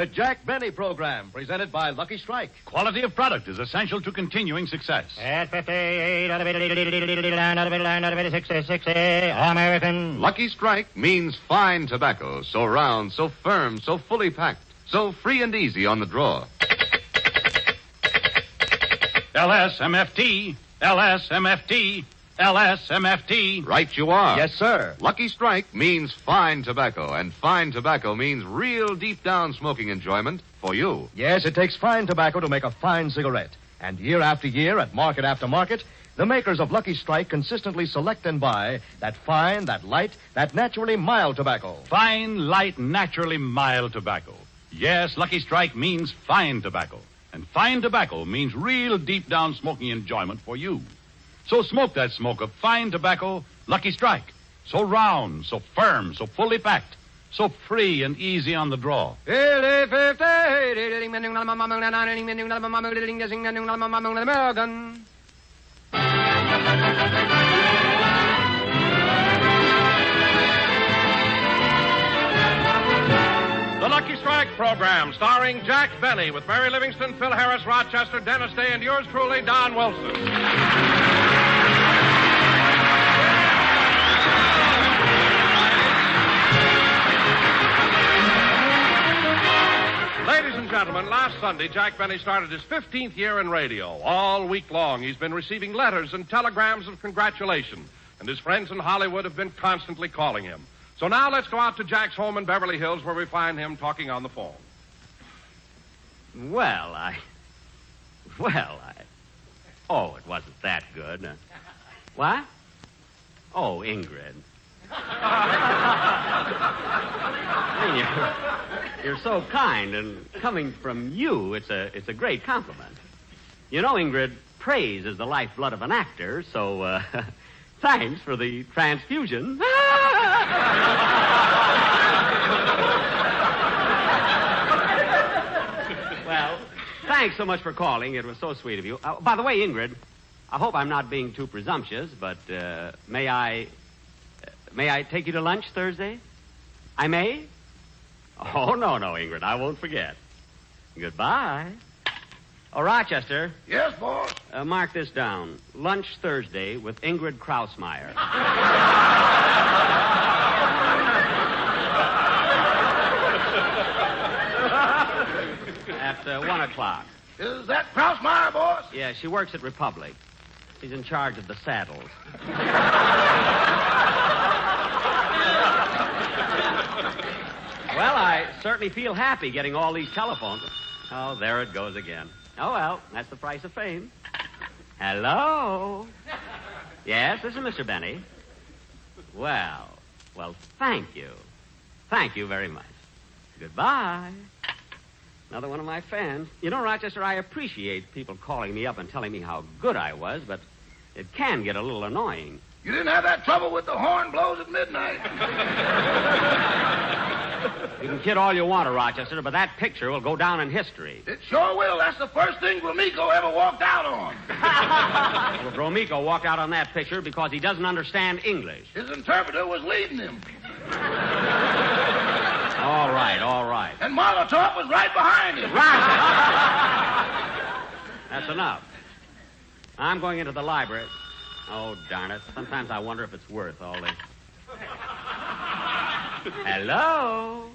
The Jack Benny Program, presented by Lucky Strike. Quality of product is essential to continuing success. At 58, American. Lucky Strike means fine tobacco, so round, so firm, so fully packed, so free and easy on the draw. LSMFT, LSMFT, LSMFT. Right you are. Yes, sir. Lucky Strike means fine tobacco, and fine tobacco means real deep-down smoking enjoyment for you. Yes, it takes fine tobacco to make a fine cigarette. And year after year, at market after market, the makers of Lucky Strike consistently select and buy that fine, that light, that naturally mild tobacco. Fine, light, naturally mild tobacco. Yes, Lucky Strike means fine tobacco. And fine tobacco means real deep-down smoking enjoyment for you. So smoke that smoke of fine tobacco, Lucky Strike. So round, so firm, so fully packed, so free and easy on the draw. American. The Lucky Strike program, starring Jack Benny, with Mary Livingston, Phil Harris, Rochester, Dennis Day, and yours truly, Don Wilson. Ladies and gentlemen, last Sunday, Jack Benny started his 15th year in radio. All week long, he's been receiving letters and telegrams of congratulation, and his friends in Hollywood have been constantly calling him. So now let's go out to Jack's home in Beverly Hills, where we find him talking on the phone. Oh, it wasn't that good. What? Oh, Ingrid. I mean, you're so kind, and coming from you, it's a great compliment. You know, Ingrid, praise is the lifeblood of an actor, so, thanks for the transfusion. Well, thanks so much for calling. It was so sweet of you. By the way, Ingrid, I hope I'm not being too presumptuous, but may I take you to lunch Thursday? I may? Oh, no, Ingrid, I won't forget. Goodbye. Oh, Rochester. Yes, boss? Mark this down. Lunch Thursday with Ingrid Krausmeyer. At 1 o'clock. Is that Krausmeyer, boss? Yeah, she works at Republic. She's in charge of the saddles. Well, I certainly feel happy getting all these telephones. Oh, there it goes again. Oh, well, that's the price of fame. Hello? Yes, this is Mr. Benny. Well, thank you. Thank you very much. Goodbye. Another one of my fans. You know, Rochester, I appreciate people calling me up and telling me how good I was, but it can get a little annoying. You didn't have that trouble with the horn blows at midnight. You can kid all you want to, Rochester, but that picture will go down in history. It sure will. That's the first thing Gromyko ever walked out on. Well, Gromyko walked out on that picture because he doesn't understand English. His interpreter was leading him. All right. And Molotov was right behind him. That's enough. I'm going into the library. Oh, darn it. Sometimes I wonder if it's worth all this. Hello?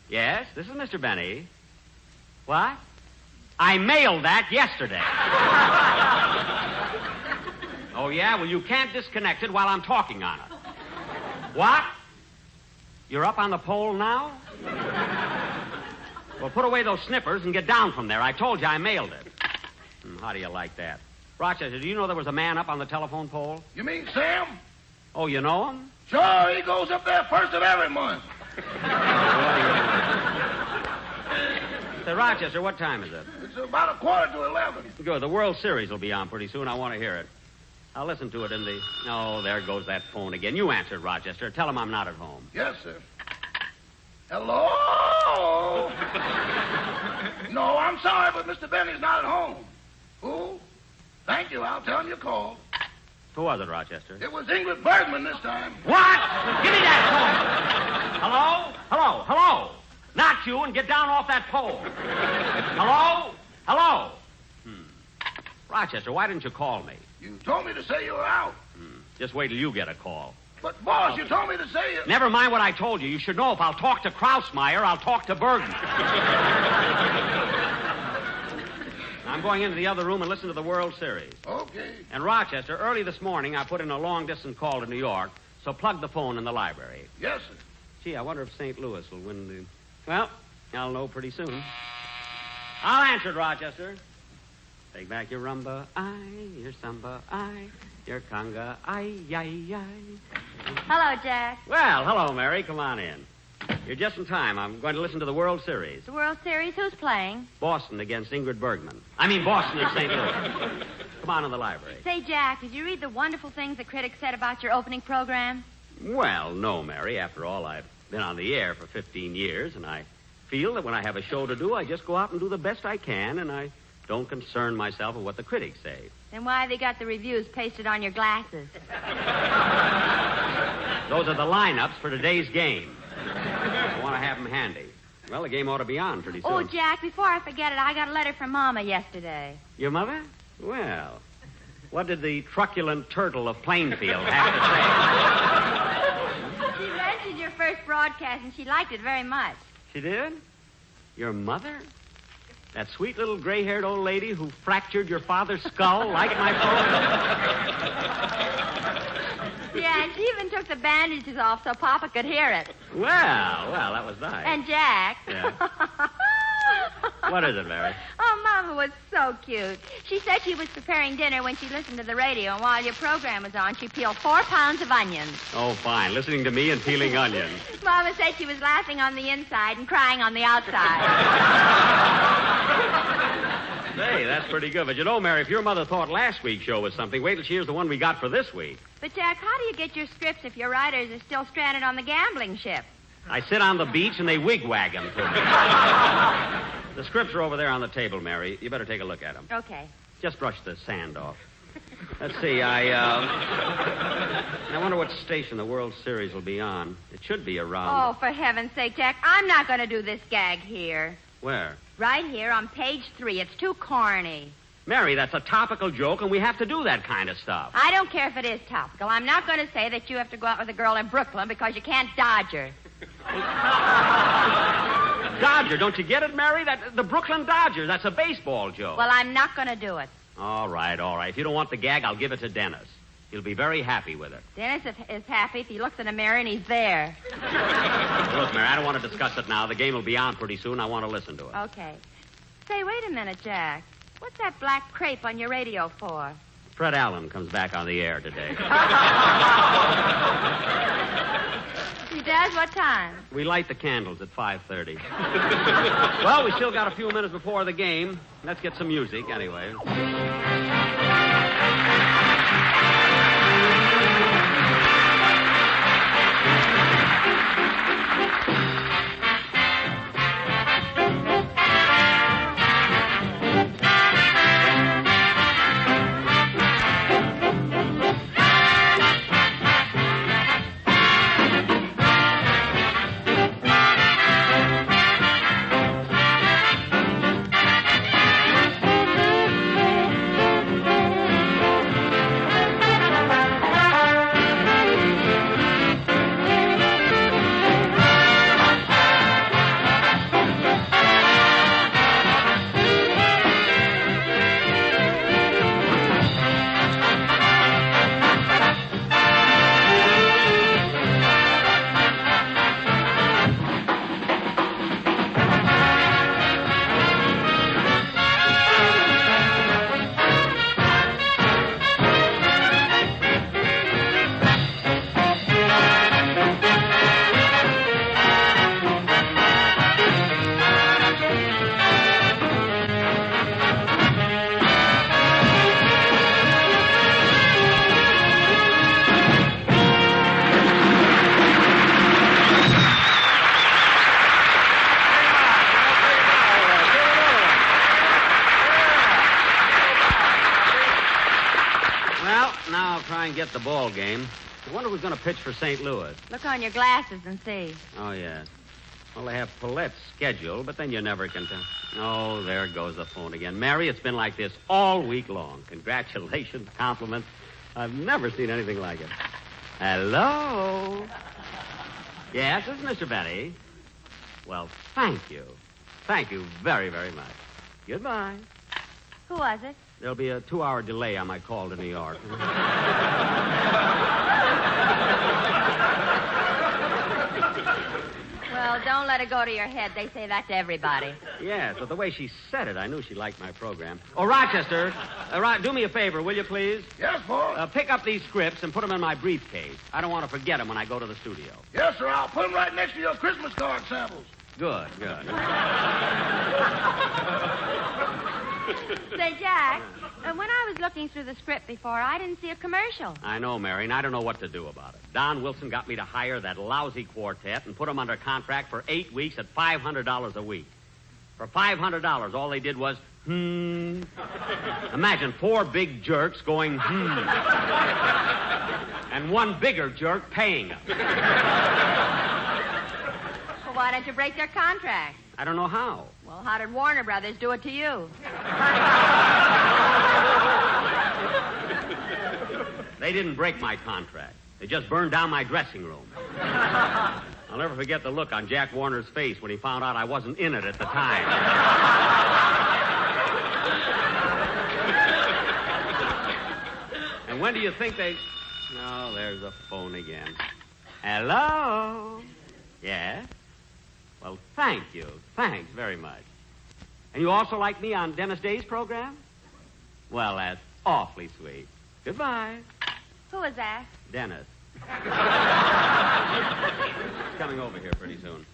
Yes, this is Mr. Benny. What? I mailed that yesterday. Oh, yeah? Well, you can't disconnect it while I'm talking on it. What? You're up on the pole now? Well, put away those snippers and get down from there. I told you I mailed it. How do you like that? Rochester, do you know there was a man up on the telephone pole? You mean Sam? Oh, you know him? Sure, he goes up there first of every month. Say, Rochester, what time is it? It's about 11:15. Good. The World Series will be on pretty soon. I want to hear it. I'll listen to it in the... Oh, there goes that phone again. You answer it, Rochester. Tell him I'm not at home. Yes, sir. Hello? No, I'm sorry, but Mr. Benny's not at home. Who? Thank you. I'll tell him you called. Who was it, Rochester? It was Ingrid Bergman this time. What? Give me that phone. Hello? Not you, and get down off that pole. Hello? Hello? Rochester, why didn't you call me? You told me to say you were out. Just wait till you get a call. But, boss, you told me to say you... Never mind what I told you. You should know if I'll talk to Krausmeyer, I'll talk to Bergen. I'm going into the other room and listen to the World Series. Okay. And Rochester, early this morning, I put in a long-distance call to New York, so plug the phone in the library. Yes, sir. Gee, I wonder if St. Louis will win the... Well, I'll know pretty soon. I'll answer it, Rochester. Take back your rumba, your samba, your conga, ay. Hello, Jack. Well, hello, Mary. Come on in. You're just in time. I'm going to listen to the World Series. The World Series? Who's playing? Boston against Ingrid Bergman. I mean, Boston and St. Louis. Come on in the library. Say, Jack, did you read the wonderful things the critics said about your opening program? Well, no, Mary. After all, I've been on the air for 15 years, and I feel that when I have a show to do, I just go out and do the best I can, and I don't concern myself with what the critics say. Then why have they got the reviews pasted on your glasses? Those are the lineups for today's game. I want to have them handy. Well, the game ought to be on pretty soon. Oh, Jack, before I forget it, I got a letter from Mama yesterday. Your mother? Well, what did the truculent turtle of Plainfield have to say? She mentioned your first broadcast, and she liked it very much. She did? Your mother? That sweet little gray-haired old lady who fractured your father's skull like my program? Yeah, and she even took the bandages off so Papa could hear it. Well, that was nice. And Jack. Yeah. What is it, Mary? Oh, Mama was so cute. She said she was preparing dinner when she listened to the radio, and while your program was on, she peeled 4 pounds of onions. Oh, fine. Listening to me and peeling onions. Mama said she was laughing on the inside and crying on the outside. Hey, that's pretty good. But you know, Mary, if your mother thought last week's show was something, wait till she hears the one we got for this week. But, Jack, how do you get your scripts if your writers are still stranded on the gambling ship? I sit on the beach and they wigwag them to me. The scripts are over there on the table, Mary. You better take a look at them. Okay. Just brush the sand off. Let's see, I wonder what station the World Series will be on. It should be around... Oh, for heaven's sake, Jack, I'm not going to do this gag here. Where? Right here on page 3. It's too corny. Mary, that's a topical joke, and we have to do that kind of stuff. I don't care if it is topical. I'm not going to say that you have to go out with a girl in Brooklyn because you can't dodge her. Dodger, don't you get it, Mary? The Brooklyn Dodgers, that's a baseball joke. Well, I'm not going to do it. All right. If you don't want the gag, I'll give it to Dennis. He'll be very happy with it. Dennis is happy if he looks in a mirror and he's there. Look, Mary, I don't want to discuss it now. The game will be on pretty soon. I want to listen to it. Okay. Say, wait a minute, Jack. What's that black crepe on your radio for? Fred Allen comes back on the air today. He does? What time? We light the candles at 5:30. Well, we still got a few minutes before the game. Let's get some music, anyway. Get the ball game. I wonder who's going to pitch for St. Louis. Look on your glasses and see. Oh, yes. Well, they have Paulette's schedule, but then you never can tell. Oh, there goes the phone again. Mary, it's been like this all week long. Congratulations, compliments. I've never seen anything like it. Hello? Yes, this is Mr. Benny. Well, thank you. Thank you very, very much. Goodbye. Who was it? There'll be a 2-hour delay on my call to New York. Well, don't let it go to your head. They say that to everybody. Yes, but the way she said it, I knew she liked my program. Oh, Rochester, do me a favor, will you, please? Yes, boy. Pick up these scripts and put them in my briefcase. I don't want to forget them when I go to the studio. Yes, sir. I'll put them right next to your Christmas card samples. Good. Say, Jack, when I was looking through the script before, I didn't see a commercial. I know, Mary, and I don't know what to do about it. Don Wilson got me to hire that lousy quartet and put them under contract for 8 weeks at $500 a week. For $500, all they did was, Imagine 4 big jerks going, and one bigger jerk paying them. Well, why don't you break their contract? I don't know how. Well, how did Warner Brothers do it to you? They didn't break my contract. They just burned down my dressing room. I'll never forget the look on Jack Warner's face when he found out I wasn't in it at the time. And when do you think they... Oh, there's the phone again. Hello? Yes? Well, thank you. Thanks very much. And you also like me on Dennis Day's program? Well, that's awfully sweet. Goodbye. Who is that? Dennis. He's coming over here pretty soon.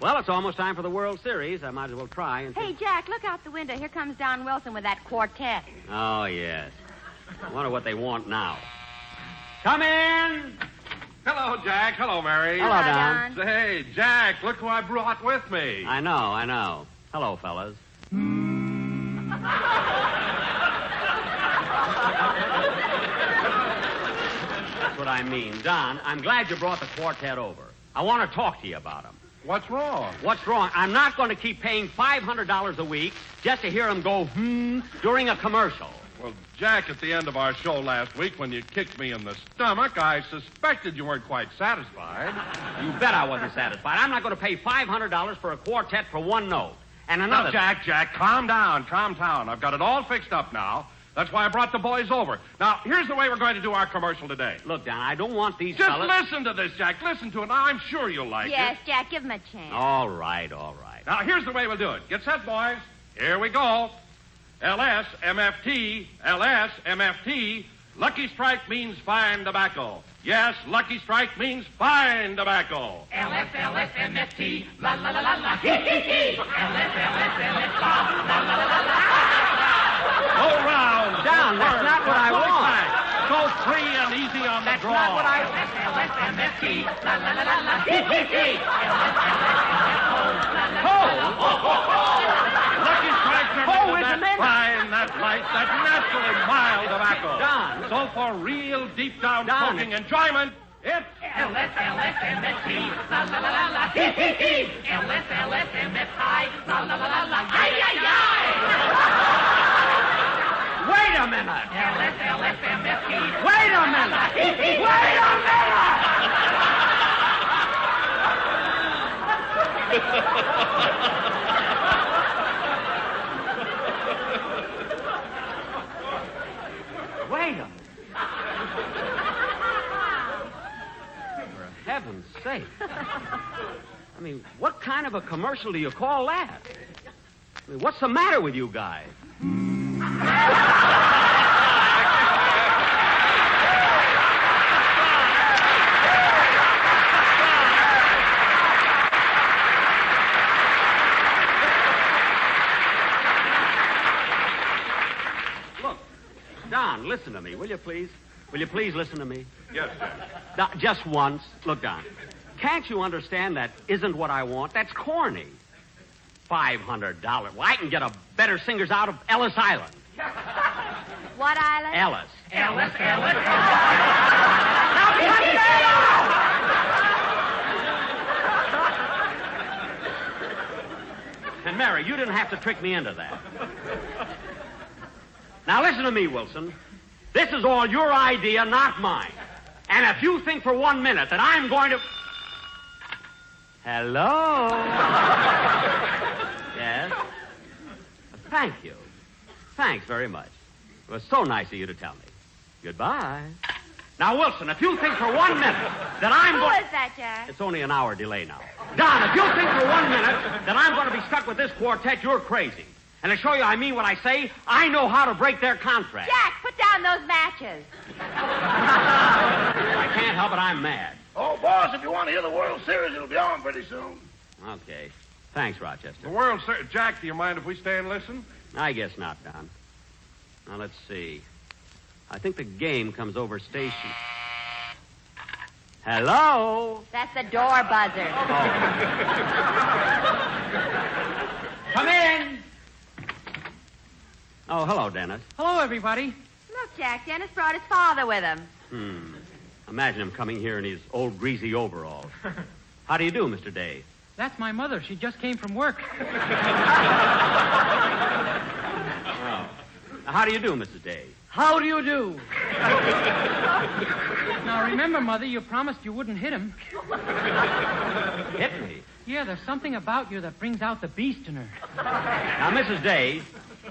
Well, it's almost time for the World Series. I might as well try and... Hey, Jack, look out the window. Here comes Don Wilson with that quartet. Oh, yes. I wonder what they want now. Come in! Hello, Jack. Hello, Mary. Hello, Don. Say, Jack, look who I brought with me. I know. Hello, fellas. That's what I mean. Don, I'm glad you brought the quartet over. I want to talk to you about them. What's wrong? What's wrong? I'm not going to keep paying $500 a week just to hear them go, during a commercial. Well, Jack, at the end of our show last week, when you kicked me in the stomach, I suspected you weren't quite satisfied. You bet I wasn't satisfied. I'm not going to pay $500 for a quartet for one note. And another... Now, Jack, calm down. I've got it all fixed up now. That's why I brought the boys over. Now, here's the way we're going to do our commercial today. Look, Don, I don't want these Just fellas... listen to this, Jack. Listen to it. Now, I'm sure you'll like it. Yes, Jack, give him a chance. All right. Now, here's the way we'll do it. Get set, boys. Here we go. LSMFT, LSMFT. Lucky Strike means fine tobacco. Yes, Lucky Strike means fine tobacco. LSMFT, la la la la la, hee hee hee. LSMFT, la la la la la. Go round. Don, that's not what I want. Go free and easy on the draw. That's not what I... LSMFT, la la la la la, hee hee hee. Lucky Strikes are that fine, that light, that naturally mild tobacco. Don. So for real deep down smoking enjoyment, it's... LSMFT, la la la la la, hee hee hee. LSMFT, la la la la la, ay ay ay. Wait a minute. LSMFT. Wait a minute. Wait a minute. Wait a minute. For heaven's sake. I mean, what kind of a commercial do you call that? I mean, what's the matter with you guys? Look, Don, listen to me, will you please? Will you please listen to me? Yes, sir. Just once. Look, Don, can't you understand that isn't what I want? That's corny. $500. Well, I can get a better singers out of Ellis Island. What island? Ellis. Ellis. Now, cut that And, Mary, you didn't have to trick me into that. Now, listen to me, Wilson. This is all your idea, not mine. And if you think for 1 minute that I'm going to... Hello? Yes? Thank you. Thanks very much. It was so nice of you to tell me. Goodbye. Now, Wilson, if you think for 1 minute that I'm going... Who is that, Jack? It's only an hour delay now. Don, if you think for 1 minute that I'm going to be stuck with this quartet, you're crazy. And to show you I mean what I say, I know how to break their contract. Jack, put down those matches. I can't help it, I'm mad. Oh, boss, if you want to hear the World Series, it'll be on pretty soon. Okay. Thanks, Rochester. The World Series. Jack, do you mind if we stay and listen? I guess not, Don. Now, let's see. I think the game comes over station. Hello? That's the door buzzer. Come in. Oh, hello, Dennis. Hello, everybody. Look, Jack, Dennis brought his father with him. Imagine him coming here in his old greasy overalls. How do you do, Mr. Day? That's my mother. She just came from work. How do you do, Mrs. Day? How do you do? Now, remember, Mother, you promised you wouldn't hit him. Hit me? Yeah, there's something about you that brings out the beast in her. Now, Mrs. Day,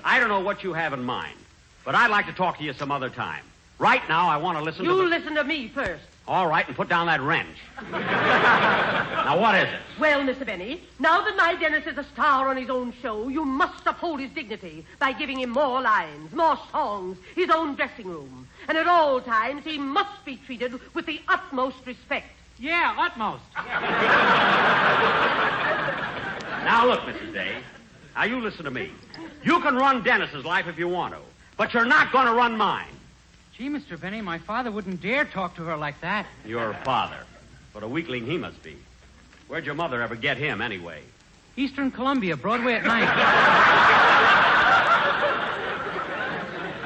I don't know what you have in mind, but I'd like to talk to you some other time. Right now, I want to listen to You listen to me first. All right, and put down that wrench. Now, what is it? Well, Mr. Benny, now that my Dennis is a star on his own show, you must uphold his dignity by giving him more lines, more songs, his own dressing room. And at all times, he must be treated with the utmost respect. Yeah, utmost. Now, look, Mrs. Day. Now, you listen to me. You can run Dennis's life if you want to, but you're not going to run mine. Gee, Mr. Benny, my father wouldn't dare talk to her like that. Your father. What a weakling he must be. Where'd your mother ever get him, anyway? Eastern Columbia, Broadway at night.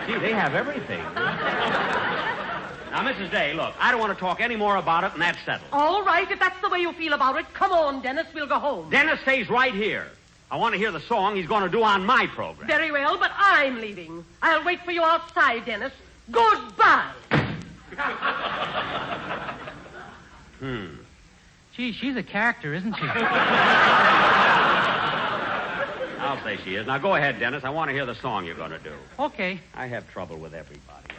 Gee, they have everything. Now, Mrs. Day, look, I don't want to talk any more about it, and that's settled. All right, if that's the way you feel about it, come on, Dennis, we'll go home. Dennis stays right here. I want to hear the song he's going to do on my program. Very well, but I'm leaving. I'll wait for you outside, Dennis. Goodbye. Gee, she's a character, isn't she? I'll say she is. Now, go ahead, Dennis. I want to hear the song you're going to do. Okay. I have trouble with everybody.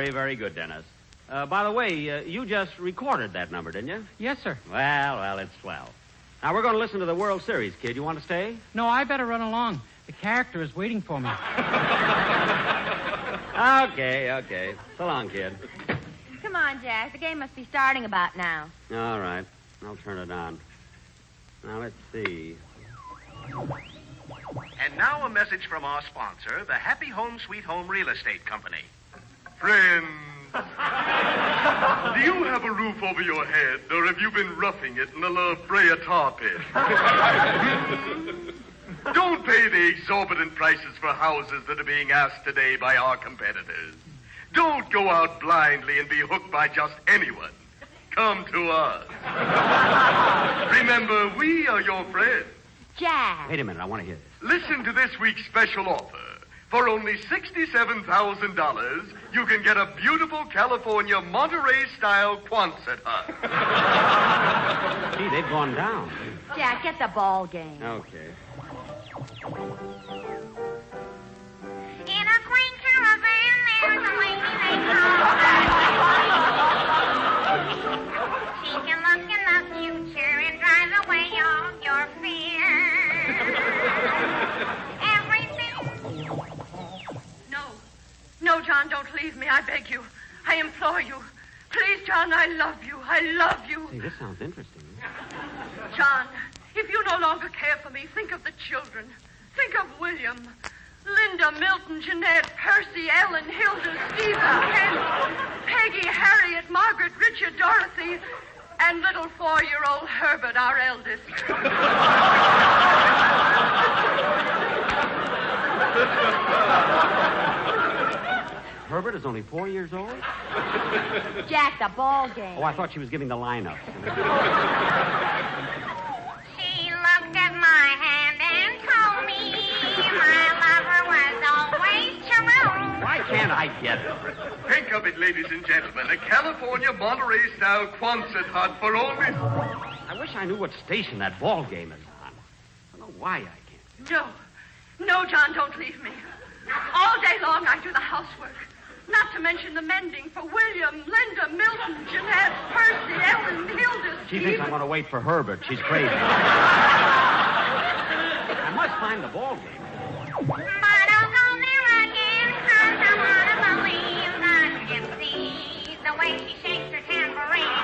Very, very good, Dennis. By the way, you just recorded that number, didn't you? Yes, sir. Well, it's swell. Now, we're going to listen to the World Series, kid. You want to stay? No, I better run along. The character is waiting for me. Okay. So long, kid. Come on, Jack. The game must be starting about now. All right. I'll turn it on. Now, let's see. And now a message from our sponsor, the Happy Home Sweet Home Real Estate Company. Friends, do you have a roof over your head, or have you been roughing it in the La Brea tar pit? Don't pay the exorbitant prices for houses that are being asked today by our competitors. Don't go out blindly and be hooked by just anyone. Come to us. Remember, we are your friends. Jack. Wait a minute. I want to hear this. Listen to this week's special offer. For only $67,000, you can get a beautiful California Monterey-style Quonset hut. Gee, they've gone down. Jack, get the ball game. Okay. In a quaint caravan, there's a lady they call She can look in the future and drive away all your fear. Everything. No, John, don't leave me. I beg you. I implore you. Please, John, I love you. I love you. Hey, this sounds interesting. John, if you no longer care for me, think of the children. Think of William, Linda, Milton, Jeanette, Percy, Ellen, Hilda, Stephen, Ken, Peggy, Harriet, Margaret, Richard, Dorothy, and little 4-year-old Herbert, our eldest. Herbert is only 4 years old? Jack, the ball game. Oh, I thought she was giving the lineup. She looked at my hand and told me my lover was always true. Why can't I get it? Think of it, ladies and gentlemen. A California Monterey-style Quonset hut for only... I wish I knew what station that ball game is on. I don't know why I can't. No, John, don't leave me. All day long I do the housework. Not to mention the mending for William, Linda, Milton, Jeanette, Percy, Ellen, Hilda, She Stephen. thinks I'm going to wait for Herbert. She's crazy. I must find the ball game. But I'll go there again, 'cause I want to believe that you see the way she shakes her tambourine.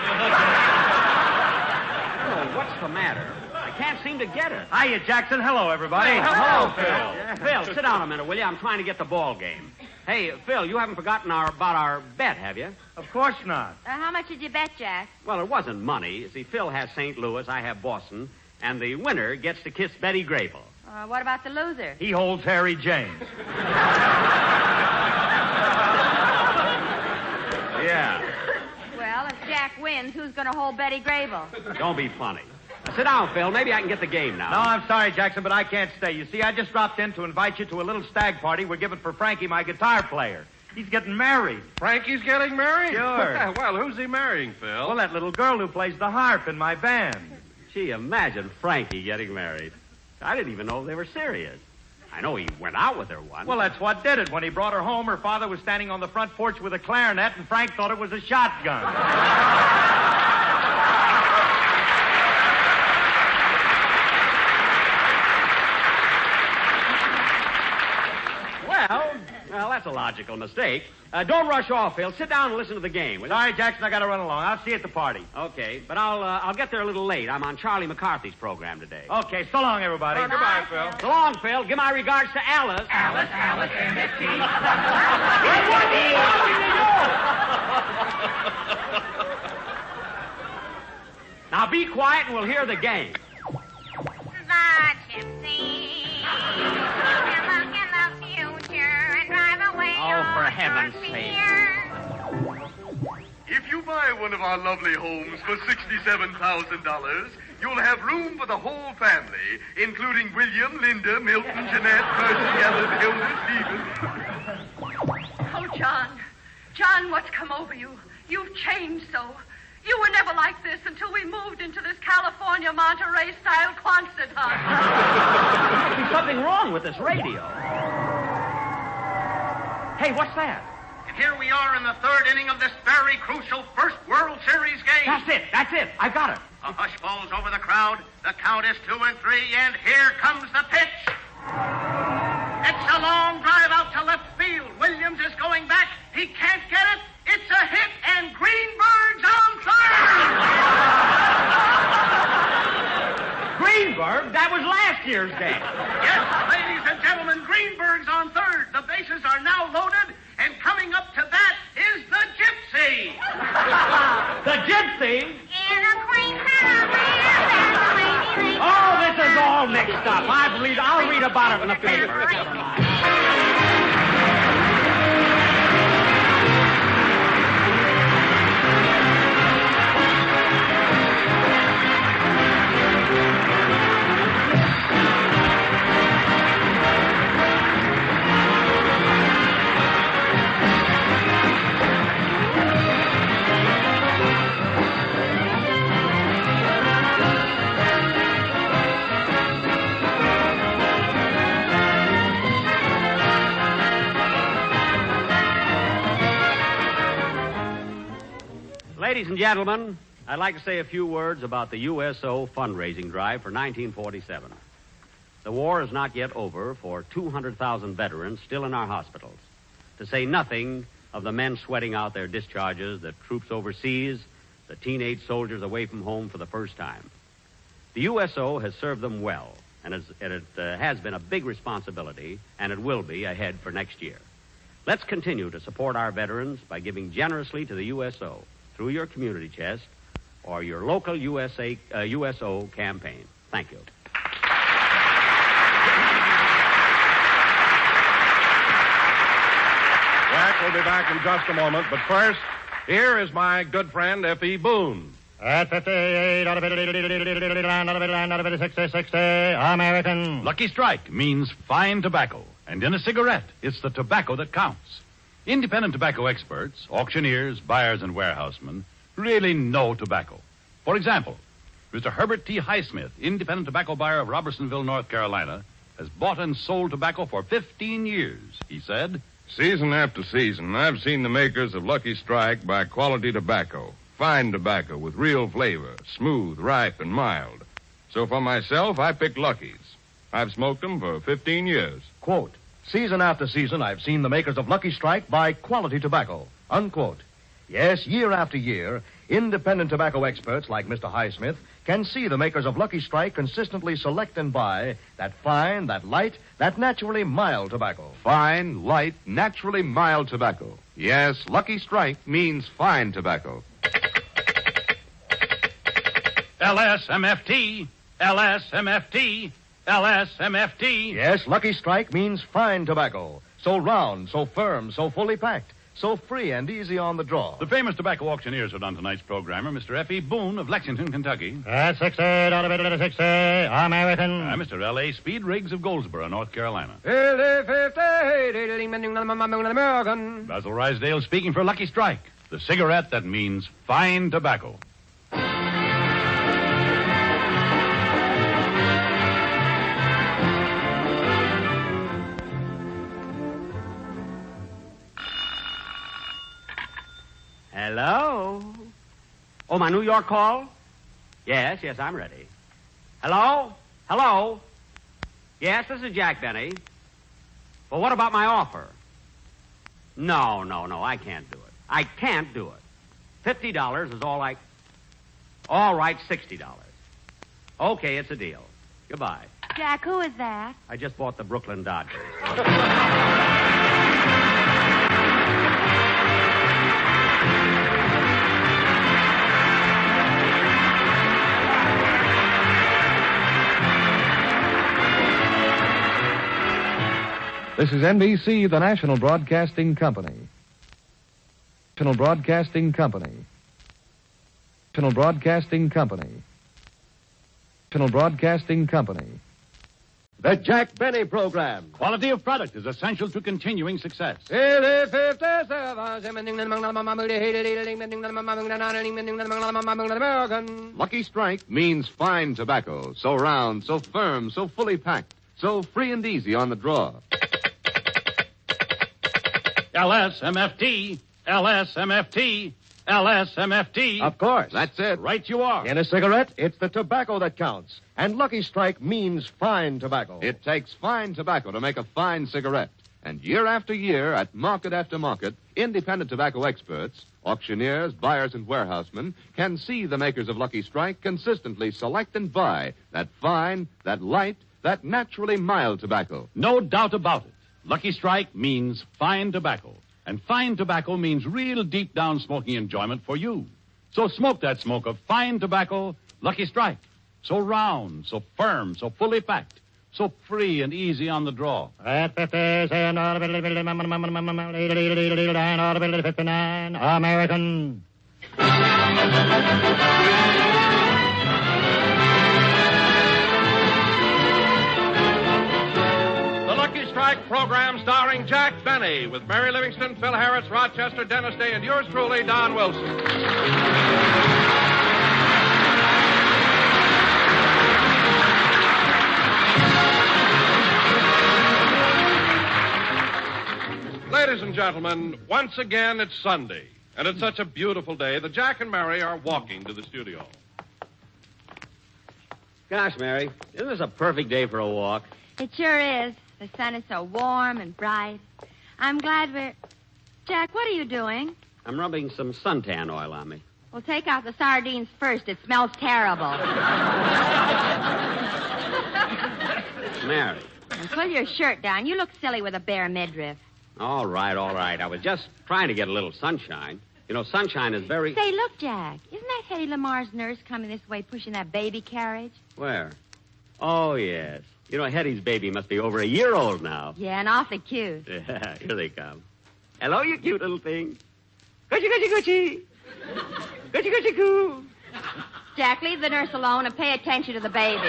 Oh, what's the matter? I can't seem to get it. Hiya, Jackson. Hello, everybody. Hey, hello, Phil. Phil, sit down a minute, will you? I'm trying to get the ball game. Hey, Phil, you haven't forgotten about our bet, have you? Of course not. How much did you bet, Jack? Well, it wasn't money. You see, Phil has St. Louis, I have Boston, and the winner gets to kiss Betty Grable. What about the loser? He holds Harry James. Yeah. Well, if Jack wins, who's going to hold Betty Grable? Don't be funny. Now, sit down, Phil. Maybe I can get the game now. No, I'm sorry, Jackson, but I can't stay. You see, I just dropped in to invite you to a little stag party we're giving for Frankie, my guitar player. He's getting married. Frankie's getting married? Sure. Well, who's he marrying, Phil? Well, that little girl who plays the harp in my band. Gee, imagine Frankie getting married. I didn't even know they were serious. I know he went out with her once. Well, that's what did it. When he brought her home, her father was standing on the front porch with a clarinet, and Frank thought it was a shotgun. Well, that's a logical mistake. Don't rush off, Phil. Sit down and listen to the game. Sorry, Jackson, I got to run along. I'll see you at the party. Okay, but I'll get there a little late. I'm on Charlie McCarthy's program today. Okay, so long, everybody. Goodbye, Phil. So long, Phil. Give my regards to Alice. Alice, MST. Now be quiet and we'll hear the game. The gypsy. Can look in the future and drive away Oh, for all heaven's your sake. fears. If you buy one of our lovely homes for $67,000, you'll have room for the whole family, including William, Linda, Milton, Jeanette, Percy, Ellen, Hilda, Stephen. Oh, John, what's come over you? You've changed so. You were never like this until we moved into this California Monterey-style Quonset hut. There must be something wrong with this radio. Hey, what's that? And here we are in the third inning of this very crucial first World Series game. That's it. I've got it. A hush falls over the crowd. The count is 2-3, and here comes the pitch. It's a long drive out to left field. Williams is going back. He can't get it. It's a hit, and Greenberg's on third. Greenberg? That was last year's game. Yes, ladies and gentlemen, Greenberg's on third. The bases are now loaded, and coming up to bat is the Gypsy. The Gypsy? In a quaint lady. Oh, this is all mixed up. I'll read about it in the paper. Ladies and gentlemen, I'd like to say a few words about the USO fundraising drive for 1947. The war is not yet over for 200,000 veterans still in our hospitals, to say nothing of the men sweating out their discharges, the troops overseas, the teenage soldiers away from home for the first time. The USO has served them well, and it has been a big responsibility, and it will be ahead for next year. Let's continue to support our veterans by giving generously to the USO through your community chest or your local USO campaign. Thank you. Jack will be back in just a moment, but first, here is my good friend, F.E. Boone. At 58, out of it, out of it, 60, American. Lucky Strike means fine tobacco. And in a cigarette, it's the tobacco that counts. Independent tobacco experts, auctioneers, buyers, and warehousemen really know tobacco. For example, Mr. Herbert T. Highsmith, independent tobacco buyer of Robertsonville, North Carolina, has bought and sold tobacco for 15 years. He said, "Season after season, I've seen the makers of Lucky Strike buy quality tobacco, fine tobacco with real flavor, smooth, ripe, and mild. So for myself, I picked Lucky's. I've smoked them for 15 years. Quote, season after season, I've seen the makers of Lucky Strike buy quality tobacco. Unquote. Yes, year after year, independent tobacco experts like Mr. Highsmith can see the makers of Lucky Strike consistently select and buy that fine, that light, that naturally mild tobacco. Fine, light, naturally mild tobacco. Yes, Lucky Strike means fine tobacco. LSMFT, LSMFT, LSMFT. Yes, Lucky Strike means fine tobacco. So round, so firm, so fully packed, so free and easy on the draw. The famous tobacco auctioneers are on tonight's program are Mr. F.E. Boone of Lexington, Kentucky. At 60, out of it, 60, American. Mr. L.A. Speed Riggs of Goldsboro, North Carolina. American. Basil Rysdale speaking for Lucky Strike, the cigarette that means fine tobacco. Hello? Oh, my New York call? Yes, I'm ready. Hello? Hello? Yes, this is Jack Benny. Well, what about my offer? No, I can't do it. I can't do it. $50 is all I... All right, $60. Okay, it's a deal. Goodbye. Jack, who is that? I just bought the Brooklyn Dodgers. This is NBC, the National Broadcasting Company. National Broadcasting Company. National Broadcasting Company. National Broadcasting Company. The Jack Benny Program. Quality of product is essential to continuing success. Lucky Strike means fine tobacco. So round, so firm, so fully packed, so free and easy on the draw. LSMFT, LSMFT, LSMFT. Of course. That's it. Right you are. In a cigarette, it's the tobacco that counts. And Lucky Strike means fine tobacco. It takes fine tobacco to make a fine cigarette. And year after year, at market after market, independent tobacco experts, auctioneers, buyers, and warehousemen can see the makers of Lucky Strike consistently select and buy that fine, that light, that naturally mild tobacco. No doubt about it. Lucky Strike means fine tobacco. And fine tobacco means real deep down smoking enjoyment for you. So smoke that smoke of fine tobacco, Lucky Strike. So round, so firm, so fully packed, so free and easy on the draw. American. Strike program starring Jack Benny with Mary Livingston, Phil Harris, Rochester, Dennis Day, and yours truly, Don Wilson. Ladies and gentlemen, once again it's Sunday, and it's such a beautiful day that Jack and Mary are walking to the studio. Gosh, Mary, isn't this a perfect day for a walk? It sure is. The sun is so warm and bright. I'm glad we're... Jack, what are you doing? I'm rubbing some suntan oil on me. Well, take out the sardines first. It smells terrible. Mary. And pull your shirt down. You look silly with a bare midriff. All right. I was just trying to get a little sunshine. You know, sunshine is very... Say, look, Jack. Isn't that Hetty Lamar's nurse coming this way pushing that baby carriage? Where? Oh, yes. You know, Hetty's baby must be over a year old now. Yeah, and awfully cute. Yeah, here they come. Hello, you cute little thing. Goochie, goochie, goochie. Goochie, goochie, goo. Jack, leave the nurse alone and pay attention to the baby.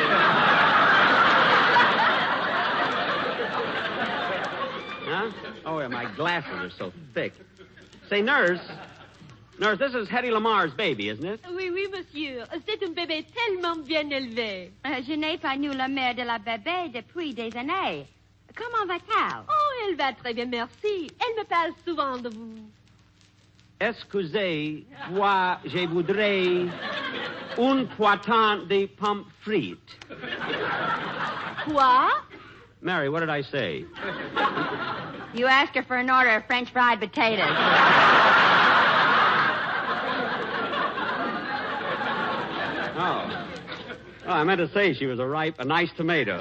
Huh? Oh, yeah, my glasses are so thick. Say, nurse, this is Hetty Lamar's baby, isn't it? Oui, monsieur. C'est un bébé tellement bien élevé. Je n'ai pas eu la mère de la bébé depuis des années. Comment va-t-elle? Oh, elle va très bien, merci. Elle me parle souvent de vous. Excusez-moi, je voudrais un poitin de pommes frites. Quoi? Mary, what did I say? You asked her for an order of French fried potatoes. Oh, I meant to say she was a nice tomato.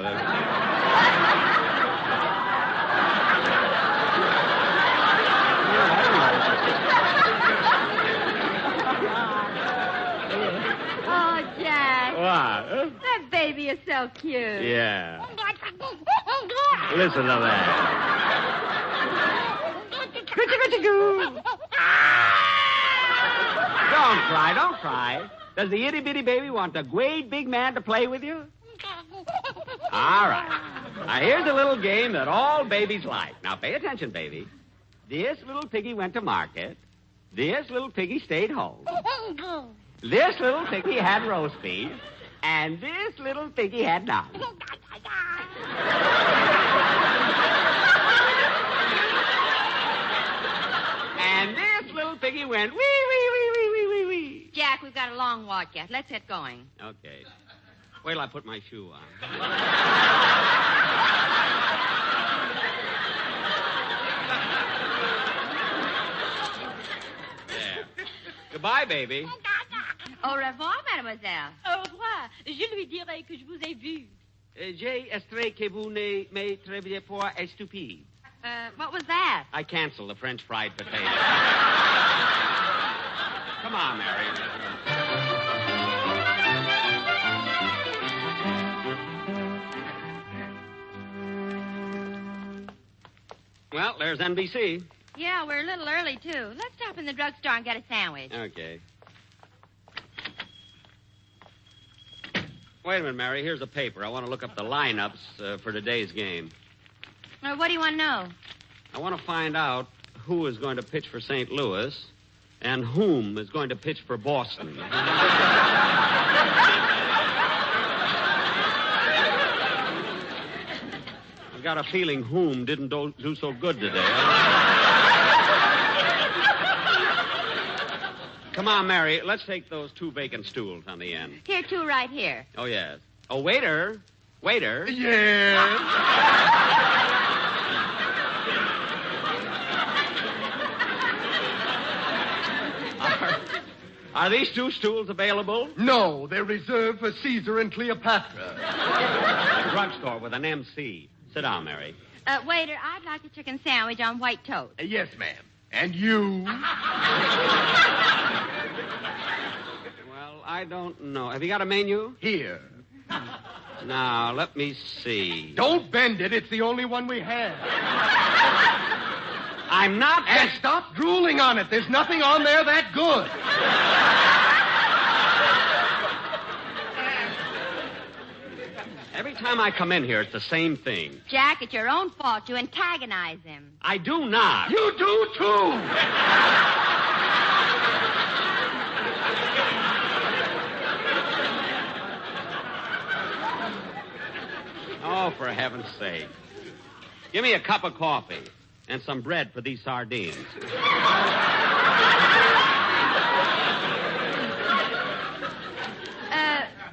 Oh, Jack. What? That baby is so cute. Yeah. Listen to that. Don't cry. Does the itty-bitty baby want a great big man to play with you? All right. Now, here's a little game that all babies like. Now, pay attention, baby. This little piggy went to market. This little piggy stayed home. This little piggy had roast beef. And this little piggy had none. And this little piggy went wee, wee, wee, wee, wee, wee, wee. Jack, we've got a long walk yet. Let's get going. Okay. Wait till I put my shoe on. There. Goodbye, baby. Au revoir, mademoiselle. Au revoir. Je lui dirai que je vous ai vu. J'ai espéré que vous ne me trouviez pas stupide. What was that? I canceled the French fried potato. Come on, Mary. Well, there's NBC. Yeah, we're a little early, too. Let's stop in the drugstore and get a sandwich. Okay. Wait a minute, Mary. Here's a paper. I want to look up the lineups for today's game. What do you want to know? I want to find out who is going to pitch for St. Louis and whom is going to pitch for Boston. I've got a feeling whom didn't do so good today. Come on, Mary. Let's take those 2 vacant stools on the end. Here, 2 right here. Oh, yes. Oh, waiter. Waiter. Yes. Are these 2 stools available? No, they're reserved for Caesar and Cleopatra. A drugstore with an MC. Sit down, Mary. Waiter, I'd like a chicken sandwich on white toast. Yes, ma'am. And you? Well, I don't know. Have you got a menu? Here. Now, let me see. Don't bend it. It's the only one we have. I'm not... And stop drooling on it. There's nothing on there that good. Every time I come in here, it's the same thing. Jack, it's your own fault. You antagonize him. I do not. You do, too. Oh, for heaven's sake. Give me a cup of coffee and some bread for these sardines.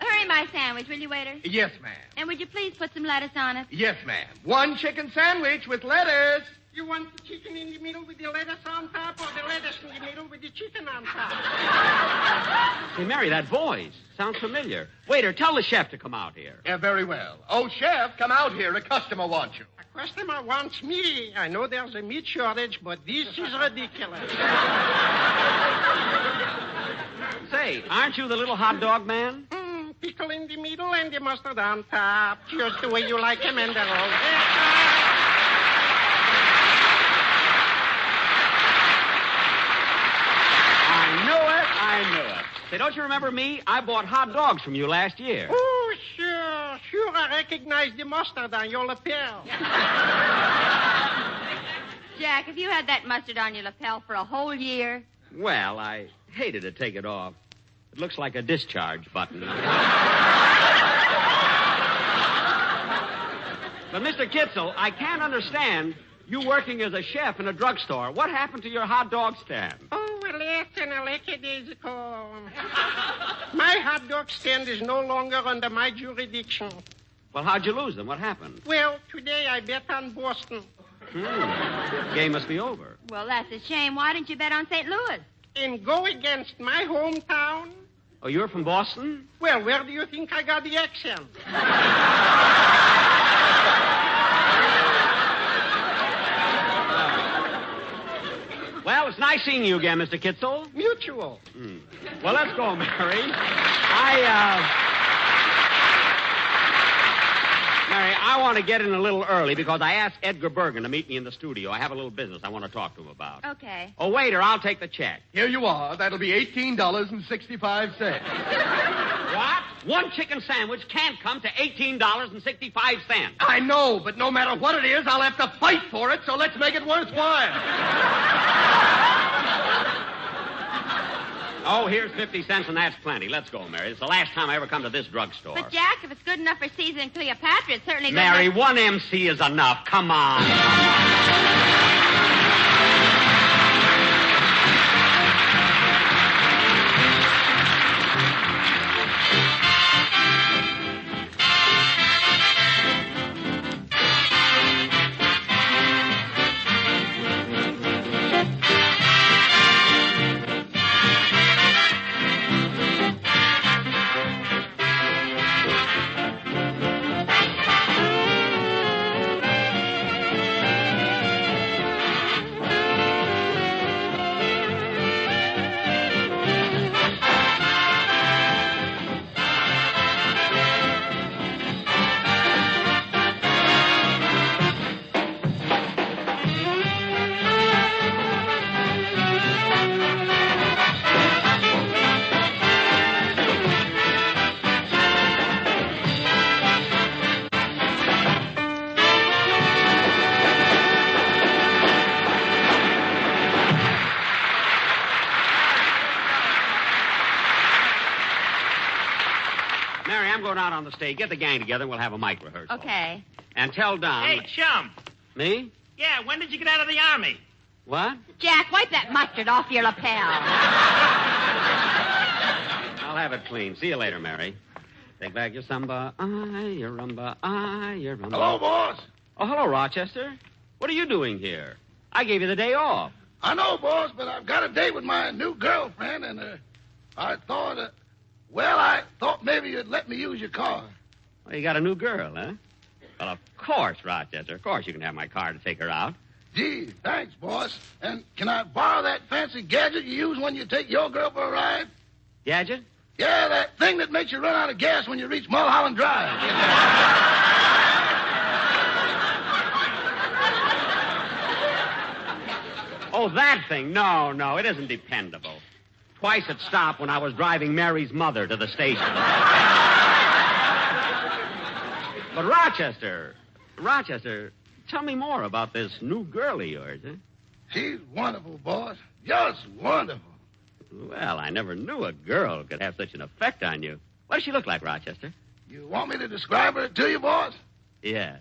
Hurry my sandwich, will you, waiter? Yes, ma'am. And would you please put some lettuce on it? Yes, ma'am. 1 chicken sandwich with lettuce. You want the chicken in the middle with the lettuce on top, or the lettuce in the middle with the chicken on top? Hey, Mary, that voice sounds familiar. Waiter, tell the chef to come out here. Yeah, very well. Oh, chef, come out here. A customer wants you. A customer wants me. I know there's a meat shortage, but this is ridiculous. Say, aren't you the little hot dog man? Pickle in the middle and the mustard on top. Just the way you like them and they're all there. I knew it. Say, don't you remember me? I bought hot dogs from you last year. Oh, sure. Sure, I recognize the mustard on your lapel. Jack, have you had that mustard on your lapel for a whole year? Well, I hated to take it off. It looks like a discharge button. But, Mr. Kitzel, I can't understand you working as a chef in a drugstore. What happened to your hot dog stand? Oh, well, less than a days ago. My hot dog stand is no longer under my jurisdiction. Well, how'd you lose them? What happened? Well, today I bet on Boston. Game must be over. Well, that's a shame. Why didn't you bet on St. Louis? And go against my hometown? Oh, you're from Boston? Well, where do you think I got the accent? Well, it's nice seeing you again, Mr. Kitzel. Mutual. Well, let's go, Mary. Mary, I want to get in a little early because I asked Edgar Bergen to meet me in the studio. I have a little business I want to talk to him about. Okay. Oh, waiter, I'll take the check. Here you are. That'll be $18.65. What? 1 chicken sandwich can't come to $18.65. I know, but no matter what it is, I'll have to fight for it, so let's make it worthwhile. Oh, here's 50 cents, and that's plenty. Let's go, Mary. It's the last time I ever come to this drugstore. But, Jack, if it's good enough for Caesar and Cleopatra, it's certainly good Mary, enough... 1 MC is enough. Come on. I'm going out on the stage. Get the gang together and we'll have a mic rehearsal. Okay. And tell Don... Hey, chum. Me? Yeah, when did you get out of the Army? What? Jack, wipe that mustard off your lapel. I'll have it clean. See you later, Mary. Take back your samba, your rumba, your rumba. Hello, boss. Oh, hello, Rochester. What are you doing here? I gave you the day off. I know, boss, but I've got a date with my new girlfriend, and I thought maybe you'd let me use your car. Well, you got a new girl, huh? Well, of course, Rochester. Of course you can have my car to take her out. Gee, thanks, boss. And can I borrow that fancy gadget you use when you take your girl for a ride? Gadget? Yeah, that thing that makes you run out of gas when you reach Mulholland Drive. Oh, that thing? No, it isn't dependable. Twice it stopped when I was driving Mary's mother to the station. But Rochester, tell me more about this new girl of yours, huh? She's wonderful, boss. Just wonderful. Well, I never knew a girl could have such an effect on you. What does she look like, Rochester? You want me to describe her to you, boss? Yeah.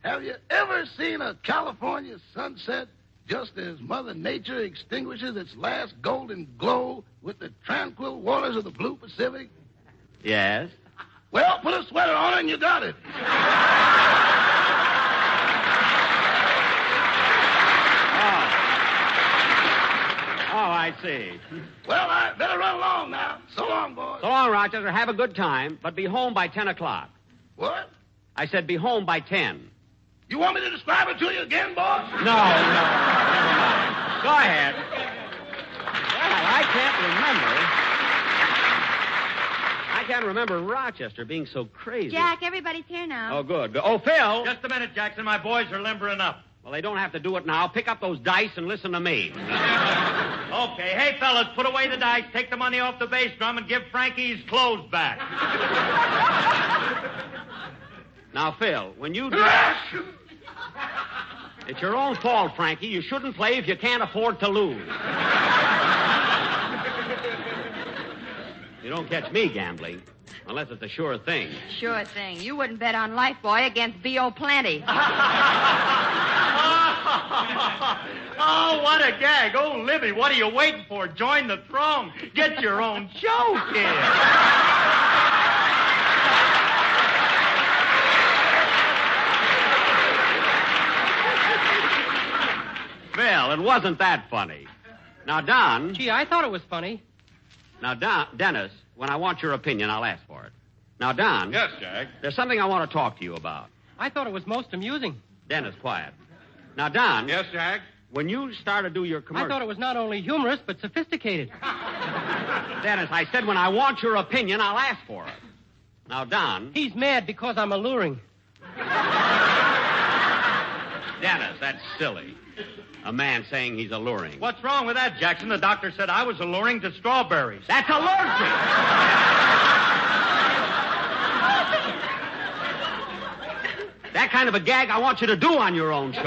Have you ever seen a California sunset just as Mother Nature extinguishes its last golden glow with the tranquil waters of the blue Pacific? Yes. Well, put a sweater on and you got it. Oh, I see. Well, I better run along now. So long, boys. So long, Rochester. Have a good time, but be home by 10 o'clock. What? I said be home by 10. You want me to describe it to you again, boss? No. Never mind. Go ahead. Well, I can't remember Rochester being so crazy. Jack, everybody's here now. Oh, good. Oh, Phil. Just a minute, Jackson. My boys are limbering up. Well, they don't have to do it now. Pick up those dice and listen to me. Okay. Hey, fellas, put away the dice, take the money off the bass drum, and give Frankie his clothes back. Now, Phil, when you do... It's your own fault, Frankie. You shouldn't play if you can't afford to lose. You don't catch me gambling, unless it's a sure thing. Sure thing. You wouldn't bet on Life Boy against B.O. Plenty. Oh, what a gag. Oh, Libby, what are you waiting for? Join the throng. Get your own show, kid. Phil, it wasn't that funny. Now, Don... Gee, I thought it was funny. Now, Dennis, when I want your opinion, I'll ask for it. Now, Don... Yes, Jack? There's something I want to talk to you about. I thought it was most amusing. Dennis, quiet. Now, Don... Yes, Jack? When you start to do your commercial... I thought it was not only humorous, but sophisticated. Dennis, I said when I want your opinion, I'll ask for it. Now, Don... He's mad because I'm alluring. Dennis, that's silly. A man saying he's alluring. What's wrong with that, Jackson? The doctor said I was alluring to strawberries. That's allergic! That kind of a gag I want you to do on your own show.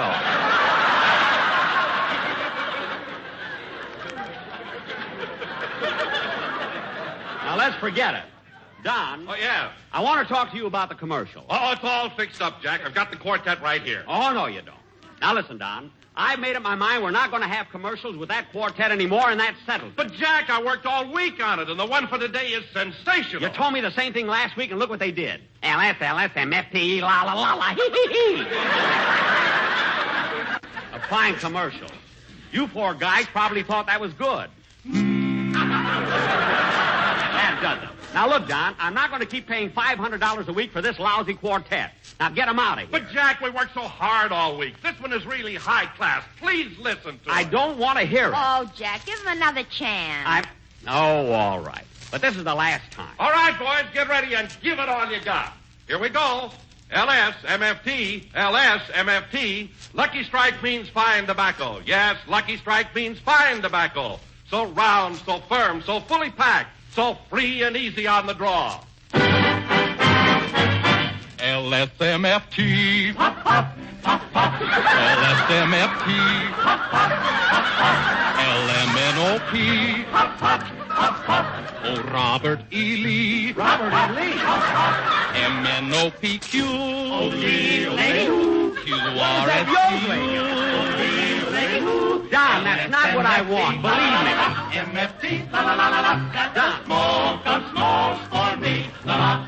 Now, let's forget it. Don. Oh, yeah. I want to talk to you about the commercial. Oh, it's all fixed up, Jack. I've got the quartet right here. Oh, no, you don't. Now, listen, Don. I've made up my mind we're not going to have commercials with that quartet anymore, and that's settled. But, Jack, I worked all week on it, and the one for today is sensational. You told me the same thing last week, and look what they did. LSMFT, la la la la, hee hee hee. A fine commercial. You poor guys probably thought that was good. That does it. Now, look, Don, I'm not going to keep paying $500 a week for this lousy quartet. Now, get them out of here. But, Jack, we worked so hard all week. This one is really high class. Please listen to it. I don't want to hear it. Oh, Jack, give him another chance. Oh, all right. But this is the last time. All right, boys, get ready and give it all you got. Here we go. LSMFT, LSMFT. Lucky Strike means fine tobacco. Yes, Lucky Strike means fine tobacco. So round, so firm, so fully packed, so free and easy on the draw. LSMFT. Pop, pop, pop, pop. LSMFT. Pop, pop, pop, pop. LMNOP. Pop, pop, pop, pop. Oh, Robert E. Lee. Robert E. Lee. MNOPQ. Oh, Lee, Lee. QRSQ. Don. Don, that's not what I want. Believe me. MFT, la la la la la. That's a smoke of smokes for me. La la.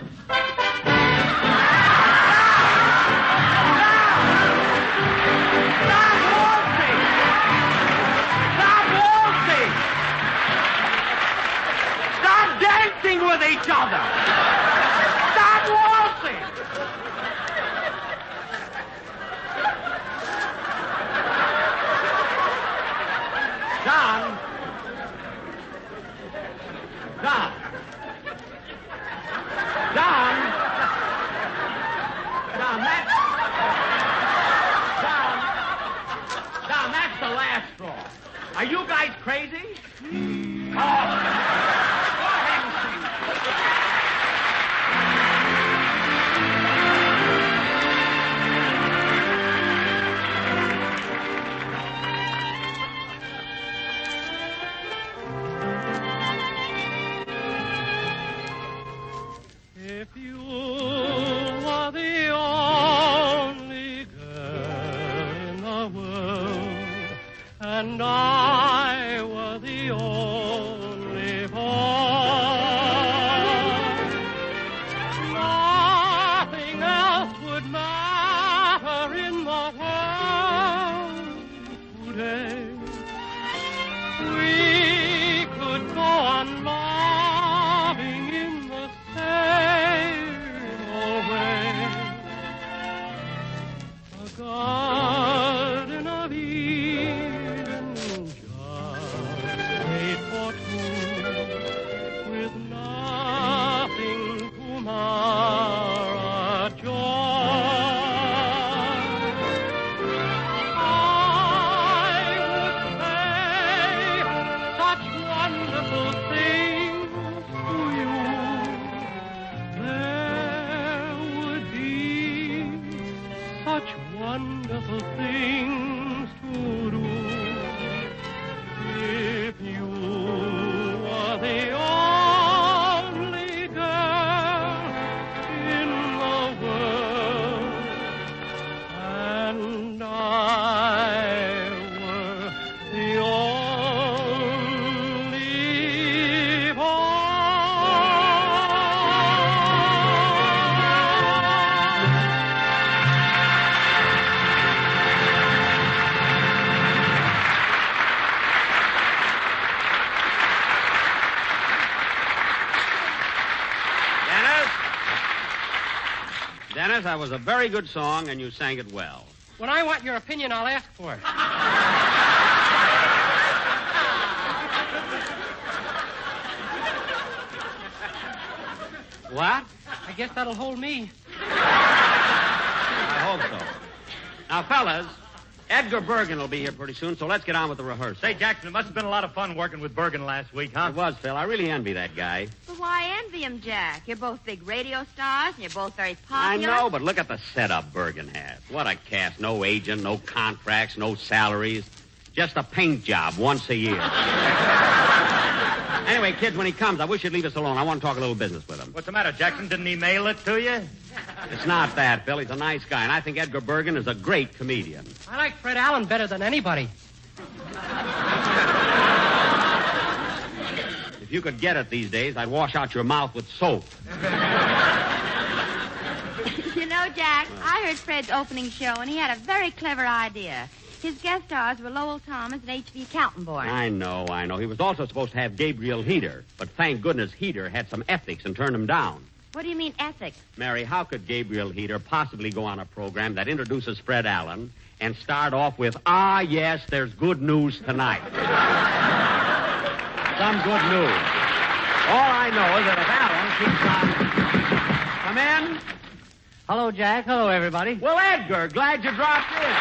Stop dancing with each other. Stop waltzing. Don. Don. Don. Don, that's... Don, that's the last straw. Are you guys crazy? Oh. Go ahead and sing. If you were the only girl in the world, and I were the only boy, nothing else would matter in the world today. We could go on loving in the same old way. A garden of Eden just made for two, with nothing to mar our joy. I would say such wonderful things to you. There would be such wonderful things to do if you were the only girl in the world, and I were the only boy. Dennis, that was a very good song, and you sang it well. When I want your opinion, I'll ask for it. What? I guess that'll hold me. I hope so. Now, fellas, Edgar Bergen will be here pretty soon, so let's get on with the rehearsal. Say, Jackson, it must have been a lot of fun working with Bergen last week, huh? It was, Phil. I really envy that guy. But why envy him, Jack? You're both big radio stars, and you're both very I popular. know, but look at the setup Bergen has. What a cast. No agent, no contracts, no salaries. Just a paint job once a year. Anyway, kids, when he comes, I wish you'd leave us alone. I want to talk a little business with him. What's the matter, Jackson? Didn't he mail it to you? It's not that, Phil. He's a nice guy, and I think Edgar Bergen is a great comedian. I like Fred Allen better than anybody. If you could get it these days, I'd wash out your mouth with soap. You know, Jack, I heard Fred's opening show, and he had a very clever idea. His guest stars were Lowell Thomas and H.V. Kaltenborn. I know. He was also supposed to have Gabriel Heater, but thank goodness Heater had some ethics and turned him down. What do you mean, ethics? Mary, how could Gabriel Heater possibly go on a program that introduces Fred Allen and start off with, "Ah, yes, there's good news tonight"? Some good news. All I know is that if Allen keeps on... Come in. Hello, Jack. Hello, everybody. Well, Edgar, glad you dropped in.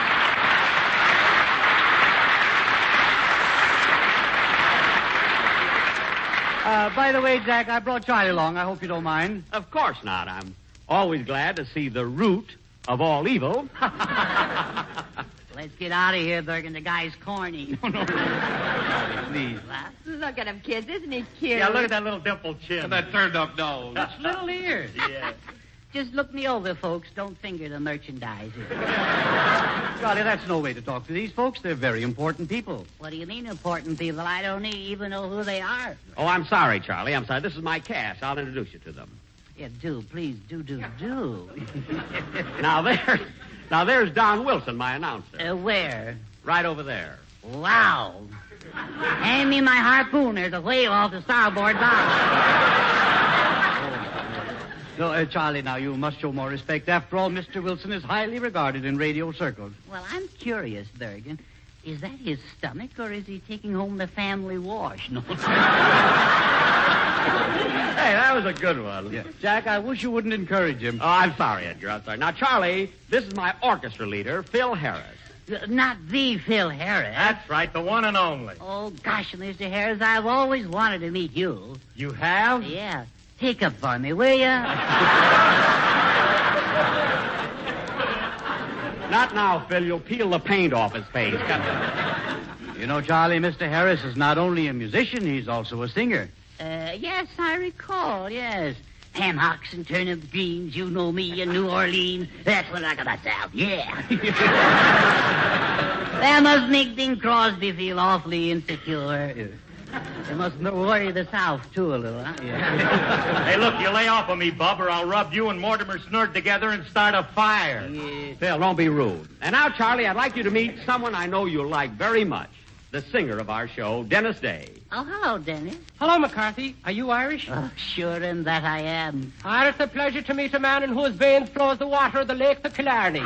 By the way, Jack, I brought Charlie along. I hope you don't mind. Of course not. I'm always glad to see the root of all evil. Let's get out of here, Bergen. The guy's corny. No. Please. Look at him, kids. Isn't he cute? Yeah, look at that little dimpled chin. And that turned-up nose. Little ears. Yeah. Just look me over, folks. Don't finger the merchandise. Charlie, that's no way to talk to these folks. They're very important people. What do you mean, important people? I don't even know who they are. Oh, I'm sorry, Charlie. I'm sorry. This is my cast. I'll introduce you to them. Yeah, do. Please, do. Now, there's Don Wilson, my announcer. Where? Right over there. Wow. Hand me my harpoon. There's a whale off the starboard bow. No, Charlie, now, you must show more respect. After all, Mr. Wilson is highly regarded in radio circles. Well, I'm curious, Bergen. Is that his stomach, or is he taking home the family wash? No. Hey, that was a good one. Yeah. Jack, I wish you wouldn't encourage him. Oh, I'm sorry, Edgar. I'm sorry. Now, Charlie, this is my orchestra leader, Phil Harris. Not the Phil Harris. That's right, the one and only. Oh, gosh, Mr. Harris, I've always wanted to meet you. You have? Yeah. Take up for me, will ya? Not now, Phil. You'll peel the paint off his face. You know, Charlie, Mr. Harris is not only a musician, he's also a singer. Yes, I recall, yes. Ham hocks and turnip greens, you know me in New Orleans. That's what I got myself, yeah. That must make Bing Crosby feel awfully insecure. It must worry the South, too, a little, huh? Yeah. Hey, look, you lay off of me, Bub, or I'll rub you and Mortimer Snurd together and start a fire. Yeah. Phil, don't be rude. And now, Charlie, I'd like you to meet someone I know you'll like very much. The singer of our show, Dennis Day. Oh, hello, Dennis. Hello, McCarthy. Are you Irish? Oh, sure, and that I am. It's a pleasure to meet a man in whose veins flows the water of the Lake of Killarney.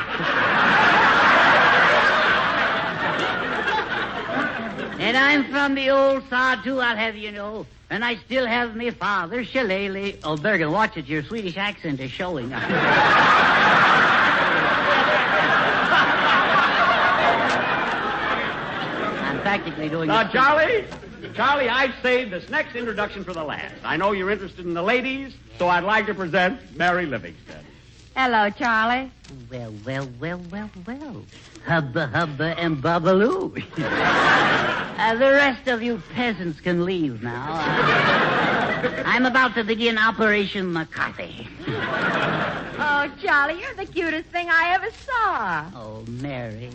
And I'm from the old sod, too, I'll have you know. And I still have me father's shillelagh. Oh, Bergen, watch it. Your Swedish accent is showing. I'm practically doing Now, Charlie, I've saved this next introduction for the last. I know you're interested in the ladies, so I'd like to present Mary Livingston. Hello, Charlie. Well. Hubba, and bubbaloo. The rest of you peasants can leave now. I'm about to begin Operation McCarthy. Oh, Charlie, you're the cutest thing I ever saw. Oh, Mary.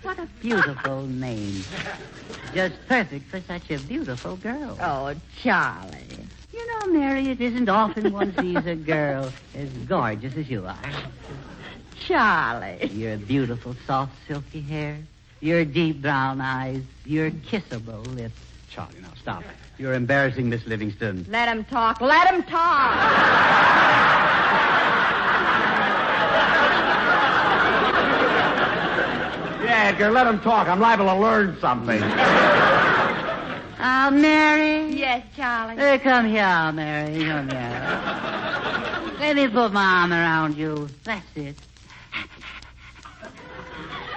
What a beautiful name. Just perfect for such a beautiful girl. Oh, Charlie. You know, Mary, it isn't often one sees a girl as gorgeous as you are. Charlie. Your beautiful, soft, silky hair, your deep brown eyes, your kissable lips. Charlie, now stop. You're embarrassing Miss Livingston. Let him talk. Let him talk. Yeah, Edgar, let him talk. I'm liable to learn something. Oh, Mary? Yes, Charlie. Come here, Mary. Come here. Let me put my arm around you. That's it.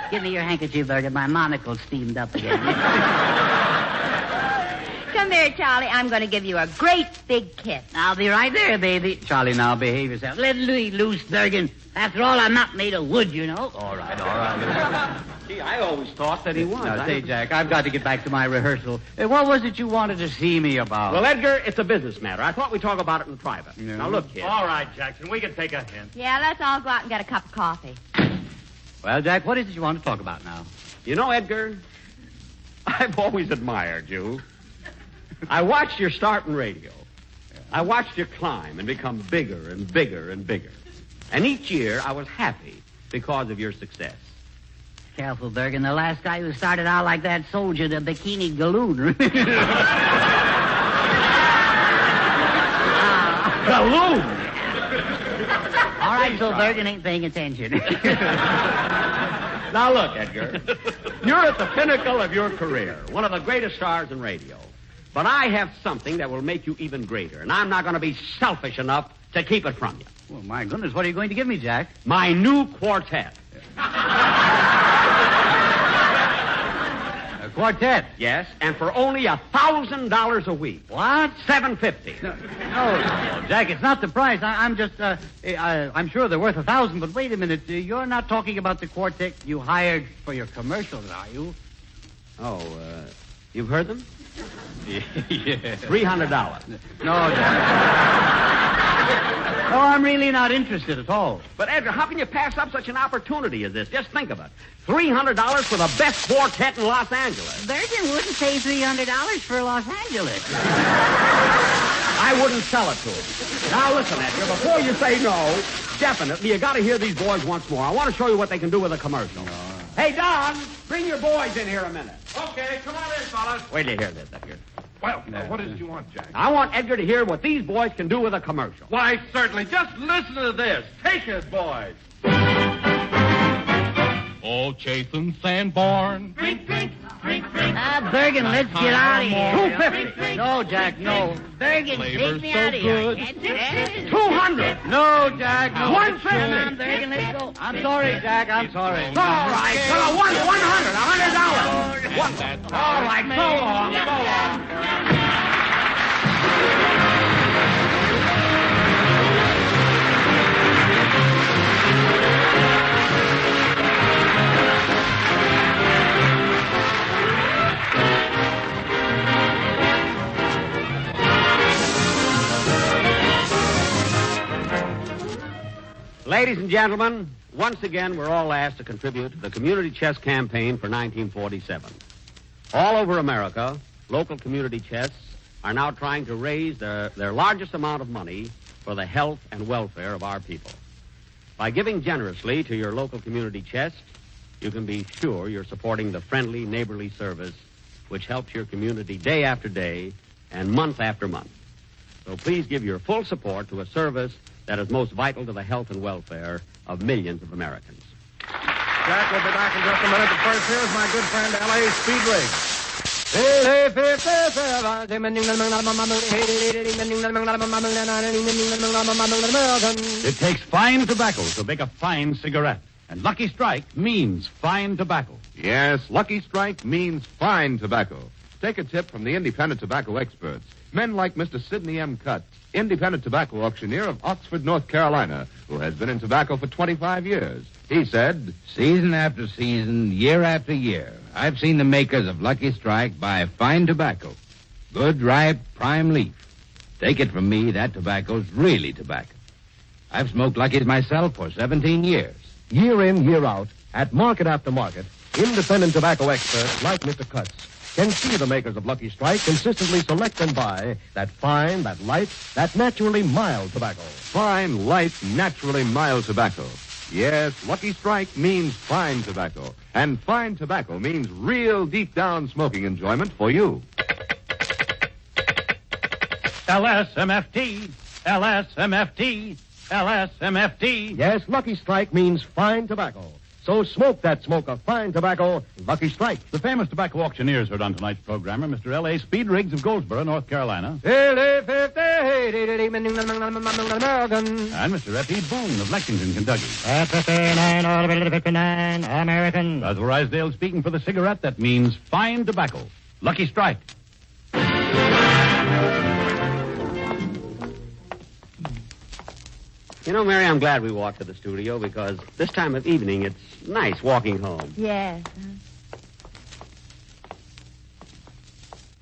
Give me your handkerchief, Bergen. My monocle's steamed up again. Come here, Charlie. I'm going to give you a great big kiss. I'll be right there, baby. Charlie, now behave yourself. Let Louis loose, Bergen. After all, I'm not made of wood, you know. All right. Gee, I always thought that he was. Now, say, Jack, I've got to get back to my rehearsal. What was it you wanted to see me about? Well, Edgar, it's a business matter. I thought we'd talk about it in private. Yeah. Now, look, kid. All right, Jackson, we can take a hint. Yeah, let's all go out and get a cup of coffee. Well, Jack, what is it you want to talk about now? You know, Edgar, I've always admired you. I watched your start in radio. I watched you climb and become bigger and bigger and bigger. And each year, I was happy because of your success. Careful, Bergen. The last guy who started out like that sold you the bikini galloon. Galloon? All right, so Bergen ain't paying attention. Now, look, Edgar. You're at the pinnacle of your career, one of the greatest stars in radio. But I have something that will make you even greater, and I'm not going to be selfish enough to keep it from you. Well, my goodness, what are you going to give me, Jack? My new quartet. A quartet? Yes, and for only $1,000 a week. What? $750. No, Jack, it's not the price. I'm just, I'm sure they're worth $1,000, but wait a minute. You're not talking about the quartet you hired for your commercials, are you? Oh, you've heard them? Yeah. $300. No, Jack. Oh, I'm really not interested at all. But, Edgar, how can you pass up such an opportunity as this? Just think of it. $300 for the best quartet in Los Angeles. Virgin wouldn't pay $300 for Los Angeles. I wouldn't sell it to him. Now, listen, Edgar, before you say no, definitely, you got to hear these boys once more. I want to show you what they can do with a commercial. Hey, Don, bring your boys in here a minute. Okay, come on in, fellas. Wait till you hear this, Edgar. Well, what is it you want, Jack? I want Edgar to hear what these boys can do with a commercial. Why, certainly. Just listen to this. Take it, boys. Oh, Chafin Sanborn. Bergen, let's get out of here. $250. No, Jack, no. Bergen, take me out of here. $200. No, Jack, no. $150. Come on, Bergen, let's go. I'm sorry, Jack, I'm sorry. All right, $100. All right, so long, so long. Ladies and gentlemen, once again, we're all asked to contribute to the Community Chest Campaign for 1947. All over America, local community chests are now trying to raise their largest amount of money for the health and welfare of our people. By giving generously to your local community chest, you can be sure you're supporting the friendly, neighborly service which helps your community day after day and month after month. So please give your full support to a service that is most vital to the health and welfare of millions of Americans. Jack will be back in just a minute, but first here's my good friend L.A. Speedrig. It takes fine tobacco to make a fine cigarette. And Lucky Strike means fine tobacco. Yes, Lucky Strike means fine tobacco. Take a tip from the independent tobacco experts. Men like Mr. Sidney M. Cutts, independent tobacco auctioneer of Oxford, North Carolina, who has been in tobacco for 25 years. He said, season after season, year after year, I've seen the makers of Lucky Strike buy fine tobacco. Good, ripe, prime leaf. Take it from me, that tobacco's really tobacco. I've smoked Lucky's myself for 17 years. Year in, year out, at market after market, independent tobacco experts like Mr. Cutts can see the makers of Lucky Strike consistently select and buy that fine, that light, that naturally mild tobacco. Fine, light, naturally mild tobacco. Yes, Lucky Strike means fine tobacco. And fine tobacco means real deep-down smoking enjoyment for you. LSMFT, LSMFT, LSMFT. Yes, Lucky Strike means fine tobacco. So smoke that smoke of fine tobacco, Lucky Strike. The famous tobacco auctioneers heard on tonight's programmer, Mr. L.A. Speedriggs of Goldsboro, North Carolina. And Mr. F.E. Boone of Lexington, Kentucky. American. Basil Rysdale speaking for the cigarette that means fine tobacco, Lucky Strike. You know, Mary, I'm glad we walked to the studio because this time of evening it's nice walking home. Yes.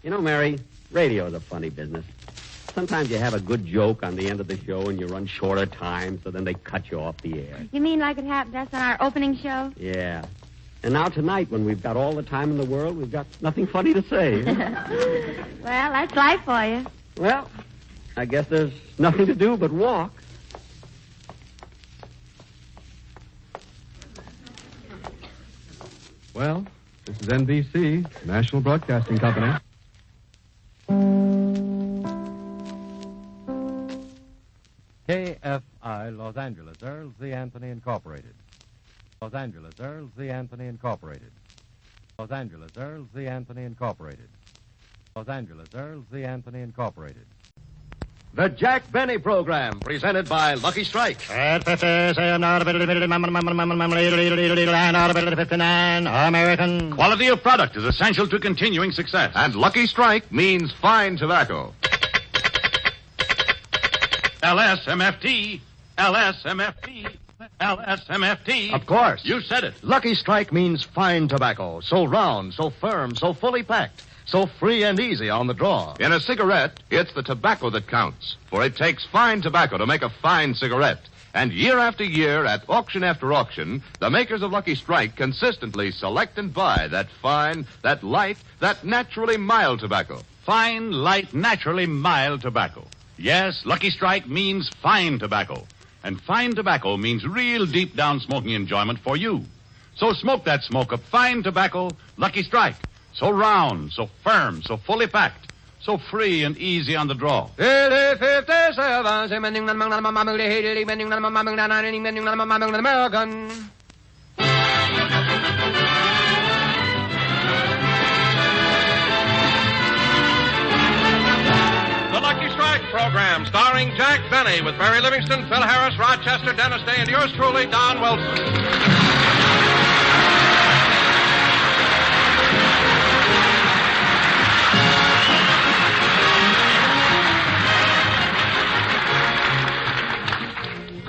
You know, Mary, radio's a funny business. Sometimes you have a good joke on the end of the show and you run short of time, so then they cut you off the air. You mean like it happened to us on our opening show? Yeah. And now tonight, when we've got all the time in the world, we've got nothing funny to say. Well, that's life for you. Well, I guess there's nothing to do but walk. Well, this is NBC, National Broadcasting Company. KFI Los Angeles, Earls the Anthony Incorporated. Los Angeles, Earls the Anthony Incorporated. Los Angeles, Earls the Anthony Incorporated. Los Angeles, Earls the Anthony Incorporated. The Jack Benny Program, presented by Lucky Strike. American. Quality of product is essential to continuing success. And Lucky Strike means fine tobacco. LSMFT, LSMFT, LSMFT. Of course. You said it. Lucky Strike means fine tobacco. So round, so firm, so fully packed, so free and easy on the draw. In a cigarette, it's the tobacco that counts, for it takes fine tobacco to make a fine cigarette. And year after year, at auction after auction, the makers of Lucky Strike consistently select and buy that fine, that light, that naturally mild tobacco. Fine, light, naturally mild tobacco. Yes, Lucky Strike means fine tobacco. And fine tobacco means real deep down smoking enjoyment for you. So smoke that smoke of fine tobacco, Lucky Strike. So round, so firm, so fully packed. So free and easy on the draw. The Lucky Strike program, starring Jack Benny with Barry Livingston, Phil Harris, Rochester, Dennis Day, and yours truly, Don Wilson.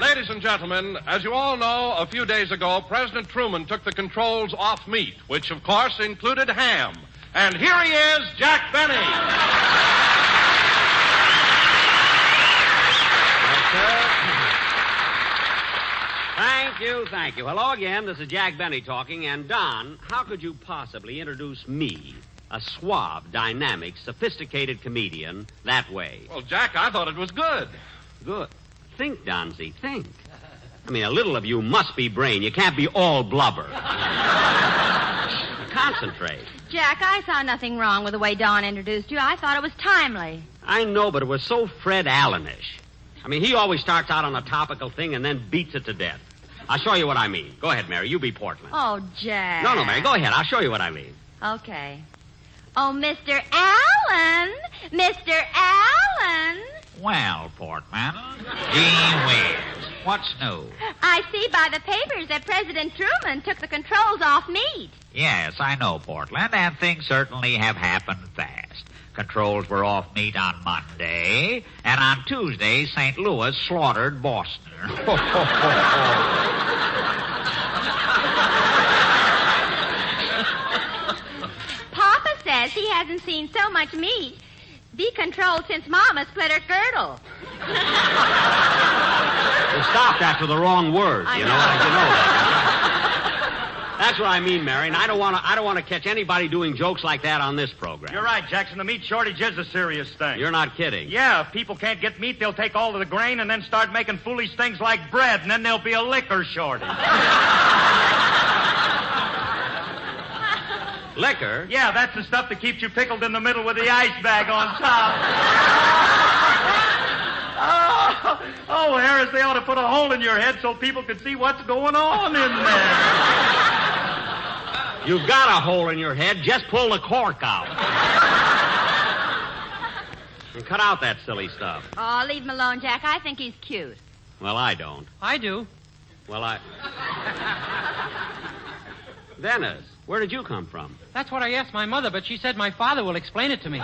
Ladies and gentlemen, as you all know, a few days ago, President Truman took the controls off meat, which, of course, included ham. And here he is, Jack Benny. Thank you. Hello again. This is Jack Benny talking. And, Don, how could you possibly introduce me, a suave, dynamic, sophisticated comedian, that way? Well, Jack, I thought it was good. Good. Think, Donzie, think. I mean, a little of you must be brain. You can't be all blubber. Concentrate. Jack, I saw nothing wrong with the way Don introduced you. I thought it was timely. I know, but it was so Fred Allenish. I mean, he always starts out on a topical thing and then beats it to death. I'll show you what I mean. Go ahead, Mary. You be Portland. Oh, Jack. No, Mary. Go ahead. I'll show you what I mean. Okay. Oh, Mr. Allen. Mr. Allen. Well, Portman, gee whiz. What's new? I see by the papers that President Truman took the controls off meat. Yes, I know, Portland, and things certainly have happened fast. Controls were off meat on Monday, and on Tuesday, St. Louis slaughtered Boston. Papa says he hasn't seen so much meat be controlled since Mama split her girdle. You stopped after the wrong word. You know. That's what I mean, Mary. And I don't want to catch anybody doing jokes like that on this program. You're right, Jackson. The meat shortage is a serious thing. You're not kidding. Yeah, if people can't get meat, they'll take all of the grain and then start making foolish things like bread, and then there'll be a liquor shortage. Liquor? Yeah, that's the stuff that keeps you pickled in the middle with the ice bag on top. Oh, Harris, they ought to put a hole in your head so people can see what's going on in there. You've got a hole in your head. Just pull the cork out. And cut out that silly stuff. Oh, leave him alone, Jack. I think he's cute. Well, I don't. I do. Well, Dennis, where did you come from? That's what I asked my mother, but she said my father will explain it to me.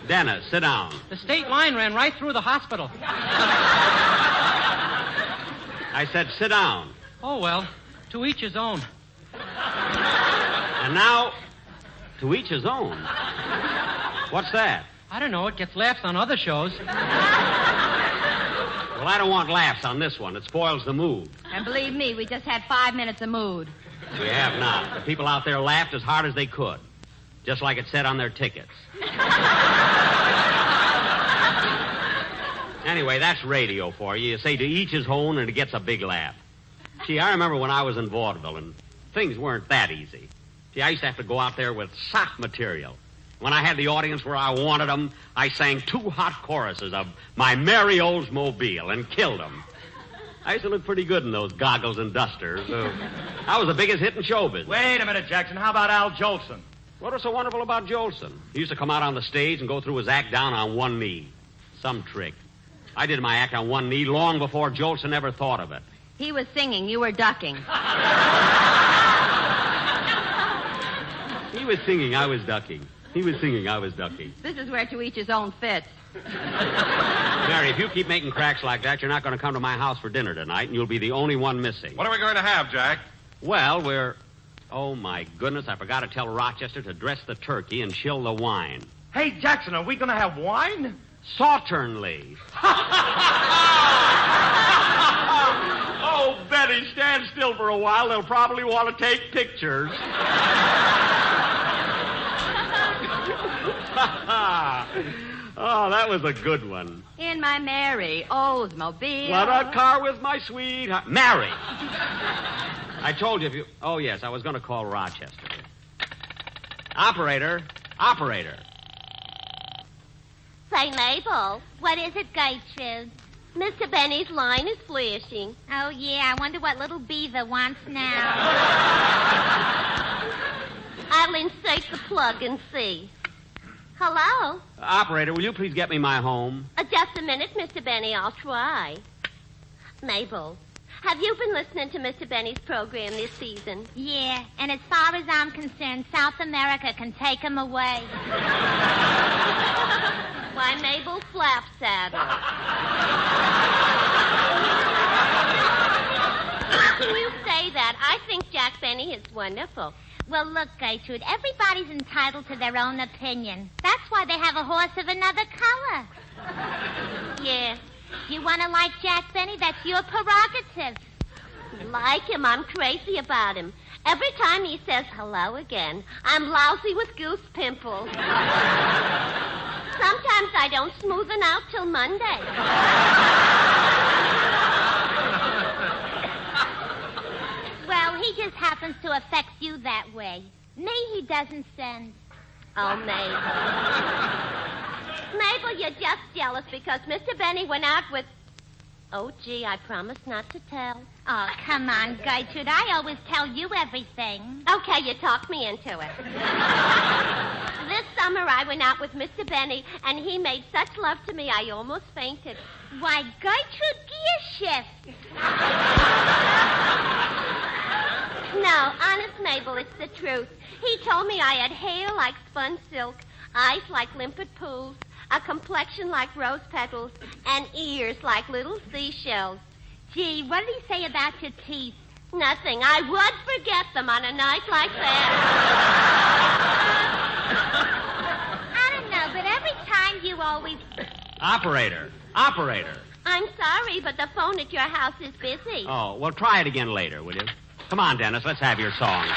Dennis, sit down. The state line ran right through the hospital. I said sit down. Oh, well, to each his own. And now, to each his own. What's that? I don't know. It gets laughs on other shows. Well, I don't want laughs on this one. It spoils the mood. And believe me, we just had 5 minutes of mood. We have not. The people out there laughed as hard as they could. Just like it said on their tickets. Anyway, that's radio for you. You say to each his own, and it gets a big laugh. See, I remember when I was in vaudeville, and things weren't that easy. See, I used to have to go out there with soft material. When I had the audience where I wanted them, I sang 2 hot choruses of My Merry Oldsmobile and killed them. I used to look pretty good in those goggles and dusters. I was the biggest hit in showbiz. Wait a minute, Jackson. How about Al Jolson? What was so wonderful about Jolson? He used to come out on the stage and go through his act down on one knee. Some trick. I did my act on one knee long before Jolson ever thought of it. He was singing. You were ducking. He was singing. I was ducking. He was singing, I was ducking. This is where to each his own fits. Mary, if you keep making cracks like that, you're not going to come to my house for dinner tonight, and you'll be the only one missing. What are we going to have, Jack? Well, we're... Oh, my goodness, I forgot to tell Rochester to dress the turkey and chill the wine. Hey, Jackson, are we going to have wine? Sauternly. Oh, Betty, stand still for a while. They'll probably want to take pictures. Oh, that was a good one. In my Mary Oldsmobile. What a car with my sweetheart. Mary! I told you if you... Oh, yes, I was going to call Rochester. Operator. Say, Mabel, what is it, Gertrude? Mr. Benny's line is flashing. Oh, yeah, I wonder what little beaver wants now. I'll insert the plug and see. Hello? Operator, will you please get me my home? Just a minute, Mr. Benny. I'll try. Mabel, have you been listening to Mr. Benny's program this season? Yeah, and as far as I'm concerned, South America can take him away. Why, Mabel Flapsaddle. How can you say that? I think Jack Benny is wonderful. Well, look, Gertrude, everybody's entitled to their own opinion. That's why they have a horse of another color. Yeah. You want to like Jack Benny? That's your prerogative. Like him, I'm crazy about him. Every time he says hello again, I'm lousy with goose pimples. Sometimes I don't smoothen out till Monday. Well, he just happens to affect you that way. Me, he doesn't send. Oh, Mabel. Mabel, you're just jealous because Mr. Benny went out with... Oh, gee, I promised not to tell. Oh, come on, Gertrude. I always tell you everything. Okay, you talked me into it. This summer I went out with Mr. Benny, and he made such love to me I almost fainted. Why, Gertrude, gear shift. No, honest, Mabel, it's the truth. He told me I had hair like spun silk, eyes like limpid pools, a complexion like rose petals, and ears like little seashells. Gee, what did he say about your teeth? Nothing. I would forget them on a night like that. I don't know, but every time you always... Operator. I'm sorry, but the phone at your house is busy. Oh, well, try it again later, will you? Come on, Dennis, let's have your song.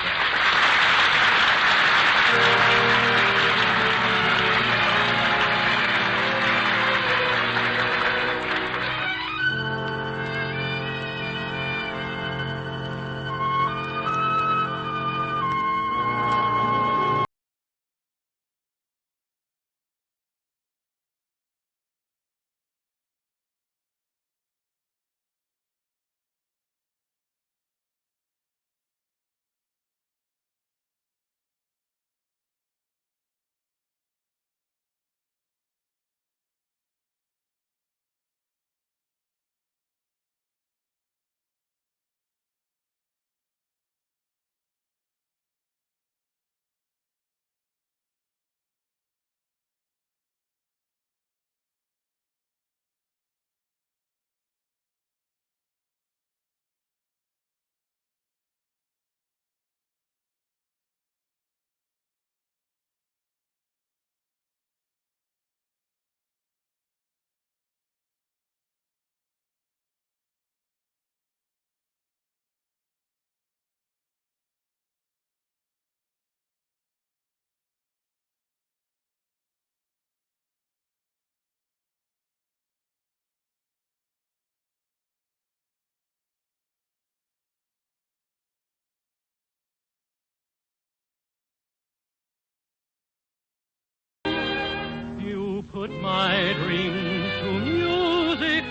Put my dreams to music.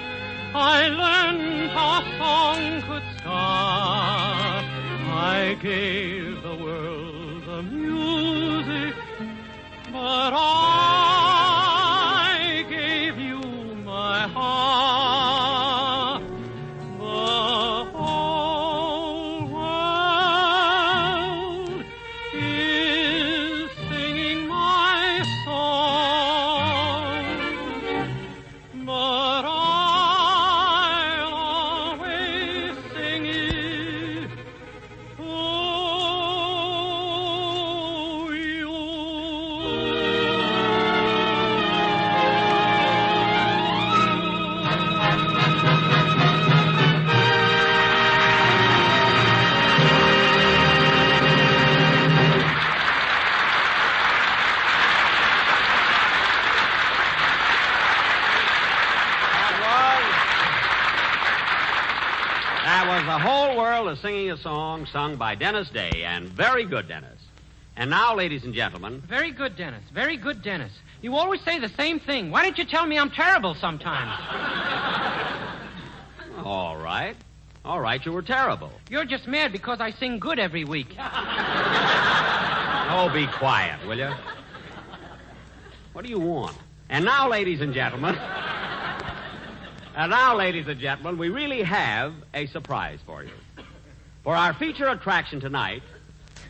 I learned how song could start. I gave the world the music, but I gave you my heart. The whole world is singing my because the whole world is singing a song sung by Dennis Day, and very good, Dennis. And now, ladies and gentlemen... Very good, Dennis. Very good, Dennis. You always say the same thing. Why don't you tell me I'm terrible sometimes? All right. All right, you were terrible. You're just mad because I sing good every week. Oh, be quiet, will you? What do you want? And now, ladies and gentlemen... we really have a surprise for you. For our feature attraction tonight,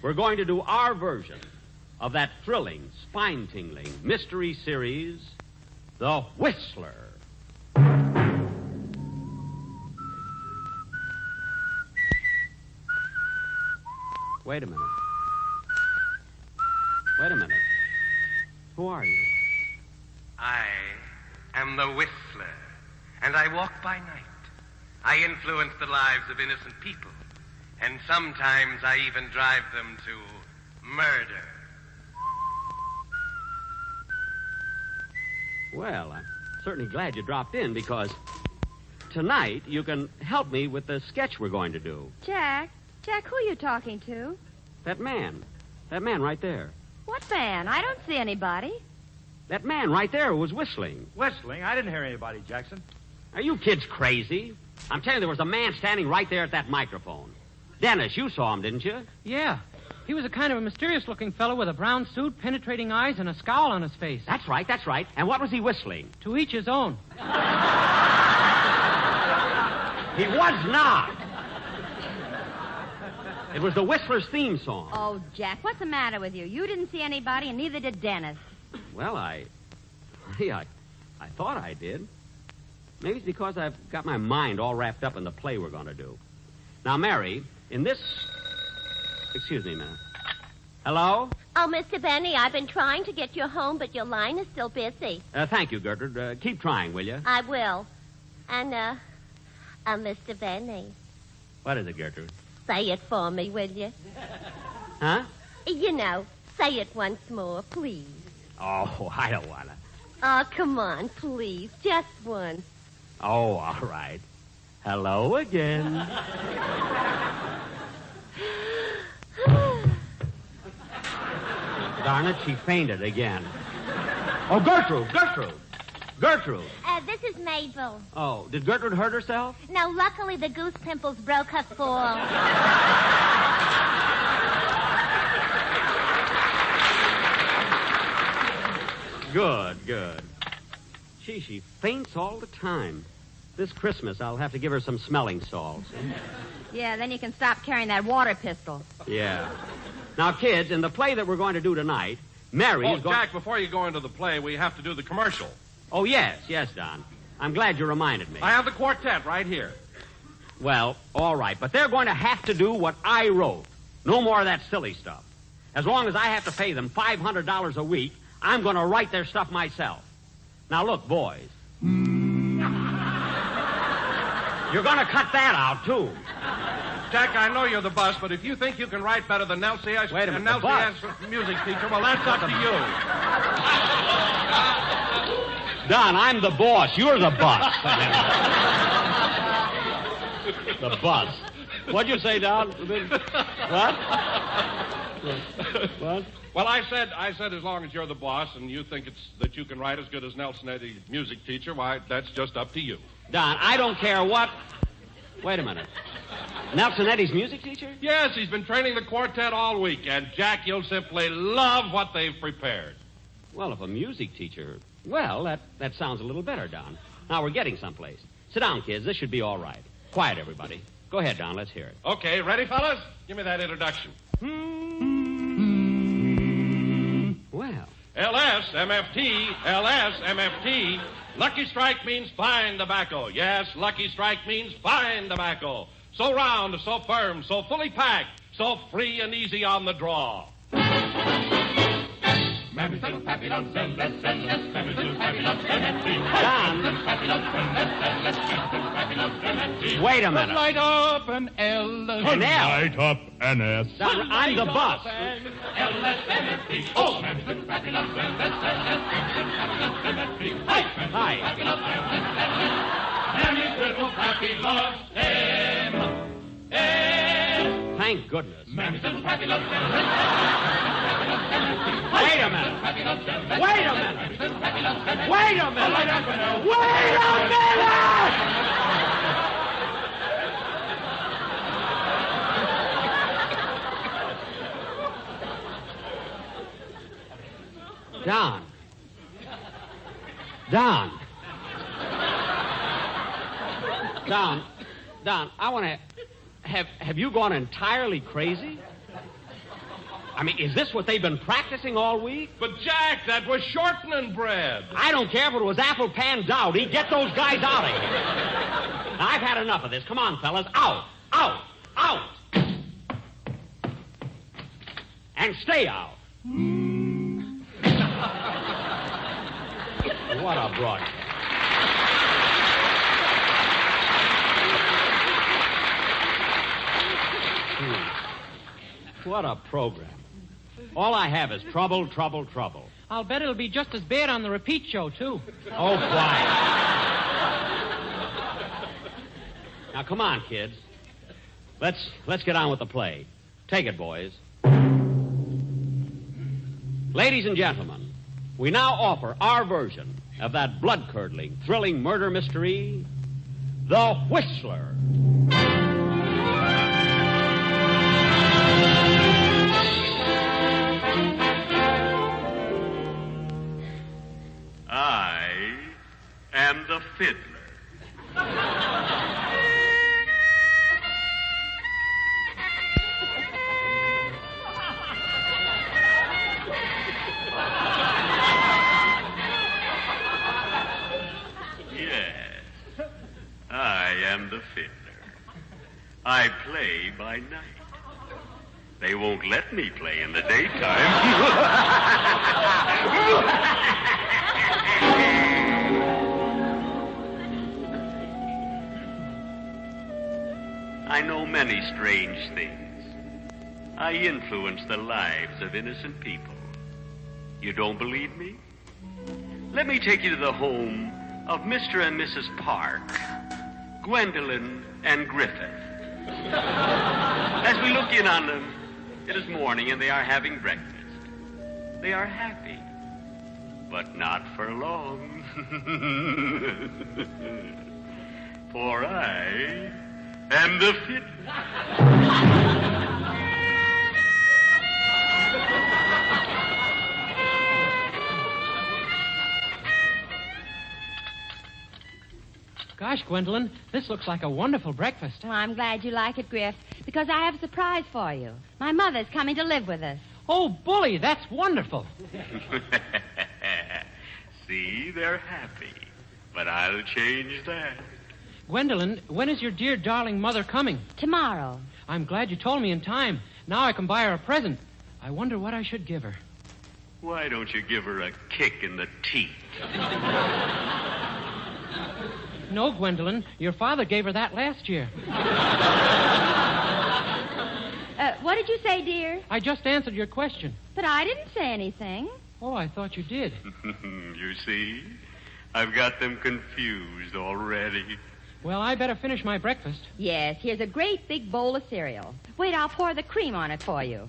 we're going to do our version of that thrilling, spine-tingling mystery series, The Whistler. Wait a minute. Who are you? I am the Whistler, and I walk by night. I influence the lives of innocent people, and sometimes I even drive them to murder. Well, I'm certainly glad you dropped in, because tonight you can help me with the sketch we're going to do. Jack, who are you talking to? That man right there. What man? I don't see anybody. That man right there who was whistling. Whistling? I didn't hear anybody, Jackson. Are you kids crazy? I'm telling you, there was a man standing right there at that microphone. Dennis, you saw him, didn't you? Yeah. He was a kind of a mysterious-looking fellow with a brown suit, penetrating eyes, and a scowl on his face. That's right. And what was he whistling? To each his own. He was not. It was the Whistler's theme song. Oh, Jack, what's the matter with you? You didn't see anybody, and neither did Dennis. Well, I thought I did. Maybe it's because I've got my mind all wrapped up in the play we're going to do. Now, Mary, in this... Excuse me a minute. Hello? Oh, Mr. Benny, I've been trying to get you home, but your line is still busy. Thank you, Gertrude. Keep trying, will you? I will. And, Mr. Benny. What is it, Gertrude? Say it for me, will you? Huh? You know, say it once more, please. Oh, I don't want to. Oh, come on, please. Just once. Oh, all right. Hello again. Darn it, she fainted again. Oh, Gertrude. This is Mabel. Oh, did Gertrude hurt herself? No, luckily the goose pimples broke her fall. Good. Gee, she faints all the time. This Christmas, I'll have to give her some smelling salts. Yeah, then you can stop carrying that water pistol. Yeah. Now, kids, in the play that we're going to do tonight, Mary is going... Jack, before you go into the play, we have to do the commercial. Oh, yes, Don. I'm glad you reminded me. I have the quartet right here. Well, all right, but they're going to have to do what I wrote. No more of that silly stuff. As long as I have to pay them $500 a week, I'm going to write their stuff myself. Now, look, boys. You're going to cut that out, too. Jack, I know you're the boss, but if you think you can write better than Nelsie as Wait a minute, music teacher, well, that's up to you. Don, I'm the boss. You're the boss. The boss. What'd you say, Don? What? What? Well, I said as long as you're the boss and you think that you can write as good as Nelson Eddy, music teacher, why, that's just up to you. Don, I don't care what... Wait a minute. Nelson Eddy's music teacher? Yes, he's been training the quartet all week, and Jack, you'll simply love what they've prepared. Well, if a music teacher... Well, that sounds a little better, Don. Now we're getting someplace. Sit down, kids. This should be all right. Quiet, everybody. Go ahead, Don. Let's hear it. Okay, ready, fellas? Give me that introduction. Well. LSMFT. Lucky Strike means fine tobacco. Yes, Lucky Strike means fine tobacco. So round, so firm, so fully packed, so free and easy on the draw. Don. Wait a minute. Light up an L. An L? Light up an S. Don, I'm the boss. Oh. Hi. thank goodness. Wait a minute. Wait a minute. Wait a minute. Wait a minute! Don. Don, I want to... Have you gone entirely crazy? I mean, is this what they've been practicing all week? But, Jack, that was shortening bread. I don't care if it was apple pan dowdy. Get those guys out of here. Now, I've had enough of this. Come on, fellas. Out. Out. Out. And stay out. What a broadcast. What a program. All I have is trouble, trouble, trouble. I'll bet it'll be just as bad on the repeat show, too. Oh, quiet. Now, come on, kids. Let's get on with the play. Take it, boys. Ladies and gentlemen, we now offer our version of that blood-curdling, thrilling murder mystery, The Whistler. I am the fiddler. Yes, I am the fiddler. I play by night. They won't let me play in the daytime. I know many strange things. I influence the lives of innocent people. You don't believe me? Let me take you to the home of Mr. and Mrs. Park, Gwendolyn and Griffith. As we look in on them, it is morning and they are having breakfast. They are happy, but not for long. For I am the fiddler. Gosh, Gwendolyn, this looks like a wonderful breakfast. Oh, I'm glad you like it, Griff, because I have a surprise for you. My mother's coming to live with us. Oh, bully, that's wonderful. See, they're happy. But I'll change that. Gwendolyn, when is your dear, darling mother coming? Tomorrow. I'm glad you told me in time. Now I can buy her a present. I wonder what I should give her. Why don't you give her a kick in the teeth? No, Gwendolyn, your father gave her that last year. What did you say, dear? I just answered your question. But I didn't say anything. Oh, I thought you did. You see? I've got them confused already. Well, I better finish my breakfast. Yes, here's a great big bowl of cereal. Wait, I'll pour the cream on it for you.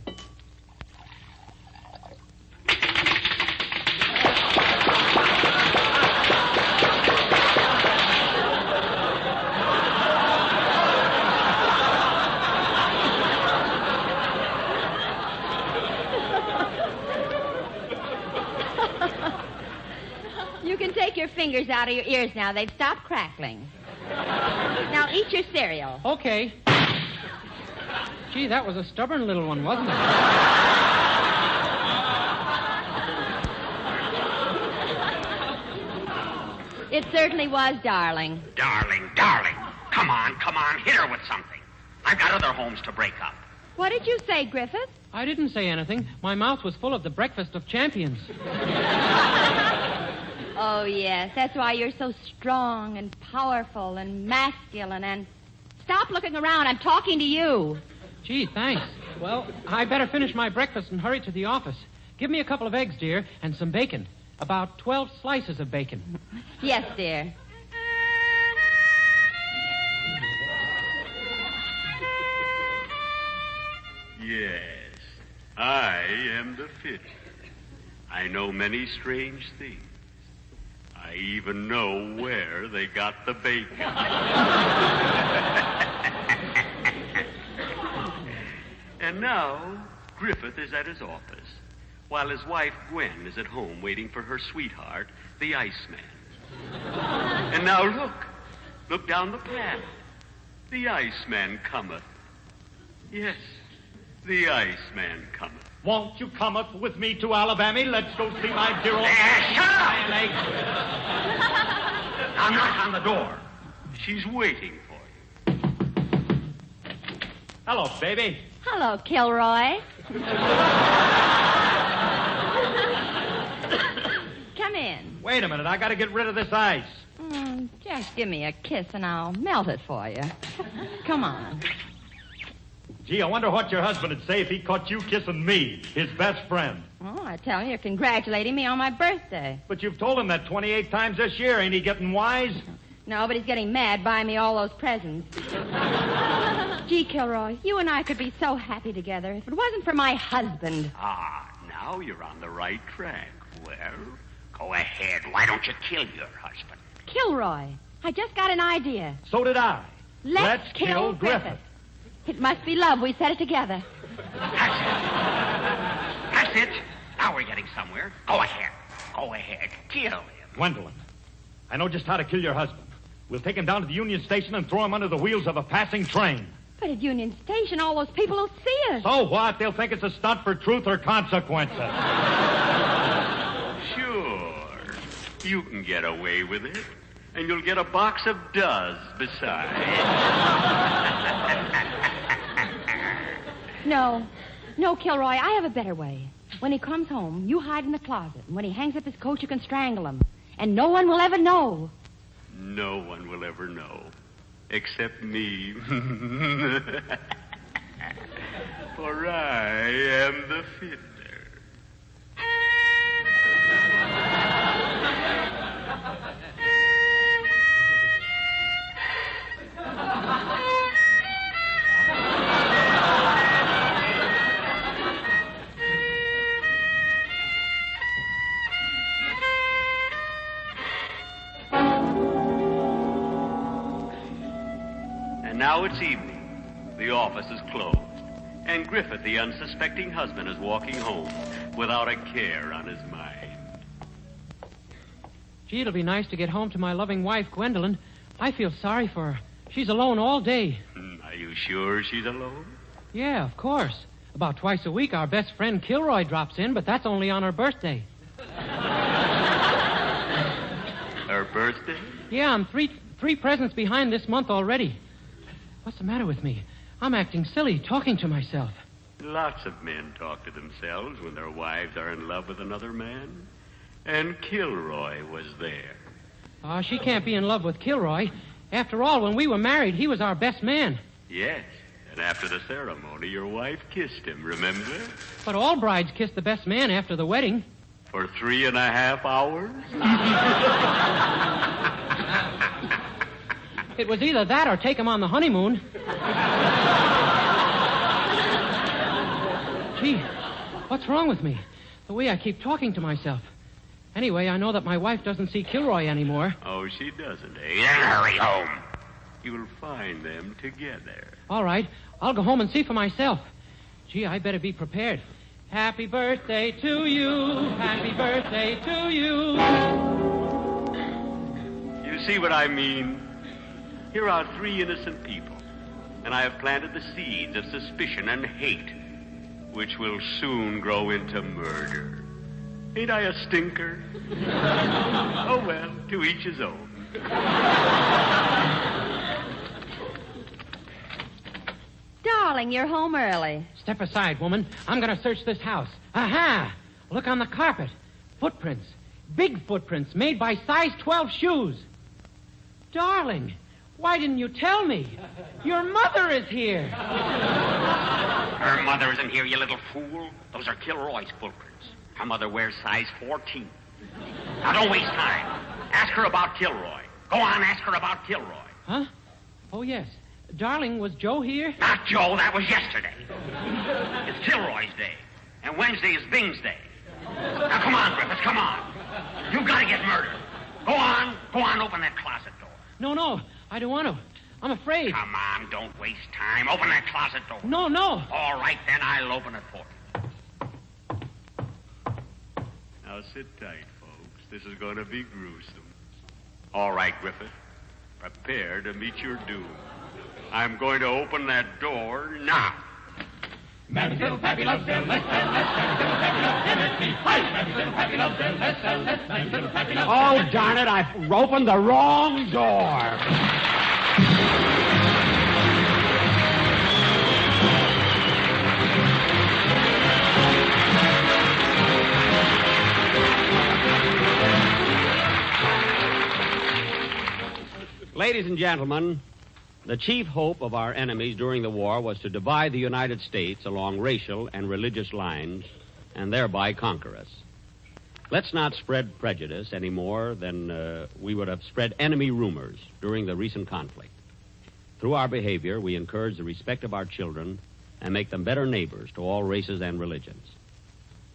You can take your fingers out of your ears now. They've stopped crackling. Now eat your cereal. Okay. Gee, that was a stubborn little one, wasn't it? It certainly was, darling. Darling. Come on. Hit her with something. I've got other homes to break up. What did you say, Griffith? I didn't say anything. My mouth was full of the breakfast of champions. Oh, yes. That's why you're so strong and powerful and masculine and... Stop looking around. I'm talking to you. Gee, thanks. Well, I better finish my breakfast and hurry to the office. Give me a couple of eggs, dear, and some bacon. About 12 slices of bacon. Yes, dear. Yes, I am the fiddler. I know many strange things. I even know where they got the bacon. And now, Griffith is at his office, while his wife Gwen is at home waiting for her sweetheart, the Iceman. And now look down the path. The Iceman cometh. Yes, the Iceman cometh. Won't you come up with me to Alabama? Let's go see my dear old... Shut up! Now knock on the door. She's waiting for you. Hello, baby. Hello, Kilroy. Come in. Wait a minute. I got to get rid of this ice. Just give me a kiss and I'll melt it for you. Come on. Gee, I wonder what your husband would say if he caught you kissing me, his best friend. Oh, I tell you, you're congratulating me on my birthday. But you've told him that 28 times this year. Ain't he getting wise? No, but he's getting mad buying me all those presents. Gee, Kilroy, you and I could be so happy together if it wasn't for my husband. Ah, now you're on the right track. Well, go ahead. Why don't you kill your husband? Kilroy, I just got an idea. So did I. Let's kill Griffith. It must be love. We said it together. That's it. Now we're getting somewhere. Go ahead. Kill him. Gwendolyn, I know just how to kill your husband. We'll take him down to the Union Station and throw him under the wheels of a passing train. But at Union Station, all those people will see us. So what? They'll think it's a stunt for truth or consequences. Sure. You can get away with it. And you'll get a box of Does besides. No, Kilroy, I have a better way. When he comes home, you hide in the closet. And when he hangs up his coat, you can strangle him. And no one will ever know. No one will ever know. Except me. For I am the fiddler. Now it's evening. The office is closed. And Griffith, the unsuspecting husband, is walking home without a care on his mind. Gee, it'll be nice to get home to my loving wife, Gwendolyn. I feel sorry for her. She's alone all day. Are you sure she's alone? Yeah, of course. About twice a week, our best friend Kilroy drops in, but that's only on her birthday. Her birthday? Yeah, I'm three presents behind this month already. What's the matter with me? I'm acting silly, talking to myself. Lots of men talk to themselves when their wives are in love with another man. And Kilroy was there. Oh, she can't be in love with Kilroy. After all, when we were married, he was our best man. Yes, and after the ceremony, your wife kissed him, remember? But all brides kiss the best man after the wedding. For 3.5 hours? It was either that or take him on the honeymoon. Gee, what's wrong with me? The way I keep talking to myself. Anyway, I know that my wife doesn't see Kilroy anymore. Oh, she doesn't, eh? Hurry home. You'll find them together. All right, I'll go home and see for myself. Gee, I better be prepared. Happy birthday to you. Happy birthday to you. You see what I mean? Here are 3 innocent people, and I have planted the seeds of suspicion and hate, which will soon grow into murder. Ain't I a stinker? Oh, well, to each his own. Darling, you're home early. Step aside, woman. I'm going to search this house. Aha! Look on the carpet. Footprints. Big footprints made by size 12 shoes. Darling, why didn't you tell me? Your mother is here. Her mother isn't here, you little fool. Those are Kilroy's footprints. Her mother wears size 14. Now, don't waste time. Ask her about Kilroy. Go on, ask her about Kilroy. Huh? Oh, yes. Darling, was Joe here? Not Joe, that was yesterday. It's Kilroy's day. And Wednesday is Bing's day. Now, come on, Griffiths, come on. You've got to get murdered. Go on, open that closet door. No, I don't want to. I'm afraid. Come on, don't waste time. Open that closet door. No. All right, then, I'll open it for you. Now, sit tight, folks. This is going to be gruesome. All right, Griffith. Prepare to meet your doom. I'm going to open that door now. Mary's little Pappy loves Bill. Let's sell, Pappy loves MSP. Hi, Mary's little Pappy loves Bill. Let's sell, Mary's little Pappy loves. Oh, darn it, I've opened the wrong door. Ladies and gentlemen, the chief hope of our enemies during the war was to divide the United States along racial and religious lines and thereby conquer us. Let's not spread prejudice any more than we would have spread enemy rumors during the recent conflict. Through our behavior, we encourage the respect of our children and make them better neighbors to all races and religions.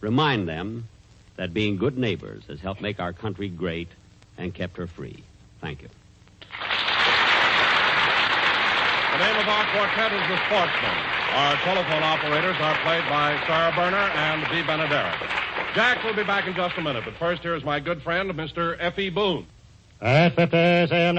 Remind them that being good neighbors has helped make our country great and kept her free. Thank you. The name of our quartet is the Sportsmen. Our telephone operators are played by Sarah Berner and B. Benederic. Jack will be back in just a minute, but first here's my good friend, Mr. F.E. Boone. 59,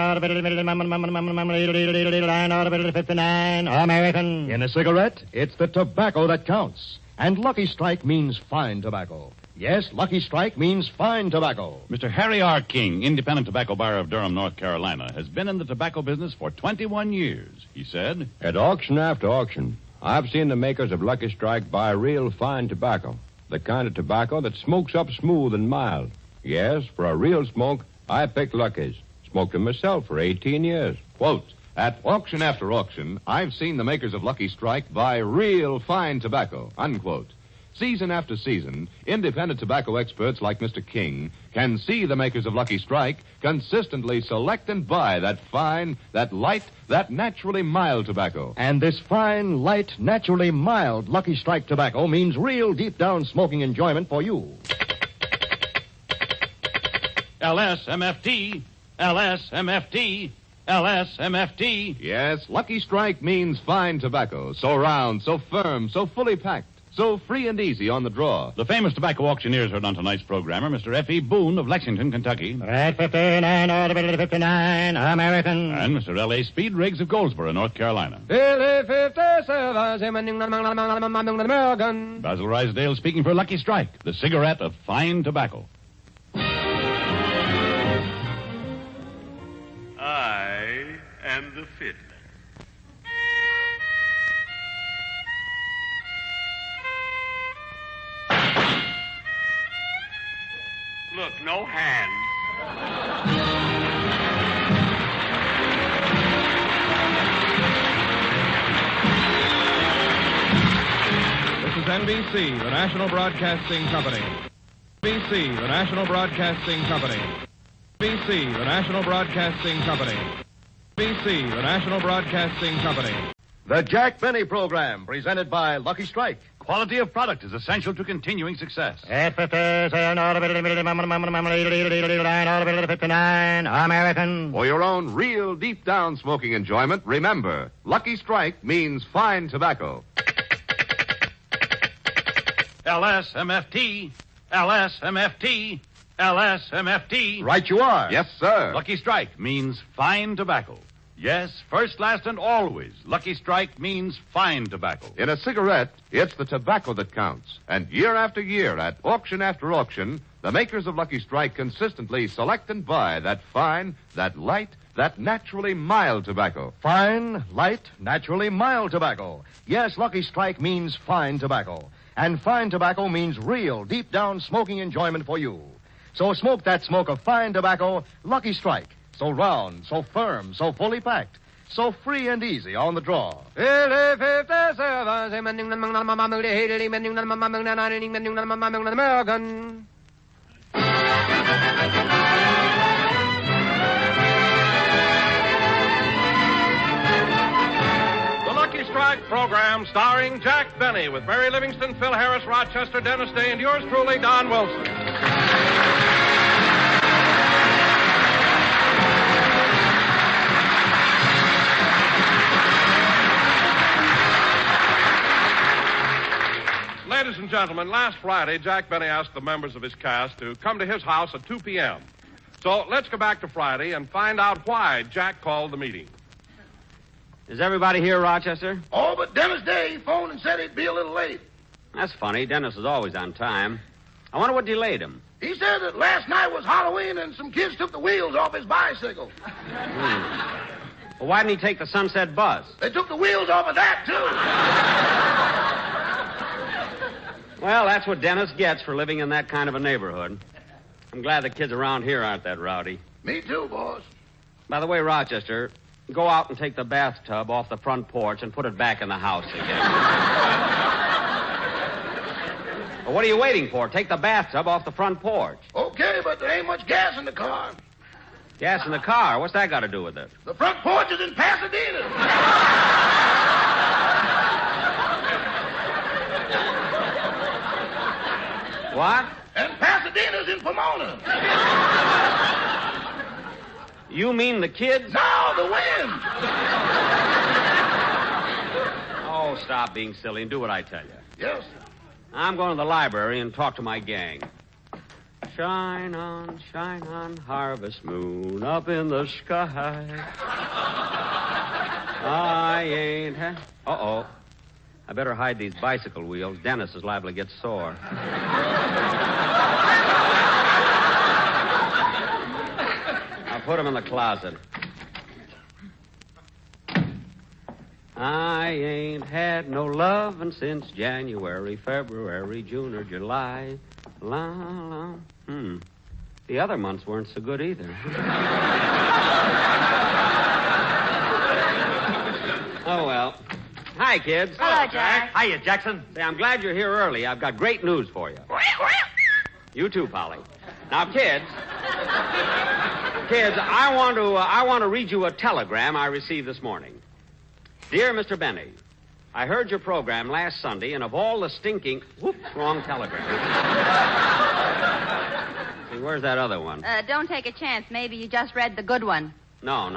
American. In a cigarette, it's the tobacco that counts. And Lucky Strike means fine tobacco. Yes, Lucky Strike means fine tobacco. Mr. Harry R. King, independent tobacco buyer of Durham, North Carolina, has been in the tobacco business for 21 years. He said, at auction after auction, I've seen the makers of Lucky Strike buy real fine tobacco. The kind of tobacco that smokes up smooth and mild. Yes, for a real smoke, I picked Lucky's. Smoked them myself for 18 years. Quote, at auction after auction, I've seen the makers of Lucky Strike buy real fine tobacco, unquote. Season after season, independent tobacco experts like Mr. King can see the makers of Lucky Strike consistently select and buy that fine, that light, that naturally mild tobacco. And this fine, light, naturally mild Lucky Strike tobacco means real deep-down smoking enjoyment for you. LSMFT, LSMFT, LSMFT. Yes, Lucky Strike means fine tobacco. So round, so firm, so fully packed. So free and easy on the draw. The famous tobacco auctioneers heard on tonight's programmer, Mr. F.E. Boone of Lexington, Kentucky. At 59, order 59, American. And Mr. L.A. Speed Riggs of Goldsboro, North Carolina. American. Basil Rysdale speaking for Lucky Strike, the cigarette of fine tobacco. I am the fiddler. Look, no hands. This is NBC, the National Broadcasting Company. NBC, the National Broadcasting Company. NBC, the National Broadcasting Company. NBC, the National Broadcasting Company. The Jack Benny Program, presented by Lucky Strike. Quality of product is essential to continuing success. At 59, American. For your own real deep-down smoking enjoyment, remember, Lucky Strike means fine tobacco. LSMFT, LSMFT, LSMFT. Right you are. Yes, sir. Lucky Strike means fine tobacco. Yes, first, last, and always, Lucky Strike means fine tobacco. In a cigarette, it's the tobacco that counts. And year after year, at auction after auction, the makers of Lucky Strike consistently select and buy that fine, that light, that naturally mild tobacco. Fine, light, naturally mild tobacco. Yes, Lucky Strike means fine tobacco. And fine tobacco means real, deep-down smoking enjoyment for you. So smoke that smoke of fine tobacco, Lucky Strike. So round, so firm, so fully packed, so free and easy on the draw. American. program starring Jack Benny with Mary Livingston, Phil Harris, Rochester, Dennis Day, and yours truly, Don Wilson. Ladies and gentlemen, last Friday, Jack Benny asked the members of his cast to come to his house at 2 p.m. So let's go back to Friday and find out why Jack called the meeting. Is everybody here, Rochester? Oh, but Dennis Day phoned and said he'd be a little late. That's funny. Dennis is always on time. I wonder what delayed him. He said that last night was Halloween and some kids took the wheels off his bicycle. Well, why didn't he take the Sunset bus? They took the wheels off of that, too. Well, that's what Dennis gets for living in that kind of a neighborhood. I'm glad the kids around here aren't that rowdy. Me too, boss. By the way, Rochester, go out and take the bathtub off the front porch and put it back in the house again. Well, what are you waiting for? Take the bathtub off the front porch. Okay, but there ain't much gas in the car. Gas in the car? What's that got to do with it? The front porch is in Pasadena. What? And Pasadena's in Pomona. You mean the kids? No, the wind. Oh, stop being silly and do what I tell you. Yes. I'm going to the library and talk to my gang. Shine on, harvest moon up in the sky. I ain't Uh-oh. I better hide these bicycle wheels. Dennis is liable to get sore. I'll put them in the closet. I ain't had no lovin' since January, February, June, or July. La, la. The other months weren't so good either. Oh, well. Hi, kids. Hello, Jack. Hiya, Jackson. Say, I'm glad you're here early. I've got great news for you. You too, Polly. Now, kids, I want to read you a telegram I received this morning. Dear Mr. Benny, I heard your program last Sunday, and of all the stinking... Whoops, wrong telegram. See, where's that other one? Don't take a chance. Maybe you just read the good one. No.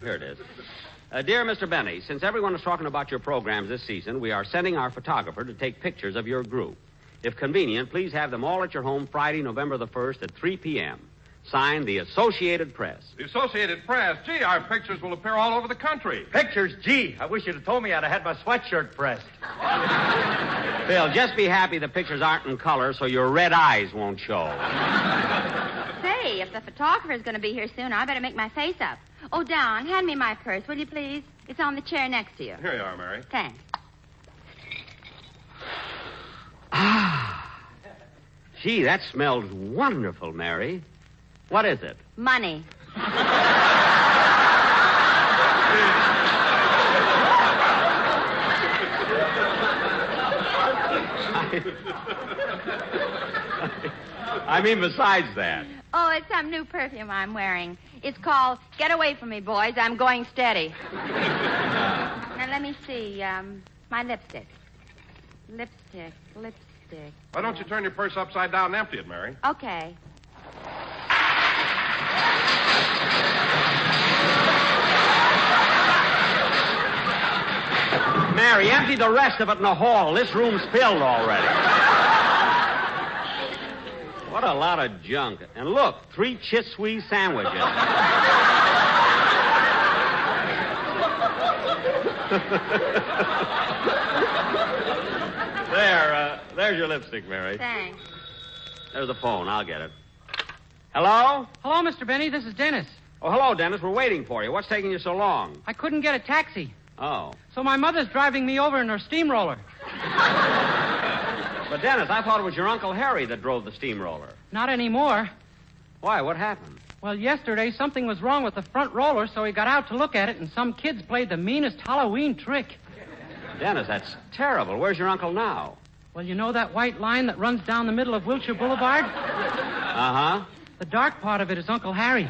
Here it is. Dear Mr. Benny, since everyone is talking about your programs this season, we are sending our photographer to take pictures of your group. If convenient, please have them all at your home Friday, November the 1st at 3 p.m. Signed, the Associated Press. The Associated Press? Gee, our pictures will appear all over the country. Pictures? Gee, I wish you'd have told me I'd have had my sweatshirt pressed. Phil, just be happy the pictures aren't in color so your red eyes won't show. Say, if the photographer's going to be here soon, I better make my face up. Oh, Don, hand me my purse, will you please? It's on the chair next to you. Here you are, Mary. Thanks. Gee, that smells wonderful, Mary. What is it? Money. I mean, besides that. Oh, it's some new perfume I'm wearing. It's called Get Away From Me, Boys. I'm Going Steady. Now, let me see. My lipstick. Lipstick. Why don't you turn your purse upside down and empty it, Mary? Okay. Mary, empty the rest of it in the hall. This room's filled already. What a lot of junk. And look, 3 Chiswee sandwiches. There's your lipstick, Mary. Thanks. There's the phone. I'll get it. Hello? Hello, Mr. Benny. This is Dennis. Oh, hello, Dennis. We're waiting for you. What's taking you so long? I couldn't get a taxi. Oh. So my mother's driving me over in her steamroller. But, Dennis, I thought it was your Uncle Harry that drove the steamroller. Not anymore. Why? What happened? Well, yesterday something was wrong with the front roller, so he got out to look at it, and some kids played the meanest Halloween trick. Dennis, that's terrible. Where's your uncle now? Well, you know that white line that runs down the middle of Wilshire Boulevard? Uh-huh. The dark part of it is Uncle Harry.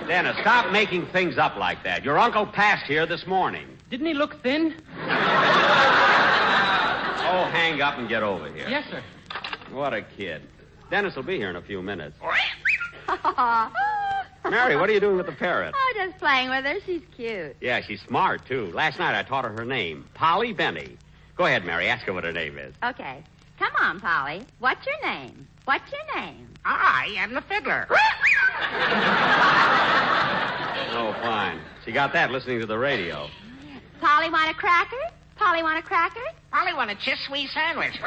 Dennis, stop making things up like that. Your uncle passed here this morning. Didn't he look thin? Oh, hang up and get over here. Yes, sir. What a kid. Dennis will be here in a few minutes. Mary, what are you doing with the parrot? Oh, just playing with her. She's cute. Yeah, she's smart, too. Last night I taught her name, Polly Benny. Go ahead, Mary. Ask her what her name is. Okay. Come on, Polly. What's your name? What's your name? I am the fiddler. Oh, fine. She got that listening to the radio. Polly want a cracker? Polly want a cracker? Polly want a chiss-sweet sandwich. See,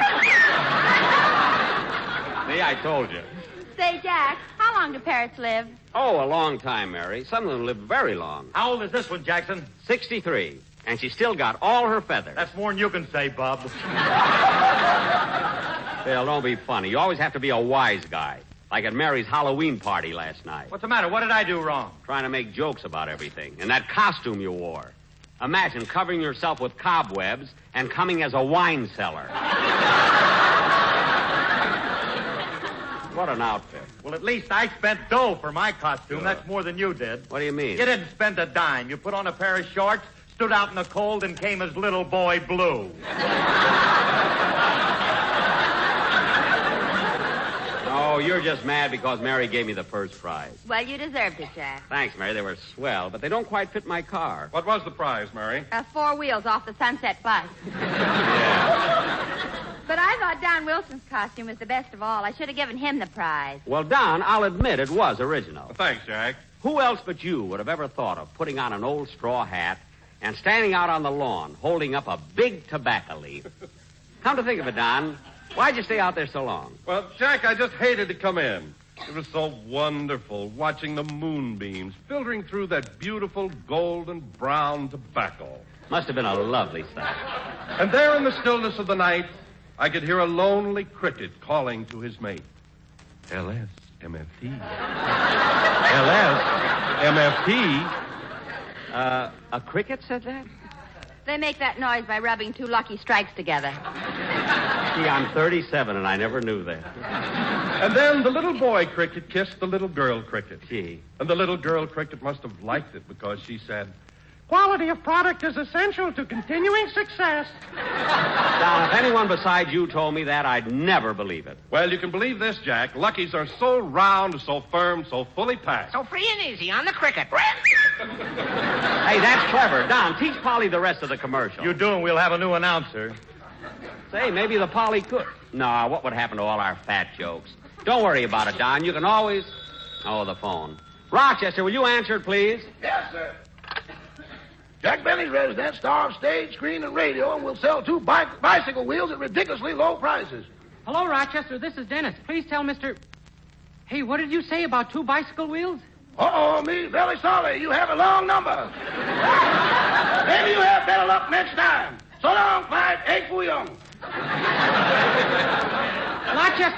I told you. Say, Jack, how long do parrots live? Oh, a long time, Mary. Some of them live very long. How old is this one, Jackson? 63. And she's still got all her feathers. That's more than you can say, Bub. Phil, don't be funny. You always have to be a wise guy. Like at Mary's Halloween party last night. What's the matter? What did I do wrong? Trying to make jokes about everything. And that costume you wore. Imagine covering yourself with cobwebs and coming as a wine cellar. What an outfit. Well, at least I spent dough for my costume. That's more than you did. What do you mean? You didn't spend a dime. You put on a pair of shorts, stood out in the cold, and came as Little Boy Blue. Oh, you're just mad because Mary gave me the first prize. Well, you deserved it, Jack. Thanks, Mary. They were swell, but they don't quite fit my car. What was the prize, Mary? 4 wheels off the Sunset bus. But I thought Don Wilson's costume was the best of all. I should have given him the prize. Well, Don, I'll admit it was original. Thanks, Jack. Who else but you would have ever thought of putting on an old straw hat and standing out on the lawn holding up a big tobacco leaf? Come to think of it, Don, why'd you stay out there so long? Well, Jack, I just hated to come in. It was so wonderful watching the moonbeams filtering through that beautiful golden brown tobacco. Must have been a lovely sight. And there in the stillness of the night, I could hear a lonely cricket calling to his mate. LS-MFT. LS-MFT. A cricket said that? They make that noise by rubbing 2 lucky strikes together. Gee, I'm 37 and I never knew that. And then the little boy cricket kissed the little girl cricket. Gee. And the little girl cricket must have liked it because she said, Quality of product is essential to continuing success. Now, if anyone besides you told me that, I'd never believe it. Well, you can believe this, Jack. Luckies are so round, so firm, so fully packed. So free and easy on the cricket. Hey, that's clever. Don, teach Polly the rest of the commercial. You do, and we'll have a new announcer. Say, maybe the Polly could. No, what would happen to all our fat jokes? Don't worry about it, Don. You can always... Oh, the phone. Rochester, will you answer it, please? Yes, sir. Jack Benny's resident, star of stage, screen, and radio, and will sell 2 bicycle wheels at ridiculously low prices. Hello, Rochester. This is Dennis. Please tell Mr. Hey, what did you say about 2 bicycle wheels? Uh-oh, me very sorry. You have a long number. Maybe you have better luck next time. So long, Clyde. Egg foo young.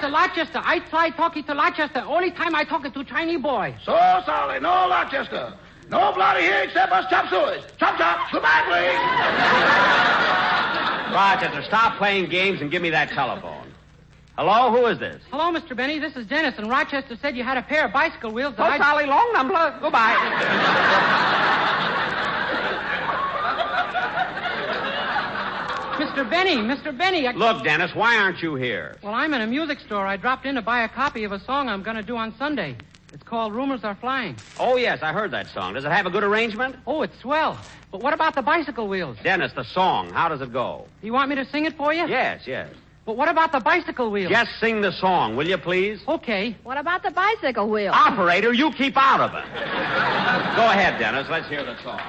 Rochester. I try talking to Rochester. Only time I talking to Chinese boy. So sorry. No, Rochester. No bloody here except us chop sueys. Chop, chop. Goodbye, please. Rochester, stop playing games and give me that telephone. Hello, who is this? Hello, Mr. Benny. This is Dennis, and Rochester said you had a pair of bicycle wheels that Sally, long number. Goodbye. Mr. Benny. Look, Dennis, why aren't you here? Well, I'm in a music store. I dropped in to buy a copy of a song I'm going to do on Sunday. It's called Rumors Are Flying. Oh, yes, I heard that song. Does it have a good arrangement? Oh, it's swell. But what about the bicycle wheels? Dennis, the song, how does it go? You want me to sing it for you? Yes. But what about the bicycle wheels? Just sing the song, will you, please? Okay. What about the bicycle wheel? Operator, you keep out of it. Go ahead, Dennis. Let's hear the song.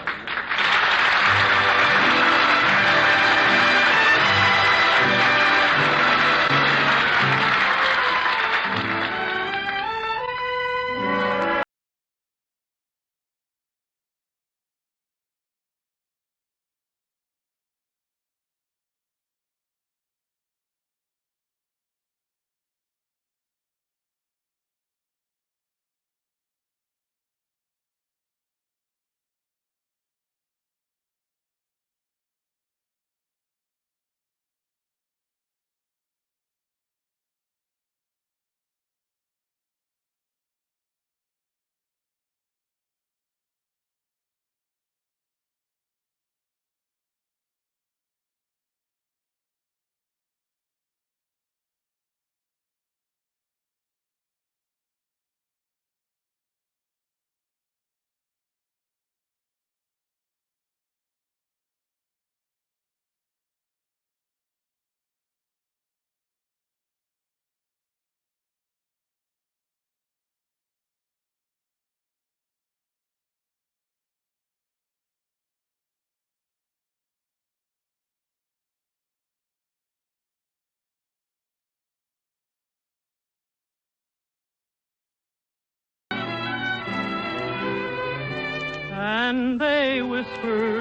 and they whisper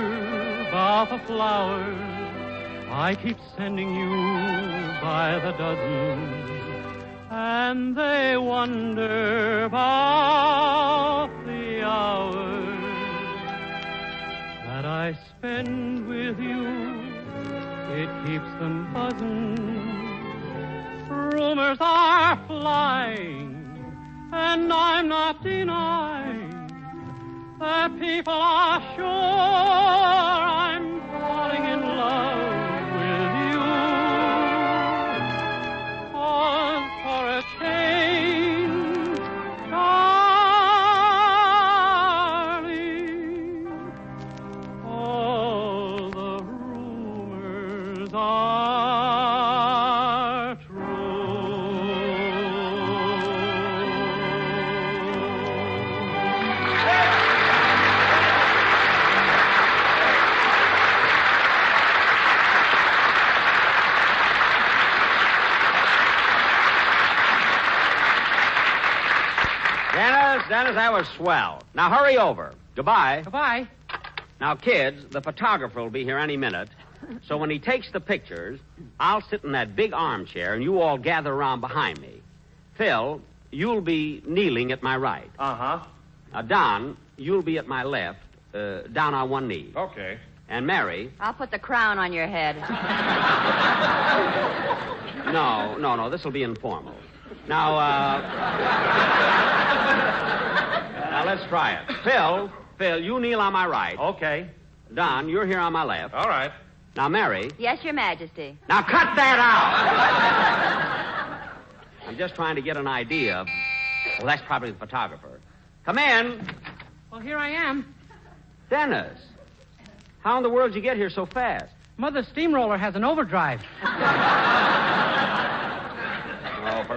about the flowers I keep sending you by the dozen, and they wonder about the hours that I spend with you. It keeps them buzzing. Rumors are flying, and I'm not denying that people are sure I'm falling in love with you. Cause for a change, darling, all the rumors are true. Dennis, that was swell. Now hurry over. Goodbye. Goodbye. Now, kids, the photographer will be here any minute. So when he takes the pictures, I'll sit in that big armchair and you all gather around behind me. Phil, you'll be kneeling at my right. Uh-huh. Don, you'll be at my left, down on one knee. Okay. And Mary... I'll put the crown on your head. No, this will be informal. Now, now, let's try it. Phil, you kneel on my right. Okay. Don, you're here on my left. All right. Now, Mary. Yes, Your Majesty. Now, cut that out! I'm just trying to get an idea of... Well, that's probably the photographer. Come in. Well, here I am. Dennis, how in the world did you get here so fast? Mother's steamroller has an overdrive.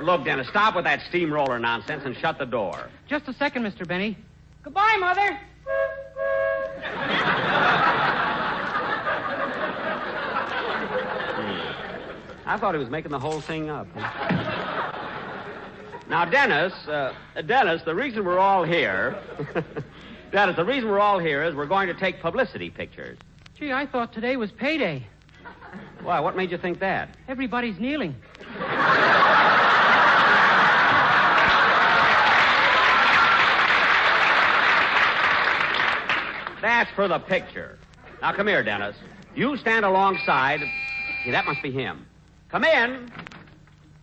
Look, Dennis, stop with that steamroller nonsense and shut the door. Just a second, Mr. Benny. Goodbye, Mother. I thought he was making the whole thing up. Now, Dennis, the reason we're all here... Dennis, the reason we're all here is we're going to take publicity pictures. Gee, I thought today was payday. Why, what made you think that? Everybody's kneeling. That's for the picture. Now, come here, Dennis. You stand alongside... See, that must be him. Come in.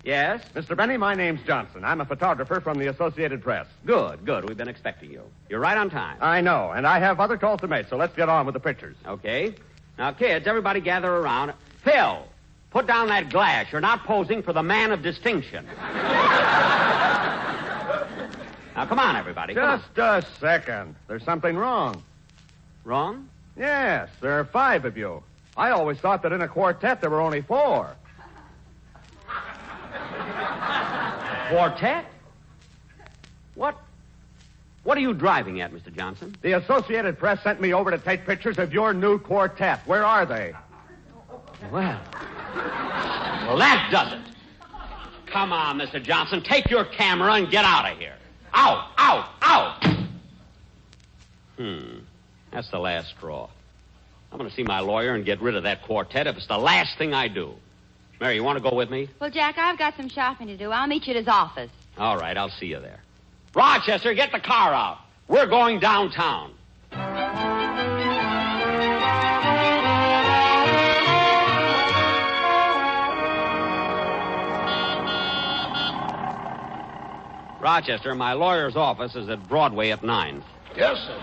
Yes? Mr. Benny, my name's Johnson. I'm a photographer from the Associated Press. Good. We've been expecting you. You're right on time. I know, and I have other calls to make, so let's get on with the pictures. Okay. Now, kids, everybody gather around. Phil, put down that glass. You're not posing for the man of distinction. Now, come on, everybody. Just a second. There's something wrong. Wrong? Yes, there are 5 of you. I always thought that in a quartet there were only 4. Quartet? What are you driving at, Mr. Johnson? The Associated Press sent me over to take pictures of your new quartet. Where are they? Well, that does it. Come on, Mr. Johnson. Take your camera and get out of here. Out! That's the last straw. I'm going to see my lawyer and get rid of that quartet if it's the last thing I do. Mary, you want to go with me? Well, Jack, I've got some shopping to do. I'll meet you at his office. All right, I'll see you there. Rochester, get the car out. We're going downtown. Rochester, my lawyer's office is at Broadway at 9. Yes, sir.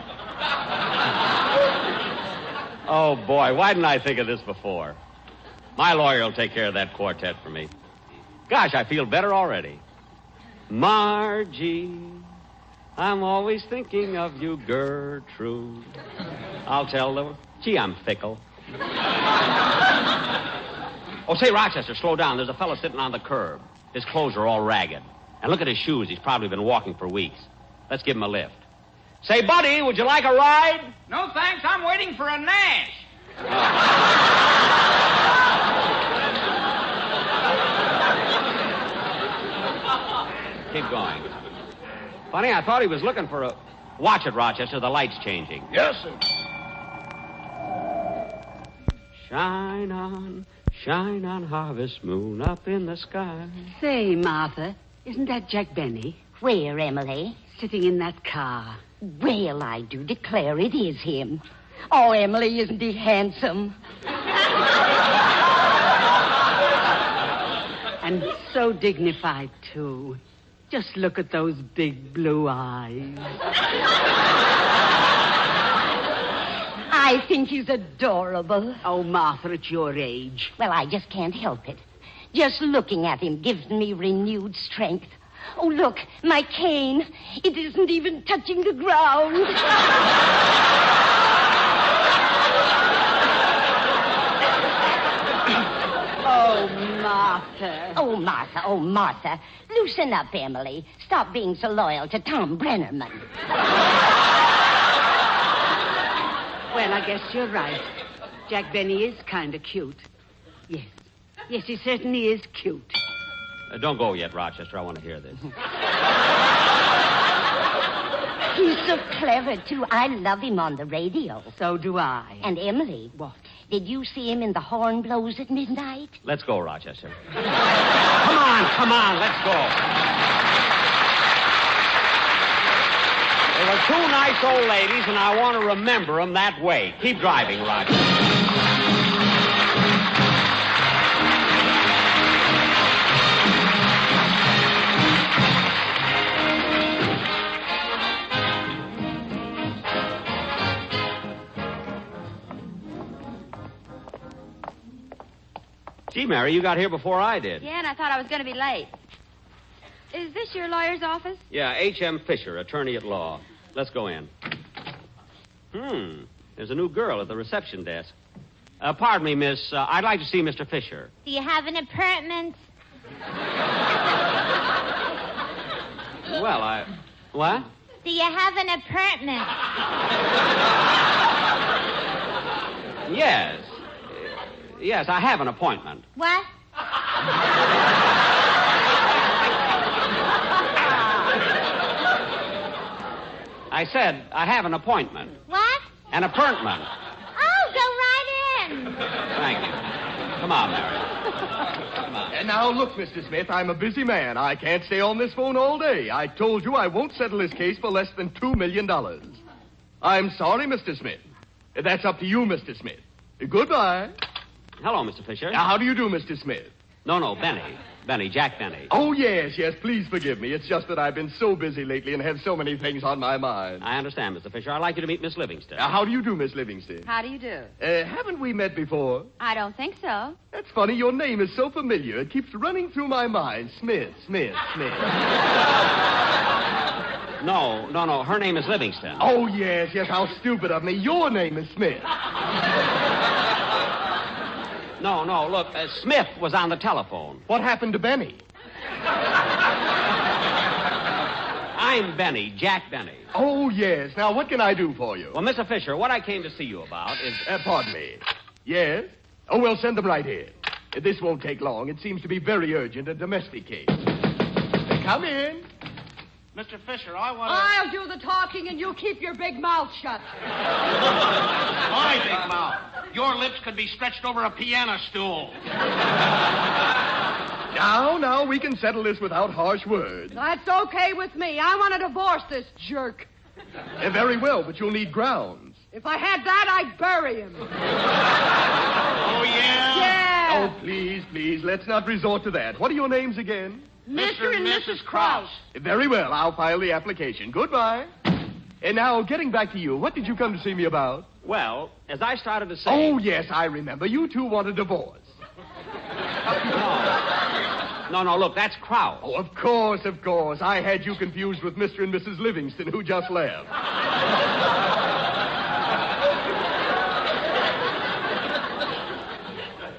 Oh, boy, why didn't I think of this before? My lawyer will take care of that quartet for me. Gosh, I feel better already. Margie, I'm always thinking of you, Gertrude. I'll tell them. Gee, I'm fickle. Oh, say, Rochester, slow down. There's a fellow sitting on the curb. His clothes are all ragged. And look at his shoes. He's probably been walking for weeks. Let's give him a lift. Say, buddy, would you like a ride? No, thanks. I'm waiting for a Nash. Keep going. Funny, I thought he was looking for a... Watch it, Rochester. The light's changing. Yes, sir. Shine on, harvest moon up in the sky. Say, Martha, isn't that Jack Benny? Where, Emily? Sitting in that car. Well, I do declare it is him. Oh, Emily, isn't he handsome? And so dignified, too. Just look at those big blue eyes. I think he's adorable. Oh, Martha, at your age. Well, I just can't help it. Just looking at him gives me renewed strength. Oh, look, my cane. It isn't even touching the ground. Oh, Martha. Oh, Martha, oh, Martha. Loosen up, Emily. Stop being so loyal to Tom Brennerman. Well, I guess you're right. Jack Benny is kind of cute. Yes. Yes, he certainly is cute. Don't go yet, Rochester. I want to hear this. He's so clever, too. I love him on the radio. So do I. And Emily. What? Did you see him in The Horn Blows at Midnight? Let's go, Rochester. Come on, let's go. They were two nice old ladies, and I want to remember them that way. Keep driving, Rochester. Gee, Mary, you got here before I did. Yeah, and I thought I was going to be late. Is this your lawyer's office? Yeah, H.M. Fisher, attorney at law. Let's go in. There's a new girl at the reception desk. Pardon me, miss. I'd like to see Mr. Fisher. Do you have an appointment? Well, What? Do you have an appointment? Yes. Yes, I have an appointment. What? I said I have an appointment. What? An appointment. Oh, go right in. Thank you. Come on, Mary. Come on. And now, look, Mr. Smith, I'm a busy man. I can't stay on this phone all day. I told you I won't settle this case for less than $2 million. I'm sorry, Mr. Smith. That's up to you, Mr. Smith. Goodbye. Hello, Mr. Fisher. Now, how do you do, Mr. Smith? No, Benny. Benny, Jack Benny. Oh, yes, please forgive me. It's just that I've been so busy lately and have so many things on my mind. I understand, Mr. Fisher. I'd like you to meet Miss Livingston. How do you do, Miss Livingston? How do you do? Haven't we met before? I don't think so. That's funny. Your name is so familiar. It keeps running through my mind. Smith. No. Her name is Livingston. Oh, yes. How stupid of me. Your name is Smith. No. Look, Smith was on the telephone. What happened to Benny? I'm Benny, Jack Benny. Oh, yes. Now, what can I do for you? Well, Mr. Fisher, what I came to see you about is... Pardon me. Yes? Oh, well, send them right here. This won't take long. It seems to be very urgent, a domestic case. Come in. Mr. Fisher, I want to... I'll do the talking and you keep your big mouth shut. My big mouth. Your lips could be stretched over a piano stool. Now, we can settle this without harsh words. That's okay with me. I want to divorce this jerk. Very well, but you'll need grounds. If I had that, I'd bury him. Oh, yeah? Yeah. Oh, please, let's not resort to that. What are your names again? Mr. and Mrs. Krause. Very well, I'll file the application. Goodbye. And now, getting back to you, what did you come to see me about? Well, as I started to say... Oh, yes, I remember. You two want a divorce. No, look, that's Krause. Oh, of course. I had you confused with Mr. and Mrs. Livingston, who just left.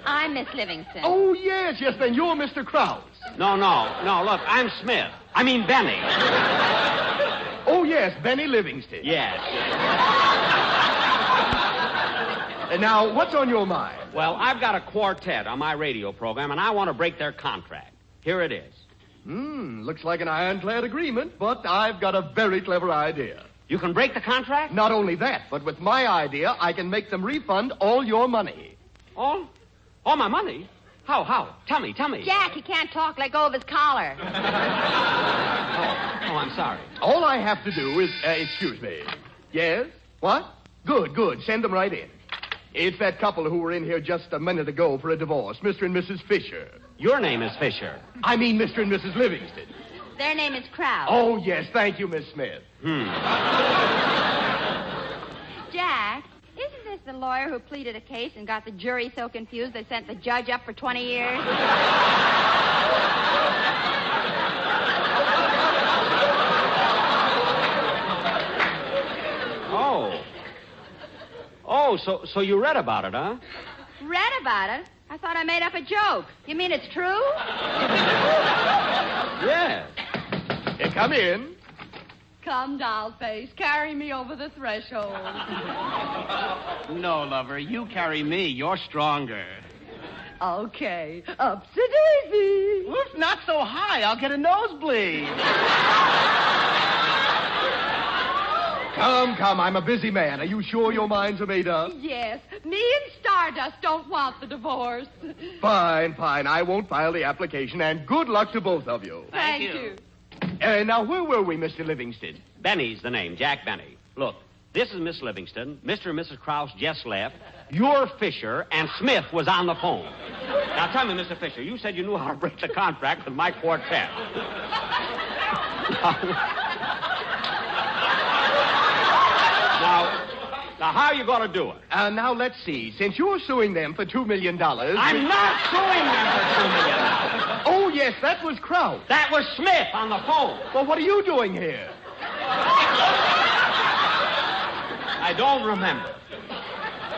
I'm Miss Livingston. Oh, yes, then you're Mr. Krause. No, look, I'm Smith. I mean Benny. Oh, yes, Benny Livingston. Yes. And now, what's on your mind? Well, I've got a quartet on my radio program, and I want to break their contract. Here it is. Looks like an ironclad agreement, but I've got a very clever idea. You can break the contract? Not only that, but with my idea, I can make them refund all your money. All my money? How? Tell me. Jack, he can't talk. Let go of his collar. Oh, I'm sorry. All I have to do is, excuse me. Yes? What? Good. Send them right in. It's that couple who were in here just a minute ago for a divorce, Mr. and Mrs. Fisher. Your name is Fisher. I mean Mr. and Mrs. Livingston. Their name is Krause. Oh, yes. Thank you, Miss Smith. Jack, isn't this the lawyer who pleaded a case and got the jury so confused they sent the judge up for 20 years? So you read about it, huh? Read about it? I thought I made up a joke. You mean it's true? Yes. Hey, come in. Come, doll face. Carry me over the threshold. No, lover. You carry me. You're stronger. Okay. Upsy-daisy. Oops, not so high. I'll get a nosebleed. Come. I'm a busy man. Are you sure your minds are made up? Yes. Me and Stardust don't want the divorce. Fine. I won't file the application, and good luck to both of you. Thank you. Now, where were we, Mr. Livingston? Benny's the name, Jack Benny. Look, this is Miss Livingston. Mr. and Mrs. Krause just left. You're Fisher, and Smith was on the phone. Now, tell me, Mr. Fisher, you said you knew how to break the contract with my quartet. Now, how are you going to do it? Now, let's see. Since you're suing them for $2 million... I'm not suing them for $2 million. Oh, yes, that was Krause. That was Smith on the phone. Well, what are you doing here? I don't remember.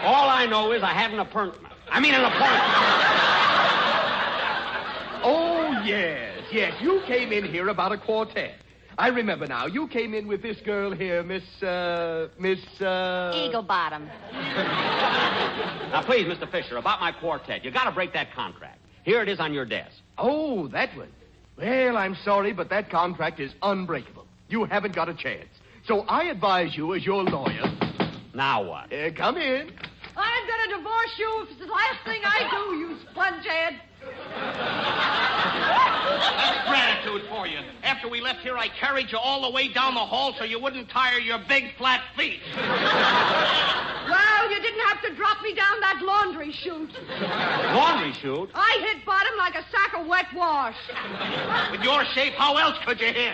All I know is I had an appointment. An appointment. Oh, yes. You came in here about a quartet. I remember now. You came in with this girl here, Miss... Eagle Bottom. Now, please, Mr. Fisher, about my quartet. You got to break that contract. Here it is on your desk. Oh, that one. Well, I'm sorry, but that contract is unbreakable. You haven't got a chance. So I advise you as your lawyer... Now what? I'm Come in. going to divorce you. It's the last thing I do, you spongehead. That's gratitude for you. After we left here, I carried you all the way down the hall so you wouldn't tire your big, flat feet. Well, you didn't have to drop me down that laundry chute. Laundry chute? I hit bottom like a sack of wet wash. With your shape, how else could you hit?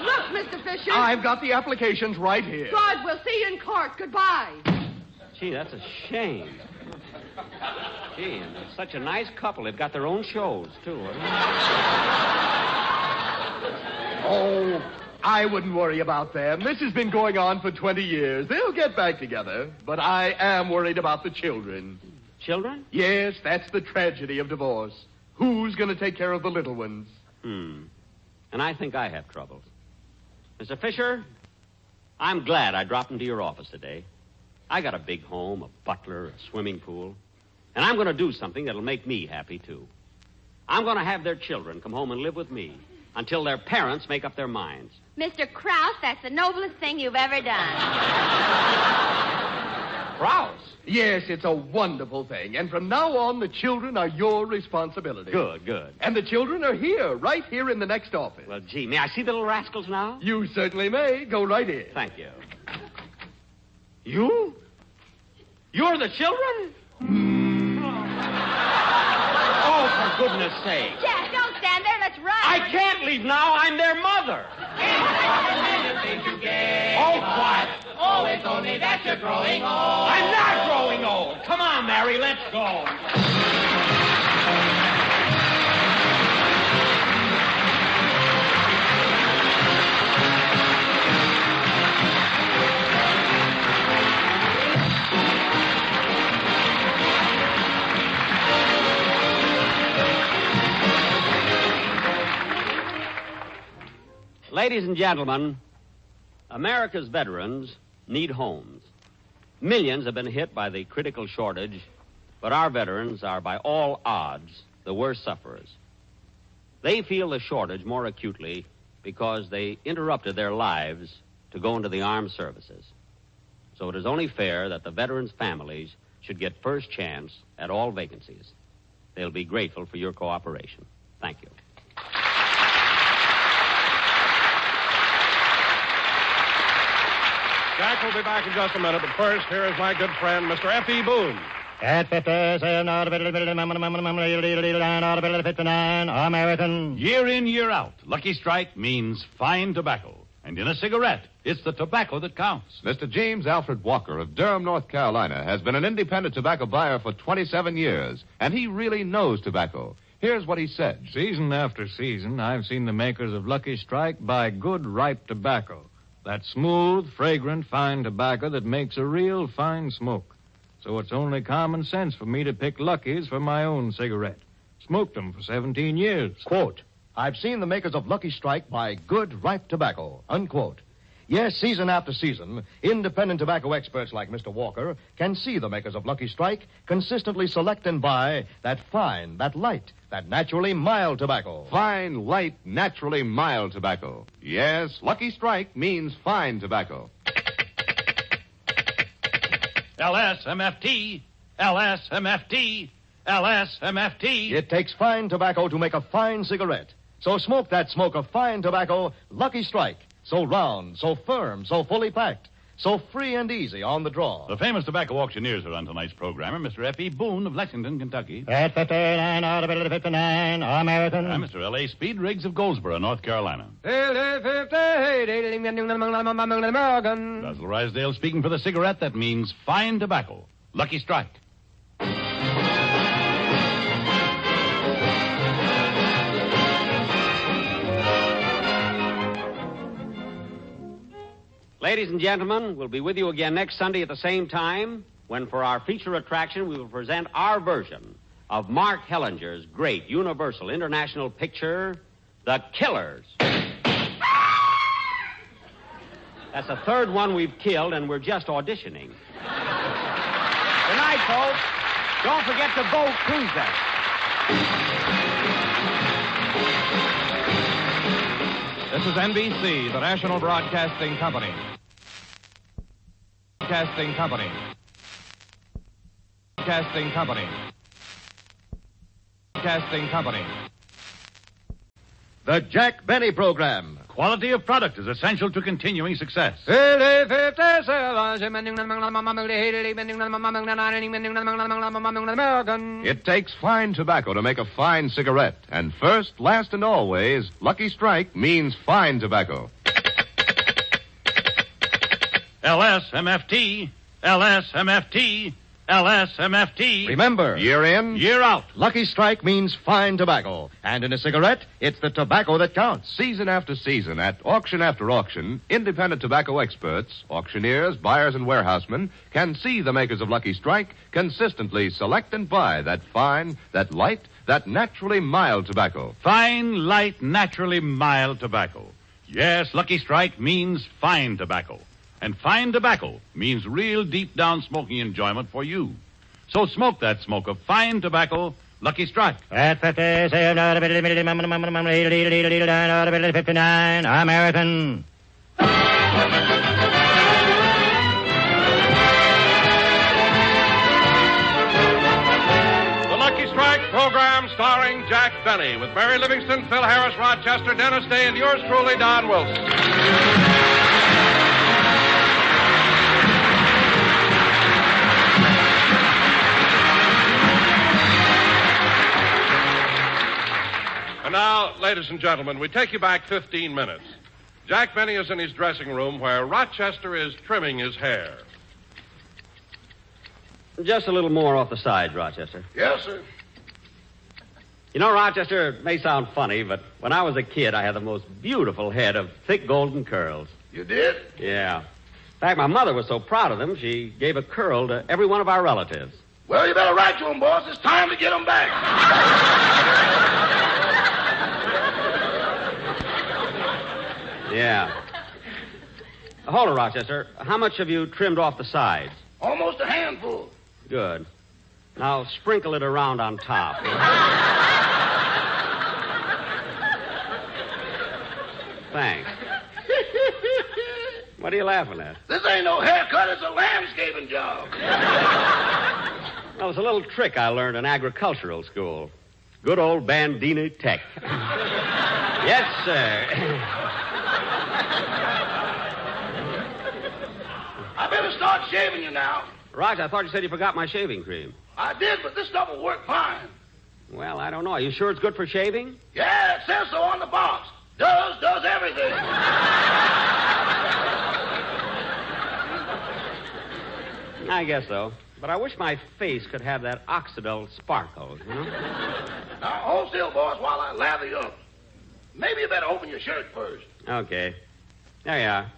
Look, Mr. Fisher. I've got the applications right here. Good. We'll see you in court. Goodbye. Gee, that's a shame. Gee, and they're such a nice couple. They've got their own shows, too. Oh, I wouldn't worry about them. This has been going on for 20 years. They'll get back together. But I am worried about the children. Children? Yes, that's the tragedy of divorce. Who's going to take care of the little ones? And I think I have troubles. Mr. Fisher, I'm glad I dropped into your office today. I got a big home, a butler, a swimming pool. And I'm going to do something that'll make me happy, too. I'm going to have their children come home and live with me until their parents make up their minds. Mr. Krause, that's the noblest thing you've ever done. Krause? Yes, it's a wonderful thing. And from now on, the children are your responsibility. Good. And the children are here, right here in the next office. Well, gee, may I see the little rascals now? You certainly may. Go right in. Thank you. You? You're the children? Oh, for goodness sake. Jack, don't stand there. Let's run. I can't leave now. I'm their mother. Oh, quiet. Oh, it's only that you're growing old. I'm not growing old. Come on, Mary, let's go. Ladies and gentlemen, America's veterans need homes. Millions have been hit by the critical shortage, but our veterans are by all odds the worst sufferers. They feel the shortage more acutely because they interrupted their lives to go into the armed services. So it is only fair that the veterans' families should get first chance at all vacancies. They'll be grateful for your cooperation. Thank you. Jack will be back in just a minute, but first, here is my good friend, Mr. F.E. Boone. At 57, American. Year in, year out, Lucky Strike means fine tobacco. And in a cigarette, it's the tobacco that counts. Mr. James Alfred Walker of Durham, North Carolina, has been an independent tobacco buyer for 27 years, and he really knows tobacco. Here's what he said. Season after season, I've seen the makers of Lucky Strike buy good, ripe tobacco. That smooth, fragrant, fine tobacco that makes a real fine smoke. So it's only common sense for me to pick Lucky's for my own cigarette. Smoked them for 17 years. Quote, I've seen the makers of Lucky Strike buy good, ripe tobacco, unquote. Yes, season after season, independent tobacco experts like Mr. Walker can see the makers of Lucky Strike consistently select and buy that fine, that light, that naturally mild tobacco. Fine, light, naturally mild tobacco. Yes, Lucky Strike means fine tobacco. LSMFT, LSMFT, LSMFT. It takes fine tobacco to make a fine cigarette. So smoke that smoke of fine tobacco, Lucky Strike. So round, so firm, so fully packed, so free and easy on the draw. The famous tobacco auctioneers are on tonight's program, Mr. F.E. Boone of Lexington, Kentucky. At 59, audibility 59, American. And Mr. L.A. Speed Riggs of Goldsboro, North Carolina. Basil Rysdale speaking for the cigarette that means fine tobacco. Lucky Strike. Ladies and gentlemen, we'll be with you again next Sunday at the same time when, for our feature attraction, we will present our version of Mark Hellinger's great Universal International picture, The Killers. That's the third one we've killed, and we're just auditioning. Good night, folks. Don't forget to vote Tuesday. This is NBC, the National Broadcasting Company. Broadcasting Company. Broadcasting Company. Broadcasting Company. The Jack Benny Program. Quality of product is essential to continuing success. It takes fine tobacco to make a fine cigarette. And first, last, and always, Lucky Strike means fine tobacco. LSMFT, LSMFT, LSMFT. Remember, year in, year out. Lucky Strike means fine tobacco. And in a cigarette, it's the tobacco that counts. Season after season, at auction after auction, independent tobacco experts, auctioneers, buyers, and warehousemen can see the makers of Lucky Strike consistently select and buy that fine, that light, that naturally mild tobacco. Fine, light, naturally mild tobacco. Yes, Lucky Strike means fine tobacco. And fine tobacco means real deep-down smoking enjoyment for you. So smoke that smoke of fine tobacco, Lucky Strike. At 57, 59, American. The Lucky Strike program starring Jack Benny with Mary Livingston, Phil Harris, Rochester, Dennis Day, and yours truly, Don Wilson. And now, ladies and gentlemen, we take you back 15 minutes. Jack Benny is in his dressing room where Rochester is trimming his hair. Just a little more off the sides, Rochester. Yes, sir. You know, Rochester, it may sound funny, but when I was a kid, I had the most beautiful head of thick golden curls. You did? Yeah. In fact, my mother was so proud of them, she gave a curl to every one of our relatives. Well, you better write to them, boss. It's time to get them back. Yeah. Hold it, Rochester. How much have you trimmed off the sides? Almost a handful. Good. Now sprinkle it around on top. Thanks. What are you laughing at? This ain't no haircut, it's a landscaping job. Well, it's a little trick I learned in agricultural school. Good old Bandini Tech. Yes, sir. I better start shaving you now. Raj, I thought you said you forgot my shaving cream. I did, but this stuff will work fine. Well, I don't know. Are you sure it's good for shaving? Yeah, it says so on the box. Does everything. I guess so. But I wish my face could have that oxidal sparkle, you know? Now, hold still, boss, while I lather you up. Maybe you better open your shirt first. Okay. There you are.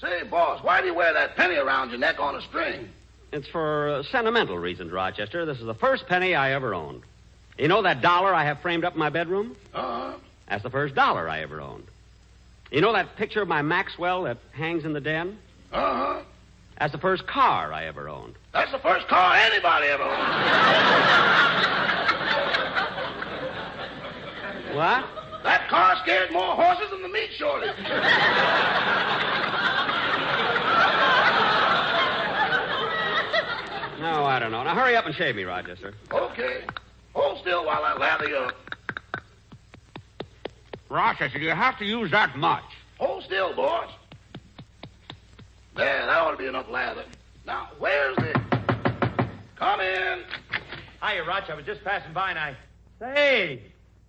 Say, boss, why do you wear that penny around your neck on a string? It's for sentimental reasons, Rochester. This is the first penny I ever owned. You know that dollar I have framed up in my bedroom? Uh-huh. That's the first dollar I ever owned. You know that picture of my Maxwell that hangs in the den? Uh-huh. That's the first car I ever owned. That's the first car anybody ever owned. What? That car scared more horses than the meat shortage. No, I don't know. Now, hurry up and shave me, Rochester. Okay. Hold still while I lather you up. Rochester, you have to use that much. Hold still, boss. There, that ought to be enough lather. Now, where's the... Come in. Hiya, Roch. I was just passing by and I... Say,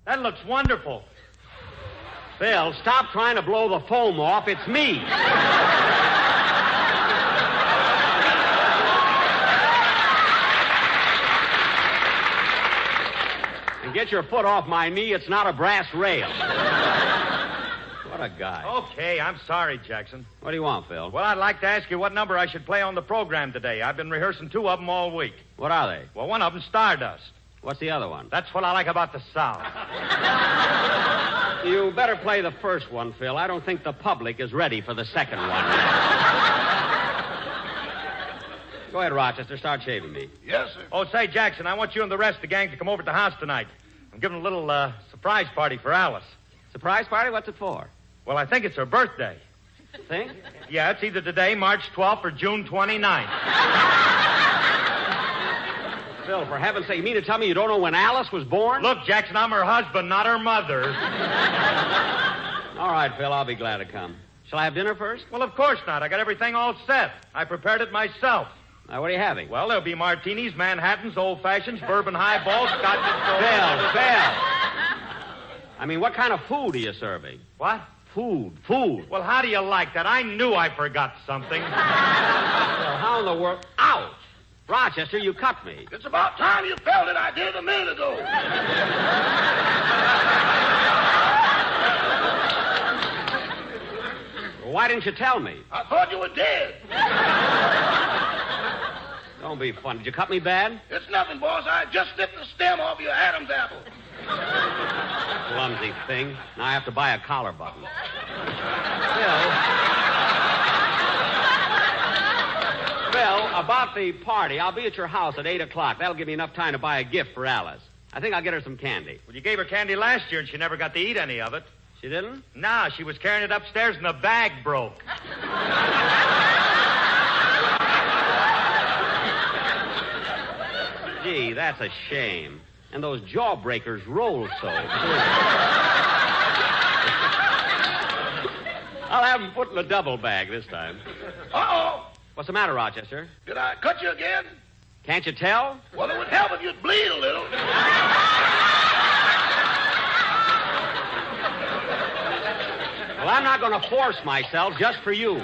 that looks wonderful. Phil, stop trying to blow the foam off. It's me. And get your foot off my knee. It's not a brass rail. What a guy. Okay, I'm sorry, Jackson. What do you want, Phil? Well, I'd like to ask you what number I should play on the program today. I've been rehearsing 2 of them all week. What are they? Well, one of them's Stardust. What's the other one? That's what I like about the South. You better play the first one, Phil. I don't think the public is ready for the second one. Go ahead, Rochester. Start shaving me. Yes, sir. Oh, say, Jackson, I want you and the rest of the gang to come over to the house tonight. I'm giving a little surprise party for Alice. Surprise party? What's it for? Well, I think it's her birthday. Think? Yeah, it's either today, March 12th, or June 29th. Phil, for heaven's sake, you mean to tell me you don't know when Alice was born? Look, Jackson, I'm her husband, not her mother. All right, Phil, I'll be glad to come. Shall I have dinner first? Well, of course not. I got everything all set. I prepared it myself. What are you having? Well, there'll be martinis, Manhattans, old fashions, bourbon highballs, scotch and soda. Phil. I mean, what kind of food are you serving? What? Food. Well, how do you like that? I knew I forgot something. Well, how in the world? Ouch! Rochester, you cut me. It's about time you felt it. I did a minute ago. Well, why didn't you tell me? I thought you were dead. Don't be funny. Did you cut me bad? It's nothing, boss. I just snipped the stem off your Adam's apple. Clumsy thing. Now I have to buy a collar button. Phil, about the party, I'll be at your house at 8 o'clock. That'll give me enough time to buy a gift for Alice. I think I'll get her some candy. Well, you gave her candy last year, and she never got to eat any of it. She didn't? Nah, she was carrying it upstairs, and the bag broke. Gee, that's a shame. And those jawbreakers roll so. I'll have them put in a double bag this time. Uh-oh. What's the matter, Rochester? Did I cut you again? Can't you tell? Well, it would help if you'd bleed a little. Well, I'm not going to force myself just for you.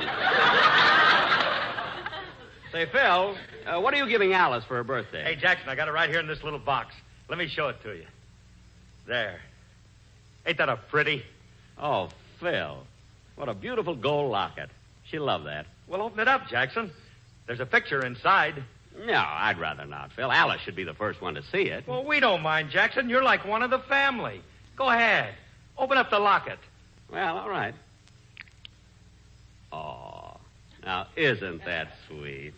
Say, Phil, what are you giving Alice for her birthday? Hey, Jackson, I got it right here in this little box. Let me show it to you. There. Ain't that a pretty? Oh, Phil. What a beautiful gold locket. She'll love that. Well, open it up, Jackson. There's a picture inside. No, I'd rather not, Phil. Alice should be the first one to see it. Well, we don't mind, Jackson. You're like one of the family. Go ahead. Open up the locket. Well, all right. Oh, now, isn't that sweet?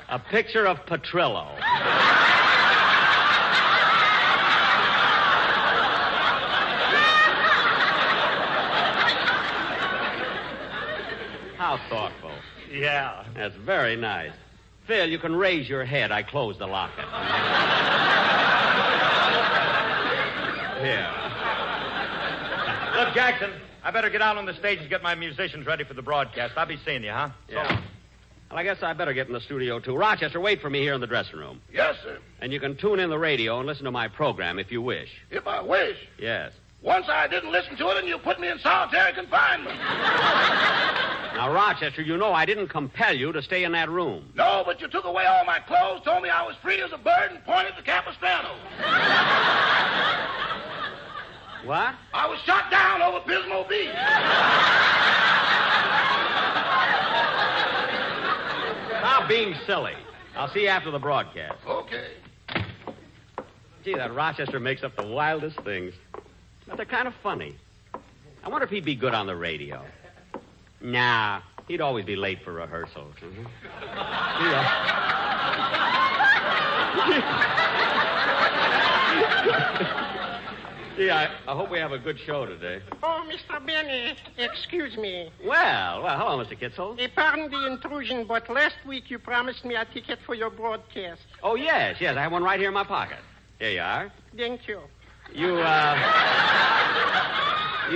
A picture of Petrillo. How thoughtful. Yeah. That's very nice. Phil, you can raise your head. I closed the locket. Here. Look, Jackson, I better get out on the stage and get my musicians ready for the broadcast. I'll be seeing you, huh? Yeah. Well, I guess I better get in the studio, too. Rochester, wait for me here in the dressing room. Yes, sir. And you can tune in the radio and listen to my program if you wish. If I wish. Yes. Once I didn't listen to it, and you put me in solitary confinement. Now, Rochester, you know I didn't compel you to stay in that room. No, but you took away all my clothes, told me I was free as a bird, and pointed to Capistrano. What? I was shot down over Pismo Beach. Now, being silly. I'll see you after the broadcast. Okay. Gee, that Rochester makes up the wildest things. But they're kind of funny. I wonder if he'd be good on the radio. Nah, he'd always be late for rehearsals. Gee, I hope we have a good show today. Oh, Mr. Benny, excuse me. Well, hello, Mr. Kitzel. Pardon the intrusion, but last week you promised me a ticket for your broadcast. Oh, yes, I have one right here in my pocket. Here you are. Thank you. You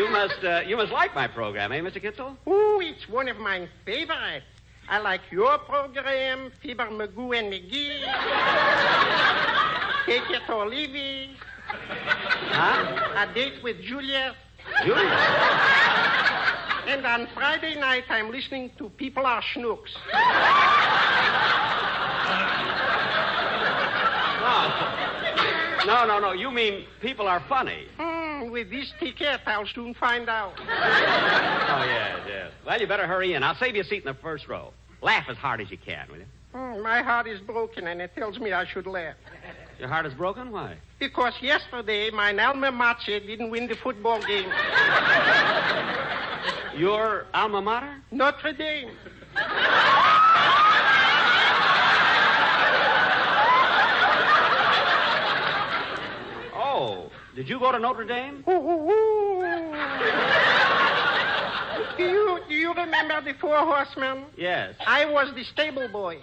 must like my program, eh, Mr. Kitzel? Ooh, it's one of my favorites. I like your program, Fibber, Magoo, and McGee. Take it or leave it. Huh? A date with Juliet. Juliet? And on Friday night, I'm listening to People Are Schnooks. No. You mean People Are Funny. With this ticket, I'll soon find out. Oh, yes. Well, you better hurry in. I'll save you a seat in the first row. Laugh as hard as you can, will you? My heart is broken, and it tells me I should laugh. Your heart is broken? Why? Because yesterday, my alma mater didn't win the football game. Your alma mater? Notre Dame. Oh, did you go to Notre Dame? Do you remember the Four Horsemen? Yes. I was the stable boy.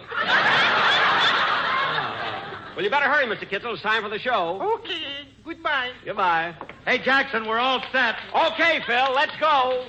Well, you better hurry, Mr. Kitzel. It's time for the show. Okay. Goodbye. Goodbye. Hey, Jackson, we're all set. Okay, Phil, let's go.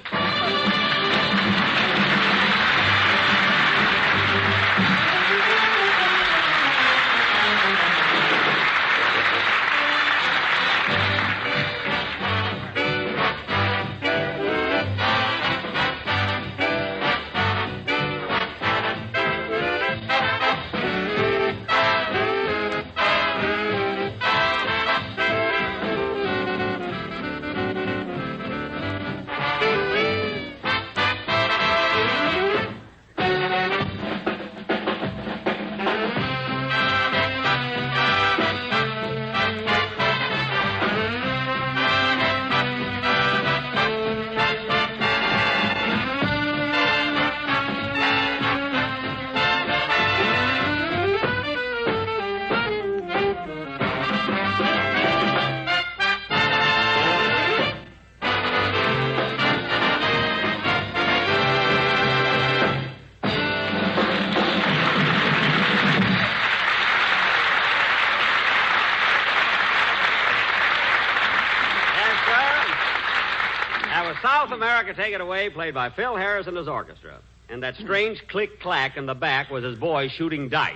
South America, Take It Away, played by Phil Harris and his orchestra. And that strange click-clack in the back was his boy shooting dice.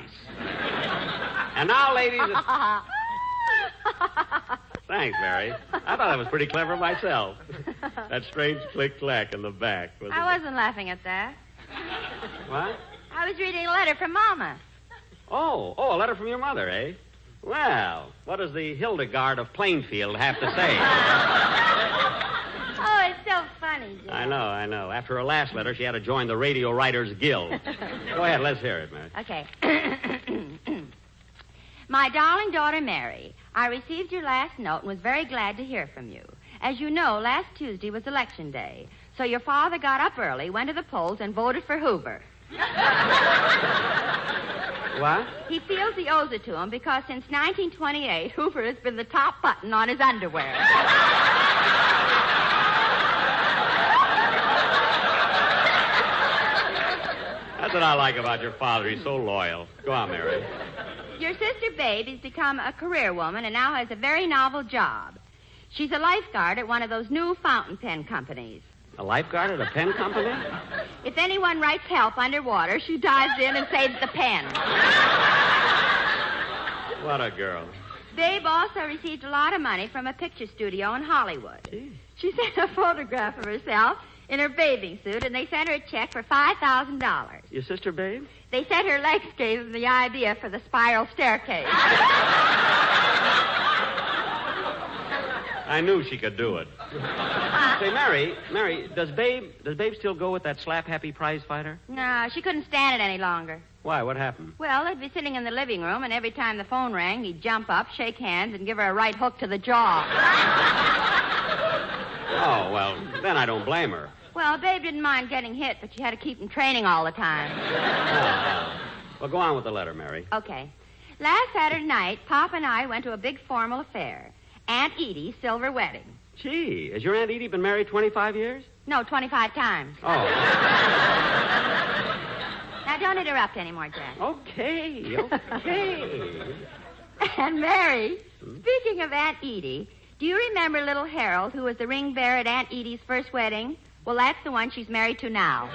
And now, ladies... Thanks, Mary. I thought that was pretty clever myself. That strange click-clack in the back was... I wasn't laughing at that. What? I was reading a letter from Mama. Oh, a letter from your mother, eh? Well, what does the Hildegard of Plainfield have to say? Oh, it's so funny, Jim. I know. After her last letter, she had to join the Radio Writers Guild. Go ahead, let's hear it, Mary. Okay. My darling daughter, Mary, I received your last note and was very glad to hear from you. As you know, last Tuesday was Election Day, so your father got up early, went to the polls, and voted for Hoover. What? He feels he owes it to him because since 1928, Hoover has been the top button on his underwear. what I like about your father. He's so loyal. Go on, Mary. Your sister Babe has become a career woman and now has a very novel job. She's a lifeguard at one of those new fountain pen companies. A lifeguard at a pen company? If anyone writes help underwater, she dives in and saves the pen. What a girl. Babe also received a lot of money from a picture studio in Hollywood. She sent a photograph of herself in her bathing suit, and they sent her a check for $5,000. Your sister, Babe? They said her legs gave them the idea for the spiral staircase. I knew she could do it. Say, Mary, does Babe still go with that slap-happy prize fighter? No, she couldn't stand it any longer. Why? What happened? Well, they'd be sitting in the living room, and every time the phone rang, he'd jump up, shake hands, and give her a right hook to the jaw. Oh, well, then I don't blame her. Well, Babe didn't mind getting hit, but she had to keep him training all the time. Oh. Well, go on with the letter, Mary. Okay. Last Saturday night, Pop and I went to a big formal affair. Aunt Edie's silver wedding. Gee, has your Aunt Edie been married 25 years? No, 25 times. Oh. Now, don't interrupt anymore, Jack. Okay. And Mary, speaking of Aunt Edie, do you remember little Harold, who was the ring bearer at Aunt Edie's first wedding? Well, that's the one she's married to now.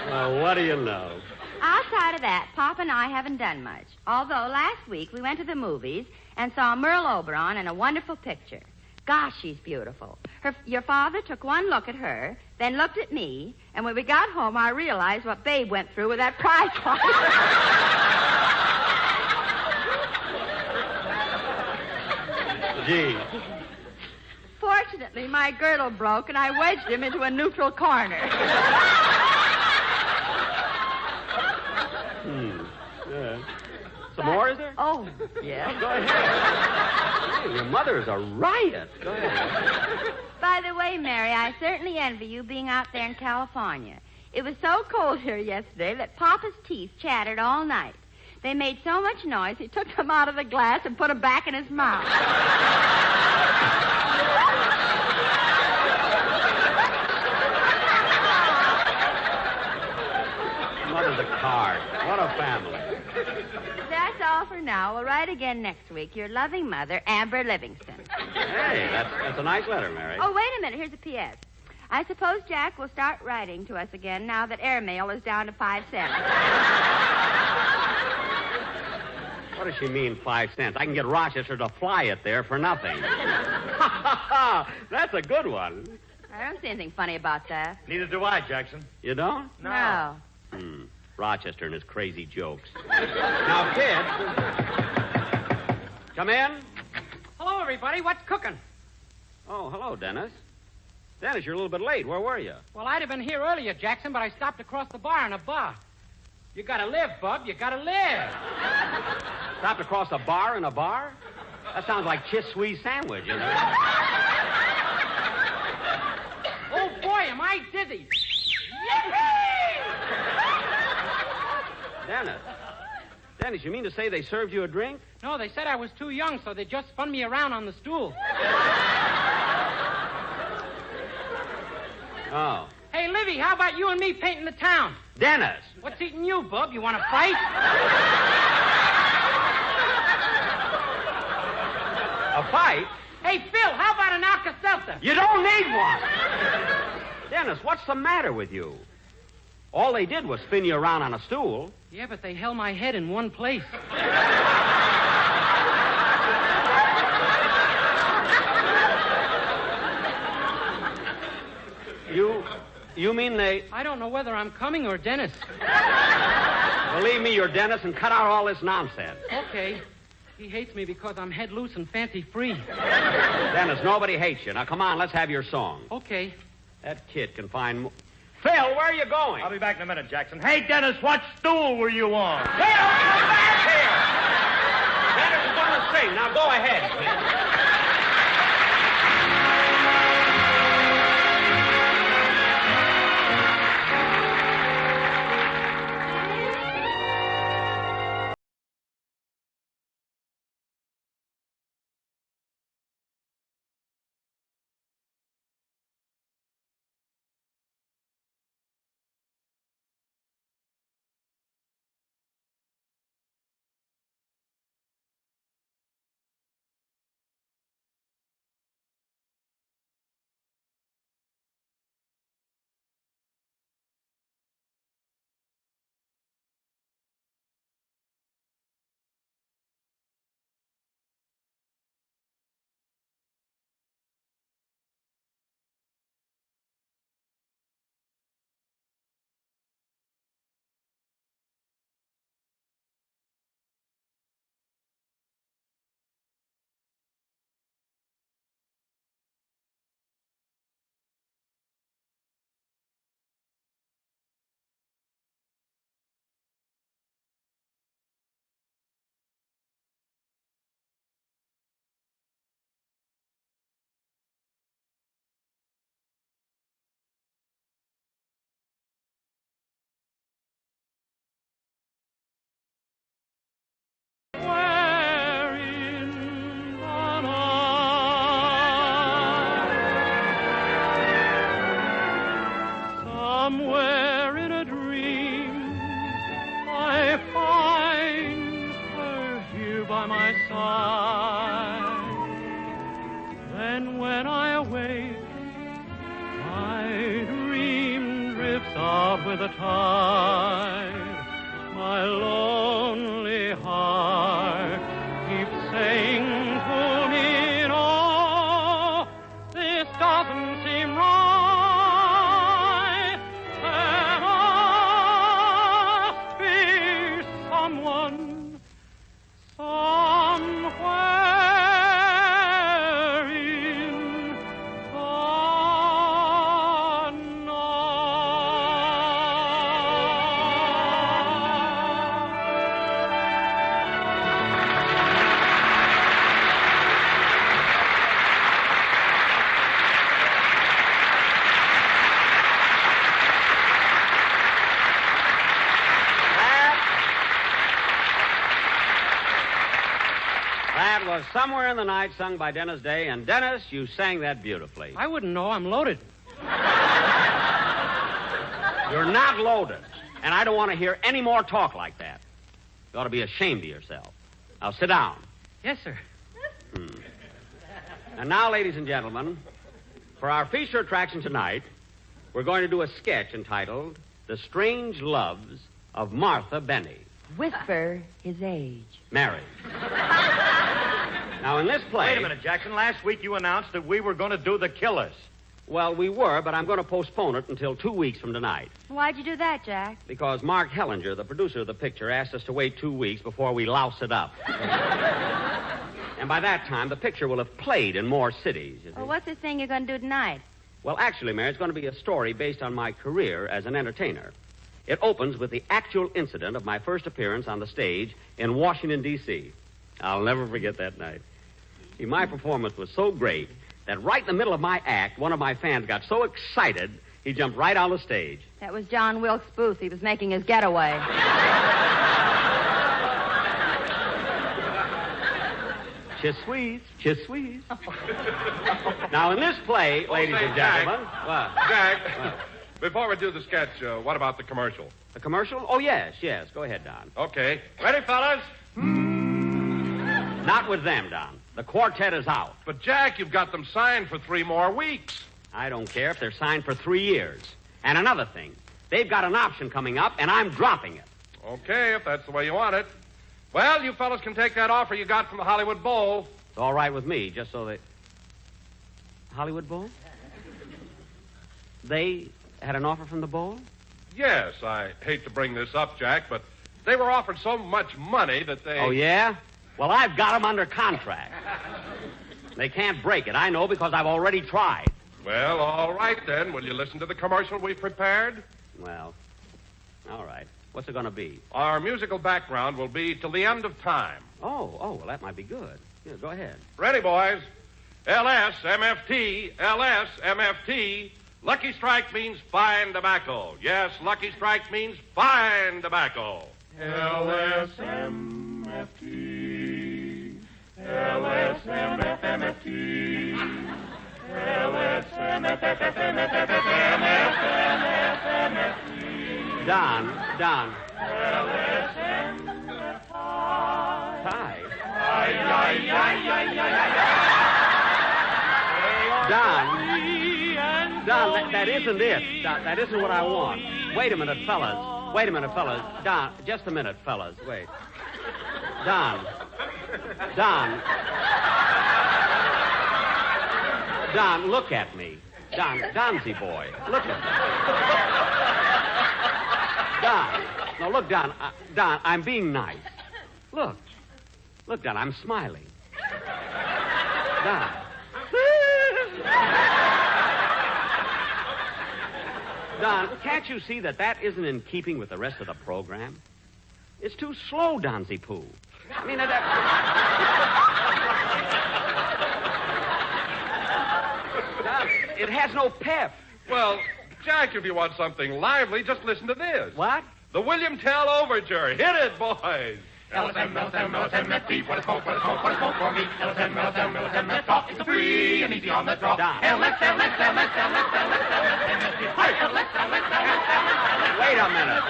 Well, what do you know? Outside of that, Pop and I haven't done much. Although last week we went to the movies and saw Merle Oberon in a wonderful picture. Gosh, she's beautiful. Your father took one look at her, then looked at me, and when we got home, I realized what Babe went through with that prize fighter. Gee. Fortunately, my girdle broke, and I wedged him into a neutral corner. Yeah. Some more, is there? Oh, yeah. Go ahead. Hey, your mother's a riot. Go ahead. By the way, Mary, I certainly envy you being out there in California. It was so cold here yesterday that Papa's teeth chattered all night. They made so much noise, he took them out of the glass and put them back in his mouth. Mother's a card. What a family. That's all for now. We'll write again next week. Your loving mother, Amber Livingston. Hey, that's a nice letter, Mary. Oh, wait a minute. Here's a P.S. I suppose Jack will start writing to us again now that airmail is down to 5 cents. What does she mean, 5 cents? I can get Rochester to fly it there for nothing. That's a good one. I don't see anything funny about that. Neither do I, Jackson. You don't? No. Rochester and his crazy jokes. Now, kid. Come in. Hello, everybody. What's cooking? Oh, hello, Dennis. Dennis, you're a little bit late. Where were you? Well, I'd have been here earlier, Jackson, but I stopped across the bar in a bar. You gotta live, Bub. You gotta live. Stopped across a bar in a bar? That sounds like Chis Sweet Sandwich, you know? Oh, boy, am I dizzy. Dennis, you mean to say they served you a drink? No, they said I was too young, so they just spun me around on the stool. Oh. Hey, Livy, how about you and me painting the town? Dennis! What's eating you, Bub? You want to fight? A fight? Hey, Phil, how about an Alka-Seltzer? You don't need one! Dennis, what's the matter with you? All they did was spin you around on a stool. Yeah, but they held my head in one place. You mean they... I don't know whether I'm coming or Dennis. Believe me, you're Dennis, and cut out all this nonsense. Okay. He hates me because I'm head loose and fancy free. Dennis, nobody hates you. Now, come on, let's have your song. Okay. That kid can find... Phil, where are you going? I'll be back in a minute, Jackson. Hey, Dennis, what stool were you on? Phil, come back here! Dennis is going to sing. Now, go ahead, kid. drifts out with the tide. My lonely heart keeps saying to me, no, this doesn't seem right. There must be someone, somewhere in That was Somewhere in the Night, sung by Dennis Day. And, Dennis, you sang that beautifully. I wouldn't know. I'm loaded. You're not loaded. And I don't want to hear any more talk like that. You ought to be ashamed of yourself. Now, sit down. Yes, sir. And now, ladies and gentlemen, for our feature attraction tonight, we're going to do a sketch entitled The Strange Loves of Martha Benny. Whisper his age. Married. Now, in this play... Wait a minute, Jackson. Last week you announced that we were going to do The Killers. Well, we were, but I'm going to postpone it until 2 weeks from tonight. Why'd you do that, Jack? Because Mark Hellinger, the producer of the picture, asked us to wait 2 weeks before we louse it up. And by that time, the picture will have played in more cities. You see. Well, what's this thing you're going to do tonight? Well, actually, Mary, it's going to be a story based on my career as an entertainer. It opens with the actual incident of my first appearance on the stage in Washington, D.C. I'll never forget that night. See, my performance was so great that right in the middle of my act, one of my fans got so excited, he jumped right on the stage. That was John Wilkes Booth. He was making his getaway. Chiss-squeeze, chiss-squeeze. Now, in this play, ladies and gentlemen... Jack, before we do the sketch, what about the commercial? The commercial? Oh, yes. Go ahead, Don. Okay. Ready, fellas? Not with them, Don. The quartet is out. But, Jack, you've got them signed for 3 more weeks. I don't care if they're signed for 3 years. And another thing, they've got an option coming up, and I'm dropping it. Okay, if that's the way you want it. Well, you fellas can take that offer you got from the Hollywood Bowl. It's all right with me, just so they... Hollywood Bowl? They had an offer from the Bowl? Yes, I hate to bring this up, Jack, but they were offered so much money that they... Oh, yeah? Well, I've got them under contract. They can't break it, I know, because I've already tried. Well, all right, then. Will you listen to the commercial we've prepared? Well, all right. What's it going to be? Our musical background will be Till the End of Time. Oh, well, that might be good. Yeah, go ahead. Ready, boys? LSMFT, LSMFT. Lucky Strike means fine tobacco. Yes, Lucky Strike means fine tobacco. LSMFT, LSMFT, LSMFT. Don. Don, that isn't it. That isn't what I want. Wait a minute, fellas. Don, just a minute, fellas. Wait. Don, look at me. Donsy boy, look at me. Don. No, look, Don. Don, I'm being nice. Look, Don, I'm smiling. Don. Don, can't you see that isn't in keeping with the rest of the program? It's too slow, Donsy Poo. I mean, Don, it has no pep. Well, Jack, if you want something lively, just listen to this. What? The William Tell Overture. Hit it, boys. LSMFT, what a smoke for me. LSMFT, talk, it's free and easy on the draw. Wait a minute.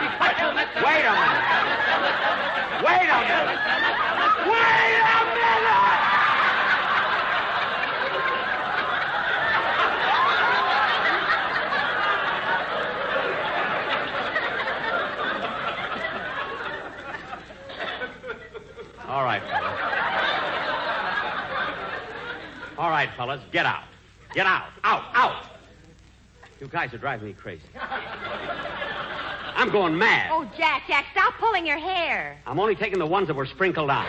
fellas. Get out. Get out. Out. Out. You guys are driving me crazy. I'm going mad. Oh, Jack, stop pulling your hair. I'm only taking the ones that were sprinkled on.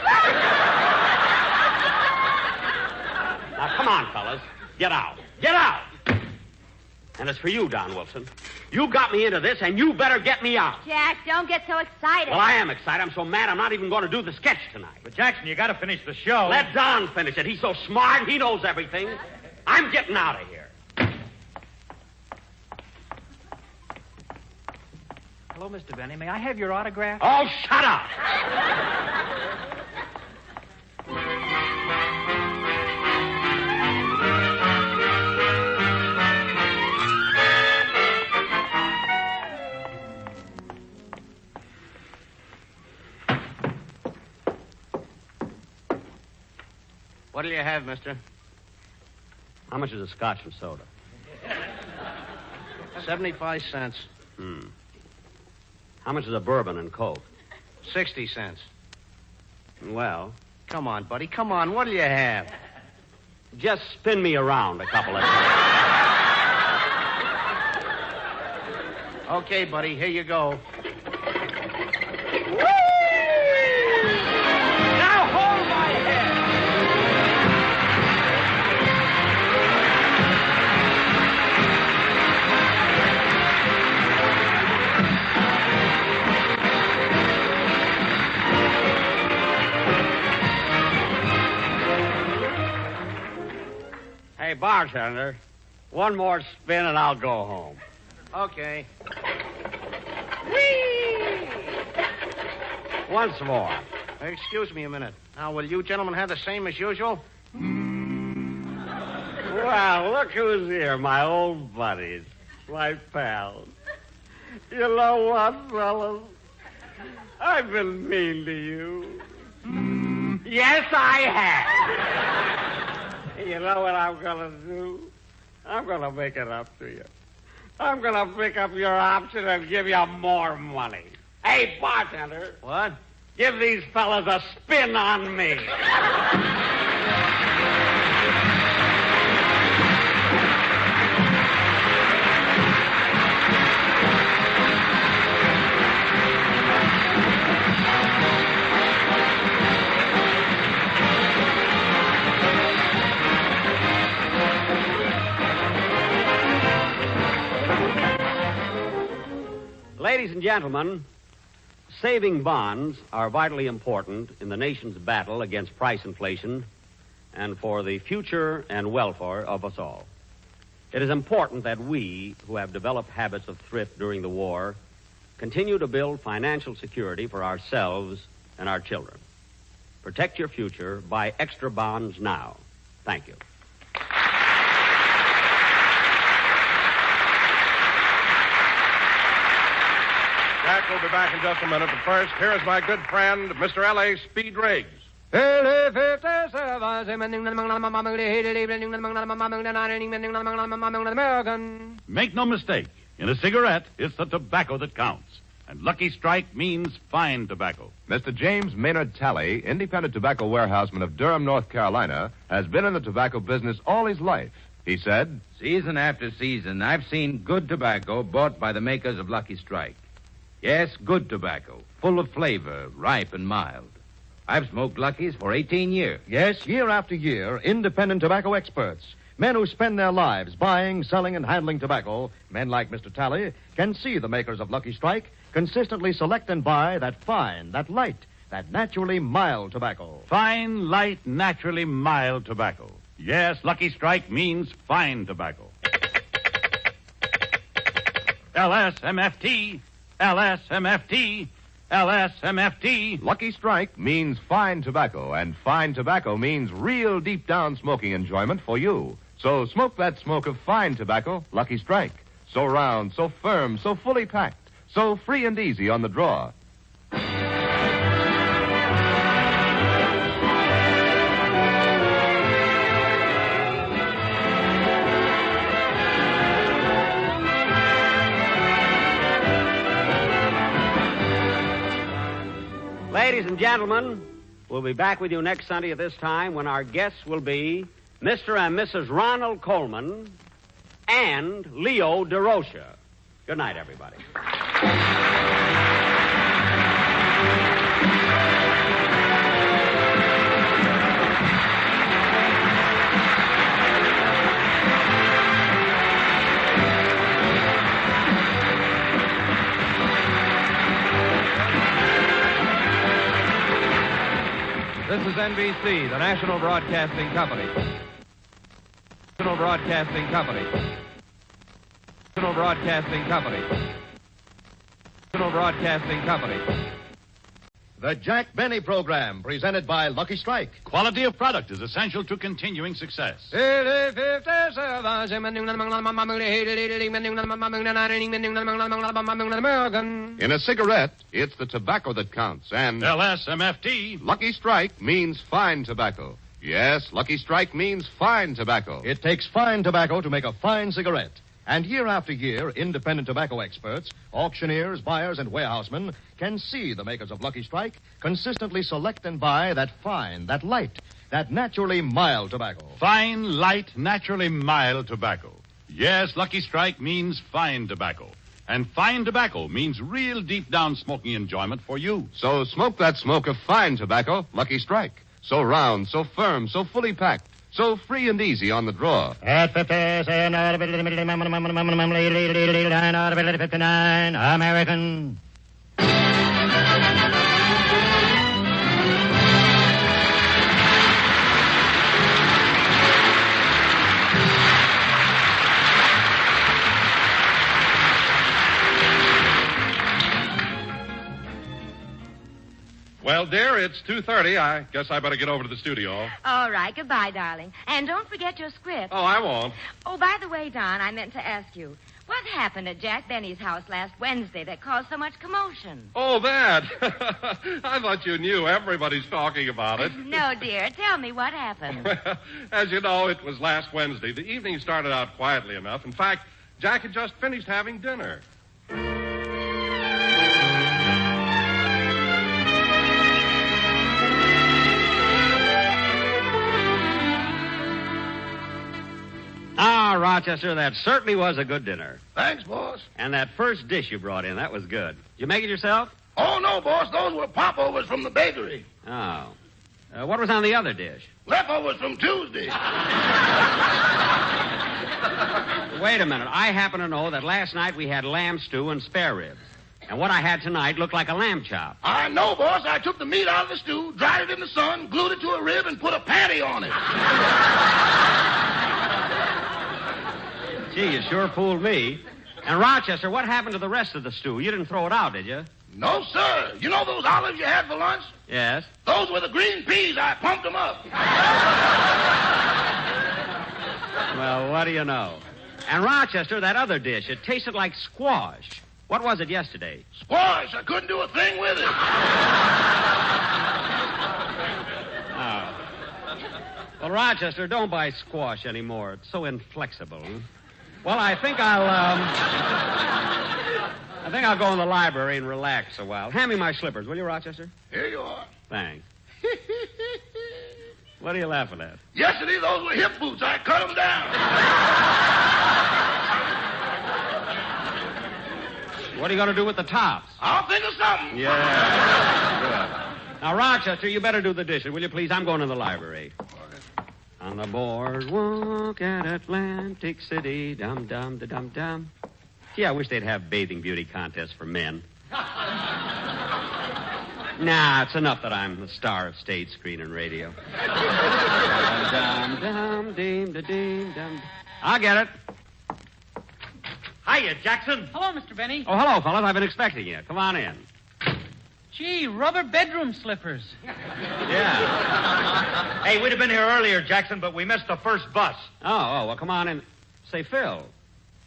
Now, come on, fellas. Get out. Get out. And it's for you, Don Wilson. You got me into this, and you better get me out. Jack, don't get so excited. Well, I am excited. I'm so mad I'm not even going to do the sketch tonight. But, Jackson, you got to finish the show. Let Don finish it. He's so smart. He knows everything. I'm getting out of here. Hello, Mr. Benny. May I have your autograph? Oh, shut up! What'll you have, mister? How much is a scotch and soda? 75 cents. How much is a bourbon and Coke? 60 cents. Well, Come on, buddy. Come on. What'll you have? just spin me around a couple of times. Okay, buddy. Here you go. Now hold my head. Hey, bartender, one more spin and I'll go home. Okay. Whee! Once more. Excuse me a minute. Now, will you gentlemen have the same as usual? Well, look who's here, my old buddies, my pals. You know what, fellas? I've been mean to you. Yes, I have. You know what I'm going to do? I'm going to make it up to you. I'm going to pick up your option and give you more money. Hey, bartender. What? Give these fellas a spin on me. Ladies and gentlemen, saving bonds are vitally important in the nation's battle against price inflation and for the future and welfare of us all. It is important that we, who have developed habits of thrift during the war, continue to build financial security for ourselves and our children. Protect your future. Buy extra bonds now. Thank you. Jack will be back in just a minute, but first, here is my good friend, Mr. L.A. Speed Riggs. Make no mistake. In a cigarette, it's the tobacco that counts. And Lucky Strike means fine tobacco. Mr. James Maynard Talley, independent tobacco warehouseman of Durham, North Carolina, has been in the tobacco business all his life. He said, "Season after season, I've seen good tobacco bought by the makers of Lucky Strike. Yes, good tobacco, full of flavor, ripe and mild. I've smoked Lucky's for 18 years. Yes, year after year, independent tobacco experts, men who spend their lives buying, selling, and handling tobacco, men like Mr. Talley, can see the makers of Lucky Strike consistently select and buy that fine, that light, that naturally mild tobacco. Fine, light, naturally mild tobacco. Yes, Lucky Strike means fine tobacco. LSMFT, LSMFT, LSMFT. Lucky Strike means fine tobacco, and fine tobacco means real deep down smoking enjoyment for you. So smoke that smoke of fine tobacco, Lucky Strike. So round, so firm, so fully packed, so free and easy on the draw. Ladies and gentlemen, we'll be back with you next Sunday at this time when our guests will be Mr. and Mrs. Ronald Coleman, and Leo DeRocha. Good night, everybody. This is NBC, the National Broadcasting Company. National Broadcasting Company. National Broadcasting Company. National Broadcasting Company. The Jack Benny Program, presented by Lucky Strike. Quality of product is essential to continuing success. In a cigarette, it's the tobacco that counts, and LSMFT. Lucky Strike means fine tobacco. Yes, Lucky Strike means fine tobacco. It takes fine tobacco to make a fine cigarette. And year after year, independent tobacco experts, auctioneers, buyers, and warehousemen can see the makers of Lucky Strike consistently select and buy that fine, that light, that naturally mild tobacco. Fine, light, naturally mild tobacco. Yes, Lucky Strike means fine tobacco. And fine tobacco means real deep down smoking enjoyment for you. So smoke that smoke of fine tobacco, Lucky Strike. So round, so firm, so fully packed. So free and easy on the draw. At 59, American. Well, dear, it's 2:30. I guess I better get over to the studio. All right. Goodbye, darling. And don't forget your script. Oh, I won't. Oh, by the way, Don, I meant to ask you, what happened at Jack Benny's house last Wednesday that caused so much commotion? Oh, that. I thought you knew. Everybody's talking about it. No, dear. Tell me what happened. Well, as you know, it was last Wednesday. The evening started out quietly enough. In fact, Jack had just finished having dinner. Ah, Rochester, that certainly was a good dinner. Thanks, boss. And that first dish you brought in, that was good. Did you make it yourself? Oh, no, boss. Those were popovers from the bakery. Oh. What was on the other dish? Leftovers from Tuesday. Wait a minute. I happen to know that last night we had lamb stew and spare ribs. And what I had tonight looked like a lamb chop. I know, boss. I took the meat out of the stew, dried it in the sun, glued it to a rib, and put a patty on it. Gee, you sure fooled me. And, Rochester, what happened to the rest of the stew? You didn't throw it out, did you? No, sir. You know those olives you had for lunch? Yes. Those were the green peas. I pumped them up. Well, what do you know? And, Rochester, that other dish, it tasted like squash. What was it yesterday? Squash. I couldn't do a thing with it. Oh. Well, Rochester, don't buy squash anymore. It's so inflexible. Well, I think I'll go in the library and relax a while. Hand me my slippers, will you, Rochester? Here you are. Thanks. What are you laughing at? Yesterday, those were hip boots. I cut them down. What are you going to do with the tops? I'll think of something. Yeah. Good. Now, Rochester, you better do the dishes, will you, please? I'm going to the library. On the boardwalk at Atlantic City, dum-dum-da-dum-dum. Gee, I wish they'd have bathing beauty contests for men. Nah, it's enough that I'm the star of stage, screen, and radio. Dum-dum-dum-dum-dum. I'll get it. Hiya, Jackson. Hello, Mr. Benny. Oh, hello, fellas. I've been expecting you. Come on in. Gee, rubber bedroom slippers. Yeah. Hey, we'd have been here earlier, Jackson, but we missed the first bus. Oh, well, come on in. Say, Phil,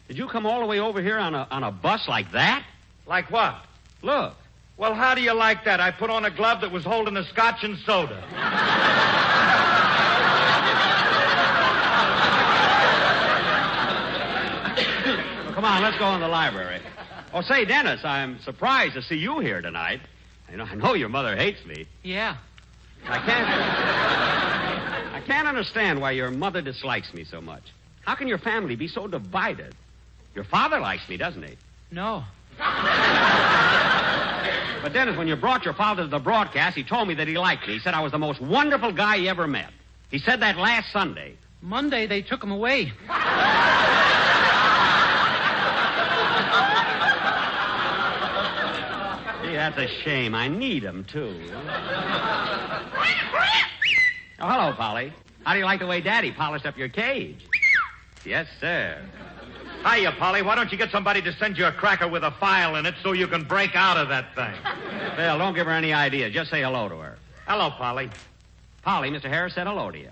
did you come all the way over here on a bus like that? Like what? Look. Well, how do you like that? I put on a glove that was holding a scotch and soda. Well, come on, let's go in the library. Oh, say, Dennis, I'm surprised to see you here tonight. I know your mother hates me. Yeah. I can't understand why your mother dislikes me so much. How can your family be so divided? Your father likes me, doesn't he? No. But Dennis, when you brought your father to the broadcast, he told me that he liked me. He said I was the most wonderful guy he ever met. He said that last Sunday. Monday, they took him away. Gee, that's a shame. I need him, too. Oh, hello, Polly. How do you like the way Daddy polished up your cage? Yes, sir. Hiya, Polly. Why don't you get somebody to send you a cracker with a file in it so you can break out of that thing? Phil, don't give her any ideas. Just say hello to her. Hello, Polly. Polly, Mr. Harris said hello to you.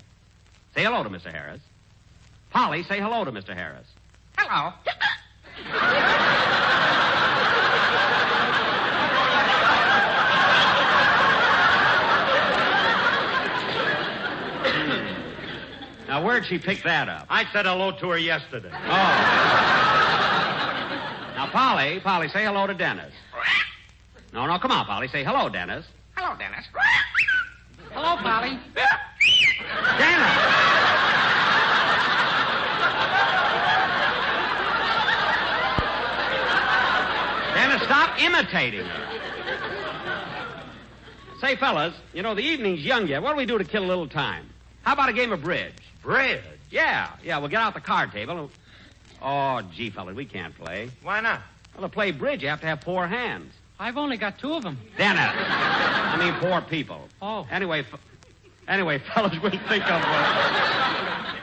Say hello to Mr. Harris. Polly, say hello to Mr. Harris. Hello. Now, where'd she pick that up? I said hello to her yesterday. Oh. Now, Polly, say hello to Dennis. No, come on, Polly. Say hello, Dennis. Hello, Dennis. Hello, Polly. Dennis! Dennis, stop imitating her. Say, fellas, you know, the evening's young yet. What do we do to kill a little time? How about a game of bridge? Bridge? Yeah, we'll get out the card table. Oh, gee, fellas, we can't play. Why not? Well, to play bridge, you have to have 4 hands. I've only got 2 of them. Dennis. I mean 4 people. Oh. Anyway, fellas, we'll think of one.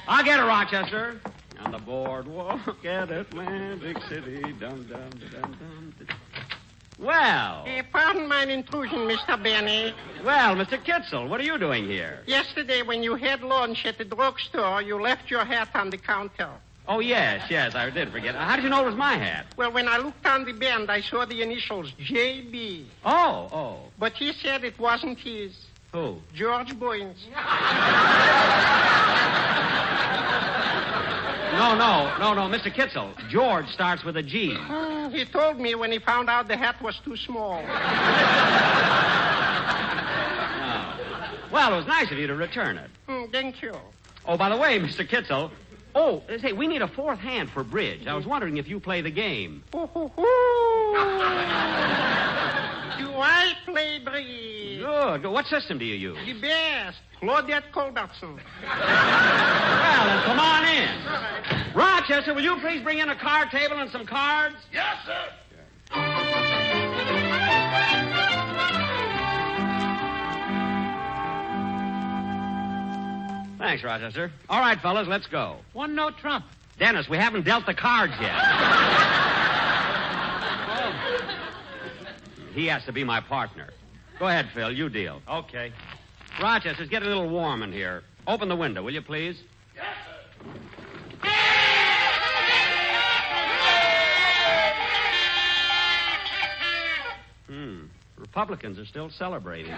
I'll get it, Rochester. On the boardwalk at Atlantic City. Dum, dum, dum, dum. Well. Pardon my intrusion, Mr. Benny. Well, Mr. Kitzel, what are you doing here? Yesterday, when you had lunch at the drugstore, you left your hat on the counter. Oh, yes, I did forget. How did you know it was my hat? Well, when I looked on the band, I saw the initials J.B. Oh. But he said it wasn't his. Who? George Boyne's. No, Mr. Kitzel. George starts with a G. He told me when he found out the hat was too small. Well, it was nice of you to return it. Thank you. Oh, by the way, Mr. Kitzel. Oh, say, we need a 4th hand for bridge. I was wondering if you play the game. Do I play bridge? Good. What system do you use? The best. Claudette Culbertson. Well, then come on in. Rochester, will you please bring in a card table and some cards? Yes, sir. Thanks, Rochester. All right, fellas, let's go. 1 note trump. Dennis, we haven't dealt the cards yet. He has to be my partner. Go ahead, Phil. You deal. Okay. Rochester, it's getting a little warm in here. Open the window, will you, please? Yes, sir. Republicans are still celebrating.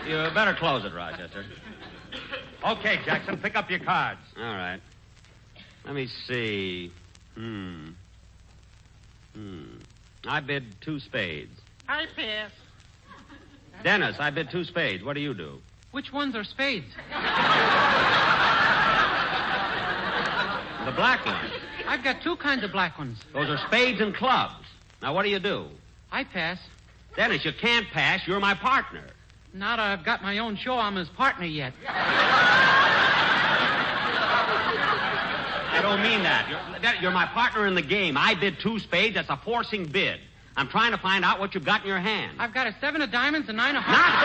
You better close it, Rochester. Okay, Jackson, pick up your cards. All right. Let me see. I bid 2 spades. I pass. Dennis, I bid 2 spades. What do you do? Which ones are spades? The black ones. I've got 2 kinds of black ones. Those are spades and clubs. Now, what do you do? I pass. Dennis, you can't pass. You're my partner. Now that I've got my own show, I'm his partner yet. I don't mean that. You're my partner in the game. I bid 2 spades. That's a forcing bid. I'm trying to find out what you've got in your hand. I've got a 7 of diamonds and 9 of hearts. Not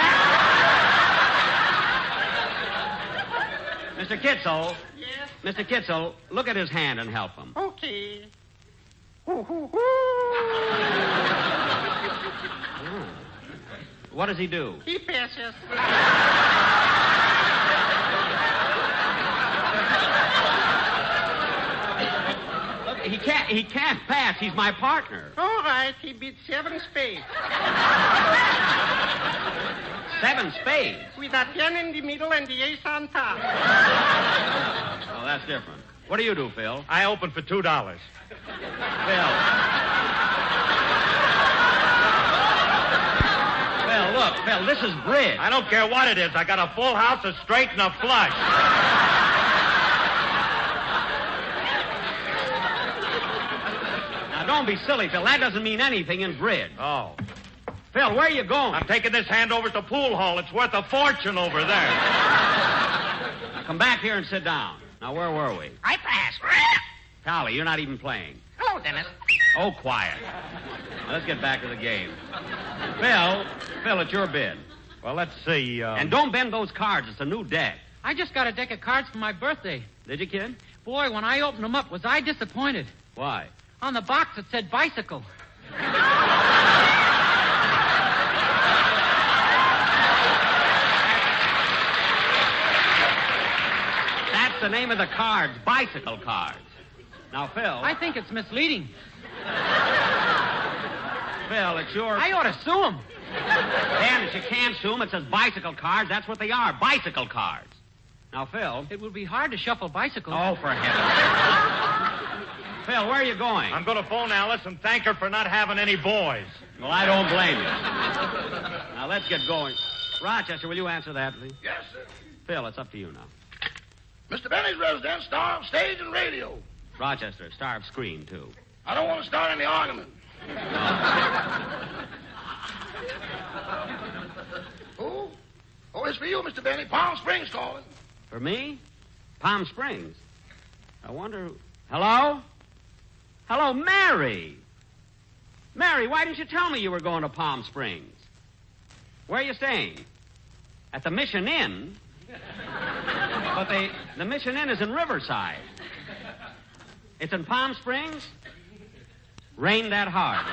that! Mr. Kitzel. Yes? Mr. Kitzel, look at his hand and help him. Okay. What does he do? He passes. Look, he can't pass. He's my partner. All right, he beat 7 spades. 7 spades? With a 10 in the middle and the ace on top. Oh, that's different. What do you do, Phil? I open for $2. Phil. look, Phil, this is bridge. I don't care what it is. I got a full house, a straight, and a flush. Now, don't be silly, Phil. That doesn't mean anything in bridge. Oh. Phil, where are you going? I'm taking this hand over to the pool hall. It's worth a fortune over there. Now, come back here and sit down. Now, where were we? I pass. Pally, you're not even playing. Hello, Dennis. Oh, quiet. Now, let's get back to the game. Phil, it's your bid. Well, let's see. And don't bend those cards. It's a new deck. I just got a deck of cards for my birthday. Did you, kid? Boy, when I opened them up, was I disappointed. Why? On the box, it said bicycle. That's the name of the cards, bicycle cards. Now, Phil. I think it's misleading. Phil, it's your... I ought to sue him. Dennis, you can't sue him. It says bicycle cards. That's what they are, bicycle cards. Now, Phil... It will be hard to shuffle bicycles. Oh, for heaven's sake. Phil, where are you going? I'm going to phone Alice and thank her for not having any boys. Well, I don't blame you. Now, let's get going. Rochester, will you answer that, please? Yes, sir. Phil, it's up to you now. Mr. Benny's residence, star of stage and radio. Rochester, star of screen, too. I don't want to start any argument. Who? Oh, it's for you, Mr. Benny. Palm Springs calling. For me? Palm Springs. I wonder... Hello? Hello, Mary. Mary, why didn't you tell me you were going to Palm Springs? Where are you staying? At the Mission Inn? But the Mission Inn is in Riverside. It's in Palm Springs? Rained that hard.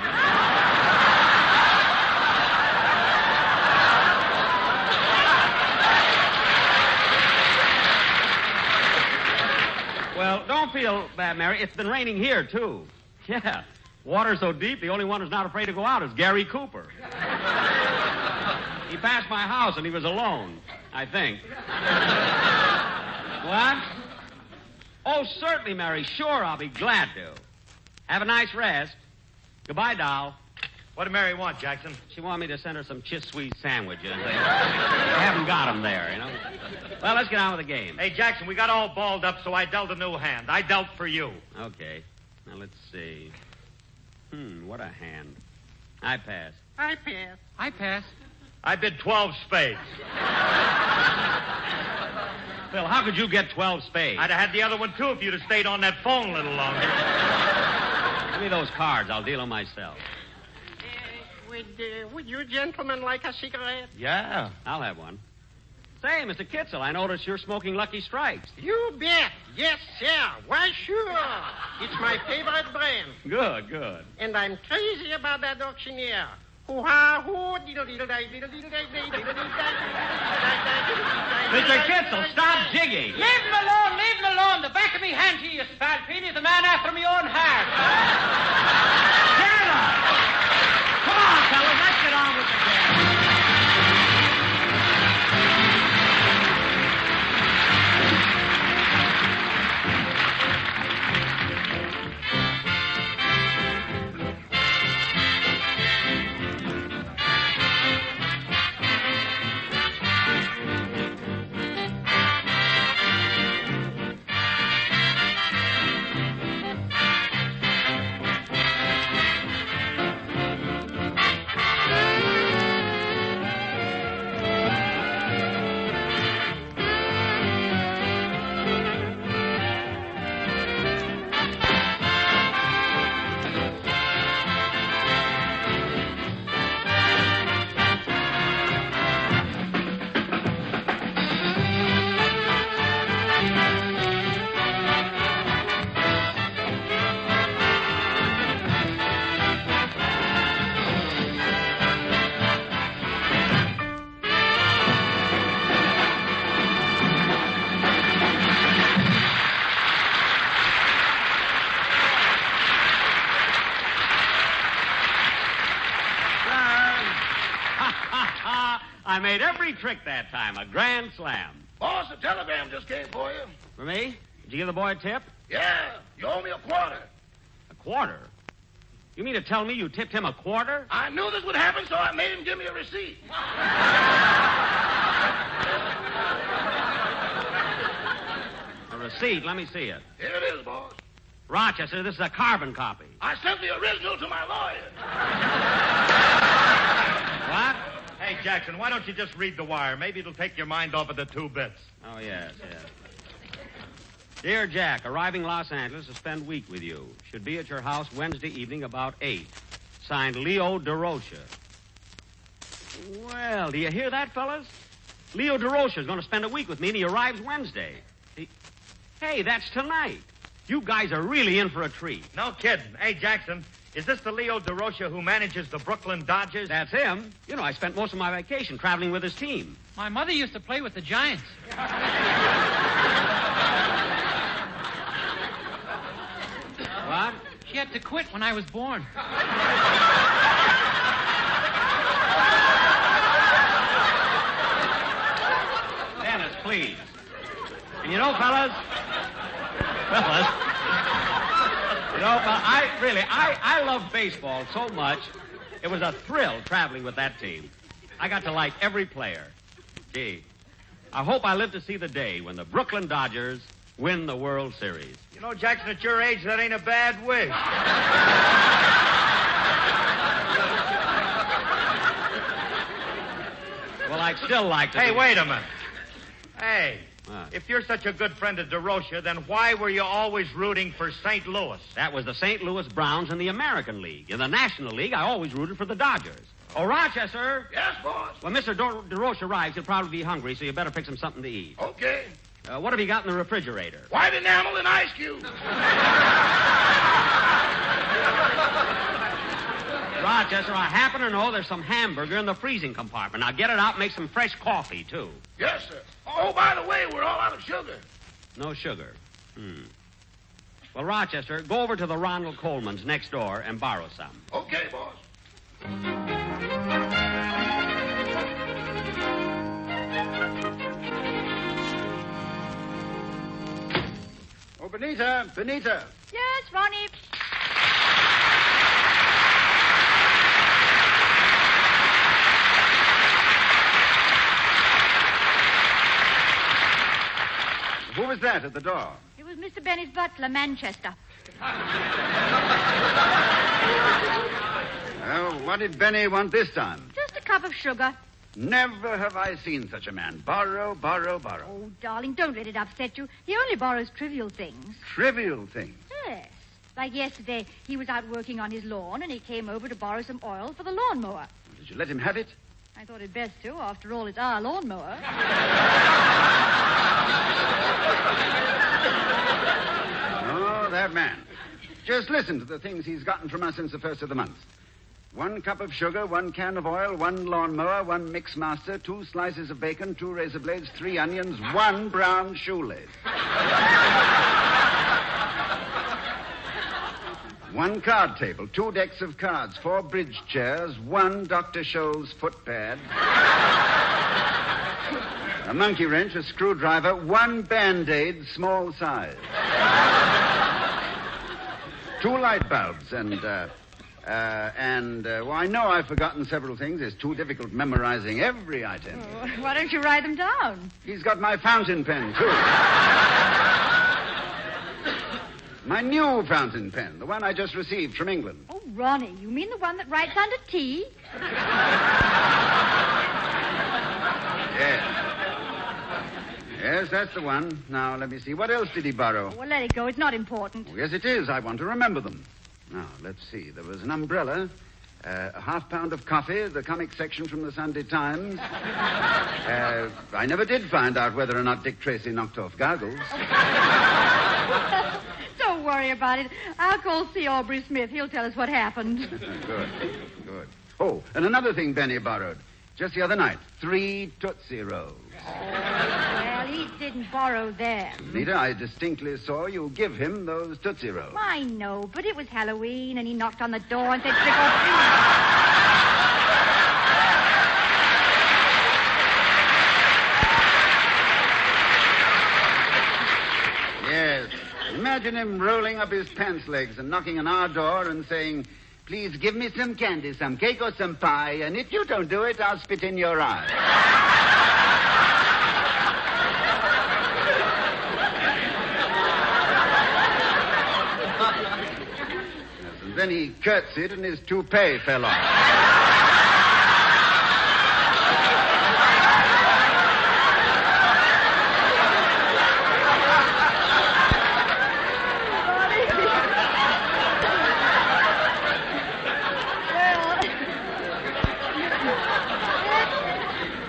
Well, don't feel bad, Mary. It's been raining here, too. Yeah. Water so deep, the only one who's not afraid to go out is Gary Cooper. He passed my house and he was alone, I think. What? Oh, certainly, Mary. Sure, I'll be glad to. Have a nice rest. Goodbye, doll. What did Mary want, Jackson? She wanted me to send her some Chiswee sandwiches. They haven't got them there, you know. Well, let's get on with the game. Hey, Jackson, we got all balled up, so I dealt a new hand. I dealt for you. Okay. Now, let's see. What a hand. I pass. I pass. I pass. I bid 12 spades. Phil, how could you get 12 spades? I'd have had the other one, too, if you'd have stayed on that phone a little longer. Give me those cards. I'll deal them myself. Would you gentlemen like a cigarette? Yeah. I'll have one. Say, Mr. Kitzel, I noticed you're smoking Lucky Strikes. You bet. Yes, sir. Why, sure. It's my favorite brand. Good, good. And I'm crazy about that auctioneer. Hoo-ha-hoo, diddle-diddle-day, Mr. Kitzel, stop jigging. Leave him alone, leave him alone. The back of me hand to you, Spalpini, is the man after me own heart. Get up! Come on, fellas, let's get on with the game. I made every trick that time. A grand slam. Boss, a telegram just came for you. For me? Did you give the boy a tip? Yeah, you owe me a quarter. A quarter? You mean to tell me you tipped him a quarter? I knew this would happen, so I made him give me a receipt. A receipt? Let me see it. Here it is, boss. Rochester, this is a carbon copy. I sent the original to my lawyer. What? Hey, Jackson, why don't you just read the wire? Maybe it'll take your mind off of the 2 bits. Oh, yes. Dear Jack, arriving Los Angeles to spend week with you. Should be at your house Wednesday evening about 8. Signed Leo DeRocha. Well, do you hear that, fellas? Leo DeRocha is going to spend a week with me, and he arrives Wednesday. Hey, that's tonight. You guys are really in for a treat. No kidding. Hey, Jackson, is this the Leo DeRocha who manages the Brooklyn Dodgers? That's him. You know, I spent most of my vacation traveling with his team. My mother used to play with the Giants. What? She had to quit when I was born. Dennis, please. And you know, fellas, I love baseball so much. It was a thrill traveling with that team. I got to like every player. Gee, I hope I live to see the day when the Brooklyn Dodgers win the World Series. You know, Jackson, at your age, that ain't a bad wish. Well, I'd still like to. Hey, wait a minute. Hey, What? if you're such a good friend of DeRocha, then why were you always rooting for St. Louis? That was the St. Louis Browns in the American League. In the National League, I always rooted for the Dodgers. Oh, Rochester. Yes, boss. When Mr. DeRocha arrives, he'll probably be hungry, so you better pick him something to eat. Okay. What have you got in the refrigerator? White enamel and ice cubes. Rochester, I happen to know there's some hamburger in the freezing compartment. Now get it out and make some fresh coffee, too. Yes, sir. Oh, by the way, we're all out of sugar. No sugar. Well, Rochester, go over to the Ronald Coleman's next door and borrow some. Okay, boss. Oh, Bonita. Yes, Ronnie. Who was that at the door? It was Mr. Benny's butler, Manchester. Well, what did Benny want this time? Just a cup of sugar. Never have I seen such a man. Borrow. Oh, darling, don't let it upset you. He only borrows trivial things. Trivial things. Yes. Like yesterday, he was out working on his lawn, and he came over to borrow some oil for the lawnmower. Did you let him have it? I thought it best to. After all, it's our lawnmower. Oh, that man. Just listen to the things he's gotten from us since the first of the month. 1 cup of sugar, 1 can of oil, 1 lawnmower, 1 mix master, 2 slices of bacon, 2 razor blades, 3 onions, 1 brown shoelace. 1 card table, 2 decks of cards, 4 bridge chairs, 1 Dr. Scholl's footpad, a monkey wrench, a screwdriver, 1 Band-Aid, small size, 2 light bulbs, and I know I've forgotten several things. It's too difficult memorizing every item. Oh, why don't you write them down? He's got my fountain pen, too. My new fountain pen, the one I just received from England. Oh, Ronnie, you mean the one that writes under T? Yes, that's the one. Now, let me see. What else did he borrow? Well, let it go. It's not important. Oh, yes, it is. I want to remember them. Now, let's see. There was an umbrella, a half-pound of coffee, the comic section from the Sunday Times. I never did find out whether or not Dick Tracy knocked off goggles. Don't worry about it. I'll call C. Aubrey Smith. He'll tell us what happened. Good. Oh, and another thing Benny borrowed. Just the other night, 3 Tootsie Rolls. Well, he didn't borrow them. Nita, I distinctly saw you give him those Tootsie Rolls. I know, but it was Halloween, and he knocked on the door and said, trick or treat. Yes. Imagine him rolling up his pants legs and knocking on our door and saying, please give me some candy, some cake, or some pie, and if you don't do it, I'll spit in your eye. And then he curtsied and his toupee fell off.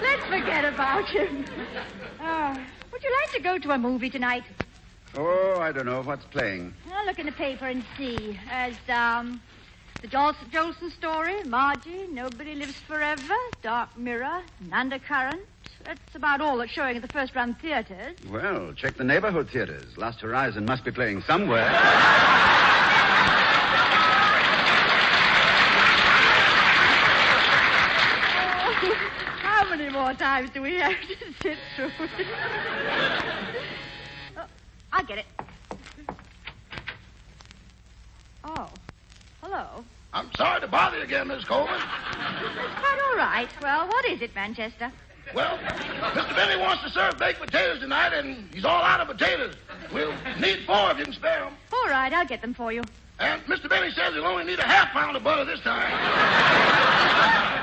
Let's forget about him. Would you like to go to a movie tonight? Oh, I don't know. What's playing? I'll look in the paper and see. As, the Jolson story, Margie, Nobody Lives Forever, Dark Mirror, and Undercurrent. That's about all that's showing at the first-run theaters. Well, check the neighborhood theaters. Last Horizon must be playing somewhere. How many more times do we have to sit through it? I'll get it. Oh, hello. I'm sorry to bother you again, Miss Coleman. That's quite all right. Well, what is it, Manchester? Well, Mr. Benny wants to serve baked potatoes tonight, and he's all out of potatoes. We'll need 4 if you can spare them. All right, I'll get them for you. And Mr. Benny says he'll only need a half pound of butter this time.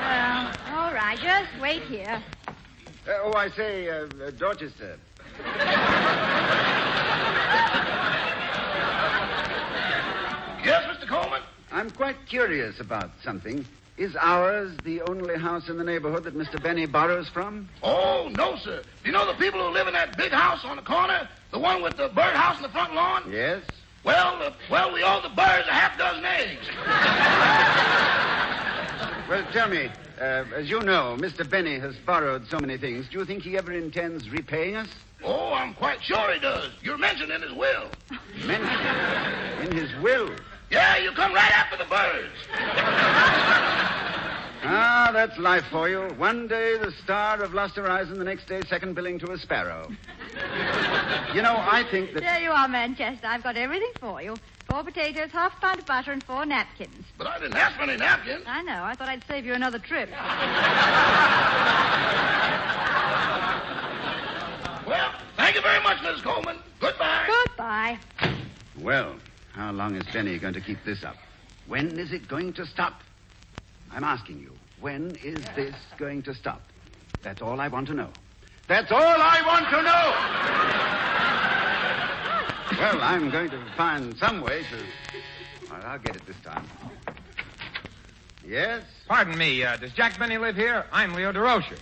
Well, all right, just wait here. I say, Dorchester. Yes, Mr. Coleman? I'm quite curious about something. Is ours the only house in the neighborhood that Mr. Benny borrows from? Oh, no, sir. Do you know the people who live in that big house on the corner? The one with the birdhouse in the front lawn? Yes. Well, we owe the birds a half dozen eggs. Well, tell me, as you know, Mr. Benny has borrowed so many things. Do you think he ever intends repaying us? Oh, I'm quite sure he does. You're mentioned in his will. Mentioned? In his will? Yeah, you come right after the birds. Ah, that's life for you. One day the star of Lost Horizon, the next day second billing to a sparrow. You know, I think that... There you are, Manchester. I've got everything for you. 4 potatoes, half a pound of butter, and 4 napkins. But I didn't ask for any napkins. I know. I thought I'd save you another trip. Well, thank you very much, Mrs. Coleman. Goodbye. Goodbye. Well, how long is Benny going to keep this up? When is it going to stop? I'm asking you, when is this going to stop? That's all I want to know. That's all I want to know! Well, I'm going to find some way to... Well, I'll get it this time. Yes? Pardon me, does Jack Benny live here? I'm Leo DeRocher.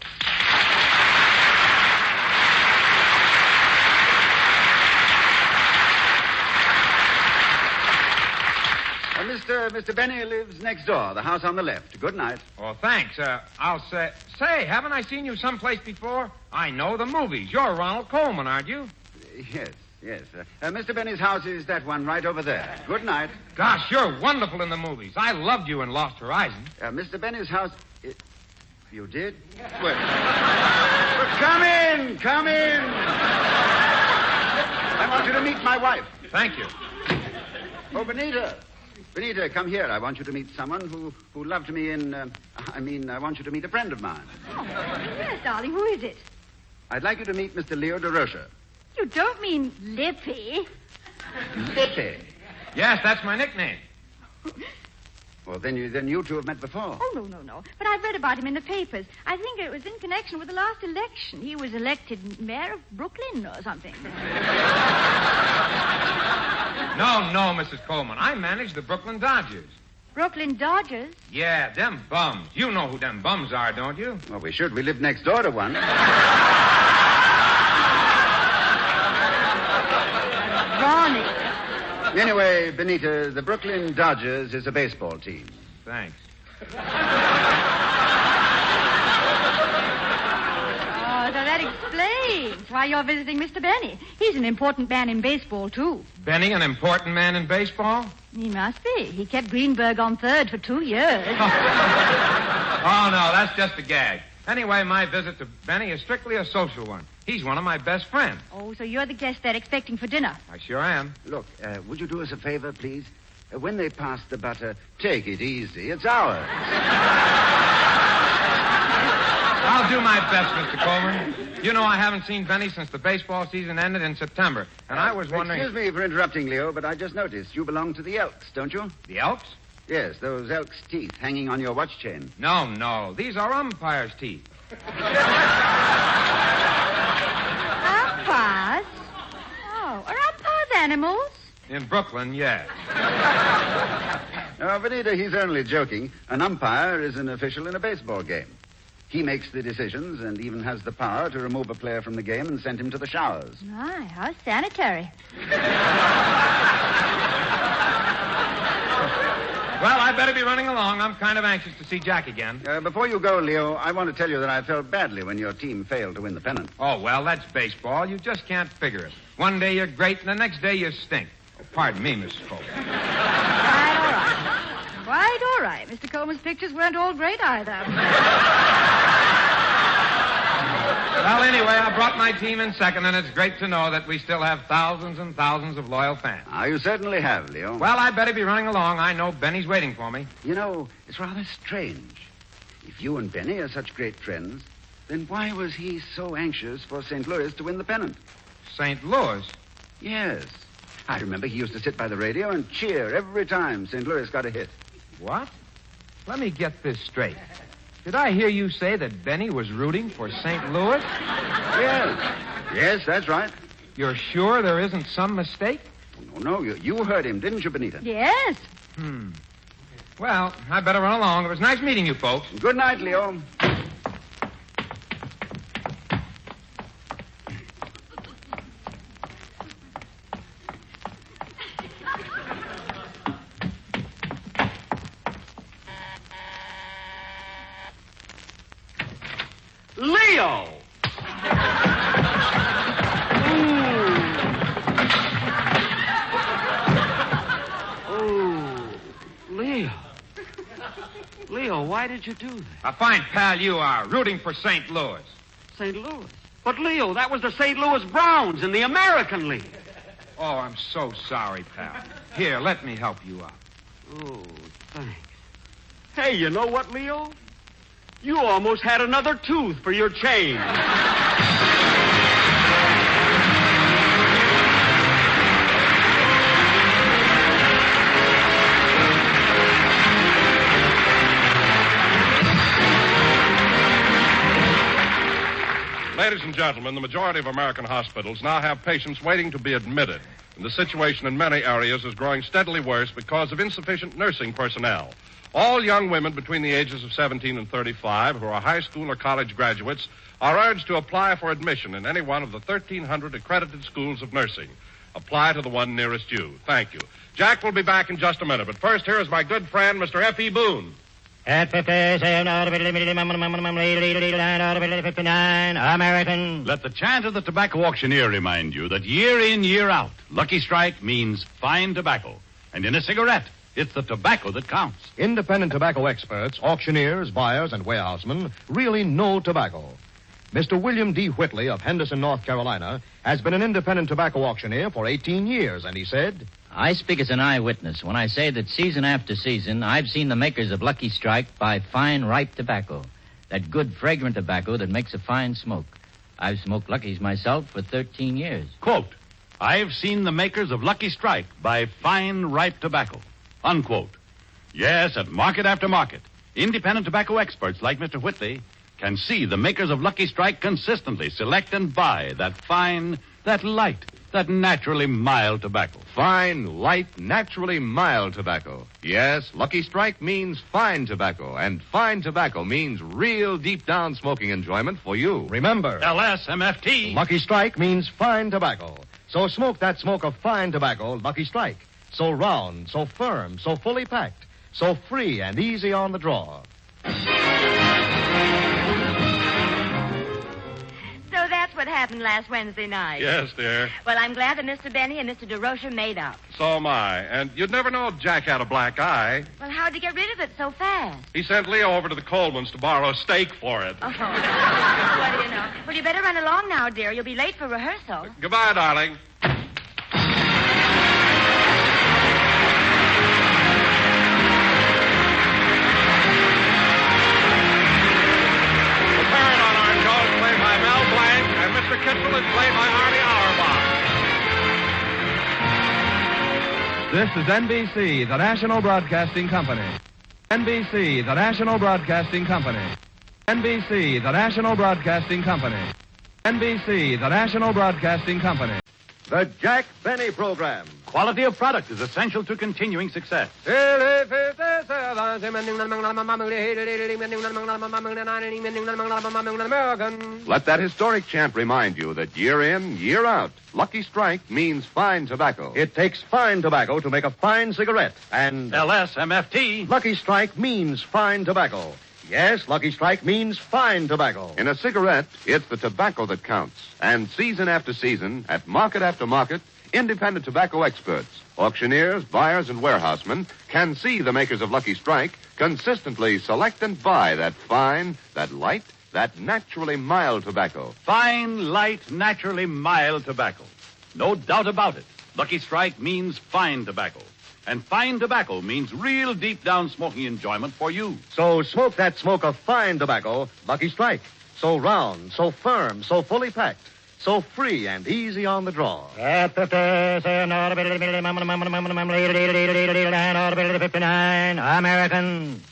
Mr. Benny lives next door, the house on the left. Good night. Oh, thanks. I'll say... Say, haven't I seen you someplace before? I know the movies. You're Ronald Coleman, aren't you? Yes. Mr. Benny's house is that one right over there. Good night. Gosh, you're wonderful in the movies. I loved you in Lost Horizon. Mr. Benny's house... You did? Well, come in. I want you to meet my wife. Thank you. Oh, Bonita, come here. I want you to meet someone who loved me in... I want you to meet a friend of mine. Oh, yes, darling. Who is it? I'd like you to meet Mr. Leo DeRocher. You don't mean Lippy? Lippy? Yes, that's my nickname. Well, then you two have met before. Oh, no. But I've read about him in the papers. I think it was in connection with the last election. He was elected mayor of Brooklyn or something. No, Mrs. Coleman. I manage the Brooklyn Dodgers. Brooklyn Dodgers? Yeah, them bums. You know who them bums are, don't you? Well, we should. We live next door to one. Ronnie. Anyway, Bonita, the Brooklyn Dodgers is a baseball team. Thanks. Oh, so that explains why you're visiting Mr. Benny. He's an important man in baseball, too. Benny, an important man in baseball? He must be. He kept Greenberg on third for 2 years. Oh, no, that's just a gag. Anyway, my visit to Benny is strictly a social one. He's one of my best friends. Oh, so you're the guest they're expecting for dinner. I sure am. Look, would you do us a favor, please? When they pass the butter, take it easy. It's ours. I'll do my best, Mr. Coleman. You know I haven't seen Benny since the baseball season ended in September. And I was wondering... Excuse me for interrupting, Leo, but I just noticed you belong to the Elks, don't you? The Elks? Yes, those Elks' teeth hanging on your watch chain. No. These are umpires' teeth. Umpires? Oh, are umpires animals? In Brooklyn, yes. Oh, Bonita, he's only joking. An umpire is an official in a baseball game. He makes the decisions and even has the power to remove a player from the game and send him to the showers. My, how sanitary. Well, I'd better be running along. I'm kind of anxious to see Jack again. Before you go, Leo, I want to tell you that I felt badly when your team failed to win the pennant. Oh, well, that's baseball. You just can't figure it. One day you're great, and the next day you stink. Oh, pardon me, Mrs. Coleman. Quite all right. Mr. Coleman's pictures weren't all great either. Well, anyway, I brought my team in second, and it's great to know that we still have thousands and thousands of loyal fans. You certainly have, Leo. Well, I'd better be running along. I know Benny's waiting for me. You know, it's rather strange. If you and Benny are such great friends, then why was he so anxious for St. Louis to win the pennant? St. Louis? Yes. I remember he used to sit by the radio and cheer every time St. Louis got a hit. What? Let me get this straight. Did I hear you say that Benny was rooting for St. Louis? Yes, that's right. You're sure there isn't some mistake? No, you heard him, didn't you, Bonita? Yes. Well, I better run along. It was nice meeting you folks. Good night, Leo. Leo! Leo, why did you do that? A fine pal you are, rooting for St. Louis. St. Louis? But, Leo, that was the St. Louis Browns in the American League. Oh, I'm so sorry, pal. Here, let me help you up. Oh, thanks. Hey, you know what, Leo? You almost had another tooth for your change. Ladies and gentlemen, the majority of American hospitals now have patients waiting to be admitted. And the situation in many areas is growing steadily worse because of insufficient nursing personnel. All young women between the ages of 17 and 35 who are high school or college graduates are urged to apply for admission in any one of the 1,300 accredited schools of nursing. Apply to the one nearest you. Thank you. Jack will be back in just a minute, but first here is my good friend, Mr. F.E. Boone. At 57, American. Let the chant of the tobacco auctioneer remind you that year in, year out, Lucky Strike means fine tobacco. And in a cigarette, it's the tobacco that counts. Independent tobacco experts, auctioneers, buyers, and warehousemen really know tobacco. Mr. William D. Whitley of Henderson, North Carolina, has been an independent tobacco auctioneer for 18 years, and he said, I speak as an eyewitness when I say that season after season, I've seen the makers of Lucky Strike buy fine, ripe tobacco, that good, fragrant tobacco that makes a fine smoke. I've smoked Lucky's myself for 13 years. Quote, I've seen the makers of Lucky Strike buy fine, ripe tobacco. Unquote. Yes, at market after market, independent tobacco experts like Mr. Whitley can see the makers of Lucky Strike consistently select and buy that fine, that light, that naturally mild tobacco. Fine, light, naturally mild tobacco. Yes, Lucky Strike means fine tobacco, and fine tobacco means real deep-down smoking enjoyment for you. Remember, LSMFT. Lucky Strike means fine tobacco. So smoke that smoke of fine tobacco, Lucky Strike. So round, so firm, so fully packed, so free and easy on the draw. So that's what happened last Wednesday night. Yes, dear. Well, I'm glad that Mr. Benny and Mr. DeRocher made up. So am I. And you'd never know Jack had a black eye. Well, how'd he get rid of it so fast? He sent Leo over to the Colemans to borrow a steak for it. Oh. What do you know? Well, you better run along now, dear. You'll be late for rehearsal. Goodbye, darling. This is NBC, the National Broadcasting Company. NBC, the National Broadcasting Company. NBC, the National Broadcasting Company. NBC, the National Broadcasting Company. The Jack Benny Program. Quality of product is essential to continuing success. Let that historic chant remind you that year in, year out, Lucky Strike means fine tobacco. It takes fine tobacco to make a fine cigarette. And LSMFT. Lucky Strike means fine tobacco. Yes, Lucky Strike means fine tobacco. In a cigarette, it's the tobacco that counts. And season after season, at market after market, independent tobacco experts, auctioneers, buyers, and warehousemen can see the makers of Lucky Strike consistently select and buy that fine, that light, that naturally mild tobacco. Fine, light, naturally mild tobacco. No doubt about it. Lucky Strike means fine tobacco. And fine tobacco means real deep down smoking enjoyment for you. So smoke that smoke of fine tobacco, Lucky Strike. So round, so firm, so fully packed, so free and easy on the draw. American.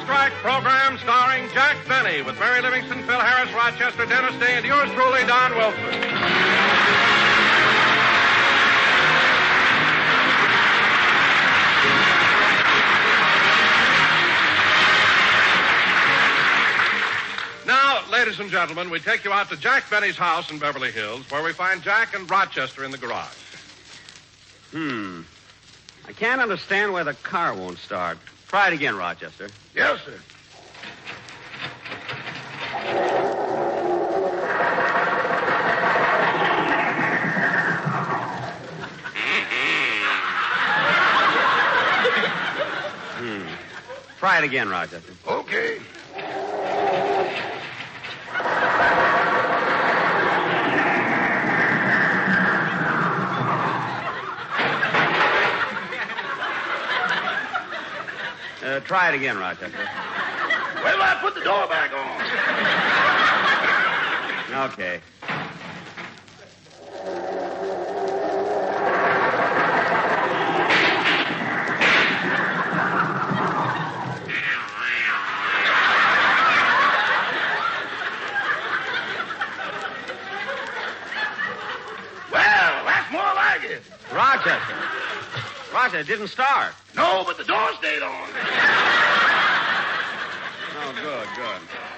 Strike program starring Jack Benny with Mary Livingston, Phil Harris, Rochester, Dennis Day, and yours truly, Don Wilson. Now, ladies and gentlemen, we take you out to Jack Benny's house in Beverly Hills, where we find Jack and Rochester in the garage. I can't understand why the car won't start. Try it again, Rochester. Yes, sir. Try it again, Rochester. Okay. Try it again, Rochester. Wait till I put the door back on. Okay. Well, that's more like it. Rochester, it didn't start. No, but the door stayed on. Oh, good.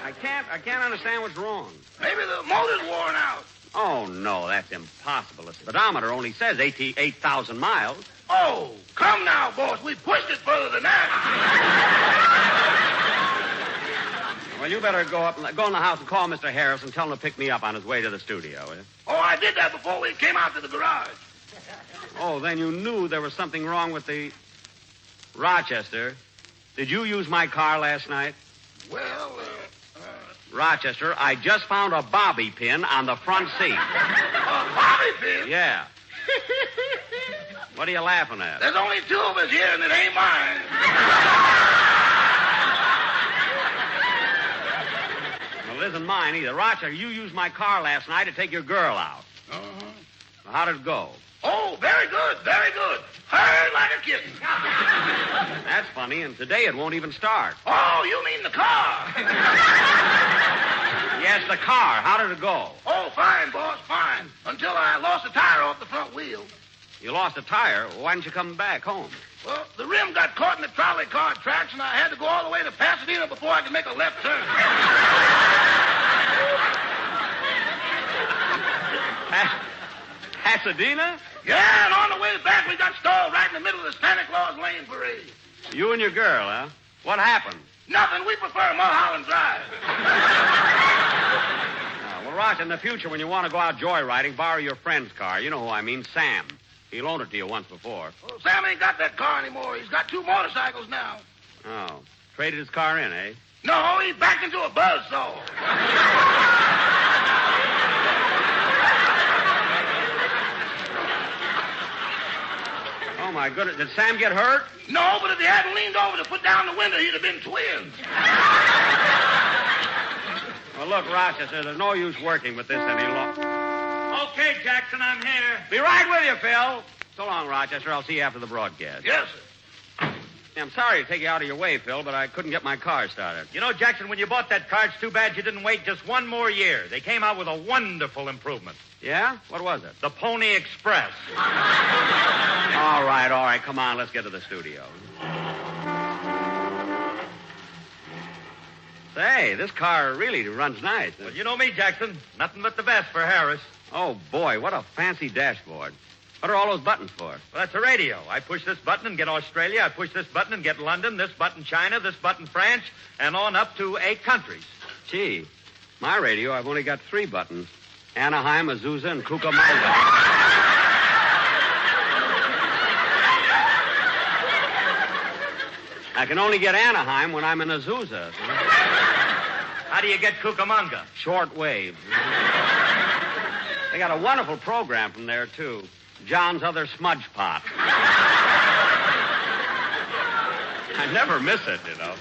I can't understand what's wrong. Maybe the motor's worn out. Oh, no, that's impossible. The speedometer only says 8,000 miles. Oh, come now, boss. We pushed it further than that. Well, you better go in the house and call Mr. Harris and tell him to pick me up on his way to the studio, will you? Oh, I did that before we came out to the garage. Oh, then you knew there was something wrong with the... Rochester, did you use my car last night? Well, Rochester, I just found a bobby pin on the front seat. A bobby pin? Yeah. What are you laughing at? There's only two of us here, and it ain't mine. Well, it isn't mine either. Rochester, you used my car last night to take your girl out. Uh-huh. Well, how did it go? Oh, very good, very good. Heard like a kitten. That's funny, and today it won't even start. Oh, you mean the car? Yes, the car. How did it go? Oh, fine, boss, fine. Until I lost a tire off the front wheel. You lost a tire? Why didn't you come back home? Well, the rim got caught in the trolley car tracks, and I had to go all the way to Pasadena before I could make a left turn. Pasadena? Yeah, and on the way back, we got stalled right in the middle of the Santa Claus Lane parade. You and your girl, huh? What happened? Nothing. We prefer Mulholland Drive. Well, Roch, in the future, when you want to go out joyriding, borrow your friend's car. You know who I mean, Sam. He loaned it to you once before. Well, Sam ain't got that car anymore. He's got 2 motorcycles now. Oh. Traded his car in, eh? No, he's backed into a buzzsaw. Oh, my goodness. Did Sam get hurt? No, but if he hadn't leaned over to put down the window, he'd have been twins. look, Rochester, there's no use working with this any longer. Okay, Jackson, I'm here. Be right with you, Phil. So long, Rochester. I'll see you after the broadcast. Yes, sir. I'm sorry to take you out of your way, Phil, but I couldn't get my car started. You know, Jackson, when you bought that car, it's too bad you didn't wait just one more year. They came out with a wonderful improvement. Yeah? What was it? The Pony Express. All right. Come on, let's get to the studio. Say, this car really runs nice. Well, you know me, Jackson. Nothing but the best for Harris. Oh, boy, what a fancy dashboard. What are all those buttons for? Well, that's a radio. I push this button and get Australia. I push this button and get London. This button, China. This button, France. And on up to 8 countries. Gee, my radio, I've only got 3 buttons. Anaheim, Azusa, and Cucamonga. I can only get Anaheim when I'm in Azusa. How do you get Cucamonga? Short wave. They got a wonderful program from there, too. John's Other Smudge Pot. I never miss it, you know.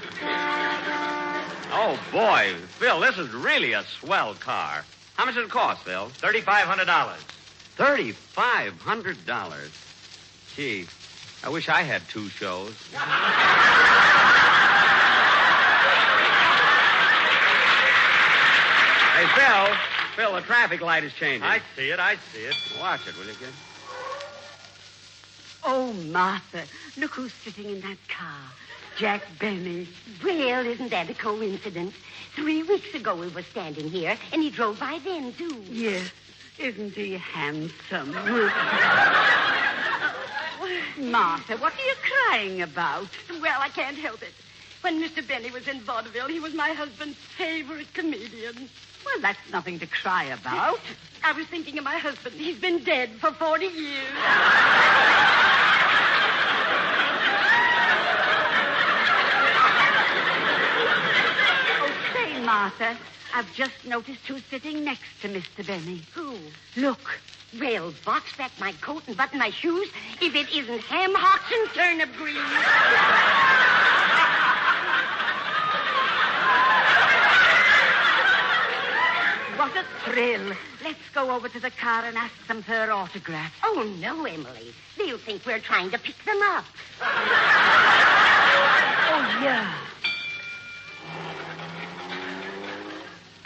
Oh, boy. Phil, this is really a swell car. How much did it cost, Phil? $3,500. $3,500. Gee, I wish I had 2 shows. Hey, Phil, the traffic light is changing. I see it. Watch it, will you, kid? Oh, Martha, look who's sitting in that car. Jack Benny. Well, isn't that a coincidence? 3 weeks ago we were standing here, and he drove by then, too. Yes. Isn't he handsome? Martha, what are you crying about? Well, I can't help it. When Mr. Benny was in vaudeville, he was my husband's favorite comedian. Well, that's nothing to cry about. I was thinking of my husband. He's been dead for 40 years. Oh, say, Martha, I've just noticed who's sitting next to Mr. Benny. Who? Look. Well, box back my coat and button my shoes if it isn't ham hocks and turnip greens. What a thrill. Let's go over to the car and ask them for her autograph. Oh, no, Emily. They'll think we're trying to pick them up. Oh, yeah.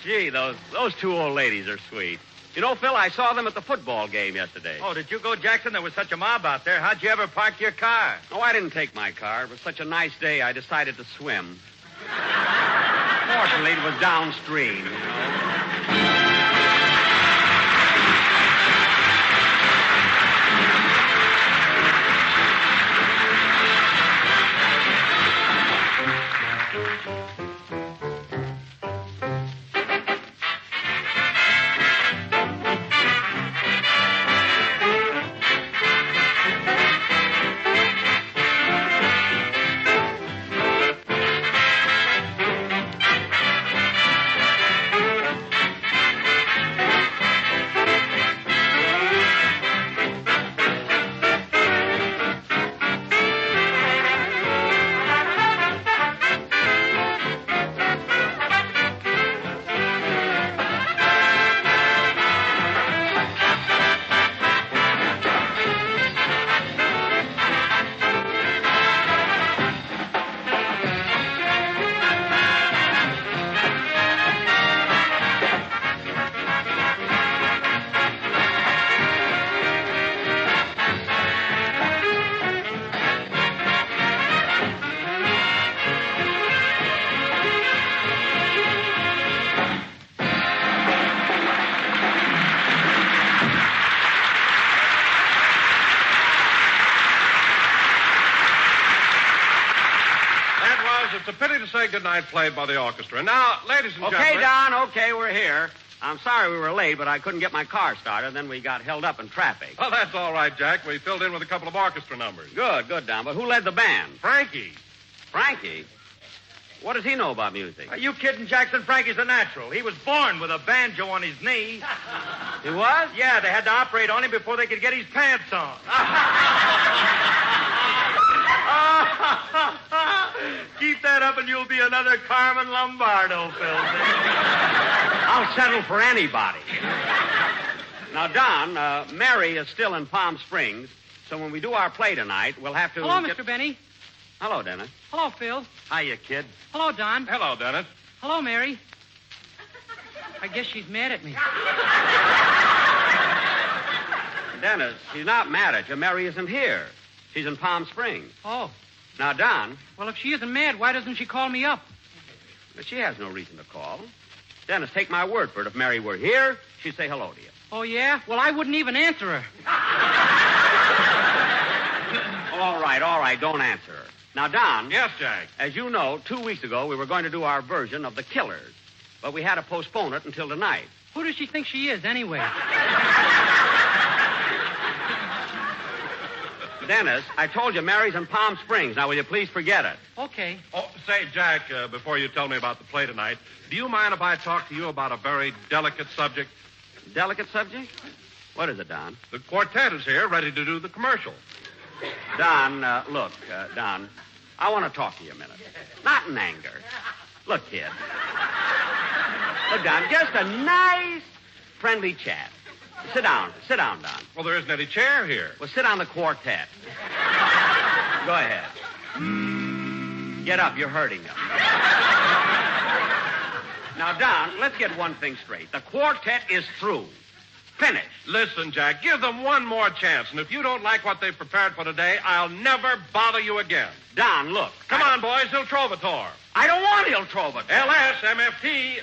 Gee, those 2 old ladies are sweet. You know, Phil, I saw them at the football game yesterday. Oh, did you go, Jackson? There was such a mob out there. How'd you ever park your car? Oh, I didn't take my car. It was such a nice day, I decided to swim. Fortunately, it was downstream, you know. It's a pity to say goodnight played by the orchestra. Now, ladies and gentlemen... Okay, Don, okay, we're here. I'm sorry we were late, but I couldn't get my car started. Then we got held up in traffic. Well, that's all right, Jack. We filled in with a couple of orchestra numbers. Good, Don. But who led the band? Frankie. Frankie? What does he know about music? Are you kidding, Jackson? Frankie's a natural. He was born with a banjo on his knee. He was? Yeah, they had to operate on him before they could get his pants on. Keep that up and you'll be another Carmen Lombardo, Phil. I'll settle for anybody. Now, Don, Mary is still in Palm Springs, so when we do our play tonight, we'll have to... Hello, Mr. Benny. Hello, Dennis. Hello, Phil. Hiya, kid. Hello, Don. Hello, Dennis. Hello, Mary. I guess she's mad at me. Dennis, she's not mad at you. Mary isn't here. She's in Palm Springs. Oh. Now, Don... Well, if she isn't mad, why doesn't she call me up? She has no reason to call. Dennis, take my word for it. If Mary were here, she'd say hello to you. Oh, yeah? Well, I wouldn't even answer her. All right. Don't answer her. Now, Don. Yes, Jack. As you know, 2 weeks ago, we were going to do our version of The Killers, but we had to postpone it until tonight. Who does she think she is, anyway? Dennis, I told you Mary's in Palm Springs. Now, will you please forget it? Okay. Oh, say, Jack, before you tell me about the play tonight, do you mind if I talk to you about a very delicate subject? Delicate subject? What is it, Don? The quartet is here, ready to do the commercial. Don, look, Don, I want to talk to you a minute. Not in anger. Look, kid. Look, Don, just a nice, friendly chat. Sit down, Don. Well, there isn't any chair here. Well, sit on the quartet. Go ahead. Get up, you're hurting him. Now, Don, let's get one thing straight. The quartet is through. Finished. Listen, Jack, give them one more chance, and if you don't like what they've prepared for today, I'll never bother you again. Don, look. Come on, boys, Il Trovatore. I don't want Il Trovatore. LSMFT.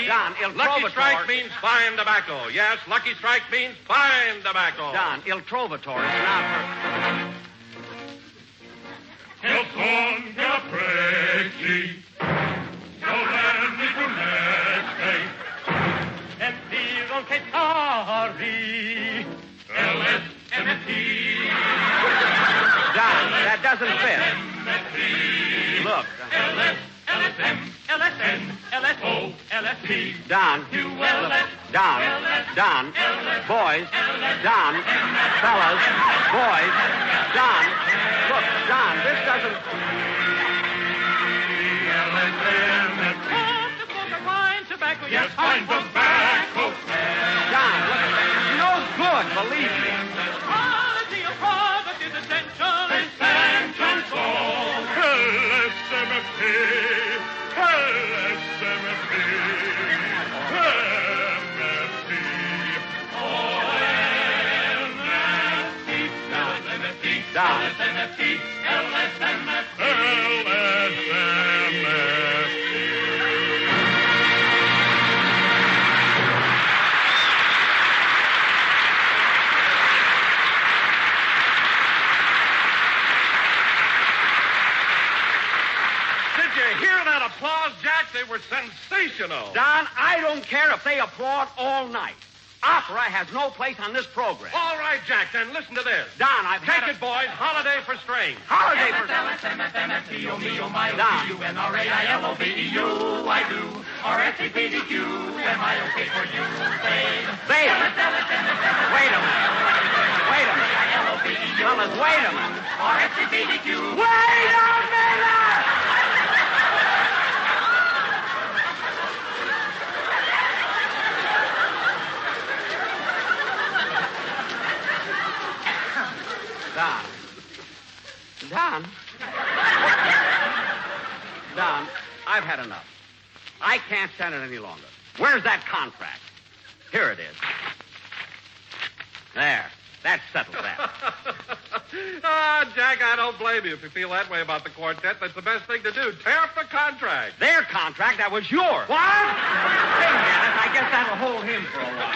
Don, Il Lucky Trovatore. Strike means fine tobacco. Yes, Lucky Strike means fine tobacco. Don, Il Trovatore is not for... El son della Pregi, Giovanni Giuleppe, E vivo che torri. LSMFT. Don, that doesn't fit. Look. LSM, LSO, LSP. Don. Don. Boys. Don. Fellas. Boys. Don. Look, Don, this doesn't... Tobacco, yes, fine tobacco. Don, look, no good, believe me. Quality of product is essential. Essential soul. LSMFT. LSMFT. MFT. OMFT. LSMFT. Don. LSMFT. LSMFT. LSMFT. Applause, Jack. They were sensational. Don, I don't care if they applaud all night. Opera has no place on this program. All right, Jack, then listen to this. Don, I've Take had it, boys. Holiday for Strings. Holiday for LSMFT-O-ME-O, my Don. O-P-U-N-R-A-I-L-O-V-E-U, I do. R-S-E-P-D-Q-M-I-O-K for you. Say, Wait a minute. Wait a minute. Fellas, wait a minute. R-S-E-P-D-Q. Wait a minute! Don, I've had enough. I can't stand it any longer. Where's that contract? Here it is. There. That settles that. Jack, I don't blame you if you feel that way about the quartet. That's the best thing to do. Tear up the contract. Their contract, that was yours. What? Hey, Dennis, I guess that'll hold him for a while.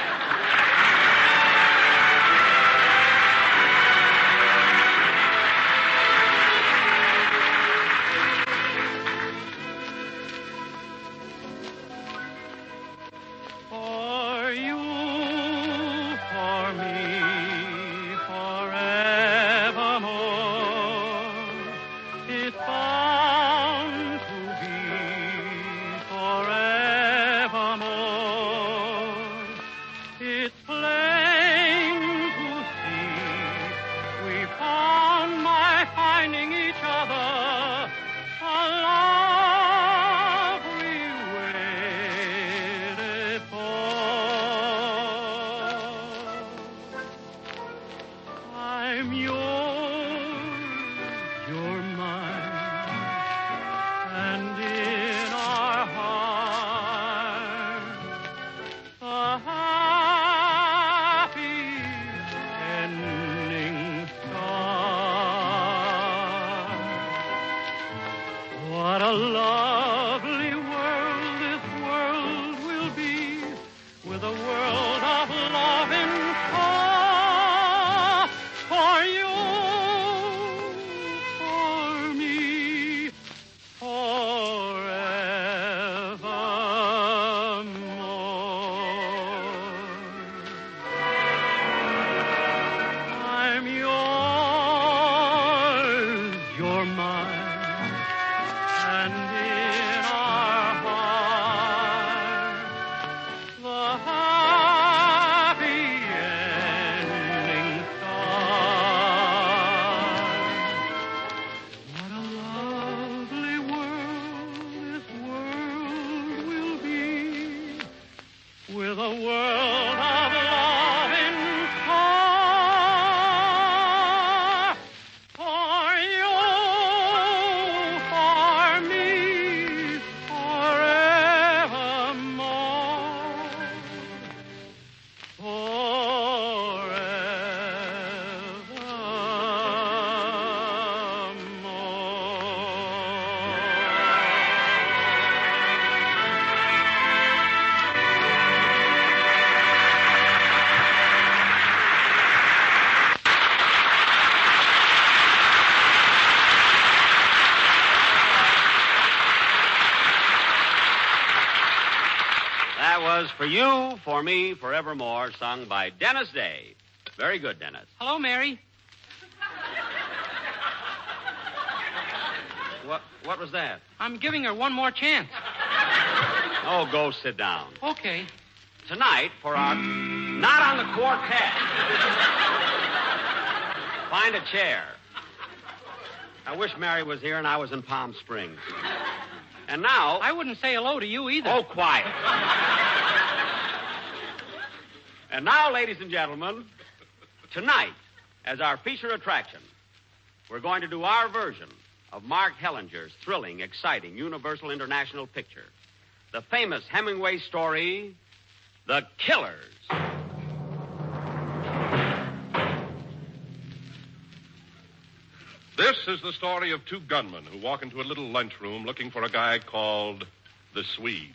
with a world of love in store for you, for me, forevermore. That was For You, For Me, Forevermore, sung by Dennis Day. Very good, Dennis. Hello, Mary. What was that? I'm giving her one more chance. Oh, go sit down. Okay. Tonight, for our... Not on the quartet. Find a chair. I wish Mary was here and I was in Palm Springs. And now... I wouldn't say hello to you either. Oh, quiet. And now, ladies and gentlemen, tonight, as our feature attraction, we're going to do our version of Mark Hellinger's thrilling, exciting, universal international picture, the famous Hemingway story, The Killers. This is the story of two gunmen who walk into a little lunchroom looking for a guy called the Swede.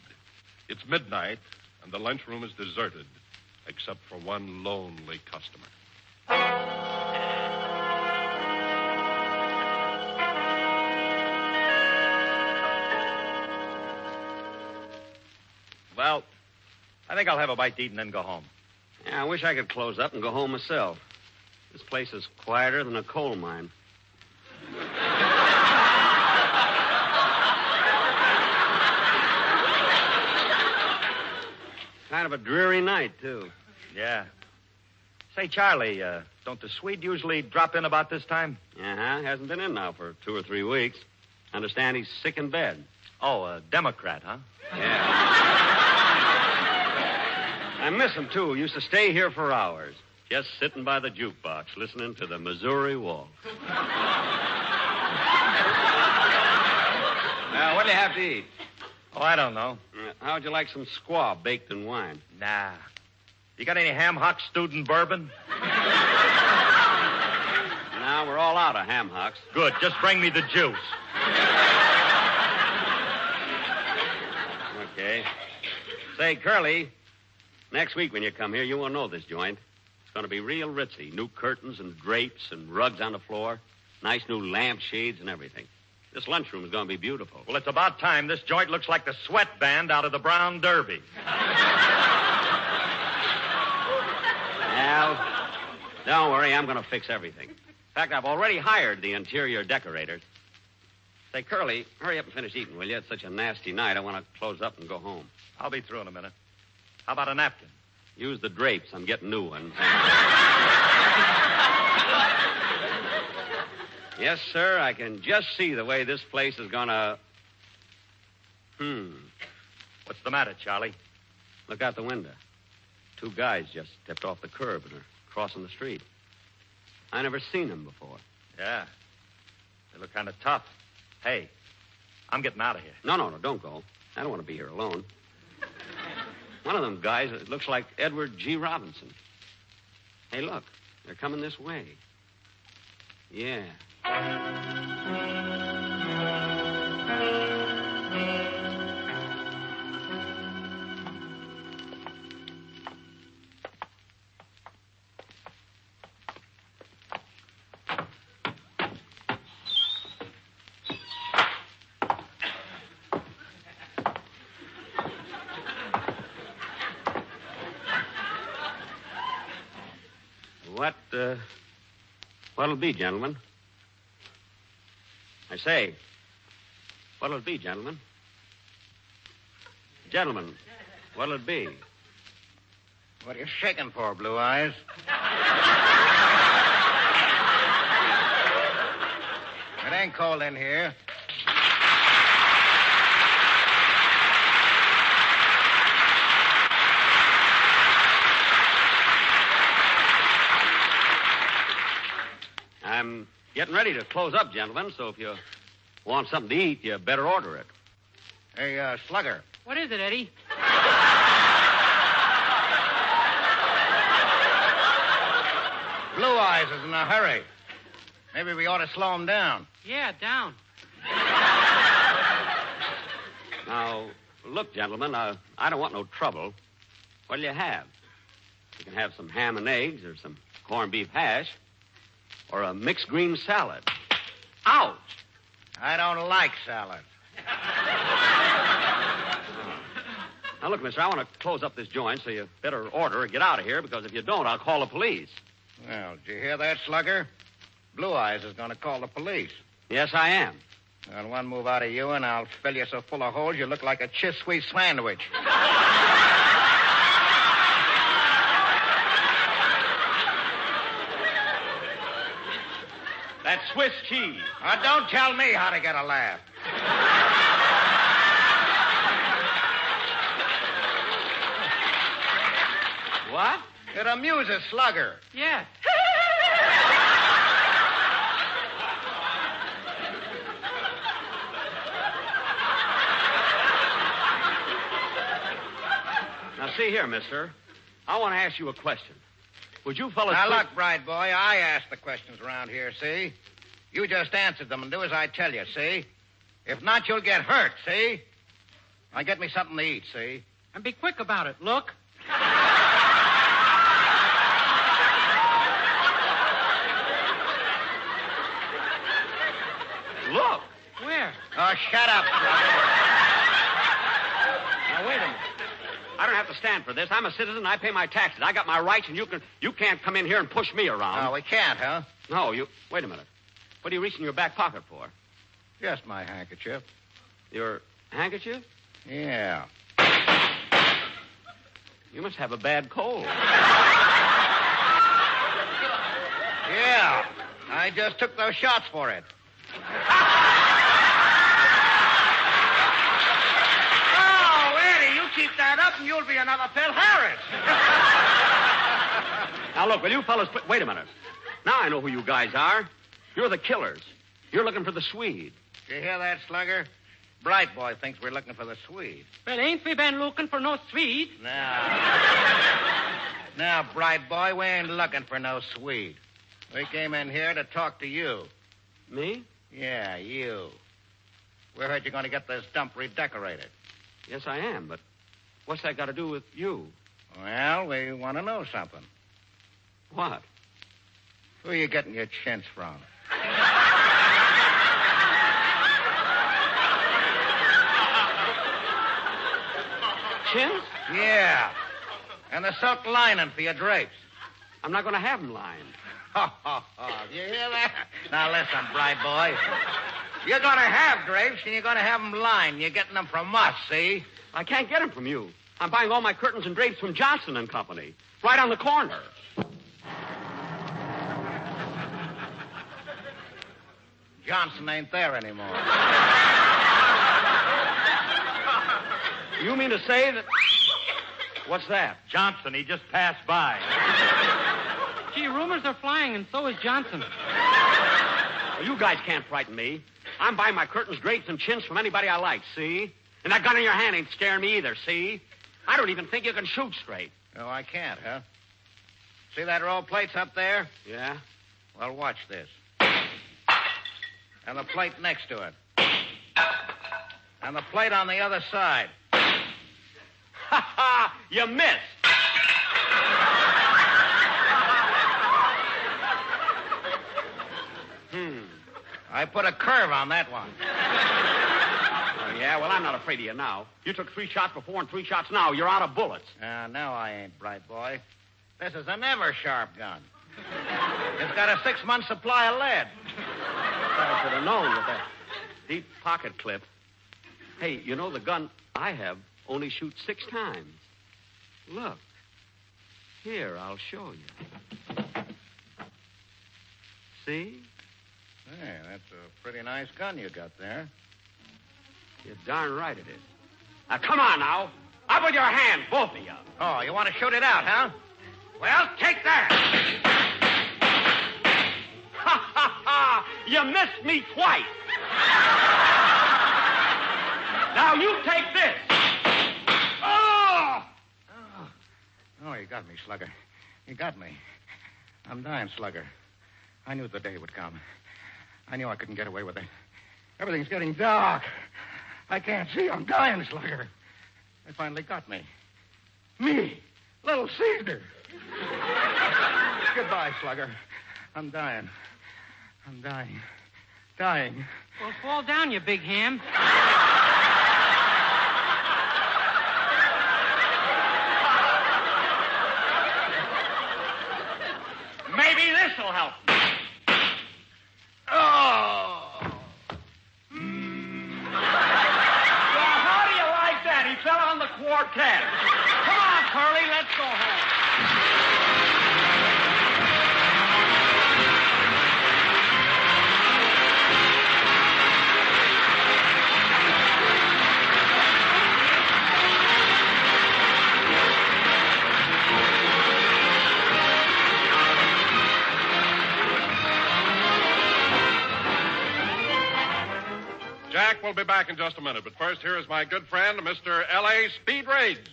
It's midnight, and the lunchroom is deserted, except for one lonely customer. Well, I think I'll have a bite to eat and then go home. Yeah, I wish I could close up and go home myself. This place is quieter than a coal mine. Kind of a dreary night, too. Yeah. Say, Charlie, don't the Swede usually drop in about this time? Uh-huh. Hasn't been in now for 2 or 3 weeks. Understand he's sick in bed. Oh, a Democrat, huh? Yeah. I miss him, too. Used to stay here for hours, just sitting by the jukebox, listening to the Missouri Waltz. Now, what'll you have to eat? Oh, I don't know. How'd you like some squaw baked in wine? Nah. You got any ham hock stewed in bourbon? Now we're all out of ham hocks. Good. Just bring me the juice. Okay. Say, Curly, next week when you come here, you won't know this joint. It's going to be real ritzy. New curtains and drapes and rugs on the floor. Nice new lampshades and everything. This lunchroom is going to be beautiful. Well, it's about time. This joint looks like the sweat band out of the Brown Derby. Well, don't worry. I'm going to fix everything. In fact, I've already hired the interior decorators. Say, Curly, hurry up and finish eating, will you? It's such a nasty night. I want to close up and go home. I'll be through in a minute. How about a napkin? Use the drapes. I'm getting new ones. Yes, sir. I can just see the way this place is going to... What's the matter, Charlie? Look out the window. 2 guys just stepped off the curb and are crossing the street. I never seen them before. Yeah. They look kind of tough. Hey, I'm getting out of here. No, don't go. I don't want to be here alone. One of them guys, it looks like Edward G. Robinson. Hey, look. They're coming this way. Yeah. What'll it be, gentlemen? I say, what'll it be, gentlemen? Gentlemen, what'll it be? What are you shaking for, Blue Eyes? It ain't cold in here. Getting ready to close up, gentlemen, so if you want something to eat, you better order it. Hey, Slugger. What is it, Eddie? Blue Eyes is in a hurry. Maybe we ought to slow him down. Yeah, down. Now, look, gentlemen, I don't want no trouble. What'll you have? You can have some ham and eggs or some corned beef hash or a mixed green salad. Ouch! I don't like salad. Now, look, mister, I want to close up this joint, so you better order or get out of here, because if you don't, I'll call the police. Well, did you hear that, Slugger? Blue Eyes is going to call the police. Yes, I am. On one move out of you, and I'll fill you so full of holes you look like a Chiswee sandwich. That's Swiss cheese. Now, don't tell me how to get a laugh. What? It amuses Slugger. Yeah. Now, see here, mister. I want to ask you a question. Would you fellas... Now, look, bright boy, I ask the questions around here, see? You just answer them and do as I tell you, see? If not, you'll get hurt, see? Now, get me something to eat, see? And be quick about it. Look. Look. Where? Oh, shut up, Slugger. Now, wait a minute. I don't have to stand for this. I'm a citizen. I pay my taxes. I got my rights, and you can't come in here and push me around. Oh, we can't, huh? No, you... Wait a minute. What are you reaching in your back pocket for? Just my handkerchief. Your handkerchief? Yeah. You must have a bad cold. Yeah. I just took those shots for it. Oh, Eddie, you keep that up and you'll be another Phil Harris. Now, look, will you fellas... Wait a minute. Now I know who you guys are. You're the killers. You're looking for the Swede. Did you hear that, Slugger? Bright boy thinks we're looking for the Swede. Well, ain't we been looking for no Swede? Now, bright boy, we ain't looking for no Swede. We came in here to talk to you. Me? Yeah, you. We heard you're going to get this dump redecorated. Yes, I am, but what's that got to do with you? Well, we want to know something. What? Who are you getting your chintz from? Chintz? Yeah. And the silk lining for your drapes. I'm not going to have them lined. You hear that? Now, listen, bright boy. You're going to have drapes, and you're going to have them lined. You're getting them from us, see? I can't get them from you. I'm buying all my curtains and drapes from Johnson and Company, right on the corner. Johnson ain't there anymore. You mean to say that... What's that? Johnson, he just passed by. Gee, rumors are flying, and so is Johnson. Well, you guys can't frighten me. I'm buying my curtains, drapes, and chintz from anybody I like, see? And that gun in your hand ain't scaring me either, see? I don't even think you can shoot straight. Oh, I can't, huh? See that row of plates up there? Yeah? Well, watch this. And the plate next to it. And the plate on the other side. Ha ha! You missed! I put a curve on that one. Oh, yeah? Well, I'm not afraid of you now. You took 3 shots before and 3 shots now. You're out of bullets. No, I ain't, bright boy. This is an ever-sharp gun. It's got a 6-month supply of lead. I should have known with that deep pocket clip. Hey, you know, the gun I have only shoots 6 times. Look. Here, I'll show you. See? Hey, that's a pretty nice gun you got there. You're darn right it is. Now, come on now. Up with your hands, both of you. Oh, you want to shoot it out, huh? Well, take that. Ha, ha, ha. You missed me twice. Now you take this. Oh, you got me, Slugger. You got me. I'm dying, Slugger. I knew the day would come. I knew I couldn't get away with it. Everything's getting dark. I can't see. I'm dying, Slugger. They finally got me. Me, Little Caesar. Goodbye, Slugger. I'm dying. I'm dying. Dying. Well, fall down, you big ham. Maybe this'll help. Oh! Well, how do you like that? He fell on the quartet. Come on, Curly, let's go home. Jack will be back in just a minute, but first, here is my good friend, Mr. L.A. Speed Raids.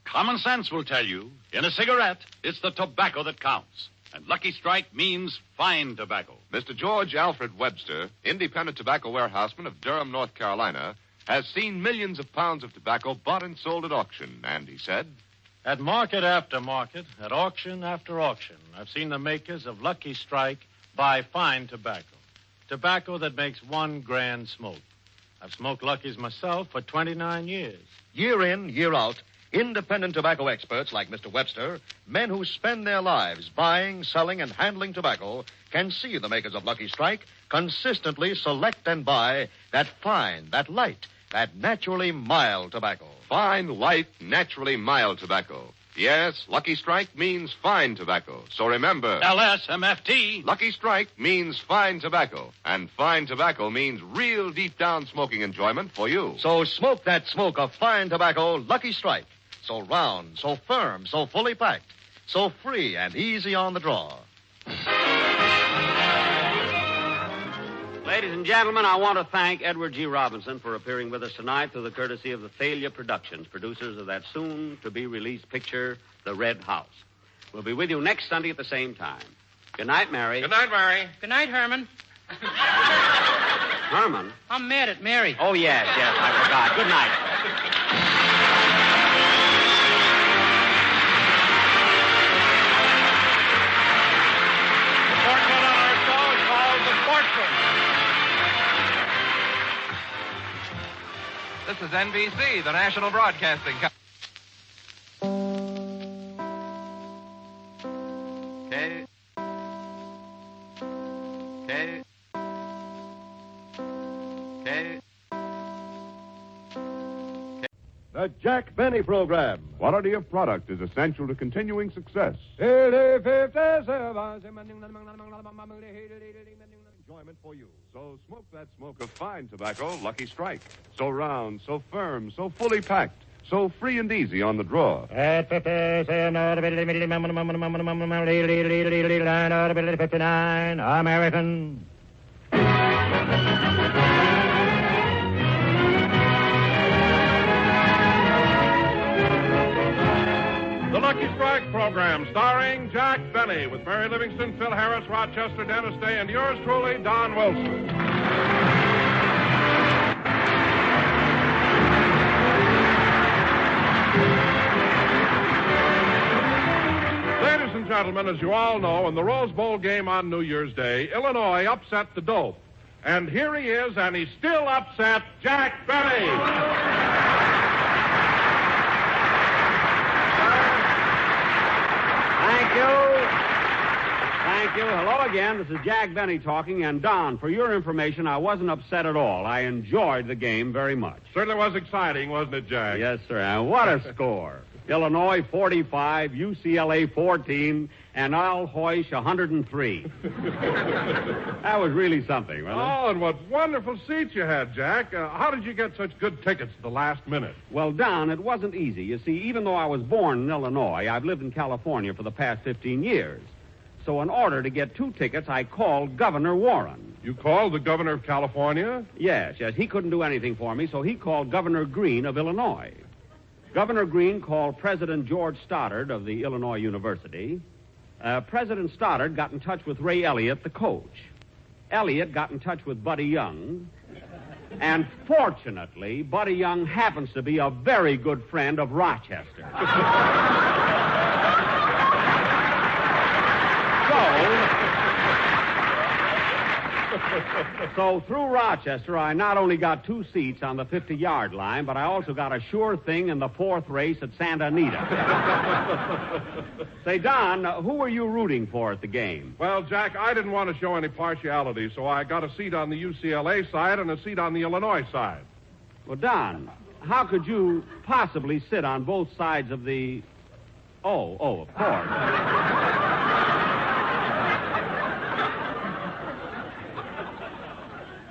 Common sense will tell you, in a cigarette, it's the tobacco that counts. And Lucky Strike means fine tobacco. Mr. George Alfred Webster, independent tobacco warehouseman of Durham, North Carolina, has seen millions of pounds of tobacco bought and sold at auction, and he said, At market after market, at auction after auction, I've seen the makers of Lucky Strike buy fine tobacco. Tobacco that makes one grand smoke. I've smoked Lucky's myself for 29 years. Year in, year out, independent tobacco experts like Mr. Webster, men who spend their lives buying, selling, and handling tobacco, can see the makers of Lucky Strike consistently select and buy that fine, that light, that naturally mild tobacco. Fine, light, naturally mild tobacco. Yes, Lucky Strike means fine tobacco. So remember... LSMFT. Lucky Strike means fine tobacco. And fine tobacco means real deep-down smoking enjoyment for you. So smoke that smoke of fine tobacco, Lucky Strike. So round, so firm, so fully packed. So free and easy on the draw. Ladies and gentlemen, I want to thank Edward G. Robinson for appearing with us tonight through the courtesy of the Thalia Productions, producers of that soon-to-be-released picture, The Red House. We'll be with you next Sunday at the same time. Good night, Mary. Good night, Mary. Good night, Herman. Herman? I'm mad at Mary. Oh, yes, I forgot. Good night. This is NBC, the National Broadcasting Company. The Jack Benny Program. Quality of product is essential to continuing success. Enjoyment for you. So smoke that smoke of fine tobacco, Lucky Strike. So round, so firm, so fully packed, so free and easy on the draw. American. The Lucky Strike program, starring Jack Benny, with Mary Livingston, Phil Harris, Rochester, Dennis Day, and yours truly, Don Wilson. Ladies and gentlemen, as you all know, in the Rose Bowl game on New Year's Day, Illinois upset the Dope. And here he is, and he's still upset, Jack Benny. Thank you. Hello again. This is Jack Benny talking. And, Don, for your information, I wasn't upset at all. I enjoyed the game very much. Certainly was exciting, wasn't it, Jack? Yes, sir. And what a score. Illinois 45, UCLA 14, and I'll hoist 103. That was really something, wasn't it? Oh, and what wonderful seats you had, Jack. How did you get such good tickets at the last minute? Well, Don, it wasn't easy. You see, even though I was born in Illinois, I've lived in California for the past 15 years. So in order to get 2 tickets, I called Governor Warren. You called the governor of California? Yes. He couldn't do anything for me, so he called Governor Green of Illinois. Governor Green called President George Stoddard of the Illinois University. President Stoddard got in touch with Ray Elliott, the coach. Elliott got in touch with Buddy Young. And fortunately, Buddy Young happens to be a very good friend of Rochester. So through Rochester, I not only got 2 seats on the 50-yard line, but I also got a sure thing in the 4th race at Santa Anita. Say, Don, who were you rooting for at the game? Well, Jack, I didn't want to show any partiality, so I got a seat on the UCLA side and a seat on the Illinois side. Well, Don, how could you possibly sit on both sides of the... Oh, of course.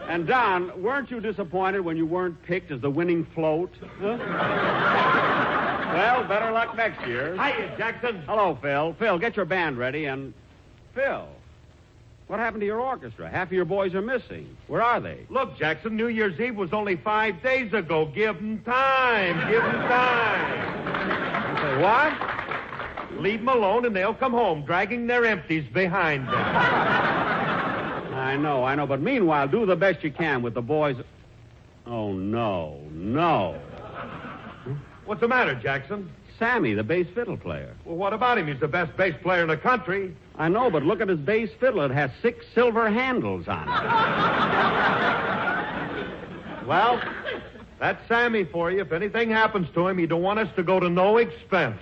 And, Don, weren't you disappointed when you weren't picked as the winning float? Huh? Well, better luck next year. Hiya, Jackson. Hello, Phil. Phil, get your band ready and... Phil, what happened to your orchestra? Half of your boys are missing. Where are they? Look, Jackson, New Year's Eve was only 5 days ago. Give them time. Give them time. You say what? Leave them alone and they'll come home, dragging their empties behind them. I know. But meanwhile, do the best you can with the boys. Oh, no. What's the matter, Jackson? Sammy, the bass fiddle player. Well, what about him? He's the best bass player in the country. I know, but look at his bass fiddle. It has 6 silver handles on it. Well, that's Sammy for you. If anything happens to him, he don't want us to go to no expense.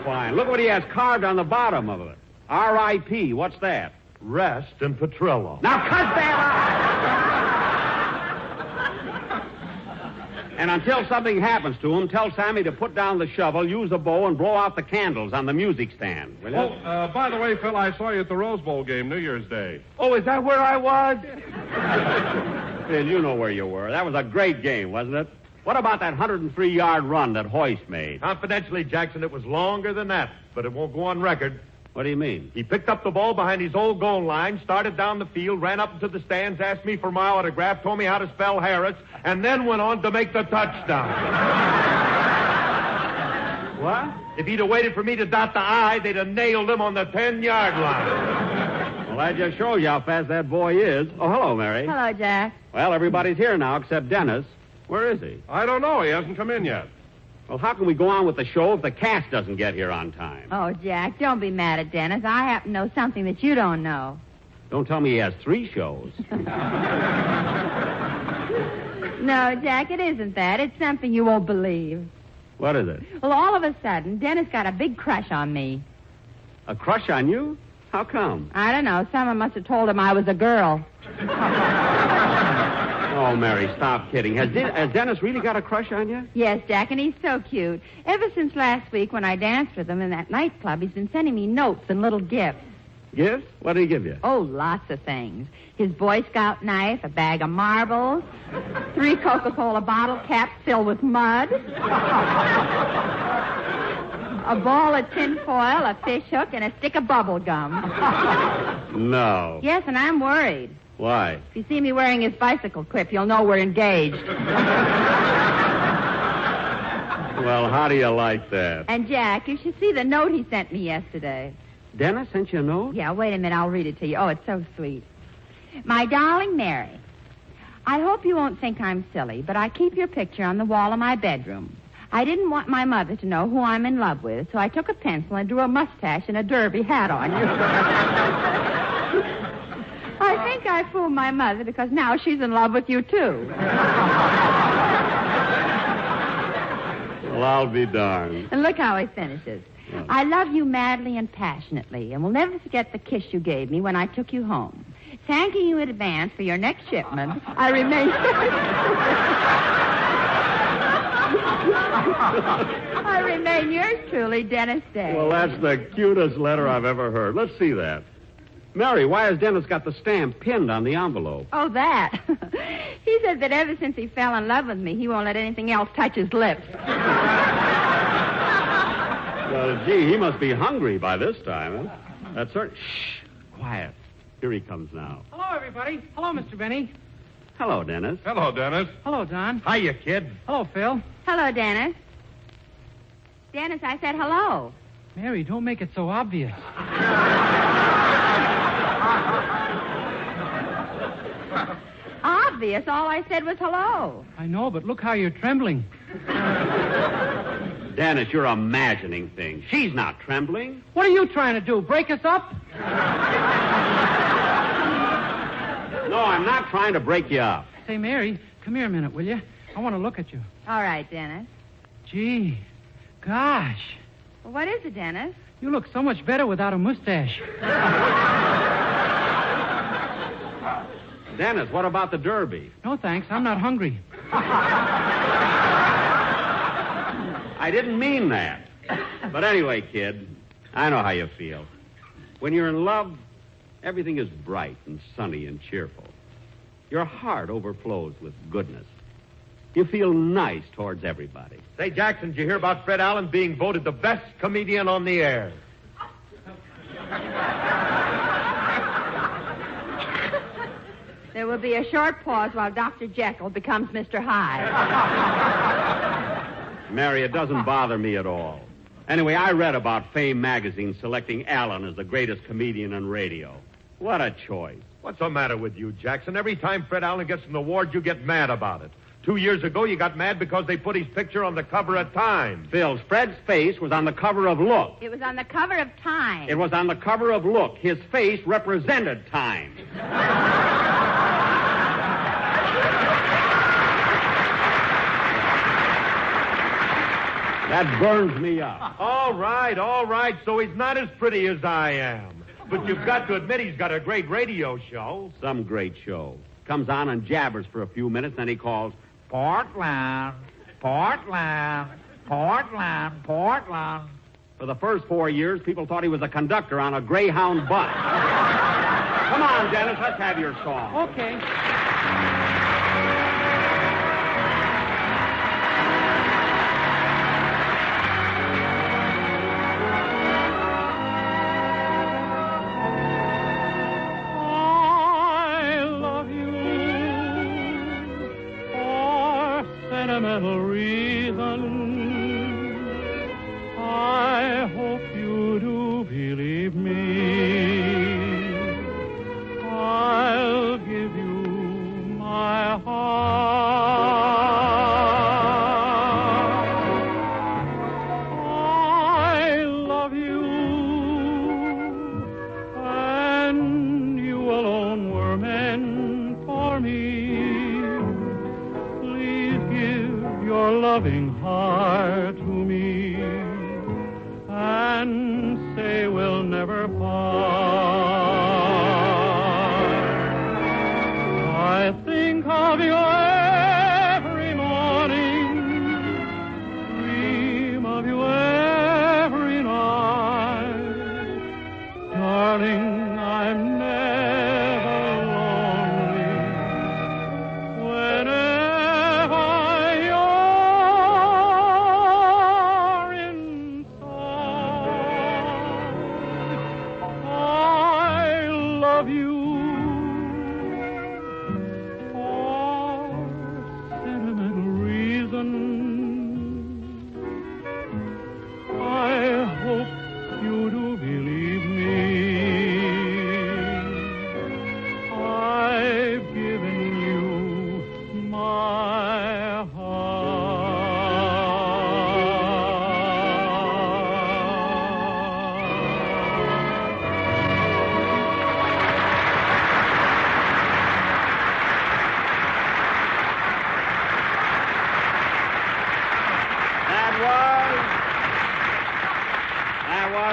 Fine. Look what he has carved on the bottom of it. R.I.P. What's that? Rest in Petrillo. Now cut that out! And until something happens to him, tell Sammy to put down the shovel, use a bow, and blow out the candles on the music stand. Will you? Oh, by the way, Phil, I saw you at the Rose Bowl game New Year's Day. Oh, is that where I was? Phil, you know where you were. That was a great game, wasn't it? What about that 103-yard run that Hoist made? Confidentially, Jackson, it was longer than that, but it won't go on record. What do you mean? He picked up the ball behind his old goal line, started down the field, ran up into the stands, asked me for my autograph, told me how to spell Harris, and then went on to make the touchdown. What? If he'd have waited for me to dot the I, they'd have nailed him on the 10-yard line. Well, that just shows you how fast that boy is. Oh, hello, Mary. Hello, Jack. Well, everybody's here now except Dennis. Where is he? I don't know. He hasn't come in yet. Well, how can we go on with the show if the cast doesn't get here on time? Oh, Jack, don't be mad at Dennis. I happen to know something that you don't know. Don't tell me he has 3 shows. No, Jack, it isn't that. It's something you won't believe. What is it? Well, all of a sudden, Dennis got a big crush on me. A crush on you? How come? I don't know. Someone must have told him I was a girl. Oh, Mary, stop kidding. Has Dennis really got a crush on you? Yes, Jack, and he's so cute. Ever since last week when I danced with him in that nightclub, he's been sending me notes and little gifts. Gifts? What did he give you? Oh, lots of things. His Boy Scout knife, a bag of marbles, 3 Coca-Cola bottle caps filled with mud, a ball of tin foil, a fish hook, and a stick of bubble gum. No. Yes, and I'm worried. Why? If you see me wearing his bicycle quip, you'll know we're engaged. Well, how do you like that? And, Jack, you should see the note he sent me yesterday. Dennis sent you a note? Yeah, wait a minute. I'll read it to you. Oh, it's so sweet. My darling Mary, I hope you won't think I'm silly, but I keep your picture on the wall of my bedroom. I didn't want my mother to know who I'm in love with, so I took a pencil and drew a mustache and a derby hat on you. I think I fooled my mother because now she's in love with you, too. Well, I'll be darned. And look how he finishes. Oh. I love you madly and passionately, and will never forget the kiss you gave me when I took you home. Thanking you in advance for your next shipment, I remain... I remain yours truly, Dennis Day. Well, that's the cutest letter I've ever heard. Let's see that. Mary, why has Dennis got the stamp pinned on the envelope? Oh, that. He said that ever since he fell in love with me, he won't let anything else touch his lips. Well, gee, he must be hungry by this time, huh? That's certain. Shh, quiet. Here he comes now. Hello, everybody. Hello, Mr. Benny. Hello, Dennis. Hello, Dennis. Hello, Don. Hiya, kid. Hello, Phil. Hello, Dennis. Dennis, I said hello. Mary, don't make it so obvious. Obvious. All I said was hello. I know, but look how you're trembling. Dennis, you're imagining things. She's not trembling. What are you trying to do, break us up? No, I'm not trying to break you up. Say, Mary, come here a minute, will you? I want to look at you. All right, Dennis. Gee, gosh. Well, what is it, Dennis? You look so much better without a mustache. Dennis, what about the Derby? No, thanks. I'm not hungry. I didn't mean that. But anyway, kid, I know how you feel. When you're in love, everything is bright and sunny and cheerful. Your heart overflows with goodness. You feel nice towards everybody. Say, Jackson, did you hear about Fred Allen being voted the best comedian on the air? There will be a short pause while Dr. Jekyll becomes Mr. Hyde. Mary, it doesn't bother me at all. Anyway, I read about Fame magazine selecting Allen as the greatest comedian on radio. What a choice. What's the matter with you, Jackson? Every time Fred Allen gets an award, you get mad about it. 2 years ago, you got mad because they put his picture on the cover of Time. Phil, Fred's face was on the cover of Look. It was on the cover of Time. It was on the cover of Look. His face represented Time. That burns me up. All right. So he's not as pretty as I am. But you've got to admit he's got a great radio show. Some great show. Comes on and jabbers for a few minutes, then he calls, Portland, Portland, Portland, Portland. For the first 4 years, people thought he was a conductor on a Greyhound bus. Come on, Dennis, let's have your song. Okay. Sentimental reason, I hope you do believe me. I'll give you my heart. I love you, and you alone were meant for me. Your loving heart to me and say we'll never part. I think of you every morning, dream of you every night. Darling, I'm never lonely whenever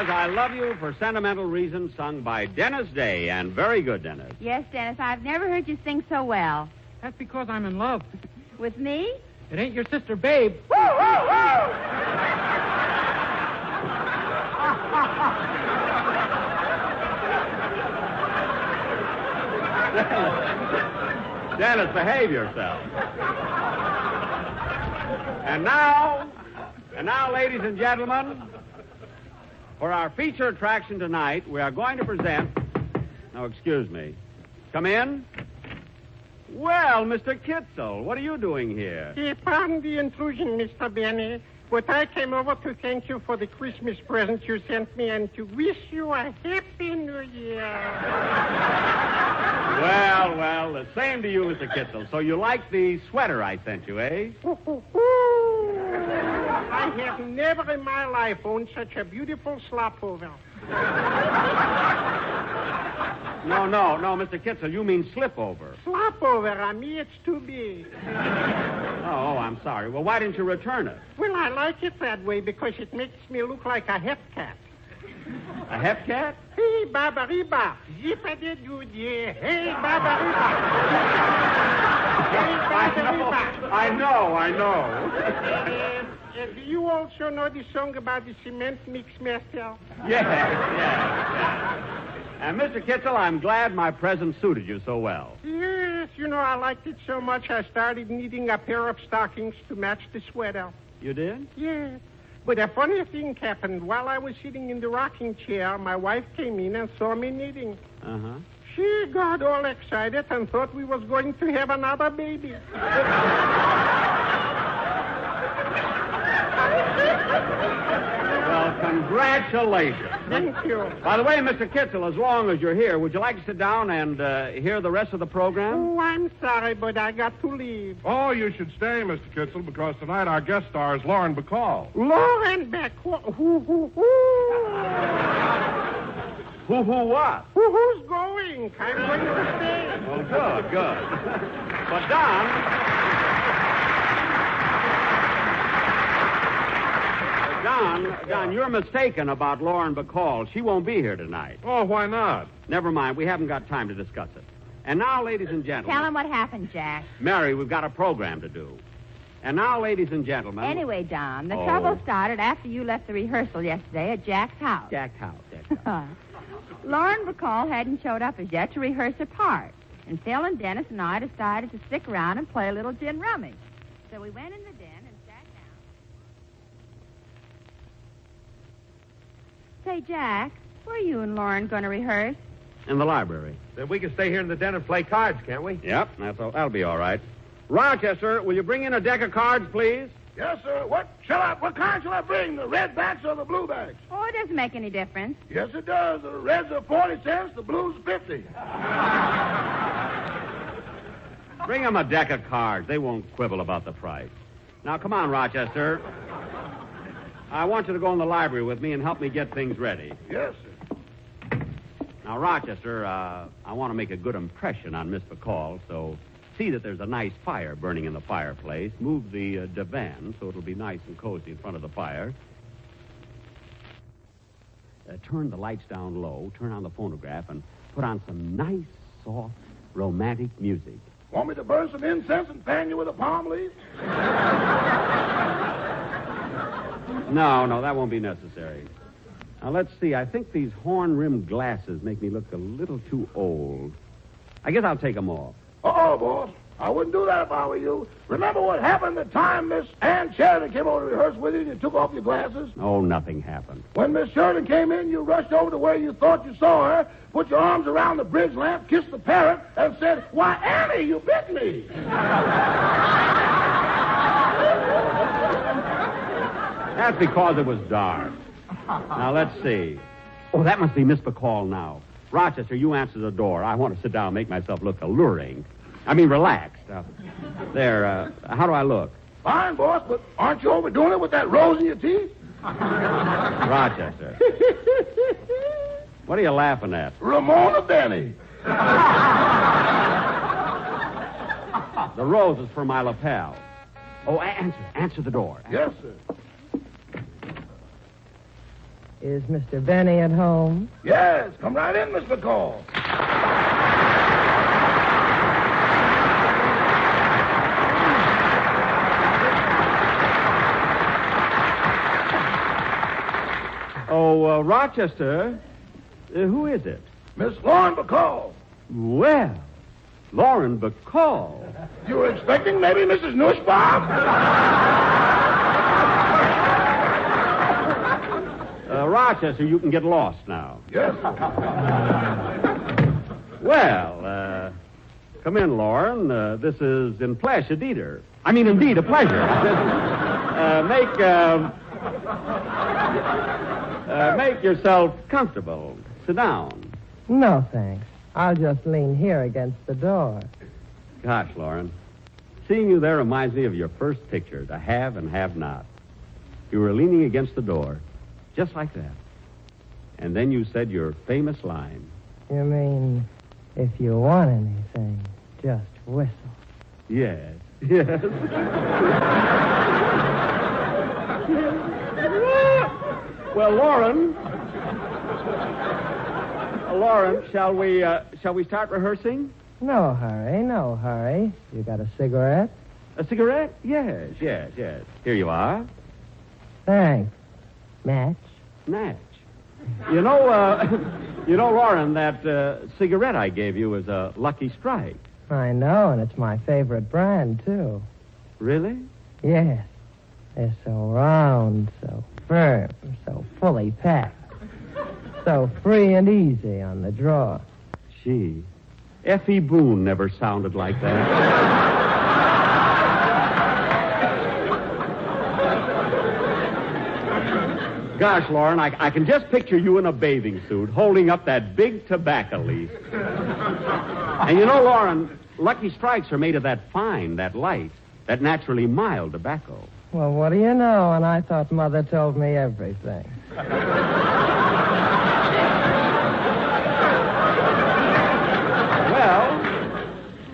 I Love You for Sentimental Reasons, sung by Dennis Day, and very good, Dennis. Yes, Dennis, I've never heard you sing so well. That's because I'm in love. With me? It ain't your sister, Babe. Woo, woo, woo! Dennis, behave yourself. And now, ladies and gentlemen, for our feature attraction tonight, we are going to present... No, excuse me. Come in. Well, Mr. Kitzel, what are you doing here? Pardon the intrusion, Mr. Benny, but I came over to thank you for the Christmas present you sent me and to wish you a happy New Year. Well, the same to you, Mr. Kitzel. So you like the sweater I sent you, eh? I have never in my life owned such a beautiful slopover. No, Mr. Kitzel, you mean slip-over. Slopover, on me it's too big. Oh, I'm sorry. Well, why didn't you return it? Well, I like it that way because it makes me look like a hep cat. A hep cat? Hey, Baba Reba. Zipa-de-doo-de. Hey, Baba Reba. Hey, Baba Reba. I know. Do you also know the song about the cement mix master? Yes. And Mr. Kitzel, I'm glad my present suited you so well. Yes, I liked it so much I started knitting a pair of stockings to match the sweater. You did? Yes. But a funny thing happened. While I was sitting in the rocking chair, my wife came in and saw me knitting. Uh-huh. She got all excited and thought we was going to have another baby. Well, congratulations. Thank you. By the way, Mr. Kitzel, as long as you're here, would you like to sit down and hear the rest of the program? Oh, I'm sorry, but I got to leave. Oh, you should stay, Mr. Kitzel, because tonight our guest star is Lauren Bacall. Lauren Bacall? Who what? Who's going? I'm going to stay. Well, good. But, Don, you're mistaken about Lauren Bacall. She won't be here tonight. Oh, why not? Never mind. We haven't got time to discuss it. And now, ladies and gentlemen... Tell him what happened, Jack. Mary, we've got a program to do. And now, ladies and gentlemen... Anyway, Don, the trouble started after you left the rehearsal yesterday at Jack's house. Jack's house. Lauren Bacall hadn't showed up as yet to rehearse her part. And Phil and Dennis and I decided to stick around and play a little gin rummy. So we went in the den and sat down. Say, Jack, where are you and Lauren going to rehearse? In the library. Then we can stay here in the den and play cards, can't we? Yep, that'll be all right. Rochester, will you bring in a deck of cards, please? Yes, sir. What kind shall I bring? The red backs or the blue backs? Oh, it doesn't make any difference. Yes, it does. The reds are 40 cents, the blues 50. Bring them a deck of cards. They won't quibble about the price. Now, come on, Rochester. I want you to go in the library with me and help me get things ready. Yes, sir. Now, Rochester, I want to make a good impression on Miss Bacall, so see that there's a nice fire burning in the fireplace. Move the divan so it'll be nice and cozy in front of the fire. Turn the lights down low, turn on the phonograph, and put on some nice, soft, romantic music. Want me to burn some incense and fan you with a palm leaf? No, that won't be necessary. Now, let's see. I think these horn-rimmed glasses make me look a little too old. I guess I'll take them off. Uh-oh, boss. I wouldn't do that if I were you. Remember what happened the time Miss Ann Sheridan came over to rehearse with you and you took off your glasses? Oh, nothing happened. When Miss Sheridan came in, you rushed over to where you thought you saw her, put your arms around the bridge lamp, kissed the parrot, and said, "Why, Annie, you bit me." That's because it was dark. Now, let's see. Oh, that must be Miss Bacall now. Rochester, you answer the door. I want to sit down and make myself look alluring. Relaxed. There, how do I look? Fine, boss, but aren't you overdoing it with that rose in your teeth? Rochester. What are you laughing at? Ramona Benny. The rose is for my lapel. Oh, answer the door. Yes, sir. Is Mr. Benny at home? Yes, come right in, Miss Bacall. Oh, Rochester, who is it? Miss Lauren Bacall. Well, Lauren Bacall. You were expecting maybe Mrs. Nussbaum? Rochester, you can get lost now. Yes. Well, come in, Lauren. This is in flesh, indeed a pleasure. Make yourself comfortable. Sit down. No, thanks. I'll just lean here against the door. Gosh, Lauren, seeing you there reminds me of your first picture, The Have and Have Not. You were leaning against the door, just like that. And then you said your famous line. You mean, if you want anything, just whistle. Yes. Well, Lauren, shall we start rehearsing? No hurry, no hurry. You got a cigarette? A cigarette? Yes. Here you are. Thanks. Match? Match. You know, Lauren, that cigarette I gave you is a Lucky Strike. I know, and it's my favorite brand, too. Really? Yes. They're so round, so firm, so fully packed. So free and easy on the draw. Gee, F.E. Boone never sounded like that. Gosh, Lauren, I can just picture you in a bathing suit holding up that big tobacco leaf. And you know, Lauren, Lucky Strikes are made of that fine, that light, that naturally mild tobacco. Well, what do you know? And I thought Mother told me everything. Well,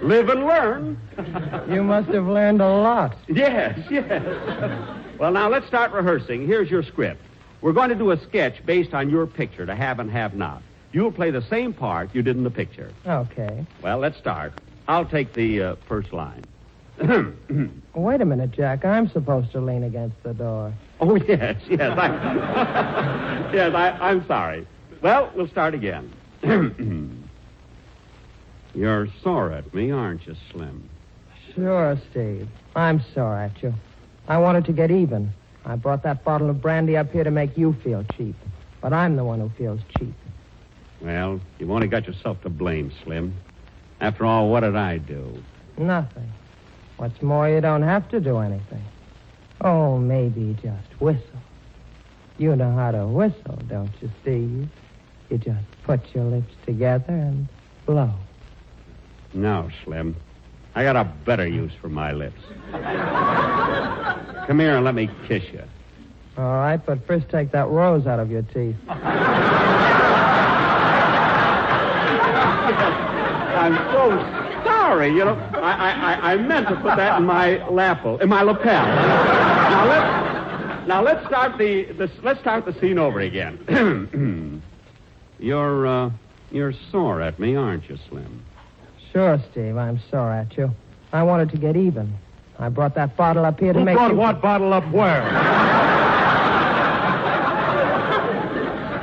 live and learn. You must have learned a lot. Yes. Well, now let's start rehearsing. Here's your script. We're going to do a sketch based on your picture, To Have and Have Not. You'll play the same part you did in the picture. Okay. Well, let's start. I'll take the first line. Wait a minute, Jack. I'm supposed to lean against the door. Oh, yes. I'm sorry. Well, we'll start again. You're sore at me, aren't you, Slim? Sure, Steve. I'm sore at you. I wanted to get even. I brought that bottle of brandy up here to make you feel cheap. But I'm the one who feels cheap. Well, you've only got yourself to blame, Slim. After all, what did I do? Nothing. What's more, you don't have to do anything. Oh, maybe just whistle. You know how to whistle, don't you, Steve? You just put your lips together and blow. No, Slim. I got a better use for my lips. Come here and let me kiss you. All right, but first take that rose out of your teeth. I'm so sorry. You know, I meant to put that in my lapel, in my lapel. Now let's start the scene over again. You're sore at me, aren't you, Slim? Sure, Steve. I'm sore at you. I wanted to get even. I brought that bottle up here to make. Brought what bottle up where?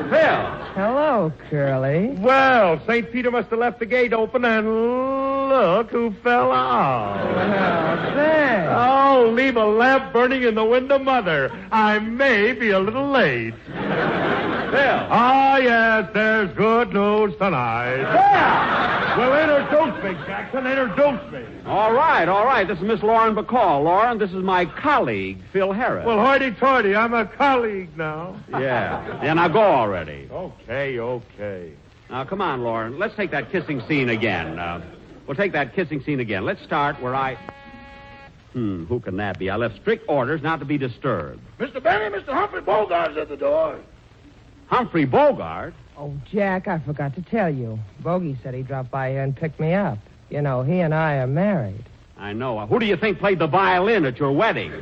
Phil. Hello, Curly. Well, St. Peter must have left the gate open, and look who fell out. Well, thanks. Oh, leave a lamp burning in the window, Mother. I may be a little late. Phil. Ah, yes, there's good news tonight. Yeah. Well, introduce me, Jackson. Introduce me. All right. This is Miss Lauren Bacall. Lauren, this is my colleague, Phil Harris. Well, hoity-toity, I'm a colleague now. Yeah, now go already. Okay. Now, come on, Lauren. Let's take that kissing scene again. We'll take that kissing scene again. Let's start where I... who can that be? I left strict orders not to be disturbed. Mr. Benny, Mr. Humphrey Bogart's at the door. Humphrey Bogart? Oh, Jack, I forgot to tell you. Bogey said he'd drop by here and pick me up. You know, he and I are married. I know. Who do you think played the violin at your wedding?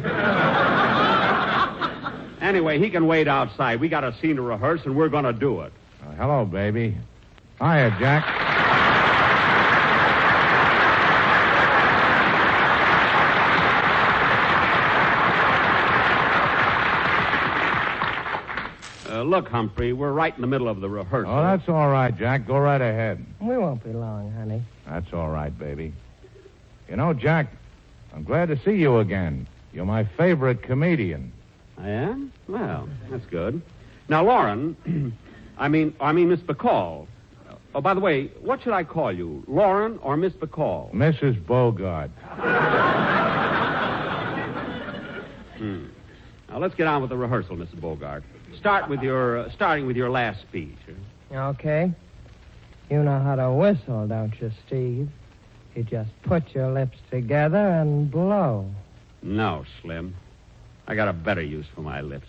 Anyway, he can wait outside. We got a scene to rehearse, and we're going to do it. Hello, baby. Hiya, Jack. Look, Humphrey, we're right in the middle of the rehearsal. Oh, that's all right, Jack. Go right ahead. We won't be long, honey. That's all right, baby. You know, Jack, I'm glad to see you again. You're my favorite comedian. I am? Well, that's good. Now, Lauren, I mean, Miss McCall. Oh, by the way, what should I call you, Lauren or Miss McCall? Mrs. Bogart. Now, let's get on with the rehearsal, Mrs. Bogart. Starting with your last speech. Okay. You know how to whistle, don't you, Steve? You just put your lips together and blow. No, Slim. I got a better use for my lips.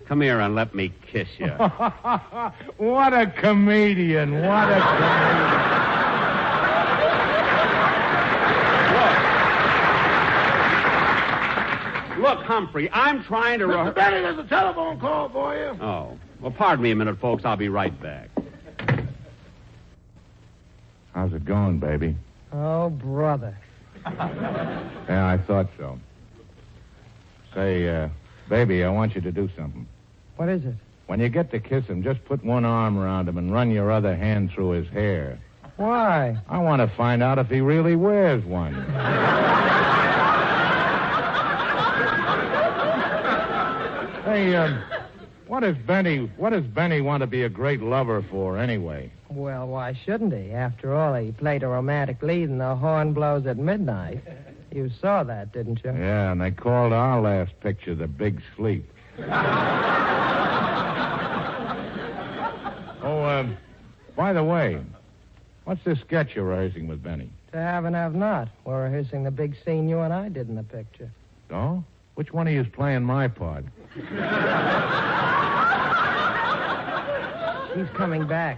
Come here and let me kiss you. What a comedian. What a comedian. Look, Humphrey, I'm trying to... Mr. Benny, there's a telephone call for you. Oh. Well, pardon me a minute, folks. I'll be right back. How's it going, baby? Oh, brother. Yeah, I thought so. Say, baby, I want you to do something. What is it? When you get to kiss him, just put one arm around him and run your other hand through his hair. Why? I want to find out if he really wears one. Hey, what does Benny want to be a great lover for, anyway? Well, why shouldn't he? After all, he played a romantic lead in The Horn Blows at Midnight. You saw that, didn't you? Yeah, and they called our last picture The Big Sleep. Oh, by the way, what's this sketch you're rehearsing with Benny? To have and have not. We're rehearsing the big scene you and I did in the picture. Oh? Which one of you is playing my part? He's coming back.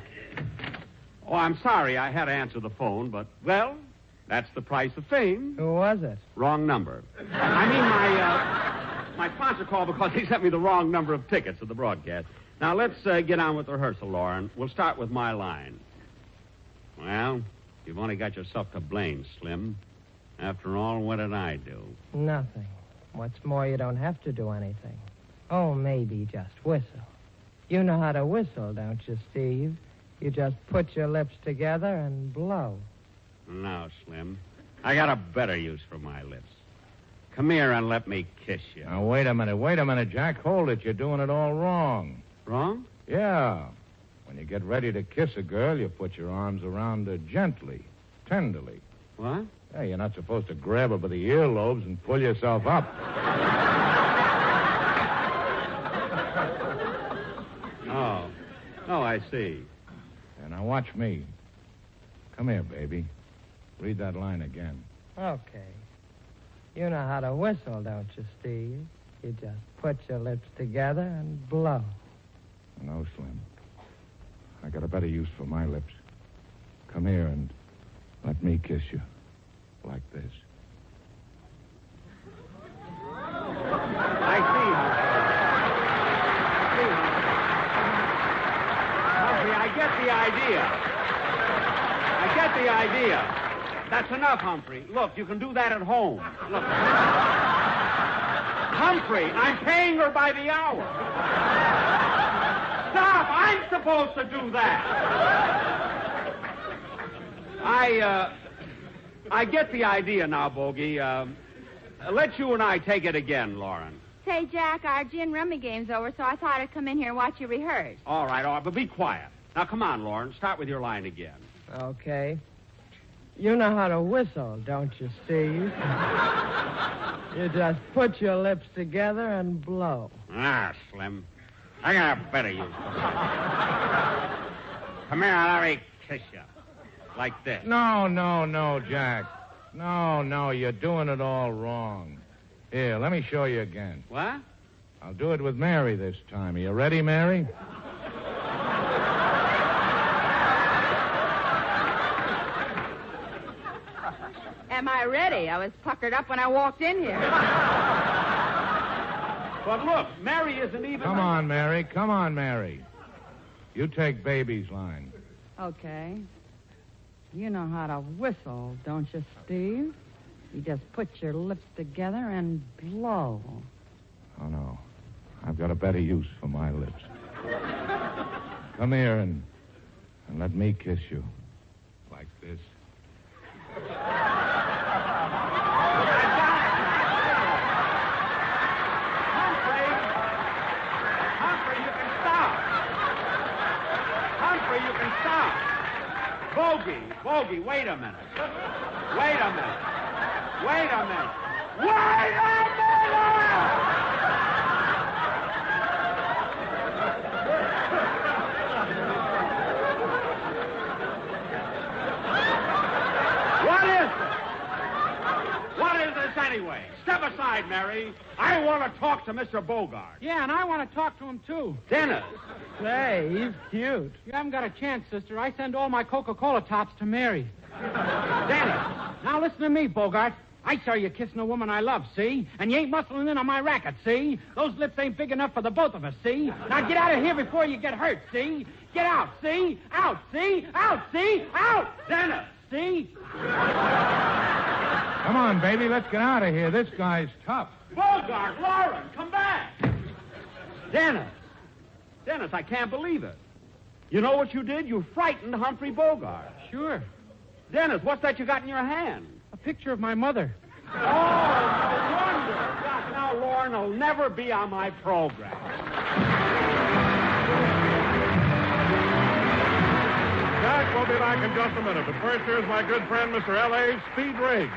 Oh, I'm sorry I had to answer the phone, but, well, that's the price of fame. Who was it? Wrong number. I mean, my sponsor called because he sent me the wrong number of tickets to the broadcast. Now, let's get on with the rehearsal, Lauren. We'll start with my line. Well, you've only got yourself to blame, Slim. After all, what did I do? Nothing. What's more, you don't have to do anything. Oh, maybe just whistle. You know how to whistle, don't you, Steve? You just put your lips together and blow. No, Slim. I got a better use for my lips. Come here and let me kiss you. Now, wait a minute, Jack. Hold it. You're doing it all wrong. Wrong? Yeah. When you get ready to kiss a girl, you put your arms around her gently, tenderly. What? Hey, you're not supposed to grab her by the earlobes and pull yourself up. Oh, I see. Yeah, now watch me. Come here, baby. Read that line again. Okay. You know how to whistle, don't you, Steve? You just put your lips together and blow. No, Slim. I got a better use for my lips. Come here and let me kiss you. Like this. I see, Humphrey. I get the idea. That's enough, Humphrey. Look, you can do that at home. Look. Humphrey, I'm paying her by the hour. Stop! I'm supposed to do that. I get the idea now, Bogey. Let you and I take it again, Lauren. Say, Jack, our gin rummy game's over, so I thought I'd come in here and watch you rehearse. All right, but be quiet. Now, come on, Lauren. Start with your line again. Okay. You know how to whistle, don't you, Steve? You just put your lips together and blow. Ah, Slim. I got a better use. Come here, let me kiss you. Like this. No, Jack. No, you're doing it all wrong. Here, let me show you again. What? I'll do it with Mary this time. Are you ready, Mary? Am I ready? I was puckered up when I walked in here. But look, Mary isn't even... Come on, Mary. You take baby's line. Okay. You know how to whistle, don't you, Steve? You just put your lips together and blow. Oh, no. I've got a better use for my lips. Come here and let me kiss you. Like this. Humphrey, you can stop. Humphrey, you can stop. Bogey, wait a minute. Wait a minute. Wait a minute. Wait a minute! What is this? What is this anyway? Step aside, Mary. I want to talk to Mr. Bogart. Yeah, and I want to talk to him, too. Dennis. Say, he's cute. You haven't got a chance, sister. I send all my Coca-Cola tops to Mary. Dennis. Now listen to me, Bogart. I saw you kissing a woman I love, see? And you ain't muscling in on my racket, see? Those lips ain't big enough for the both of us, see? Now get out of here before you get hurt, see? Get out, see? Out, see? Out, see? Out! Dennis. See? Come on, baby, let's get out of here. This guy's tough. Bogart, Lauren, come back. Dennis, I can't believe it. You know what you did? You frightened Humphrey Bogart. Sure. Dennis, what's that you got in your hand? A picture of my mother. Oh, no wonder. God, now Lauren will never be on my program. Jack will be back in just a minute. But first, here's my good friend, Mr. L.A. Speed Riggs.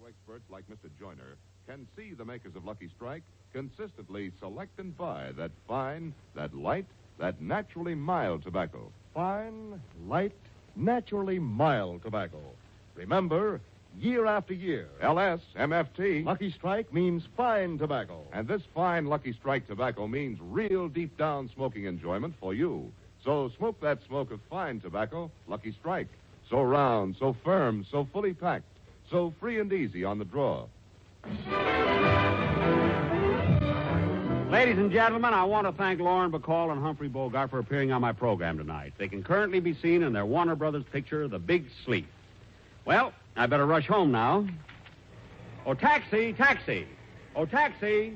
Experts like Mr. Joyner can see the makers of Lucky Strike consistently select and buy that fine, that light, that naturally mild tobacco. Fine, light, naturally mild tobacco. Remember, year after year, LS, MFT. Lucky Strike means fine tobacco. And this fine Lucky Strike tobacco means real deep down smoking enjoyment for you. So smoke that smoke of fine tobacco, Lucky Strike. So round, so firm, so fully packed, so free and easy on the draw. Ladies and gentlemen, I want to thank Lauren Bacall and Humphrey Bogart for appearing on my program tonight. They can currently be seen in their Warner Brothers picture, The Big Sleep. Well, I better rush home now. Oh, taxi. Oh, taxi.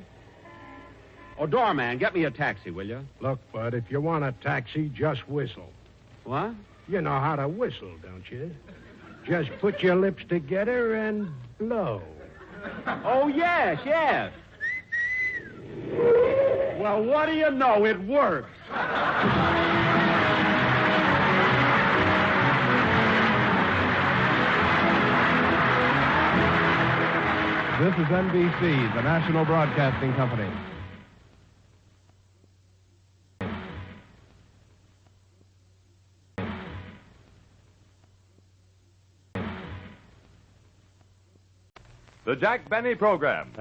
Oh, doorman, get me a taxi, will you? Look, Bud, if you want a taxi, just whistle. What? You know how to whistle, don't you? Just put your lips together and blow. Oh, yes. Well, what do you know? It works. This is NBC, the National Broadcasting Company. The Jack Benny Program.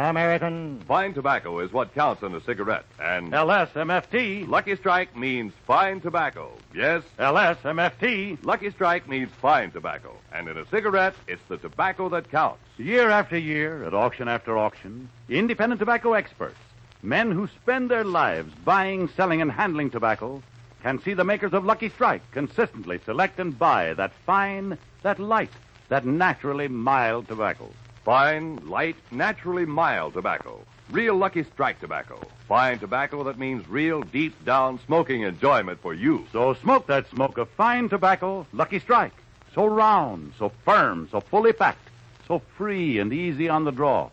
American. Fine tobacco is what counts on a cigarette. And LSMFT. Lucky Strike means fine tobacco. Yes, LSMFT. Lucky Strike means fine tobacco. And in a cigarette, it's the tobacco that counts. Year after year, at auction after auction, independent tobacco experts, men who spend their lives buying, selling, and handling tobacco, can see the makers of Lucky Strike consistently select and buy that fine, that light, that naturally mild tobacco. Fine, light, naturally mild tobacco. Real Lucky Strike tobacco. Fine tobacco that means real deep down smoking enjoyment for you. So smoke that smoke of fine tobacco, Lucky Strike. So round, so firm, so fully packed, so free and easy on the draw.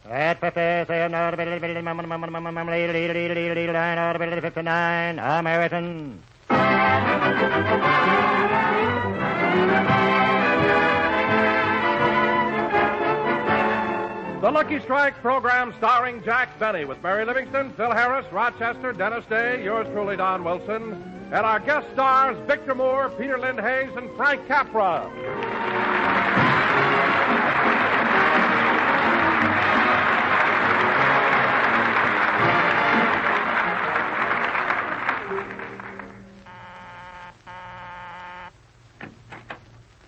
American. The Lucky Strike program starring Jack Benny with Mary Livingston, Phil Harris, Rochester, Dennis Day, yours truly, Don Wilson, and our guest stars, Victor Moore, Peter Lind Hayes, and Frank Capra.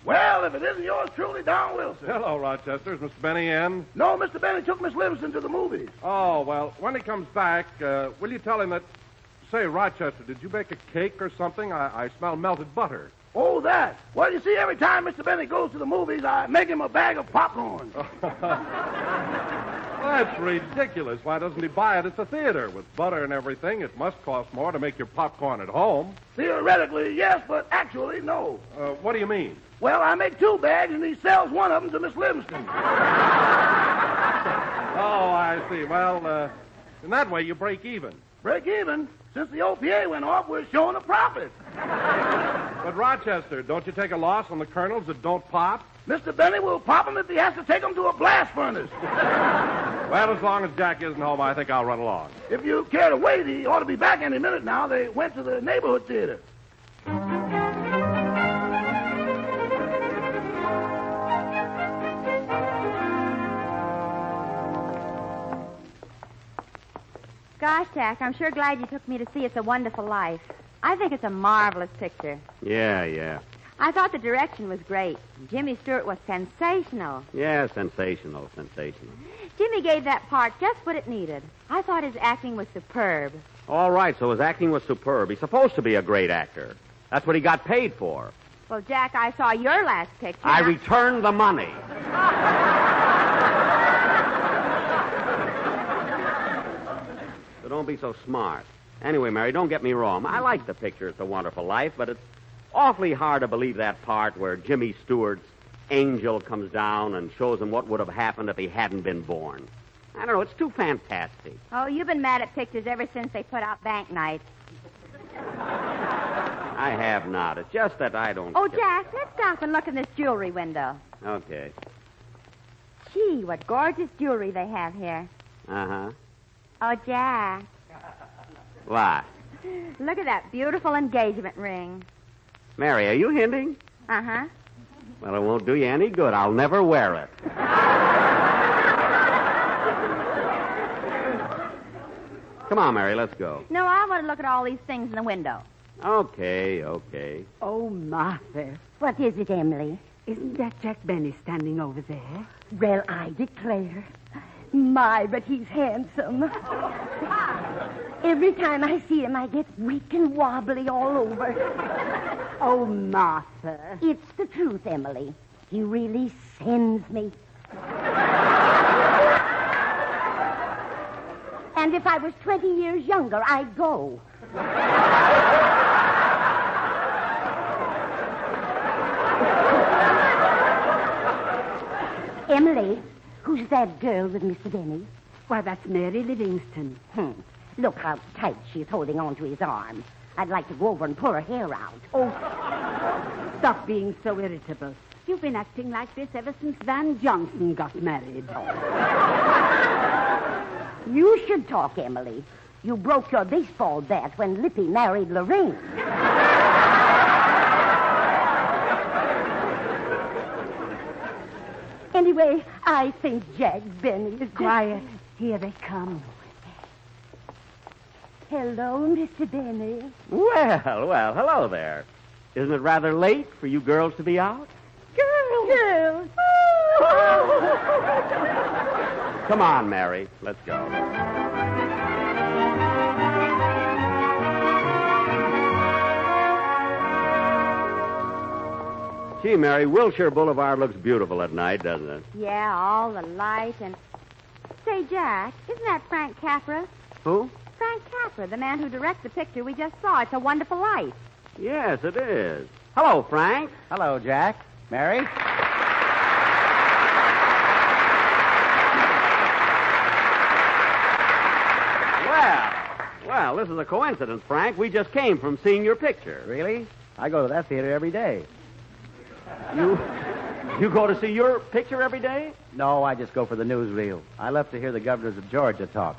Well, if it isn't yours truly, Don Wilson. Hello, Rochester. Is Mr. Benny in? No, Mr. Benny took Miss Livingston to the movies. Oh, well, when he comes back, will you tell him that Say, Rochester, did you bake a cake or something? I smell melted butter. Oh, that. Well, you see, every time Mr. Benny goes to the movies, I make him a bag of popcorn. That's ridiculous. Why doesn't he buy it at the theater? With butter and everything, it must cost more to make your popcorn at home. Theoretically, yes, but actually, no. What do you mean? Well, I make 2 bags, and he sells one of them to Miss Livingston. Oh, I see. Well, in that way, you break even. Break even? Since the OPA went off, we're showing a profit. But, Rochester, don't you take a loss on the kernels that don't pop? Mr. Benny will pop them if he has to take them to a blast furnace. Well, as long as Jack isn't home, I think I'll run along. If you care to wait, he ought to be back any minute now. They went to the neighborhood theater. Gosh, Jack, I'm sure glad you took me to see It's a Wonderful Life. I think it's a marvelous picture. Yeah. I thought the direction was great. Jimmy Stewart was sensational. Yeah, sensational. Jimmy gave that part just what it needed. I thought his acting was superb. All right, so his acting was superb. He's supposed to be a great actor. That's what he got paid for. Well, Jack, I saw your last picture. I returned the money. So don't be so smart. Anyway, Mary, don't get me wrong. I like the picture, It's a Wonderful Life, but it's awfully hard to believe that part where Jimmy Stewart's angel comes down and shows him what would have happened if he hadn't been born. I don't know, it's too fantastic. Oh, you've been mad at pictures ever since they put out Bank Night. I have not. It's just that I don't... Oh, Jack, let's stop and look in this jewelry window. Okay. Gee, what gorgeous jewelry they have here. Uh-huh. Oh, Jack. What? Look at that beautiful engagement ring. Mary, are you hinting? Uh-huh. Well, it won't do you any good. I'll never wear it. Come on, Mary, let's go. No, I want to look at all these things in the window. Okay. Oh, Martha. What is it, Emily? Isn't that Jack Benny standing over there? Well, I declare. My, but he's handsome. Every time I see him, I get weak and wobbly all over. Oh, Martha. It's the truth, Emily. He really sends me. And if I was 20 years younger, I'd go. Emily, who's that girl with Mr. Benny? Why, that's Mary Livingston. Look how tight she's holding on to his arm. I'd like to go over and pull her hair out. Oh, stop being so irritable. You've been acting like this ever since Van Johnson got married. You should talk, Emily. You broke your baseball bat when Lippy married Lorraine. Anyway, I think Jack Benny is... Quiet. Here they come. Hello, Mr. Benny. Well, hello there. Isn't it rather late for you girls to be out? Girls. Come on, Mary. Let's go. Gee, Mary, Wilshire Boulevard looks beautiful at night, doesn't it? Yeah, all the light and... Say, Jack, isn't that Frank Capra? Who? Frank Capra, the man who directs the picture we just saw. It's a Wonderful Life. Yes, it is. Hello, Frank. Hello, Jack. Mary? Well, this is a coincidence, Frank. We just came from seeing your picture. Really? I go to that theater every day. You go to see your picture every day? No, I just go for the newsreel. I love to hear the governors of Georgia talk.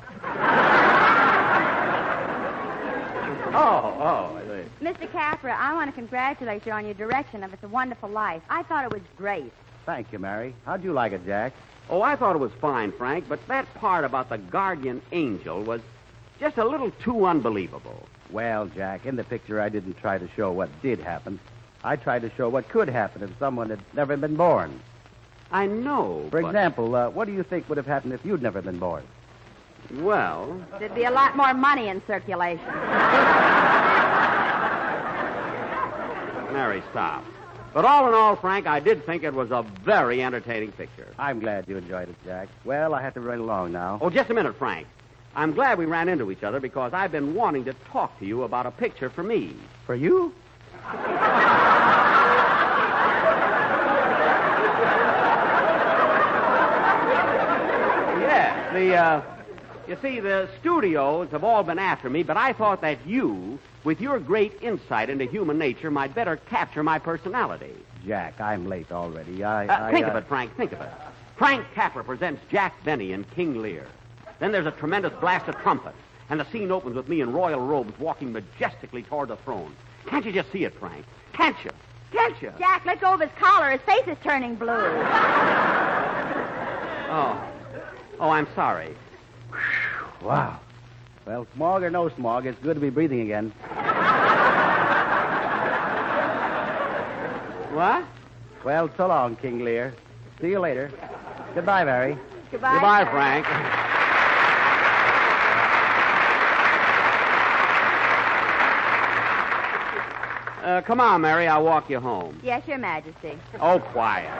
Oh, I see. Mr. Capra, I want to congratulate you on your direction of It's a Wonderful Life. I thought it was great. Thank you, Mary. How'd you like it, Jack? Oh, I thought it was fine, Frank, but that part about the guardian angel was just a little too unbelievable. Well, Jack, in the picture I didn't try to show what did happen. I tried to show what could happen if someone had never been born. I know, For example, what do you think would have happened if you'd never been born? Well, There'd be a lot more money in circulation. Mary, stop. But all in all, Frank, I did think it was a very entertaining picture. I'm glad you enjoyed it, Jack. Well, I have to run along now. Oh, just a minute, Frank. I'm glad we ran into each other because I've been wanting to talk to you about a picture for me. For you? Yes, you see, the studios have all been after me, but I thought that you, with your great insight into human nature, might better capture my personality. Jack, I'm late already. Think of it, Frank, think of it. Frank Capra presents Jack Benny in King Lear. Then there's a tremendous blast of trumpets, and the scene opens with me in royal robes walking majestically toward the throne. Can't you just see it, Frank? Can't you? Can't you? Jack, let go of his collar. His face is turning blue. Oh, I'm sorry. Wow. Well, smog or no smog, it's good to be breathing again. What? Well, so long, King Lear. See you later. Goodbye, Mary. Goodbye. Goodbye, Frank. Come on, Mary. I'll walk you home. Yes, Your Majesty. Oh, quiet.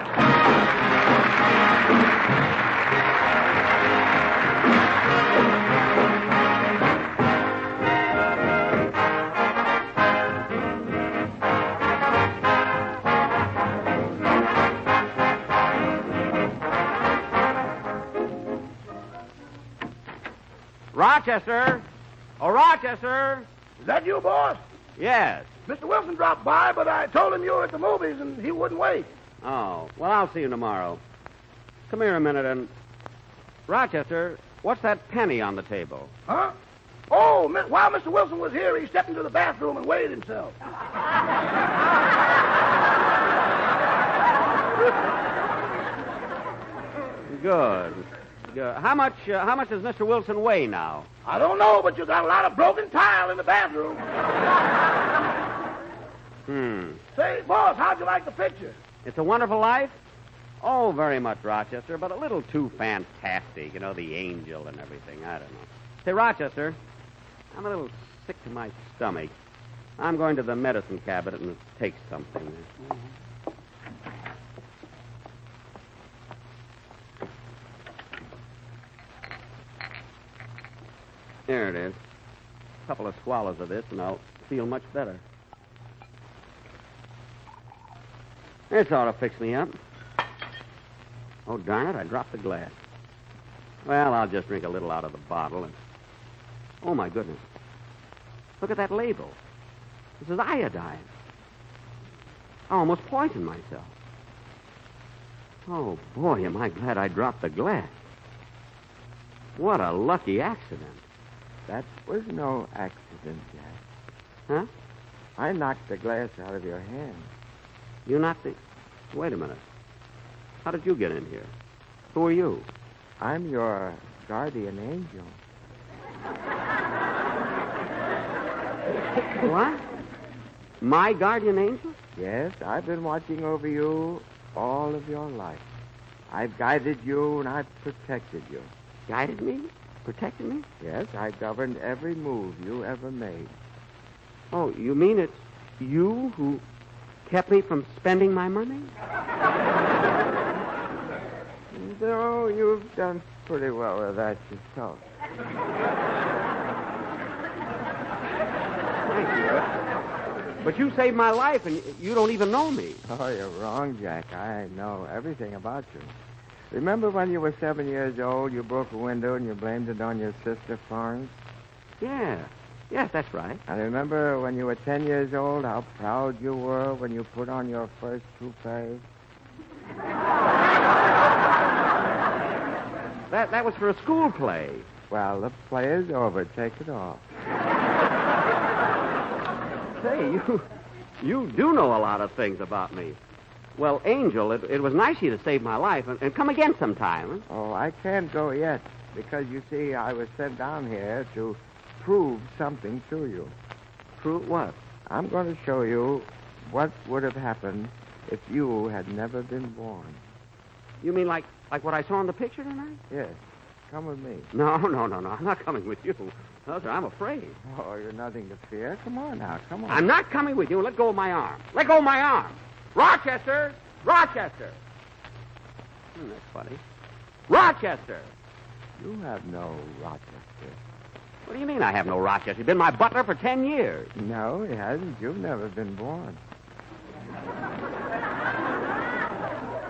Rochester! Oh, Rochester! Is that you, boss? Yes. Mr. Wilson dropped by, but I told him you were at the movies and he wouldn't wait. Oh, well, I'll see you tomorrow. Come here a minute and... Rochester, what's that penny on the table? Huh? Oh, while Mr. Wilson was here, he stepped into the bathroom and weighed himself. Good. How much does Mr. Wilson weigh now? I don't know, but you got a lot of broken tile in the bathroom. Say, boss, how'd you like the picture? It's a Wonderful Life? Oh, very much, Rochester, but a little too fantastic. You know, the angel and everything. I don't know. Say, Rochester, I'm a little sick to my stomach. I'm going to the medicine cabinet and take something. There it is. A couple of swallows of this, and I'll feel much better. This ought to fix me up. Oh, darn it, I dropped the glass. Well, I'll just drink a little out of the bottle and... Oh, my goodness. Look at that label. This is iodine. I almost poisoned myself. Oh, boy, am I glad I dropped the glass. What a lucky accident. That was no accident, Jack. Huh? I knocked the glass out of your hand. You knocked the... Wait a minute. How did you get in here? Who are you? I'm your guardian angel. What? My guardian angel? Yes, I've been watching over you all of your life. I've guided you and I've protected you. Guided me? Protected me? Yes, I governed every move you ever made. Oh, you mean it's you who kept me from spending my money? Though you've done pretty well with that yourself. Thank you. But you saved my life, and you don't even know me. Oh, you're wrong, Jack. I know everything about you. Remember when you were 7 years old, you broke a window and you blamed it on your sister, Florence? Yeah. Yes, that's right. And remember when you were 10 years old, how proud you were when you put on your first toupee? That was for a school play. Well, the play is over. Take it off. Say, you do know a lot of things about me. Well, Angel, it was nice of you to save my life, and come again sometime. Huh? Oh, I can't go yet, because, you see, I was sent down here to prove something to you. Prove what? I'm going to show you what would have happened if you had never been born. You mean like what I saw in the picture tonight? Yes. Come with me. No. I'm not coming with you. No, sir, I'm afraid. Oh, you're nothing to fear. Come on now. Come on. I'm not coming with you. Let go of my arm. Let go of my arm. Rochester! Rochester! That's funny. Rochester! You have no Rochester. What do you mean I have no Rochester? You've been my butler for 10 years. No, he hasn't. You've never been born.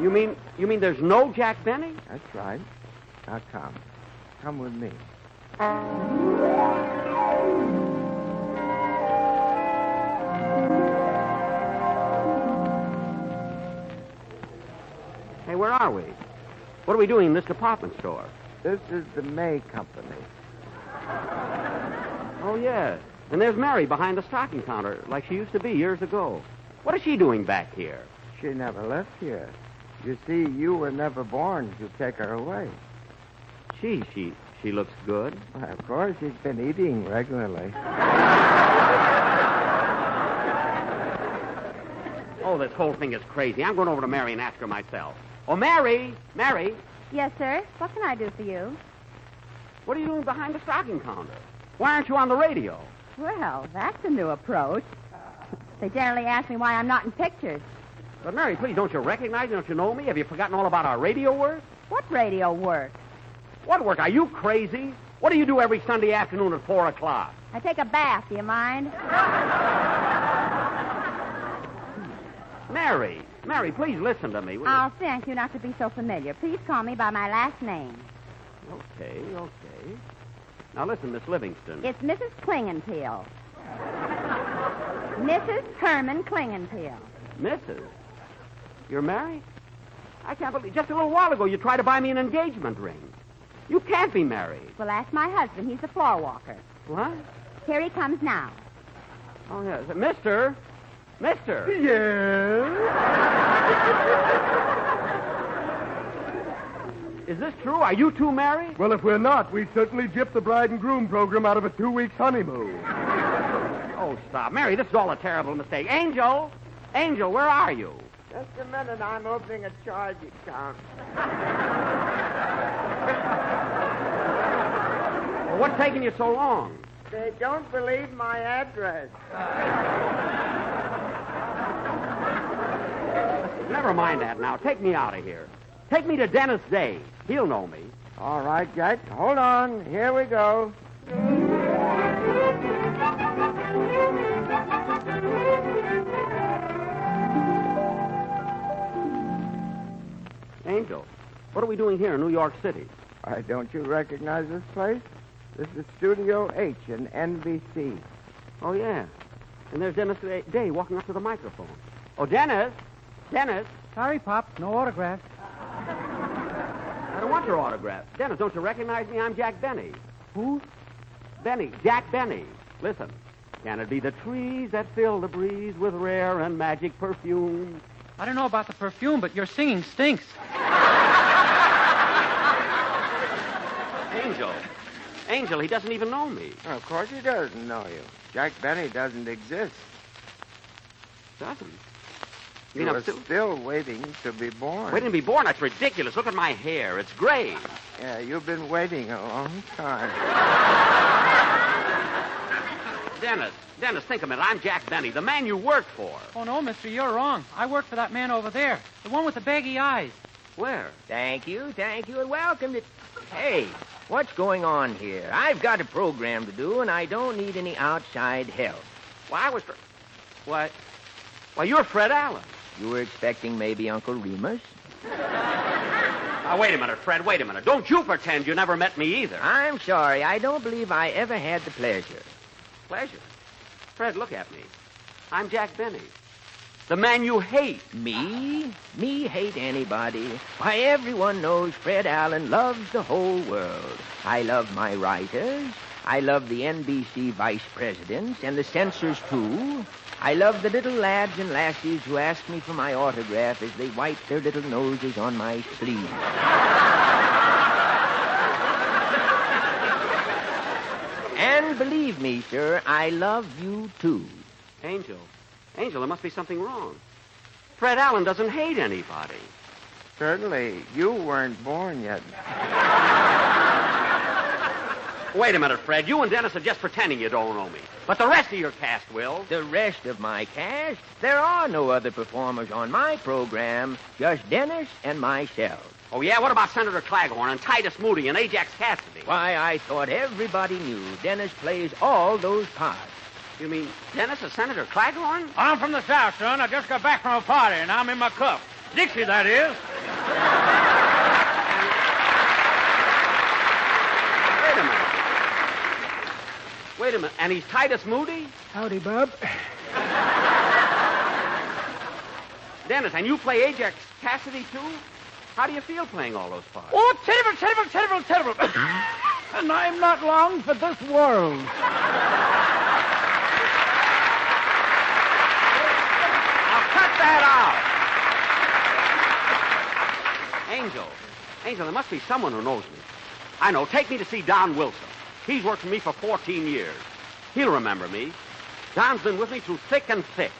You mean there's no Jack Benny? That's right. Now come. Come with me. Hey, where are we? What are we doing in this department store? This is the May Company. Oh, yes. And there's Mary behind the stocking counter, like she used to be years ago. What is she doing back here? She never left here. You see, you were never born to take her away. Gee, she looks good. Well, of course, she's been eating regularly. Oh, this whole thing is crazy. I'm going over to Mary and ask her myself. Oh, Mary! Mary! Yes, sir. What can I do for you? What are you doing behind the stocking counter? Why aren't you on the radio? Well, that's a new approach. They generally ask me why I'm not in pictures. But, Mary, please, don't you recognize me? Don't you know me? Have you forgotten all about our radio work? What radio work? What work? Are you crazy? What do you do every Sunday afternoon at 4 o'clock? I take a bath. Do you mind? Mary, please listen to me. I'll thank you not to be so familiar. Please call me by my last name. Okay. Now, listen, Miss Livingston. It's Mrs. Klingenpeel. Mrs. Herman Klingenpeel. Mrs.? You're married? I can't believe... Just a little while ago, you tried to buy me an engagement ring. You can't be married. Well, ask my husband. He's the floor walker. What? Here he comes now. Oh, yes. Mister? Yes? Is this true? Are you two married? Well, if we're not, we certainly gypped the bride and groom program out of a 2-week honeymoon. Oh, stop. Mary, this is all a terrible mistake. Angel, where are you? Just a minute. I'm opening a charge account. Well, what's taking you so long? They don't believe my address. Never mind that now. Take me out of here. Take me to Dennis Day. He'll know me. All right, Jack. Hold on. Here we go. Angel, what are we doing here in New York City? Why, don't you recognize this place? This is Studio H in NBC. Oh, yeah. And there's Dennis Day walking up to the microphone. Oh, Dennis! Sorry, Pop. No autograph. I don't want your autograph. Dennis, don't you recognize me? I'm Jack Benny. Who? Benny. Jack Benny. Listen. Can it be the trees that fill the breeze with rare and magic perfume? I don't know about the perfume, but your singing stinks. Angel, he doesn't even know me. Well, of course he doesn't know you. Jack Benny doesn't exist. Doesn't? You're still waiting to be born. Waiting to be born? That's ridiculous. Look at my hair. It's gray. Yeah, you've been waiting a long time. Dennis, think a minute. I'm Jack Benny, the man you work for. Oh, no, mister, you're wrong. I work for that man over there, the one with the baggy eyes. Where? Thank you, and welcome to... Hey, what's going on here? I've got a program to do, and I don't need any outside help. Well, I was... What? Well, you're Fred Allen. You were expecting maybe Uncle Remus? Now, wait a minute, Fred, wait a minute. Don't you pretend you never met me either. I'm sorry. I don't believe I ever had the pleasure. Pleasure? Fred, look at me. I'm Jack Benny. The man you hate. Me? Me hate anybody? Why, everyone knows Fred Allen loves the whole world. I love my writers. I love the NBC vice presidents and the censors, too. I love the little lads and lassies who ask me for my autograph as they wipe their little noses on my sleeve. And believe me, sir, I love you, too. Angel, there must be something wrong. Fred Allen doesn't hate anybody. Certainly, you weren't born yet. Wait a minute, Fred. You and Dennis are just pretending you don't know me. But the rest of your cast will. The rest of my cast? There are no other performers on my program, just Dennis and myself. Oh, yeah? What about Senator Claghorn and Titus Moody and Ajax Cassidy? Why, I thought everybody knew Dennis plays all those parts. You mean Dennis is Senator Claghorn? I'm from the South, son. I just got back from a party, and I'm in my cup. Dixie, that is. Wait a minute. And he's Titus Moody? Howdy, Bub. Dennis, and you play Ajax Cassidy, too? How do you feel playing all those parts? Oh, terrible, terrible, terrible, terrible. And I'm not long for this world. Now, cut that out. Angel, there must be someone who knows me. I know. Take me to see Don Wilson. He's worked for me for 14 years. He'll remember me. Don's been with me through thick and thin.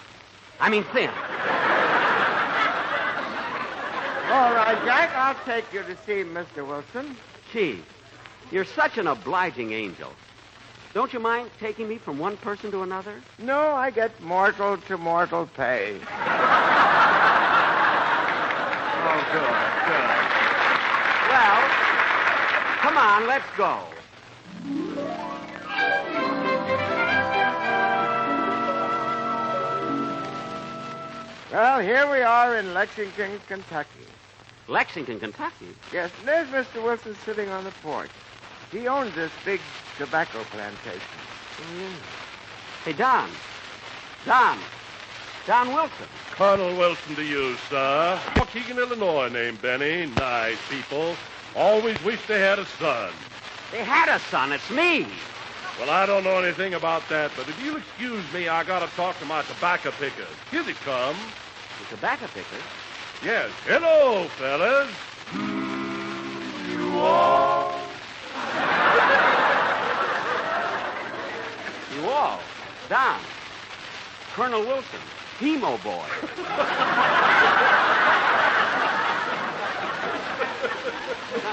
All right, Jack, I'll take you to see Mr. Wilson. Gee, you're such an obliging angel. Don't you mind taking me from one person to another? No, I get mortal to mortal pay. Oh, good. Well, come on, let's go. Well, here we are in Lexington, Kentucky. Lexington, Kentucky? Yes, there's Mr. Wilson sitting on the porch. He owns this big tobacco plantation. Hey, Don Wilson. Colonel Wilson to you, sir. Waukegan, Illinois, named Benny. Nice people. Always wished they had a son. They had a son. It's me. Well, I don't know anything about that, but if you'll excuse me, I gotta talk to my tobacco pickers. Here they come. The tobacco pickers? Yes. Hello, fellas. You all. You all? Don. Colonel Wilson. Hemo boy.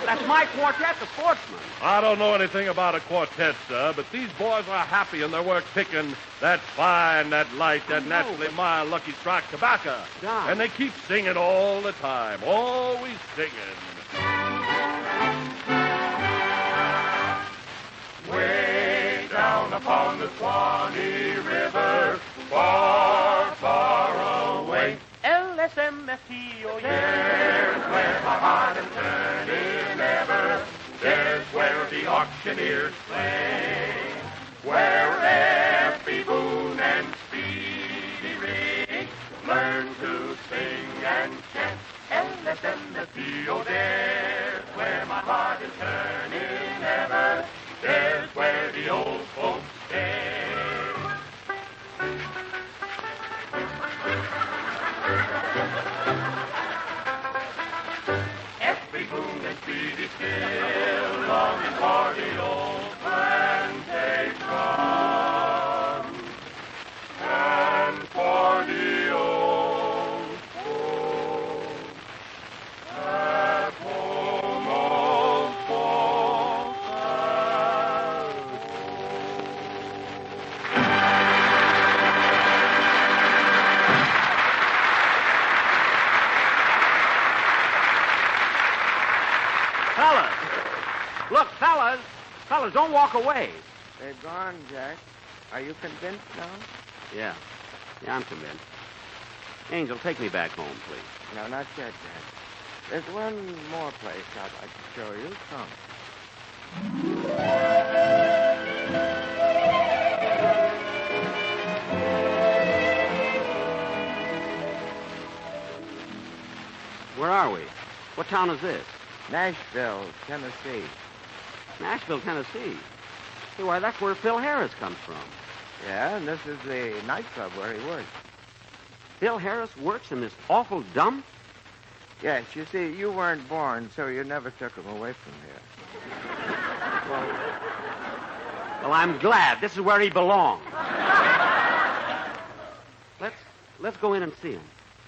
That's my quartet, the Sportsmen. I don't know anything about a quartet, sir, but these boys are happy in their work picking that fine, that light, that naturally mild Lucky Strike tobacco. Don. And they keep singing all the time, always singing. Way down upon the Swanee River, far, far away. LSMFTO, There's where my heart is turning ever. There's where the auctioneers play. Where Effie Boone and Speedy Ring learn to sing and chant. LSMFTO, there's where my heart is turning ever. There's where the old folks stay. Every boom and speedy still longing for the old plantation and for the old folks at home, old folks at Fellas. Look, fellas, don't walk away. They've gone, Jack. Are you convinced now? Yeah, I'm convinced. Angel, take me back home, please. No, not yet, Jack. There's one more place I'd like to show you. Come. Where are we? What town is this? Nashville, Tennessee. Nashville, Tennessee. Hey, why, that's where Phil Harris comes from. Yeah, and this is the nightclub where he works. Phil Harris works in this awful dump? Yes, you see, you weren't born, so you never took him away from here. Well, I'm glad. This is where he belongs. Let's go in and see him.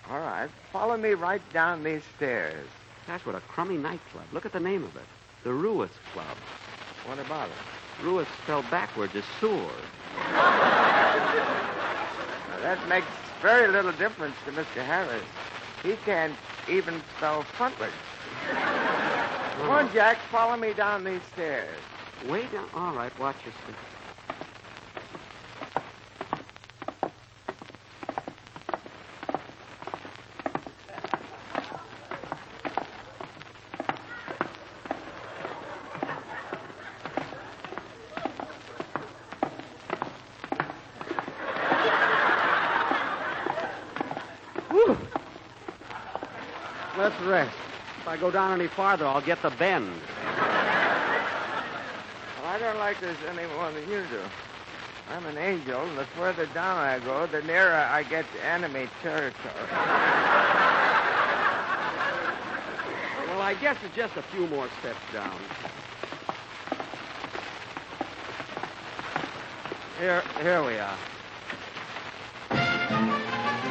All right. Follow me right down these stairs. Gosh, what a crummy nightclub. Look at the name of it. The Ruist Club. What about it? Ruth spelled backwards is sewer. That makes very little difference to Mr. Harris. He can't even spell frontwards. Come on, Jack, follow me down these stairs. Way down. All right, watch your step. Let's rest. If I go down any farther, I'll get the bend. Well, I don't like this any more than you do. I'm an angel, and the further down I go, the nearer I get to enemy territory. Well, I guess it's just a few more steps down. Here we are.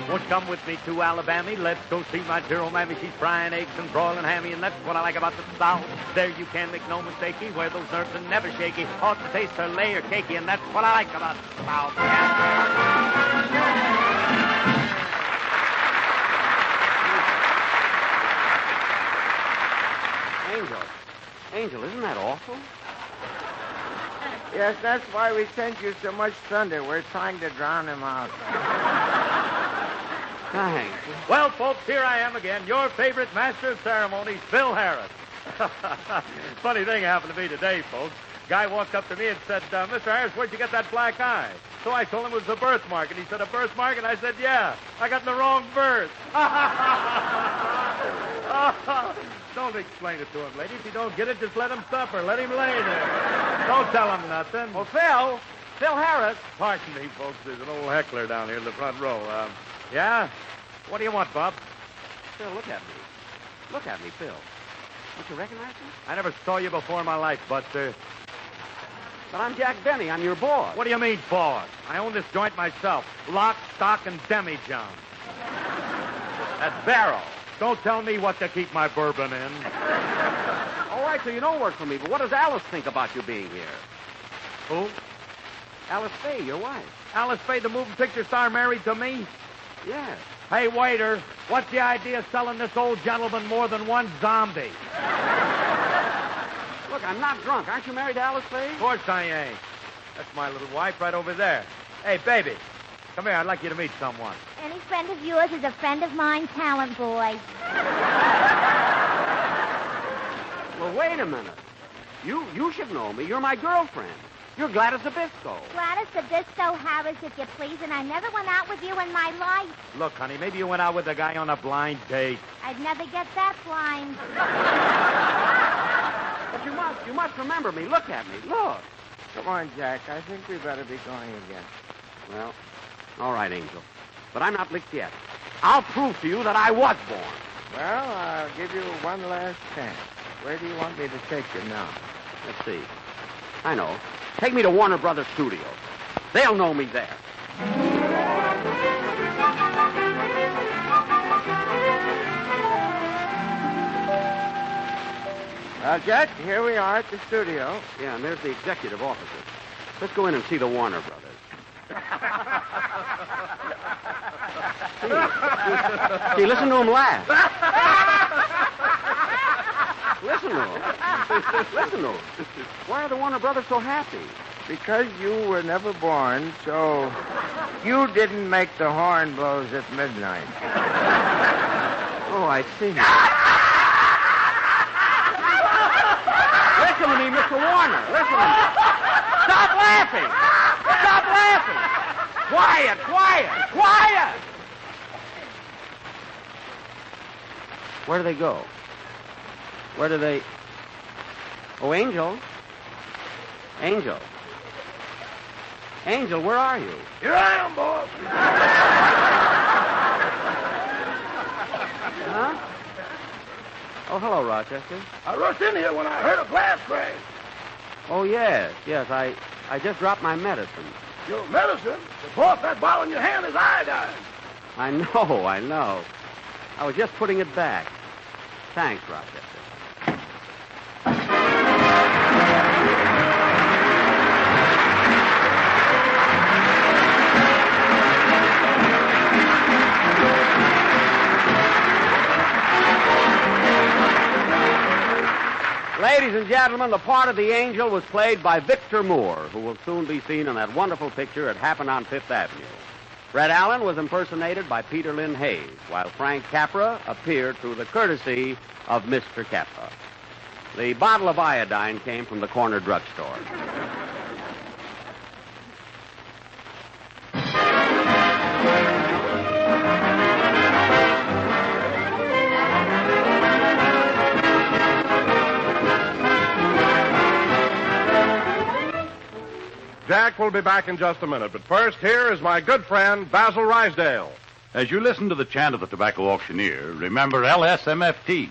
Won't you come with me to Alabama? Let's go see my dear old mammy. She's frying eggs and broiling hammy, and that's what I like about the South. There you can make no mistakey, where those nerves are never shaky. Ought to taste her layer cakey, and that's what I like about the South. Angel, isn't that awful? Yes, that's why we sent you so much thunder. We're trying to drown him out. Thanks. Well, folks, here I am again, your favorite master of ceremonies, Phil Harris. Funny thing happened to me today, folks. Guy walked up to me and said, Mr. Harris, where'd you get that black eye? So I told him it was a birthmark, and he said, a birthmark? And I said, yeah, I got in the wrong birth. Don't explain it to him, lady. If you don't get it, just let him suffer. Let him lay there. Don't tell him nothing. Well, Phil Harris. Pardon me, folks. There's an old heckler down here in the front row. Yeah? What do you want, Bob? Phil, look at me. Look at me, Phil. Don't you recognize me? I never saw you before in my life, but I'm Jack Benny. I'm your boss. What do you mean, boss? I own this joint myself. Lock, stock, and demi-john. That's Barrow. Don't tell me what to keep my bourbon in. All right, so you don't work for me, but what does Alice think about you being here? Who? Alice Faye, your wife. Alice Faye, the moving picture star, married to me? Yes. Hey, waiter, what's the idea of selling this old gentleman more than one zombie? Look, I'm not drunk. Aren't you married to Alice Faye? Of course I ain't. That's my little wife right over there. Hey, baby, come here. I'd like you to meet someone. Any friend of yours is a friend of mine, talent boy. Well, wait a minute. You should know me. You're my girlfriend. You're Gladys Zabisco. Gladys Zabisco, Harris, if you please, and I never went out with you in my life. Look, honey, maybe you went out with a guy on a blind date. I'd never get that blind. But you must remember me. Look at me. Look. Come on, Jack. I think we better be going again. Well, all right, Angel. But I'm not licked yet. I'll prove to you that I was born. Well, I'll give you one last chance. Where do you want me to take you now? Let's see. I know. Take me to Warner Brothers Studios. They'll know me there. Jack, here we are at the studio. Yeah, and there's the executive offices. Let's go in and see the Warner Brothers. See, listen to him laugh. Listen to him. Listen to him. Why are the Warner Brothers so happy? Because you were never born, so you didn't make the horn blows at midnight. Oh, I see. Listen to me, Mr. Warner. Listen to me. Stop laughing. Stop laughing. Quiet, quiet, quiet. Where do they go? Where do they... Oh, Angel. Angel. Angel, where are you? Here I am, boss. Huh? Oh, hello, Rochester. I rushed in here when I heard a glass crash. Oh, yes. I just dropped my medicine. Your medicine? The boss, that bottle in your hand is iodine. I know. I was just putting it back. Thanks, Rochester. Ladies and gentlemen, the part of the angel was played by Victor Moore, who will soon be seen in that wonderful picture It Happened on Fifth Avenue. Fred Allen was impersonated by Peter Lynn Hayes, while Frank Capra appeared through the courtesy of Mr. Capra. The bottle of iodine came from the corner drugstore. Jack will be back in just a minute, but first, here is my good friend, Basil Rysdale. As you listen to the chant of the tobacco auctioneer, remember LSMFT.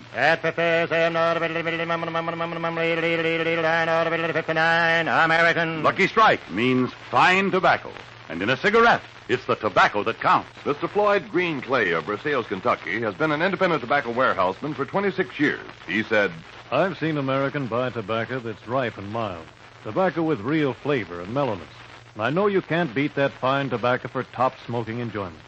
American. Lucky Strike means fine tobacco. And in a cigarette, it's the tobacco that counts. Mr. Floyd Green Clay of Versailles, Kentucky, has been an independent tobacco warehouseman for 26 years. He said, I've seen American buy tobacco that's ripe and mild. Tobacco with real flavor and mellowness. And I know you can't beat that fine tobacco for top smoking enjoyment.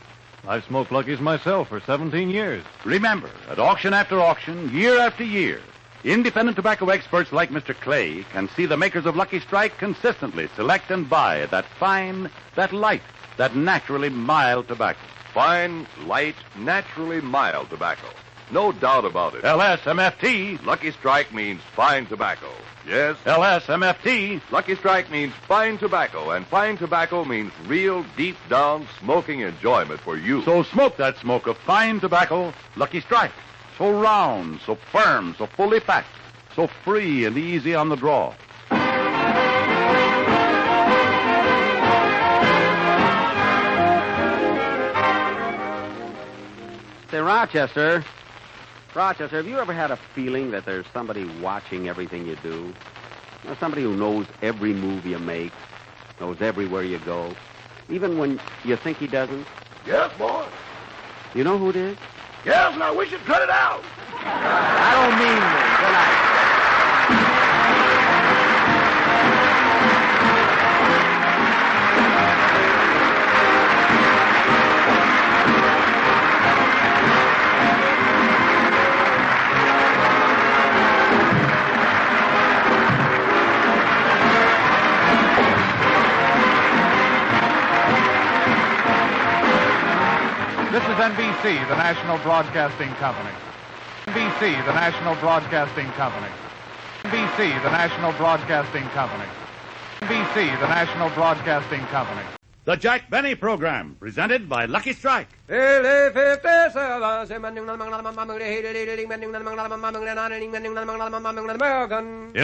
I've smoked Lucky's myself for 17 years. Remember, at auction after auction, year after year, independent tobacco experts like Mr. Clay can see the makers of Lucky Strike consistently select and buy that fine, that light, that naturally mild tobacco. fine, light, naturally mild tobacco. No doubt about it. LSMFT. Lucky Strike means fine tobacco. Yes? LSMFT. Lucky Strike means fine tobacco, and fine tobacco means real, deep-down smoking enjoyment for you. So smoke that smoke of fine tobacco, Lucky Strike. So round, so firm, so fully packed, so free and easy on the draw. Say, Rochester, have you ever had a feeling that there's somebody watching everything you do? You know, somebody who knows every move you make, knows everywhere you go, even when you think he doesn't? Yes, boy. You know who it is? Yes, now we should cut it out. I don't mean this. Good night. This is NBC, the National Broadcasting Company. NBC, the National Broadcasting Company. NBC, the National Broadcasting Company. NBC, the National Broadcasting Company. The Jack Benny Program, presented by Lucky Strike. In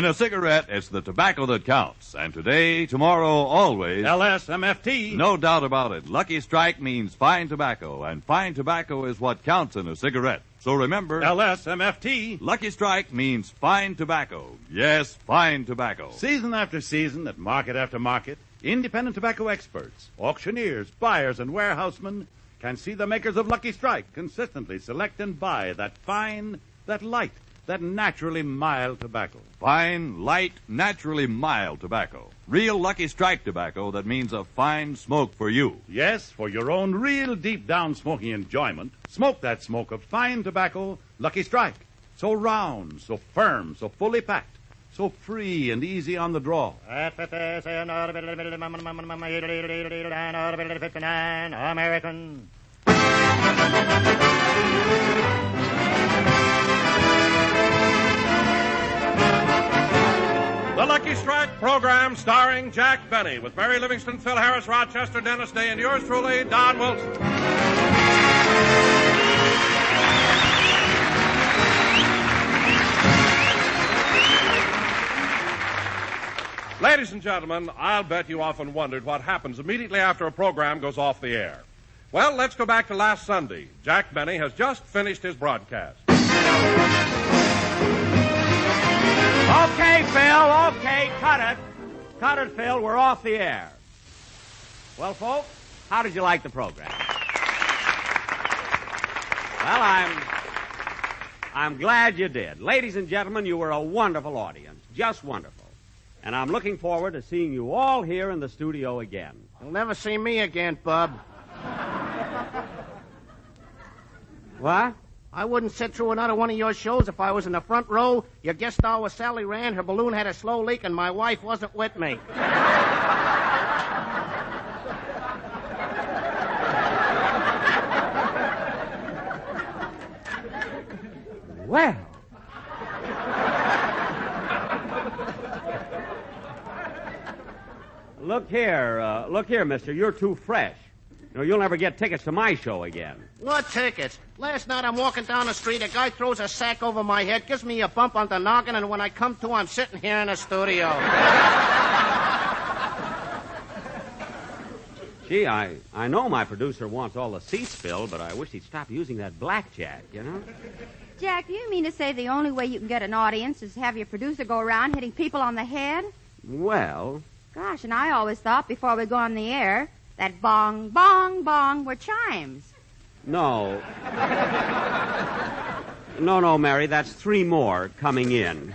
a cigarette, it's the tobacco that counts. And today, tomorrow, always... LSMFT. No doubt about it. Lucky Strike means fine tobacco, and fine tobacco is what counts in a cigarette. So remember... LSMFT. Lucky Strike means fine tobacco. Yes, fine tobacco. Season after season, at market after market, independent tobacco experts, auctioneers, buyers, and warehousemen can see the makers of Lucky Strike consistently select and buy that fine, that light, that naturally mild tobacco. Fine, light, naturally mild tobacco. Real Lucky Strike tobacco that means a fine smoke for you. Yes, for your own real deep-down smoking enjoyment, smoke that smoke of fine tobacco, Lucky Strike. So round, so firm, so fully packed, so free and easy on the draw. American. The Lucky Strike program starring Jack Benny with Mary Livingston, Phil Harris, Rochester, Dennis Day, and yours truly, Don Wilson. Ladies and gentlemen, I'll bet you often wondered what happens immediately after a program goes off the air. Well, let's go back to last Sunday. Jack Benny has just finished his broadcast. Okay, Phil, okay, cut it. Cut it, Phil, we're off the air. Well, folks, how did you like the program? Well, I'm glad you did. Ladies and gentlemen, you were a wonderful audience, just wonderful. And I'm looking forward to seeing you all here in the studio again. You'll never see me again, Bub. What? I wouldn't sit through another one of your shows if I was in the front row. Your guest star was Sally Rand. Her balloon had a slow leak, and my wife wasn't with me. Well. Look here, mister. You're too fresh. You know, you'll never get tickets to my show again. What tickets? Last night I'm walking down the street. A guy throws a sack over my head, gives me a bump on the noggin, and when I come to, I'm sitting here in the studio. Gee, I know my producer wants all the seats filled, but I wish he'd stop using that blackjack, you know? Jack, do you mean to say the only way you can get an audience is to have your producer go around hitting people on the head? Well... Gosh, and I always thought before we go on the air that bong, bong, bong were chimes. No. No, Mary, that's 3 more coming in.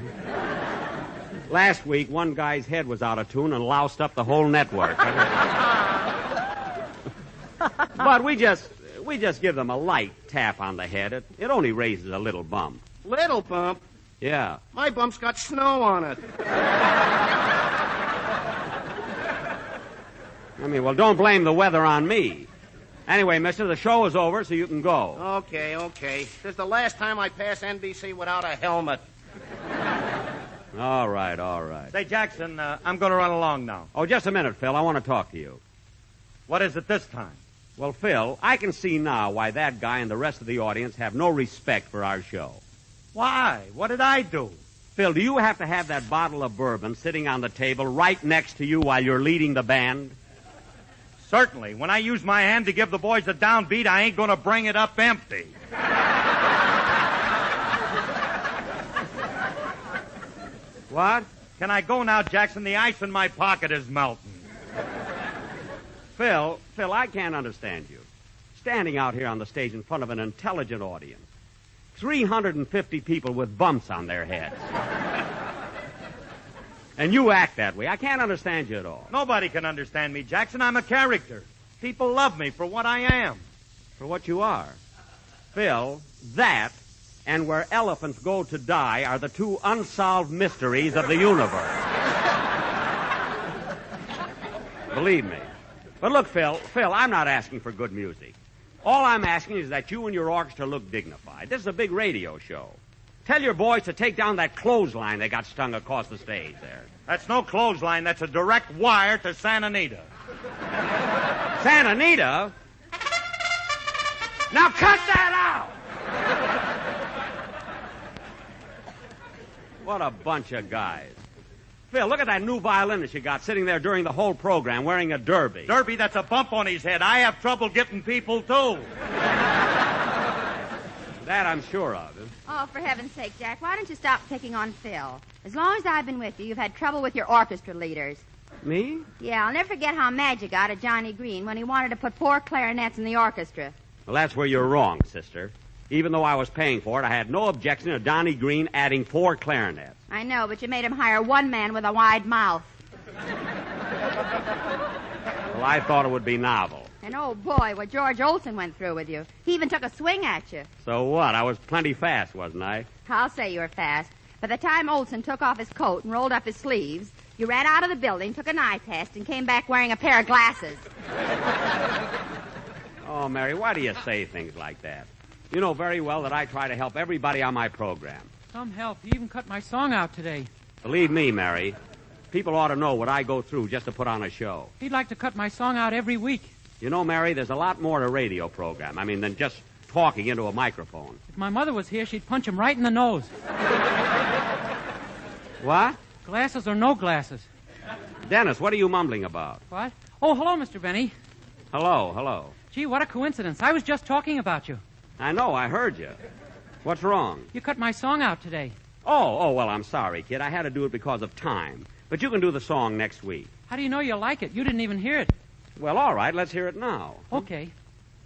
Last week, one guy's head was out of tune and loused up the whole network. But we just give them a light tap on the head. It only raises a little bump. Little bump? Yeah. My bump's got snow on it. I mean, well, don't blame the weather on me. Anyway, mister, the show is over, so you can go. Okay. This is the last time I pass NBC without a helmet. All right. Say, Jackson, I'm going to run along now. Oh, just a minute, Phil. I want to talk to you. What is it this time? Well, Phil, I can see now why that guy and the rest of the audience have no respect for our show. Why? What did I do? Phil, do you have to have that bottle of bourbon sitting on the table right next to you while you're leading the band? Certainly. When I use my hand to give the boys a downbeat, I ain't going to bring it up empty. What? Can I go now, Jackson? The ice in my pocket is melting. Phil, I can't understand you. Standing out here on the stage in front of an intelligent audience. 350 people with bumps on their heads. And you act that way. I can't understand you at all. Nobody can understand me, Jackson. I'm a character. People love me for what I am. For what you are. Phil, that and Where Elephants Go to Die are the 2 unsolved mysteries of the universe. Believe me. But look, Phil, I'm not asking for good music. All I'm asking is that you and your orchestra look dignified. This is a big radio show. Tell your boys to take down that clothesline they got strung across the stage there. That's no clothesline. That's a direct wire to Santa Anita. Santa Anita? Now cut that out! What a bunch of guys. Phil, look at that new violinist you got sitting there during the whole program wearing a derby. Derby? That's a bump on his head. I have trouble getting people, too. That I'm sure of. Oh, for heaven's sake, Jack, why don't you stop picking on Phil? As long as I've been with you, you've had trouble with your orchestra leaders. Me? Yeah, I'll never forget how mad you got at Johnny Green when he wanted to put 4 clarinets in the orchestra. Well, that's where you're wrong, sister. Even though I was paying for it, I had no objection to Johnny Green adding 4 clarinets. I know, but you made him hire one man with a wide mouth. Well, I thought it would be novel. And oh boy, what George Olson went through with you. He even took a swing at you. So what? I was plenty fast, wasn't I? I'll say you were fast. By the time Olson took off his coat and rolled up his sleeves, you ran out of the building, took an eye test, and came back wearing a pair of glasses. Oh, Mary, why do you say things like that? You know very well that I try to help everybody on my program. Some help. He even cut my song out today. Believe me, Mary, people ought to know what I go through just to put on a show. He'd like to cut my song out every week. You know, Mary, there's a lot more to a radio program. I mean, than just talking into a microphone. If my mother was here, she'd punch him right in the nose. What? Glasses or no glasses? Dennis, what are you mumbling about? What? Oh, hello, Mr. Benny. Hello. Gee, what a coincidence. I was just talking about you. I know, I heard you. What's wrong? You cut my song out today. Oh, well, I'm sorry, kid. I had to do it because of time. But you can do the song next week. How do you know you like it? You didn't even hear it. Well, all right, let's hear it now. Okay.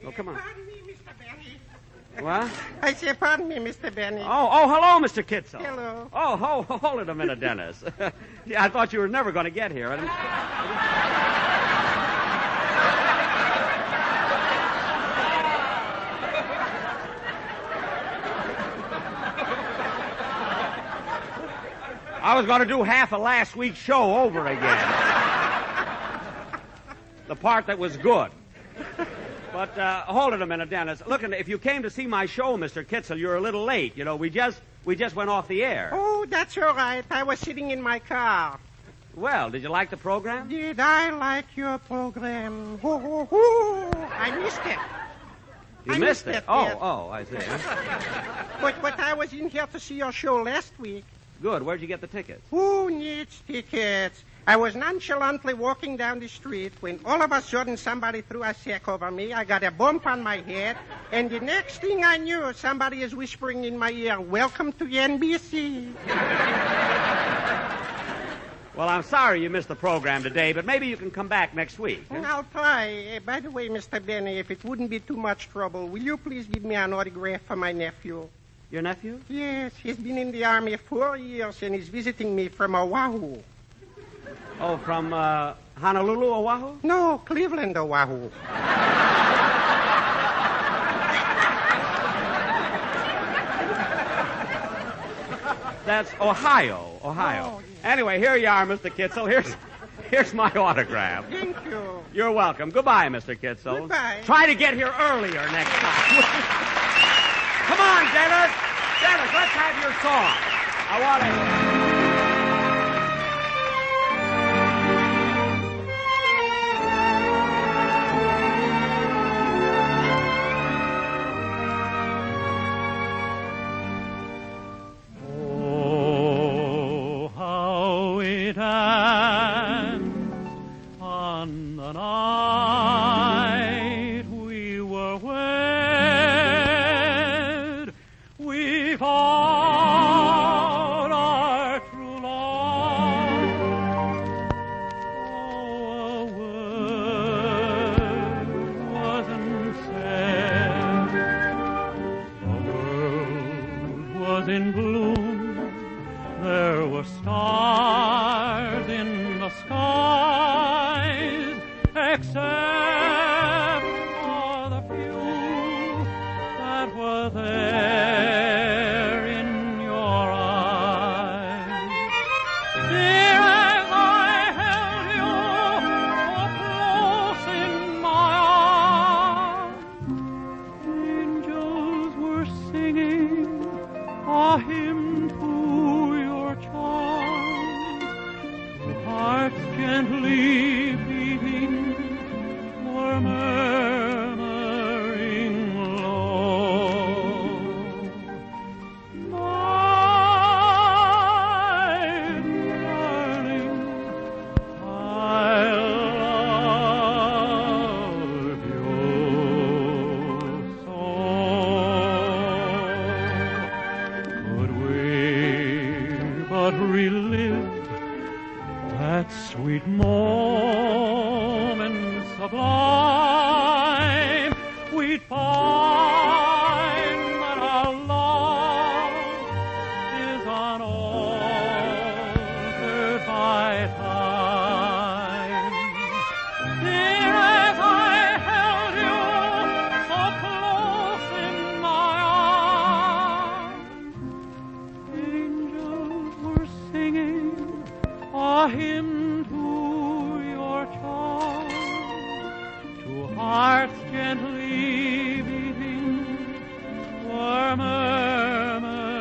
Oh, come on. Pardon me, Mr. Benny. What? I say, pardon me, Mr. Benny. Oh, hello, Mr. Kitzel. Hello. Oh, hold it a minute, Dennis. Yeah, I thought you were never going to get here. I was going to do half of last week's show over again. The part that was good. But hold it a minute, Dennis. Look, if you came to see my show, Mr. Kitzel, you're a little late. You know, we just went off the air. Oh, that's all right. I was sitting in my car. Well, did you like the program? Did I like your program? I missed it. You missed it? Oh, I see. But I was in here to see your show last week. Good. Where'd you get the tickets? Who needs tickets? I was nonchalantly walking down the street when all of a sudden somebody threw a sack over me. I got a bump on my head, and the next thing I knew, somebody is whispering in my ear, "Welcome to NBC." Well, I'm sorry you missed the program today, but maybe you can come back next week. Huh? I'll try. By the way, Mr. Benny, if it wouldn't be too much trouble, will you please give me an autograph for my nephew? Your nephew? Yes, he's been in the Army 4 years, and he's visiting me from Oahu. Oh, from Honolulu, Oahu? No, Cleveland, Oahu. That's Ohio. Oh, yeah. Anyway, here you are, Mr. Kitzel. Here's my autograph. Thank you. You're welcome. Goodbye, Mr. Kitzel. Goodbye. Try to get here earlier next time. Come on, Dennis. Dennis, let's have your song. I want to... in bloom. There were stars in the skies, except for the few that were there in your eyes. Dear, as I held you so close in my arms, angels were singing a hymn to your charms. Hearts gently beating were murmuring low. My darling, I love you so. Could we but relive that sweet moment sublime, we'd find that our love is unaltered by time. Dear, as I held you so close in my arms, angels were singing a hymn to your charms. Two hearts gently beating were murmuring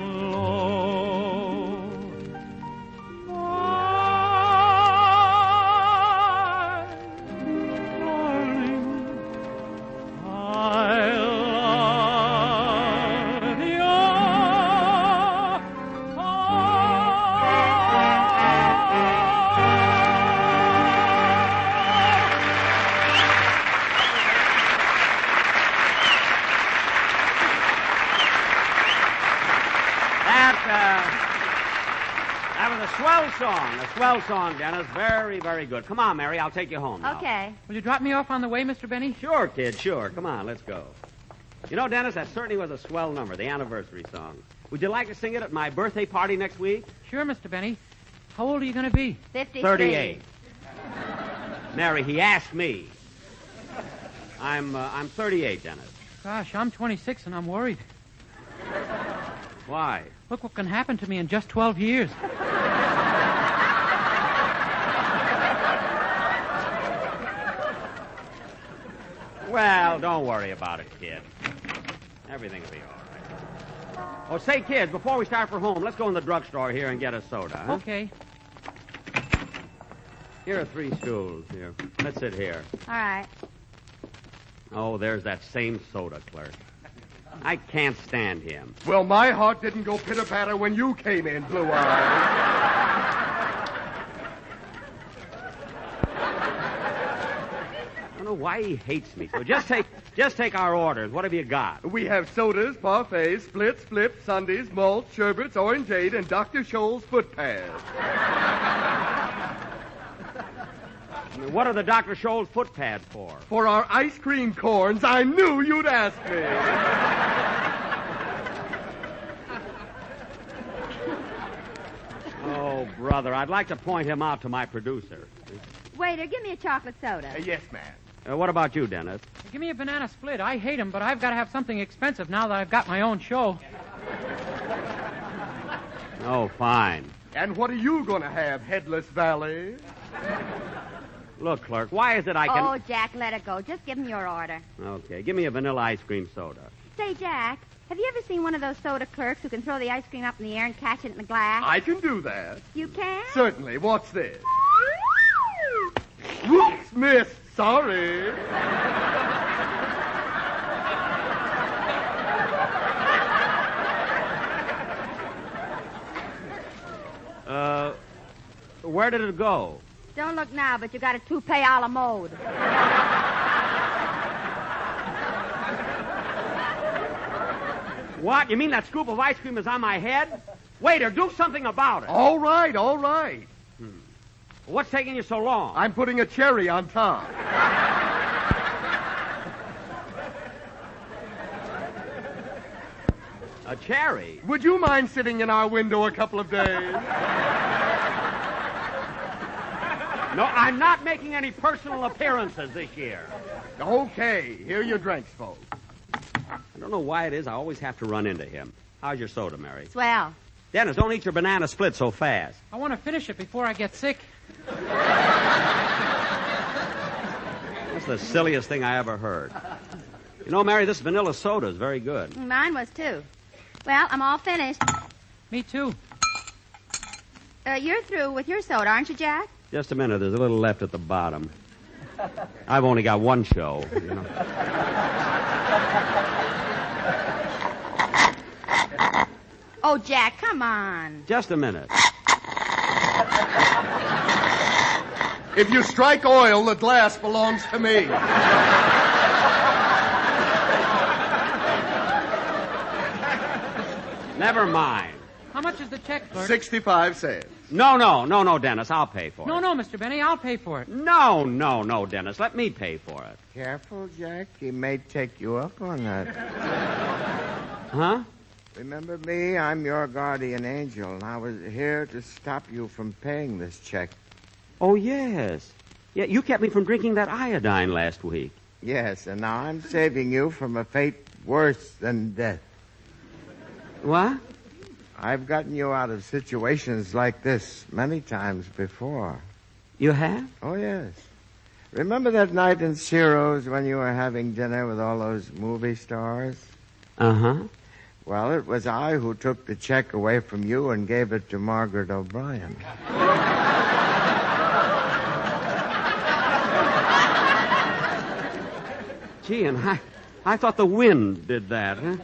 low. My darling, I love you. That was a swell song, Dennis. Very, very good. Come on, Mary, I'll take you home now. Okay. Will you drop me off on the way, Mr. Benny? Sure, kid, sure. Come on, let's go. You know, Dennis, that certainly was a swell number, the anniversary song. Would you like to sing it at my birthday party next week? Sure, Mr. Benny. How old are you going to be? 53. 38. Mary, he asked me. I'm 38, Dennis. Gosh, I'm 26 and I'm worried. Why? Look what can happen to me in just 12 years. Well, don't worry about it, kid. Everything will be all right. Oh, say, kids, before we start for home, let's go in the drugstore here and get a soda, huh? Okay. Here are 3 stools. Here. Let's sit here. All right. Oh, there's that same soda clerk. I can't stand him. Well, my heart didn't go pitter-patter when you came in, Blue Eyes. I don't know why he hates me. So just take our orders. What have you got? We have sodas, parfaits, splits, flips, sundaes, malts, sherbets, orangeade, and Dr. Scholl's foot pads. What are the Dr. Scholl's foot pads for? For our ice cream corns. I knew you'd ask me. Oh, brother, I'd like to point him out to my producer. Waiter, give me a chocolate soda. Yes, ma'am. What about you, Dennis? Give me a banana split. I hate them, but I've got to have something expensive now that I've got my own show. Oh, fine. And what are you going to have, Headless Valley? Look, clerk, why is it I can... Oh, Jack, let it go. Just give him your order. Okay, give me a vanilla ice cream soda. Say, Jack, have you ever seen one of those soda clerks who can throw the ice cream up in the air and catch it in the glass? I can do that. You can? Certainly. What's this? Whoops, miss. Sorry. Where did it go? Don't look now, but you got a toupee a la mode. What? You mean that scoop of ice cream is on my head? Waiter, do something about it. All right, all right. What's taking you so long? I'm putting a cherry on top. A cherry? Would you mind sitting in our window a couple of days? No, I'm not making any personal appearances this year. Okay, here are your drinks, folks. I don't know why it is I always have to run into him. How's your soda, Mary? Swell. Dennis, don't eat your banana split so fast. I want to finish it before I get sick. That's the silliest thing I ever heard. You know, Mary, this vanilla soda is very good. Mine was, too. Well, I'm all finished. Me, too. You're through with your soda, aren't you, Jack? Just a minute. There's a little left at the bottom. I've only got one show, you know. Oh, Jack, come on. Just a minute. If you strike oil, the glass belongs to me. Never mind. How much is the check, clerk? 65 cents. No, Dennis. I'll pay for it. No, Mr. Benny, I'll pay for it. No, Dennis. Let me pay for it. Careful, Jack. He may take you up on that. Huh? Remember me? I'm your guardian angel, and I was here to stop you from paying this check. Oh, yes. Yeah, you kept me from drinking that iodine last week. Yes, and now I'm saving you from a fate worse than death. What? I've gotten you out of situations like this many times before. You have? Oh, yes. Remember that night in Ciro's when you were having dinner with all those movie stars? Uh-huh. Well, it was I who took the check away from you and gave it to Margaret O'Brien. Gee, and I thought the wind did that, huh?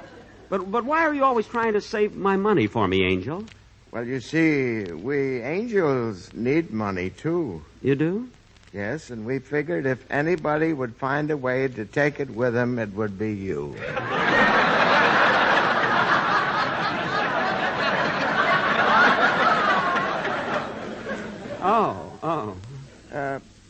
But why are you always trying to save my money for me, Angel? Well, you see, we angels need money, too. You do? Yes, and we figured if anybody would find a way to take it with him, it would be you. Oh.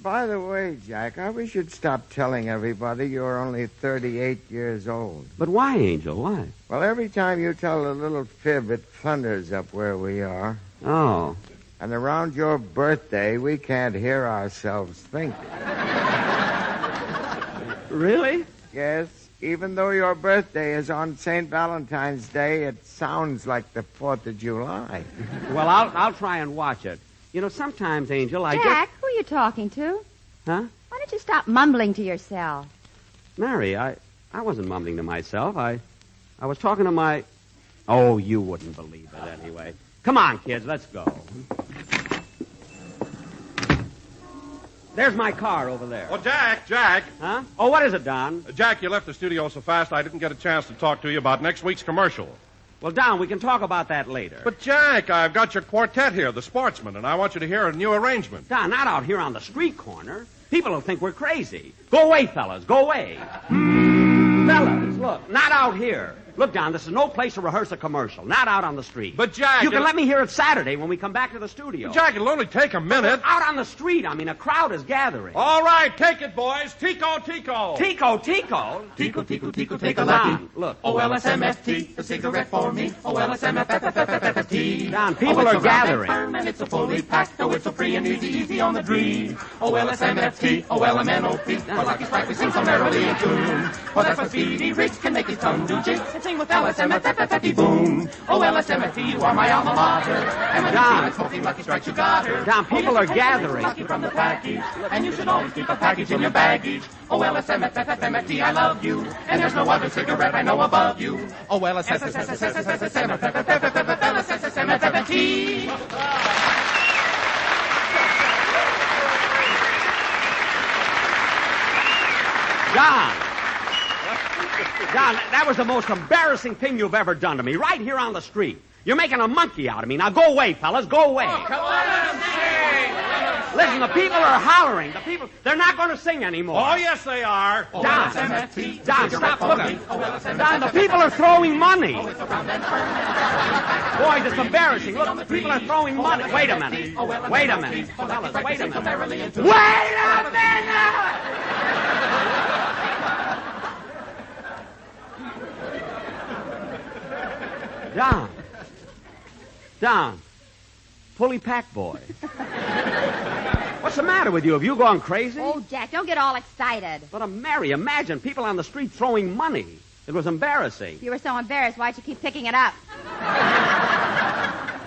By the way, Jack, I wish you'd stop telling everybody you're only 38 years old. But why, Angel? Why? Well, every time you tell a little fib, it thunders up where we are. Oh. And around your birthday, we can't hear ourselves think. Really? Yes, Even though your birthday is on St. Valentine's Day, it sounds like the 4th of July. Well, I'll try and watch it. You know, sometimes, Angel, I Jack, who are you talking to? Huh? Why don't you stop mumbling to yourself? Mary, I wasn't mumbling to myself. I was talking to my... Oh, you wouldn't believe it anyway. Come on, kids, let's go. There's my car over there. Oh, Jack. Huh? Oh, what is it, Don? Jack, you left the studio so fast I didn't get a chance to talk to you about next week's commercial. Well, Don, we can talk about that later. But, Jack, I've got your quartet here, the Sportsmen, and I want you to hear a new arrangement. Don, not out here on the street corner. People will think we're crazy. Go away, fellas. Go away. Fellas, look, not out here. Look, Don, this is no place to rehearse a commercial. Not out on the street. But, Jack... You can let me hear it Saturday when we come back to the studio. But, Jack, it'll only take a minute. Out on the street. I mean, a crowd is gathering. All right, take it, boys. Tico, Tico. Tico, Tico? Tico, Tico, Tico, take a lucky. Don, look. OLSMFT, a cigarette for me. OLSMFT. Don, people are gathering. And it's a fully packed, though it's so free and easy on the dream. OLSMFT, OLMNOP. For Lucky Strike we sing so merrily in tune. For that's what Speedy Riggs can make his tongue do jigs. Sing with LSMFT, boom. Oh, LSMFT, you are my alma mater. And when you feel like smoking Lucky Strikes, you got her. Don, people are gathering. Lucky from the package, and you should always keep a package in your baggage. Oh, LSMFT, I love you. And there's no other cigarette I know above you. Oh, LSMFT. Don, that was the most embarrassing thing you've ever done to me, right here on the street. You're making a monkey out of me. Now go away, fellas, go away. Oh, come on, sing. Listen, the people are hollering. They're not going to sing anymore. Oh, yes, they are. Don, stop looking. Don, the people are throwing money. Boys, it's embarrassing. Look, the people are throwing money. Wait a minute. Fellas, wait a minute. Wait a minute. Don, fully packed boy. What's the matter with you? Have you gone crazy? Oh, Jack, don't get all excited. But, Mary, imagine people on the street throwing money. It was embarrassing. If you were so embarrassed, why'd you keep picking it up?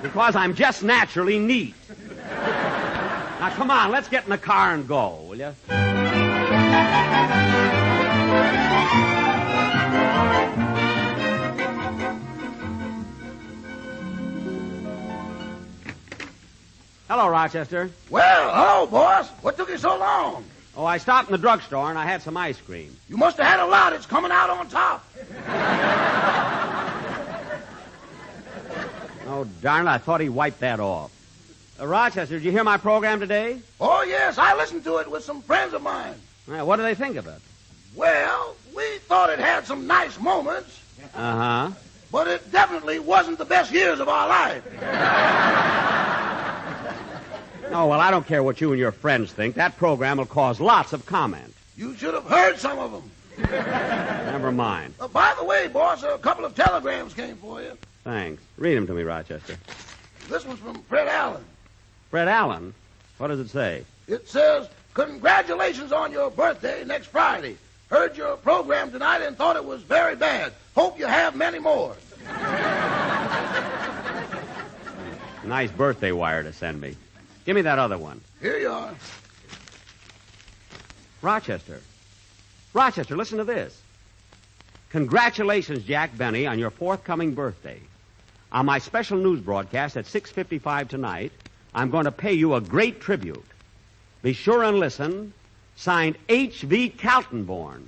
Because I'm just naturally neat. Now, come on, let's get in the car and go, will you? Hello, Rochester. Well, hello, boss. What took you so long? Oh, I stopped in the drugstore and I had some ice cream. You must have had a lot. It's coming out on top. Oh, darn it, I thought he wiped that off. Rochester, did you hear my program today? Oh, yes, I listened to it with some friends of mine. What do they think of it? Well, we thought it had some nice moments. Uh-huh. But it definitely wasn't the best years of our life. Oh, well, I don't care what you and your friends think. That program will cause lots of comment. You should have heard some of them. Never mind. By the way, boss, a couple of telegrams came for you. Thanks. Read them to me, Rochester. This one's from Fred Allen. Fred Allen? What does it say? It says, congratulations on your birthday next Friday. Heard your program tonight and thought it was very bad. Hope you have many more. Nice birthday wire to send me. Give me that other one. Here you are. Rochester, listen to this. Congratulations, Jack Benny, on your forthcoming birthday. On my special news broadcast at 6:55 tonight, I'm going to pay you a great tribute. Be sure and listen. Signed H.V. Kaltenborn.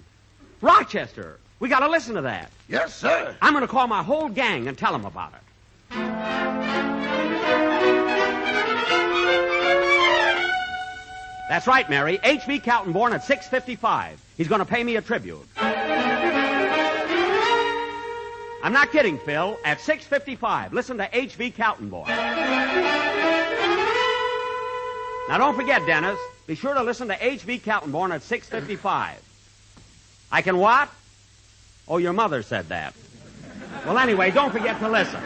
Rochester, we got to listen to that. Yes, sir. I'm going to call my whole gang and tell them about it. That's right, Mary. H.V. Kaltenborn at 6:55. He's going to pay me a tribute. I'm not kidding, Phil. At 6:55, listen to H.V. Kaltenborn. Now, don't forget, Dennis. Be sure to listen to H.V. Kaltenborn at 6:55. I can what? Oh, your mother said that. Well, anyway, don't forget to listen.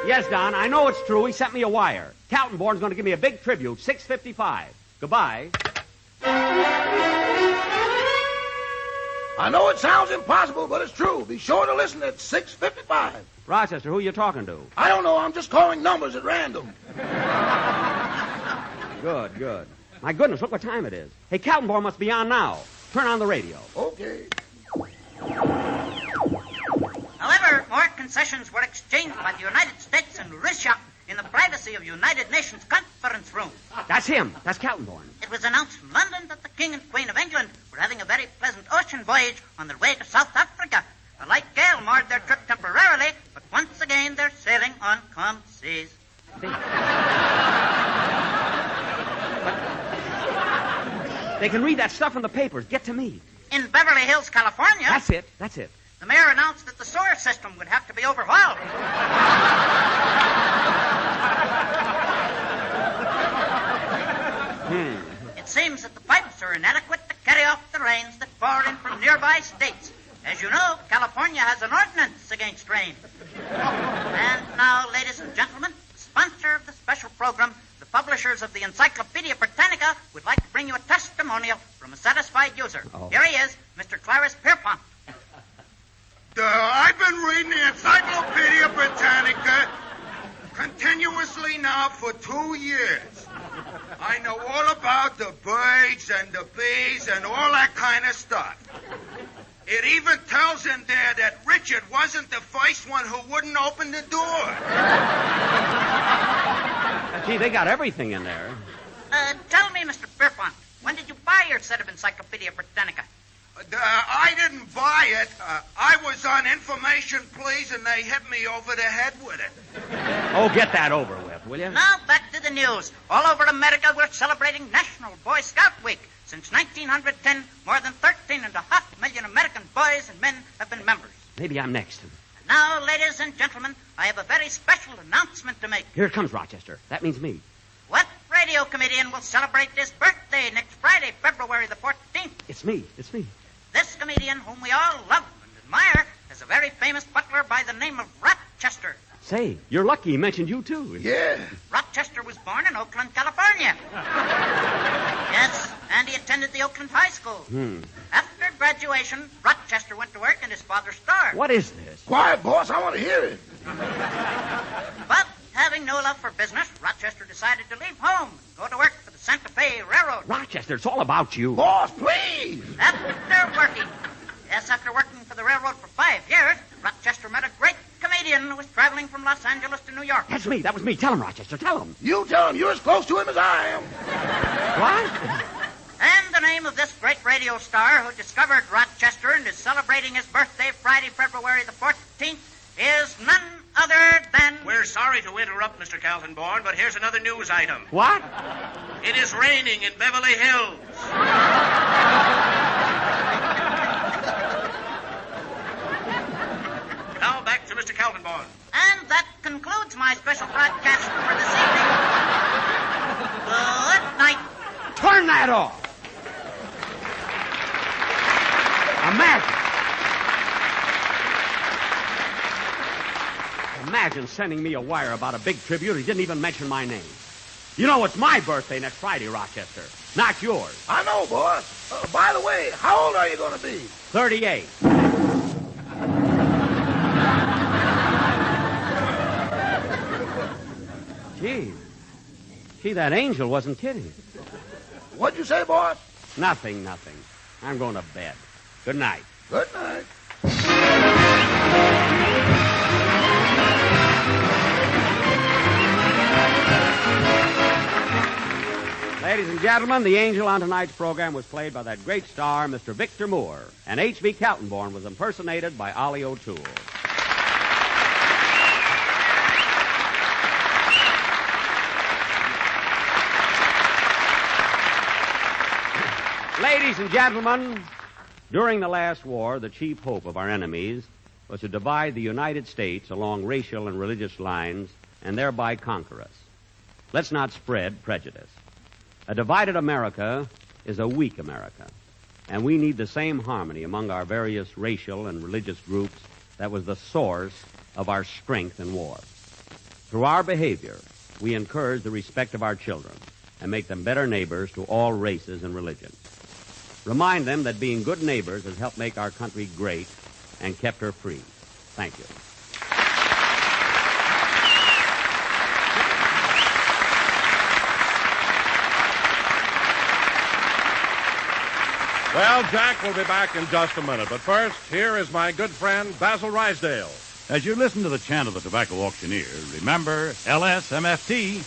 Yes, Don, I know it's true. He sent me a wire. Kaltenborn's going to give me a big tribute, 6:55. Goodbye. I know it sounds impossible, but it's true. Be sure to listen at 6:55. Rochester, who are you talking to? I don't know. I'm just calling numbers at random. Good, good. My goodness, look what time it is. Hey, Kaltenborn must be on now. Turn on the radio. Okay. However, more concessions were exchanged by the United States and Russia in the privacy of United Nations conference room. That's him. That's Kaltenborn. It was announced from London that the King and Queen of England were having a very pleasant ocean voyage on their way to South Africa. A light gale marred their trip temporarily, but once again they're sailing on calm seas. They can read that stuff in the papers. Get to me. In Beverly Hills, California... That's it. That's it. The mayor announced that the sewer system would have to be overhauled. It seems that the pipes are inadequate to carry off the rains that pour in from nearby states. As you know, California has an ordinance against rain. And now, ladies and gentlemen, the sponsor of the special program, the publishers of the Encyclopedia Britannica, would like to bring you a testimonial from a satisfied user. Oh. Here he is, Mr. Clarice Pierpont. I've been reading the Encyclopedia Britannica continuously now for 2 years. I know all about the birds and the bees and all that kind of stuff. It even tells in there that Richard wasn't the first one who wouldn't open the door. Gee, they got everything in there. Tell me, Mr. Pierpont, when did you buy your set of Encyclopedia Britannica? I didn't buy it. I was on information, please, and they hit me over the head with it. Oh, get that over with, will you? Now, back to the news. All over America, we're celebrating National Boy Scout Week. Since 1910, more than 13.5 million American boys and men have been members. Maybe I'm next. Now, ladies and gentlemen, I have a very special announcement to make. Here it comes, Rochester. That means me. What radio comedian will celebrate his birthday next Friday, February the 14th? It's me. It's me. This comedian, whom we all love and admire, is a very famous butler by the name of Rochester. Say, you're lucky he mentioned you, too. Yeah. Rochester was born in Oakland, California. Yes, and he attended the Oakland High School. After graduation, Rochester went to work in his father's store. What is this? Quiet, boss. I want to hear it. But having no love for business, Rochester decided to leave home and go to work for the Santa Fe Railroad. Rochester, it's all about you. Boss, please. After working for the railroad for 5 years, Rochester met a great comedian who was traveling from Los Angeles to New York. That's me. That was me. Tell him, Rochester. Tell him. You tell him. You're as close to him as I am. What? And the name of this great radio star who discovered Rochester and is celebrating his birthday Friday, February the 14th is none other than... We're sorry to interrupt, Mr. Kaltenborn, but here's another news item. What? It is raining in Beverly Hills. Now back to Mr. Kaltenborn. And that concludes my special broadcast for this evening. Good night. Turn that off. Imagine sending me a wire about a big tribute. He didn't even mention my name. You know, it's my birthday next Friday, Rochester, not yours. I know, boss. By the way, how old are you going to be? 38. Gee, that angel wasn't kidding. What'd you say, boss? Nothing. I'm going to bed. Good night. Good night. Ladies and gentlemen, the angel on tonight's program was played by that great star, Mr. Victor Moore, and H.V. Kaltenborn was impersonated by Ollie O'Toole. Ladies and gentlemen, during the last war, the chief hope of our enemies was to divide the United States along racial and religious lines and thereby conquer us. Let's not spread prejudice. A divided America is a weak America, and we need the same harmony among our various racial and religious groups that was the source of our strength in war. Through our behavior, we encourage the respect of our children and make them better neighbors to all races and religions. Remind them that being good neighbors has helped make our country great and kept her free. Thank you. Well, Jack will be back in just a minute. But first, here is my good friend, Basil Rysdale. As you listen to the chant of the tobacco auctioneer, remember LSMFT.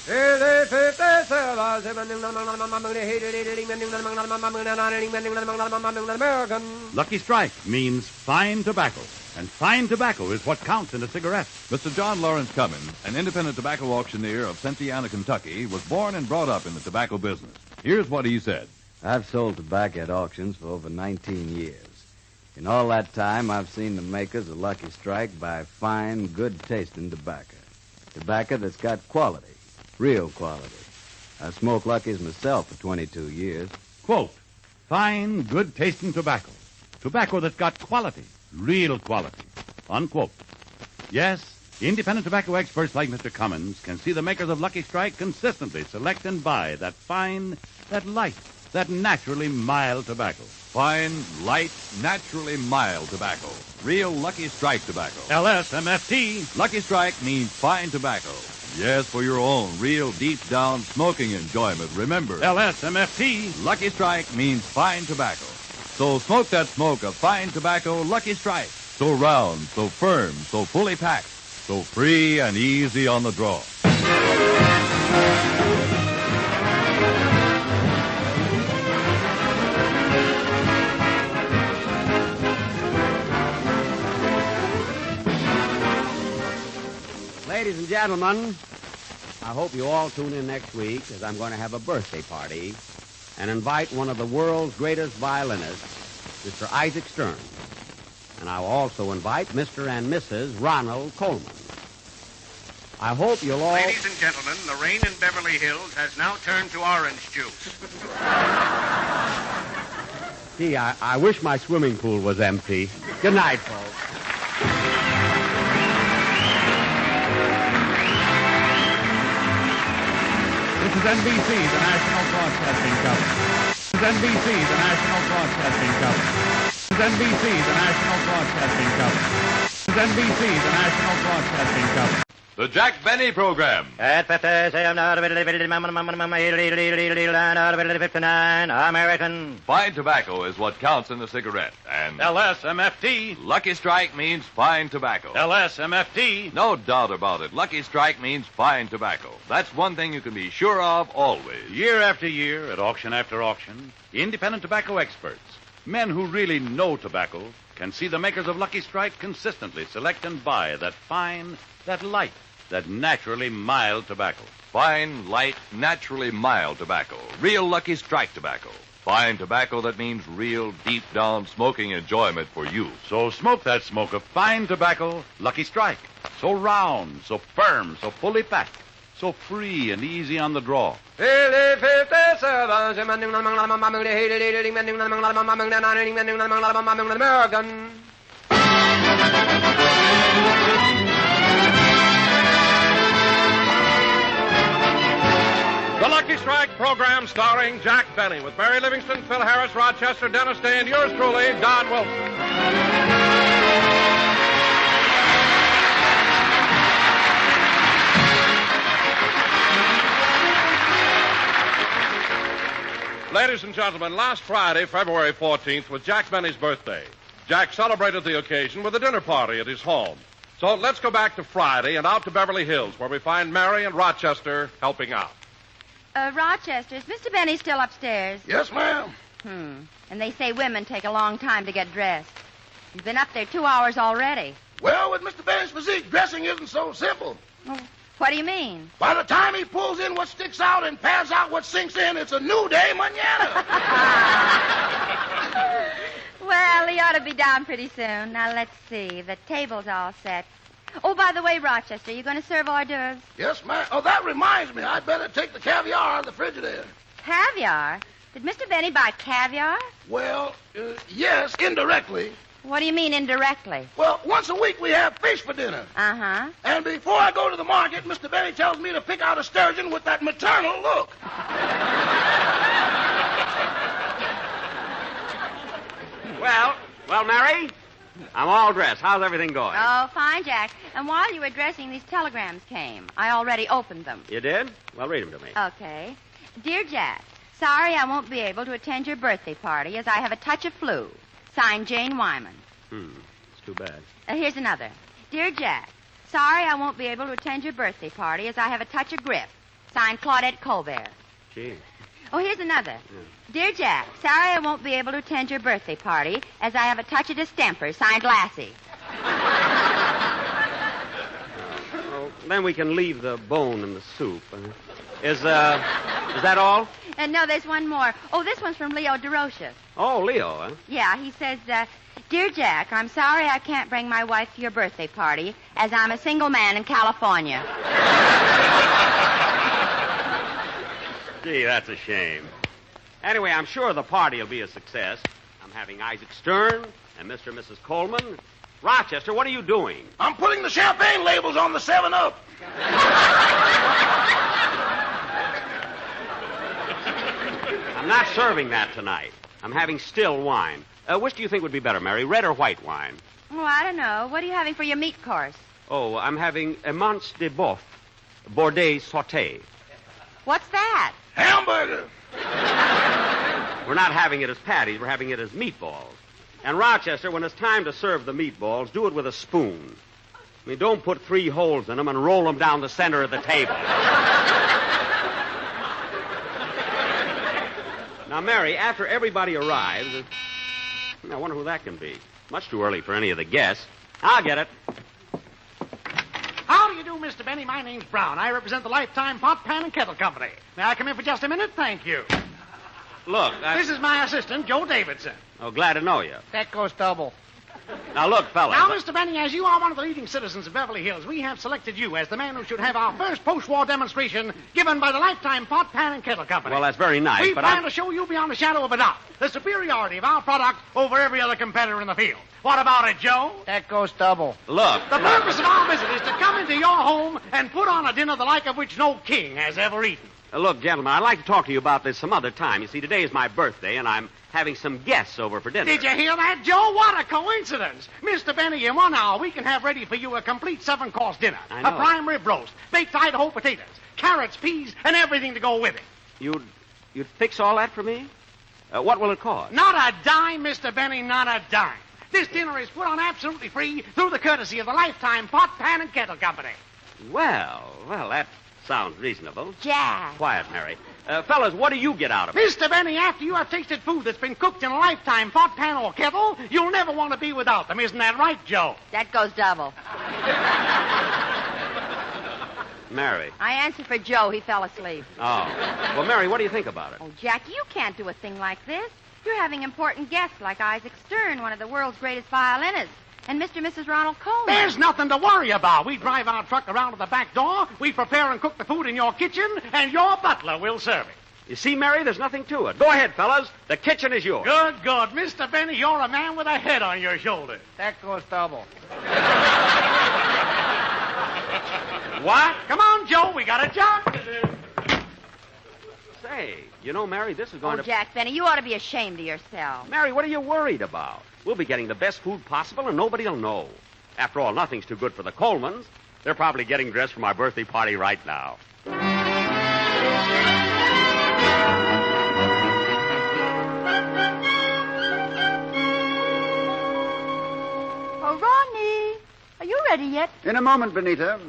Lucky Strike means fine tobacco, and fine tobacco is what counts in a cigarette. Mr. John Lawrence Cummins, an independent tobacco auctioneer of Cynthiana, Kentucky, was born and brought up in the tobacco business. Here's what he said. I've sold tobacco at auctions for over 19 years. In all that time, I've seen the makers of Lucky Strike buy fine, good-tasting tobacco. Tobacco that's got quality, real quality. I smoked Lucky's myself for 22 years. Quote, fine, good-tasting tobacco. Tobacco that's got quality, real quality. Unquote. Yes, independent tobacco experts like Mr. Cummins can see the makers of Lucky Strike consistently select and buy that fine, that light, that naturally mild tobacco. Fine, light, naturally mild tobacco. Real Lucky Strike tobacco. LSMFT. Lucky Strike means fine tobacco. Yes, for your own real deep-down smoking enjoyment. Remember, LSMFT. Lucky Strike means fine tobacco. So smoke that smoke of fine tobacco, Lucky Strike. So round, so firm, so fully packed, so free and easy on the draw. Ladies and gentlemen, I hope you all tune in next week, as I'm going to have a birthday party and invite one of the world's greatest violinists, Mr. Isaac Stern. And I'll also invite Mr. and Mrs. Ronald Coleman. I hope you'll all... Ladies and gentlemen, the rain in Beverly Hills has now turned to orange juice. Gee, I wish my swimming pool was empty. Good night, folks. This is NBC, the National Broadcasting Company. This is NBC, the National Broadcasting Company. This is NBC, the National Broadcasting Company. This is NBC, the National Broadcasting Company. The Jack Benny Program. At 59 American. Fine tobacco is what counts in the cigarette. And LSMFT. Lucky Strike means fine tobacco. LSMFT. No doubt about it. Lucky Strike means fine tobacco. That's one thing you can be sure of always. Year after year, at auction after auction, independent tobacco experts, men who really know tobacco, can see the makers of Lucky Strike consistently select and buy that fine, that light, that naturally mild tobacco. Fine, light, naturally mild tobacco. Real Lucky Strike tobacco. Fine tobacco that means real deep-down smoking enjoyment for you. So smoke that smoke of fine tobacco, Lucky Strike. So round, so firm, so fully packed, so free and easy on the draw. American. The Lucky Strike program starring Jack Benny with Barry Livingston, Phil Harris, Rochester, Dennis Day, and yours truly, Don Wilson. Ladies and gentlemen, last Friday, February 14th, was Jack Benny's birthday. Jack celebrated the occasion with a dinner party at his home. So let's go back to Friday and out to Beverly Hills, where we find Mary and Rochester helping out. Rochester, is Mr. Benny still upstairs? Yes, ma'am. And they say women take a long time to get dressed. You've been up there 2 hours already. Well, with Mr. Benny's physique, dressing isn't so simple. What do you mean? By the time he pulls in what sticks out and pads out what sinks in, it's a new day manana. Well, he ought to be down pretty soon. Now, let's see. The table's all set. Oh, by the way, Rochester, you going to serve hors d'oeuvres? Yes, ma'am. Oh, that reminds me. I'd better take the caviar out of the Frigidaire. Caviar? Did Mr. Benny buy caviar? Well, yes, indirectly. What do you mean indirectly? Well, once a week we have fish for dinner. Uh-huh. And before I go to the market, Mr. Benny tells me to pick out a sturgeon with that maternal look. Well, Mary, I'm all dressed. How's everything going? Oh, fine, Jack. And while you were dressing, these telegrams came. I already opened them. You did? Well, read them to me. Okay. Dear Jack, sorry I won't be able to attend your birthday party as I have a touch of flu. Signed, Jane Wyman. It's too bad. Here's another. Dear Jack, sorry I won't be able to attend your birthday party as I have a touch of grip. Signed, Claudette Colbert. Gee. Oh, here's another. Dear Jack, sorry I won't be able to attend your birthday party as I have a touch of distemper. Signed, Lassie. Well, then we can leave the bone in the soup. Is that all? No, there's one more. Oh, this one's from Leo DeRocha. Oh, Leo, huh? Yeah, he says, Dear Jack, I'm sorry I can't bring my wife to your birthday party as I'm a single man in California. Gee, that's a shame. Anyway, I'm sure the party will be a success. I'm having Isaac Stern and Mr. and Mrs. Coleman. Rochester, what are you doing? I'm putting the champagne labels on the 7-Up. I'm not serving that tonight. I'm having still wine. Which do you think would be better, Mary, red or white wine? Oh, I don't know. What are you having for your meat course? Oh, I'm having Emance de Boeuf, Bordet sauté. What's that? Hamburger. We're not having it as patties. We're having it as meatballs. And, Rochester, when it's time to serve the meatballs, do it with a spoon. I mean, don't put 3 holes in them and roll them down the center of the table. Now, Mary, after everybody arrives, I wonder who that can be. Much too early for any of the guests. I'll get it. How do you do, Mr. Benny? My name's Brown. I represent the Lifetime Pot, Pan, and Kettle Company. May I come in for just a minute? Thank you. Look, This is my assistant, Joe Davidson. Oh, glad to know you. That goes double. Now, look, fellas. Now, Mr. Benny, as you are one of the leading citizens of Beverly Hills, we have selected you as the man who should have our first post-war demonstration given by the Lifetime Pot, Pan, and Kettle Company. Well, that's very nice, We but plan to show you beyond a shadow of a doubt the superiority of our product over every other competitor in the field. What about it, Joe? That goes double. Look. The purpose of our visit is to come into your home and put on a dinner the like of which no king has ever eaten. Look, gentlemen, I'd like to talk to you about this some other time. You see, today is my birthday, and I'm having some guests over for dinner. Did you hear that, Joe? What a coincidence. Mr. Benny, in 1 hour, we can have ready for you a complete 7-course dinner. I know. A prime rib roast, baked Idaho potatoes, carrots, peas, and everything to go with it. You'd fix all that for me? What will it cost? Not a dime, Mr. Benny, not a dime. This dinner is put on absolutely free through the courtesy of the Lifetime Pot, Pan, and Kettle Company. Well, that sounds reasonable. Jack. Quiet, Mary. Fellas, what do you get out of it? Mr. Benny, after you have tasted food that's been cooked in a Lifetime pot, pan, or kettle, you'll never want to be without them. Isn't that right, Joe? That goes double. Mary. I answered for Joe. He fell asleep. Oh. Well, Mary, what do you think about it? Oh, Jack, you can't do a thing like this. You're having important guests like Isaac Stern, one of the world's greatest violinists, and Mr. and Mrs. Ronald Coleman. There's nothing to worry about. We drive our truck around to the back door, we prepare and cook the food in your kitchen, and your butler will serve it. You see, Mary, there's nothing to it. Go ahead, fellas. The kitchen is yours. Good. Mr. Benny, you're a man with a head on your shoulder. That goes double. What? Come on, Joe. We got a job to do. Say, you know, Mary, this is going to... Jack Benny, you ought to be ashamed of yourself. Mary, what are you worried about? We'll be getting the best food possible, and nobody will know. After all, nothing's too good for the Colemans. They're probably getting dressed for my birthday party right now. Oh, Ronnie, are you ready yet? In a moment, Bonita.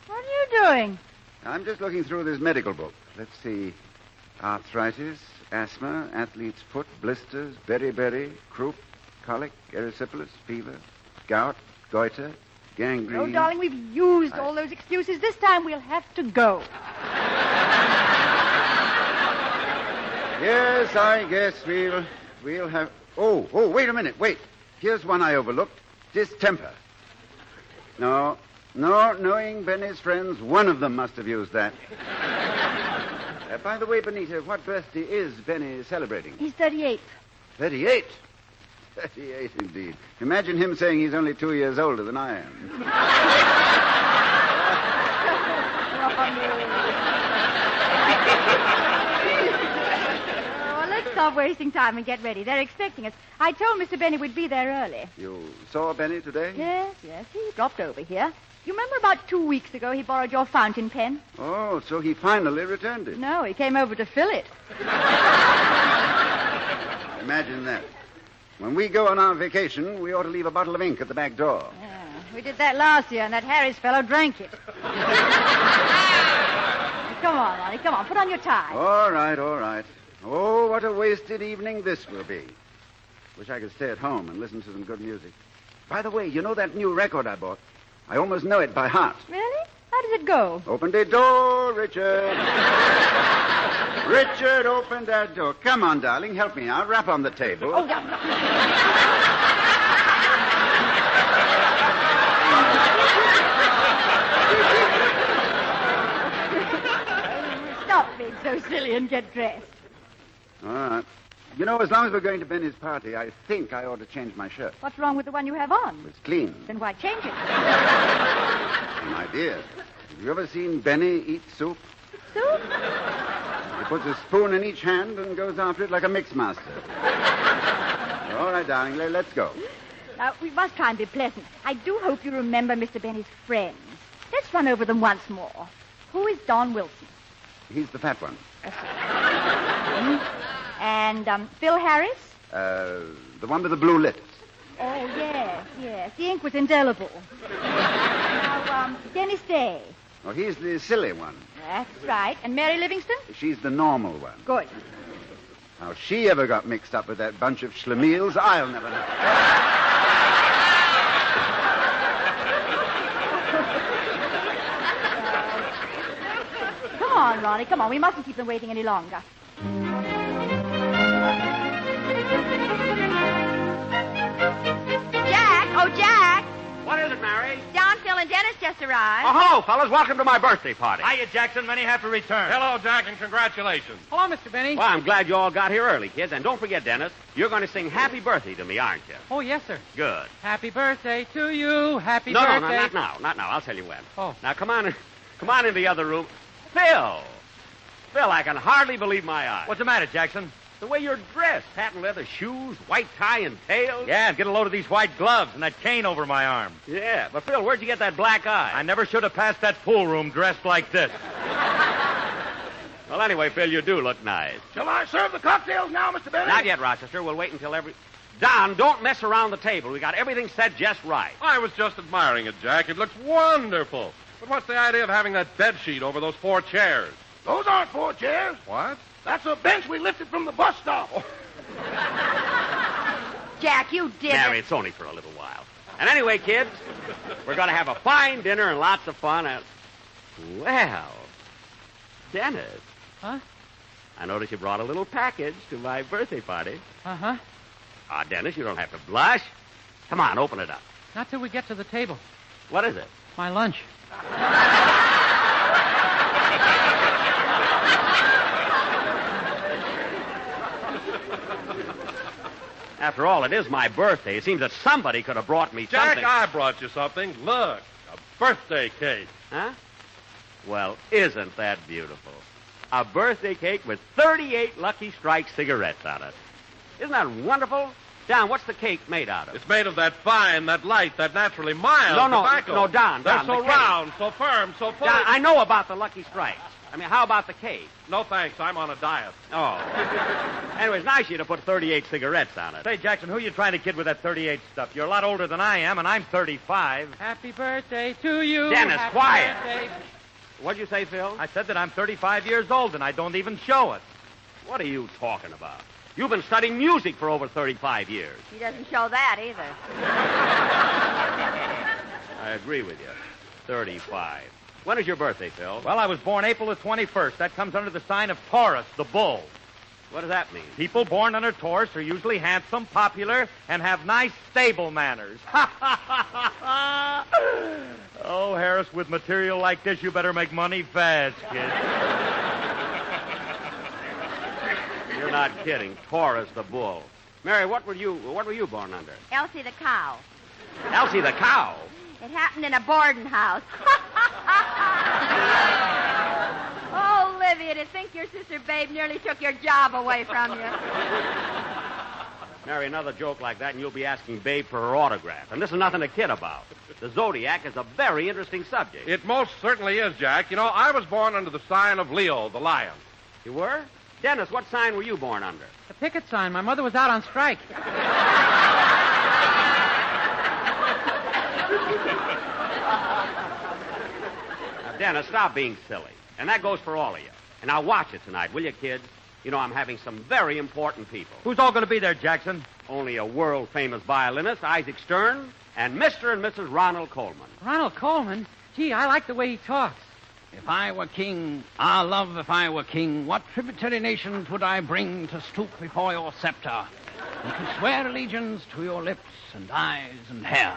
What are you doing? I'm just looking through this medical book. Let's see. Arthritis, asthma, athlete's foot, blisters, beriberi, croup, colic, erysipelas, fever, gout, goiter, gangrene. Oh, darling, we've used all those excuses. This time we'll have to go. Yes, I guess we'll have... Oh, wait a minute, wait. Here's one I overlooked. Distemper. No, knowing Benny's friends, one of them must have used that. By the way, Bonita, what birthday is Benny celebrating? He's 38. 38? 38, indeed. Imagine him saying he's only 2 years older than I am. Oh, let's stop wasting time and get ready. They're expecting us. I told Mr. Benny we'd be there early. You saw Benny today? Yes. He dropped over here. You remember about 2 weeks ago he borrowed your fountain pen? Oh, so he finally returned it. No, he came over to fill it. Imagine that. When we go on our vacation, we ought to leave a bottle of ink at the back door. Yeah, we did that last year, and that Harris fellow drank it. Come on, Ronnie, come on. Put on your tie. All right. Oh, what a wasted evening this will be. Wish I could stay at home and listen to some good music. By the way, you know that new record I bought? I almost know it by heart. Really? How does it go? Open the door, Richard. Richard, open that door. Come on, darling, help me out. Rap on the table. Oh, yeah. Stop being so silly and get dressed. All right. You know, as long as we're going to Benny's party, I think I ought to change my shirt. What's wrong with the one you have on? It's clean. Then why change it? An idea. Have you ever seen Benny eat soup? Soup? He puts a spoon in each hand and goes after it like a mixmaster. All right, darling, let's go. Now, we must try and be pleasant. I do hope you remember Mr. Benny's friends. Let's run over them once more. Who is Don Wilson? He's the fat one. And Phil Harris? The one with the blue lips. Oh, yes. The ink was indelible. Now, Dennis Day. Oh, he's the silly one. That's right. And Mary Livingston? She's the normal one. Good. How she ever got mixed up with that bunch of schlemiels, I'll never know. Come on, Ronnie, come on. We mustn't keep them waiting any longer. Jack! What is it, Mary? John, Phil, and Dennis just arrived. Oh, hello, fellas. Welcome to my birthday party. Hiya, Jackson. Many happy returns. Hello, Jack, and congratulations. Hello, Mr. Benny. Well, I'm glad you all got here early, kids. And don't forget, Dennis, you're going to sing Happy Birthday to me, aren't you? Oh, yes, sir. Good. Happy birthday to you. Happy birthday. No, not now. Not now. I'll tell you when. Oh. Now, come on in the other room. Phil, I can hardly believe my eyes. What's the matter, Jackson? The way you're dressed. Patent leather shoes, white tie and tails. Yeah, and get a load of these white gloves and that cane over my arm. Yeah, but Phil, where'd you get that black eye? I never should have passed that pool room dressed like this. Well, anyway, Phil, you do look nice. Shall I serve the cocktails now, Mr. Benny? Not yet, Rochester. We'll wait until Don, don't mess around the table. We got everything set just right. I was just admiring it, Jack. It looks wonderful. But what's the idea of having that bed sheet over those 4 chairs? Those aren't 4 chairs. What? That's a bench we lifted from the bus stop. Oh. Jack, you did Mary, it's only for a little while. And anyway, kids, we're going to have a fine dinner and lots of fun. Well, Dennis. Huh? I noticed you brought a little package to my birthday party. Uh-huh. Dennis, you don't have to blush. Come on, open it up. Not till we get to the table. What is it? My lunch. After all, it is my birthday. It seems that somebody could have brought me Jack, something. I brought you something. Look, a birthday cake. Huh? Well, isn't that beautiful? A birthday cake with 38 Lucky Strike cigarettes on it. Isn't that wonderful? Don, what's the cake made out of? It's made of that fine, that light, that naturally mild tobacco. No, Don. They're so the round, so firm, so full. Don, I know about the Lucky Strikes. I mean, how about the cake? No, thanks. I'm on a diet. Oh. Anyway, it's nice of you to put 38 cigarettes on it. Say, Jackson, who are you trying to kid with that 38 stuff? You're a lot older than I am, and I'm 35. Happy birthday to you. Dennis, Happy quiet. Birthday. What'd you say, Phil? I said that I'm 35 years old, and I don't even show it. What are you talking about? You've been studying music for over 35 years. He doesn't show that either. I agree with you. 35. When is your birthday, Phil? Well, I was born April the 21st. That comes under the sign of Taurus, the bull. What does that mean? People born under Taurus are usually handsome, popular, and have nice, stable manners. Oh, Harris, with material like this, you better make money fast, kid. You're not kidding. Taurus the bull. Mary, what were you born under? Elsie the cow. Elsie the cow? It happened in a boarding house. you to think your sister Babe nearly took your job away from you. Mary, another joke like that, and you'll be asking Babe for her autograph. And this is nothing to kid about. The zodiac is a very interesting subject. It most certainly is, Jack. You know, I was born under the sign of Leo, the lion. You were? Dennis, what sign were you born under? The picket sign. My mother was out on strike. Now, Dennis, stop being silly. And that goes for all of you. And now watch it tonight, will you, kids? You know, I'm having some very important people. Who's all going to be there, Jackson? Only a world-famous violinist, Isaac Stern, and Mr. and Mrs. Ronald Coleman. Ronald Coleman? Gee, I like the way he talks. If I were king, ah, love, if I were king, what tributary nations would I bring to stoop before your scepter and to swear allegiance to your lips and eyes and hair?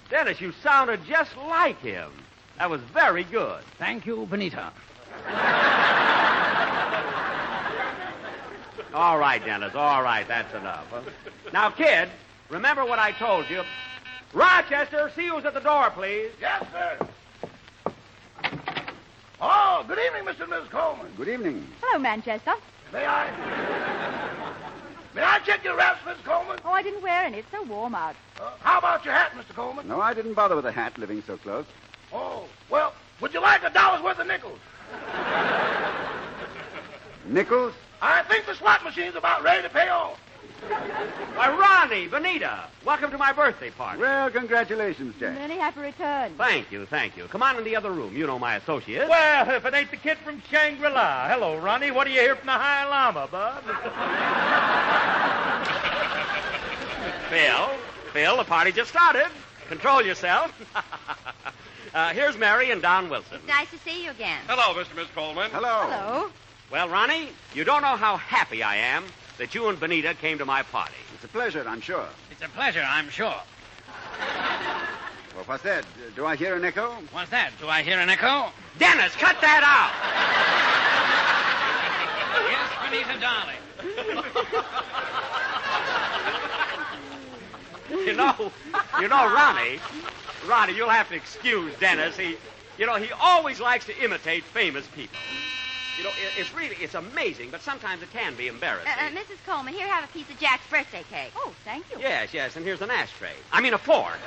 Dennis, you sounded just like him. That was very good. Thank you, BONITA. All right, Dennis, all right, that's enough. Now, kid, remember what I told you. Rochester, see who's at the door, please. Yes, sir. Oh, good evening, Mr. and Mrs. Coleman. Good evening. Hello, Manchester. May I check your wraps, Mrs. Coleman? Oh, I didn't wear any. It's so warm out. How about your hat, Mr. Coleman? No, I didn't bother with a hat living so close. Oh, well, would you like $1 worth of nickels? Nickels? I think the slot machine's about ready to pay off. Why, Ronnie, BONITA, welcome to my birthday party. Well, congratulations, Jack. Many happy returns. Thank you. Come on in the other room. You know my associate. Well, if it ain't the kid from Shangri-La. Hello, Ronnie. What do you hear from the High Llama, bud? Phil, the party just started. Control yourself. Here's Mary and Don Wilson. It's nice to see you again. Hello, Mr. and Miss Coleman. Hello. Well, Ronnie, you don't know how happy I am that you and BONITA came to my party. It's a pleasure, I'm sure. It's a pleasure, I'm sure. Well, what's that? Do I hear an echo? What's that? Do I hear an echo? Dennis, cut that out! Yes, BONITA, darling. You know, Ronnie, you'll have to excuse Dennis. He always likes to imitate famous people. You know, it's amazing, but sometimes it can be embarrassing. Mrs. Coleman, here, have a piece of Jack's birthday cake. Oh, thank you. Yes, and here's an ashtray. I mean, a fork.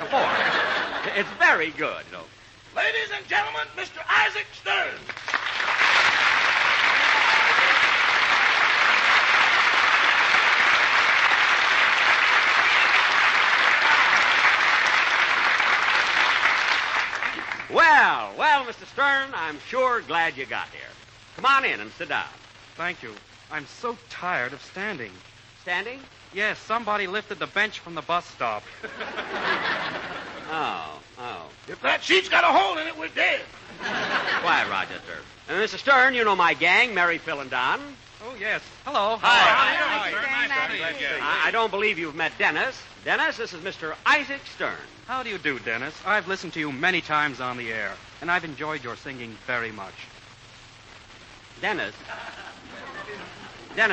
It's very good, you know. Ladies and gentlemen, Mr. Isaac Stern. Well, Mr. Stern, I'm sure glad you got here. Come on in and sit down. Thank you. I'm so tired of standing. Standing? Yes, somebody lifted the bench from the bus stop. Oh. If that sheet's got a hole in it, we're dead. Quiet, Rochester. And Mr. Stern, you know my gang, Mary, Phil, and Don. Oh, yes. Hello. Hi. I don't believe you've met Dennis. Dennis, this is Mr. Isaac Stern. How do you do, Dennis? I've listened to you many times on the air, and I've enjoyed your singing very much. Dennis,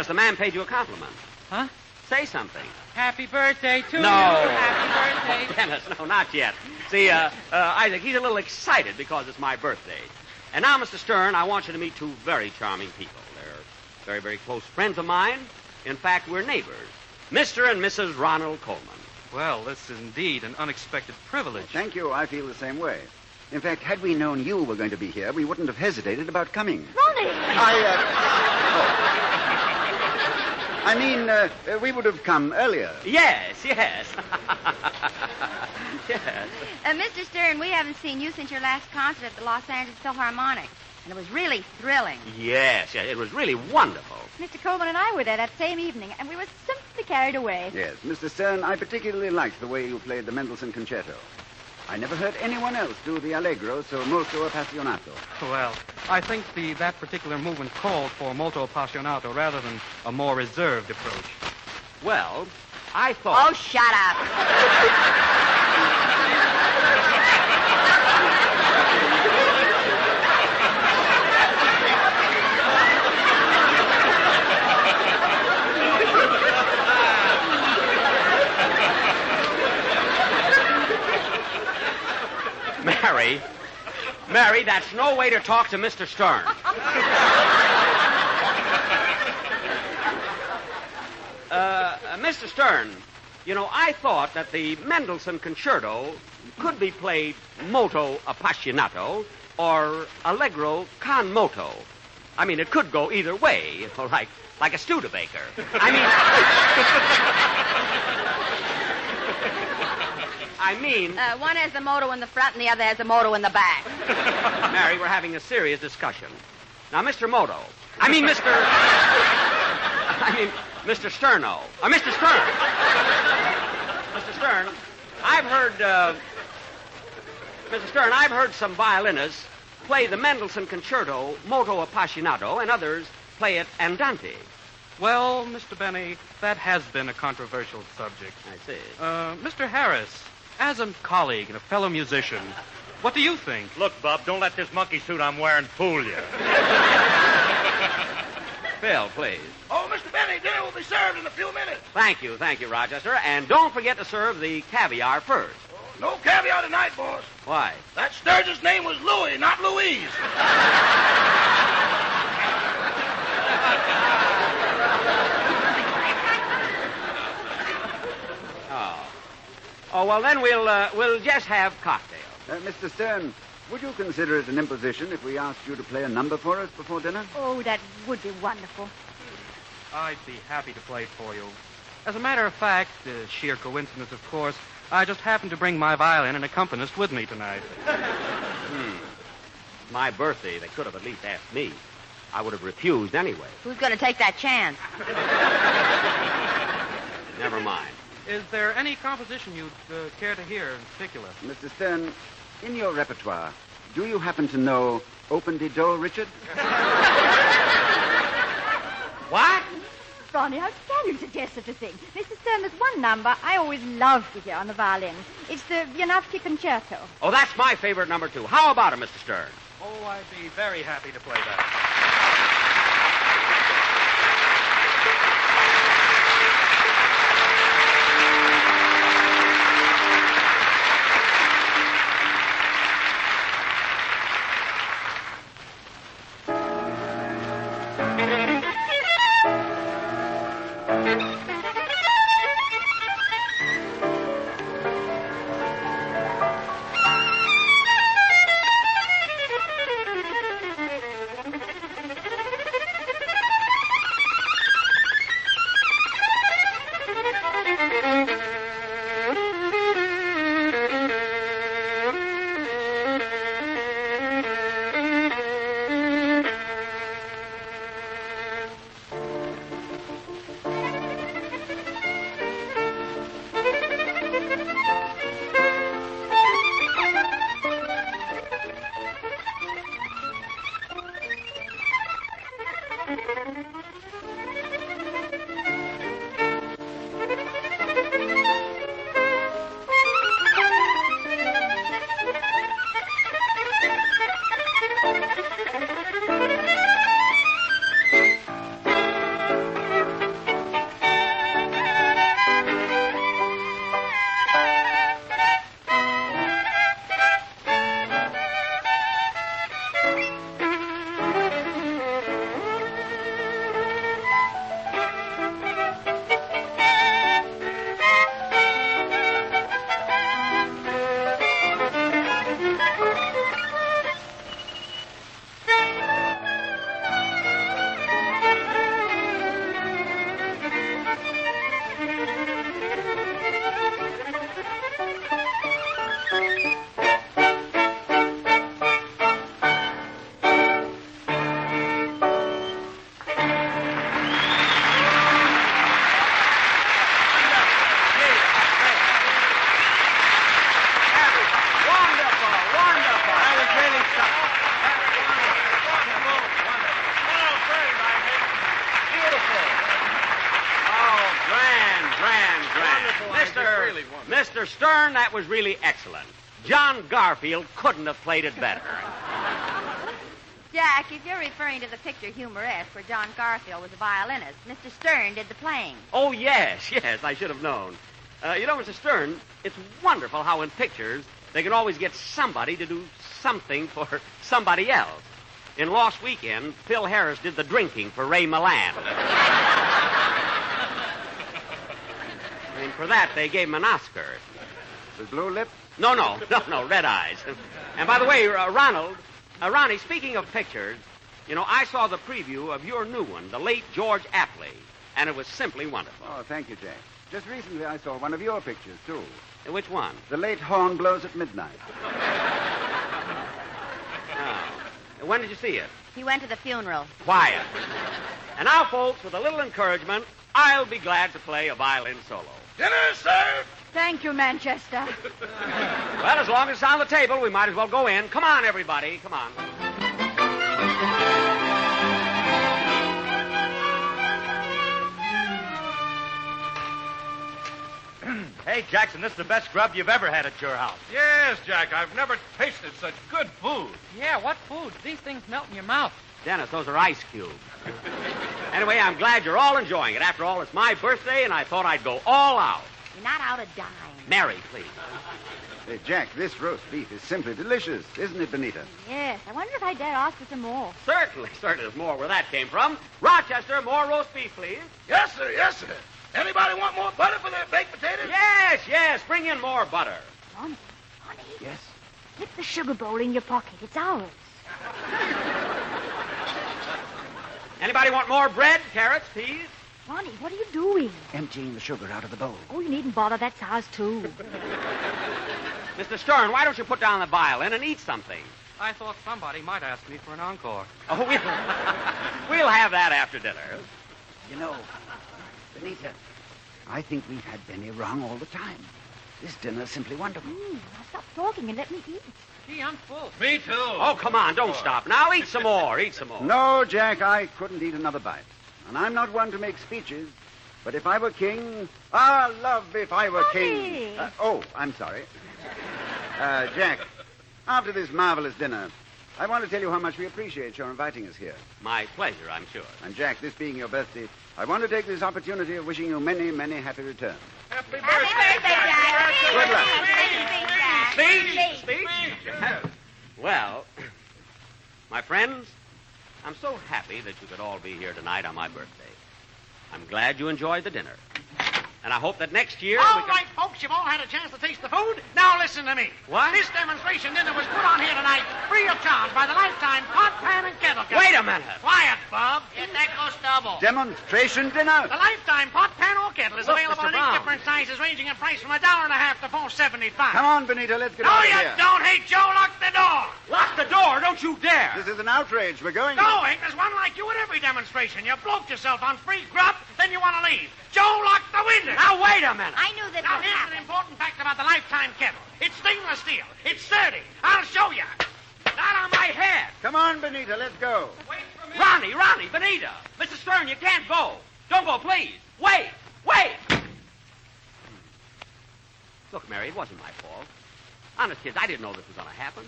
the man paid you a compliment. Huh? Say something. Happy birthday to you. No. Happy birthday. Dennis, no, not yet. See, Isaac, he's a little excited because it's my birthday. And now, Mr. Stern, I want you to meet two very charming people. They're very, very close friends of mine. In fact, we're neighbors. Mr. and Mrs. Ronald Coleman. Well, this is indeed an unexpected privilege. Thank you. I feel the same way. In fact, had we known you were going to be here, we wouldn't have hesitated about coming. Ronnie! We would have come earlier. Yes. Mr. Stern, we haven't seen you since your last concert at the Los Angeles Philharmonic. And it was really thrilling. Yes, it was really wonderful. Mr. Coleman and I were there that same evening, and we were simply carried away. Yes, Mr. Stern, I particularly liked the way you played the Mendelssohn Concerto. I never heard anyone else do the Allegro so molto appassionato. Well, I think that particular movement called for molto appassionato rather than a more reserved approach. Well, I thought... Oh, shut up. Mary, that's no way to talk to Mr. Stern. Mr. Stern, you know, I thought that the Mendelssohn Concerto could be played molto appassionato or allegro con moto. I mean, it could go either way, you know, like a Studebaker. I mean... one has the moto in the front and the other has the moto in the back. Mary, we're having a serious discussion. Now, Mr. Moto... Mr. Sterno. Mr. Stern. Mr. Stern, I've heard some violinists play the Mendelssohn Concerto molto appassionato and others play it andante. Well, Mr. Benny, that has been a controversial subject. I see. Mr. Harris, as a colleague and a fellow musician, what do you think? Look, Bub, don't let this monkey suit I'm wearing fool you. Phil, please. Oh, Mr. Benny, dinner will be served in a few minutes. Thank you, Rochester. And don't forget to serve the caviar first. No caviar tonight, boss. Why? That Sturgis name was Louis, not Louise. Oh, well, then we'll just have cocktails. Mr. Stern, would you consider it an imposition if we asked you to play a number for us before dinner? Oh, that would be wonderful. I'd be happy to play it for you. As a matter of fact, sheer coincidence, of course, I just happened to bring my violin and accompanist with me tonight. My birthday, they could have at least asked me. I would have refused anyway. Who's going to take that chance? Never mind. Is there any composition you'd care to hear in particular? Mr. Stern, in your repertoire, do you happen to know Open de Do, Richard? What? Ronnie, how can you suggest such a thing? Mr. Stern, there's one number I always love to hear on the violin. It's the Wieniawski Concerto. Oh, that's my favorite number, too. How about it, Mr. Stern? Oh, I'd be very happy to play that. Mr. Stern, that was really excellent. John Garfield couldn't have played it better. Jack, if you're referring to the picture Humoresque where John Garfield was a violinist, Mr. Stern did the playing. Oh, yes, I should have known. You know, Mr. Stern, it's wonderful how in pictures they can always get somebody to do something for somebody else. In Lost Weekend, Phil Harris did the drinking for Ray Milland. I mean, for that, they gave him an Oscar. With blue lips? No, red eyes. And by the way, Ronald, Ronnie, speaking of pictures, you know, I saw the preview of your new one, the late George Apley, and it was simply wonderful. Oh, thank you, Jack. Just recently I saw one of your pictures, too. Which one? The late horn blows at midnight. Oh. When did you see it? He went to the funeral. Quiet. And now, folks, with a little encouragement, I'll be glad to play a violin solo. Dinner served. Thank you, Manchester. Well, as long as it's on the table, we might as well go in. Come on, everybody. Come on. Hey, Jackson, this is the best grub you've ever had at your house. Yes, Jack, I've never tasted such good food. Yeah, what food? These things melt in your mouth. Dennis, those are ice cubes. Anyway, I'm glad you're all enjoying it. After all, it's my birthday, and I thought I'd go all out. You're not out a dime. Mary, please. Hey, Jack, this roast beef is simply delicious, isn't it, Bonita? Yes, I wonder if I dare ask for some more. Certainly, there's more where that came from. Rochester, more roast beef, please. Yes, sir, yes, sir. Anybody want more butter for their baked potatoes? Yes, bring in more butter. Ronnie, Yes? slip the sugar bowl in your pocket. It's ours. Anybody want more bread, carrots, peas? Ronnie, what are you doing? Emptying the sugar out of the bowl. Oh, you needn't bother. That's ours, too. Mr. Stern, why don't you put down the violin and eat something? I thought somebody might ask me for an encore. Oh, we'll have that after dinner. You know, Bonita, I think we've had Benny wrong all the time. This dinner's simply wonderful. Now stop talking and let me eat. Gee, I'm full. Me too. Oh, come on, don't stop. Now eat some more, No, Jack, I couldn't eat another bite. And I'm not one to make speeches, but if I were king, love if I were king. I'm sorry. Jack, after this marvelous dinner, I want to tell you how much we appreciate your inviting us here. My pleasure, I'm sure. And Jack, this being your birthday, I want to take this opportunity of wishing you many, many happy returns. Happy birthday, Jack. Speech? Well, my friends, I'm so happy that you could all be here tonight on my birthday. I'm glad you enjoyed the dinner. And I hope that next year All right, folks, you've all had a chance to taste the food. Now listen to me. What? This demonstration dinner was put on here tonight free of charge by the Lifetime Pot, Pan, and Kettle Company. Wait a minute. Quiet, Bob. Get that goes double. Demonstration dinner. The Lifetime Pot, Pan, or Kettle is Look, available Mr. in 8 Brown. different sizes, ranging in price from $1.50 to $4.75. Come on, Bonita, let's get No, out of you here. don't. Hey, Joe, lock the door. Lock the door, don't you dare. This is an outrage. We're going. Going? There's one like you at every demonstration. You bloke yourself on free grub, then you want to leave. Joe, lock the window. Now, wait a minute. I knew that Now, would here's happen. an important fact about the Lifetime Kettle. It's stainless steel. It's sturdy. I'll show you. Not on my head. Come on, Bonita, let's go. Ronnie, Bonita. Mr. Stern, you can't go. Don't go, please. Wait. Look, Mary, it wasn't my fault. Honest, kids, I didn't know this was going to happen.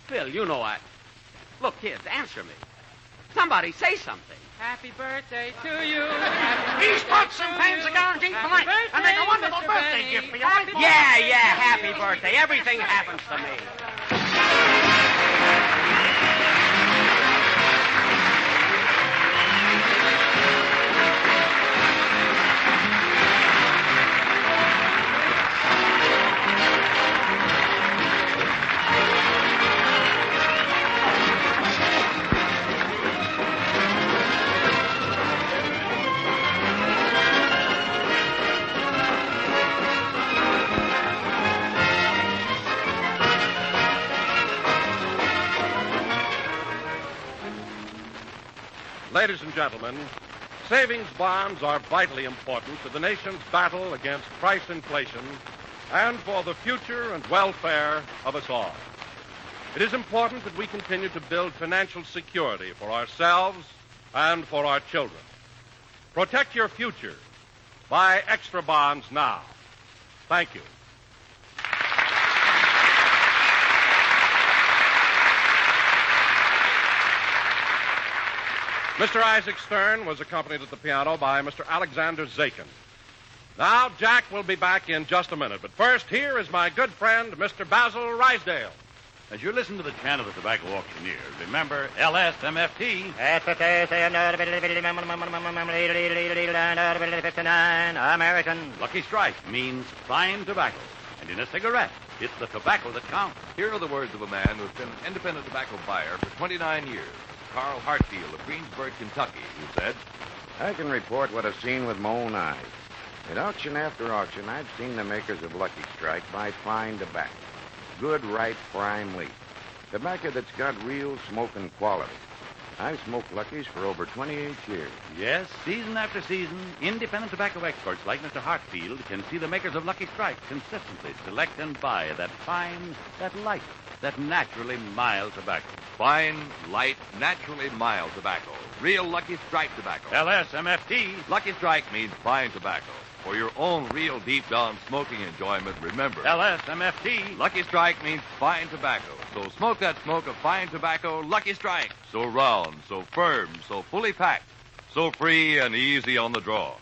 Phil, you know I... Look, kids, answer me. Somebody say something. Happy birthday to you. These pots and pans are guaranteed for life, and make a wonderful birthday gift for your wife. Yeah, happy birthday. Everything happens to me. Ladies and gentlemen, savings bonds are vitally important to the nation's battle against price inflation and for the future and welfare of us all. It is important that we continue to build financial security for ourselves and for our children. Protect your future. Buy extra bonds now. Thank you. Mr. Isaac Stern was accompanied at the piano by Mr. Alexander Zakin. Now, Jack will be back in just a minute. But first, here is my good friend, Mr. Basil Rysdale. As you listen to the chant of the tobacco auctioneers, remember LSMFT. American. Lucky Strike means fine tobacco. And in a cigarette, it's the tobacco that counts. Here are the words of a man who's been an independent tobacco buyer for 29 years. Carl Hartfield of Greensburg, Kentucky, who said, I can report what I've seen with my own eyes. At auction after auction, I've seen the makers of Lucky Strike buy fine tobacco. Good, ripe, prime leaf. Tobacco that's got real smoking quality. I've smoked Lucky's for over 28 years. Yes, season after season, independent tobacco experts like Mr. Hartfield can see the makers of Lucky Strike consistently select and buy that fine, that light, that naturally mild tobacco. Fine, light, naturally mild tobacco. Real Lucky Strike tobacco. LSMFT. Lucky Strike means fine tobacco. For your own real deep-down smoking enjoyment, remember. LSMFT. Lucky Strike means fine tobacco. So smoke that smoke of fine tobacco, Lucky Strike. So round, so firm, so fully packed, so free and easy on the draw.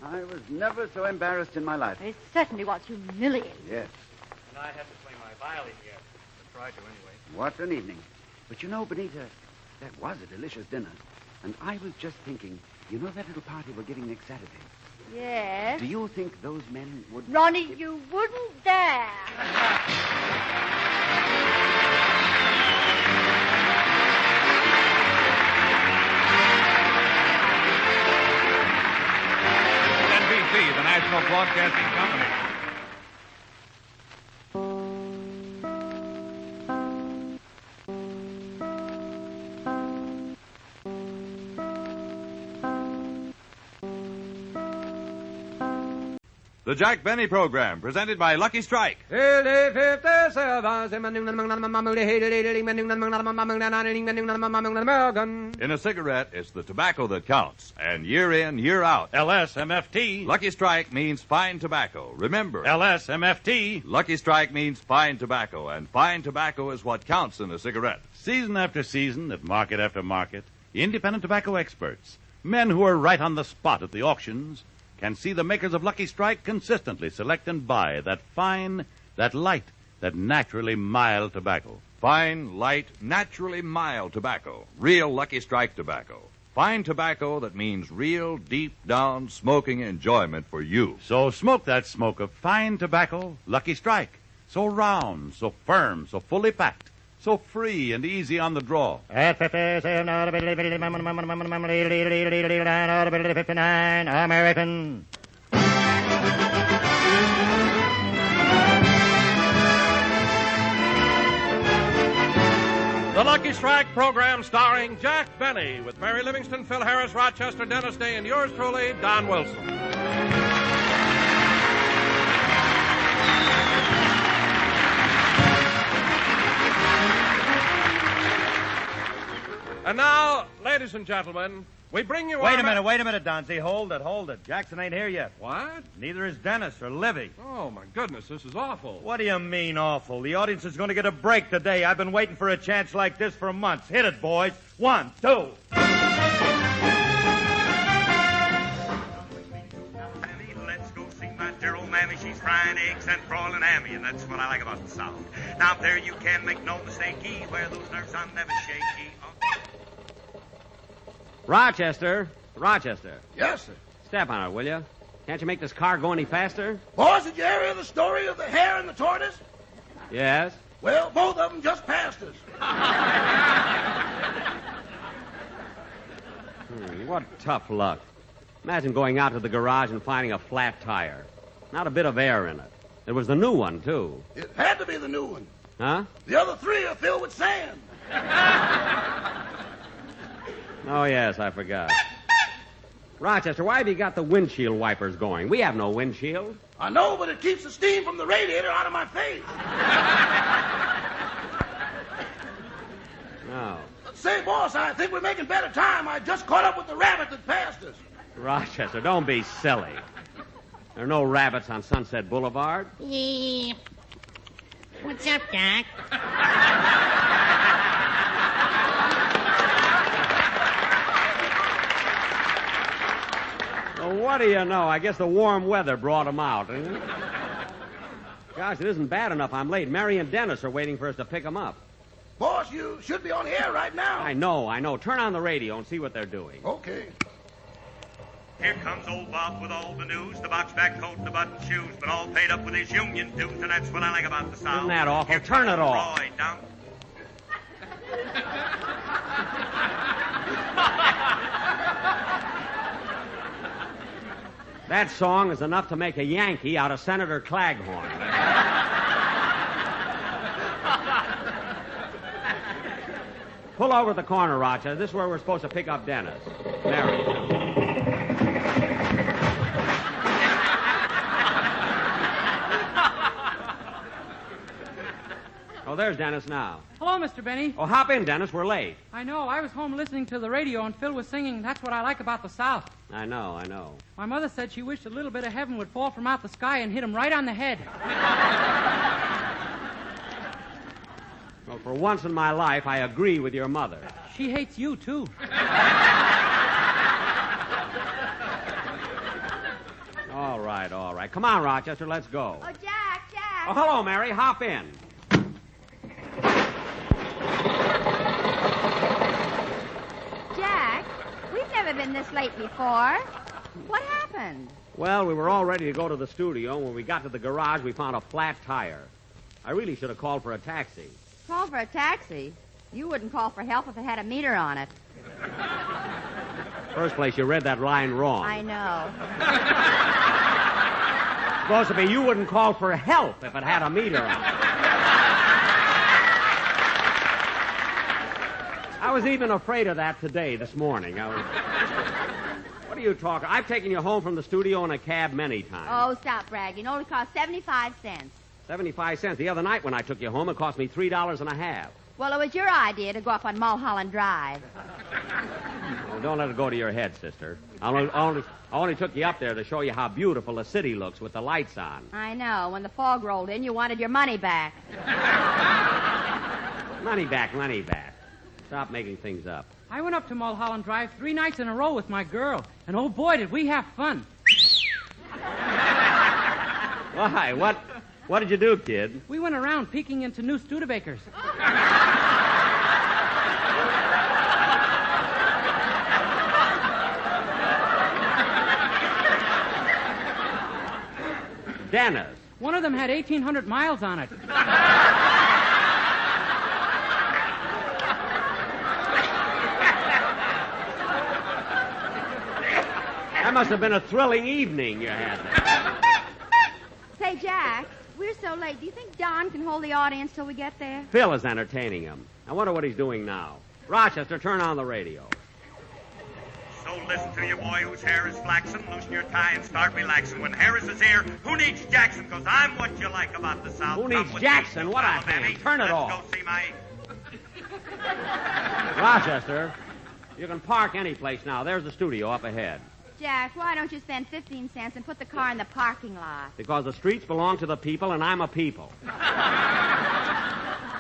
I was never so embarrassed in my life. It certainly was humiliating. Yes. And I have to play my violin yet. I tried to anyway. What an evening. But you know, Bonita, that was a delicious dinner. And I was just thinking, you know that little party we're giving next Saturday? Yes. Do you think those men would... Ronnie, you wouldn't dare. NBC, the National Broadcasting Company. The Jack Benny Program, presented by Lucky Strike. In a cigarette, it's the tobacco that counts. And year in, year out. LSMFT. Lucky Strike means fine tobacco. Remember. LSMFT. Lucky Strike means fine tobacco. And fine tobacco is what counts in a cigarette. Season after season, at market after market, independent tobacco experts, men who are right on the spot at the auctions, can see the makers of Lucky Strike consistently select and buy that fine, that light, that naturally mild tobacco. Fine, light, naturally mild tobacco. Real Lucky Strike tobacco. Fine tobacco that means real, deep-down smoking enjoyment for you. So smoke that smoke of fine tobacco, Lucky Strike. So round, so firm, so fully packed, so free and easy on the draw. American. The Lucky Strike program starring Jack Benny with Mary Livingston, Phil Harris, Rochester, Dennis Day, and yours truly, Don Wilson. And now, ladies and gentlemen, we bring you... Wait a minute, Donzie. Hold it. Jackson ain't here yet. What? Neither is Dennis or Livy. Oh, my goodness, this is awful. What do you mean, awful? The audience is going to get a break today. I've been waiting for a chance like this for months. Hit it, boys. 1, 2. Let's go see my dear old mammy. She's frying eggs and broiling hammy, and that's what I like about the South. Now, up there you can make no mistake, where those nerves are never shaky. Rochester. Yes, sir. Step on it, will you? Can't you make this car go any faster? Boys, did you ever hear the story of the hare and the tortoise? Yes. Well, both of them just passed us. What tough luck. Imagine going out to the garage and finding a flat tire. Not a bit of air in it. It was the new one, too. It had to be the new one. Huh? The other three are filled with sand. Oh, yes, I forgot. Rochester, why have you got the windshield wipers going? We have no windshield. I know, but it keeps the steam from the radiator out of my face. No. Say, boss, I think we're making better time. I just caught up with the rabbit that passed us. Rochester, don't be silly. There are no rabbits on Sunset Boulevard. Hey, What's up, Doc? Well, what do you know? I guess the warm weather brought him out. Gosh, it isn't bad enough I'm late. Mary and Dennis are waiting for us to pick them up. Boss, you should be on the air right now. I know. Turn on the radio and see what they're doing. Okay. Here comes old Bob with all the news, the box-back coat, the button shoes, but all paid up with his union dues, and that's what I like about the South. Isn't that awful? Here Turn it comes off. Roy down. That song is enough to make a Yankee out of Senator Claghorn. Pull over the corner, Rochester. This is where we're supposed to pick up Dennis. Mary. Oh, there's Dennis now. Hello, Mr. Benny. Oh, hop in, Dennis. We're late. I know. I was home listening to the radio, and Phil was singing That's What I Like About the South. I know. My mother said she wished a little bit of heaven would fall from out the sky and hit him right on the head. Well, for once in my life, I agree with your mother. She hates you, too. All right. Come on, Rochester. Let's go. Oh, Jack. Oh, hello, Mary. Hop in. Jack, we've never been this late before. What happened? Well, we were all ready to go to the studio. When we got to the garage, we found a flat tire. I really should have called for a taxi. Call for a taxi? You wouldn't call for help if it had a meter on it. First place, you read that line wrong. I know. Supposed to be you wouldn't call for help if it had a meter on it. I was even afraid of that this morning. What are you talking? I've taken you home from the studio in a cab many times. Oh, stop bragging. It only cost 75 cents. 75 cents. The other night when I took you home, it cost me $3.50. Well, it was your idea to go up on Mulholland Drive. Well, don't let it go to your head, sister. I only took you up there to show you how beautiful the city looks with the lights on. I know. When the fog rolled in, you wanted your money back. Money back. Stop making things up. I went up to Mulholland Drive 3 nights in a row with my girl, and oh boy, did we have fun. Why? What did you do, kid? We went around peeking into new Studebakers. Dennis. One of them had 1,800 miles on it. That must have been a thrilling evening you had there. Say, Jack, we're so late. Do you think Don can hold the audience till we get there? Phil is entertaining him. I wonder what he's doing now. Rochester, turn on the radio. So listen to your boy whose hair is flaxen. Loosen your tie and start relaxing. When Harris is here, who needs Jackson? Because I'm what you like about the South. Who needs Jackson? What a hand. Turn it off. Let's go see my... Rochester, you can park any place now. There's the studio up ahead. Jack, why don't you spend 15 cents and put the car in the parking lot? Because the streets belong to the people, and I'm a people.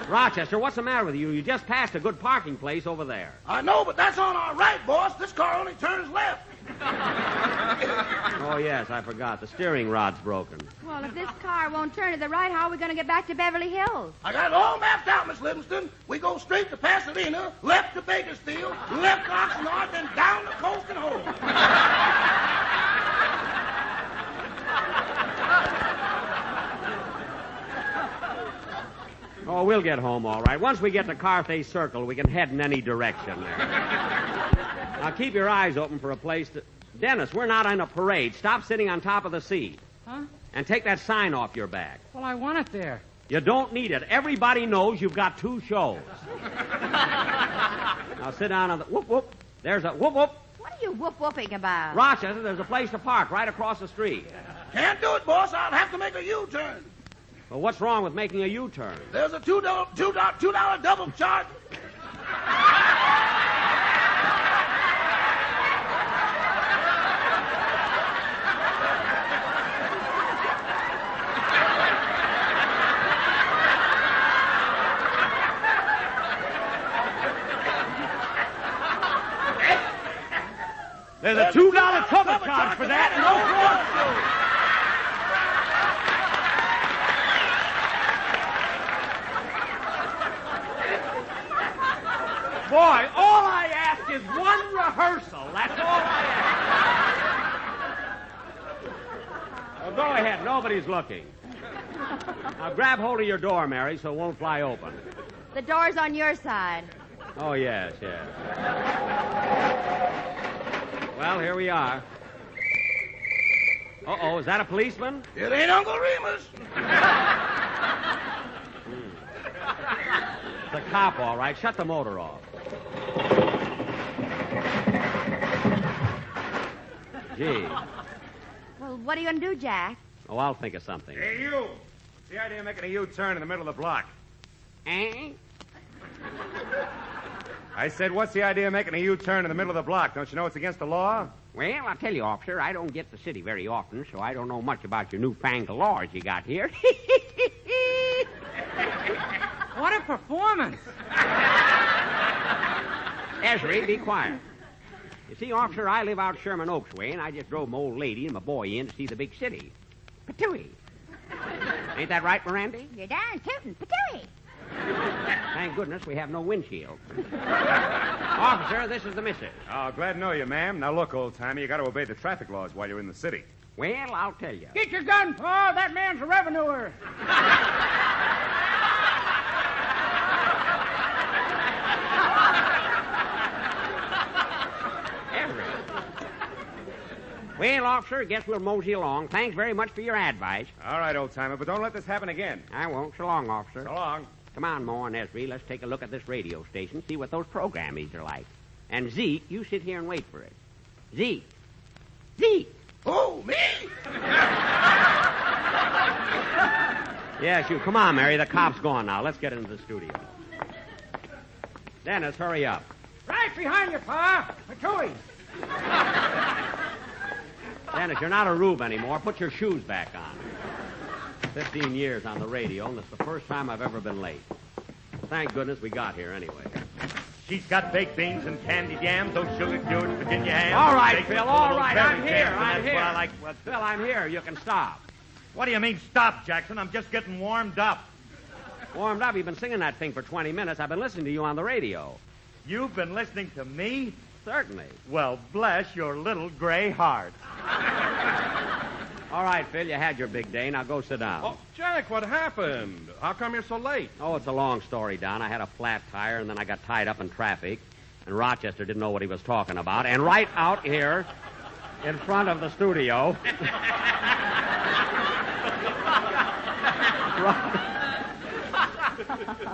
Rochester, what's the matter with you? You just passed a good parking place over there. I know, but that's on our right, boss. This car only turns left. Oh, yes, I forgot. The steering rod's broken. Well, if this car won't turn to the right, how are we going to get back to Beverly Hills? I got it all mapped out, Miss Livingston. We go straight to Pasadena, left to Bakersfield, left to Oxnard, then down to Coast and home. Oh, we'll get home all right. Once we get to Carthay Circle, we can head in any direction there. Now, keep your eyes open for a place to... Dennis, we're not in a parade. Stop sitting on top of the seat. Huh? And take that sign off your back. Well, I want it there. You don't need it. Everybody knows you've got 2 shows. Now, sit down on the... Whoop, whoop. There's a... Whoop, whoop. What are you whoop-whooping about? Rochester, there's a place to park right across the street. Can't do it, boss. I'll have to make a U-turn. Well, what's wrong with making a U-turn? There's a $2 double charge. There's a $2 cover charge for that. No fraud. Boy, all I ask is one rehearsal. That's all I ask. Well, go ahead. Nobody's looking. Now, grab hold of your door, Mary, so it won't fly open. The door's on your side. Oh, yes, yes. Well, here we are. Uh-oh, is that a policeman? It ain't Uncle Remus. It's a cop, all right. Shut the motor off. Gee. Well, what are you going to do, Jack? Oh, I'll think of something. Hey, you. What's the idea of making a U-turn in the middle of the block? Eh? I said, what's the idea of making a U-turn in the middle of the block? Don't you know it's against the law? Well, I'll tell you, officer, I don't get to the city very often, so I don't know much about your newfangled laws you got here. What a performance. Esri, be quiet. You see, officer, I live out Sherman Oaks way, and I just drove my old lady and my boy in to see the big city. Patooey. Ain't that right, Miranda? You're darn tootin'. Patooey. Thank goodness we have no windshield. Officer, this is the missus. Oh, glad to know you, ma'am. Now, look, old-timer, you got to obey the traffic laws while you're in the city. Well, I'll tell you. Get your gun, Pa. That man's a revenuer. Well, officer, guess we'll mosey along. Thanks very much for your advice. All right, old-timer, but don't let this happen again. I won't. So long, officer. So long. Come on, Mo and Esri. Let's take a look at this radio station, see what those programmings are like. And Zeke, you sit here and wait for it. Zeke. Zeke. Oh, me? Yes, you. Come on, Mary. The cop's gone now. Let's get into the studio. Dennis, hurry up. Right behind you, Pa. Patooey. Dennis, you're not a rube anymore. Put your shoes back on. 15 years on the radio, and it's the first time I've ever been late. Thank goodness we got here anyway. She's got baked beans and candied yams, those sugar-cured Virginia hams. All right, Baked Phil, full all of those right. berry I'm here. jams, and I'm that's here. what I like. Phil, I'm here. You can stop. What do you mean, stop, Jackson? I'm just getting warmed up. Warmed up? You've been singing that thing for 20 minutes. I've been listening to you on the radio. You've been listening to me? Certainly. Well, bless your little gray heart. All right, Phil, you had your big day. Now go sit down. Oh, Jack, what happened? How come you're so late? Oh, it's a long story, Don. I had a flat tire, and then I got tied up in traffic, and Rochester didn't know what he was talking about. And right out here in front of the studio...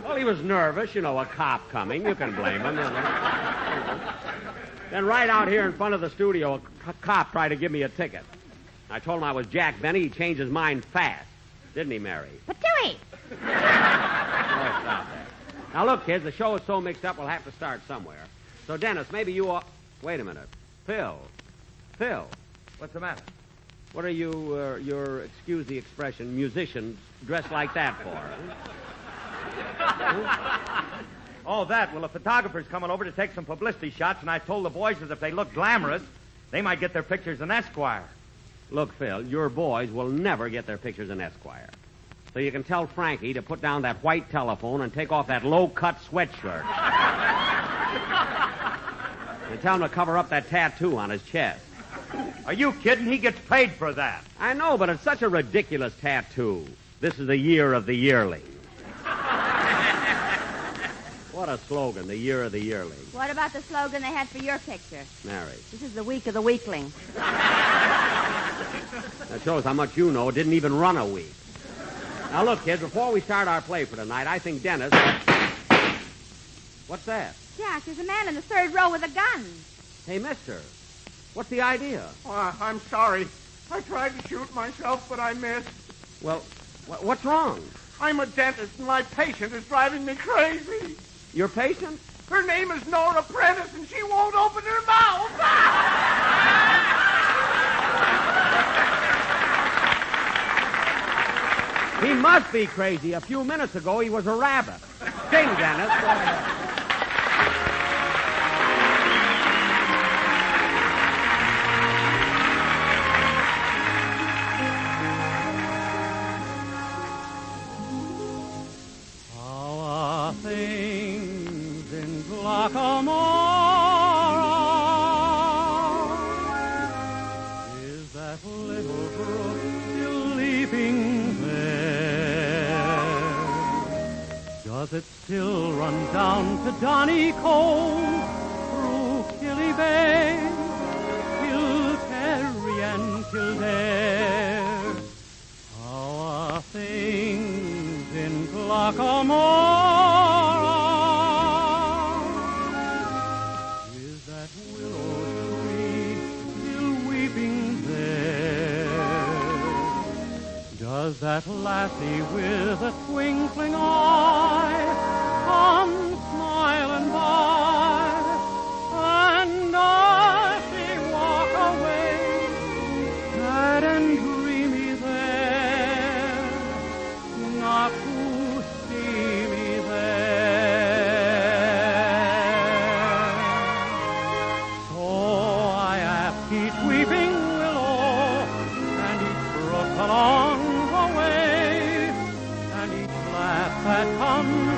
Well, he was nervous. You know, a cop coming. You can blame him. Then right out here in front of the studio, a cop tried to give me a ticket. I told him I was Jack Benny. He changed his mind fast. Didn't he, Mary? Patooey. Oh, stop that. Now, look, kids, the show is so mixed up, we'll have to start somewhere. So, Dennis, maybe you ought... Wait a minute. Phil. What's the matter? What are you, excuse the expression, musicians dressed like that for? Oh, that. Well, a photographer's coming over to take some publicity shots, and I told the boys that if they look glamorous, they might get their pictures in Esquire. Look, Phil, your boys will never get their pictures in Esquire. So you can tell Frankie to put down that white telephone and take off that low-cut sweatshirt. And tell him to cover up that tattoo on his chest. Are you kidding? He gets paid for that. I know, but it's such a ridiculous tattoo. This is the year of the yearling. What a slogan, the year of the yearling. What about the slogan they had for your picture? Mary. This is the week of the weakling. That shows how much you know. It didn't even run a week. Now, look, kids, before we start our play for tonight, I think Dennis... What's that? Jack, there's a man in the third row with a gun. Hey, mister, what's the idea? Oh, I'm sorry. I tried to shoot myself, but I missed. Well, what's wrong? I'm a dentist, and my patient is driving me crazy. Your patient? Her name is Nora Prentice, and she won't open her mouth. He must be crazy. A few minutes ago, he was a rabbit. Sing, Dennis. Go ahead. still run down to Donny Cove, through Killy Bay, Kilkerry and Kildare. How are things in Glockamore? Is that willow tree still weeping there? Does that lassie with a twinkling eye come smiling by? And does she walk away sad and dreamy there, not to see me there? So I ask each weeping willow and each brook along the way, and each laugh that comes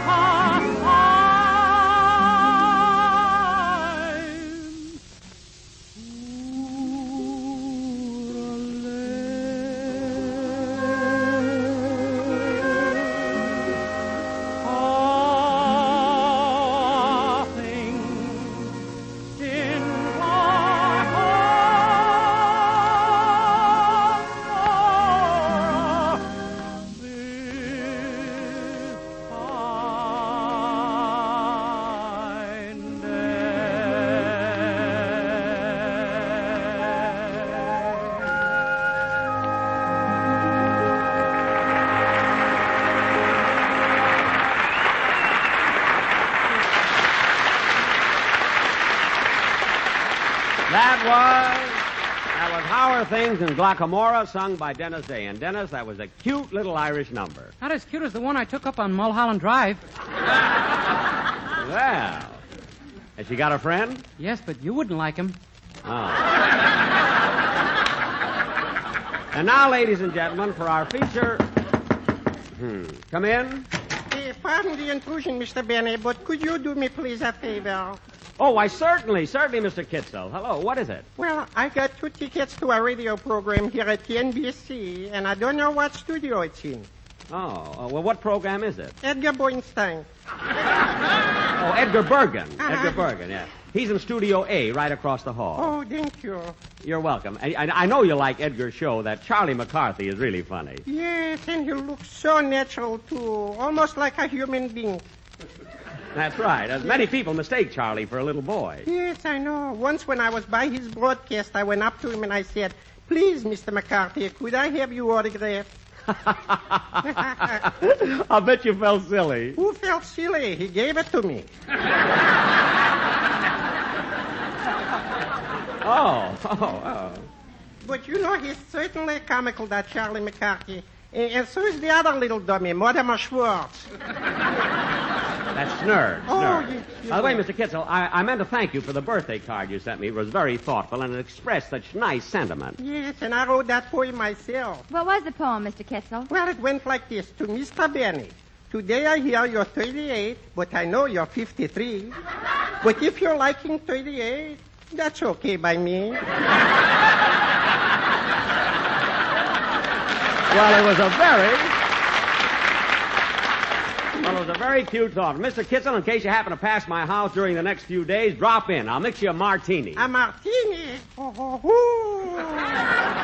That was How Are Things in Glockamora, sung by Dennis Day. And Dennis, that was a cute little Irish number. Not as cute as the one I took up on Mulholland Drive. Well, has she got a friend? Yes, but you wouldn't like him. Oh. And now, ladies and gentlemen, for our feature... Come in. Pardon the intrusion, Mr. Benny, but could you do me, please, a favor? Oh, why, certainly, Mr. Kitzel. Hello, what is it? Well, I got 2 tickets to a radio program here at the NBC, and I don't know what studio it's in. Oh, well, what program is it? Edgar Boinstein. Oh, Edgar Bergen. Edgar Bergen, yeah. He's in Studio A, right across the hall. Oh, thank you. You're welcome. I know you like Edgar's show. That Charlie McCarthy is really funny. Yes, and you look so natural, too. Almost like a human being. That's right. As many people mistake Charlie for a little boy. Yes, I know. Once when I was by his broadcast, I went up to him and I said, "Please, Mr. McCarthy, could I have your autograph?" I'll bet you felt silly. Who felt silly? He gave it to me. Oh. But you know, he's certainly comical, that Charlie McCarthy. And so is the other little dummy, Mortimer Schwartz. That's Snurd. Oh, By the way, Mr. Kitzel, I meant to thank you for the birthday card you sent me. It was very thoughtful, and it expressed such nice sentiment. Yes, and I wrote that poem myself. What was the poem, Mr. Kitzel? Well, it went like this. To Mr. Benny. Today I hear you're 38, but I know you're 53. But if you're liking 38, that's okay by me. Well, it was a very cute thought. Mr. Kitzel, in case you happen to pass my house during the next few days, drop in. I'll mix you a martini. A martini? Oh.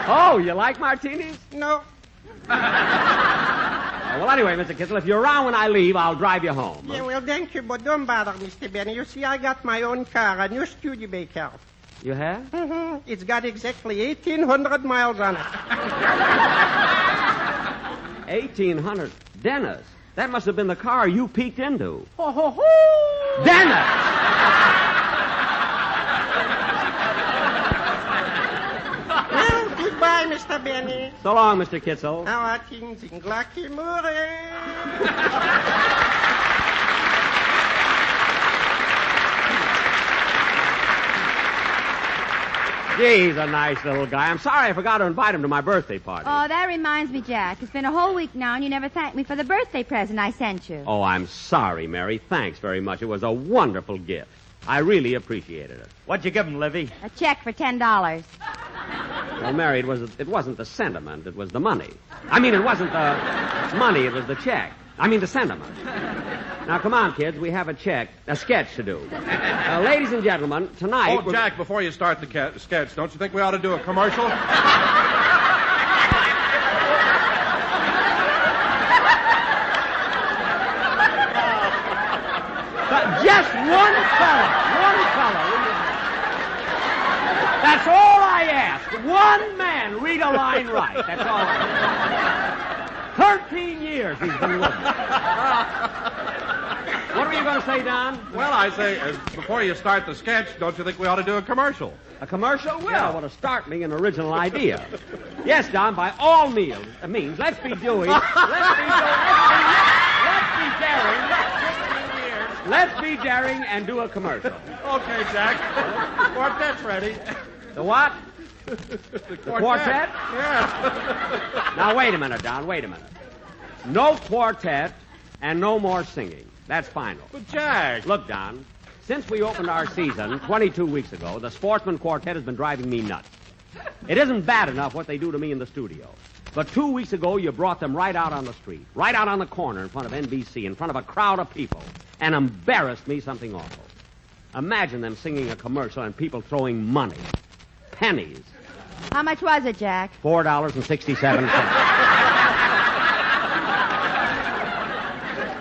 Oh, you like martinis? No. Well, anyway, Mr. Kitzel, if you're around when I leave, I'll drive you home. Yeah, well, thank you, but don't bother, Mr. Benny. You see, I got my own car, a new Studebaker. You have? Mm-hmm. It's got exactly 1,800 miles on it. 1,800? Dennis, that must have been the car you peeked into. Ho. Dennis! Well, goodbye, Mr. Benny. So long, Mr. Kitzel. How are things in Glockamore? Gee, he's a nice little guy. I'm sorry I forgot to invite him to my birthday party. Oh, that reminds me, Jack. It's been a whole week now, and you never thanked me for the birthday present I sent you. Oh, I'm sorry, Mary. Thanks very much. It was a wonderful gift. I really appreciated it. What'd you give him, Livy? A check for $10. Well, Mary, it wasn't the sentiment. It was the money. I mean, it wasn't the money. It was the check. I mean, the sentiment. Now, come on, kids. We have a sketch to do. Ladies and gentlemen, tonight... Oh, Jack, before you start the sketch, don't you think we ought to do a commercial? Just one color. That's all I ask. One man read a line right. That's all I ask. 13 years he's been with me. What were you going to say, Don? Well, I say, before you start the sketch, don't you think we ought to do a commercial? A commercial? Well, what a start me an original idea. Yes, Don, by all means, let's be daring. Let's be daring and do a commercial. Okay, Jack. Quartet's ready. The what? The quartet? Yeah. Now, wait a minute, Don, wait a minute. No quartet and no more singing. That's final. But, Jack... Look, Don, since we opened our season 22 weeks ago, the Sportsman Quartet has been driving me nuts. It isn't bad enough what they do to me in the studio. But 2 weeks ago, you brought them right out on the street, right out on the corner in front of NBC, in front of a crowd of people, and embarrassed me something awful. Imagine them singing a commercial and people throwing money. Pennies. How much was it, Jack? $4.67.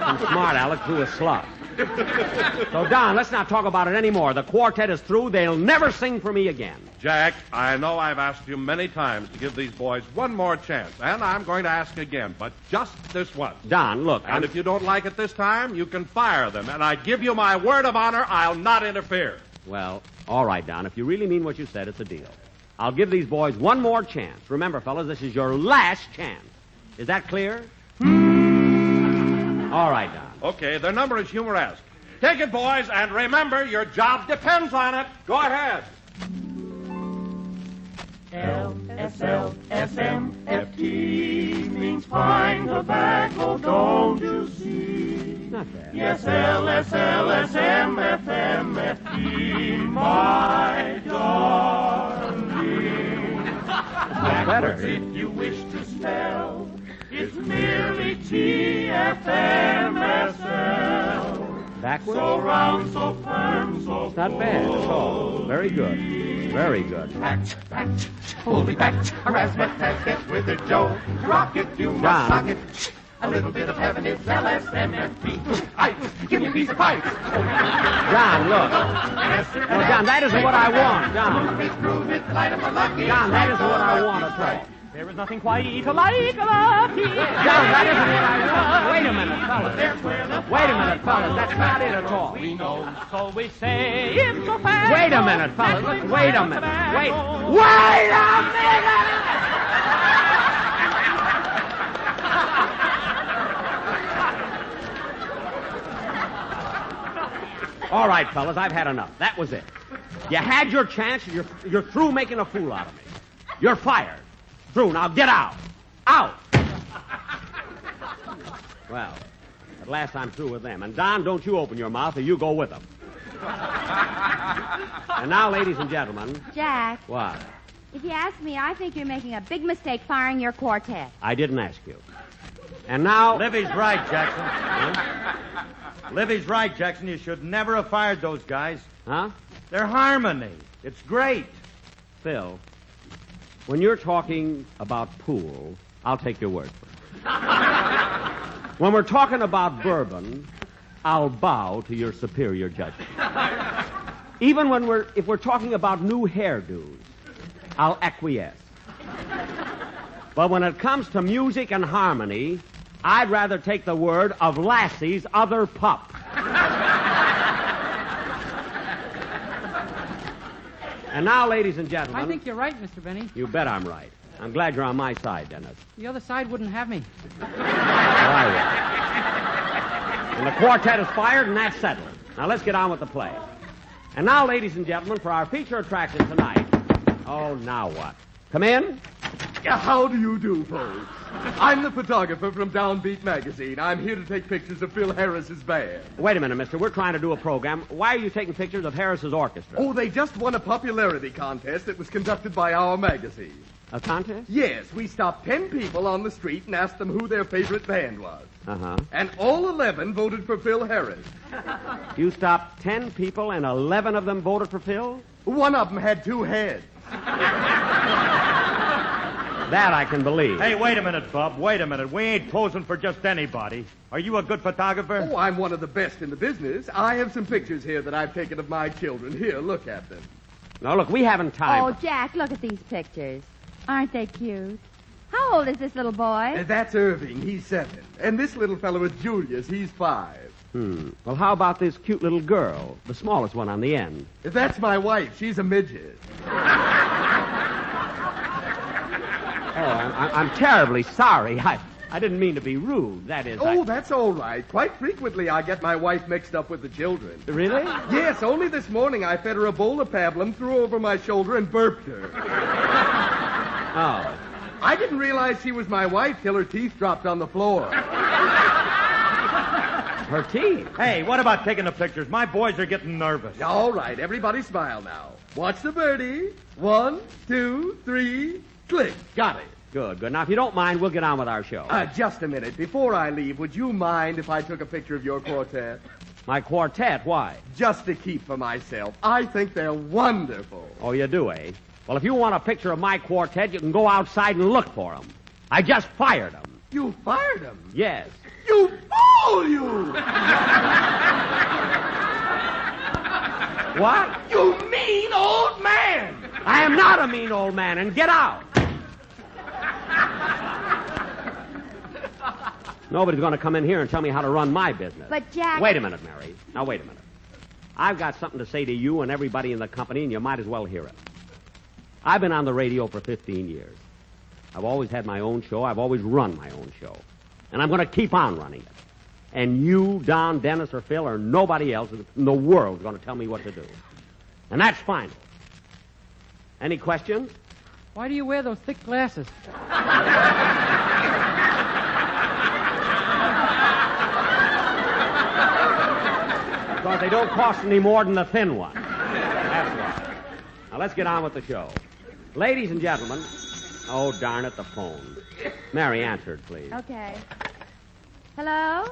I'm smart, Alec, threw a slug. So, Don, let's not talk about it anymore. The quartet is through. They'll never sing for me again. Jack, I know I've asked you many times to give these boys one more chance, and I'm going to ask again, but just this once. Don, look. And if you don't like it this time, you can fire them, and I give you my word of honor, I'll not interfere. Well, all right, Don. If you really mean what you said, it's a deal. I'll give these boys one more chance. Remember, fellas, this is your last chance. Is that clear? All right, Don. Okay, their number is humoresque. Take it, boys, and remember, your job depends on it. Go ahead. L-S-L-S-M-F-T means fine tobacco, don't you see? Not bad. Yes, L-S-L-S-M-F-M-F-T, my darling. That's better. If you wish to spell, it's merely T-F-M-S-L. Backwards? So round, so firm, so It's not bad at all. Very good. Very good. Back, pull me back, razzmatazz, get with it, Joe. Rock it, you must John. sock it. A little bit of heaven is LSMFT. Ice, give me a piece of pipe. John, look. No, John, that isn't what I want, John. John, that isn't what I want at all. There is nothing quite like love here. John, that isn't what I want. Wait a minute, fellas. Wait a minute, fellas. That's not it at all. We know, so we say it's so fast. Wait a minute, fellas. Look, wait a minute. Wait a minute! All right, fellas, I've had enough. That was it. You had your chance, and you're through making a fool out of me. You're fired. Through. Now get out. Out. Well, at last I'm through with them. And Don, don't you open your mouth or you go with them. And now, ladies and gentlemen. Jack. What? If you ask me, I think you're making a big mistake firing your quartet. I didn't ask you. And now... Livy's right, Jackson. Huh? Livy's right, Jackson. You should never have fired those guys. Huh? They're harmony. It's great. Phil, when you're talking about pool, I'll take your word for it. When we're talking about bourbon, I'll bow to your superior judgment. Even if we're talking about new hairdos, I'll acquiesce. But when it comes to music and harmony, I'd rather take the word of Lassie's other pup. And now, ladies and gentlemen... I think you're right, Mr. Benny. You bet I'm right. I'm glad you're on my side, Dennis. The other side wouldn't have me. I will. And the quartet is fired, and that's settled. Now, let's get on with the play. And now, ladies and gentlemen, for our feature attraction tonight... Oh, now what? Come in. How do you do, folks? I'm the photographer from Downbeat Magazine. I'm here to take pictures of Phil Harris's band. Wait a minute, mister. We're trying to do a program. Why are you taking pictures of Harris's orchestra? Oh, they just won a popularity contest that was conducted by our magazine. A contest? Yes, we stopped 10 people on the street and asked them who their favorite band was. Uh-huh. And all 11 voted for Phil Harris. You stopped 10 people and 11 of them voted for Phil? One of them had 2 heads. That I can believe. Hey, wait a minute, Bub. Wait a minute. We ain't posing for just anybody. Are you a good photographer? Oh, I'm one of the best in the business. I have some pictures here that I've taken of my children. Here, look at them. No, look, we haven't time. Oh, Jack, look at these pictures. Aren't they cute? How old is this little boy? That's Irving. He's 7. And this little fellow is Julius. He's 5. Well, how about this cute little girl, the smallest one on the end? That's my wife. She's a midget. Oh, I'm terribly sorry. I didn't mean to be rude. That is... That's all right. Quite frequently, I get my wife mixed up with the children. Really? Yes, only this morning I fed her a bowl of pablum, threw her over my shoulder, and burped her. Oh. I didn't realize she was my wife till her teeth dropped on the floor. Her teeth? Hey, what about taking the pictures? My boys are getting nervous. All right, everybody smile now. Watch the birdie. 1, 2, 3, click. Got it. Good. Now, if you don't mind, we'll get on with our show. Just a minute. Before I leave, would you mind if I took a picture of your quartet? My quartet? Why? Just to keep for myself. I think they're wonderful. Oh, you do, eh? Well, if you want a picture of my quartet, you can go outside and look for them. I just fired them. You fired them? Yes. You fool, you! What? You mean old man! I am not a mean old man, and get out. Nobody's going to come in here and tell me how to run my business. But, Jack... Wait a minute, Mary. Now, wait a minute. I've got something to say to you and everybody in the company, and you might as well hear it. I've been on the radio for 15 years. I've always had my own show. I've always run my own show. And I'm going to keep on running it. And you, Don, Dennis, or Phil, or nobody else in the world is going to tell me what to do. And that's final. Any questions? Why do you wear those thick glasses? Because they don't cost any more than the thin one. That's why. Now, let's get on with the show. Ladies and gentlemen... Oh, darn it, the phone. Mary, answer it, please. Okay. Hello?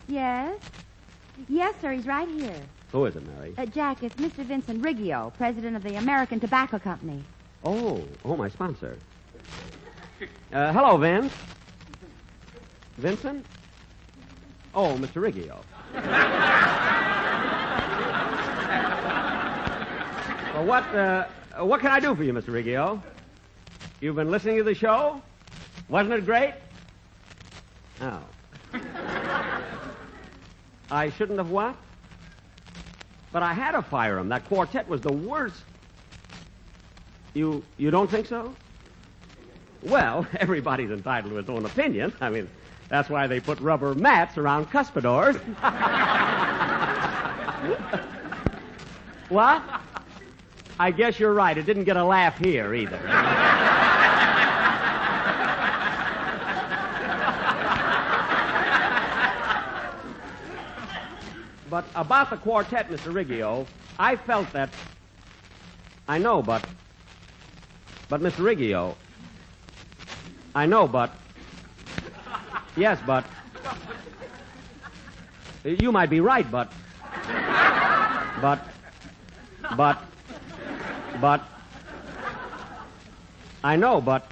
Yes? Yes, sir, he's right here. Who is it, Mary? Jack, it's Mr. Vincent Riggio, president of the American Tobacco Company. Oh, my sponsor. Hello, Vince. Vincent? Oh, Mr. Riggio. Well, what can I do for you, Mr. Riggio? You've been listening to the show? Wasn't it great? Oh. I shouldn't have what? But I had to fire him. That quartet was the worst. You don't think so? Well, everybody's entitled to his own opinion. I mean, that's why they put rubber mats around cuspidors. What? I guess you're right. It didn't get a laugh here either. But about the quartet, Mr. Riggio, I felt that... I know, but Mr. Riggio... I know, but... Yes, but... You might be right, but... I know, but...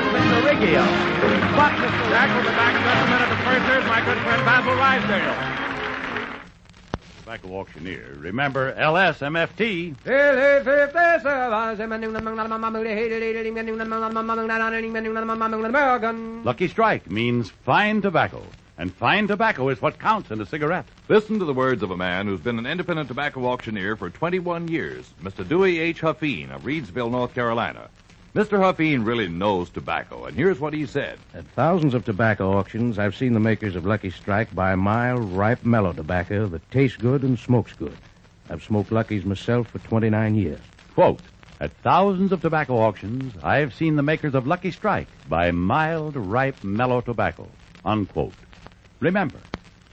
Mr. Riggio. But, Mr. Jack will be back in just a minute, but first here's my good friend Basil Rysdale. Tobacco auctioneer. Remember LSMFT. Lucky Strike means fine tobacco. And fine tobacco is what counts in a cigarette. Listen to the words of a man who's been an independent tobacco auctioneer for 21 years, Mr. Dewey H. Huffine of Reedsville, North Carolina. Mr. Huffine really knows tobacco, and here's what he said. At thousands of tobacco auctions, I've seen the makers of Lucky Strike buy mild, ripe, mellow tobacco that tastes good and smokes good. I've smoked Lucky's myself for 29 years. Quote, at thousands of tobacco auctions, I've seen the makers of Lucky Strike buy mild, ripe, mellow tobacco. Unquote. Remember,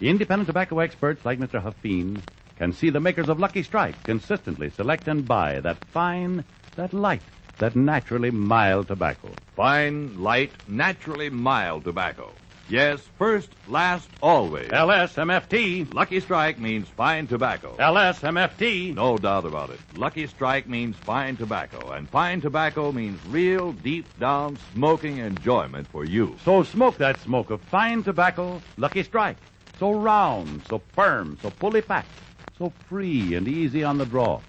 independent tobacco experts like Mr. Huffine can see the makers of Lucky Strike consistently select and buy that fine, that light, that naturally mild tobacco. Fine, light, naturally mild tobacco. Yes, first, last, always. LSMFT. Lucky Strike means fine tobacco. LSMFT. No doubt about it. Lucky Strike means fine tobacco, and fine tobacco means real, deep-down smoking enjoyment for you. So smoke that smoke of fine tobacco, Lucky Strike. So round, so firm, so fully packed, so free and easy on the draw.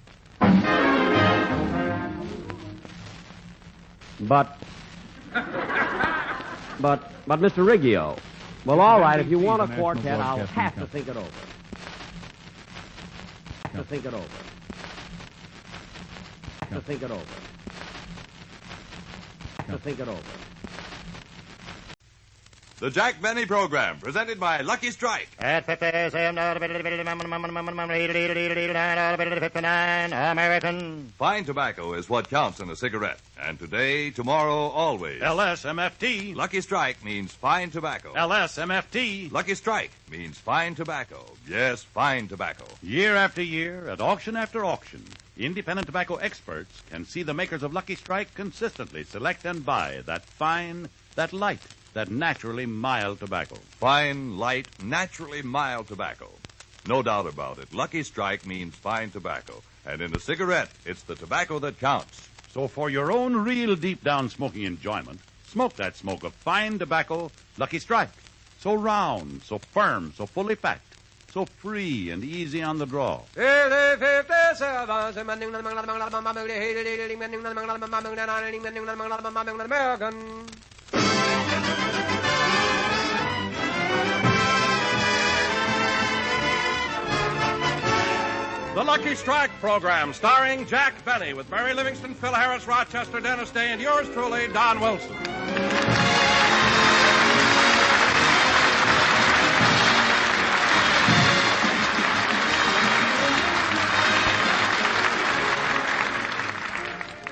But, Mr. Riggio, well, all right, if you want a quartet, I'll have to think it over. To think it over. To think it over. To think it over. The Jack Benny Program, presented by Lucky Strike. At 59 American. Fine tobacco is what counts in a cigarette. And today, tomorrow, always. LSMFT. Lucky Strike means fine tobacco. LSMFT. Lucky Strike means fine tobacco. Yes, fine tobacco. Year after year, at auction after auction, independent tobacco experts can see the makers of Lucky Strike consistently select and buy that fine, that light, that naturally mild tobacco. Fine, light, naturally mild tobacco. No doubt about it. Lucky Strike means fine tobacco. And in a cigarette, it's the tobacco that counts. So for your own real deep-down smoking enjoyment, smoke that smoke of fine tobacco, Lucky Strike. So round, so firm, so fully packed, so free and easy on the draw. The Lucky Strike program, starring Jack Benny, with Mary Livingston, Phil Harris, Rochester, Dennis Day, and yours truly, Don Wilson.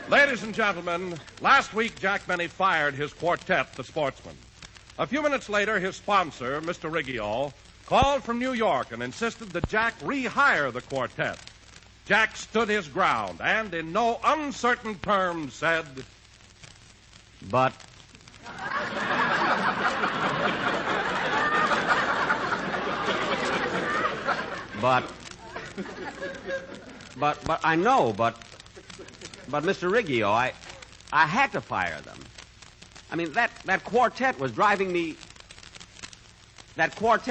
Ladies and gentlemen, last week Jack Benny fired his quartet, the Sportsmen. A few minutes later, his sponsor, Mr. Riggio, called from New York and insisted that Jack rehire the quartet. Jack stood his ground and, in no uncertain terms, said, But I know, but Mr. Riggio, I had to fire them. I mean, that quartet was driving me. That quart.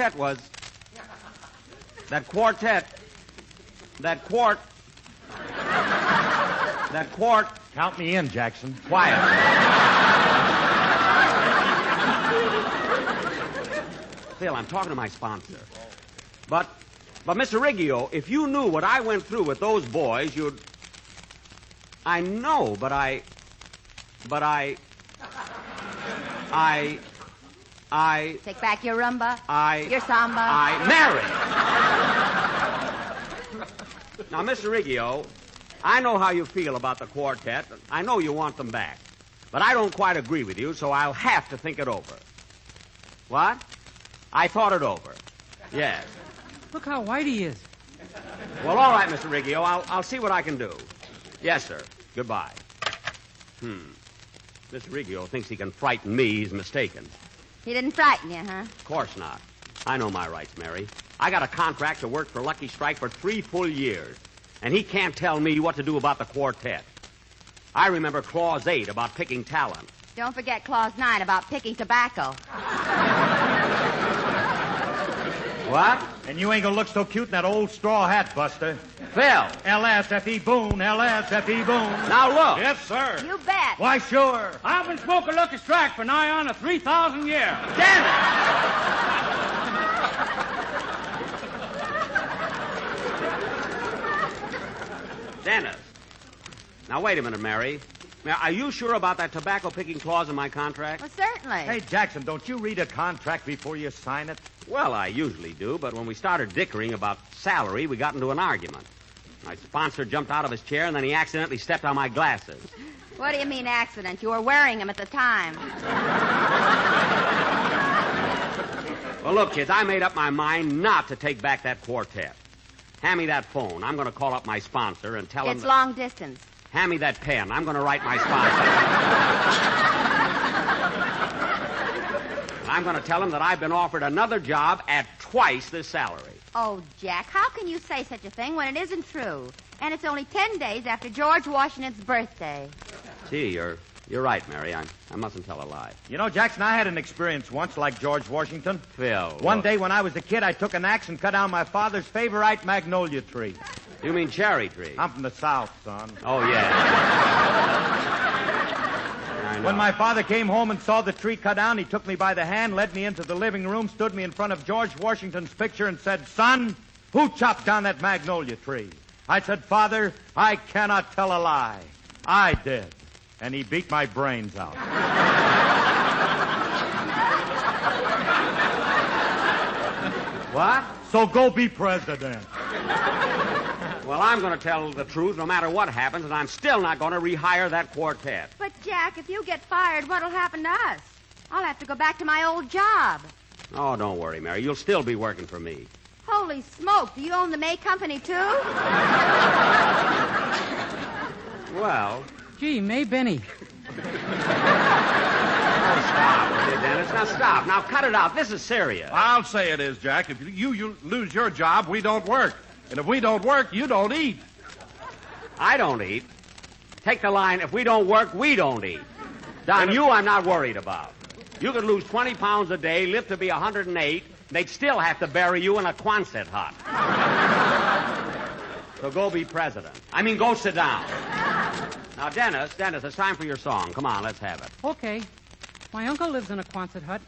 Count me in, Jackson. Quiet. Phil, I'm talking to my sponsor. But Mr. Riggio, if you knew what I went through with those boys, you'd... I know, but I... Take back your rumba. Your samba. Mary! Now, Mr. Riggio, I know how you feel about the quartet. I know you want them back. But I don't quite agree with you, so I'll have to think it over. What? I thought it over. Yes. Look how white he is. Well, all right, Mr. Riggio. I'll see what I can do. Yes, sir. Goodbye. Mr. Riggio thinks he can frighten me. He's mistaken. He didn't frighten you, huh? Of course not. I know my rights, Mary. I got a contract to work for Lucky Strike for 3 full years, and he can't tell me what to do about the quartet. I remember Clause 8 about picking talent. Don't forget Clause 9 about picking tobacco. What? And you ain't gonna look so cute in that old straw hat, Buster. Phil. L-S-F-E Boone, L-S-F-E Boone. Now look. Yes, sir. You bet. Why, sure. I've been smoking Lucky Strike for nigh on 3,000 years. Damn it! Dennis. Now, wait a minute, Mary. Are you sure about that tobacco-picking clause in my contract? Well, certainly. Hey, Jackson, don't you read a contract before you sign it? Well, I usually do, but when we started dickering about salary, we got into an argument. My sponsor jumped out of his chair, and then he accidentally stepped on my glasses. What do you mean accident? You were wearing them at the time. Well, look, kids, I made up my mind not to take back that quartet. Hand me that phone. I'm going to call up my sponsor and tell him... It's long distance. Hand me that pen. I'm going to write my sponsor. I'm going to tell him that I've been offered another job at twice this salary. Oh, Jack, how can you say such a thing when it isn't true? And it's only 10 days after George Washington's birthday. Gee, you're right, Mary. I mustn't tell a lie. You know, Jackson, I had an experience once like George Washington. Phil. One day when I was a kid, I took an axe and cut down my father's favorite magnolia tree. You mean cherry tree? I'm from the South, son. Oh, yeah. When my father came home and saw the tree cut down, he took me by the hand, led me into the living room, stood me in front of George Washington's picture, and said, "Son, who chopped down that magnolia tree?" I said, "Father, I cannot tell a lie. I did." And he beat my brains out. What? So go be president. Well, I'm going to tell the truth no matter what happens, and I'm still not going to rehire that quartet. But, Jack, if you get fired, what'll happen to us? I'll have to go back to my old job. Oh, don't worry, Mary. You'll still be working for me. Holy smoke, do you own the May Company, too? Well... Gee, May Benny. Oh, stop, will you, Dennis? Now, stop. Now, cut it out. This is serious. I'll say it is, Jack. If you lose your job, we don't work. And if we don't work, you don't eat. I don't eat. Take the line, if we don't work, we don't eat. Don, you I'm not worried about. You could lose 20 pounds a day, live to be 108, they'd still have to bury you in a Quonset hut. So go be president. Go sit down. Now, Dennis, it's time for your song. Come on, let's have it. Okay. My uncle lives in a Quonset hut.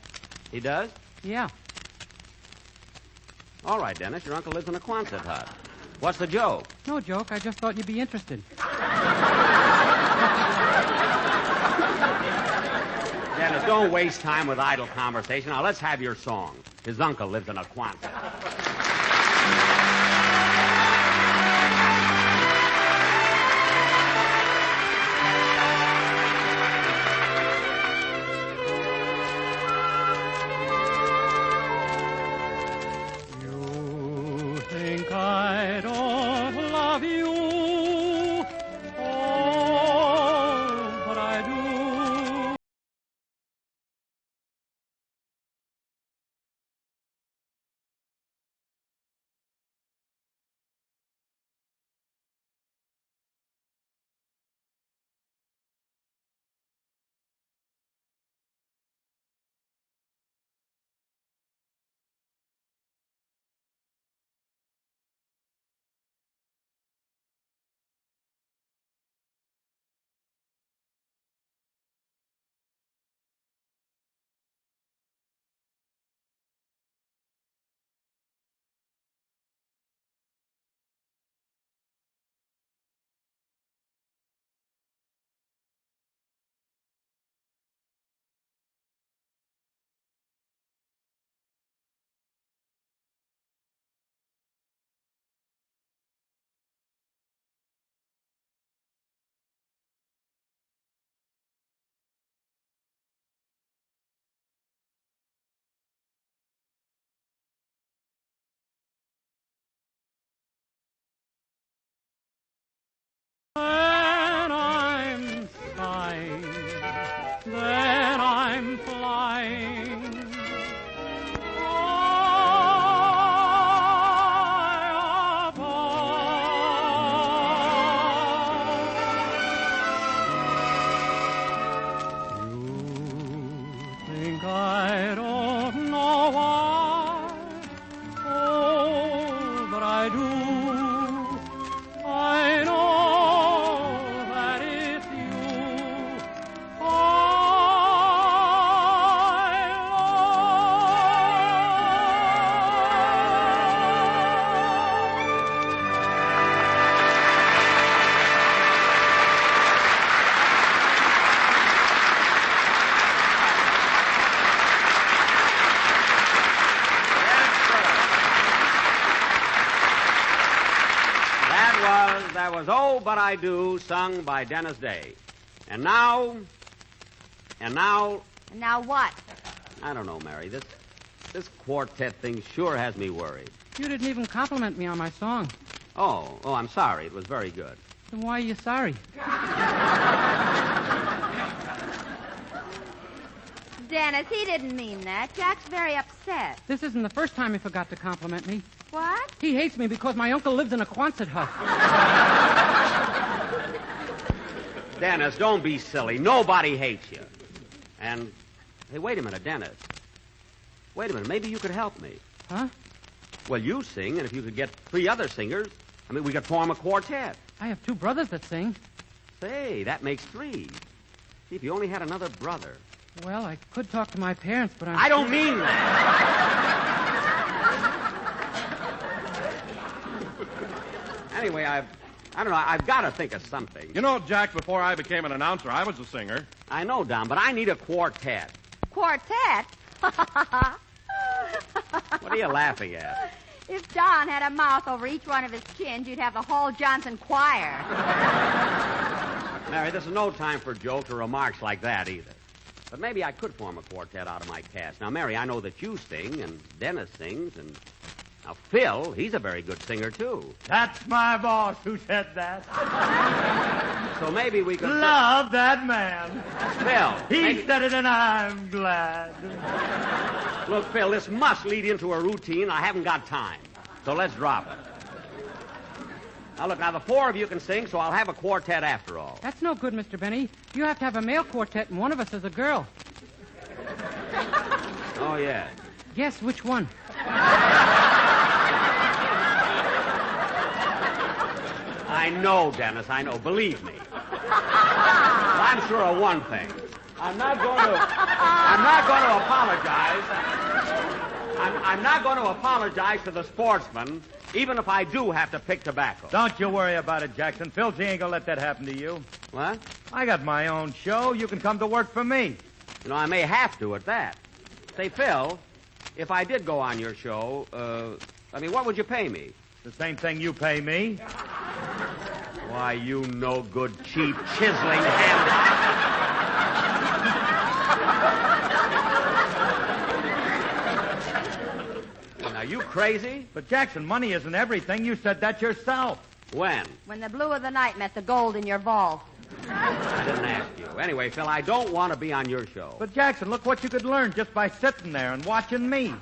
He does? Yeah. All right, Dennis, your uncle lives in a Quonset hut. What's the joke? No joke. I just thought you'd be interested. Dennis, don't waste time with idle conversation. Now, let's have your song. His uncle lives in a Quonset hut. I don't love you, oh, but I do. When I'm sighing, then I'm flying. High above. You think I don't know why? Oh, but I do. I know was Oh, But I Do, sung by Dennis Day. And now... And now what? I don't know, Mary. This quartet thing sure has me worried. You didn't even compliment me on my song. Oh, I'm sorry. It was very good. Then why are you sorry? Dennis, he didn't mean that. Jack's very upset. This isn't the first time he forgot to compliment me. What? He hates me because my uncle lives in a Quonset hut. Dennis, don't be silly. Nobody hates you. And, hey, wait a minute, Dennis. Wait a minute. Maybe you could help me. Huh? Well, you sing, and if you could get 3 other singers, we could form a quartet. I have 2 brothers that sing. Say, that makes 3. See, if you only had another brother. Well, I could talk to my parents, but I don't mean that. Anyway, I don't know. I've got to think of something. You know, Jack, before I became an announcer, I was a singer. I know, Don, but I need a quartet. Quartet? What are you laughing at? If Don had a mouth over each one of his chins, you'd have the whole Johnson choir. Mary, this is no time for jokes or remarks like that either. But maybe I could form a quartet out of my cast. Now, Mary, I know that you sing, and Dennis sings, and... Now, Phil, he's a very good singer, too. That's my boss who said that. So maybe we could... Love that man. Phil. He said it, and I'm glad. Look, Phil, this must lead into a routine. I haven't got time. So let's drop it. Now, look, the 4 of you can sing, so I'll have a quartet after all. That's no good, Mr. Benny. You have to have a male quartet, and one of us is a girl. Oh, yeah. Guess which one? I know, Dennis, I know. Believe me. Well, I'm sure of one thing. I'm not going to apologize. I'm not going to apologize to the sportsman, even if I do have to pick tobacco. Don't you worry about it, Jackson. Phil G ain't gonna let that happen to you. What? I got my own show. You can come to work for me. You know, I may have to at that. Say, Phil, if I did go on your show, what would you pay me? The same thing you pay me. Why, you no good, cheap, chiseling ham. Are you crazy? But, Jackson, money isn't everything. You said that yourself. When? When the blue of the night met the gold in your vault. I didn't ask you. Anyway, Phil, I don't want to be on your show. But, Jackson, look what you could learn just by sitting there and watching me.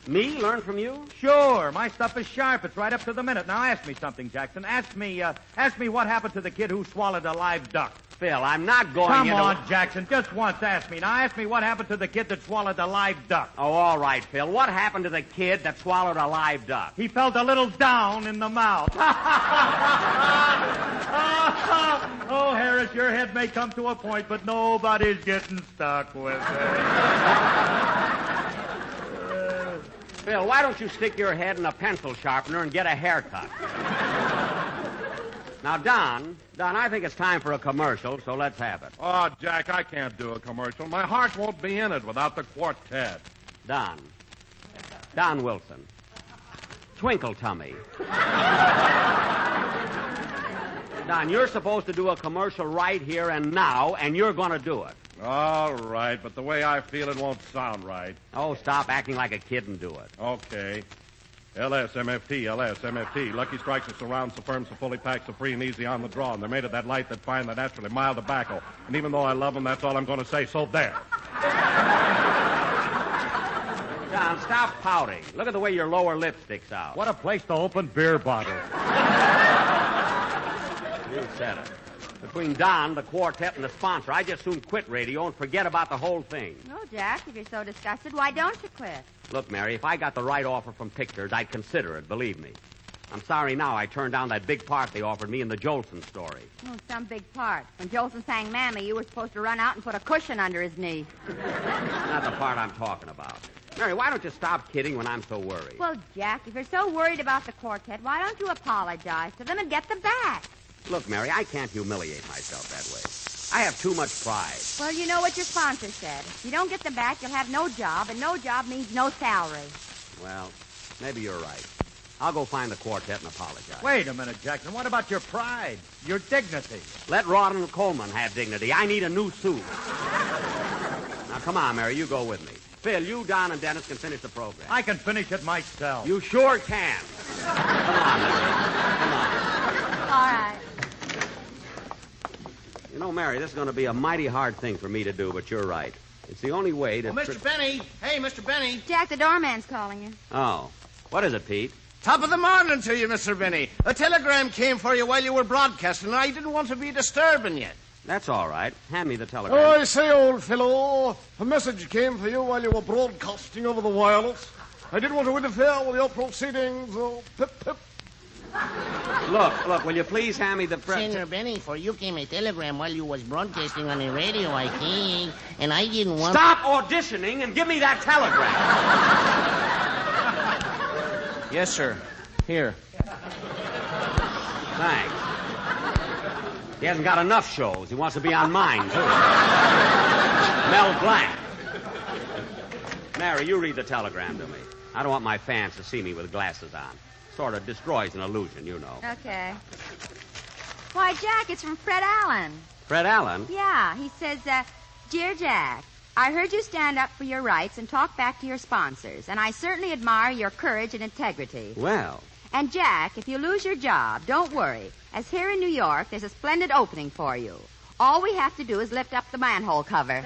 Me? Learn from you? Sure. My stuff is sharp. It's right up to the minute. Now, ask me something, Jackson. Ask me what happened to the kid who swallowed a live duck. Phil, I'm not going Come on, Jackson. Just once, ask me. Now, ask me what happened to the kid that swallowed a live duck. Oh, all right, Phil. What happened to the kid that swallowed a live duck? He felt a little down in the mouth. Oh, Harris, your head may come to a point, but nobody's getting stuck with it. Phil, why don't you stick your head in a pencil sharpener and get a haircut? Now, Don, I think it's time for a commercial, so let's have it. Oh, Jack, I can't do a commercial. My heart won't be in it without the quartet. Don Wilson. Twinkle Tummy. Don, you're supposed to do a commercial right here and now, and you're going to do it. All right, but the way I feel, it won't sound right. Oh, stop acting like a kid and do it. Okay. LSMFT. Lucky Strikes are surround, so firm, so fully packed, so free and easy on the draw. And they're made of that light, that fine, that naturally mild tobacco. And even though I love them, that's all I'm going to say. So there. Don, stop pouting. Look at the way your lower lip sticks out. What a place to open beer bottles. You said it. Between Don, the quartet, and the sponsor, I just soon quit radio and forget about the whole thing. No, Jack, if you're so disgusted, why don't you quit? Look, Mary, if I got the right offer from pictures, I'd consider it, believe me. I'm sorry now I turned down that big part they offered me in the Jolson story. Oh, some big part. When Jolson sang Mammy, you were supposed to run out and put a cushion under his knee. Not the part I'm talking about. Mary, why don't you stop kidding when I'm so worried? Well, Jack, if you're so worried about the quartet, why don't you apologize to them and get them back? Look, Mary, I can't humiliate myself that way. I have too much pride. Well, you know what your sponsor said. If you don't get them back, you'll have no job, and no job means no salary. Well, maybe you're right. I'll go find the quartet and apologize. Wait a minute, Jackson. What about your pride, your dignity? Let Ronald Coleman have dignity. I need a new suit. Now, come on, Mary. You go with me. Phil, you, Don, and Dennis can finish the program. I can finish it myself. You sure can. Come on, Mary. Come on. All right. You know, Mary, this is going to be a mighty hard thing for me to do, but you're right. It's the only way to... Oh, Mr. Benny. Hey, Mr. Benny. Jack, the doorman's calling you. Oh. What is it, Pete? Top of the morning to you, Mr. Benny. A telegram came for you while you were broadcasting, and I didn't want to be disturbing you. That's all right. Hand me the telegram. Oh, I say, old fellow, a message came for you while you were broadcasting over the wireless. I didn't want to interfere with your proceedings. Oh, pip, pip. Look, will you please hand me the... Senator Benny, for you came a telegram while you was broadcasting on the radio, I think, and I didn't want... Stop auditioning and give me that telegram. Yes, sir. Here. Thanks. He hasn't got enough shows. He wants to be on mine, too. Mel Blanc. Mary, you read the telegram to me. I don't want my fans to see me with glasses on. Sort of destroys an illusion, you know. Okay. Why, Jack, it's from Fred Allen. Fred Allen? Yeah, he says, Dear Jack, I heard you stand up for your rights and talk back to your sponsors, and I certainly admire your courage and integrity. Well. And, Jack, if you lose your job, don't worry, as here in New York, there's a splendid opening for you. All we have to do is lift up the manhole cover.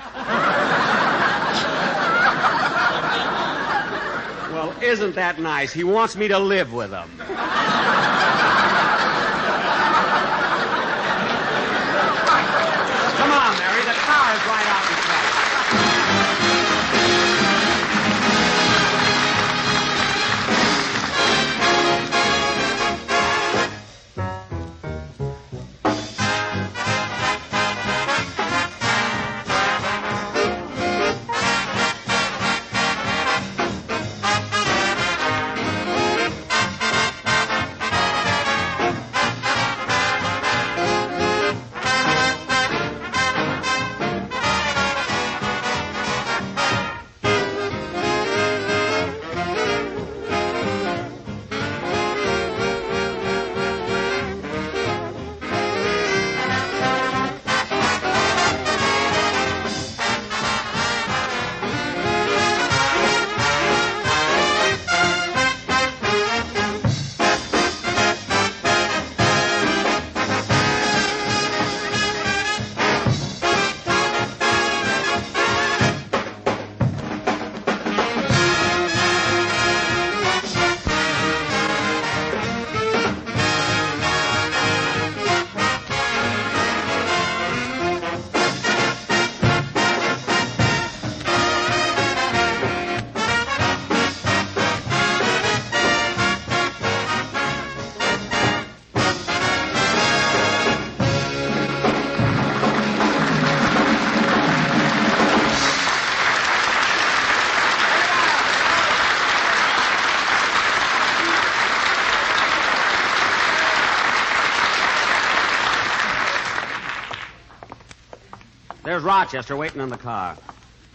Well, isn't that nice? He wants me to live with him. Come on, Mary. The car is right out in front. There's Rochester waiting in the car.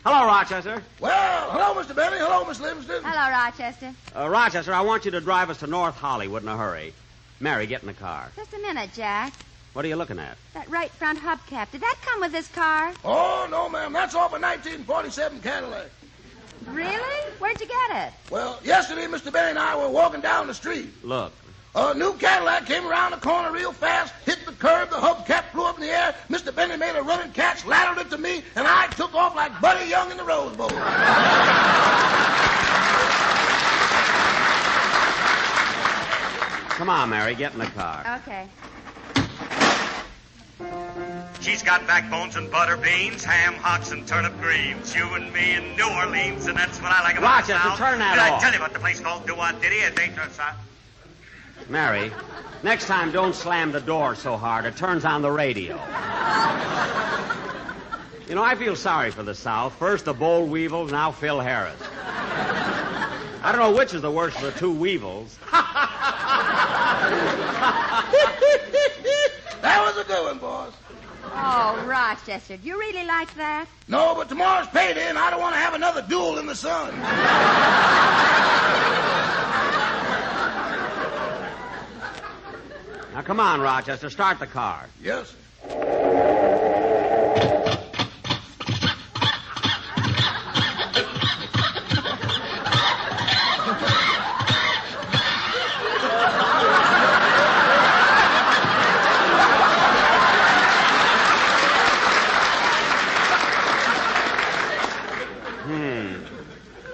Hello, Rochester. Well, hello, Mr. Benny. Hello, Miss Livingston. Hello, Rochester. Rochester, I want you to drive us to North Hollywood in a hurry. Mary, get in the car. Just a minute, Jack. What are you looking at? That right front hubcap. Did that come with this car? Oh, no, ma'am. That's off a 1947 Cadillac. Really? Where'd you get it? Well, yesterday, Mr. Benny and I were walking down the street. Look. A new Cadillac came around the corner real fast, hit the curb, the hubcap flew up in the air. Mr. Benny made a running catch, laddered it to me, and I took off like Buddy Young in the Rose Bowl. Come on, Mary, get in the car. Okay. She's got backbones and butter beans, ham, hocks, and turnip greens. You and me in New Orleans, and that's what I like about the Rochester, South. turn that Did off. I tell you about the place called Do-What-Diddy? It ain't no South. Mary, next time don't slam the door so hard. It turns on the radio. You know, I feel sorry for the South. First the boll weevils, now Phil Harris. I don't know which is the worst of the two weevils. That was a good one, boss. Oh, Rochester, do you really like that? No, but tomorrow's payday, and I don't want to have another duel in the sun. Now, come on, Rochester. Start the car. Yes, sir.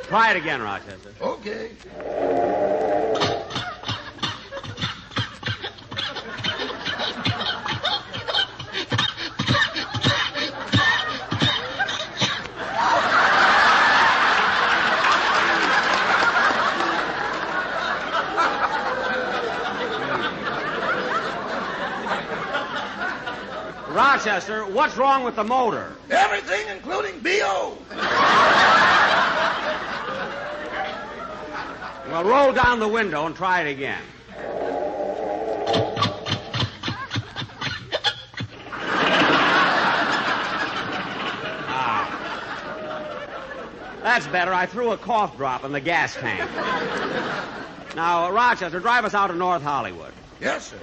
Try it again, Rochester. Okay. Rochester, what's wrong with the motor? Everything, including B.O. Well, roll down the window and try it again. That's better. I threw a cough drop in the gas tank. Now, Rochester, drive us out to North Hollywood. Yes, sir.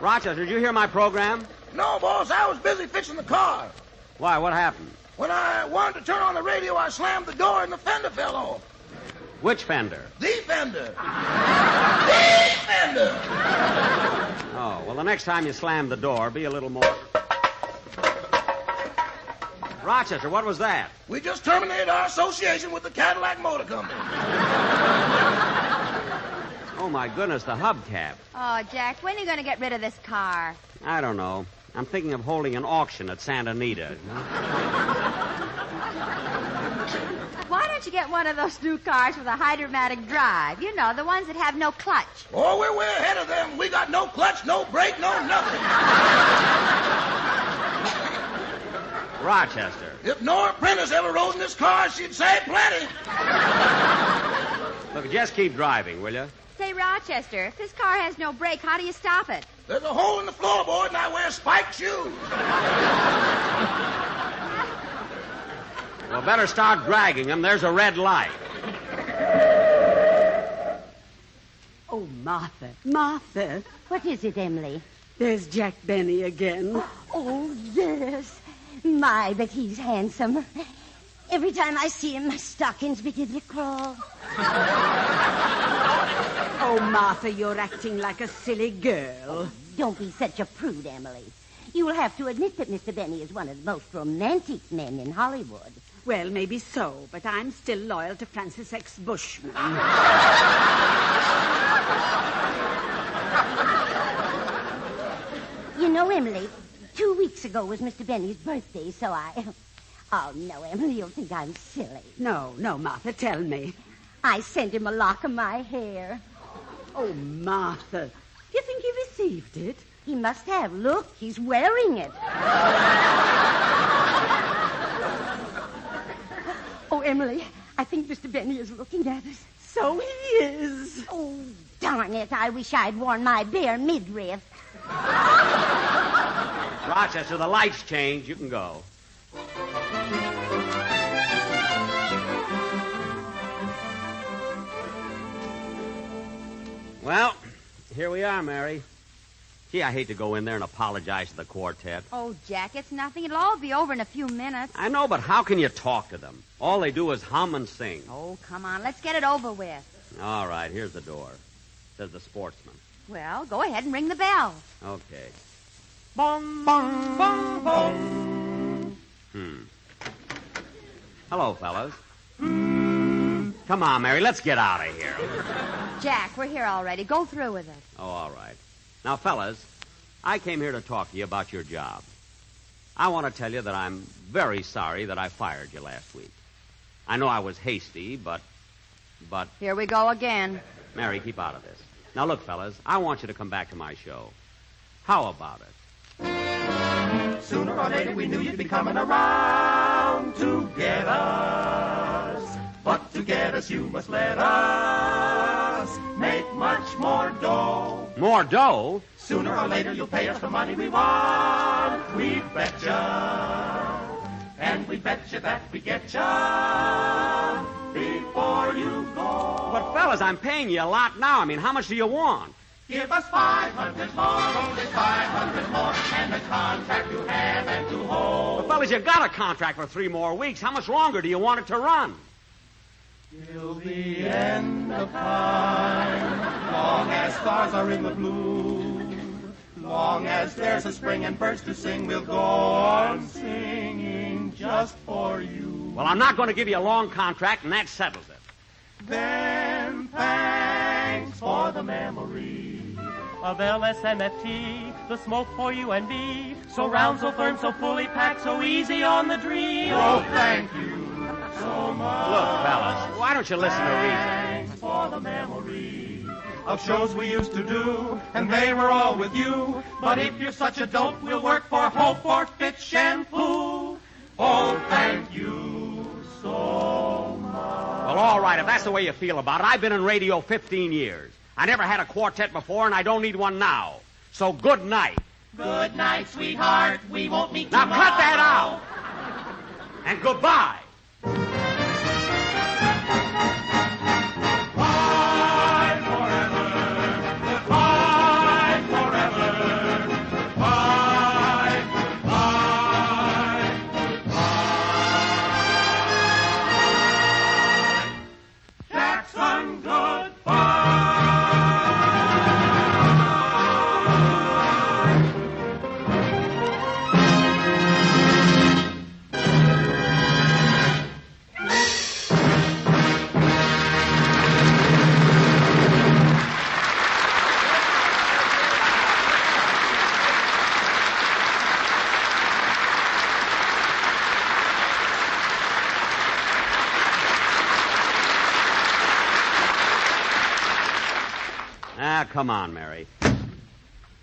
Rochester, did you hear my program? No, boss, I was busy fixing the car. Why, what happened? When I wanted to turn on the radio, I slammed the door and the fender fell off. Which fender? The fender. The fender. Oh, well, the next time you slam the door, be a little more... Rochester, what was that? We just terminated our association with the Cadillac Motor Company. Oh, my goodness, the hubcap. Oh, Jack, when are you going to get rid of this car? I don't know. I'm thinking of holding an auction at Santa Anita. Why don't you get one of those new cars with a hydromatic drive? You know, the ones that have no clutch. Oh, we're way ahead of them. We got no clutch, no brake, no nothing. Rochester. If Nora Prentice ever rode in this car, she'd say plenty. Look, just keep driving, will you? Say, Rochester, if this car has no brake, how do you stop it? There's a hole in the floorboard, and I wear spiked shoes. Well, better start dragging them. There's a red light. Oh, Martha. Martha. What is it, Emily? There's Jack Benny again. Oh, yes. My, but he's handsome. Every time I see him, my stockings begin to crawl. Oh, Martha, you're acting like a silly girl. Don't be such a prude, Emily. You will have to admit that Mr. Benny is one of the most romantic men in Hollywood. Well, maybe so, but I'm still loyal to Francis X. Bushman. You know, Emily, 2 weeks ago was Mr. Benny's birthday, so I... Oh, no, Emily, you'll think I'm silly. No, Martha, tell me. I sent him a lock of my hair. Oh, Martha, do you think he received it? He must have. Look, he's wearing it. Oh, Emily, I think Mr. Benny is looking at us. So he is. Oh, darn it. I wish I'd worn my bare midriff. Rochester, the lights change. You can go. Well, here we are, Mary. Gee, I hate to go in there and apologize to the quartet. Oh, Jack, it's nothing. It'll all be over in a few minutes. I know, but how can you talk to them? All they do is hum and sing. Oh, come on. Let's get it over with. All right, here's the door. Says the Sportsman. Well, go ahead and ring the bell. Okay. Bong, bong, bong, bong. Hello, fellas. Come on, Mary, let's get out of here. Jack, we're here already. Go through with it. Oh, all right. Now, fellas, I came here to talk to you about your job. I want to tell you that I'm very sorry that I fired you last week. I know I was hasty, but... Here we go again. Mary, keep out of this. Now, look, fellas, I want you to come back to my show. How about it? Sooner or later we knew you'd be coming around to get us. But to get us, you must let us make much more dough. More dough? Sooner or later you'll pay us the money we want. We betcha. And we betcha that we getcha before you go. But Fellas, I'm paying you a lot now. I mean, how much do you want? Give us 500 more, only 500 more, and the contract to have and to hold. Well, fellas, you got a contract for 3 more weeks. How much longer do you want it to run? Till the end of time, long as stars are in the blue, long as there's a spring and birds to sing, we'll go on singing just for you. Well, I'm not going to give you a long contract, and that settles it. Then thanks for the memory of LSMFT, the smoke for you and me. So round, so firm, so fully packed, so easy on the dream. Oh, thank you so much. Look, fellas, why don't you listen to reason? Thanks for the memory of shows we used to do, and they were all with you. But if you're such a dope, we'll work for Hope or Fit Shampoo. Oh, thank you so much. Well, all right, if that's the way you feel about it. I've been in radio 15 years. I never had a quartet before, and I don't need one now. So good night. Good night, sweetheart. We won't meet now tomorrow. Cut that out. And goodbye. Come on, Mary.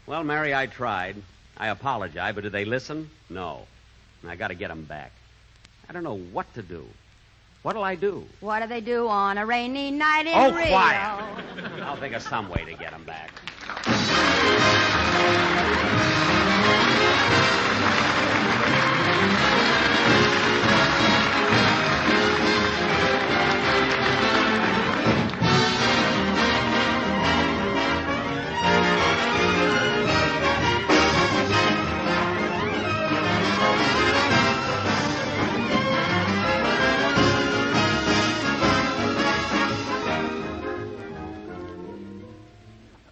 Well, Mary, I tried. I apologize, but did they listen? No. And I got to get them back. I don't know what to do. What'll I do? What do they do on a rainy night in Oh, Rio? quiet. I'll think of some way to get them back.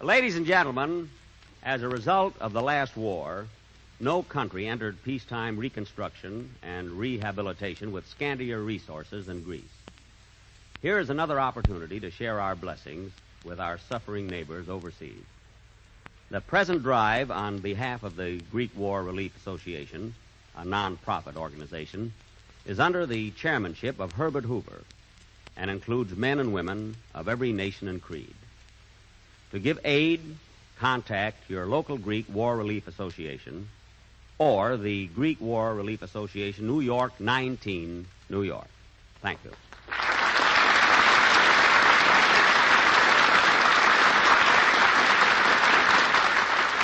Ladies and gentlemen, as a result of the last war, no country entered peacetime reconstruction and rehabilitation with scantier resources than Greece. Here is another opportunity to share our blessings with our suffering neighbors overseas. The present drive on behalf of the Greek War Relief Association, a non-profit organization, is under the chairmanship of Herbert Hoover and includes men and women of every nation and creed. To give aid, contact your local Greek War Relief Association or the Greek War Relief Association, New York 19, New York. Thank you.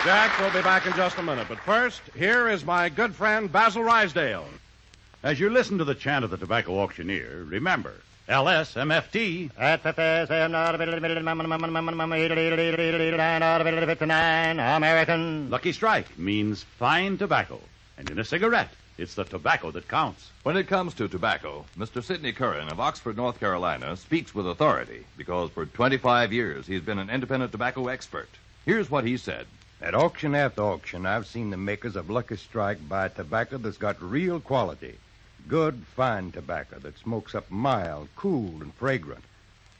Jack will be back in just a minute, but first, here is my good friend Basil Rysdale. As you listen to the chant of the tobacco auctioneer, remember, LSMFT. American. Lucky Strike means fine tobacco. And in a cigarette, it's the tobacco that counts. When it comes to tobacco, Mr. Sidney Curran of Oxford, North Carolina, speaks with authority because for 25 years he's been an independent tobacco expert. Here's what he said. At auction after auction, I've seen the makers of Lucky Strike buy tobacco that's got real quality. Good, fine tobacco that smokes up mild, cool, and fragrant.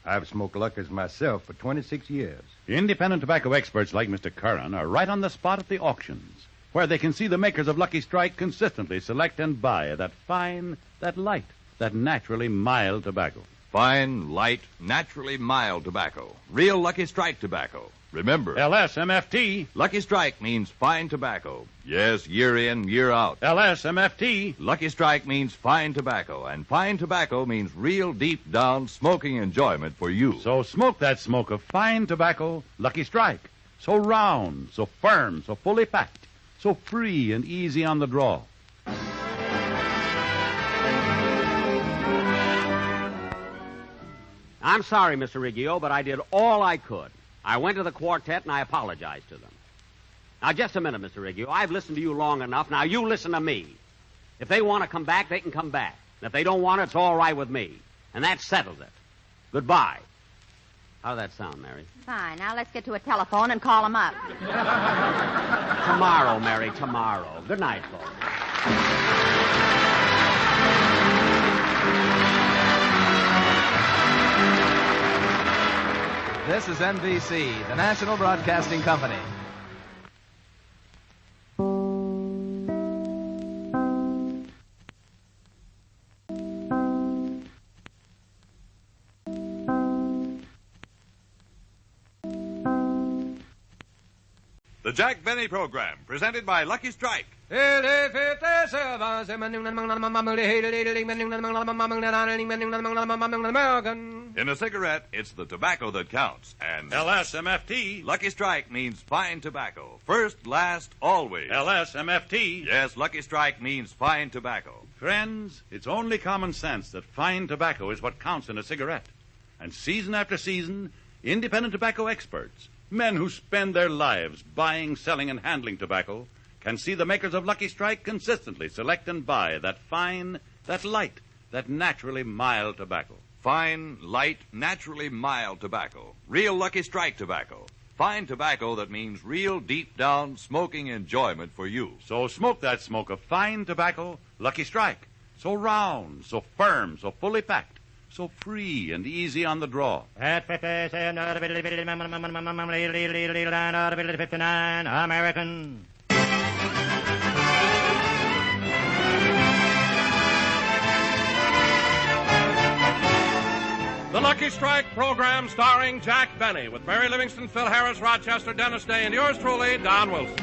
I've smoked Lucky's myself for 26 years. Independent tobacco experts like Mr. Curran are right on the spot at the auctions, where they can see the makers of Lucky Strike consistently select and buy that fine, that light, that naturally mild tobacco. Fine, light, naturally mild tobacco. Real Lucky Strike tobacco. Remember, LSMFT. Lucky Strike means fine tobacco. Yes, year in, year out. LSMFT. Lucky Strike means fine tobacco, and fine tobacco means real deep down smoking enjoyment for you. So smoke that smoke of fine tobacco, Lucky Strike. So round, so firm, so fully packed, so free and easy on the draw. I'm sorry, Mr. Riggio, but I did all I could. I went to the quartet and I apologized to them. Now, just a minute, Mr. Riggio. I've listened to you long enough. Now, you listen to me. If they want to come back, they can come back. And if they don't want it, it's all right with me. And that settles it. Goodbye. How'd that sound, Mary? Fine. Now let's get to a telephone and call them up. Tomorrow, Mary, tomorrow. Good night, folks. This is NBC, the National Broadcasting Company. The Jack Benny Program, presented by Lucky Strike. In a cigarette, it's the tobacco that counts. And LSMFT. Lucky Strike means fine tobacco. First, last, always. LSMFT. Yes, Lucky Strike means fine tobacco. Friends, it's only common sense that fine tobacco is what counts in a cigarette. And season after season, independent tobacco experts, men who spend their lives buying, selling, and handling tobacco, can see the makers of Lucky Strike consistently select and buy that fine, that light, that naturally mild tobacco. Fine, light, naturally mild tobacco. Real Lucky Strike tobacco. Fine tobacco that means real deep-down smoking enjoyment for you. So smoke that smoke of fine tobacco, Lucky Strike. So round, so firm, so fully packed, so free and easy on the draw. At 59 American. The Lucky Strike program starring Jack Benny with Mary Livingston, Phil Harris, Rochester, Dennis Day, and yours truly, Don Wilson.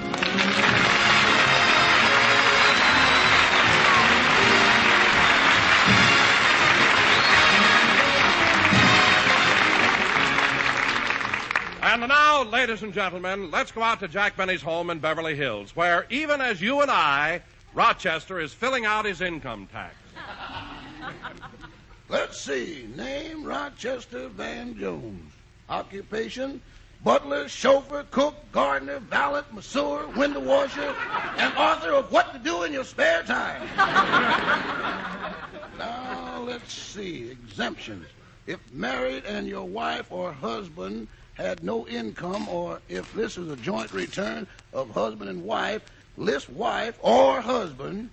And now, ladies and gentlemen, let's go out to Jack Benny's home in Beverly Hills, where even as you and I, Rochester is filling out his income tax. Let's see. Name, Rochester Van Jones. Occupation, butler, chauffeur, cook, gardener, valet, masseur, window washer, and author of What to Do in Your Spare Time. Now, let's see. Exemptions. If married and your wife or husband had no income, or if this is a joint return of husband and wife, list wife or husband.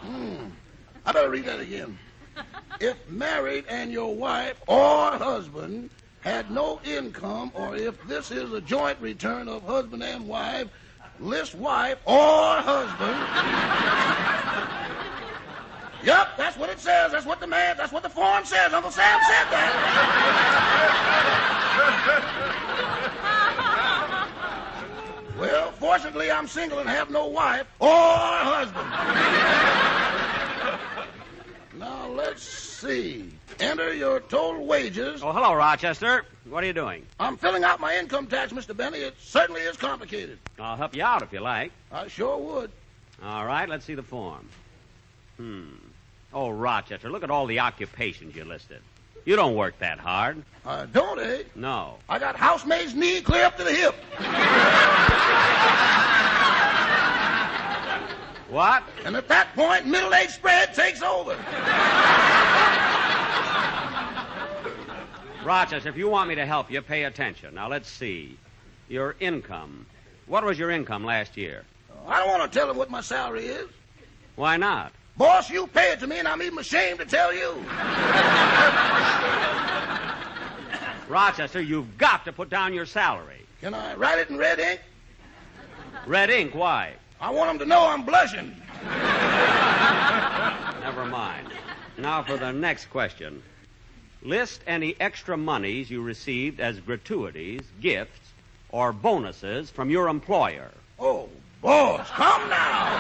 I better read that again. If married and your wife or husband had no income, or if this is a joint return of husband and wife, list wife or husband. Yep, that's what it says. That's what the form says. Uncle Sam said that. Well, fortunately, I'm single and have no wife or husband. Now, let's see. Enter your total wages. Oh, hello, Rochester. What are you doing? I'm filling out my income tax, Mr. Benny. It certainly is complicated. I'll help you out if you like. I sure would. All right, let's see the form. Oh, Rochester, look at all the occupations you listed. You don't work that hard. Don't, eh? No. I got housemaid's knee clear up to the hip. What? And at that point, middle-age spread takes over. Rochester, if you want me to help you, pay attention. Now, let's see. Your income. What was your income last year? I don't want to tell him what my salary is. Why not? Boss, you pay it to me, and I'm even ashamed to tell you. Rochester, you've got to put down your salary. Can I write it in red ink? Red ink? Why? I want them to know I'm blushing. Never mind. Now for the next question. List any extra monies you received as gratuities, gifts, or bonuses from your employer. Oh, boss, come now.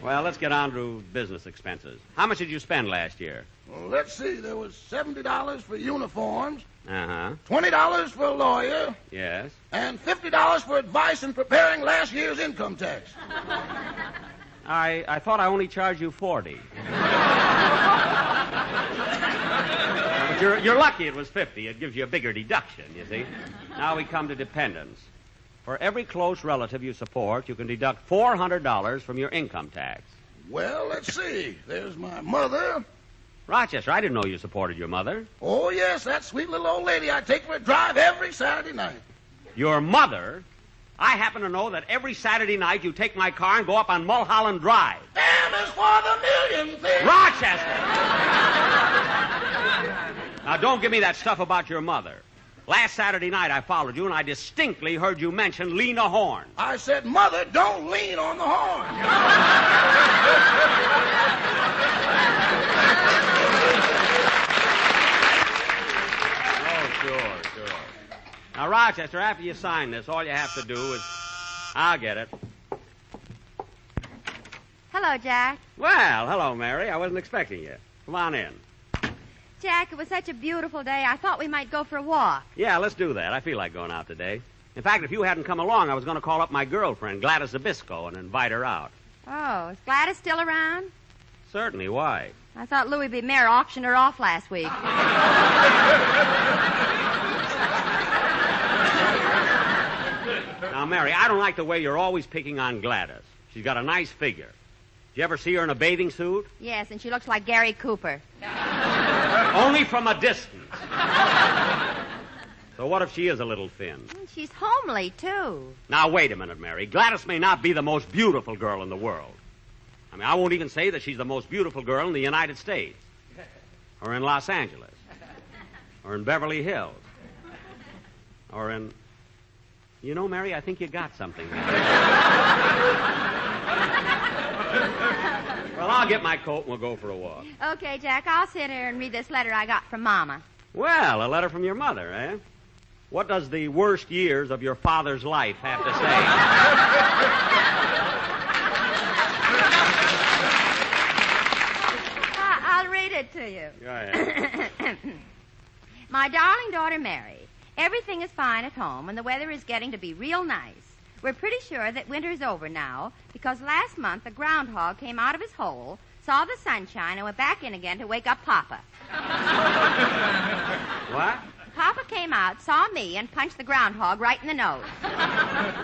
Well, let's get on to business expenses. How much did you spend last year? Well, let's see. There was $70 for uniforms. Uh-huh. $20 for a lawyer. Yes. And $50 for advice in preparing last year's income tax. I thought I only charged you $40. But you're lucky it was 50. It gives you a bigger deduction, you see. Now we come to dependents. For every close relative you support, you can deduct $400 from your income tax. Well, let's see. There's my mother. Rochester, I didn't know you supported your mother. Oh, yes, that sweet little old lady I take for a drive every Saturday night. Your mother? I happen to know that every Saturday night you take my car and go up on Mulholland Drive. M is for the million thing. Rochester! Now, don't give me that stuff about your mother. Last Saturday night I followed you, and I distinctly heard you mention Lena Horne. I said, Mother, don't lean on the horn. Oh, sure. Now, Rochester, after you sign this, all you have to do is... I'll get it. Hello, Jack. Well, hello, Mary. I wasn't expecting you. Come on in. Jack, it was such a beautiful day, I thought we might go for a walk. Yeah, let's do that. I feel like going out today. In fact, if you hadn't come along, I was going to call up my girlfriend, Gladys Zabisco, and invite her out. Oh, is Gladys still around? Certainly. Why? I thought Louis B. Mayer auctioned her off last week. Now, Mary, I don't like the way you're always picking on Gladys. She's got a nice figure. Did you ever see her in a bathing suit? Yes, and she looks like Gary Cooper. Only from a distance. So what if she is a little thin? She's homely, too. Now, wait a minute, Mary. Gladys may not be the most beautiful girl in the world. I mean, I won't even say that she's the most beautiful girl in the United States. Or in Los Angeles. Or in Beverly Hills. Or in... You know, Mary, I think you got something there. Well, I'll get my coat and we'll go for a walk. Okay, Jack, I'll sit here and read this letter I got from Mama. Well, a letter from your mother, eh? What does the worst years of your father's life have to say? I'll read it to you. Go ahead. My darling daughter, Mary, everything is fine at home, and the weather is getting to be real nice. We're pretty sure that winter's over now, because last month a groundhog came out of his hole, saw the sunshine, and went back in again to wake up Papa. What? Papa came out, saw me, and punched the groundhog right in the nose.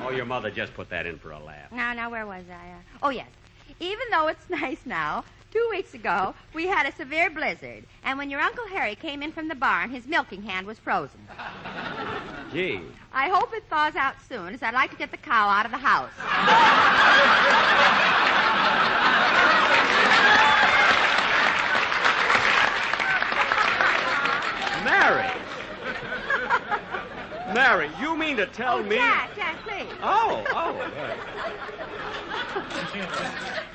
Oh, your mother just put that in for a laugh. Now, where was I? Oh, yes. Even though it's nice now, 2 weeks ago, we had a severe blizzard, and when your Uncle Harry came in from the barn, his milking hand was frozen. Gee. I hope it thaws out soon, as I'd like to get the cow out of the house. Mary, you mean to tell me... Jack, please. Oh.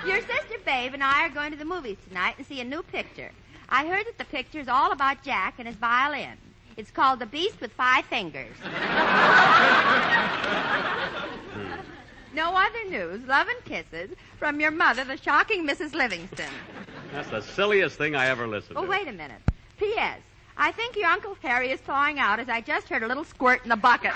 Your sister Babe and I are going to the movies tonight and see a new picture. I heard that the picture's all about Jack and his violin. It's called The Beast with Five Fingers. No other news. Love and kisses from your mother, the shocking Mrs. Livingston. That's the silliest thing I ever listened to. Oh, wait a minute. P.S. I think your Uncle Harry is thawing out, as I just heard a little squirt in the bucket.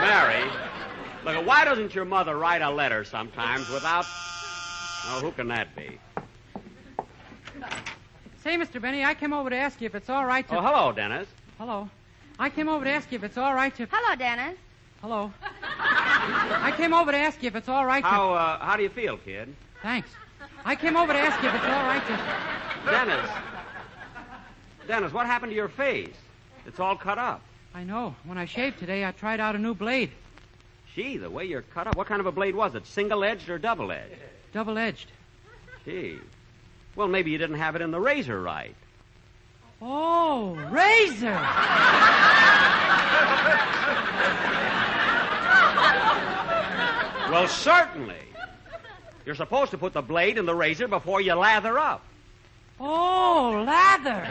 Mary, look, why doesn't your mother write a letter sometimes without... Oh, who can that be? Say, Mr. Benny, I came over to ask you if it's all right to... Oh, hello, Dennis. Hello. I came over to ask you if it's all right to... Hello, Dennis. Hello. I came over to ask you if it's all right to... How do you feel, kid? Thanks. I came over to ask you if it's all right to... Dennis, what happened to your face? It's all cut up. I know. When I shaved today, I tried out a new blade. Gee, the way you're cut up. What kind of a blade was it? Single-edged or double-edged? Double-edged. Gee. Well, maybe you didn't have it in the razor right. Oh, razor! Well, certainly. You're supposed to put the blade in the razor before you lather up. Oh, lather.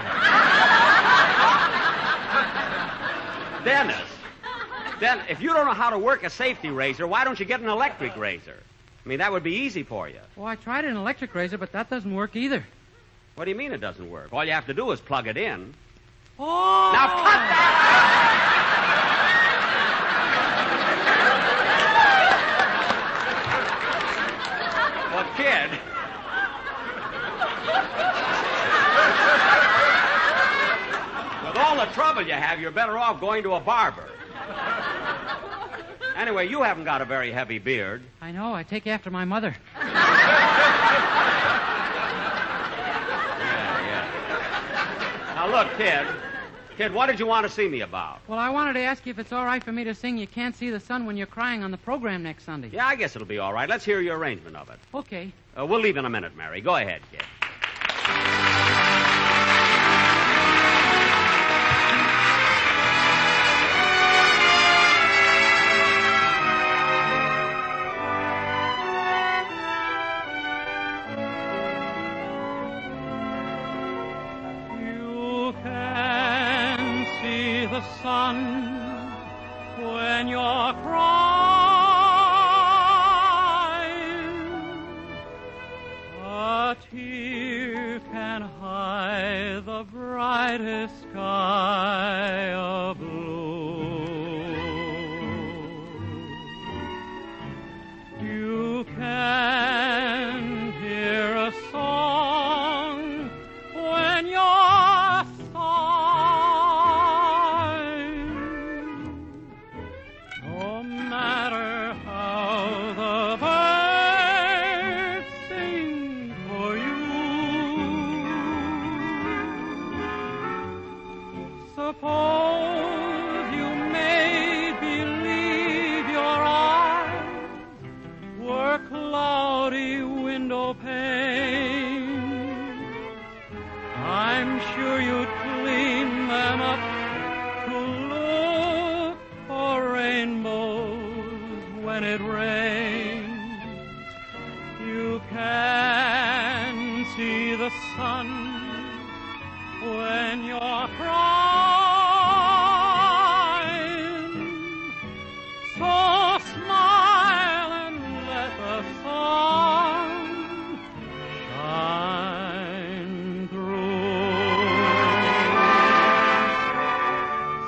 Dennis, if you don't know how to work a safety razor, why don't you get an electric razor? I mean, that would be easy for you. Oh, I tried an electric razor, but that doesn't work either. What do you mean it doesn't work? All you have to do is plug it in. Oh! Now cut that! kid. With all the trouble you have, you're better off going to a barber. Anyway, you haven't got a very heavy beard. I know. I take after my mother. Now, look, kid. Kid, what did you want to see me about? Well, I wanted to ask you if it's all right for me to sing You Can't See the Sun When You're Crying on the program next Sunday. Yeah, I guess it'll be all right. Let's hear your arrangement of it. Okay. We'll leave in a minute, Mary. Go ahead, kid. The sun when you're crying, a tear can hide the brightest sky of blue. You can hear a song when you're suppose you made believe your eyes were cloudy window panes. I'm sure you'd clean them up to look for rainbows when it rains. You can see the sun when you're crying, so smile and let the sun shine through.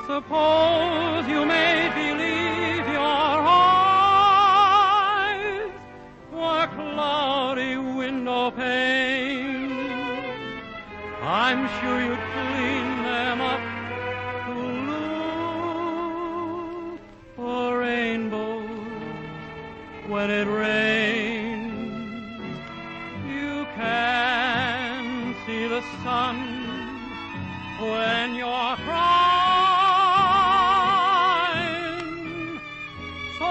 Suppose you made believe your eyes were cloudy window panes. I'm sure you'd clean them up to look for rainbows when it rains. You can see the sun when you're crying. So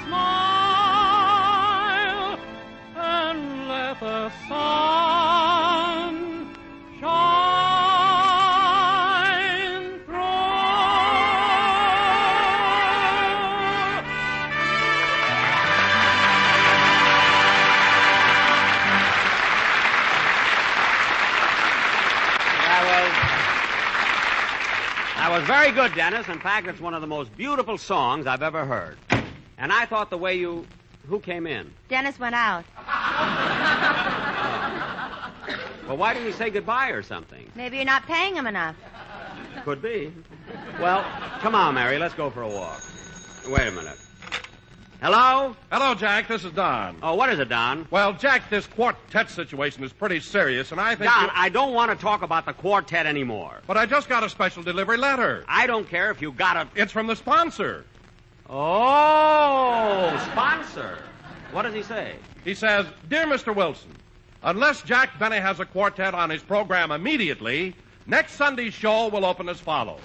smile and let the sun shine through. That was very good, Dennis. In fact, it's one of the most beautiful songs I've ever heard. And I thought the way you... Who came in? Dennis went out. Well, why didn't he say goodbye or something? Maybe you're not paying him enough. Could be. Well, come on, Mary. Let's go for a walk. Wait a minute. Hello? Hello, Jack. This is Don. Oh, what is it, Don? Well, Jack, this quartet situation is pretty serious, and I think... Don, I don't want to talk about the quartet anymore. But I just got a special delivery letter. I don't care if you got it. It's from the sponsor. Oh, sponsor. What does he say? He says, Dear Mr. Wilson, unless Jack Benny has a quartet on his program immediately, next Sunday's show will open as follows.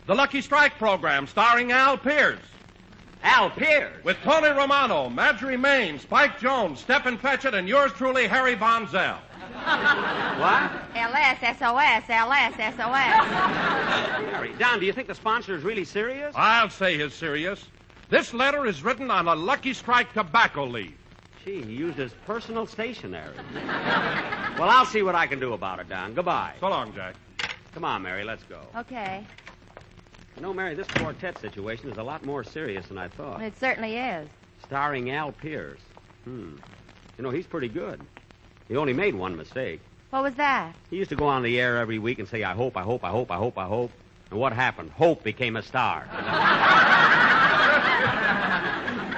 The Lucky Strike program starring Al Pierce. Al Pierce? With Tony Romano, Marjorie Main, Spike Jones, Stephen Fetchit, and yours truly, Harry Von Zell. What? LSSOS, LSSOS. Harry, Don, do you think the sponsor is really serious? I'll say he's serious. This letter is written on a Lucky Strike tobacco leaf. Gee, he used his personal stationery. Well, I'll see what I can do about it, Don. Goodbye. So long, Jack. Come on, Mary, let's go. Okay. You know, Mary, this quartet situation is a lot more serious than I thought. It certainly is. Starring Al Pierce. You know, he's pretty good. He only made one mistake. What was that? He used to go on the air every week and say, I hope, I hope, I hope, I hope, I hope. And what happened? Hope became a star.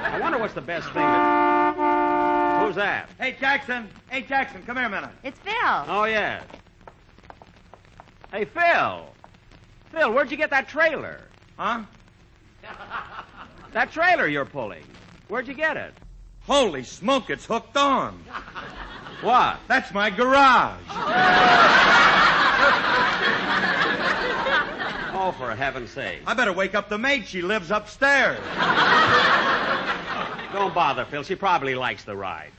I wonder what's the best thing that... Who's that? Hey, Jackson. Hey, Jackson, come here a minute. It's Phil. Oh, yes. Hey, Phil. Phil, where'd you get that trailer? Huh? That trailer you're pulling. Where'd you get it? Holy smoke, it's hooked on. What? That's my garage. Oh, for heaven's sake. I better wake up the maid. She lives upstairs. Don't bother, Phil. She probably likes the ride.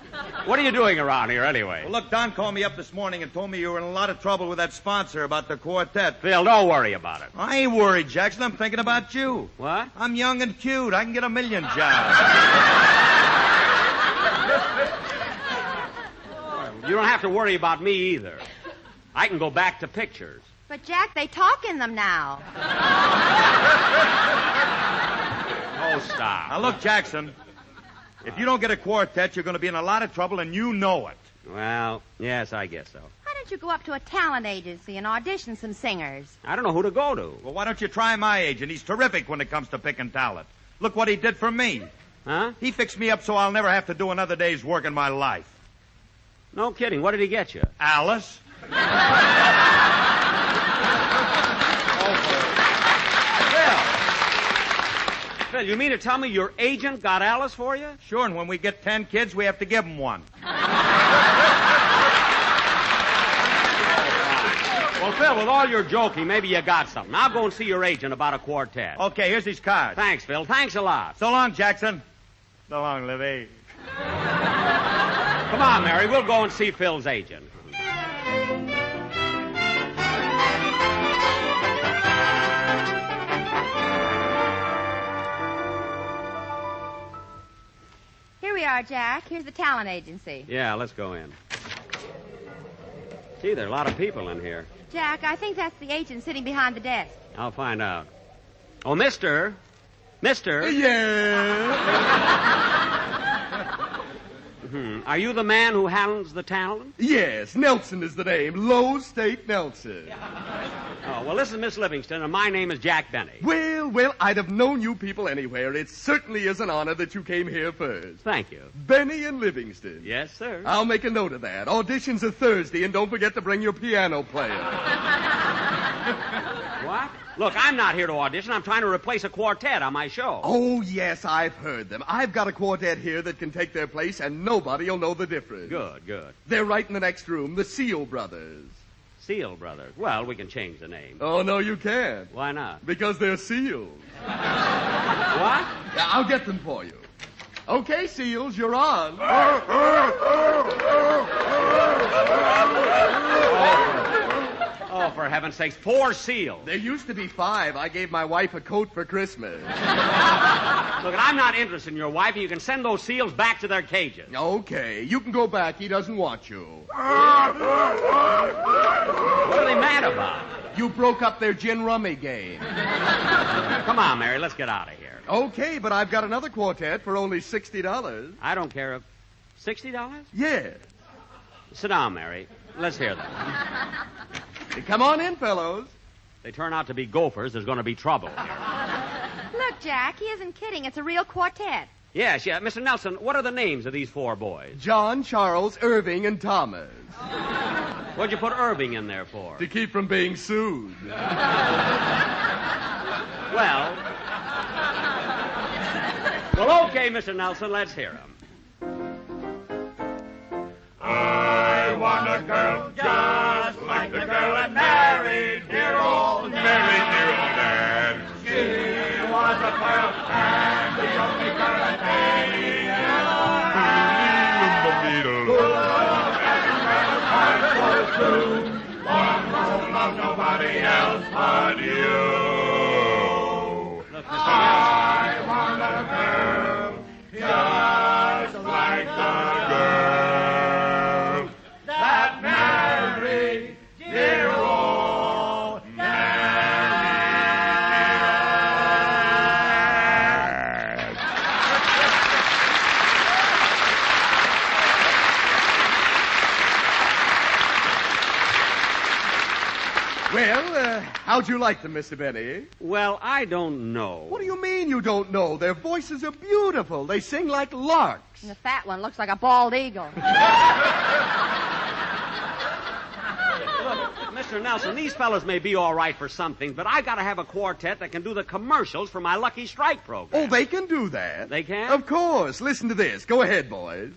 What are you doing around here, anyway? Well, look, Don called me up this morning and told me you were in a lot of trouble with that sponsor about the quartet. Phil, don't worry about it. I ain't worried, Jackson. I'm thinking about you. What? I'm young and cute. I can get a million jobs. You don't have to worry about me either. I can go back to pictures. But, Jack, they talk in them now. Oh, stop. Now, look, Jackson, if you don't get a quartet, you're going to be in a lot of trouble, and you know it. Well, yes, I guess so. Why don't you go up to a talent agency and audition some singers? I don't know who to go to. Well, why don't you try my agent? He's terrific when it comes to picking talent. Look what he did for me. Huh? He fixed me up so I'll never have to do another day's work in my life. No kidding. What did he get you? Alice. Phil, you mean to tell me your agent got Alice for you? Sure, and when we get 10 kids, we have to give them one. Well, Phil, with all your joking, maybe you got something. I'll go and see your agent about a quartet. Okay, here's his card. Thanks, Phil. Thanks a lot. So long, Jackson. So long, Livy. Come on, Mary. We'll go and see Phil's agent. Here we are, Jack. Here's the talent agency. Yeah, let's go in. Gee, there are a lot of people in here. Jack, I think that's the agent sitting behind the desk. I'll find out. Oh, Mister. Are you the man who handles the talent? Yes, Nelson is the name. Low State Nelson. Oh, well, this is Miss Livingston, and my name is Jack Benny. Well, I'd have known you people anywhere. It certainly is an honor that you came here first. Thank you. Benny and Livingston. Yes, sir. I'll make a note of that. Auditions are Thursday, and don't forget to bring your piano player. What? Look, I'm not here to audition. I'm trying to replace a quartet on my show. Oh, yes, I've heard them. I've got a quartet here that can take their place, and nobody will know the difference. Good. They're right in the next room, the Seal Brothers. Seal Brothers. Well, we can change the name. Oh, no, you can't. Why not? Because they're seals. What? Yeah, I'll get them for you. Okay, Seals, you're on. Oh, for heaven's sakes, 4 seals. There used to be 5. I gave my wife a coat for Christmas. Look, I'm not interested in your wife, and you can send those seals back to their cages. Okay, you can go back. He doesn't want you. What are they mad about? You broke up their gin rummy game. Come on, Mary, let's get out of here. Okay, but I've got another quartet for only $60. I don't care if... $60? Yes. Sit down, Mary. Let's hear them. Come on in, fellows. They turn out to be gophers, there's going to be trouble. Look, Jack, he isn't kidding. It's a real quartet. Yes. Mr. Nelson, what are the names of these 4 boys? John, Charles, Irving, and Thomas. What'd you put Irving in there for? To keep from being sued. Well, okay, Mr. Nelson, let's hear him. I want a girl just like the girl that married dear old Dad. She was a pearl and the only girl that made one won't love nobody else but you. Look, I want a girl just like the girl that married dear old Dad. Well, how'd you like them, Mr. Benny? Well, I don't know. What do you mean you don't know? Their voices are beautiful. They sing like larks. And the fat one looks like a bald eagle. Look, Mr. Nelson, these fellas may be all right for some things, but I got to have a quartet that can do the commercials for my Lucky Strike program. Oh, they can do that. They can? Of course. Listen to this. Go ahead, boys.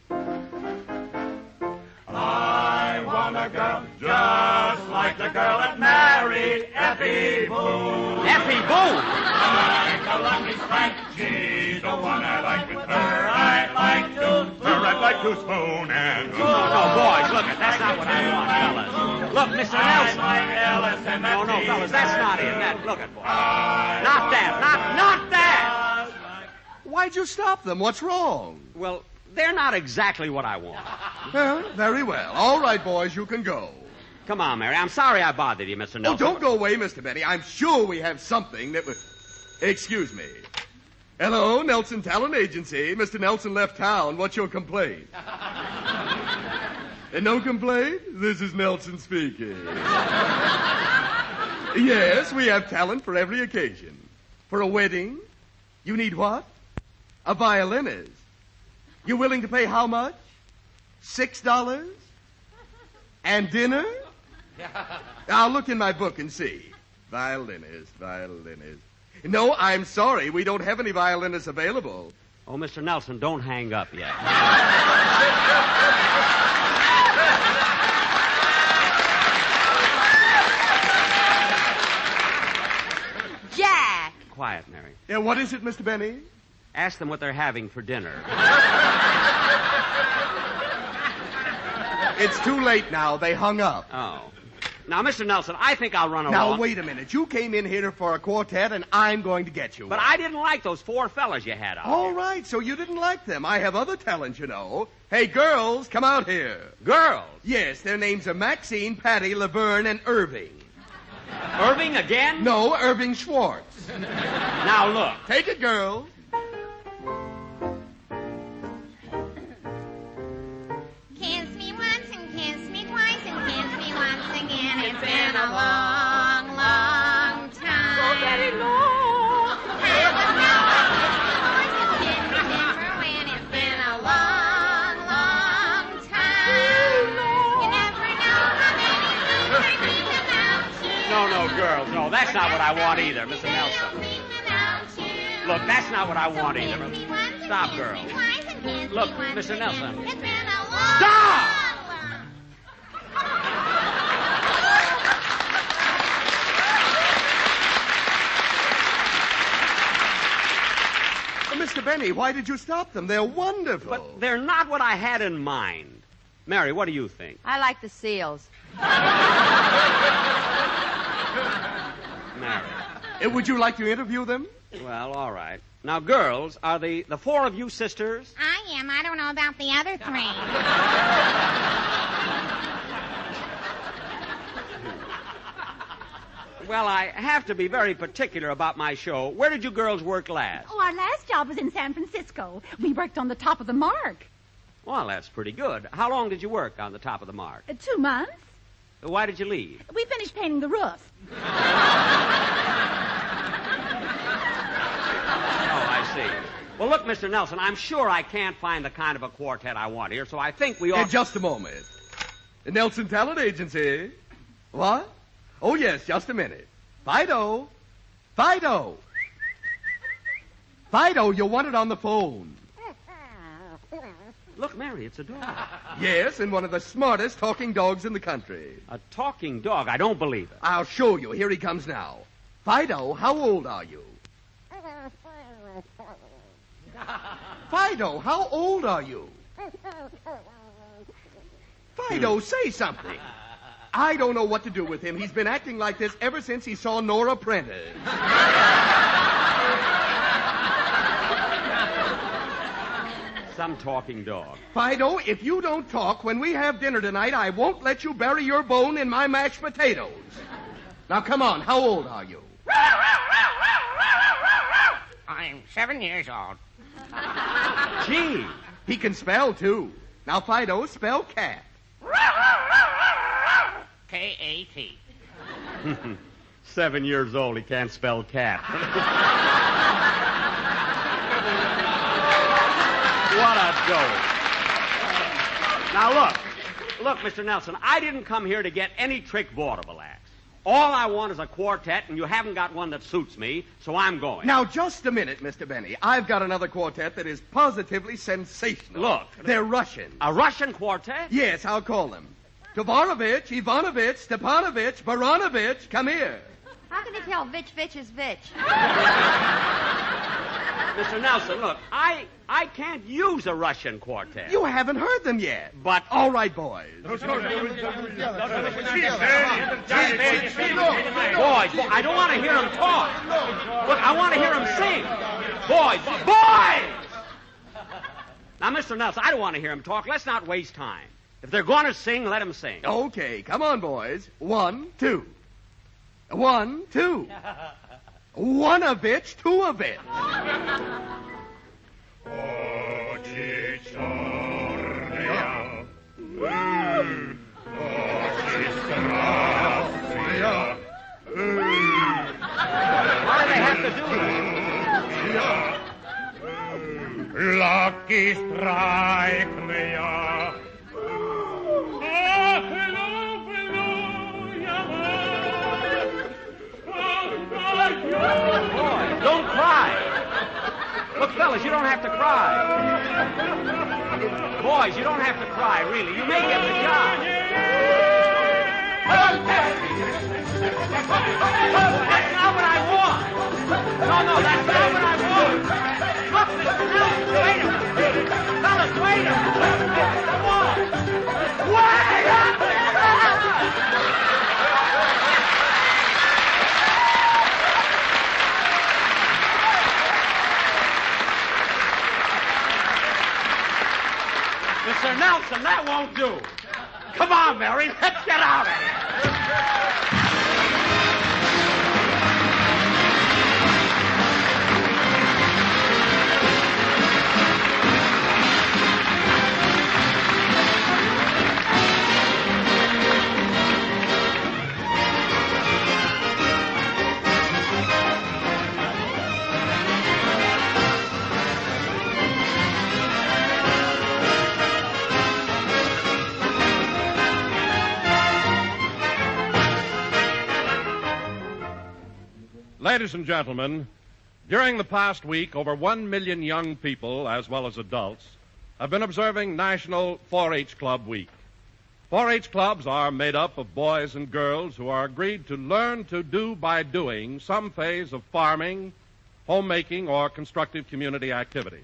I want a girl just like the girl that married Effie Boone. Effie Boone? Like a Lucky Strike, she's the one I like with her. I'd like to spoon and... No, boys, look, that's not what I want, fellas. Look, Mr. Nelson. No, fellas, that's not it. Look at boys. Not that. Why'd you stop them? What's wrong? Well, they're not exactly what I want. Well, very well. All right, boys, you can go. Come on, Mary. I'm sorry I bothered you, Mr. Nelson. Oh, don't go away, Mr. Benny. I'm sure we have something that would... Excuse me. Hello, Nelson Talent Agency. Mr. Nelson left town. What's your complaint? No complaint? This is Nelson speaking. Yes, we have talent for every occasion. For a wedding, you need what? A violinist. You willing to pay how much? $6? And dinner? I'll look in my book and see. Violinist. No, I'm sorry. We don't have any violinists available. Oh, Mr. Nelson, don't hang up yet. Jack! Quiet, Mary. Yeah, what is it, Mr. Benny? Ask them what they're having for dinner. It's too late now. They hung up. Oh. Now, Mr. Nelson, I think I'll run along. Now, wait a minute. You came in here for a quartet, and I'm going to get you. But I didn't like those four fellas you had out All here. right, so you didn't like them. I have other talent, you know. Hey, girls, come out here. Girls? Yes, their names are Maxine, Patty, Laverne, and Irving. Irving again? No, Irving Schwartz. Now, look. Take it, girls. Kiss me once and kiss me twice and kiss me once again. It's been a long, long time. So very long. I was no didn't remember when. It's been a long, long time. You never know how many things I think about you. No, girls, no. That's not what I want either, Mr. Nelson. Look, that's not what I want either. Stop, girls. Look, Mr. Nelson. It's been a long, Stop! Mr. Benny, why did you stop them? They're wonderful. But they're not what I had in mind. Mary, what do you think? I like the seals. Mary. Would you like to interview them? Well, all right. Now, girls, are the four of you sisters? I am. I don't know about the other three. Well, I have to be very particular about my show. Where did you girls work last? Oh, our last job was in San Francisco. We worked on the top of the mark. Well, that's pretty good. How long did you work on the top of the mark? 2 months. Why did you leave? We finished painting the roof. Oh, I see. Well, look, Mr. Nelson, I'm sure I can't find the kind of a quartet I want here, so I think we ought... Just a moment. Nelson Talent Agency. What? Oh, yes, just a minute. Fido. Fido, you want it on the phone. Look, Mary, it's a dog. Yes, and one of the smartest talking dogs in the country. A talking dog? I don't believe it. I'll show you. Here he comes now. Fido, how old are you? Fido, how old are you? Fido, say something. I don't know what to do with him. He's been acting like this ever since he saw Nora Prentice. Some talking dog. Fido, if you don't talk when we have dinner tonight, I won't let you bury your bone in my mashed potatoes. Now, come on. How old are you? I'm 7 years old. Gee, he can spell, too. Now, Fido, spell cat. K-A-T. 7 years old, he can't spell cat. What a dope. Now, look, Mr. Nelson, I didn't come here to get any trick vaudeville acts. All I want is a quartet, and you haven't got one that suits me, so I'm going. Now, just a minute, Mr. Benny. I've got another quartet that is positively sensational. Look. They're Russian. A Russian quartet? Yes, I'll call them. Tovarovich, Ivanovich, Stepanovich, Baranovich, come here. How can they tell which is which? Mr. Nelson, look, I can't use a Russian quartet. You haven't heard them yet. But... All right, boys. Boys, I don't want to hear them talk. Look, I want to hear them sing. Boys! Now, Mr. Nelson, I don't want to hear them talk. Let's not waste time. If they're going to sing, let them sing. Okay, come on, boys. 1, 2. 1, 2. One of it, two of it. Why do they have to do that? Lucky strike me. Boy, don't cry. Look, fellas, you don't have to cry. Boys, you don't have to cry, really. You may get the job. That's not what I want. No, that's not what I want. Look, Mr. Nelson, wait a minute. Fellas, wait a minute. Come on. Wait a minute. Mr. Nelson, that won't do. Come on, Mary, let's get out of here. Ladies and gentlemen, during the past week, over 1 million young people, as well as adults, have been observing National 4-H Club Week. 4-H clubs are made up of boys and girls who are agreed to learn to do by doing some phase of farming, homemaking, or constructive community activity.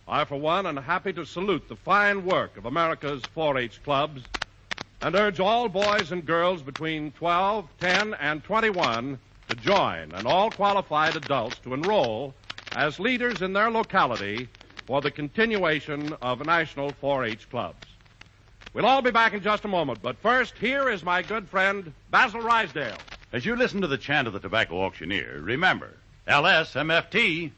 I, for one, am happy to salute the fine work of America's 4-H clubs and urge all boys and girls between 12, 10, and 21 to join, and all qualified adults to enroll as leaders in their locality for the continuation of national 4-H clubs. We'll all be back in just a moment, but first, here is my good friend, Basil Rysdale. As you listen to the chant of the tobacco auctioneer, remember, LSMFT.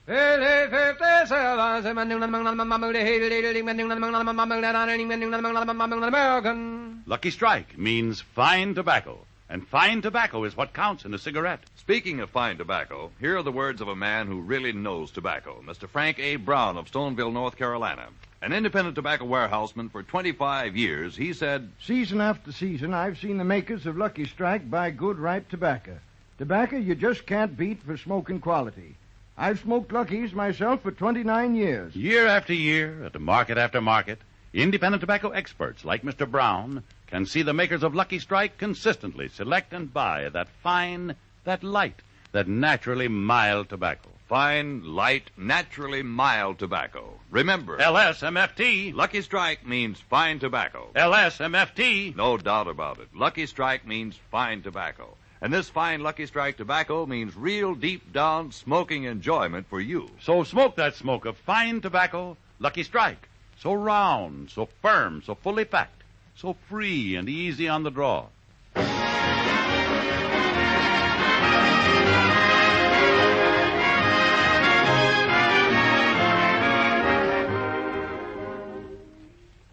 Lucky Strike means fine tobacco. And fine tobacco is what counts in a cigarette. Speaking of fine tobacco, here are the words of a man who really knows tobacco, Mr. Frank A. Brown of Stoneville, North Carolina. An independent tobacco warehouseman for 25 years, he said, "Season after season, I've seen the makers of Lucky Strike buy good, ripe tobacco. Tobacco you just can't beat for smoking quality. I've smoked Lucky's myself for 29 years. Year after year, at market after market, independent tobacco experts like Mr. Brown can see the makers of Lucky Strike consistently select and buy that fine, that light, that naturally mild tobacco. Fine, light, naturally mild tobacco. Remember, LSMFT. Lucky Strike means fine tobacco. LSMFT. No doubt about it. Lucky Strike means fine tobacco. And this fine Lucky Strike tobacco means real deep down smoking enjoyment for you. So smoke that smoke of fine tobacco, Lucky Strike. So round, so firm, so fully packed. So free and easy on the draw.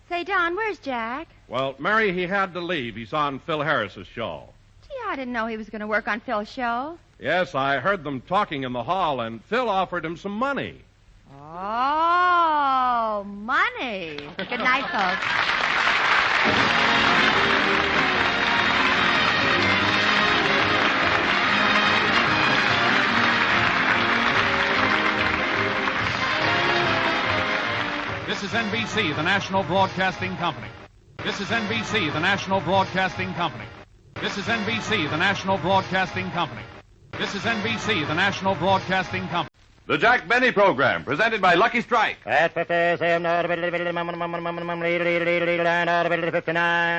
Say, Don, where's Jack? Well, Mary, he had to leave. He's on Phil Harris's show. Gee, I I didn't know he was going to work on Phil's show. Yes, I heard them talking in the hall, and Phil offered him some money. Oh, money. Good night, folks. This is NBC, the National Broadcasting Company. This is NBC, the National Broadcasting Company. This is NBC, the National Broadcasting Company. This is NBC, the National Broadcasting Company. The Jack Benny Program, presented by Lucky Strike. At 59,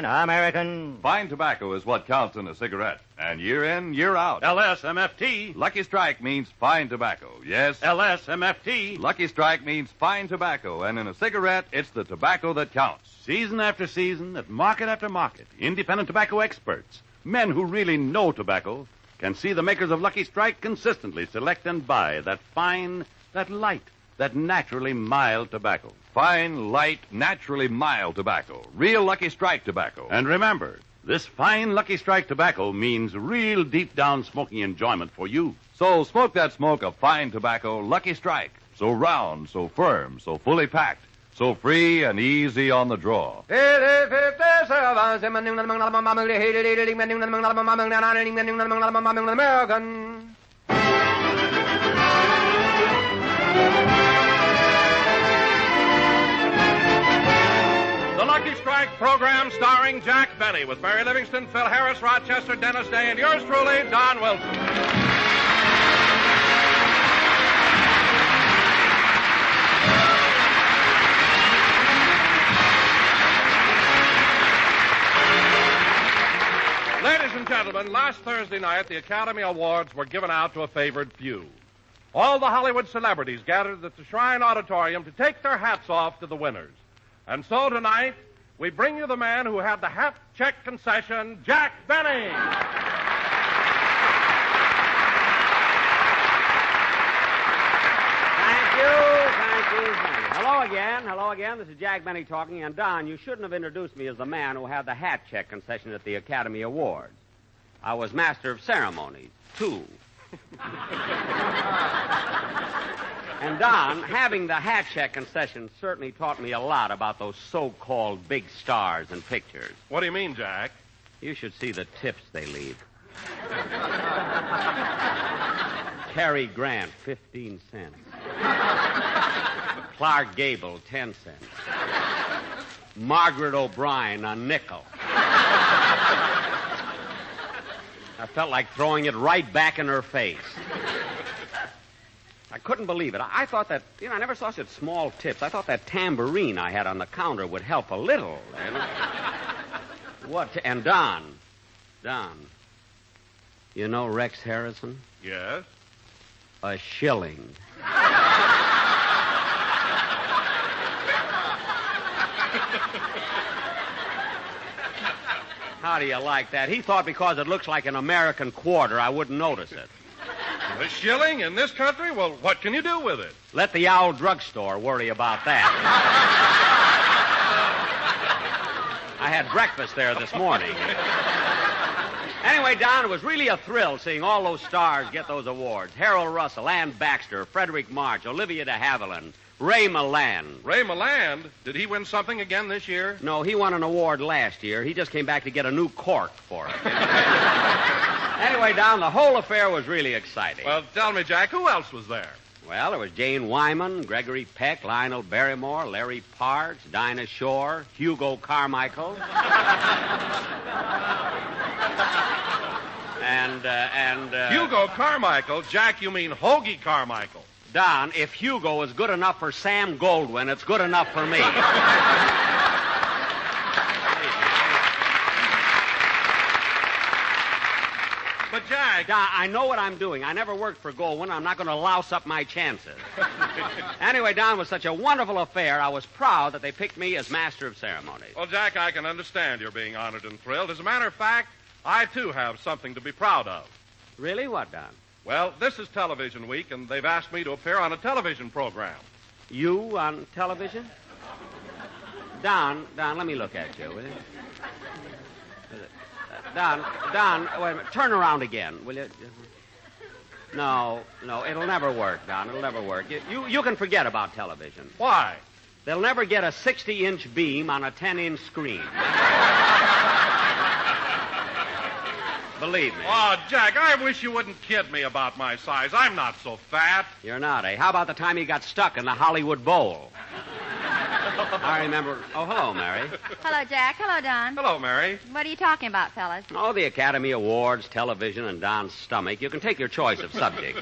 American. Fine tobacco is what counts in a cigarette. And year in, year out. LSMFT. Lucky Strike means fine tobacco. Yes. LSMFT. Lucky Strike means fine tobacco. And in a cigarette, it's the tobacco that counts. Season after season, at market after market, independent tobacco experts, men who really know tobacco, can see the makers of Lucky Strike consistently select and buy that fine, that light, that naturally mild tobacco. Fine, light, naturally mild tobacco. Real Lucky Strike tobacco. And remember, this fine Lucky Strike tobacco means real deep down smoking enjoyment for you. So smoke that smoke of fine tobacco, Lucky Strike. So round, so firm, so fully packed, so free and easy on the draw. American. The Lucky Strike program starring Jack Benny with Mary Livingston, Phil Harris, Rochester, Dennis Day, and yours truly, Don Wilson. Ladies and gentlemen, last Thursday night, the Academy Awards were given out to a favored few. All the Hollywood celebrities gathered at the Shrine Auditorium to take their hats off to the winners. And so tonight, we bring you the man who had the hat check concession, Jack Benny. Thank you. Hello again. This is Jack Benny talking. And, Don, you shouldn't have introduced me as the man who had the hat check concession at the Academy Awards. I was master of ceremonies, too. And, Don, having the hat check concession certainly taught me a lot about those so-called big stars in pictures. What do you mean, Jack? You should see the tips they leave. Cary Grant, 15 cents. Clark Gable, 10 cents. Margaret O'Brien, a nickel. I felt like throwing it right back in her face. I couldn't believe it. I thought that, I never saw such small tips. I thought that tambourine I had on the counter would help a little. What? And Don, you know Rex Harrison? Yes? A shilling. How do you like that? He thought because it looks like an American quarter, I wouldn't notice it. A shilling in this country? Well, what can you do with it? Let the Owl Drugstore worry about that. I had breakfast there this morning. Anyway, Don, it was really a thrill seeing all those stars get those awards. Harold Russell, Ann Baxter, Frederick March, Olivia de Havilland, Ray Milland. Ray Milland? Did he win something again this year? No, he won an award last year. He just came back to get a new cork for it. Anyway, Don, the whole affair was really exciting. Well, tell me, Jack, who else was there? Well, there was Jane Wyman, Gregory Peck, Lionel Barrymore, Larry Parks, Dinah Shore, Hugo Carmichael. Hugo Carmichael? Jack, you mean Hoagie Carmichael. Don, if Hugo is good enough for Sam Goldwyn, it's good enough for me. But, Jack... Don, I know what I'm doing. I never worked for Goldwyn. I'm not going to louse up my chances. Anyway, Don, it was such a wonderful affair. I was proud that they picked me as master of ceremonies. Well, Jack, I can understand you're being honored and thrilled. As a matter of fact, I, too, have something to be proud of. Really? What, Don? Well, this is Television Week, and they've asked me to appear on a television program. You on television? Don, let me look at you, will you? Don, wait a minute. Turn around again, will you? No, it'll never work, Don. It'll never work. You can forget about television. Why? They'll never get a 60-inch beam on a 10-inch screen. Believe me. Oh, Jack, I wish you wouldn't kid me about my size. I'm not so fat. You're not, eh? How about the time you got stuck in the Hollywood Bowl? I remember. Oh, hello, Mary. Hello, Jack. Hello, Don. Hello, Mary. What are you talking about, fellas? Oh, the Academy Awards, television, and Don's stomach. You can take your choice of subject.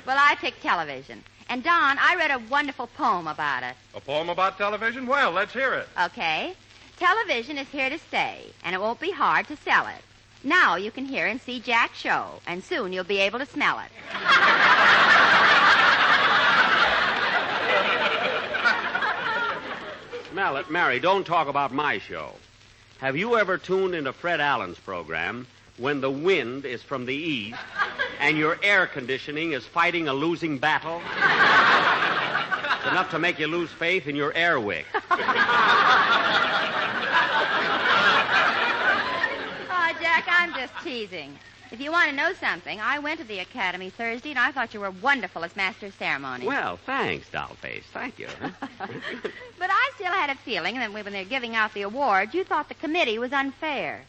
Well, I picked television. And, Don, I read a wonderful poem about it. A poem about television? Well, let's hear it. Okay. Television is here to stay, and it won't be hard to sell it. Now you can hear and see Jack's show, and soon you'll be able to smell it. Smell it, Mary, don't talk about my show. Have you ever tuned into Fred Allen's program when the wind is from the east and your air conditioning is fighting a losing battle? It's enough to make you lose faith in your air wick. Jack, I'm just teasing. If you want to know something, I went to the Academy Thursday, and I thought you were wonderful as Master of Ceremony. Well, thanks, Dollface. Thank you. But I still had a feeling that when they're giving out the awards, you thought the committee was unfair.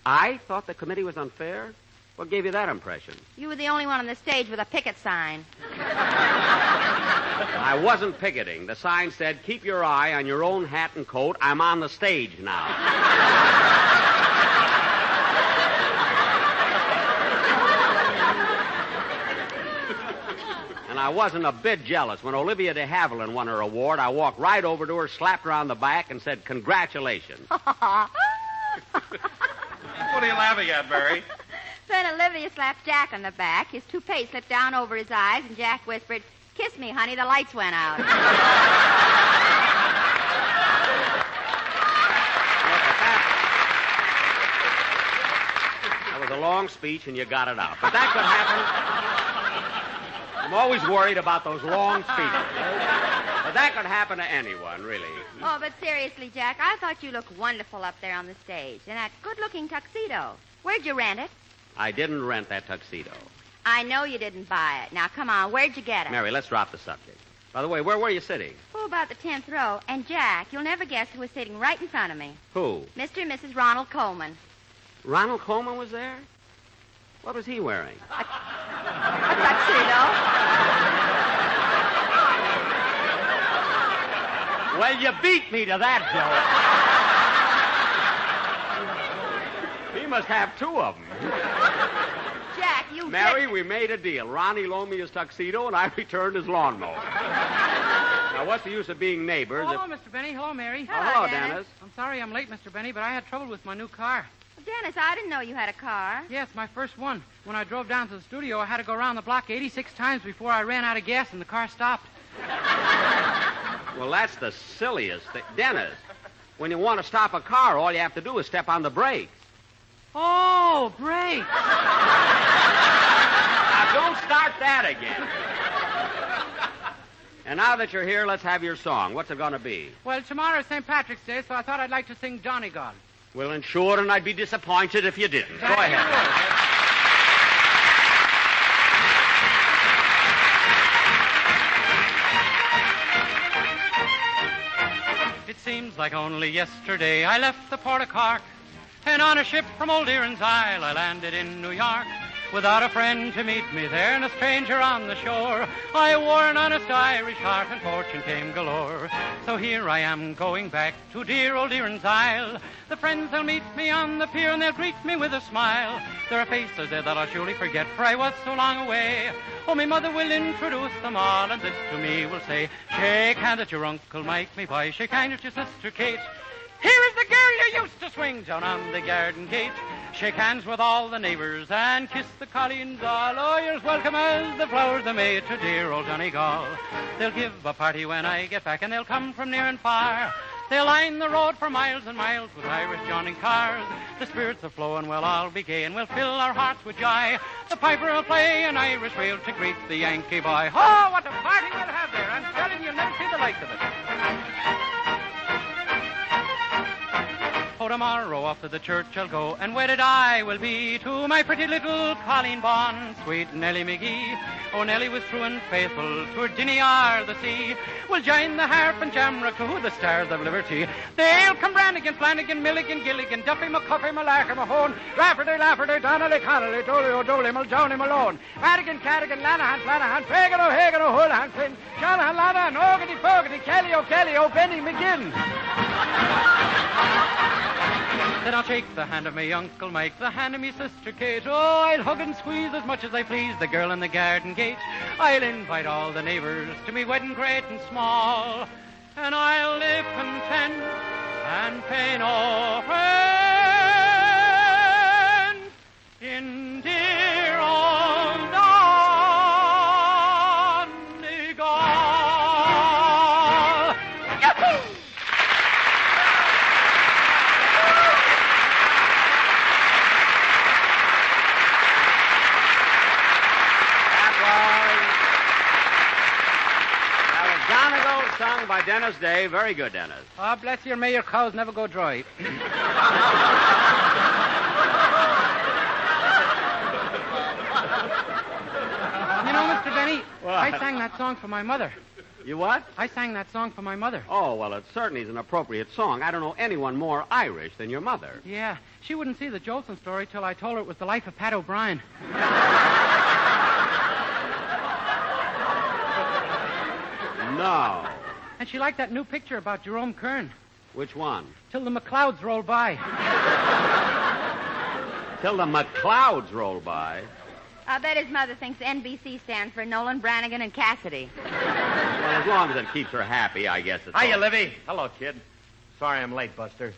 I thought the committee was unfair? What gave you that impression? You were the only one on the stage with a picket sign. I wasn't picketing. The sign said, keep your eye on your own hat and coat. I'm on the stage now. And I wasn't a bit jealous. When Olivia de Havilland won her award, I walked right over to her, slapped her on the back, and said, congratulations. What are you laughing at, Mary? Then Olivia slapped Jack on the back. His toupee slipped down over his eyes, and Jack whispered, kiss me, honey, the lights went out. That was a long speech, and you got it out. But that could happen. I'm always worried about those long speeches. But that could happen to anyone, really. Oh, but seriously, Jack, I thought you looked wonderful up there on the stage. In that good-looking tuxedo. Where'd you rent it? I didn't rent that tuxedo. I know you didn't buy it. Now, come on, where'd you get it? Mary, let's drop the subject. By the way, where were you sitting? Oh, about the 10th row. And, Jack, you'll never guess who was sitting right in front of me. Who? Mr. and Mrs. Ronald Coleman. Ronald Coleman was there? What was he wearing? A tuxedo. Well, you beat me to that joke. He must have two of them. Jack, you... Mary, we made a deal. Ronnie loaned me his tuxedo, and I returned his lawnmower. Now, what's the use of being neighbors? Hello, Mr. Benny. Hello, Mary. Hello, Dennis. I'm sorry I'm late, Mr. Benny, but I had trouble with my new car. Dennis, I didn't know you had a car. Yes, my first one. When I drove down to the studio, I had to go around the block 86 times before I ran out of gas and the car stopped. Well, that's the silliest thing. Dennis, when you want to stop a car, all you have to do is step on the brakes. Oh, brakes. Now, don't start that again. And now that you're here, let's have your song. What's it going to be? Well, tomorrow's St. Patrick's Day, so I thought I'd like to sing Donegal. Well, and sure, and I'd be disappointed if you didn't. Go ahead. It seems like only yesterday I left the port of Cork, and on a ship from Old Erin's Isle I landed in New York. Without a friend to meet me there and a stranger on the shore, I wore an honest Irish heart and fortune came galore. So here I am going back to dear Old Erin's Isle. The friends will meet me on the pier and they'll greet me with a smile. There are faces there that I'll surely forget, for I was so long away. Oh, my mother will introduce them all, and this to me will say, shake hands at your Uncle Mike, me boy, shake hands at your sister Kate. Here is the girl you used to swing down on the garden gate. Shake hands with all the neighbors and kiss the colleens all. Oh, you're as welcome as the flowers they made to dear old Donegal. They'll give a party when I get back, and they'll come from near and far. They'll line the road for miles and miles with Irish Johnny cars. The spirits are flowing, we'll all be gay, and we'll fill our hearts with joy. The piper will play an Irish reel to greet the Yankee boy. Oh, what a party we'll have there! I'm telling you, you'll never see the like of it. Oh, tomorrow off to the church I'll go, and wedded I will be to my pretty little Colleen Bond, sweet Nellie McGee. Oh, Nellie was true and faithful to her Dinny are the sea. We'll join the harp and Jamrock, who the stars of liberty. They'll come Brannigan, Flanagan, Milligan, Gilligan, Duffy, McCuffy, Malacca, Mahone, Rafferty, Lafferty, Donnelly, Connolly, Dolly, O'Doly, Muldowney, Malone, Madigan, Cadigan, Lanahan, Flanahan, Fagan, O'Hagan, O'Houlihan, Flynn, Shanahan, Lanahan, Ogety, Fogarty, Kelly, O'Kelly, O'Benny, McGinn. Then I'll shake the hand of my Uncle Mike, the hand of me sister Kate. Oh, I'll hug and squeeze as much as I please the girl in the garden gate. I'll invite all the neighbors to me wedding great and small, and I'll live content and pay no rent in dear old Donegal. Yahoo! Sung by Dennis Day. Very good, Dennis. Oh, bless you, may your cows never go dry. You know, Mr. Benny, What? I sang that song for my mother. You what? I sang that song for my mother. Oh, well, it certainly is an appropriate song. I don't know anyone more Irish than your mother. Yeah, she wouldn't see the Jolson story till I told her it was the life of Pat O'Brien. No. And she liked that new picture about Jerome Kern. Which one? Till the McClouds roll by. Till the McClouds roll by. I bet his mother thinks NBC stands for Nolan, Brannigan, and Cassidy. Well, as long as it keeps her happy, I guess it's Hiya, all. Livy. Hello, kid. Sorry I'm late, Buster.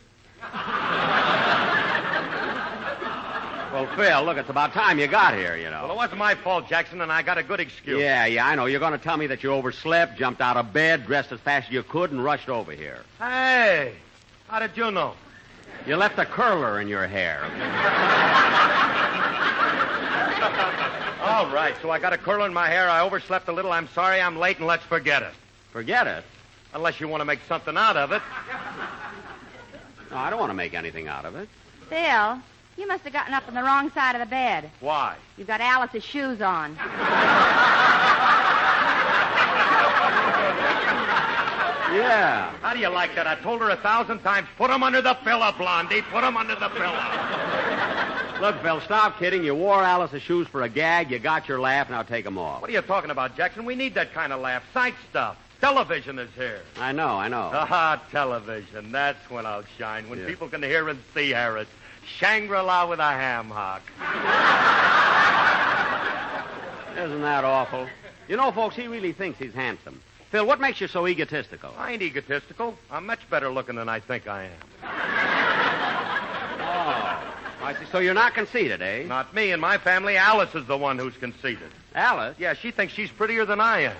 Well, Phil, look, it's about time you got here, you know. Well, it wasn't my fault, Jackson, and I got a good excuse. Yeah, I know. You're going to tell me that you overslept, jumped out of bed, dressed as fast as you could, and rushed over here. Hey, how did you know? You left a curler in your hair. All right, so I got a curl in my hair. I overslept a little. I'm sorry I'm late, and let's forget it. Forget it? Unless you want to make something out of it. No, I don't want to make anything out of it. Phil, you must have gotten up on the wrong side of the bed. Why? You've got Alice's shoes on. Yeah. How do you like that? I told her 1,000 times, put 'em under the pillow, Blondie. Put 'em under the pillow. Look, Phil, stop kidding. You wore Alice's shoes for a gag. You got your laugh. Now take them off. What are you talking about, Jackson? We need that kind of laugh. Sight stuff. Television is here. I know. Ah, television. That's when I'll shine. When Yeah. people can hear and see Harris. Shangri-La with a ham hock. Isn't that awful? You know, folks, he really thinks he's handsome. Phil, what makes you so egotistical? I ain't egotistical. I'm much better looking than I think I am. Oh, I see. So you're not conceited, eh? Not me. In my family, Alice is the one who's conceited. Alice? Yeah, she thinks she's prettier than I am.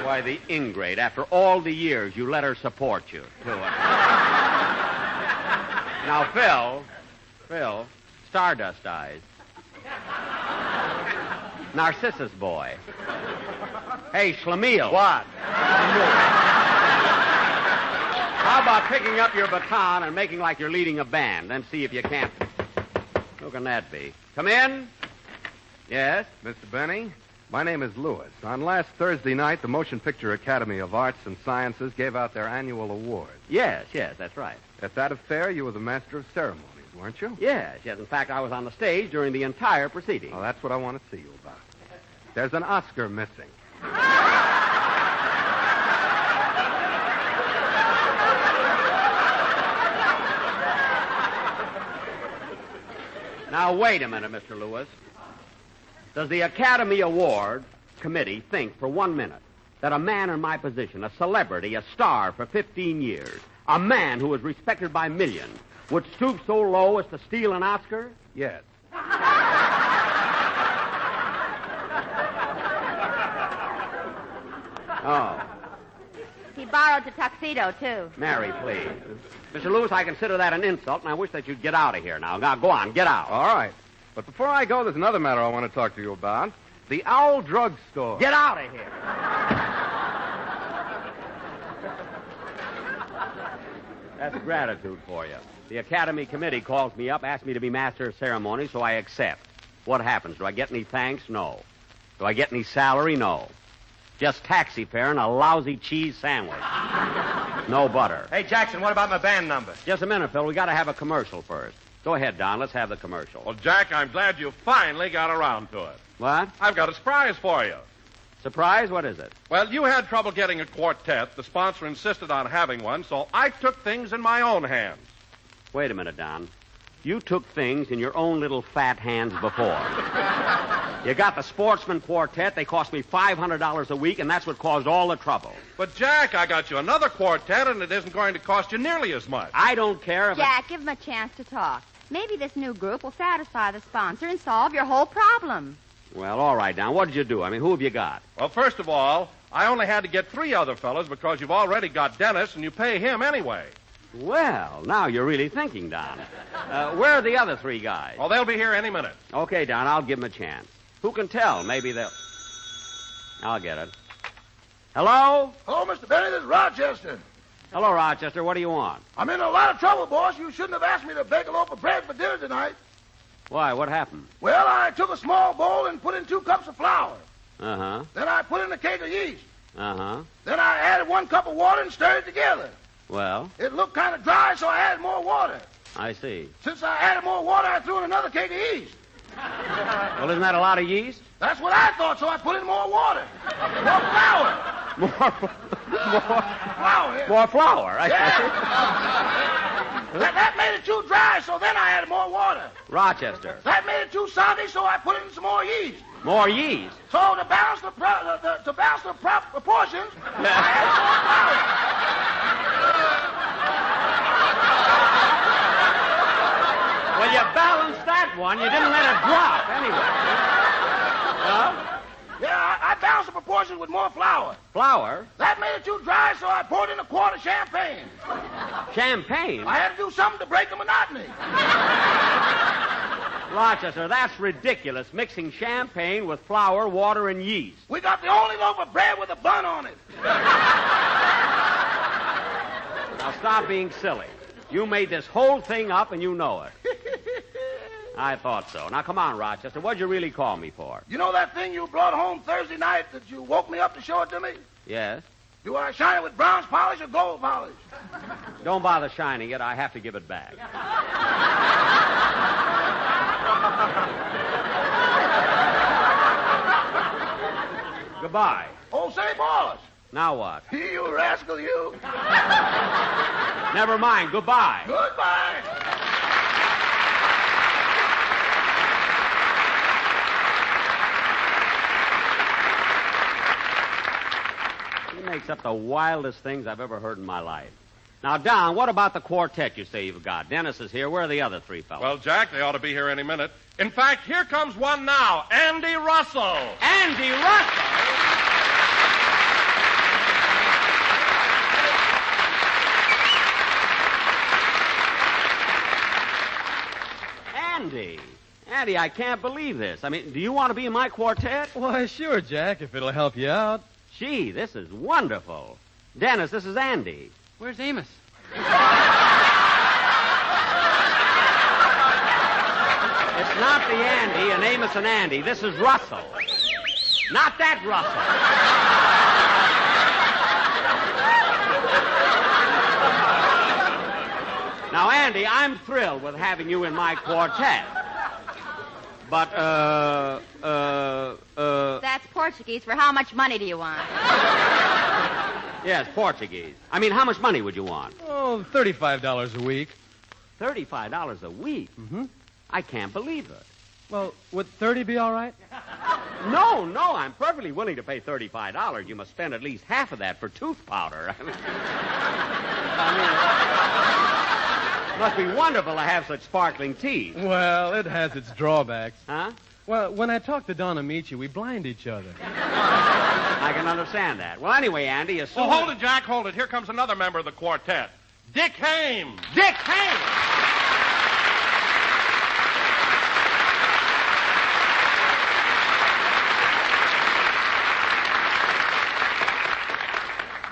Why, the ingrate. After all the years you let her support you. Now, Phil, Stardust Eyes. Narcissus Boy. Hey, Schlemiel. What? How about picking up your baton and making like you're leading a band, then see if you can't... Who can that be? Come in. Yes? Mr. Benny, my name is Lewis. On last Thursday night, the Motion Picture Academy of Arts and Sciences gave out their annual award. Yes, that's right. At that affair, you were the master of ceremonies, weren't you? Yes. In fact, I was on the stage during the entire proceeding. Well, that's what I want to see you about. There's an Oscar missing. Now, wait a minute, Mr. Lewis. Does the Academy Award Committee think for 1 minute that a man in my position, a celebrity, a star for 15 years, a man who is respected by millions, would stoop so low as to steal an Oscar? Yes. Oh. He borrowed the tuxedo, too. Mary, please. Mr. Lewis, I consider that an insult, and I wish that you'd get out of here now. Now, go on, get out. All right. But before I go, there's another matter I want to talk to you about. The Owl Drug Store. Get out of here. That's gratitude for you. The Academy Committee calls me up, asks me to be master of ceremony, so I accept. What happens? Do I get any thanks? No. Do I get any salary? No. Just taxi fare and a lousy cheese sandwich. No butter. Hey, Jackson, what about my band number? Just a minute, Phil. We got to have a commercial first. Go ahead, Don. Let's have the commercial. Well, Jack, I'm glad you finally got around to it. What? I've got a surprise for you. Surprise? What is it? Well, you had trouble getting a quartet. The sponsor insisted on having one, so I took things in my own hands. Wait a minute, Don. You took things in your own little fat hands before. You got the Sportsman Quartet. They cost me $500 a week, and that's what caused all the trouble. But, Jack, I got you another quartet, and it isn't going to cost you nearly as much. I don't care if Jack, give him a chance to talk. Maybe this new group will satisfy the sponsor and solve your whole problem. Well, all right, Don. What did you do? I mean, who have you got? Well, first of all, I only had to get 3 other fellas because you've already got Dennis, and you pay him anyway. Well, now you're really thinking, Don. Where are the other 3 guys? Oh, they'll be here any minute. Okay, Don, I'll give them a chance. Who can tell? Maybe they'll... I'll get it. Hello? Hello, Mr. Benny. This is Rochester. Hello, Rochester. What do you want? I'm in a lot of trouble, boss. You shouldn't have asked me to bake a loaf of bread for dinner tonight. Why? What happened? Well, I took a small bowl and put in 2 cups of flour. Uh-huh. Then I put in a cake of yeast. Uh-huh. Then I added 1 cup of water and stirred it together. Well? It looked kind of dry, so I added more water. I see. Since I added more water, I threw in another cake of yeast. Well, isn't that a lot of yeast? That's what I thought, so I put in more water. More flour. Flour. Yeah. More flour. I That made it too dry, so then I added more water. Rochester. That made it too soggy, so I put in some more yeast. More yeast? So to balance the proportions, I added more flour. Well, you balanced that one. You didn't let it drop, anyway. Huh? Yeah, I balanced the proportions with more flour. Flour? That made it too dry, so I poured in a quart of champagne. Champagne? I had to do something to break the monotony. Rochester, that's ridiculous, mixing champagne with flour, water, and yeast. We got the only loaf of bread with a bun on it. Now, stop being silly. You made this whole thing up, and you know it. I thought so. Now, come on, Rochester. What'd you really call me for? You know that thing you brought home Thursday night that you woke me up to show it to me? Yes? Do I shine it with bronze polish or gold polish? Don't bother shining it. I have to give it back. Goodbye. Oh, say, boss. Now what? You rascal, you. Never mind. Goodbye. Goodbye. He makes up the wildest things I've ever heard in my life. Now, Don, what about the quartet you say you've got? Dennis is here. Where are the other 3 fellows? Well, Jack, they ought to be here any minute. In fact, here comes one now, Andy Russell. Andy Russell? Andy, I can't believe this. I mean, do you want to be in my quartet? Why, sure, Jack, if it'll help you out. Gee, this is wonderful. Dennis, this is Andy. Where's Amos? It's not the Andy and Amos and Andy. This is Russell. Not that Russell. Now, Andy, I'm thrilled with having you in my quartet. But, That's Portuguese. For how much money do you want? Yes, Portuguese. I mean, how much money would you want? Oh, $35 a week. $35 a week? Mm-hmm. I can't believe it. Well, would 30 be all right? No, I'm perfectly willing to pay $35. You must spend at least half of that for tooth powder. I mean, it must be wonderful to have such sparkling teeth. Well, it has its drawbacks. Huh? Well, when I talk to Don Amici, we blind each other. I can understand that. Well, anyway, Andy, as soon Oh, hold it, Jack, hold it. Here comes another member of the quartet. Dick Hames. Dick Hames!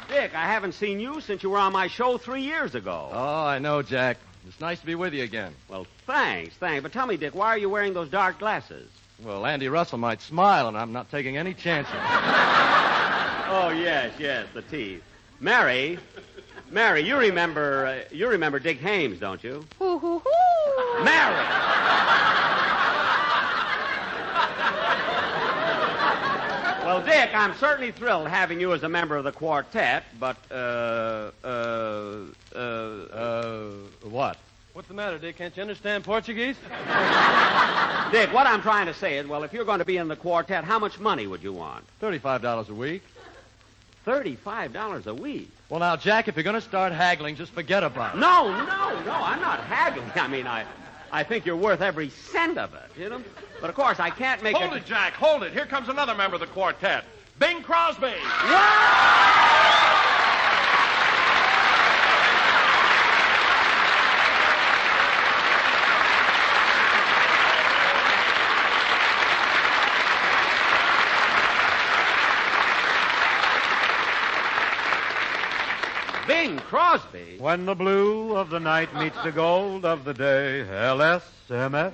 Dick, I haven't seen you since you were on my show 3 years ago. Oh, I know, Jack. It's nice to be with you again. Well, thanks. But tell me, Dick, why are you wearing those dark glasses? Well, Andy Russell might smile, and I'm not taking any chances. Oh, yes, the teeth. Mary, you remember Dick Hames, don't you? Hoo, hoo, hoo. Mary! Well, Dick, I'm certainly thrilled having you as a member of the quartet, but, what? What's the matter, Dick? Can't you understand Portuguese? Dick, what I'm trying to say is, well, if you're going to be in the quartet, how much money would you want? $35 a week. $35 a week? Well, now, Jack, if you're going to start haggling, just forget about it. No, I'm not haggling. I mean, I think you're worth every cent of it, you know? But, of course, I can't make Hold it, Jack, hold it. Here comes another member of the quartet, Bing Crosby. Bing Crosby? When the blue of the night meets the gold of the day, LSMF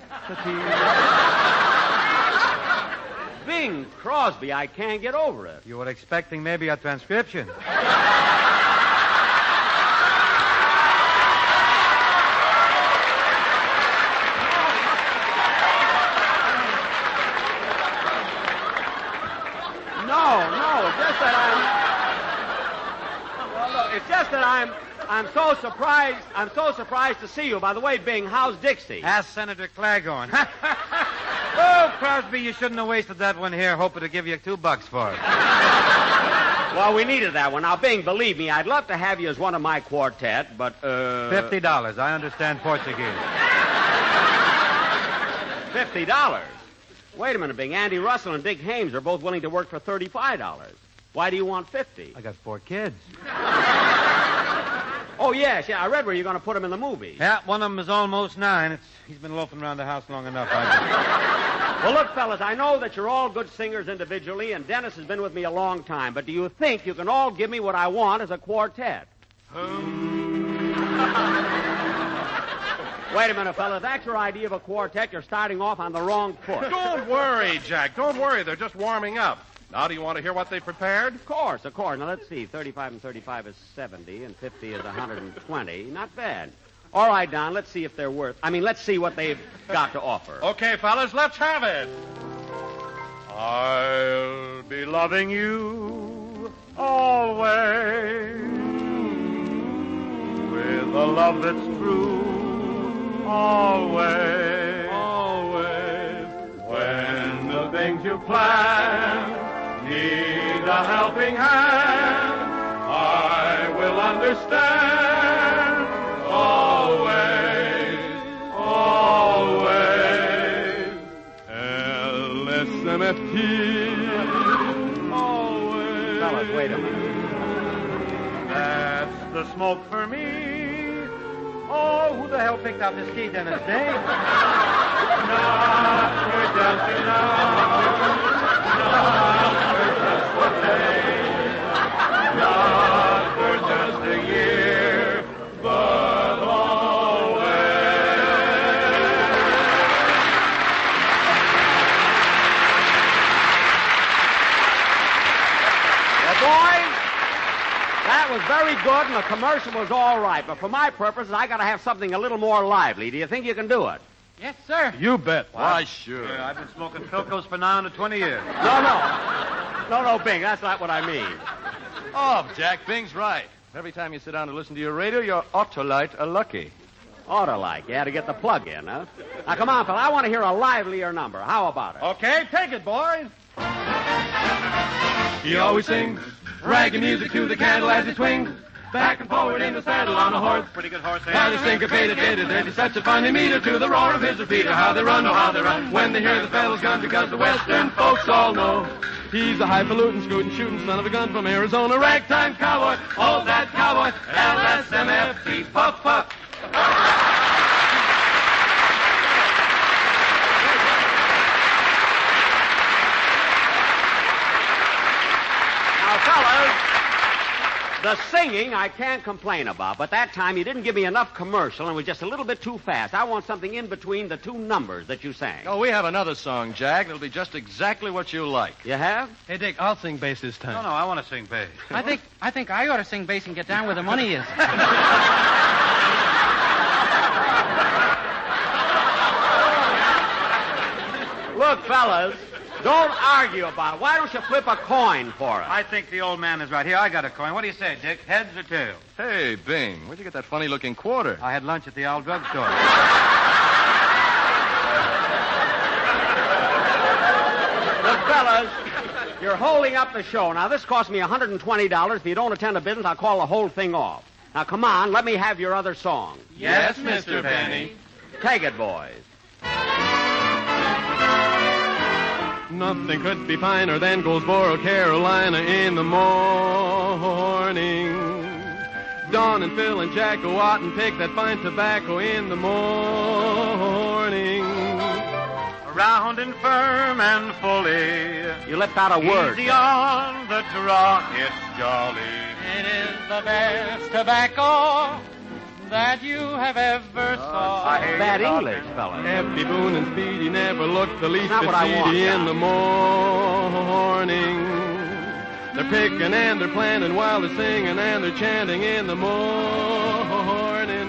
Bing Crosby, I can't get over it. You were expecting maybe a transcription. No, it's just that It's just that I'm so surprised. I'm so surprised to see you. By the way, Bing, how's Dixie? Ask Senator Claghorn. Oh, Crosby, you shouldn't have wasted that one here, hoping to give you $2 for it. Well, we needed that one. Now, Bing, believe me, I'd love to have you as one of my quartet, but, $50. I understand Portuguese. $50? Wait a minute, Bing. Andy Russell and Dick Hames are both willing to work for $35. Why do you want $50? I got 4 kids. Oh, yes. I read where you're going to put them in the movie. Yeah, one of them is almost 9. He's been loafing around the house long enough. Well, look, fellas, I know that you're all good singers individually, and Dennis has been with me a long time, but do you think you can all give me what I want as a quartet? Wait a minute, fella. If that's your idea of a quartet, you're starting off on the wrong foot. Don't worry, Jack. Don't worry. They're just warming up. Now, do you want to hear what they prepared? Of course. Now, let's see. 35 and 35 is 70, and 50 is 120. Not bad. All right, Don, let's see if they're let's see what they've got to offer. Okay, fellas, let's have it. I'll be loving you always with a love that's true. Always. When the things you plan need a helping hand, I will understand. Always. LSMFT. Always. Fellas, wait a minute. That's the smoke for me. Oh, who the hell picked out this key, Dennis Day? Not for just enough. Not for just a day. Not for just a year, but That was very good, and the commercial was all right. But for my purposes, I got to have something a little more lively. Do you think you can do it? Yes, sir. You bet. Why, sure. Yeah, I've been smoking Philcos for now to 20 years. No, Bing, that's not what I mean. Oh, Jack, Bing's right. Every time you sit down to listen to your radio, you're Autolite a lucky. Autolite, you had to get the plug in, huh? Now, come on, fella, I want to hear a livelier number. How about it? Okay, take it, boys. He always sings ragged music to the candle as he swings back and forward in the saddle on a horse. Pretty good horse, eh? How the syncopated gator, there's such a funny meter to the roar of his repeater. How they run, oh, how they run when they hear the fellas gun, because the western folks all know he's a highfalutin, scootin', shooting son of a gun from Arizona. Ragtime cowboy, oh, that cowboy, LSMFT, puff, puff. Now, fellas, The singing I can't complain about, but that time you didn't give me enough commercial and was just a little bit too fast. I want something in between the two numbers that you sang. Oh, we have another song, Jack. It'll be just exactly what you like. You have? Hey, Dick, I'll sing bass this time. No, I want to sing bass. I think I ought to sing bass and get down where the money is. Look, fellas, don't argue about it. Why don't you flip a coin for us? I think the old man is right. Here, I got a coin. What do you say, Dick? Heads or tails? Hey, Bing, where'd you get that funny-looking quarter? I had lunch at the old drugstore. Look, fellas, you're holding up the show. Now, this cost me $120. If you don't attend to business, I'll call the whole thing off. Now, come on, let me have your other song. Yes, Mr. Penny. Take it, boys. Nothing could be finer than Goldsboro, Carolina in the morning. Don and Phil and Jack go out and pick that fine tobacco in the morning. Round and firm and fully. You left out a word. Easy on the draw, it's jolly. It is the best tobacco that you have ever saw. Bad English, fella. Happy Boone and Speedy never looked the least Not bit what I want, seedy in John. the morning. They're picking and they're planting while they're singing and they're chanting in the morning.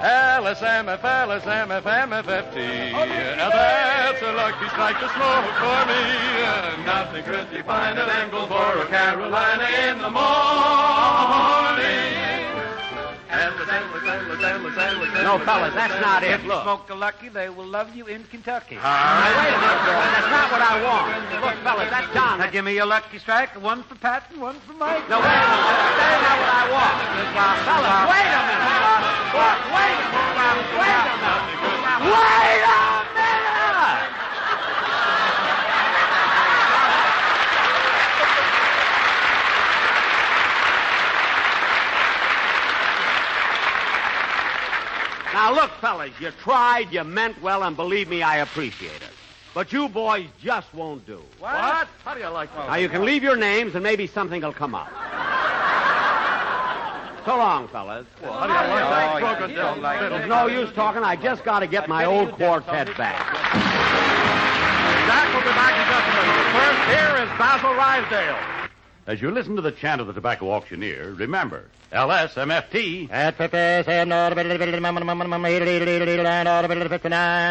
LSMF, LSMF, MFFT. That's a lucky strike to smoke for me. Nothing could be finer than Goldsboro, Carolina in the morning. No, fellas, that's not it. If you Look. smoke the lucky, they will love you in Kentucky. Now, wait a minute, boy. That's not what I want. Look, fellas, that's John. Now, give me your lucky strike. One for Pat and one for Mike. No, wait a minute. That's not what I want. Fellas, wait a minute. Look, wait a minute. Wait a minute. Wait a minute. Now, look, fellas, you tried, you meant well, and believe me, I appreciate it. But you boys just won't do. What? How do you like that? Now, you can leave your names, and maybe something will come up. So long, fellas. Well, how do you like that? There's no use talking. I just got to get my old quartet back. Jack will be back in just a minute. First, here is Basil Rysdale. As you listen to the chant of the tobacco auctioneer, remember, LSMFT. At 57,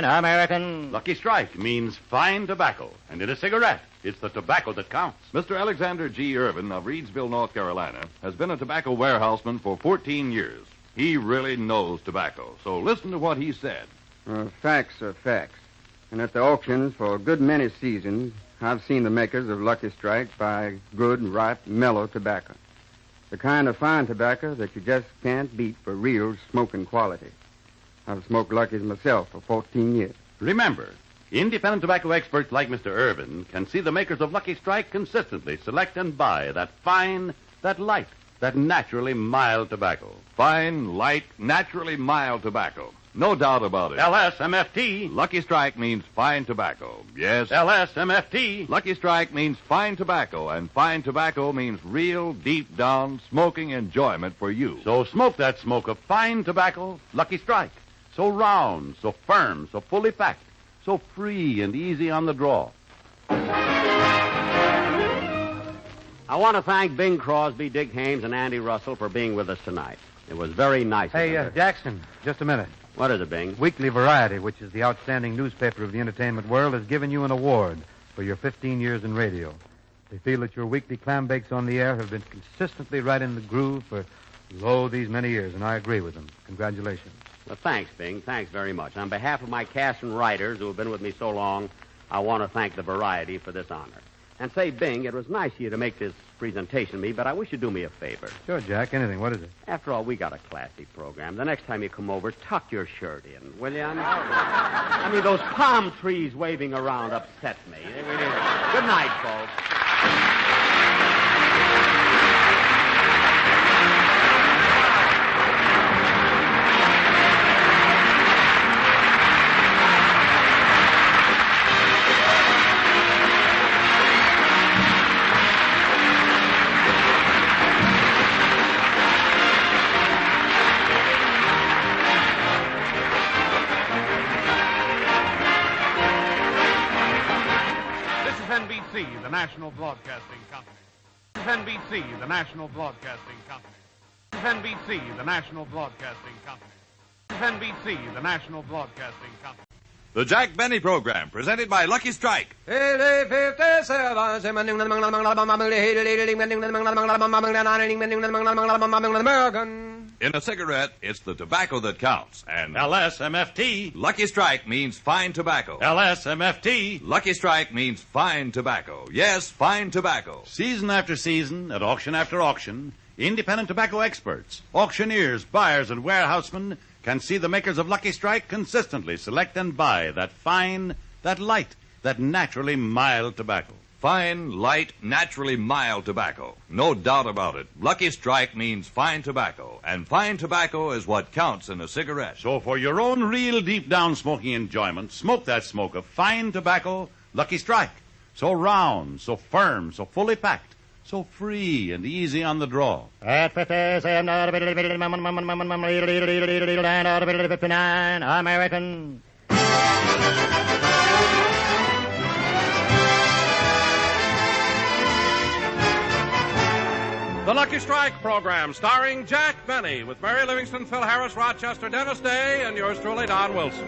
American. Lucky Strike means fine tobacco. And in a cigarette, it's the tobacco that counts. Mr. Alexander G. Irvin of Reedsville, North Carolina, has been a tobacco warehouseman for 14 years. He really knows tobacco, so listen to what he said. Facts are facts. And at the auctions for a good many seasons, I've seen the makers of Lucky Strike buy good, ripe, mellow tobacco. The kind of fine tobacco that you just can't beat for real smoking quality. I've smoked Lucky's myself for 14 years. Remember, independent tobacco experts like Mr. Irvin can see the makers of Lucky Strike consistently select and buy that fine, that light, that naturally mild tobacco. Fine, light, naturally mild tobacco. No doubt about it. LSMFT. Lucky Strike means fine tobacco. Yes. LSMFT. Lucky Strike means fine tobacco, and fine tobacco means real, deep-down smoking enjoyment for you. So smoke that smoke of fine tobacco, Lucky Strike. So round, so firm, so fully packed, so free and easy on the draw. I want to thank Bing Crosby, Dick Hames, and Andy Russell for being with us tonight. It was very nice of Hey, them. Jackson, just a minute. What is it, Bing? Weekly Variety, which is the outstanding newspaper of the entertainment world, has given you an award for your 15 years in radio. They feel that your weekly clam bakes on the air have been consistently right in the groove for, these many years, and I agree with them. Congratulations. Well, thanks, Bing. Thanks very much. On behalf of my cast and writers who have been with me so long, I want to thank the Variety for this honor. And say, Bing, it was nice of you to make this presentation to me, but I wish you'd do me a favor. Sure, Jack. Anything. What is it? After all, we got a classy program. The next time you come over, tuck your shirt in, will you? I mean, those palm trees waving around upset me. Good night, folks. NBC, the national broadcasting company. NBC, the national broadcasting company. NBC, the national broadcasting company. NBC, the national broadcasting company. The Jack Benny Program, presented by Lucky Strike. In a cigarette, it's the tobacco that counts. And LSMFT. Lucky Strike means fine tobacco. LSMFT. Lucky Strike means fine tobacco. Yes, fine tobacco. Season after season, at auction after auction, independent tobacco experts, auctioneers, buyers, and warehousemen can see the makers of Lucky Strike consistently select and buy that fine, that light, that naturally mild tobacco. Fine, light, naturally mild tobacco. No doubt about it. Lucky Strike means fine tobacco, and fine tobacco is what counts in a cigarette. So for your own real deep-down smoking enjoyment, smoke that smoke of fine tobacco, Lucky Strike. So round, so firm, so fully packed, so free and easy on the draw. At 57, American. The Lucky Strike program, starring Jack Benny, with Mary Livingston, Phil Harris, Rochester, Dennis Day, and yours truly, Don Wilson.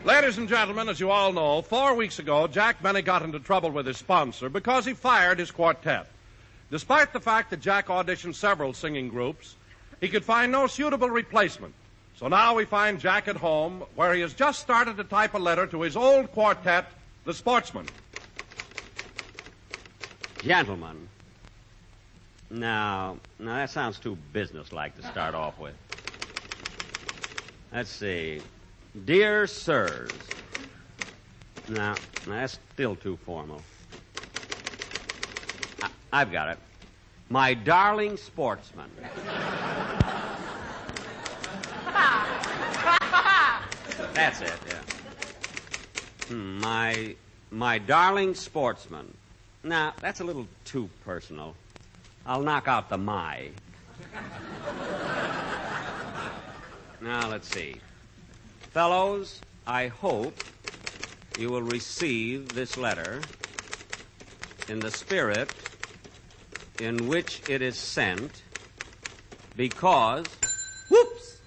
Ladies and gentlemen, as you all know, 4 weeks ago, Jack Benny got into trouble with his sponsor because he fired his quartet. Despite the fact that Jack auditioned several singing groups, he could find no suitable replacement. So now we find Jack at home, where he has just started to type a letter to his old quartet, the Sportsmen. Gentlemen. Now that sounds too businesslike to start off with. Let's see. Dear Sirs. Now that's still too formal. I've got it. My darling sportsman. That's it, yeah. My darling sportsman. Now, that's a little too personal. I'll knock out the my. Now, let's see. Fellows, I hope you will receive this letter in the spirit in which it is sent, because... Whoops!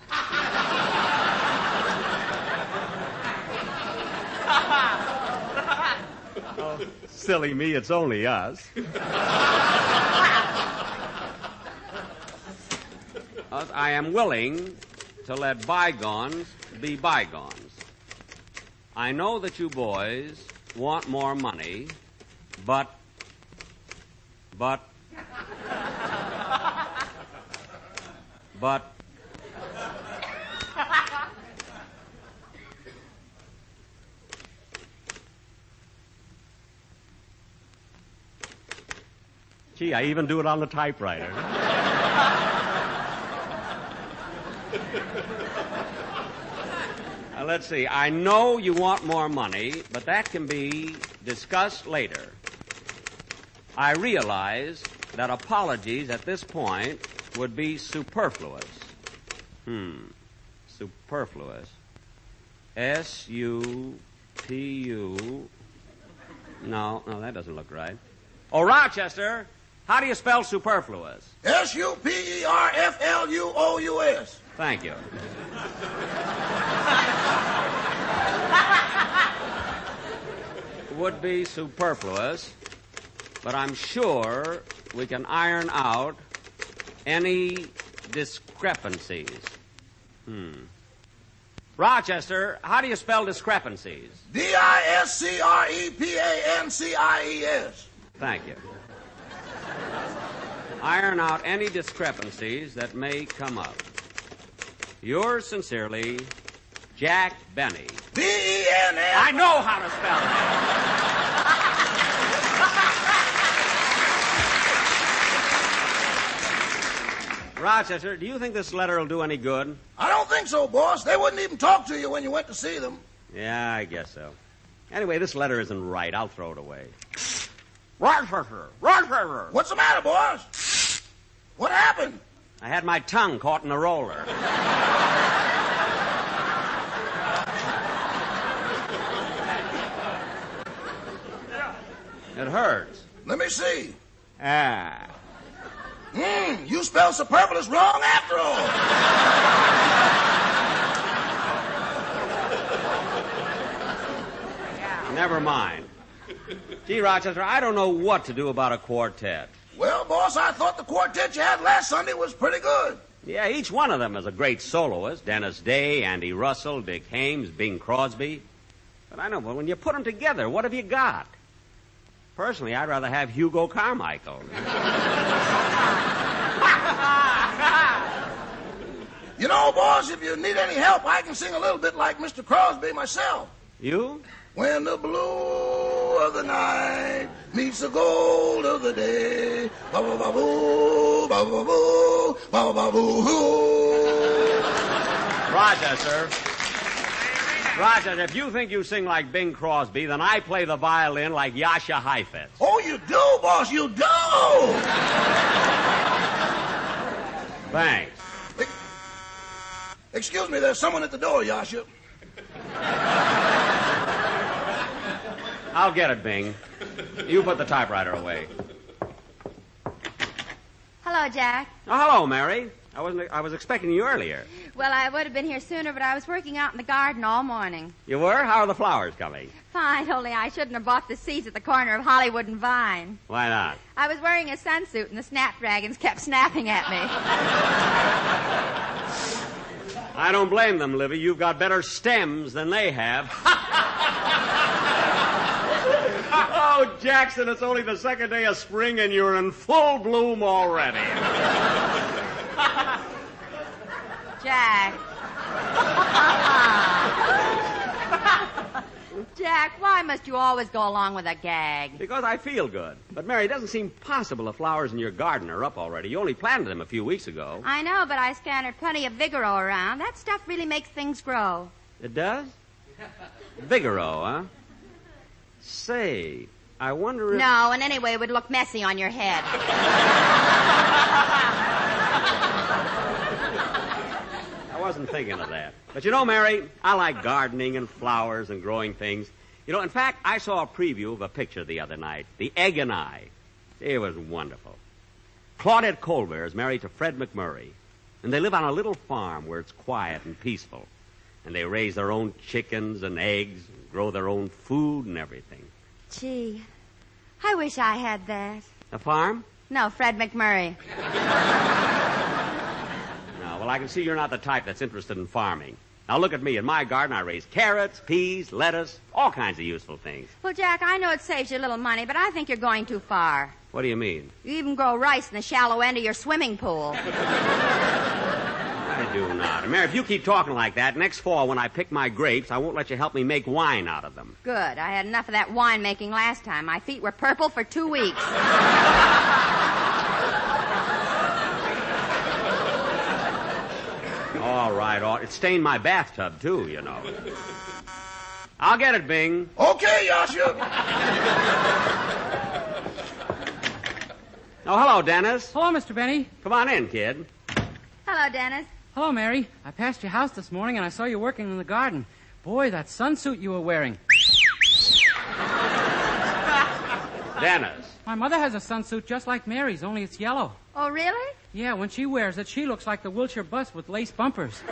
Oh, silly me, it's only us. I am willing to let bygones be bygones. I know that you boys want more money, but... Gee, I even do it on the typewriter. Let's see. I know you want more money, but that can be discussed later. I realize that apologies at this point would be superfluous. Superfluous. S-U-P-U. No, that doesn't look right. Oh, Rochester, how do you spell superfluous? S-U-P-E-R-F-L-U-O-U-S. Thank you. Would be superfluous, but I'm sure we can iron out any discrepancies. Rochester, how do you spell discrepancies? D-I-S-C-R-E-P-A-N-C-I-E-S. Thank you. Iron out any discrepancies that may come up. Yours sincerely, Jack Benny. B-E-N-N. I know how to spell it. Rochester, do you think this letter will do any good? I don't think so, boss. They wouldn't even talk to you when you went to see them. Yeah, I guess so. Anyway, this letter isn't right. I'll throw it away. Rochester! What's the matter, boss? What happened? I had my tongue caught in a roller. It hurts. Let me see. Ah. You spelled superfluous wrong after all. Never mind. Gee, Rochester, I don't know what to do about a quartet. Well, boss, I thought the quartet you had last Sunday was pretty good. Yeah, each one of them is a great soloist. Dennis Day, Andy Russell, Dick Hames, Bing Crosby. But I know, but when you put them together, what have you got? Personally, I'd rather have Hugo Carmichael. You know, boss, if you need any help, I can sing a little bit like Mr. Crosby myself. You? When the blue of the night meets the gold of the day, ba-ba-ba-boo, ba-ba-boo, ba-ba-boo-hoo. Rochester, if you think you sing like Bing Crosby, then I play the violin like Yasha Heifetz. Oh, you do, boss, you do! Thanks. Excuse me, there's someone at the door, Yasha. I'll get it, Bing. You put the typewriter away. Hello, Jack. Oh, hello, Mary. I was expecting you earlier. Well, I would have been here sooner, but I was working out in the garden all morning. You were? How are the flowers coming? Fine, only I shouldn't have bought the seeds at the corner of Hollywood and Vine. Why not? I was wearing a sunsuit, and the snapdragons kept snapping at me. I don't blame them, Livy. You've got better stems than they have. Oh, Jackson, it's only the second day of spring, and you're in full bloom already. Jack. Jack, why must you always go along with a gag? Because I feel good. But, Mary, it doesn't seem possible the flowers in your garden are up already. You only planted them a few weeks ago. I know, but I scattered plenty of Vigoro around. That stuff really makes things grow. It does? Vigoro, huh? Say, I wonder if... No, and anyway, it would look messy on your head. I wasn't thinking of that. But you know, Mary, I like gardening and flowers and growing things. You know, in fact, I saw a preview of a picture the other night, The Egg and I. It was wonderful. Claudette Colbert is married to Fred McMurray, and they live on a little farm where it's quiet and peaceful. And they raise their own chickens and eggs, and grow their own food and everything. Gee, I wish I had that. A farm? No, Fred McMurray. No, well, I can see you're not the type that's interested in farming. Now, look at me. In my garden, I raise carrots, peas, lettuce, all kinds of useful things. Well, Jack, I know it saves you a little money, but I think you're going too far. What do you mean? You even grow rice in the shallow end of your swimming pool. I do not. And Mary, if you keep talking like that, next fall when I pick my grapes, I won't let you help me make wine out of them. Good. I had enough of that wine making last time. My feet were purple for 2 weeks. All right. It stained my bathtub, too, you know. I'll get it, Bing. Okay, Yasha. Oh, hello, Dennis. Hello, Mr. Benny. Come on in, kid. Hello, Dennis. Hello, Mary. I passed your house this morning, and I saw you working in the garden. Boy, that sunsuit you were wearing. Dennis. My mother has a sunsuit just like Mary's, only it's yellow. Oh, really? Yeah, when she wears it, she looks like the Wilshire bus with lace bumpers.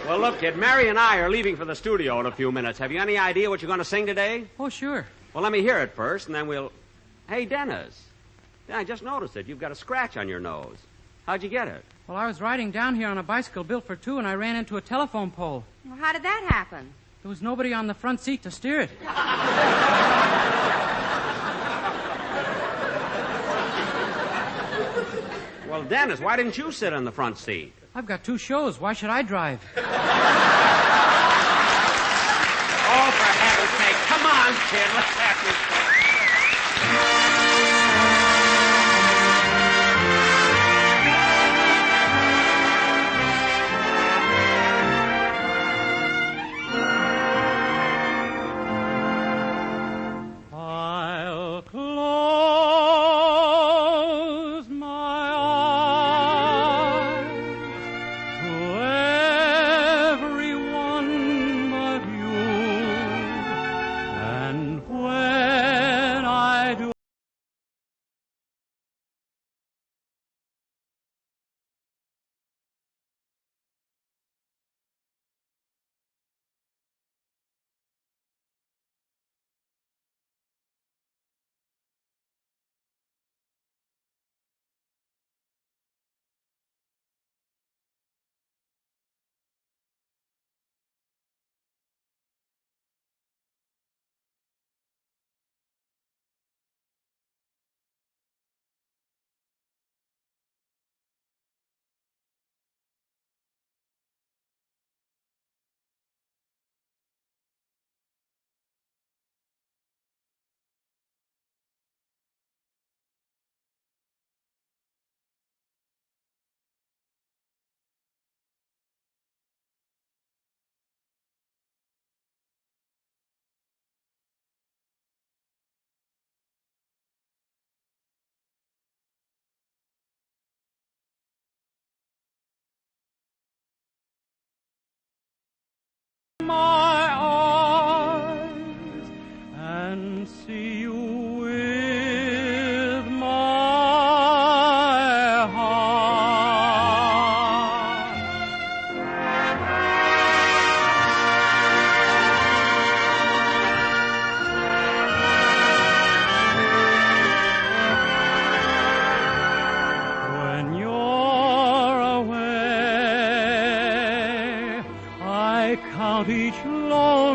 Well, look, kid, Mary and I are leaving for the studio in a few minutes. Have you any idea what you're going to sing today? Oh, sure. Well, let me hear it first, and then we'll... Hey, Dennis. Yeah, I just noticed it. You've got a scratch on your nose. How'd you get it? Well, I was riding down here on a bicycle built for two, and I ran into a telephone pole. Well, how did that happen? There was nobody on the front seat to steer it. Well, Dennis, why didn't you sit in the front seat? I've got 2 shows. Why should I drive? Oh, for heaven's sake. Come on, kid. Let's have this thing.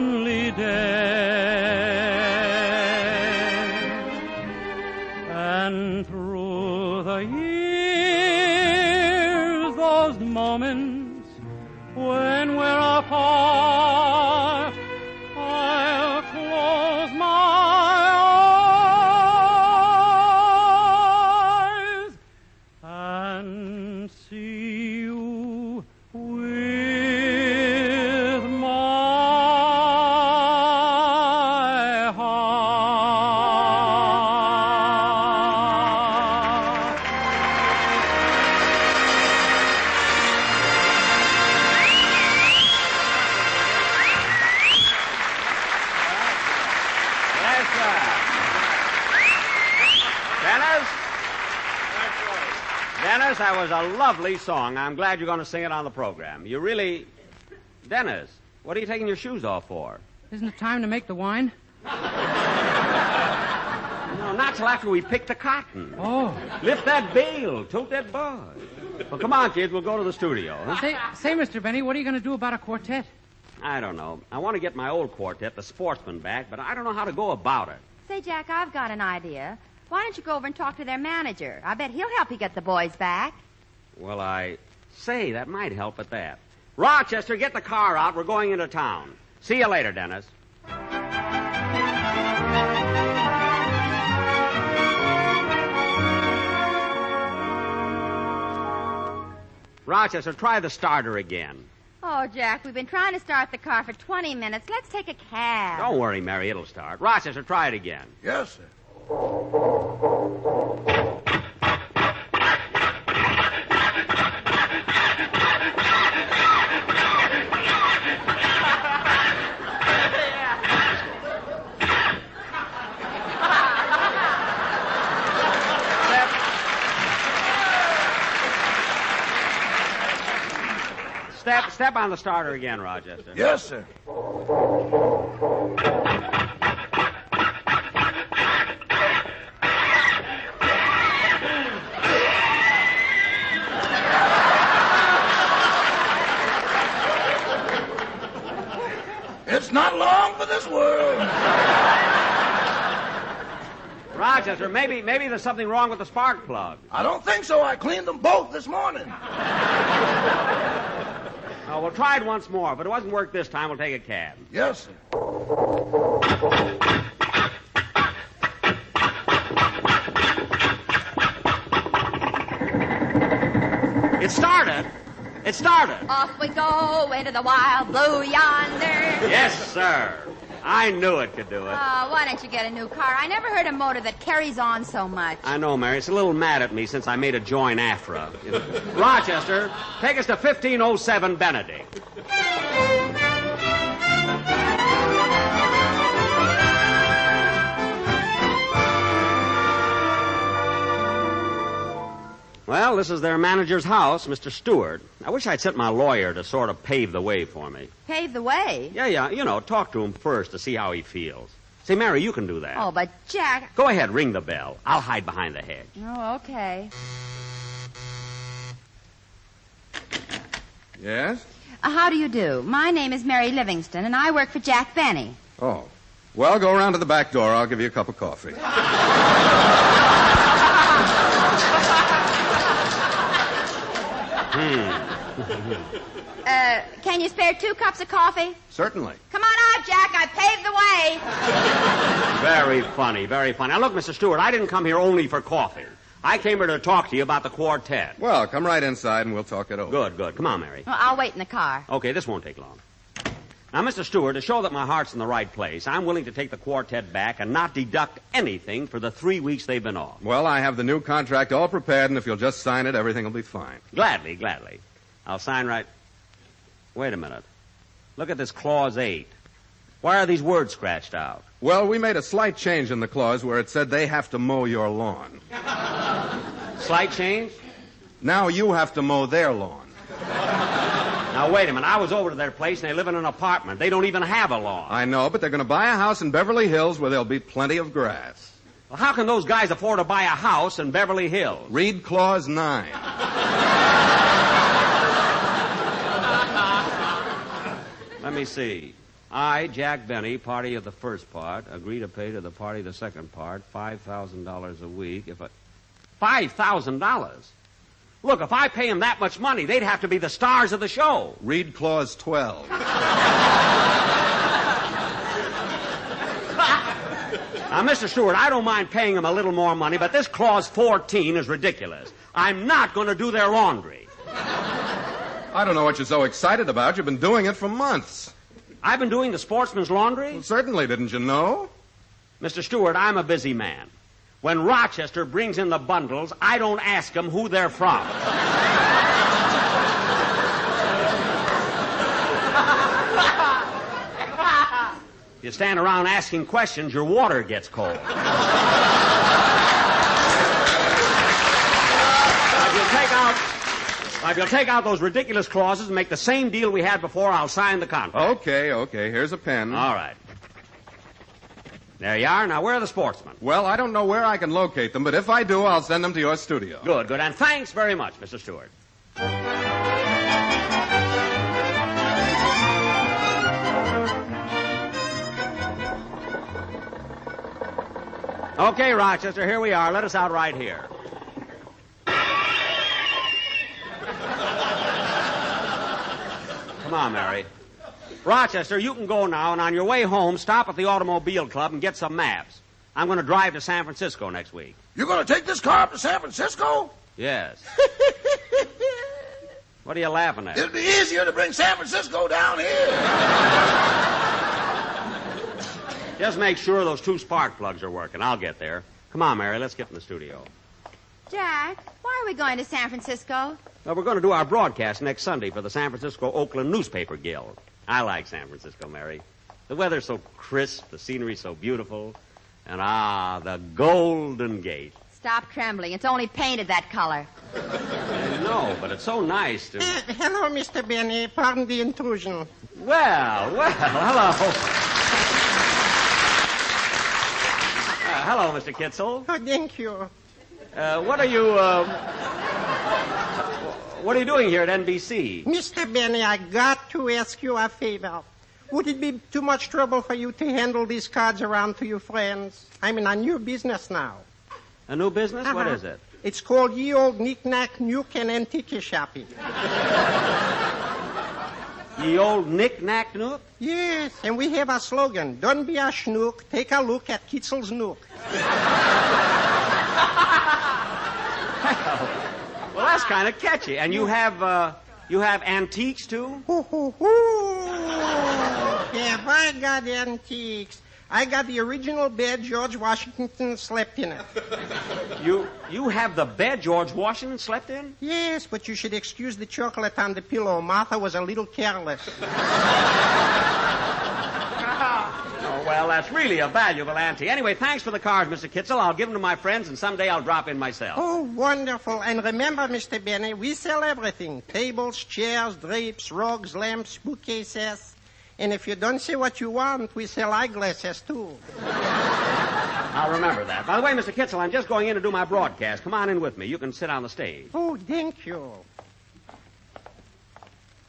lonely day. And through the years, those moments when we're apart, I'll close my eyes and see you with my heart. Yes, sir. Dennis, that was a lovely song. I'm glad you're going to sing it on the program. You really... Dennis, what are you taking your shoes off for? Isn't it time to make the wine? No, not till after we pick the cotton. Oh. Lift that bale. Tote that bar. Well, come on, kids. We'll go to the studio. Huh? Say, Mr. Benny, what are you going to do about a quartet? I don't know. I want to get my old quartet, the Sportsmen, back, but I don't know how to go about it. Say, Jack, I've got an idea. Why don't you go over and talk to their manager? I bet he'll help you get the boys back. Well, say, that might help at that. Rochester, get the car out. We're going into town. See you later, Dennis. Rochester, try the starter again. Oh, Jack, we've been trying to start the car for 20 minutes. Let's take a cab. Don't worry, Mary. It'll start. Rochester, try it again. Yes, sir. Step on the starter again, Rochester. Yes, sir. It's not long for this world. Rochester, maybe there's something wrong with the spark plug. I don't think so. I cleaned them both this morning. Oh, we'll try it once more. If it doesn't work this time, we'll take a cab. Yes, sir. It started. It started. Off we go into the wild blue yonder. Yes, sir. I knew it could do it. Oh, why don't you get a new car? I never heard a motor that carries on so much. I know, Mary. It's a little mad at me since I made a join Afra. Rochester, take us to 1507 Benedict. Well, this is their manager's house, Mr. Stewart. I wish I'd sent my lawyer to sort of pave the way for me. Pave the way? Yeah, you know, talk to him first to see how he feels. Say, Mary, you can do that. Oh, but Jack... Go ahead, ring the bell. I'll hide behind the hedge. Oh, okay. Yes? How do you do? My name is Mary Livingston, and I work for Jack Benny. Oh. Well, go around to the back door. I'll give you a cup of coffee. Can you spare 2 cups of coffee? Certainly. Come on out, Jack. I paved the way. Very funny, very funny. Now, look, Mr. Stewart, I didn't come here only for coffee. I came here to talk to you about the quartet. Well, come right inside and we'll talk it over. Good. Come on, Mary. Well, I'll wait in the car. Okay, this won't take long. Now, Mr. Stewart, to show that my heart's in the right place, I'm willing to take the quartet back and not deduct anything for the 3 weeks they've been off. Well, I have the new contract all prepared, and if you'll just sign it, everything will be fine. Gladly. I'll sign right... Wait a minute. Look at this Clause 8. Why are these words scratched out? Well, we made a slight change in the clause where it said they have to mow your lawn. Slight change? Now you have to mow their lawn. Now, wait a minute. I was over to their place, and they live in an apartment. They don't even have a lawn. I know, but they're going to buy a house in Beverly Hills where there'll be plenty of grass. Well, how can those guys afford to buy a house in Beverly Hills? Read Clause 9. Let me see. I, Jack Benny, party of the first part, agree to pay to the party of the second part $5,000 a week if I... $5,000? Look, if I pay them that much money, they'd have to be the stars of the show. Read Clause 12. Now, Mr. Stewart, I don't mind paying them a little more money, but this Clause 14 is ridiculous. I'm not going to do their laundry. I don't know what you're so excited about. You've been doing it for months. I've been doing the sportsman's laundry? Well, certainly, didn't you know? Mr. Stewart, I'm a busy man. When Rochester brings in the bundles, I don't ask them who they're from. If you stand around asking questions, your water gets cold. If you'll take out those ridiculous clauses and make the same deal we had before, I'll sign the contract. Okay. Here's a pen. All right. There you are. Now, where are the sportsmen? Well, I don't know where I can locate them, but if I do, I'll send them to your studio. Good. And thanks very much, Mr. Stewart. Okay, Rochester, here we are. Let us out right here. Come on, Mary. Rochester, you can go now, and on your way home, stop at the Automobile Club and get some maps. I'm going to drive to San Francisco next week. You're going to take this car up to San Francisco? Yes. What are you laughing at? It'll be easier to bring San Francisco down here. Just make sure those 2 spark plugs are working. I'll get there. Come on, Mary, let's get in the studio. Jack, why are we going to San Francisco? Well, we're going to do our broadcast next Sunday for the San Francisco-Oakland Newspaper Guild. I like San Francisco, Mary. The weather's so crisp, the scenery's so beautiful, and the Golden Gate. Stop trembling. It's only painted that color. I know, but it's so nice to... Hello, Mr. Benny. Pardon the intrusion. Well, hello. Hello, Mr. Kitzel. Oh, thank you. What are you doing here at NBC? Mr. Benny, I got to ask you a favor. Would it be too much trouble for you to handle these cards around to your friends? I'm in a new business now. A new business? What is it? It's called Ye Old Knick-Knack Nuke and Antique Shopping. Ye Old Knick-Knack Nuke? Yes, and we have a slogan. Don't be a schnook, take a look at Kitzel's Nook. Well, that's kind of catchy. And you have antiques, too? Have I got antiques? I got the original bed George Washington slept in it. You have the bed George Washington slept in? Yes, but you should excuse the chocolate on the pillow. Martha was a little careless. Oh, well, that's really a valuable ante. Anyway, thanks for the cards, Mr. Kitzel. I'll give them to my friends, and someday I'll drop in myself. Oh, wonderful. And remember, Mr. Benny, we sell everything. Tables, chairs, drapes, rugs, lamps, bookcases. And if you don't see what you want, we sell eyeglasses, too. I'll remember that. By the way, Mr. Kitzel, I'm just going in to do my broadcast. Come on in with me. You can sit on the stage. Oh, thank you.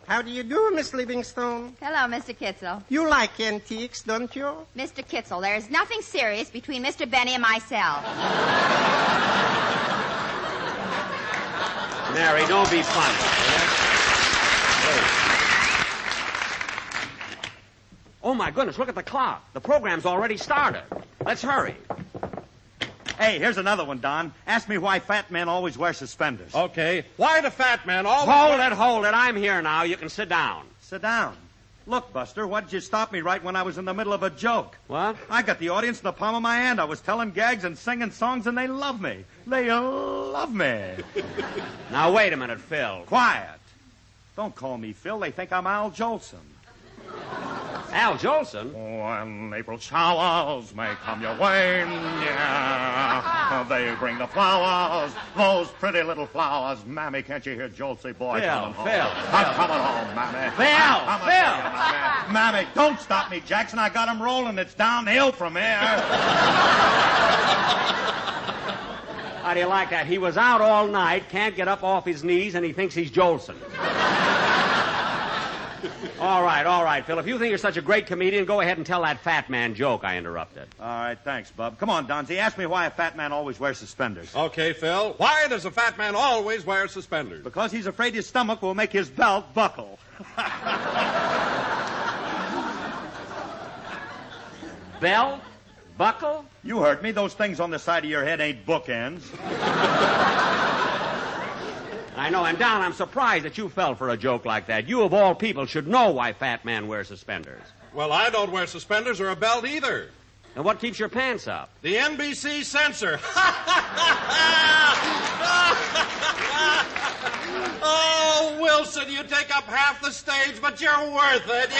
How do you do, Miss Livingstone? Hello, Mr. Kitzel. You like antiques, don't you? Mr. Kitzel, there is nothing serious between Mr. Benny and myself. Mary, don't be funny. Oh, my goodness, look at the clock. The program's already started. Let's hurry. Hey, here's another one, Don. Ask me why fat men always wear suspenders. Okay. Why do fat men always... Hold it. I'm here now. You can sit down. Sit down. Look, Buster, why did you stop me right when I was in the middle of a joke? What? I got the audience in the palm of my hand. I was telling gags and singing songs, and they love me. They love me. Now, wait a minute, Phil. Quiet. Don't call me Phil. They think I'm Al Jolson. Al Jolson? When April showers may come your way, yeah. They bring the flowers, those pretty little flowers. Mammy, can't you hear Joel say, boy, coming home? I'm coming home, Mammy. Phil! Mammy, don't stop me, Jackson. I got him rolling. It's downhill from here. How do you like that? He was out all night, can't get up off his knees, and he thinks he's Jolson. All right, Phil. If you think you're such a great comedian, go ahead and tell that fat man joke I interrupted. All right, thanks, Bub. Come on, Donzie. Ask me why a fat man always wears suspenders. Okay, Phil. Why does a fat man always wear suspenders? Because he's afraid his stomach will make his belt buckle. Belt? Buckle? You heard me. Those things on the side of your head ain't bookends. I know, and Don, I'm surprised that you fell for a joke like that. You, of all people, should know why fat men wear suspenders. Well, I don't wear suspenders or a belt either. And what keeps your pants up? The NBC censor. Oh, Wilson, you take up half the stage, but you're worth it.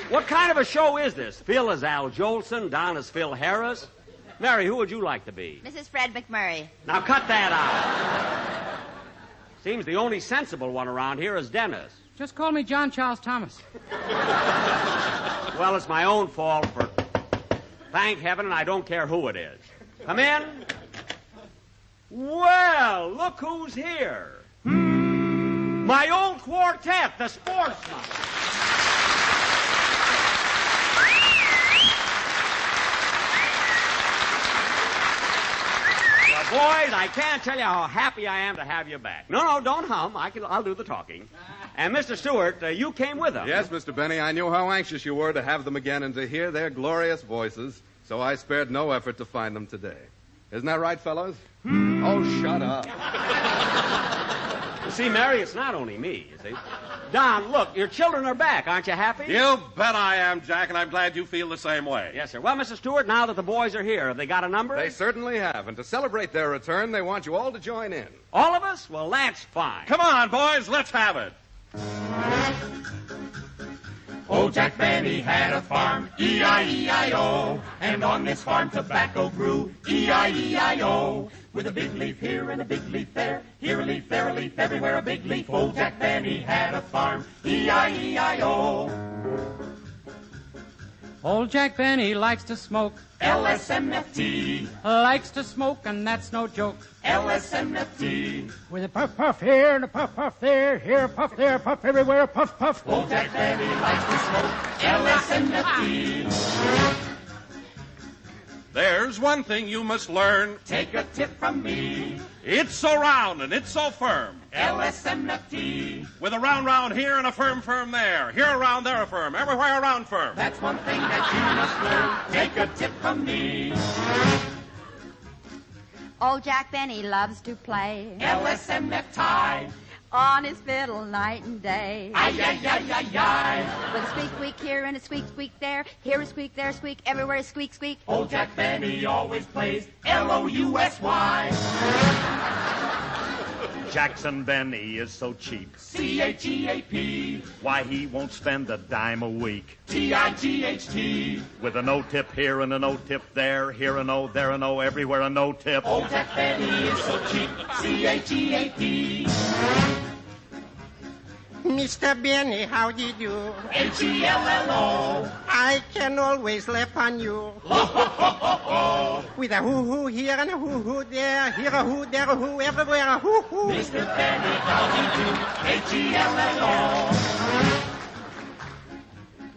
What kind of a show is this? Phil is Al Jolson, Don is Phil Harris. Mary, who would you like to be? Mrs. Fred McMurray. Now cut that out. Seems the only sensible one around here is Dennis. Just call me John Charles Thomas. Well, it's my own fault for... Thank heaven, and I don't care who it is. Come in. Well, look who's here. My old quartet, the Sportsmen. Boys, I can't tell you how happy I am to have you back. No, don't hum. I'll do the talking. And Mr. Stewart, you came with them. Yes, Mr. Benny, I knew how anxious you were to have them again and to hear their glorious voices, so I spared no effort to find them today. Isn't that right, fellows? Oh, shut up. You see, Mary, it's not only me, you see. Don, look, your children are back. Aren't you happy? You bet I am, Jack, and I'm glad you feel the same way. Yes, sir. Well, Mr. Stewart, now that the boys are here, have they got a number? They certainly have, and to celebrate their return, they want you all to join in. All of us? Well, that's fine. Come on, boys, let's have it. Old Jack Benny had a farm, E-I-E-I-O, and on this farm tobacco grew, E-I-E-I-O. With a big leaf here and a big leaf there, here a leaf, there a leaf, everywhere a big leaf. Old Jack Benny had a farm, E-I-E-I-O. Old Jack Benny likes to smoke. L-S-M-F-T. Likes to smoke, and that's no joke. L-S-M-F-T. With a puff, puff here and a puff, puff there, here a puff, there a puff, everywhere a puff, puff. Old Jack Benny likes to smoke. L-S-M-F-T. There's one thing you must learn. Take a tip from me. It's so round and it's so firm. L-S-M-F-T. With a round here and a firm there. Here a round, there a firm. Everywhere a round firm. That's one thing that you must learn. Take a tip from me. Old Jack Benny loves to play L-S-M-F-Tie. on his fiddle night and day. Ay, ay, ay, ay, ay. With a squeak, squeak here and a squeak, squeak there. Here a squeak, there a squeak, everywhere a squeak, squeak. Old Jack Benny always plays L-O-U-S-Y. Jackson Benny is so cheap. C-H-E-A-P. Why, he won't spend a dime a week. T-I-G-H-T. With a no-tip here and a no-tip there. Here a no, there a no, everywhere a no-tip. Old Jack Benny is so cheap. C-H-E-A-P. Mr. Benny, how do you do? H-E-L-L-O. I can always laugh on you. Ho-ho-ho-ho-ho. With a hoo-hoo here and a hoo-hoo there. Here a hoo, there a hoo, everywhere a hoo-hoo. Mr. Benny, how do you do? H-E-L-L-O.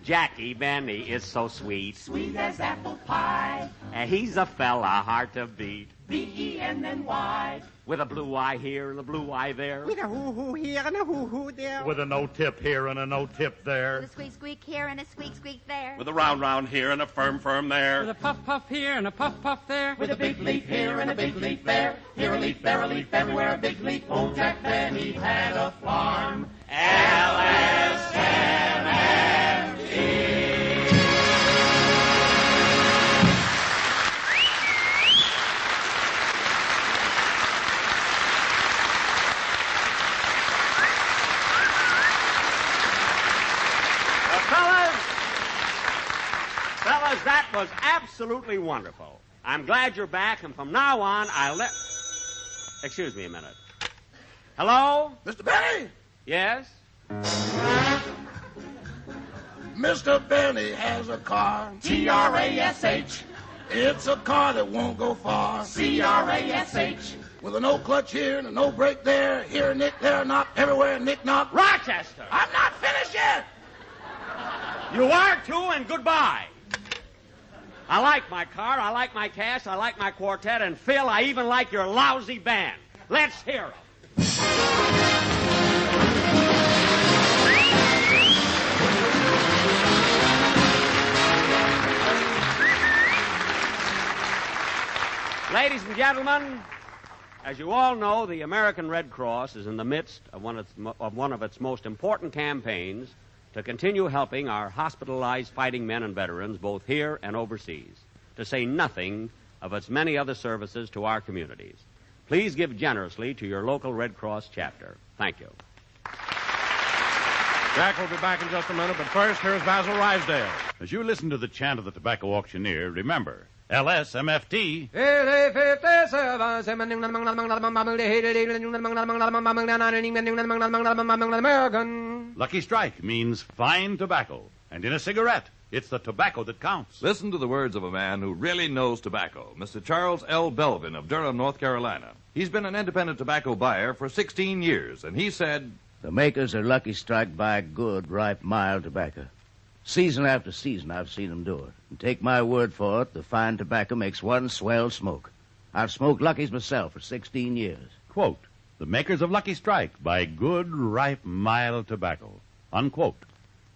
Jackie Benny is so sweet. Sweet as apple pie. And he's a fella hard to beat. B-E-N-N-Y. With a blue eye here and a blue eye there. With a hoo-hoo here and a hoo-hoo there. With a no-tip here and a no-tip there. With a squeak, squeak here and a squeak, squeak there. With a round here and a firm there. With a puff, puff here and a puff, puff there. With a big leaf here and a big leaf there. Here a leaf, there a leaf, everywhere a big leaf. Old Jack Benny had a farm. L-S-M-F-T. Fellas, that was absolutely wonderful. I'm glad you're back, and from now on, I'll let... Excuse me a minute. Hello? Mr. Benny? Yes? Mr. Benny has a car. T-R-A-S-H. It's a car that won't go far. C-R-A-S-H. With a no clutch here and a no brake there. Here a nick, there a knock, everywhere a nick knock. Rochester! I'm not finished yet. You are too, and goodbye. I like my car, I like my cast, I like my quartet, and Phil, I even like your lousy band. Let's hear 'em. Ladies and gentlemen, as you all know, the American Red Cross is in the midst of one of its most important campaigns to continue helping our hospitalized fighting men and veterans both here and overseas, to say nothing of its many other services to our communities. Please give generously to your local Red Cross chapter. Thank you. Jack will be back in just a minute, but first, here's Basil Rysdale. As you listen to the chant of the tobacco auctioneer, remember, LSMFT. Lucky Strike means fine tobacco. And in a cigarette, it's the tobacco that counts. Listen to the words of a man who really knows tobacco, Mr. Charles L. Belvin of Durham, North Carolina. He's been an independent tobacco buyer for 16 years, and he said, "The makers of Lucky Strike buy good, ripe, mild tobacco. Season after season, I've seen them do it. And take my word for it, the fine tobacco makes one swell smoke. I've smoked Lucky's myself for 16 years. Quote, the makers of Lucky Strike buy good, ripe, mild tobacco. Unquote.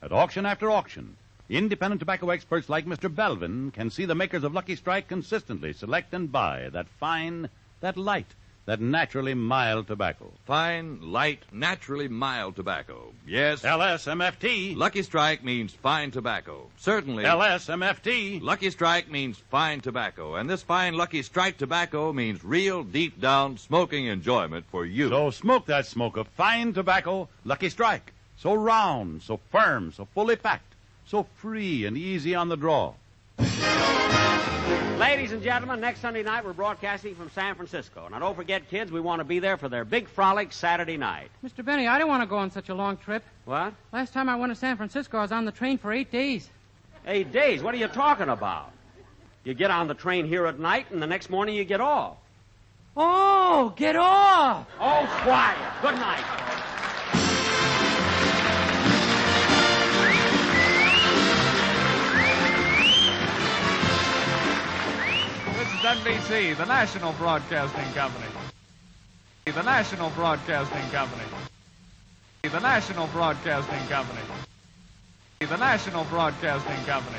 At auction after auction, independent tobacco experts like Mr. Belvin can see the makers of Lucky Strike consistently select and buy that fine, that light, that naturally mild tobacco. Fine, light, naturally mild tobacco. Yes. LSMFT. Lucky Strike means fine tobacco. Certainly. LSMFT. Lucky Strike means fine tobacco. And this fine Lucky Strike tobacco means real deep down smoking enjoyment for you. So smoke that smoke of fine tobacco, Lucky Strike. So round, so firm, so fully packed, so free and easy on the draw. Ladies and gentlemen, next Sunday night we're broadcasting from San Francisco. Now, don't forget, kids, we want to be there for their big frolic Saturday night. Mr. Benny, I don't want to go on such a long trip. What? Last time I went to San Francisco, I was on the train for 8 days. 8 days? What are you talking about? You get on the train here at night, and the next morning you get off. Oh, get off! Oh, quiet. Good night. NBC, the national broadcasting company. The national broadcasting company. The national broadcasting company. The national broadcasting company.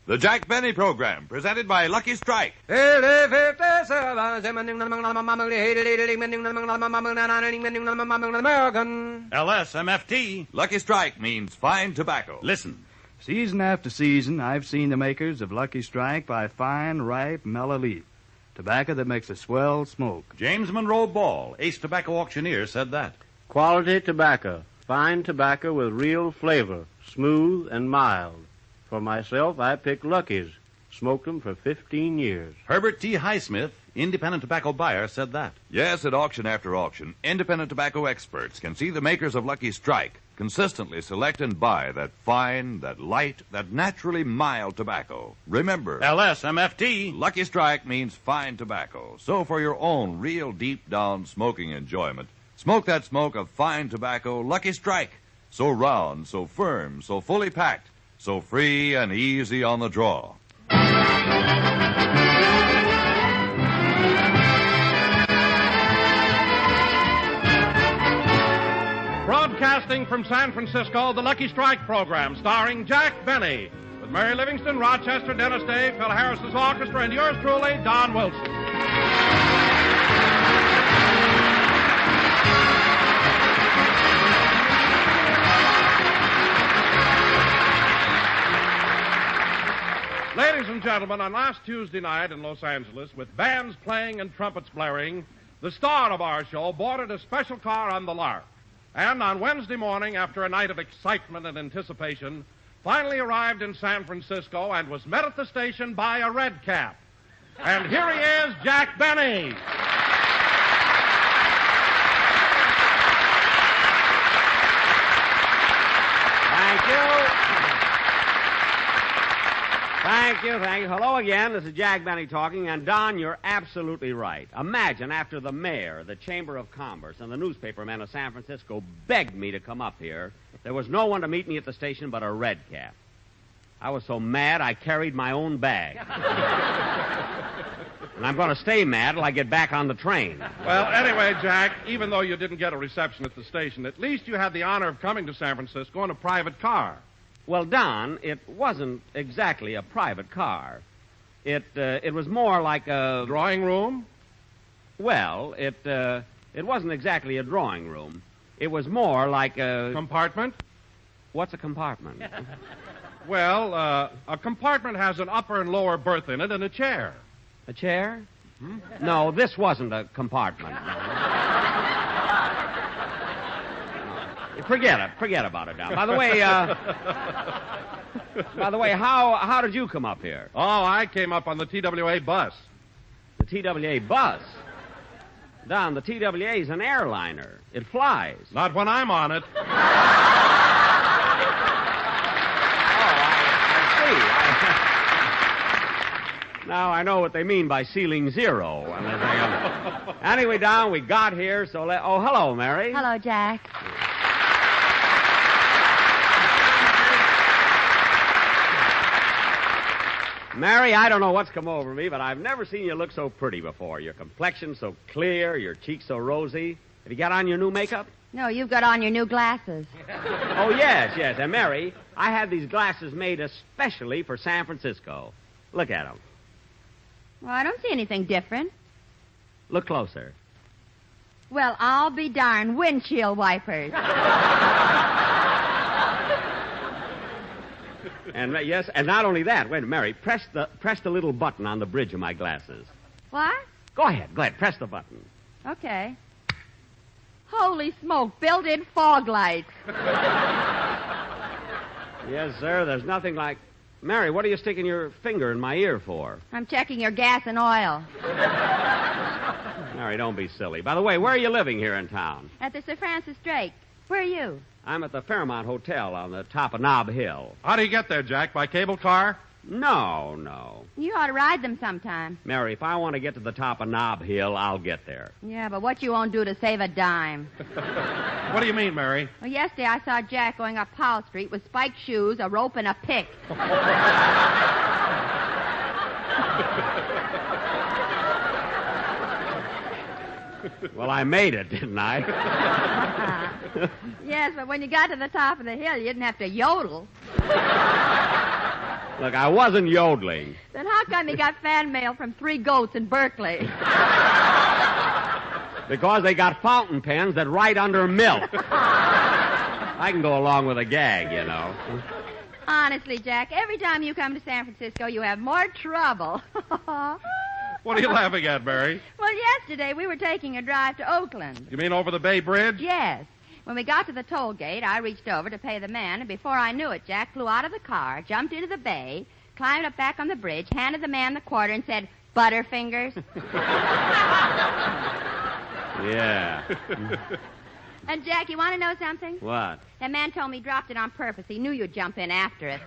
The Jack Benny Program, presented by Lucky Strike. LSMFT. Lucky Strike means fine tobacco. Listen. Season after season, I've seen the makers of Lucky Strike buy fine, ripe, mellow leaf. Tobacco that makes a swell smoke. James Monroe Ball, ace tobacco auctioneer, said that. Quality tobacco. Fine tobacco with real flavor. Smooth and mild. For myself, I picked Lucky's. Smoked them for 15 years. Herbert T. Highsmith, independent tobacco buyer, said that. Yes, at auction after auction, independent tobacco experts can see the makers of Lucky Strike consistently select and buy that fine, that light, that naturally mild tobacco. Remember, LSMFT. Lucky Strike means fine tobacco. So for your own real deep down smoking enjoyment, smoke that smoke of fine tobacco, Lucky Strike. So round, so firm, so fully packed, so free and easy on the draw. Broadcasting from San Francisco, the Lucky Strike program, starring Jack Benny, with Mary Livingston, Rochester, Dennis Day, Phil Harris's orchestra, and yours truly, Don Wilson. Ladies and gentlemen, on last Tuesday night in Los Angeles, with bands playing and trumpets blaring, the star of our show boarded a special car on the Lark. And on Wednesday morning, after a night of excitement and anticipation, finally arrived in San Francisco and was met at the station by a red cap. And here he is, Jack Benny. Thank Thank you. Hello again. This is Jack Benny talking, and Don, you're absolutely right. Imagine after the mayor, the Chamber of Commerce, and the newspapermen of San Francisco begged me to come up here, there was no one to meet me at the station but a red cap. I was so mad I carried my own bag. And I'm going to stay mad till I get back on the train. Well, anyway, Jack, even though you didn't get a reception at the station, at least you had the honor of coming to San Francisco in a private car. Well, Don, it wasn't exactly a private car. It was more like a... Drawing room? Well, it wasn't exactly a drawing room. It was more like a... Compartment? What's a compartment? Well, a compartment has an upper and lower berth in it and a chair. A chair? Hmm? No, this wasn't a compartment. Forget about it now. By the way, how did you come up here? Oh, I came up on the TWA bus. The TWA bus? Don, the TWA is an airliner. It flies. Not when I'm on it. Now I know what they mean by ceiling zero. Anyway, Don, we got here, so Oh, hello, Mary. Hello, Jack. Mary, I don't know what's come over me, but I've never seen you look so pretty before. Your complexion so clear, your cheeks so rosy. Have you got on your new makeup? No, you've got on your new glasses. Oh, yes. And Mary, I had these glasses made especially for San Francisco. Look at them. Well, I don't see anything different. Look closer. Well, I'll be darned. Windshield wipers. And yes, and not only that. Wait, Mary, press the little button on the bridge of my glasses. What? Go ahead. Press the button. Okay. Holy smoke, built-in fog lights. Yes, sir, there's nothing like... Mary, what are you sticking your finger in my ear for? I'm checking your gas and oil. Mary, don't be silly. By the way, where are you living here in town? At the Sir Francis Drake. Where are you? I'm at the Fairmont Hotel on the top of Nob Hill. How do you get there, Jack? By cable car? No. You ought to ride them sometime. Mary, if I want to get to the top of Nob Hill, I'll get there. Yeah, but what you won't do to save a dime. What do you mean, Mary? Well, yesterday I saw Jack going up Powell Street with spiked shoes, a rope, and a pick. Well, I made it, didn't I? Yes, but when you got to the top of the hill, you didn't have to yodel. Look, I wasn't yodeling. Then how come you got fan mail from 3 goats in Berkeley? Because they got fountain pens that write under milk. I can go along with a gag, you know. Honestly, Jack, every time you come to San Francisco, you have more trouble. What are you laughing at, Mary? Well, yesterday we were taking a drive to Oakland. You mean over the Bay Bridge? Yes. When we got to the toll gate, I reached over to pay the man, and before I knew it, Jack flew out of the car, jumped into the bay, climbed up back on the bridge, handed the man the quarter, and said, "Butterfingers." Yeah. And, Jack, you want to know something? What? That man told me he dropped it on purpose. He knew you'd jump in after it.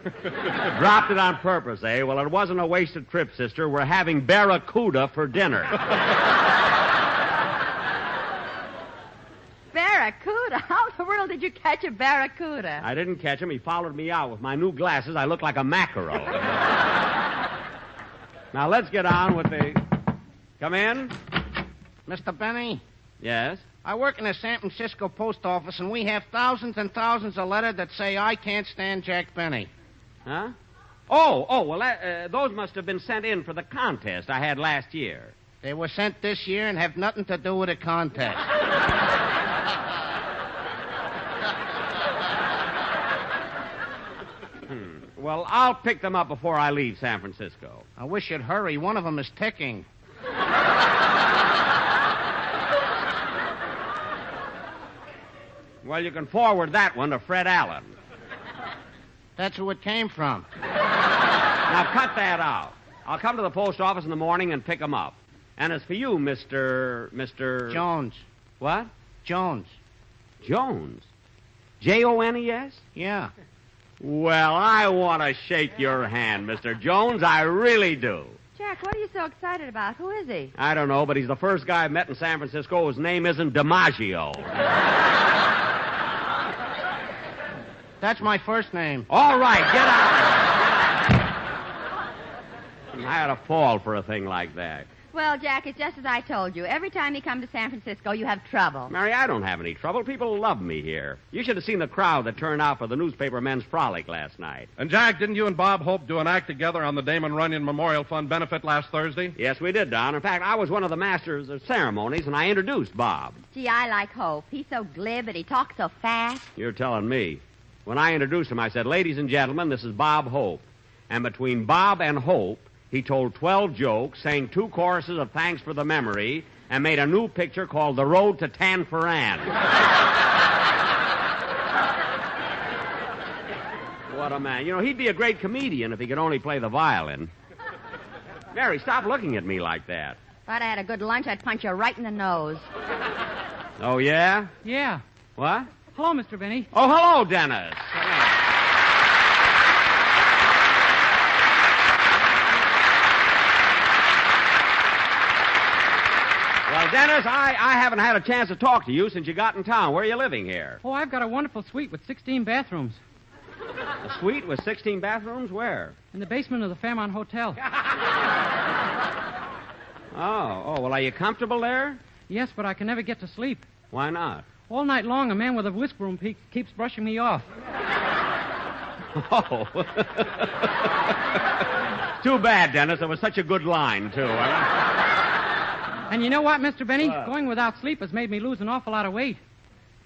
Dropped it on purpose, eh? Well, it wasn't a wasted trip, sister. We're having barracuda for dinner. Barracuda? How in the world did you catch a barracuda? I didn't catch him. He followed me out. With my new glasses, I look like a mackerel. Now, let's get on with the... Come in. Mr. Benny? Yes? I work in the San Francisco post office, and we have thousands and thousands of letters that say, "I can't stand Jack Benny." Huh? Well, those must have been sent in for the contest I had last year. They were sent this year and have nothing to do with the contest. Well, I'll pick them up before I leave San Francisco. I wish you'd hurry. One of them is ticking. Well, you can forward that one to Fred Allen. That's who it came from. Now, cut that out. I'll come to the post office in the morning and pick them up. And as for you, Mr. Jones. What? Jones. Jones? Jones? Yeah. Well, I want to shake your hand, Mr. Jones. I really do. Jack, what are you so excited about? Who is he? I don't know, but he's the first guy I've met in San Francisco. His name isn't DiMaggio. That's my first name. All right, get out. I had a fall for a thing like that. Well, Jack, it's just as I told you. Every time you come to San Francisco, you have trouble. Mary, I don't have any trouble. People love me here. You should have seen the crowd that turned out for the newspaper men's frolic last night. And, Jack, didn't you and Bob Hope do an act together on the Damon Runyon Memorial Fund benefit last Thursday? Yes, we did, Don. In fact, I was one of the masters of ceremonies, and I introduced Bob. Gee, I like Hope. He's so glib and he talks so fast. You're telling me. When I introduced him, I said, "Ladies and gentlemen, this is Bob Hope." And between Bob and Hope, he told 12 jokes, sang 2 choruses of Thanks for the Memory, and made a new picture called The Road to Tanforan. What a man. You know, he'd be a great comedian if he could only play the violin. Mary, stop looking at me like that. If I'd had a good lunch, I'd punch you right in the nose. Oh, yeah? Yeah. What? Hello, Mr. Benny. Oh, hello, Dennis. Well, Dennis, I haven't had a chance to talk to you since you got in town. Where are you living here? Oh, I've got a wonderful suite with 16 bathrooms. A suite with 16 bathrooms? Where? In the basement of the Fairmont Hotel. Oh, well, are you comfortable there? Yes, but I can never get to sleep. Why not? All night long, a man with a whisk broom keeps brushing me off. Oh. Too bad, Dennis. It was such a good line, too. And you know what, Mr. Benny? What? Going without sleep has made me lose an awful lot of weight.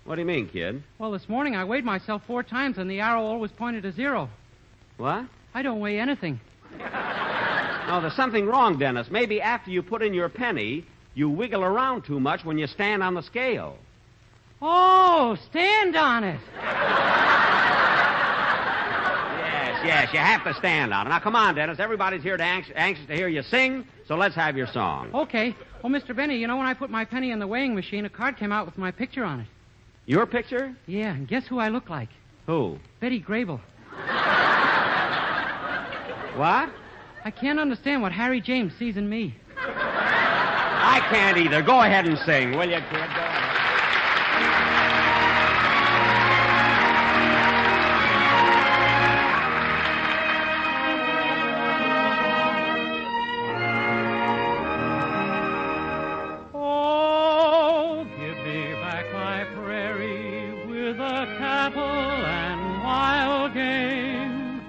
What do you mean, kid? Well, this morning I weighed myself 4 times, and the arrow always pointed to 0. What? I don't weigh anything. No, there's something wrong, Dennis. Maybe after you put in your penny, you wiggle around too much when you stand on the scale. Oh, stand on it. Yes, you have to stand on it. Now, come on, Dennis. Everybody's here anxious to hear you sing, so let's have your song. Okay. Well, Mr. Benny, you know, when I put my penny in the weighing machine, a card came out with my picture on it. Your picture? Yeah, and guess who I look like? Who? Betty Grable. What? I can't understand what Harry James sees in me. I can't either. Go ahead and sing, will you, kid? Go ahead. Oh, give me back my prairie with a cattle and wild game,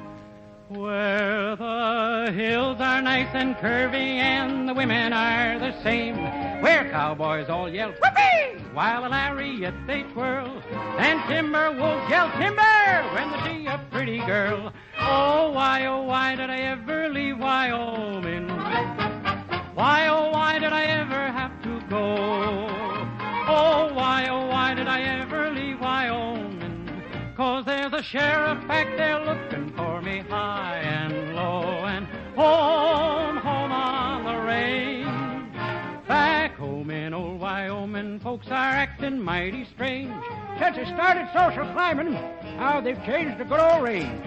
where the hills are nice and curvy and the women are the same, where cowboys all yell whoopee while the lariat they twirl, and timber wolves yell timber when they see a pretty girl. Oh, why did I ever leave Wyoming? Why did I ever have to go? Oh, why did I ever leave Wyoming? 'Cause there's a sheriff back there looking for me high and low, and home on the range. Back home in old Wyoming, folks are acting mighty strange. Since they started social climbing, how they've changed the good old range.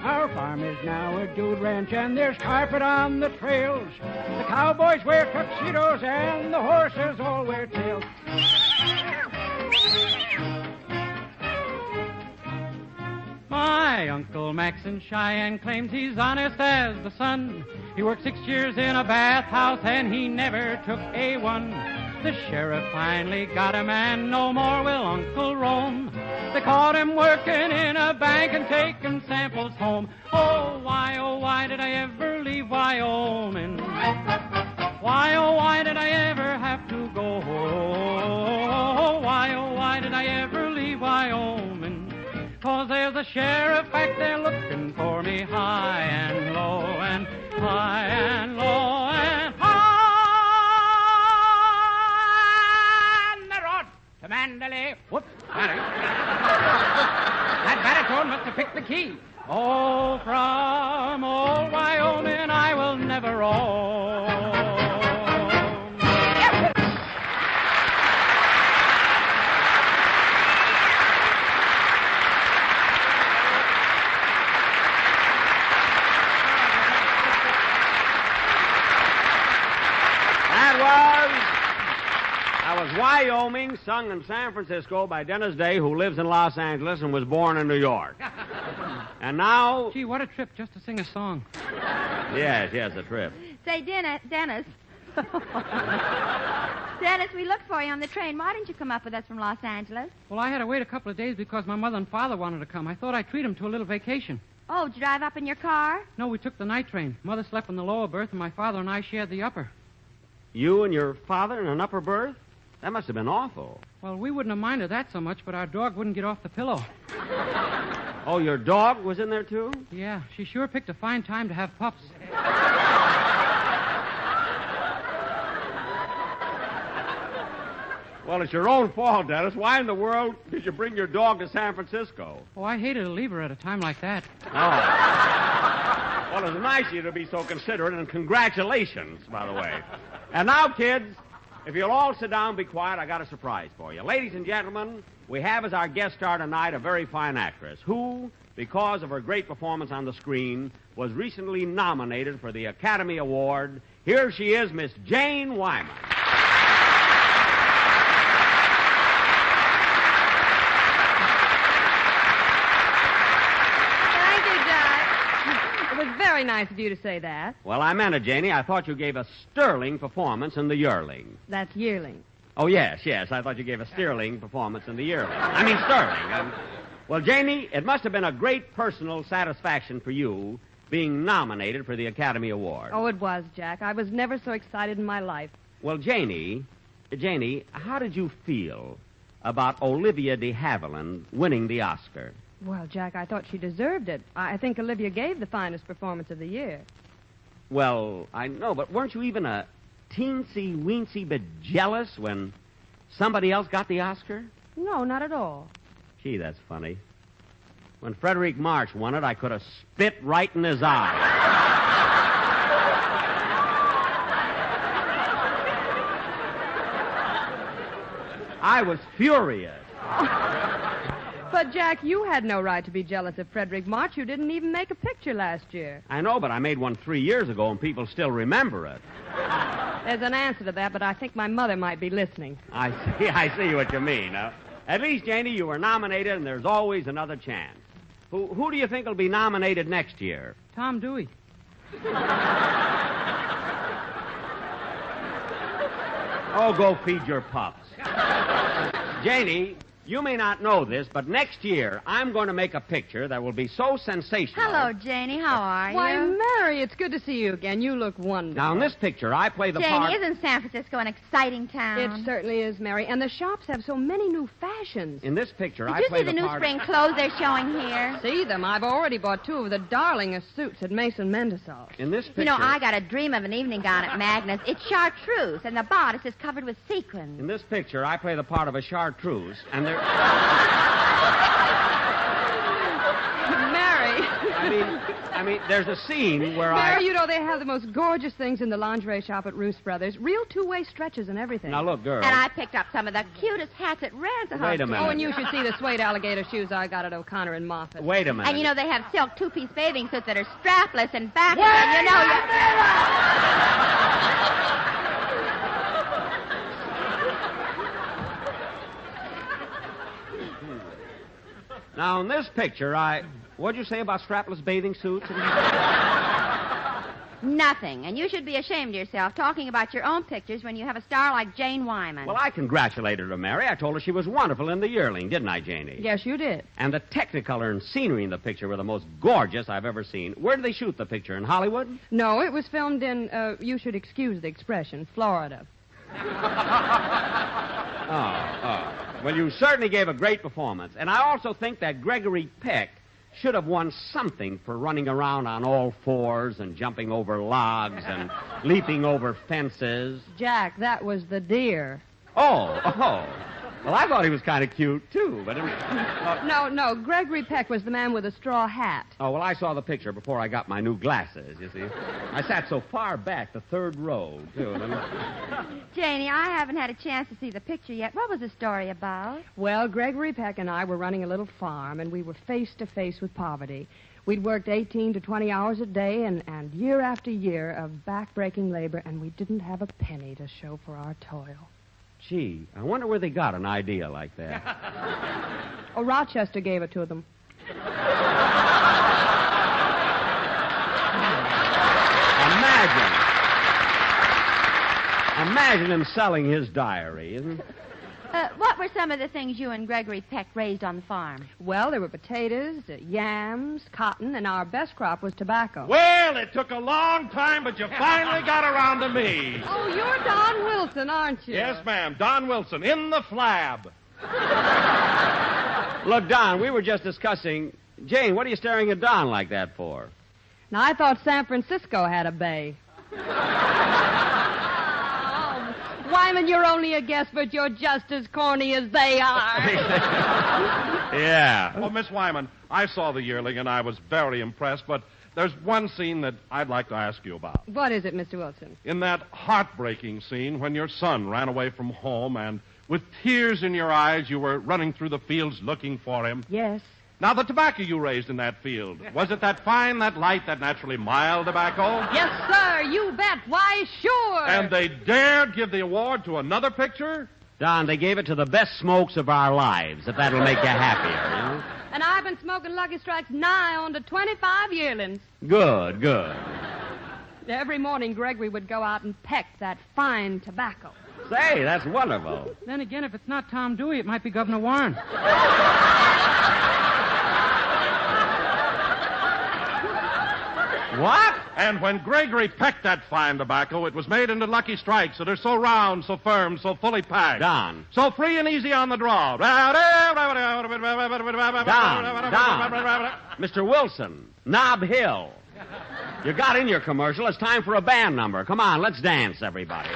Our farm is now a dude ranch, and there's carpet on the trails. The cowboys wear tuxedos, and the horses all wear tails. My Uncle Max in Cheyenne claims he's honest as the sun. He worked 6 years in a bathhouse, and he never took A1. The sheriff finally got him, and no more will Uncle roam. They caught him working in a bank and taking samples home. Oh, why did I ever leave Wyoming? Why did I ever have to go? Why did I ever leave Wyoming? 'Cause there's a sheriff back there looking for me high and low, and high and low, and on the road to Mandalay. Whoops, sorry. That baritone must have picked the key. Oh, from old Wyoming I will never roam. Wyoming, sung in San Francisco by Dennis Day, who lives in Los Angeles and was born in New York. And now... Gee, what a trip just to sing a song. Yes, a trip. Say, Dennis. Dennis, we looked for you on the train. Why didn't you come up with us from Los Angeles? Well, I had to wait a couple of days because my mother and father wanted to come. I thought I'd treat them to a little vacation. Oh, did you drive up in your car? No, we took the night train. Mother slept in the lower berth, and my father and I shared the upper. You and your father in an upper berth? That must have been awful. Well, we wouldn't have minded that so much, but our dog wouldn't get off the pillow. Oh, your dog was in there, too? Yeah, she sure picked a fine time to have pups. Well, it's your own fault, Dennis. Why in the world did you bring your dog to San Francisco? Oh, I hated to leave her at a time like that. Oh. Well, it's nice of you to be so considerate, and congratulations, by the way. And now, kids, if you'll all sit down and be quiet, I got a surprise for you. Ladies and gentlemen, we have as our guest star tonight a very fine actress who, because of her great performance on the screen, was recently nominated for the Academy Award. Here she is, Miss Jane Wyman. It was very nice of you to say that. Well, I meant it, Janie. I thought you gave a sterling performance in the yearling. That's yearling. Oh, yes. I thought you gave a sterling performance in the yearling. I mean, sterling. Well, Janie, it must have been a great personal satisfaction for you being nominated for the Academy Award. Oh, it was, Jack. I was never so excited in my life. Well, Janie, how did you feel about Olivia de Havilland winning the Oscar? Well, Jack, I thought she deserved it. I think Olivia gave the finest performance of the year. Well, I know, but weren't you even a teensy-weensy bit jealous when somebody else got the Oscar? No, not at all. Gee, that's funny. When Frederick March won it, I could have spit right in his eye. I was furious. But, Jack, you had no right to be jealous of Frederick March. You didn't even make a picture last year. I know, but I made one 3 years ago, and people still remember it. There's an answer to that, but I think my mother might be listening. I see what you mean. At least, Janie, you were nominated, and there's always another chance. Who do you think will be nominated next year? Tom Dewey. Oh, go feed your pups. Janie, you may not know this, but next year I'm going to make a picture that will be so sensational. Hello, Janie. How are you? Why, Mary, it's good to see you again. You look wonderful. Now, in this picture, I play the part... Janie, isn't San Francisco an exciting town? It certainly is, Mary. And the shops have so many new fashions. In this picture, I play the part... Did you see the new spring clothes they're showing here? See them. I've already bought 2 of the darlingest suits at Mason Mendelssohn's. In this picture... You know, I got a dream of an evening gown at Magnus. It's chartreuse, and the bodice is covered with sequins. In this picture, I play the part of a chartreuse, and there... Mary. I mean, there's a scene where Mary, you know, they have the most gorgeous things in the lingerie shop at Roos Brothers. Real 2-way stretches and everything. Now, look, girl. And I picked up some of the cutest hats at Ransom. Wait a minute. Oh, and you should see the suede alligator shoes I got at O'Connor and Moffat. Wait a minute. And, you know, they have silk 2-piece bathing suits that are strapless and backless. And you know, Now, in this picture, what'd you say about strapless bathing suits? Nothing. And you should be ashamed of yourself talking about your own pictures when you have a star like Jane Wyman. Well, I congratulated her, Mary. I told her she was wonderful in the yearling, didn't I, Janie? Yes, you did. And the Technicolor and scenery in the picture were the most gorgeous I've ever seen. Where did they shoot the picture? In Hollywood? No, it was filmed in, you should excuse the expression, Florida. Oh. Well, you certainly gave a great performance. And I also think that Gregory Peck should have won something for running around on all fours and jumping over logs and leaping over fences. Jack, that was the deer. Oh. Well, I thought he was kind of cute, too, but... No, Gregory Peck was the man with a straw hat. Oh, well, I saw the picture before I got my new glasses, you see. I sat so far back, the third row, too. Janie, I haven't had a chance to see the picture yet. What was the story about? Well, Gregory Peck and I were running a little farm, and we were face to face with poverty. We'd worked 18 to 20 hours a day and year after year of back-breaking labor, and we didn't have a penny to show for our toil. Gee, I wonder where they got an idea like that. Oh, Rochester gave it to them. Imagine him selling his diary, isn't it? What were some of the things you and Gregory Peck raised on the farm? Well, there were potatoes, yams, cotton, and our best crop was tobacco. Well, it took a long time, but you finally got around to me. Oh, you're Don Wilson, aren't you? Yes, ma'am. Don Wilson, in the flab. Look, Don, we were just discussing... Jane, what are you staring at Don like that for? Now, I thought San Francisco had a bay. Wyman, you're only a guest, but you're just as corny as they are. Yeah. Well, Miss Wyman, I saw the yearling, and I was very impressed, but there's one scene that I'd like to ask you about. What is it, Mr. Wilson? In that heartbreaking scene when your son ran away from home and with tears in your eyes you were running through the fields looking for him. Yes. Now, the tobacco you raised in that field, was it that fine, that light, that naturally mild tobacco? Yes, sir, you bet. Why, sure. And they dared give the award to another picture? Don, they gave it to the best smokes of our lives, if that'll make you happier, you know? And I've been smoking Lucky Strikes nigh on to 25 yearlings. Good, good. Every morning, Gregory would go out and peck that fine tobacco. Say, that's wonderful. Then again, if it's not Tom Dewey, it might be Governor Warren. What? And when Gregory pecked that fine tobacco, it was made into Lucky Strikes that are so round, so firm, so fully packed. Don. So free and easy on the draw. Don. Mr. Wilson, Nob Hill. You got in your commercial. It's time for a band number. Come on, let's dance, everybody.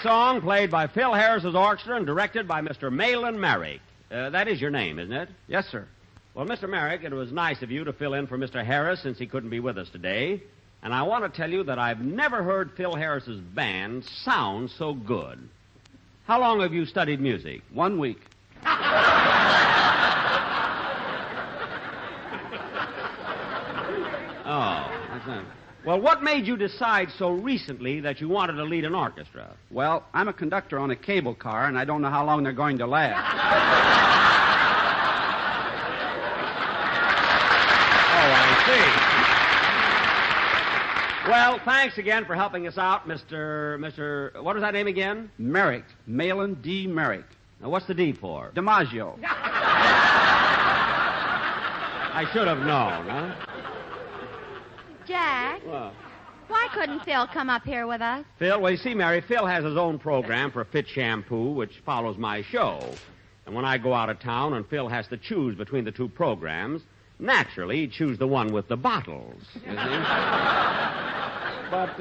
Song played by Phil Harris's orchestra and directed by Mr. Malin Merrick. That is your name, isn't it? Yes, sir. Well, Mr. Merrick, it was nice of you to fill in for Mr. Harris since he couldn't be with us today. And I want to tell you that I've never heard Phil Harris's band sound so good. How long have you studied music? 1 week. Oh, that's not... Well, what made you decide so recently that you wanted to lead an orchestra? Well, I'm a conductor on a cable car, and I don't know how long they're going to last. Oh, I see. Well, thanks again for helping us out, Mr. What was that name again? Merrick. Malin D. Merrick. Now, what's the D for? DiMaggio. I should have known, huh? Jack, why couldn't Phil come up here with us? Phil, well, you see, Mary, Phil has his own program for Fit Shampoo, which follows my show. And when I go out of town and Phil has to choose between the two programs, naturally, he'd choose the one with the bottles, you see? But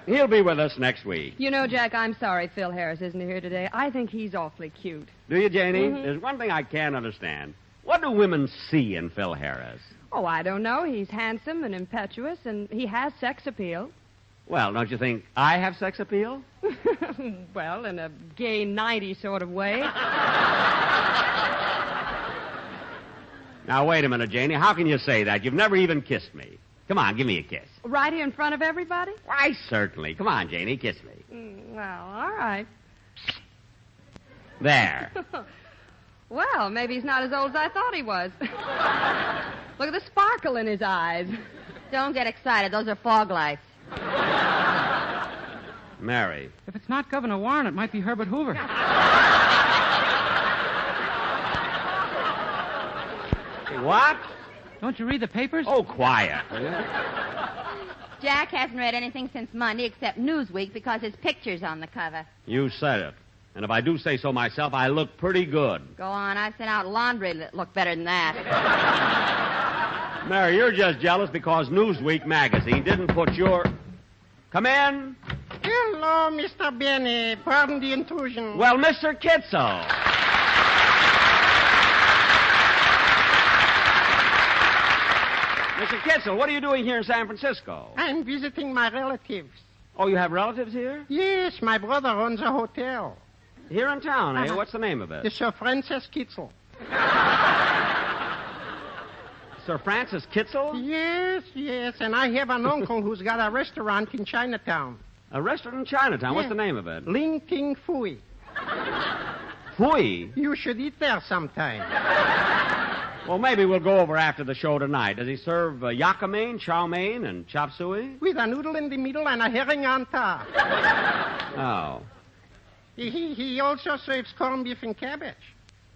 he'll be with us next week. You know, Jack, I'm sorry Phil Harris isn't here today. I think he's awfully cute. Do you, Janie? Mm-hmm. There's one thing I can't understand. What do women see in Phil Harris? Oh, I don't know. He's handsome and impetuous, and he has sex appeal. Well, don't you think I have sex appeal? Well, in a gay 90 sort of way. Now, wait a minute, Janie. How can you say that? You've never even kissed me. Come on, give me a kiss. Right here in front of everybody? Why, certainly. Come on, Janie, kiss me. Well, all right. There. Well, maybe he's not as old as I thought he was. Look at the sparkle in his eyes. Don't get excited. Those are fog lights. Mary. If it's not Governor Warren, it might be Herbert Hoover. What? Don't you read the papers? Oh, quiet. Jack hasn't read anything since Monday except Newsweek because his picture's on the cover. You said it. And if I do say so myself, I look pretty good. Go on. I sent out laundry that looked better than that. Mary, you're just jealous because Newsweek magazine didn't put your... Come in. Hello, Mr. Benny. Pardon the intrusion. Well, Mr. Kitzel. Mr. Kitzel, what are you doing here in San Francisco? I'm visiting my relatives. Oh, you have relatives here? Yes, my brother owns a hotel. Here in town, eh? What's the name of it? The Sir Francis Kitzel. Sir Francis Kitzel? Yes, and I have an uncle who's got a restaurant in Chinatown. A restaurant in Chinatown? What's the name of it? Ling Ting Fui. Fui? You should eat there sometime. Well, maybe we'll go over after the show tonight. Does he serve yakka mein, chow mein, and chop suey? With a noodle in the middle and a herring on top. Oh. He also serves corned beef and cabbage.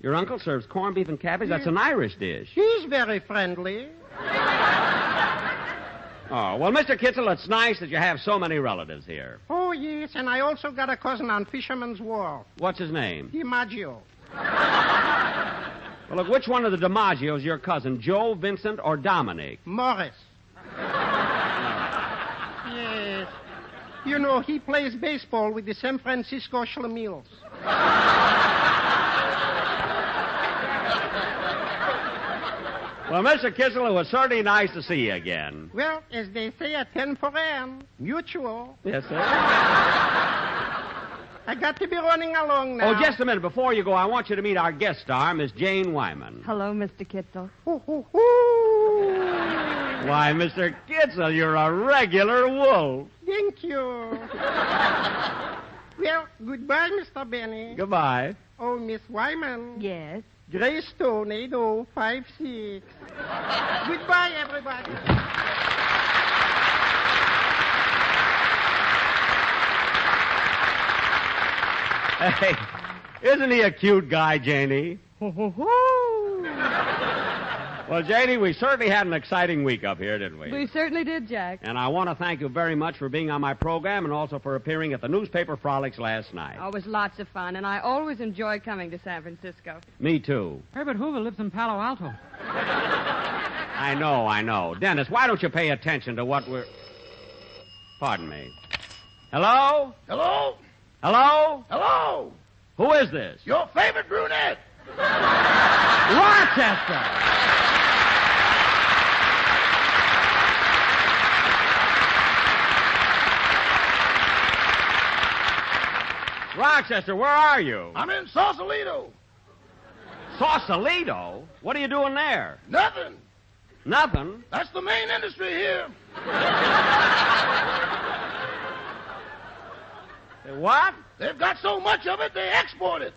Your uncle serves corned beef and cabbage? That's an Irish dish. He's very friendly. Oh, well, Mr. Kitzel, it's nice that you have so many relatives here. Oh, yes, and I also got a cousin on Fisherman's Wharf. What's his name? DiMaggio. Well, look, which one of the DiMaggios is your cousin, Joe, Vincent, or Dominic? Morris. Yes. You know, he plays baseball with the San Francisco Schlemiels. Well, Mr. Kitzel, it was certainly nice to see you again. Well, as they say at 10 for M, mutual. Yes, sir. I got to be running along now. Oh, just a minute. Before you go, I want you to meet our guest star, Miss Jane Wyman. Hello, Mr. Kitzel. Why, Mr. Kitzel, you're a regular wolf. Thank you. Well, goodbye, Mr. Benny. Goodbye. Oh, Miss Wyman. Yes? Greystone 8056. Goodbye, everybody. Hey, isn't he a cute guy, Janie? Well, Janie, we certainly had an exciting week up here, didn't we? We certainly did, Jack. And I want to thank you very much for being on my program and also for appearing at the newspaper frolics last night. Oh, it was lots of fun, and I always enjoy coming to San Francisco. Me, too. Herbert Hoover lives in Palo Alto. I know. Dennis, why don't you pay attention to what we're... Pardon me. Hello? Hello? Hello? Hello? Who is this? Your favorite brunette. Rochester! Rochester, where are you? I'm in Sausalito. Sausalito? What are you doing there? Nothing. Nothing? That's the main industry here. What? They've got so much of it, they export it.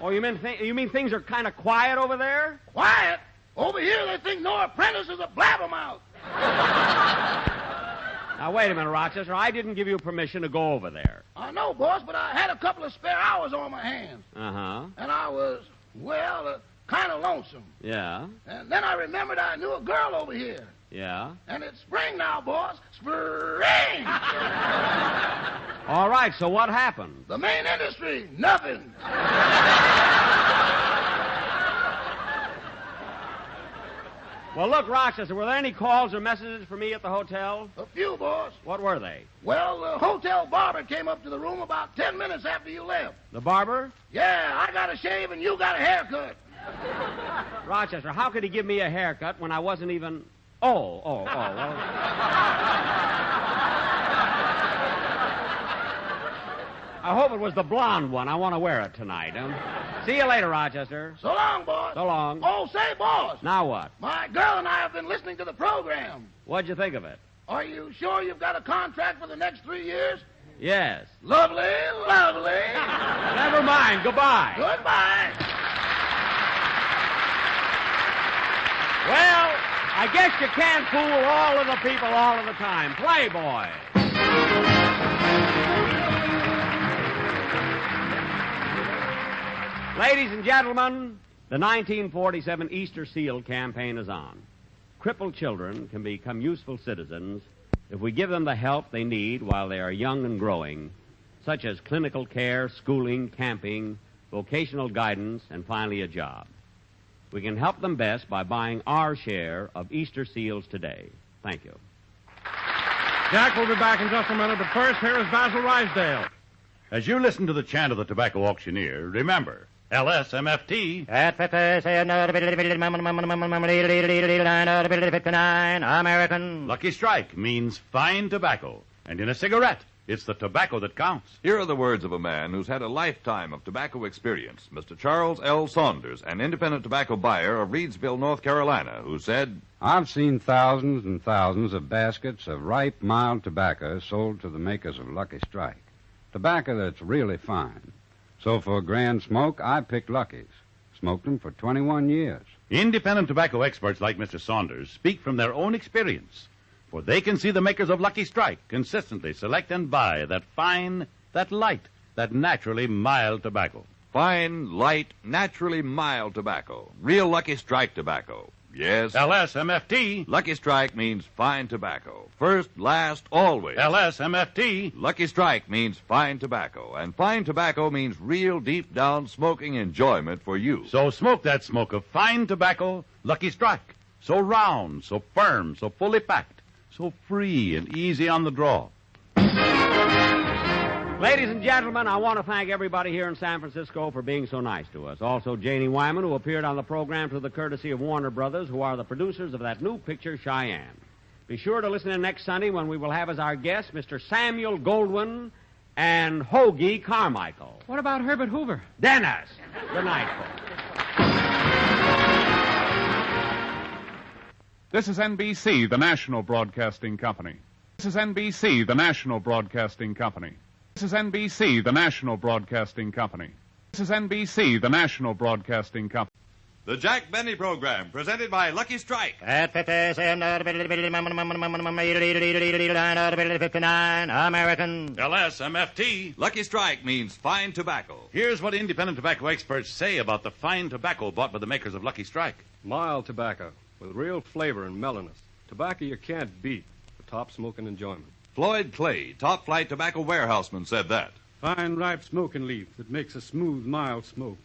Oh, you mean things are kind of quiet over there? Quiet? Over here, they think no apprentice is a blabbermouth. Now, wait a minute, Rochester. I didn't give you permission to go over there. I know, boss, but I had a couple of spare hours on my hands. Uh-huh. And I was, kind of lonesome. Yeah? And then I remembered I knew a girl over here. Yeah? And it's spring now, boss. Spring! All right, so what happened? The main industry, nothing. Well, look, Rochester, were there any calls or messages for me at the hotel? A few, boss. What were they? Well, the hotel barber came up to the room about 10 minutes after you left. The barber? Yeah, I got a shave and you got a haircut. Rochester, how could he give me a haircut when I wasn't even... Oh, well... I hope it was the blonde one. I want to wear it tonight. See you later, Rochester. So long, boss. So long. Oh, say, boss. Now what? My girl and I have been listening to the program. What'd you think of it? Are you sure you've got a contract for the next 3 years? Yes. Lovely, lovely. Never mind. Goodbye. Goodbye. Well, I guess you can't fool all of the people all of the time. Playboy. Ladies and gentlemen, the 1947 Easter Seal campaign is on. Crippled children can become useful citizens if we give them the help they need while they are young and growing, such as clinical care, schooling, camping, vocational guidance, and finally a job. We can help them best by buying our share of Easter Seals today. Thank you. Jack will be back in just a minute, but first, here is Basil Rysdale. As you listen to the chant of the tobacco auctioneer, remember, LSMFT. At 59 American. Lucky Strike means fine tobacco. And in a cigarette, it's the tobacco that counts. Here are the words of a man who's had a lifetime of tobacco experience, Mr. Charles L. Saunders, an independent tobacco buyer of Reidsville, North Carolina, who said, I've seen thousands and thousands of baskets of ripe, mild tobacco sold to the makers of Lucky Strike. Tobacco that's really fine. So for a grand smoke, I picked Lucky's. Smoked them for 21 years. Independent tobacco experts like Mr. Saunders speak from their own experience, for they can see the makers of Lucky Strike consistently select and buy that fine, that light, that naturally mild tobacco. Fine, light, naturally mild tobacco. Real Lucky Strike tobacco. Yes. LSMFT. Lucky Strike means fine tobacco. First, last, always. LSMFT. Lucky Strike means fine tobacco. And fine tobacco means real deep-down smoking enjoyment for you. So smoke that smoke of fine tobacco, Lucky Strike. So round, so firm, so fully packed, so free and easy on the draw. Ladies and gentlemen, I want to thank everybody here in San Francisco for being so nice to us. Also, Janie Wyman, who appeared on the program through the courtesy of Warner Brothers, who are the producers of that new picture, Cheyenne. Be sure to listen in next Sunday when we will have as our guests Mr. Samuel Goldwyn and Hoagie Carmichael. What about Herbert Hoover? Dennis. Good night, folks. This is NBC, the national broadcasting company. This is NBC, the national broadcasting company. This is NBC, the national broadcasting company. This is NBC, the national broadcasting company. The Jack Benny Program, presented by Lucky Strike. At 59 American. LSMFT. Lucky Strike means fine tobacco. Here's what independent tobacco experts say about the fine tobacco bought by the makers of Lucky Strike. Mild tobacco with real flavor and mellowness. Tobacco you can't beat for top smoking enjoyment. Floyd Clay, top-flight tobacco warehouseman, said that. Fine, ripe smoking leaf that makes a smooth, mild smoke.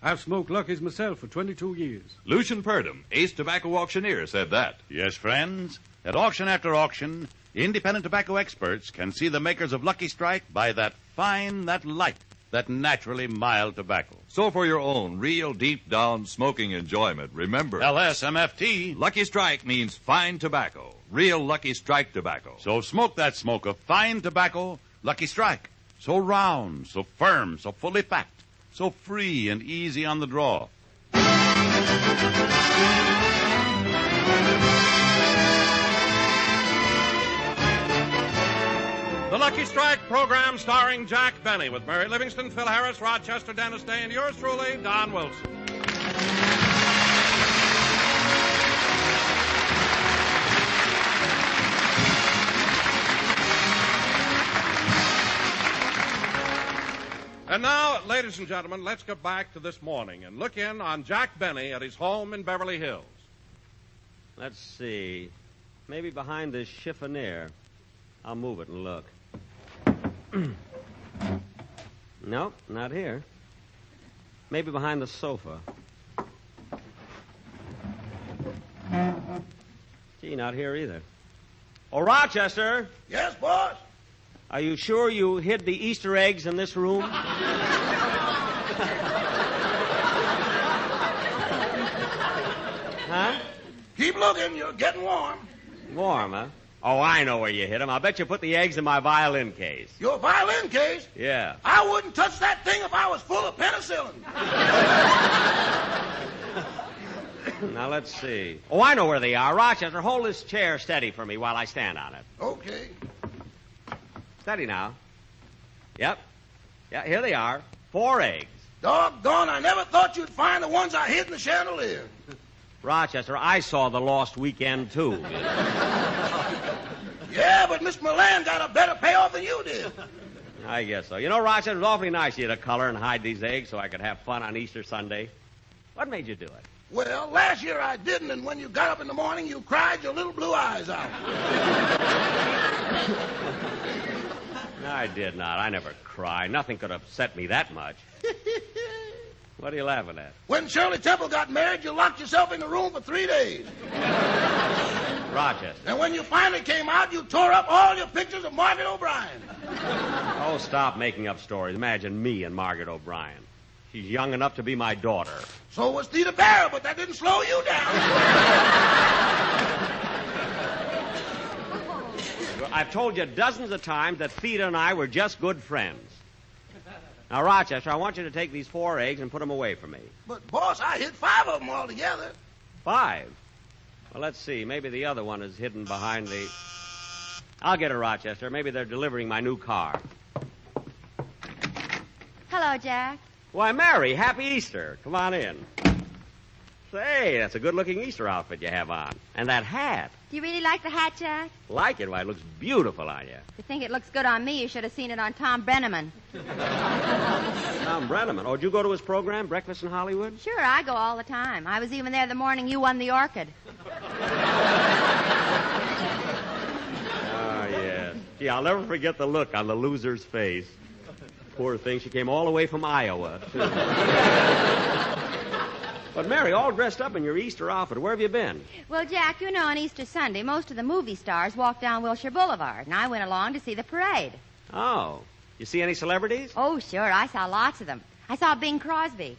I've smoked Lucky's myself for 22 years. Lucian Purdom, ace tobacco auctioneer, said that. Yes, friends. At auction after auction, independent tobacco experts can see the makers of Lucky Strike buy that fine, that light, that naturally mild tobacco. So for your own real deep-down smoking enjoyment, remember... LSMFT. Lucky Strike means fine tobacco. Real Lucky Strike tobacco. So smoke that smoke of fine tobacco, Lucky Strike. So round, so firm, so fully packed, so free and easy on the draw. The Lucky Strike program starring Jack Benny with Mary Livingston, Phil Harris, Rochester, Dennis Day, and yours truly, Don Wilson. And now, ladies and gentlemen, let's go back to this morning and look in on Jack Benny at his home in Beverly Hills. Let's see. Maybe behind this chiffonier. I'll move it and look. Nope, not here. Maybe behind the sofa. Gee, not here either. Oh, Rochester! Yes, boss? Are you sure you hid the Easter eggs in this room? Huh? Keep looking. You're getting warm. Warm, huh? Oh, I know where you hid them. I'll bet you put the eggs in my violin case. Your violin case? Yeah. I wouldn't touch that thing if I was full of penicillin. Now, let's see. Oh, I know where they are. Rochester, hold this chair steady for me while I stand on it. Okay. Steady now. Yep. Yeah, here they are. 4 eggs. Doggone, I never thought you'd find the ones I hid in the chandelier. Rochester, I saw the Lost Weekend, too. Yeah, but Miss Milan got a better payoff than you did. I guess so. You know, Rochester, it was awfully nice of you to color and hide these eggs so I could have fun on Easter Sunday. What made you do it? Well, last year I didn't, and when you got up in the morning, you cried your little blue eyes out. I did not. I never cry. Nothing could upset me that much. What are you laughing at? When Shirley Temple got married, you locked yourself in the room for 3 days. Rochester. And when you finally came out, you tore up all your pictures of Margaret O'Brien. Oh, stop making up stories. Imagine me and Margaret O'Brien. She's young enough to be my daughter. So was Theda Barrow, but that didn't slow you down. I've told you dozens of times that Theda and I were just good friends. Now, Rochester, I want you to take these 4 eggs and put them away for me. But, boss, I hid 5 of them altogether. 5? Well, let's see. Maybe the other one is hidden behind the... I'll get her, Rochester. Maybe they're delivering my new car. Hello, Jack. Why, Mary, happy Easter. Come on in. Say, that's a good-looking Easter outfit you have on. And that hat. Do you really like the hat, Jack? Like it? Why, it looks beautiful on you. If you think it looks good on me, you should have seen it on Tom Brenneman. Tom Brenneman? Oh, did you go to his program, Breakfast in Hollywood? Sure, I go all the time. I was even there the morning you won the Orchid. Oh, yes. Gee, I'll never forget the look on the loser's face. Poor thing, she came all the way from Iowa, too. But, Mary, all dressed up in your Easter outfit. Where have you been? Well, Jack, you know, on Easter Sunday, most of the movie stars walk down Wilshire Boulevard, and I went along to see the parade. Oh. You see any celebrities? Oh, sure. I saw lots of them. I saw Bing Crosby.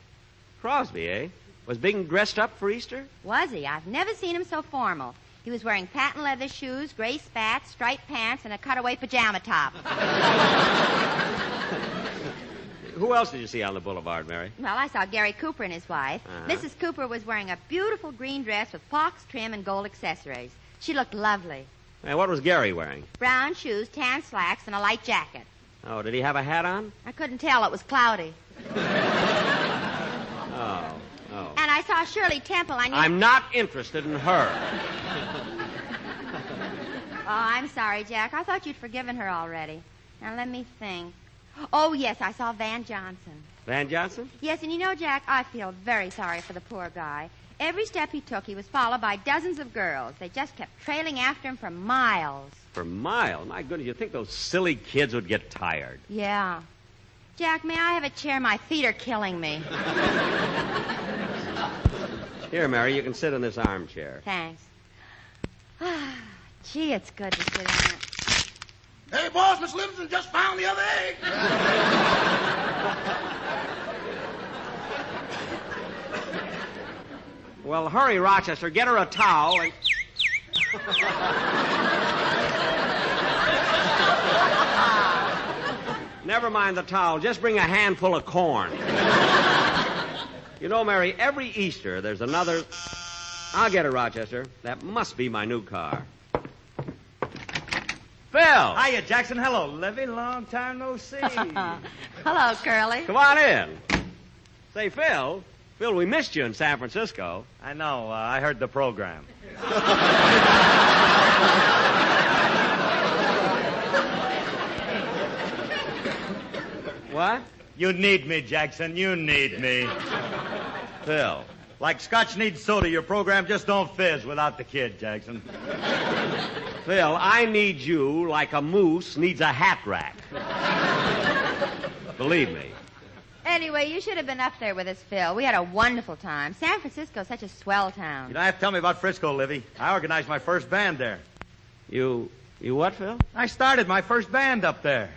Crosby, eh? Was Bing dressed up for Easter? Was he? I've never seen him so formal. He was wearing patent leather shoes, gray spats, striped pants, and a cutaway pajama top. Who else did you see on the boulevard, Mary? Well, I saw Gary Cooper and his wife. Mrs. Cooper was wearing a beautiful green dress with fox trim and gold accessories. She looked lovely. And what was Gary wearing? Brown shoes, tan slacks, and a light jacket. Oh, did he have a hat on? I couldn't tell. It was cloudy. Oh. And I saw Shirley Temple. I'm not interested in her. Oh, I'm sorry, Jack. I thought you'd forgiven her already. Now, let me think. Oh, yes, I saw Van Johnson. Van Johnson? Yes, and you know, Jack, I feel very sorry for the poor guy. Every step he took, he was followed by dozens of girls. They just kept trailing after him for miles. For miles? My goodness, you'd think those silly kids would get tired. Yeah. Jack, may I have a chair? My feet are killing me. Here, Mary, you can sit in this armchair. Thanks. Gee, it's good to sit in it. Hey, boss, Miss Livingston just found the other egg. Well, hurry, Rochester. Get her a towel and... Never mind the towel. Just bring a handful of corn. You know, Mary, every Easter there's another... I'll get her, Rochester. That must be my new car. Phil! Hiya, Jackson. Hello, Livy. Long time no see. Hello, Curly. Come on in. Say, Phil, we missed you in San Francisco. I know. I heard the program. What? You need me, Jackson. You need me. Phil. Like Scotch needs soda, your program just don't fizz without the kid, Jackson. Phil, I need you like a moose needs a hat rack. Believe me. Anyway, you should have been up there with us, Phil. We had a wonderful time. San Francisco's such a swell town. You don't have to tell me about Frisco, Livy. I organized my first band there. You what, Phil? I started my first band up there.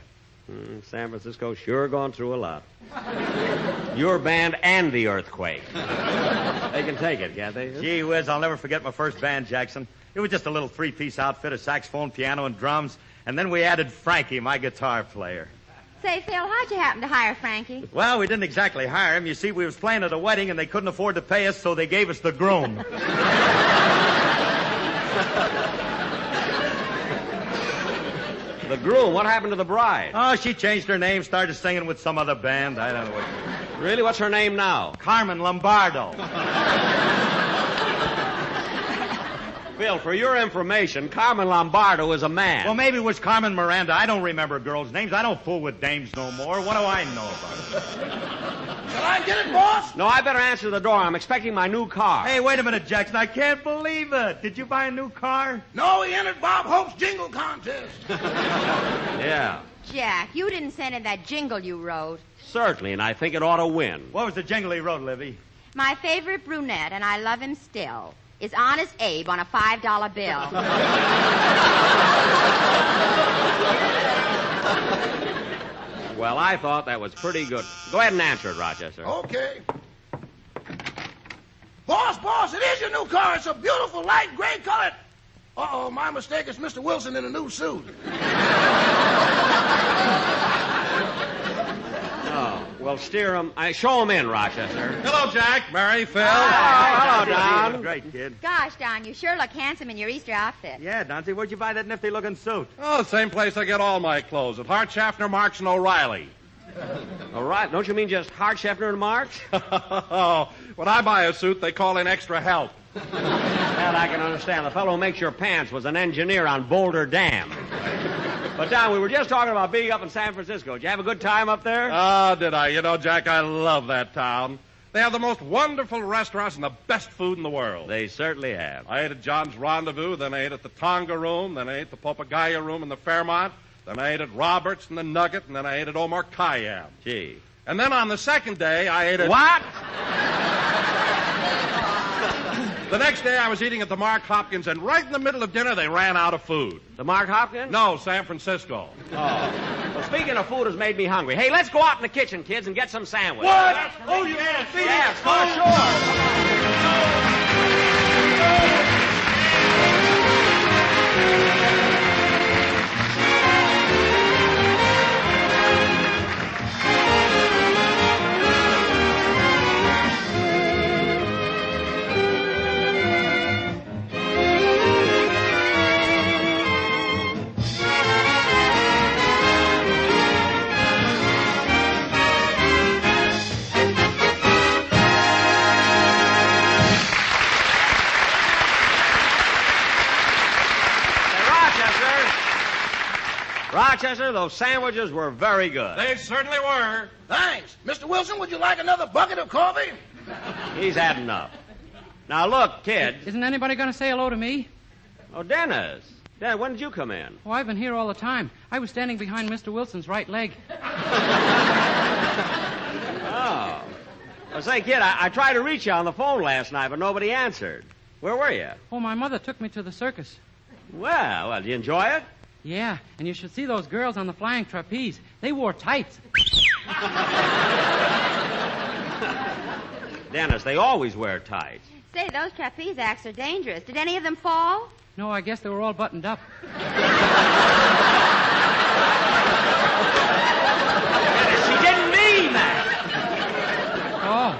San Francisco's sure gone through a lot. Your band and the earthquake. They can take it, can't they? Gee whiz, I'll never forget my first band, Jackson. It was just a little 3-piece outfit, a saxophone, piano, and drums. And then we added Frankie, my guitar player. Say, Phil, how'd you happen to hire Frankie? Well, we didn't exactly hire him. You see, we was playing at a wedding, and they couldn't afford to pay us, so they gave us the groom. The groom. What happened to the bride? Oh, she changed her name, started singing with some other band. I don't know what. Really? What's her name now? Carmen Lombardo. Phil, for your information, Carmen Lombardo is a man. Well, maybe it was Carmen Miranda. I don't remember girls' names. I don't fool with dames no more. What do I know about it? Shall I get it, boss? No, I better answer the door. I'm expecting my new car. Hey, wait a minute, Jackson. I can't believe it. Did you buy a new car? No, he entered Bob Hope's jingle contest. Yeah. Jack, you didn't send in that jingle you wrote. Certainly, and I think it ought to win. What was the jingle he wrote, Livy? My favorite brunette, and I love him still, is Honest Abe on a $5 bill. Well, I thought that was pretty good. Go ahead and answer it, Rochester. Okay. Boss, it is your new car. It's a beautiful light gray color. Uh-oh, my mistake. It's Mr. Wilson in a new suit. Oh, well, steer him. Show him in, Rochester. Hello, Jack, Mary, Phil. Hello, Don. Great, kid. Gosh, Don, you sure look handsome in your Easter outfit. Yeah, Donzie, where'd you buy that nifty-looking suit? Oh, same place I get all my clothes, at Hart, Schaffner, Marks, and O'Reilly. All right. Don't you mean just Hart, Scheffner, and Marks? Oh, when I buy a suit, they call in extra help. That I can understand. The fellow who makes your pants was an engineer on Boulder Dam. But, Don, we were just talking about being up in San Francisco. Did you have a good time up there? Oh, did I? You know, Jack, I love that town. They have the most wonderful restaurants and the best food in the world. They certainly have. I ate at John's Rendezvous, then I ate at the Tonga Room, then I ate at the Popagaya Room in the Fairmont, then I ate at Roberts and the Nugget, and then I ate at Omar Khayyam. Gee. And then on the second day, I ate at... What? The next day, I was eating at the Mark Hopkins, and right in the middle of dinner, they ran out of food. The Mark Hopkins? No, San Francisco. Oh. Well, speaking of food has made me hungry. Hey, let's go out in the kitchen, kids, and get some sandwiches. What? Oh, you Yes, see? yes, for Rochester, those sandwiches were very good. They certainly were. Thanks. Mr. Wilson, would you like another bucket of coffee? He's had enough. Now, look, kids. Isn't anybody going to say hello to me? Oh, Dennis. Dennis, when did you come in? Oh, I've been here all the time. I was standing behind Mr. Wilson's right leg. Oh. Well, say, kid, I tried to reach you on the phone last night, but nobody answered. Where were you? Oh, my mother took me to the circus. Well, did you enjoy it? Yeah, and you should see those girls on the flying trapeze. They wore tights. Dennis, they always wear tights. Say, those trapeze acts are dangerous. Did any of them fall? No, I guess they were all buttoned up. Dennis, she didn't mean that. Oh.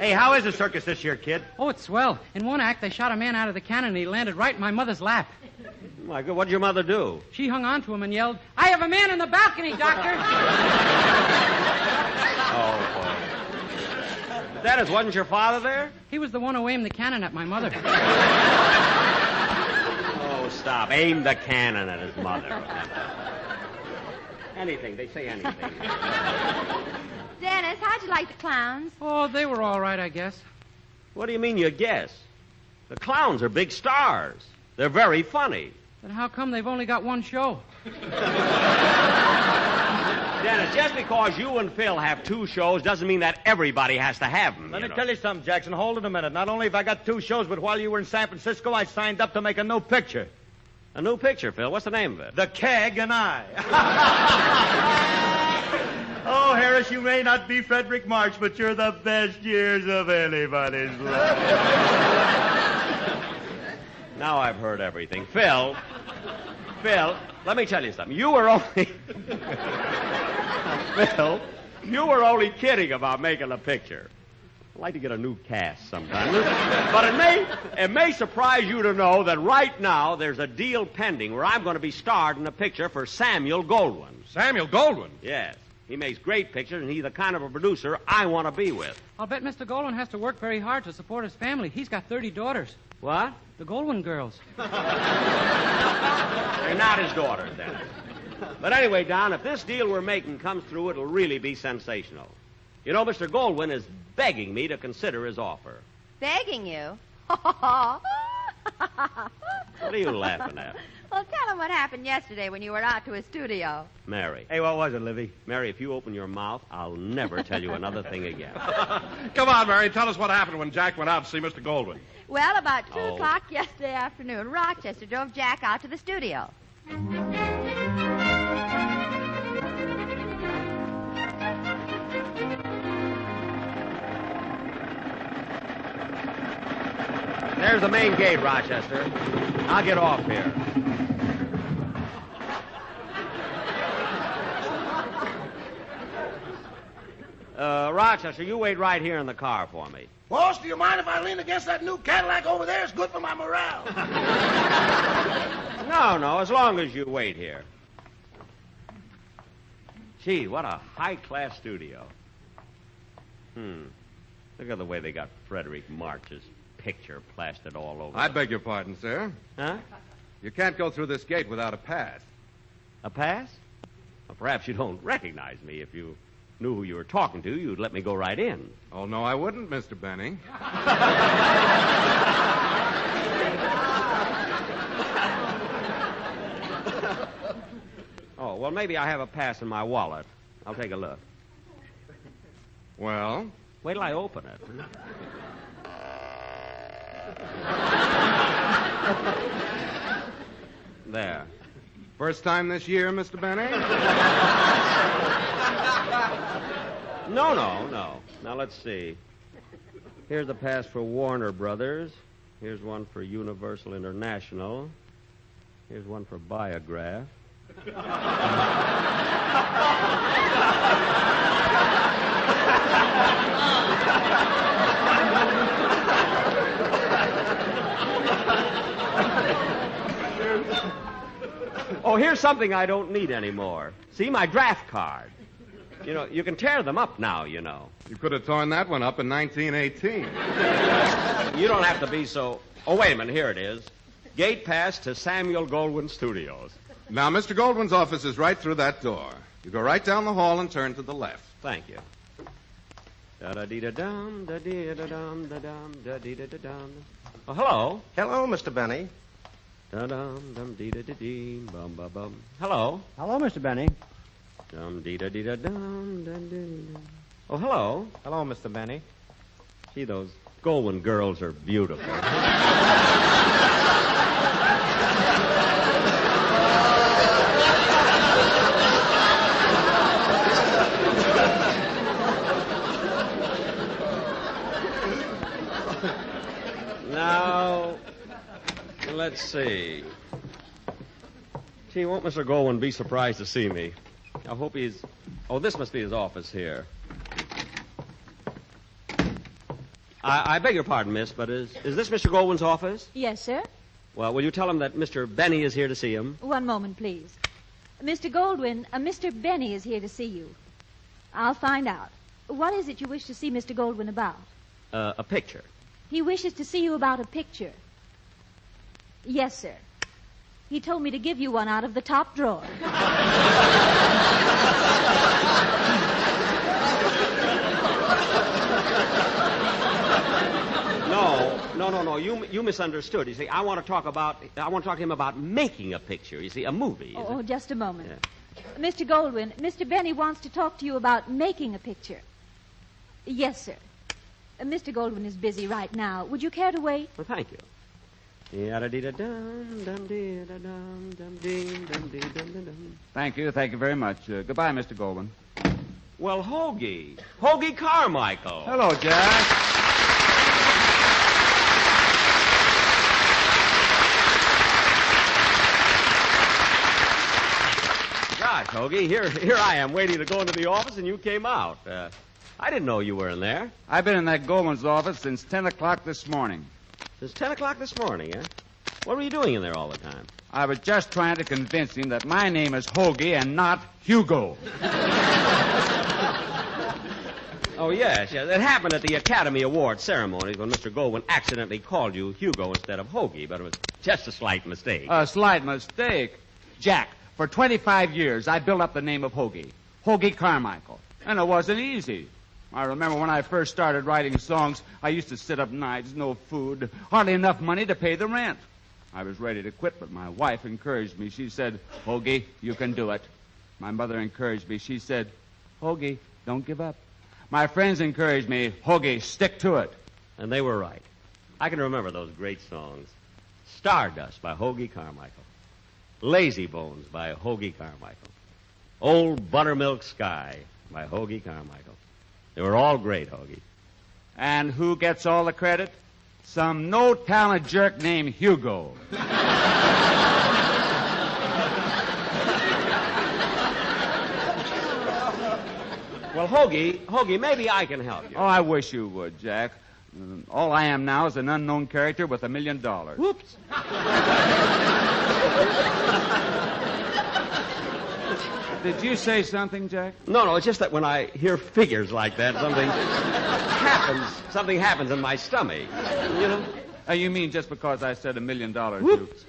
Hey, how is the circus this year, kid? Oh, it's swell. In one act, they shot a man out of the cannon, and he landed right in my mother's lap. My God, what'd your mother do? She hung on to him and yelled, "I have a man in the balcony, doctor!" Oh, boy. Dennis, wasn't your father there? He was the one who aimed the cannon at my mother. Oh, stop. Aim the cannon at his mother. Anything. They say anything. Dennis, how'd you like the clowns? Oh, they were all right, I guess. What do you mean you guess? The clowns are big stars. They're very funny. But how come they've only got one show? Dennis, just because you and Phil have two shows doesn't mean that everybody has to have them. Let me tell you something, Jackson. Hold it a minute. Not only have I got two shows, but while you were in San Francisco, I signed up to make a new picture. A new picture, Phil? What's the name of it? The Keg and I. Oh, Harris, you may not be Frederick March, but you're the best years of anybody's life. Now I've heard everything. Phil, let me tell you something. You were only... Phil, you were only kidding about making a picture. I'd like to get a new cast sometime. But it may surprise you to know that right now there's a deal pending where I'm going to be starred in a picture for Samuel Goldwyn. Samuel Goldwyn? Yes. He makes great pictures, and he's the kind of a producer I want to be with. I'll bet Mr. Goldwyn has to work very hard to support his family. He's got 30 daughters. What? The Goldwyn girls. They're not his daughters, then. But anyway, Don, if this deal we're making comes through, it'll really be sensational. You know, Mr. Goldwyn is begging me to consider his offer. Begging you? What are you laughing at? Well, tell him what happened yesterday when you were out to his studio. Mary. Hey, what was it, Livy? Mary, if you open your mouth, I'll never tell you another thing again. Come on, Mary, tell us what happened when Jack went out to see Mr. Goldwyn. Well, about 2 o'clock yesterday afternoon, Rochester drove Jack out to the studio. There's the main gate, Rochester. I'll get off here. Rochester, you wait right here in the car for me. Boss, do you mind if I lean against that new Cadillac over there? It's good for my morale. No, as long as you wait here. Gee, what a high-class studio. Look at the way they got Frederick March's picture plastered all over. I beg your pardon, sir. Huh? You can't go through this gate without a pass. A pass? Well, perhaps you don't recognize me. If you knew who you were talking to, you'd let me go right in. Oh, no, I wouldn't, Mr. Benny. Oh, well, maybe I have a pass in my wallet. I'll take a look. Well? Wait till I open it. There. First time this year, Mr. Benny? No. Now, let's see. Here's a pass for Warner Brothers. Here's one for Universal International. Here's one for Biograph. Oh, here's something I don't need anymore. See, my draft card. You know, you can tear them up now, you know. You could have torn that one up in 1918. You don't have to be so... Oh, wait a minute. Here it is. Gate pass to Samuel Goldwyn Studios. Now, Mr. Goldwyn's office is right through that door. You go right down the hall and turn to the left. Thank you. Da-da-dee-da-dum, da-dee-da-dum, da-dum, da-dee-da-da-dum. Oh, hello. Hello, Mr. Benny. Da-dum, dum, dee-da-dee-dee, bum-ba-bum. Hello. Hello, Mr. Benny. Dum, dee-da-dee-da-dum, da-dee-da. Oh, hello. Hello, Mr. Benny. Gee, those Goldwyn girls are beautiful. Now, let's see. Gee, won't Mr. Goldwyn be surprised to see me? I hope he's... Oh, this must be his office here. I beg your pardon, miss, but is this Mr. Goldwyn's office? Yes, sir. Well, will you tell him that Mr. Benny is here to see him? One moment, please. Mr. Goldwyn, Mr. Benny is here to see you. I'll find out. What is it you wish to see Mr. Goldwyn about? A picture. He wishes to see you about a picture. Yes, sir. He told me to give you one out of the top drawer. No. You misunderstood. You see, I want to talk to him about making a picture. You see, a movie. Oh, just a moment. Yeah. Mr. Goldwyn, Mr. Benny wants to talk to you about making a picture. Yes, sir. Mr. Goldwyn is busy right now. Would you care to wait? Well, thank you. Thank you very much. Goodbye, Mr. Goldwyn. Well, Hoagie Carmichael. Hello, Jack. Gosh, Hoagie, here I am waiting to go into the office, and you came out. I didn't know you were in there. I've been in that Goldwyn's office since 10 o'clock this morning. Since 10 o'clock this morning, eh? What were you doing in there all the time? I was just trying to convince him that my name is Hoagie and not Hugo. Oh, yes. It happened at the Academy Award ceremonies when Mr. Goldwyn accidentally called you Hugo instead of Hoagie, but it was just a slight mistake. A slight mistake? Jack, for 25 years, I built up the name of Hoagie. Hoagie Carmichael. And it wasn't easy. I remember when I first started writing songs, I used to sit up nights, no food, hardly enough money to pay the rent. I was ready to quit, but my wife encouraged me. She said, Hoagie, you can do it. My mother encouraged me. She said, Hoagie, don't give up. My friends encouraged me, Hoagie, stick to it. And they were right. I can remember those great songs. Stardust by Hoagie Carmichael. Lazy Bones by Hoagie Carmichael. Old Buttermilk Sky by Hoagie Carmichael. They were all great, Hoagie. And who gets all the credit? Some no-talent jerk named Hugo. Well, Hoagie, maybe I can help you. Oh, I wish you would, Jack. All I am now is an unknown character with $1 million. Whoops. Did you say something, Jack? No, it's just that when I hear figures like that, something happens in my stomach. You know? You mean just because I said $1 million? Whoops.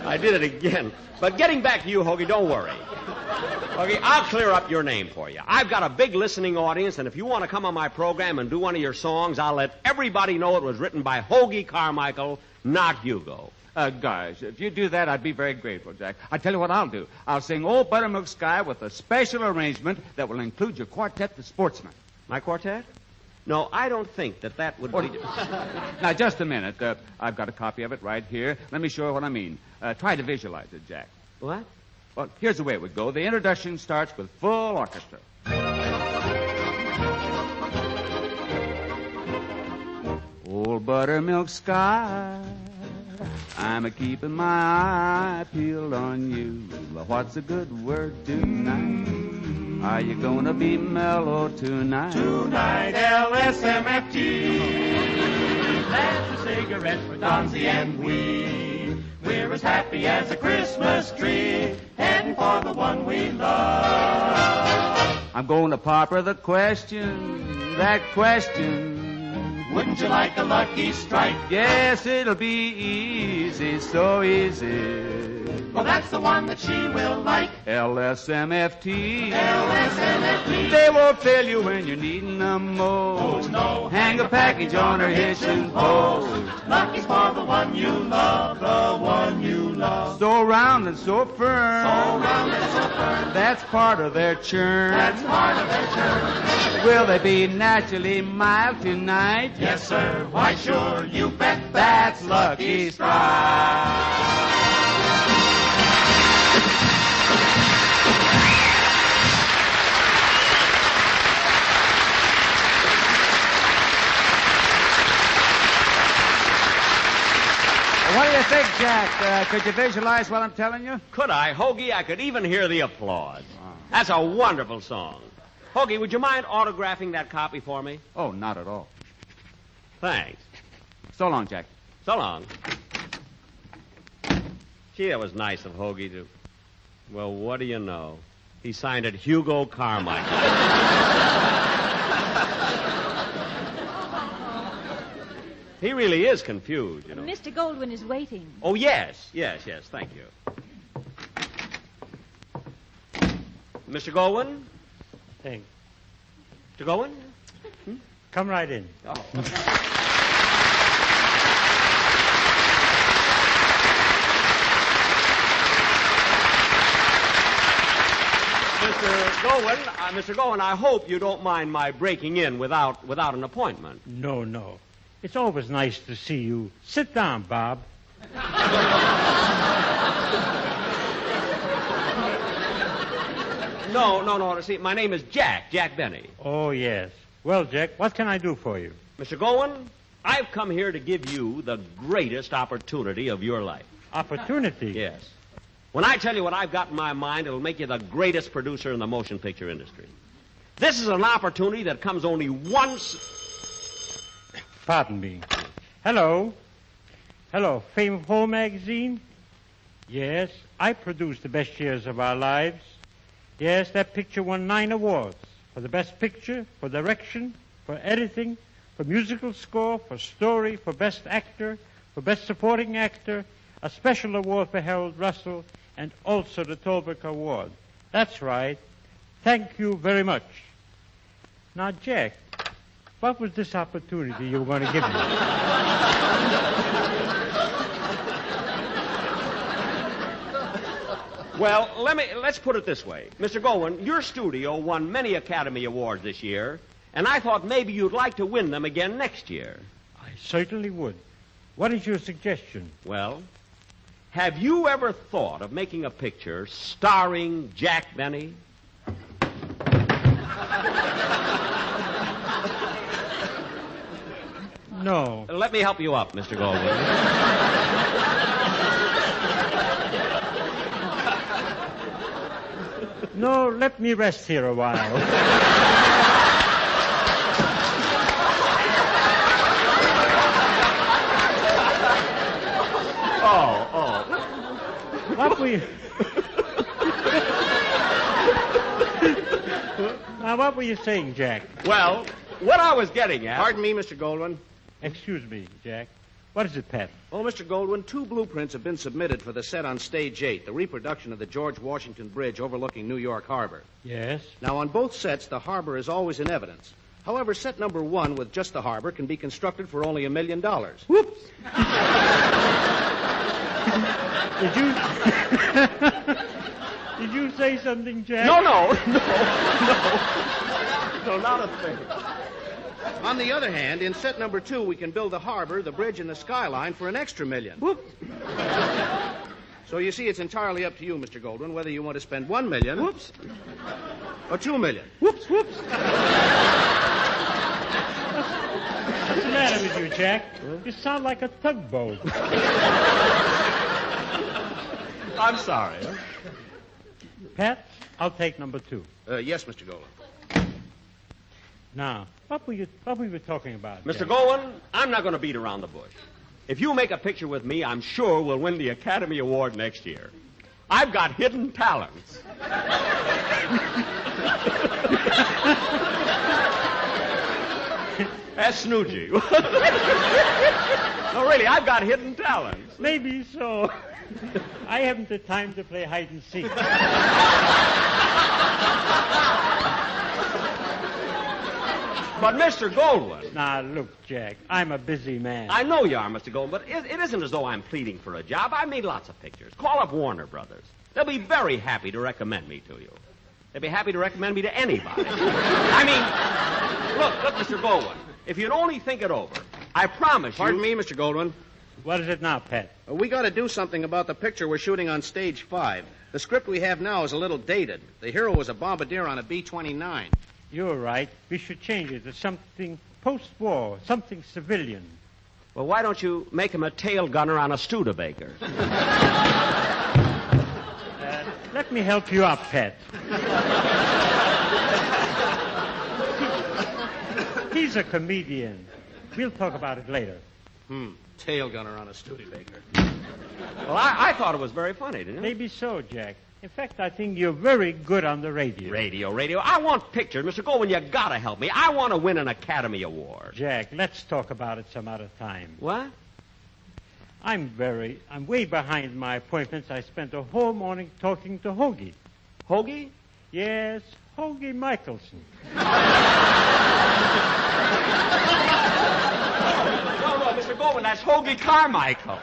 I did it again. But getting back to you, Hoagie, don't worry. Hoagie, I'll clear up your name for you. I've got a big listening audience, and if you want to come on my program and do one of your songs, I'll let everybody know it was written by Hoagie Carmichael, not Hugo. Gosh, if you do that, I'd be very grateful, Jack. I tell you what I'll do. I'll sing Old Buttermilk Sky with a special arrangement that will include your quartet, the Sportsmen. My quartet? No, I don't think that would be... Now, just a minute. I've got a copy of it right here. Let me show you what I mean. Try to visualize it, Jack. What? Well, here's the way it would go. The introduction starts with full orchestra. Old Buttermilk Sky, I'm a-keeping my eye peeled on you. What's a good word tonight? Are you gonna be mellow tonight? Tonight, LSMFT. That's a cigarette for Donzie and we. We're as happy as a Christmas tree, heading for the one we love. I'm going to pop her that question. Wouldn't you like a lucky strike? Yes, it'll be easy, so easy. Well, that's the one that she will like. LSMFT. LSMFT. They will fail you when you're needing them most. Oh, no. Hang a package on her hitching post. Lucky's for the one you love, the one you love. So round and so firm. So round and so firm. That's part of their churn. That's part of their churn. Will they be naturally mild tonight? Yes, sir. Why, sure, you bet. That's Lucky Strike. What do you think, Jack? Could you visualize what I'm telling you? Could I? Hoagie, I could even hear the applause. That's a wonderful song. Hoagie, would you mind autographing that copy for me? Oh, not at all. Thanks. So long, Jack. So long. Gee, that was nice of Hoagie to... Well, what do you know? He signed it Hugo Carmichael. He really is confused, you know. Mr. Goldwyn is waiting. Oh, yes, thank you. Mr. Goldwyn? Thanks. Mr. Goldwyn? Come right in. Oh. Mr. Goldwyn, I hope you don't mind my breaking in without an appointment. No. It's always nice to see you. Sit down, Bob. No. See, my name is Jack Benny. Oh, yes. Well, Jack, what can I do for you? Mr. Goldwyn, I've come here to give you the greatest opportunity of your life. Opportunity? Yes. When I tell you what I've got in my mind, it'll make you the greatest producer in the motion picture industry. This is an opportunity that comes only once. Pardon me. Hello. Hello, Fame of Home magazine? Yes, I produced The Best Years of Our Lives. Yes, that picture won 9 awards. For the best picture, for direction, for editing, for musical score, for story, for best actor, for best supporting actor, a special award for Harold Russell, and also the Tolbert Award. That's right. Thank you very much. Now, Jack, what was this opportunity you were going to give me? Well, let's put it this way. Mr. Goldwyn, your studio won many Academy Awards this year, and I thought maybe you'd like to win them again next year. I certainly would. What is your suggestion? Well, have you ever thought of making a picture starring Jack Benny? No. Let me help you up, Mr. Goldwyn. No, let me rest here a while. What were you... Now, what were you saying, Jack? Well, what I was getting at... Pardon me, Mr. Goldwyn. Excuse me, Jack. What is it, Pat? Oh, Mr. Goldwyn, 2 blueprints have been submitted for the set on Stage 8, the reproduction of the George Washington Bridge overlooking New York Harbor. Yes? Now, on both sets, the harbor is always in evidence. However, set number 1 with just the harbor can be constructed for only $1 million. Whoops! Did you say something, Jack? No, not a thing. On the other hand, in set number 2, we can build the harbor, the bridge, and the skyline for an extra $1 million. Whoop. So you see, it's entirely up to you, Mr. Goldwyn, whether you want to spend $1 million. Whoops. Or $2 million. Whoops. What's the matter with you, Jack? You sound like a tugboat. I'm sorry. Pat, I'll take number 2. Yes, Mr. Goldwyn. Now, what were you talking about? Mr. Jack? Goldwyn, I'm not going to beat around the bush. If you make a picture with me, I'm sure we'll win the Academy Award next year. I've got hidden talents. That's Snoogy. No, really, I've got hidden talents. Maybe so. I haven't the time to play hide and seek. But, Mr. Goldwyn... Now, look, Jack, I'm a busy man. I know you are, Mr. Goldwyn, but it isn't as though I'm pleading for a job. I've made lots of pictures. Call up Warner Brothers. They'll be very happy to recommend me to you. They'll be happy to recommend me to anybody. I mean, look, Mr. Goldwyn, if you'd only think it over, I promise you... Pardon me, Mr. Goldwyn. What is it now, Pat? We got to do something about the picture we're shooting on Stage 5. The script we have now is a little dated. The hero was a bombardier on a B-29. You're right. We should change it to something post-war, something civilian. Well, why don't you make him a tail gunner on a Studebaker? Let me help you up, Pat. He's a comedian. We'll talk about it later. Tail gunner on a Studebaker. Well, I thought it was very funny, didn't you? Maybe so, Jack. In fact, I think you're very good on the radio. Radio. I want pictures. Mr. Goldwyn, you gotta help me. I want to win an Academy Award. Jack, let's talk about it some other time. What? I'm way behind my appointments. I spent a whole morning talking to Hoagie. Hoagie? Yes, Hoagie Michelson. No, Mr. Goldwyn, that's Hoagie Carmichael.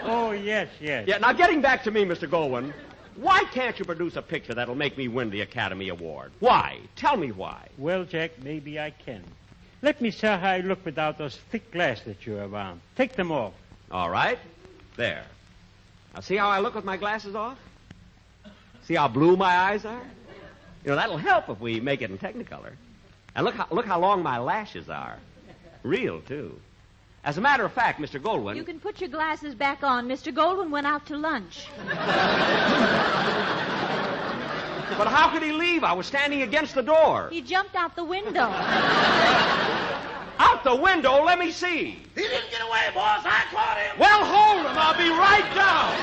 Oh, yes. Yeah, now getting back to me, Mr. Goldwyn, why can't you produce a picture that'll make me win the Academy Award? Why? Tell me why. Well, Jack, maybe I can. Let me see how I look without those thick glasses that you have on. Take them off. All right. There. Now, see how I look with my glasses off? See how blue my eyes are? You know, that'll help if we make it in Technicolor. And look how long my lashes are. Real, too. As a matter of fact, Mr. Goldwyn... You can put your glasses back on. Mr. Goldwyn went out to lunch. But how could he leave? I was standing against the door. He jumped out the window. Out the window? Let me see. He didn't get away, boss. I caught him. Well, hold him. I'll be right down.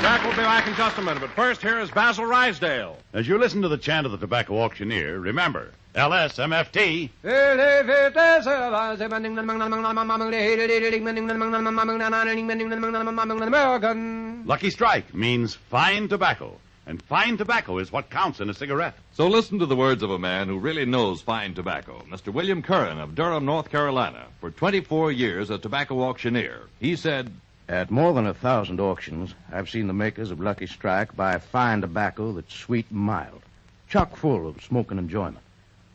Jack will be back in just a minute, but first here is Basil Rysdale. As you listen to the chant of the tobacco auctioneer, remember, LSMFT. Lucky Strike means fine tobacco, and fine tobacco is what counts in a cigarette. So listen to the words of a man who really knows fine tobacco, Mr. William Curran of Durham, North Carolina. For 24 years, a tobacco auctioneer. He said, At more than 1,000 auctions, I've seen the makers of Lucky Strike buy fine tobacco that's sweet and mild, chock full of smoking enjoyment.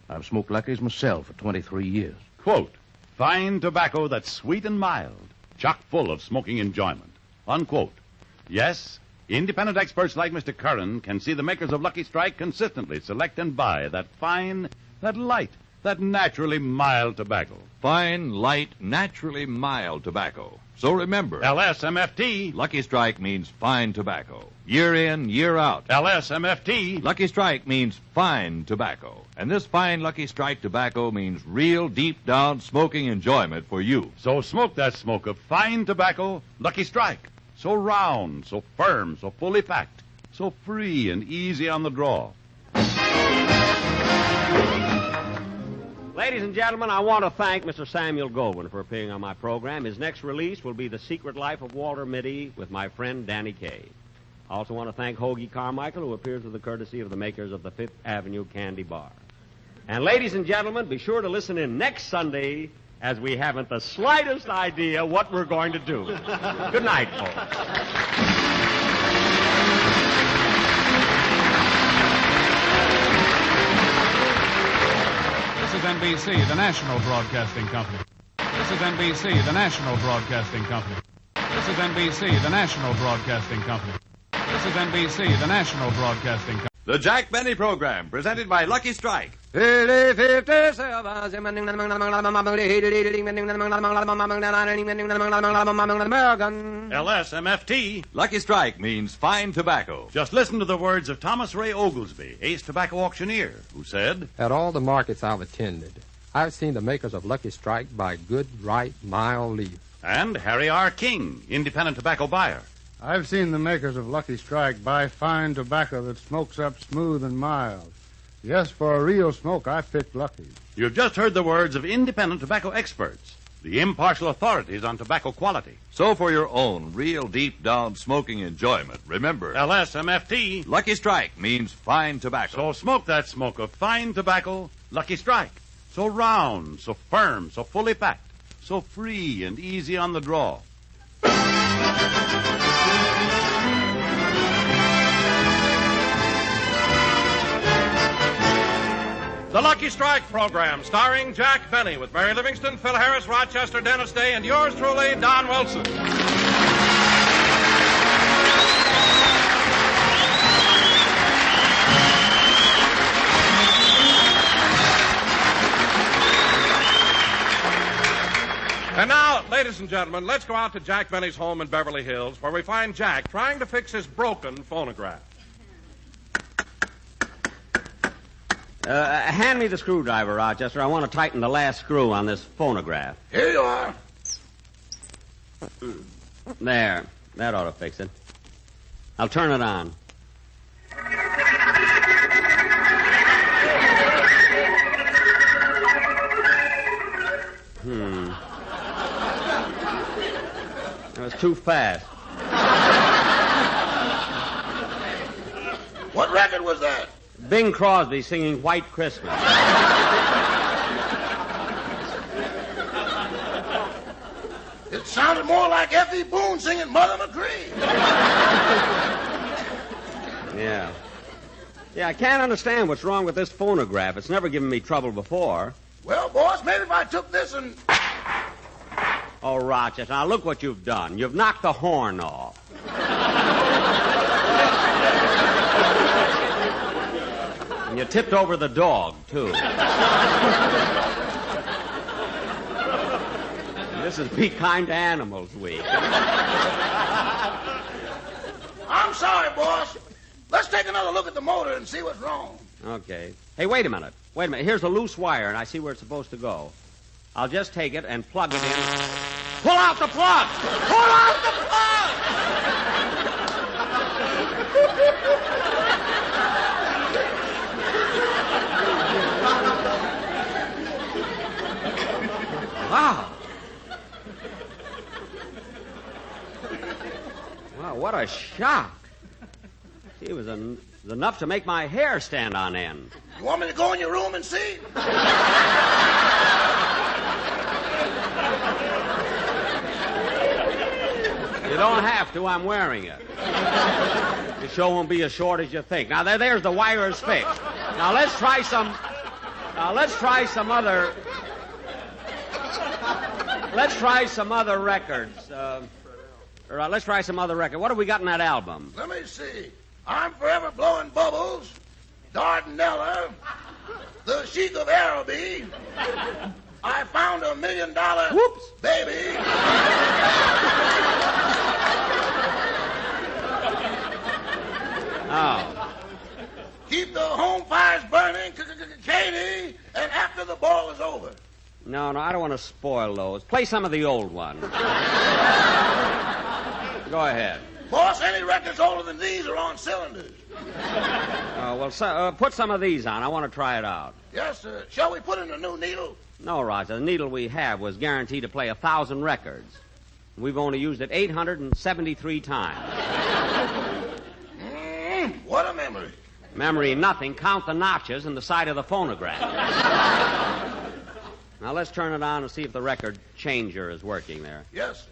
I've smoked Lucky's myself for 23 years. Quote, fine tobacco that's sweet and mild, chock full of smoking enjoyment. Unquote. Yes, independent experts like Mr. Curran can see the makers of Lucky Strike consistently select and buy that fine, that light, that naturally mild tobacco. Fine, light, naturally mild tobacco. So remember, LSMFT. Lucky Strike means fine tobacco. Year in, year out. LSMFT. Lucky Strike means fine tobacco. And this fine Lucky Strike tobacco means real deep down smoking enjoyment for you. So smoke that smoke of fine tobacco, Lucky Strike. So round, so firm, so fully packed, so free and easy on the draw. Ladies and gentlemen, I want to thank Mr. Samuel Goldwyn for appearing on my program. His next release will be The Secret Life of Walter Mitty with my friend Danny Kaye. I also want to thank Hoagie Carmichael, who appears with the courtesy of the makers of the Fifth Avenue Candy Bar. And ladies and gentlemen, be sure to listen in next Sunday, as we haven't the slightest idea what we're going to do. Good night, folks. This is NBC, the national broadcasting company. This is NBC, the national broadcasting company. This is NBC, the national broadcasting company. This is NBC, the national broadcasting company. The Jack Benny Program, presented by Lucky Strike. LSMFT. Lucky Strike means fine tobacco. Just listen to the words of Thomas Ray Oglesby, ace tobacco auctioneer, who said, At all the markets I've attended, I've seen the makers of Lucky Strike buy good, ripe, mild leaf. And Harry R. King, independent tobacco buyer. I've seen the makers of Lucky Strike buy fine tobacco that smokes up smooth and mild. Yes, for a real smoke, I picked Lucky. You've just heard the words of independent tobacco experts, the impartial authorities on tobacco quality. So for your own real deep down smoking enjoyment, remember, LSMFT. Lucky Strike means fine tobacco. So smoke that smoke of fine tobacco, Lucky Strike. So round, so firm, so fully packed, so free and easy on the draw. The Lucky Strike program, starring Jack Benny, with Mary Livingston, Phil Harris, Rochester, Dennis Day, and yours truly, Don Wilson. And now, ladies and gentlemen, let's go out to Jack Benny's home in Beverly Hills, where we find Jack trying to fix his broken phonograph. Hand me the screwdriver, Rochester. I want to tighten the last screw on this phonograph. Here you are. There. That ought to fix it. I'll turn it on. That was too fast. What record was that? Bing Crosby singing White Christmas. It sounded more like F.E. Boone singing Mother McCree. Yeah. Yeah, I can't understand what's wrong with this phonograph. It's never given me trouble before. Well, boss, maybe if I took this and... Oh, Rochester, now look what you've done. You've knocked the horn off. And you tipped over the dog, too. This is Be Kind to Animals Week. I'm sorry, boss. Let's take another look at the motor and see what's wrong. Okay. Hey, wait a minute. Here's a loose wire, and I see where it's supposed to go. I'll just take it and plug it in. Pull out the plug! Pull out the plug! Wow. Wow, what a shock. It was enough to make my hair stand on end. You want me to go in your room and see? You don't have to. I'm wearing it. The show won't be as short as you think. Now, there's the wires fixed. Now, let's try some other... Let's try some other records. Let's try some other record. What have we got in that album? Let me see. I'm Forever Blowing Bubbles, Dardanella, The Sheik of Araby, I Found $1 Million Whoops. Baby. Oh. Keep the home fires burning, Katie, and after the ball is over. No, I don't want to spoil those. Play some of the old ones. Go ahead. Boss, any records older than these are on cylinders. Put some of these on. I want to try it out. Yes, sir. Shall we put in a new needle? No, Roger. The needle we have was guaranteed to play 1,000 records. We've only used it 873 times. What a memory. Memory nothing. Count the notches in the side of the phonograph. Now, let's turn it on and see if the record changer is working there. Yes, sir.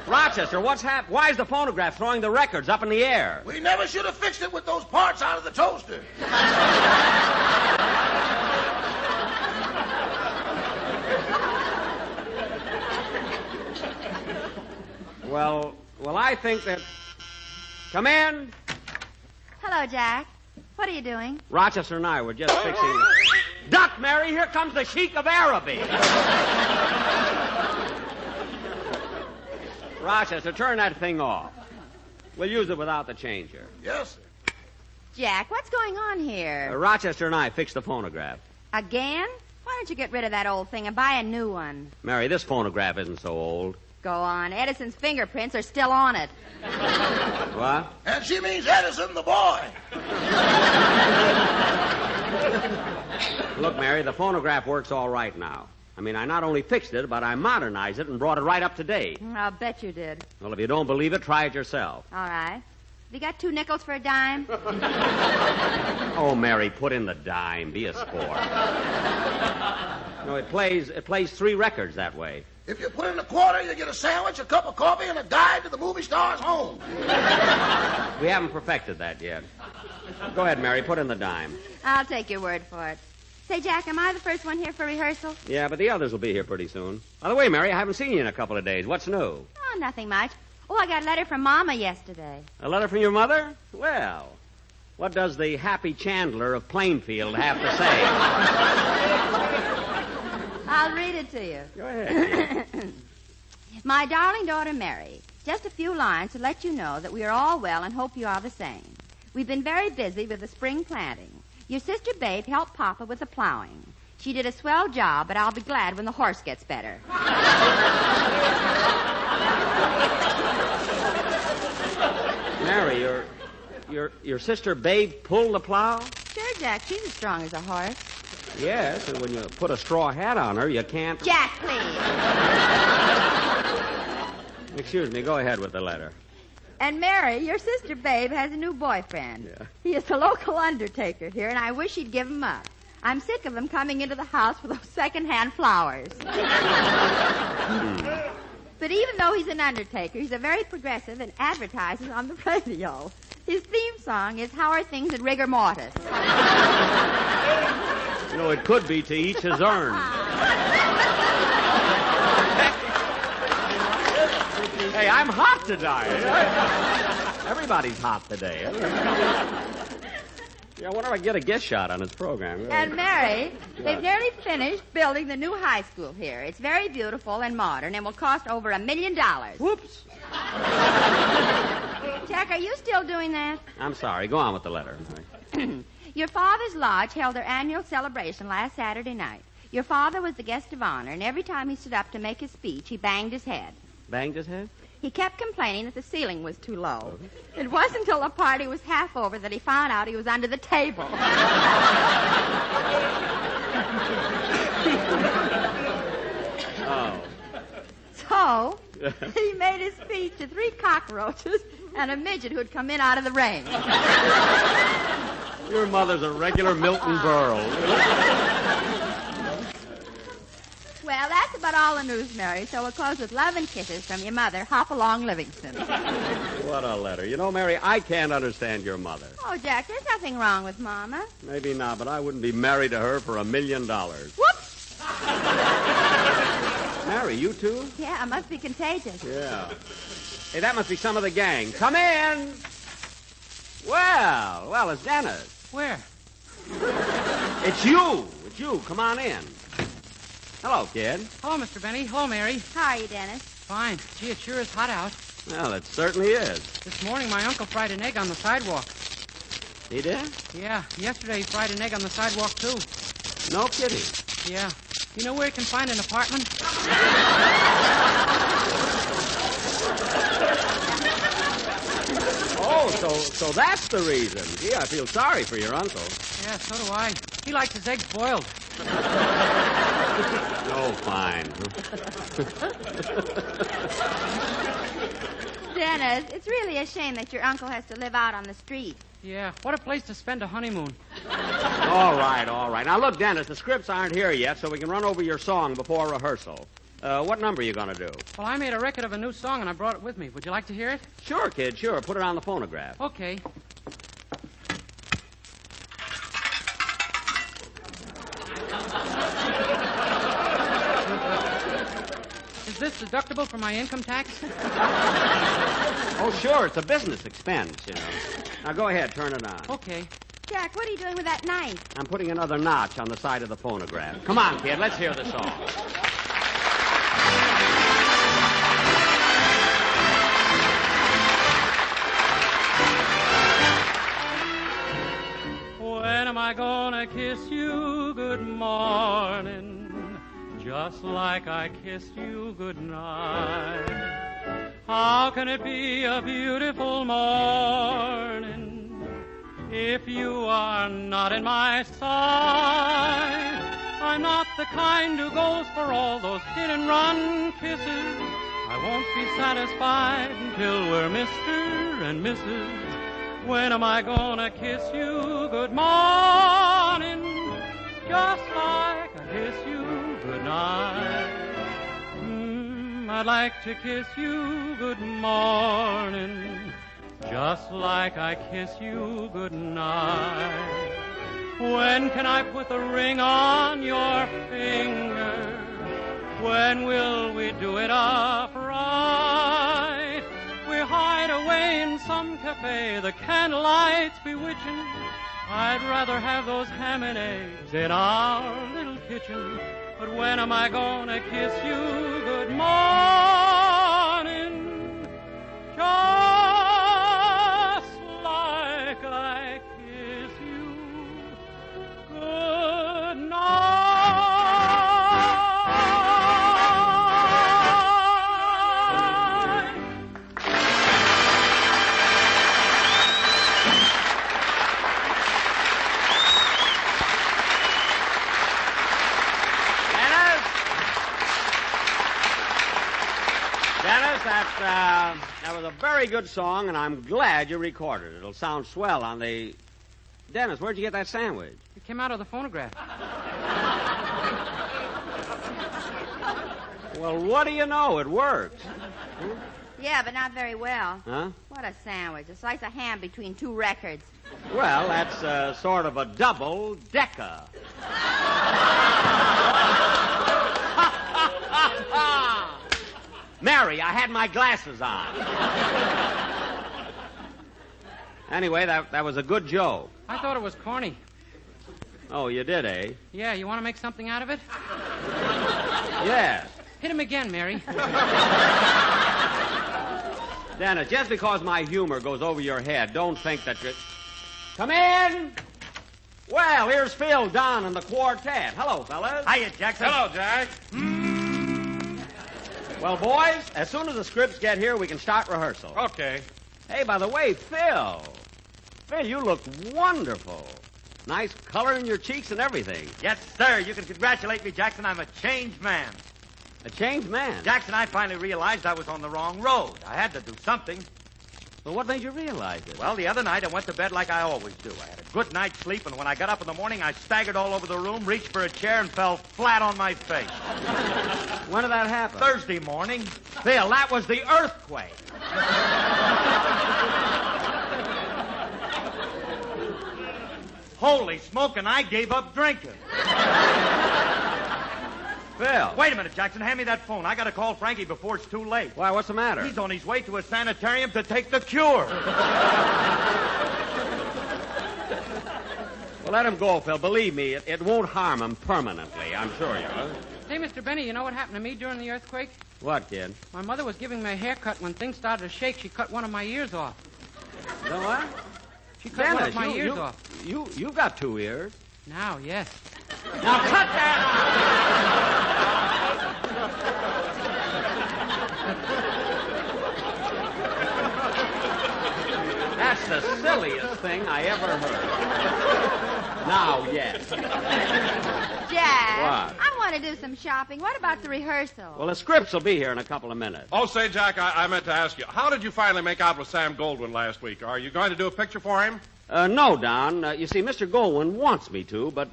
Rochester, what's happened? Why is the phonograph throwing the records up in the air? We never should have fixed it with those parts out of the toaster. Well, I think that... Come in. Hello, Jack. What are you doing? Rochester and I were just fixing... Duck, Mary, here comes the Sheik of Araby. Rochester, turn that thing off. We'll use it without the changer. Yes, sir. Jack, what's going on here? Rochester and I fixed the phonograph. Again? Why don't you get rid of that old thing and buy a new one? Mary, this phonograph isn't so old. Go on. Edison's fingerprints are still on it. What? And she means Edison, the boy. Look, Mary, the phonograph works all right now. I mean, I not only fixed it, but I modernized it and brought it right up to date. I'll bet you did. Well, if you don't believe it, try it yourself. All right. Have you got 2 nickels for a dime? Oh, Mary, put in the dime. Be a sport. No, it plays 3 records that way. If you put in a quarter, you get a sandwich, a cup of coffee, and a guide to the movie star's home. We haven't perfected that yet. Go ahead, Mary, put in the dime. I'll take your word for it. Say, Jack, am I the first one here for rehearsal? Yeah, but the others will be here pretty soon. By the way, Mary, I haven't seen you in a couple of days. What's new? Oh, nothing much. Oh, I got a letter from Mama yesterday. A letter from your mother? Well, what does the happy Chandler of Plainfield have to say? I'll read it to you. Go ahead. My darling daughter, Mary, just a few lines to let you know that we are all well and hope you are the same. We've been very busy with the spring planting. Your sister Babe helped Papa with the plowing. She did a swell job, but I'll be glad when the horse gets better. Mary, your sister Babe pulled the plow? Sure, Jack. She's as strong as a horse. Yes, and when you put a straw hat on her, you can't... Jack, please. Excuse me, go ahead with the letter. And Mary, your sister Babe has a new boyfriend. Yeah. He is the local undertaker here, and I wish he'd give him up. I'm sick of him coming into the house with those second-hand flowers. But even though he's an undertaker, he's a very progressive and advertises on the radio. His theme song is How Are Things at Rigor Mortis? You know, it could be To Each His Own. Hey, I'm hot tonight. Everybody's hot today. Yeah, I wonder if I can get a guest shot on this program. And Mary, they've nearly finished building the new high school here. It's very beautiful and modern and will cost over $1 million. Whoops. Jack, are you still doing that? I'm sorry. Go on with the letter. Your father's lodge held their annual celebration last Saturday night. Your father was the guest of honor, and every time he stood up to make his speech, he banged his head. Banged his head? He kept complaining that the ceiling was too low. It wasn't until the party was half over that he found out he was under the table. Oh. So, he made his speech to 3 cockroaches and a midget who'd come in out of the rain. Your mother's a regular Milton Berle. Well, that's about all the news, Mary, so we'll close with love and kisses from your mother, Hopalong Livingston. What a letter. You know, Mary, I can't understand your mother. Oh, Jack, there's nothing wrong with Mama. Maybe not, but I wouldn't be married to her for $1 million. Whoops! Mary, you too? Yeah, it must be contagious. Yeah. Hey, that must be some of the gang. Come in! Well, it's Dennis. Where? It's you. Come on in. Hello, kid. Hello, Mr. Benny. Hello, Mary. How are you, Dennis? Fine. Gee, it sure is hot out. Well, it certainly is. This morning, my uncle fried an egg on the sidewalk. He did? Yeah. Yesterday, he fried an egg on the sidewalk, too. No kidding. Yeah. You know where he can find an apartment? Oh, so that's the reason. Gee, I feel sorry for your uncle. Yeah, so do I. He likes his eggs boiled. Oh, fine. Dennis, it's really a shame that your uncle has to live out on the street. Yeah, what a place to spend a honeymoon. All right. Now, look, Dennis, the scripts aren't here yet, so we can run over your song before rehearsal. What number are you going to do? Well, I made a record of a new song, and I brought it with me. Would you like to hear it? Sure, kid, sure. Put it on the phonograph. Okay. Is this deductible for my income tax? Oh, sure. It's a business expense, you know. Now, go ahead. Turn it on. Okay. Jack, what are you doing with that knife? I'm putting another notch on the side of the phonograph. Come on, kid. Let's hear the song. When am I gonna kiss you good morning? Just like I kissed you good night. How can it be a beautiful morning if you are not in my sight? I'm not the kind who goes for all those hit-and-run kisses. I won't be satisfied until we're Mr. and Mrs. When am I gonna kiss you good morning? Just like I kiss you good night. I'd like to kiss you good morning, just like I kiss you good night. When can I put the ring on your finger? When will we do it upright? We hide away in some cafe, the candlelight's bewitching. I'd rather have those ham and eggs in our little kitchen. But when am I gonna kiss you good morning? Just like I kiss you good night. Dennis, that was a very good song, and I'm glad you recorded it. It'll sound swell on the... Dennis, where'd you get that sandwich? It came out of the phonograph. Well, what do you know? It works. Yeah, but not very well. Huh? What a sandwich. A slice of ham between two records. Well, that's sort of a double-decker. Mary, I had my glasses on. Anyway, that was a good joke. I thought it was corny. Oh, you did, eh? Yeah, you want to make something out of it? Yes. Hit him again, Mary. Dennis, just because my humor goes over your head, don't think that you... Come in! Well, here's Phil, Don, and the quartet. Hello, fellas. Hiya, Jackson. Hello, Jack. Well, boys, as soon as the scripts get here, we can start rehearsal. Okay. Hey, by the way, Phil. Phil, you look wonderful. Nice color in your cheeks and everything. Yes, sir. You can congratulate me, Jackson. I'm a changed man. A changed man? Jackson, I finally realized I was on the wrong road. I had to do something. Well, what made you realize it? Well, the other night I went to bed like I always do. I had a good night's sleep, and when I got up in the morning, I staggered all over the room, reached for a chair, and fell flat on my face. When did that happen? Thursday morning. Phil, that was the earthquake. Holy smoke, and I gave up drinking. Phil. Wait a minute, Jackson. Hand me that phone. I got to call Frankie before it's too late. Why, what's the matter? He's on his way to a sanitarium to take the cure. Well, let him go, Phil. Believe me, it won't harm him permanently, I'm sure you will. Say, Mr. Benny, you know what happened to me during the earthquake? What, kid? My mother was giving me a haircut. When things started to shake, she cut one of my ears off. You know what? She cut one of my ears off. You've got two ears. Now, yes. Now, cut that! That's the silliest thing I ever heard. Now, yes. Jack. What? I want to do some shopping. What about the rehearsal? Well, the scripts will be here in a couple of minutes. Oh, say, Jack, I meant to ask you, how did you finally make out with Sam Goldwyn last week? Are you going to do a picture for him? No, Don. You see, Mr. Goldwyn wants me to, but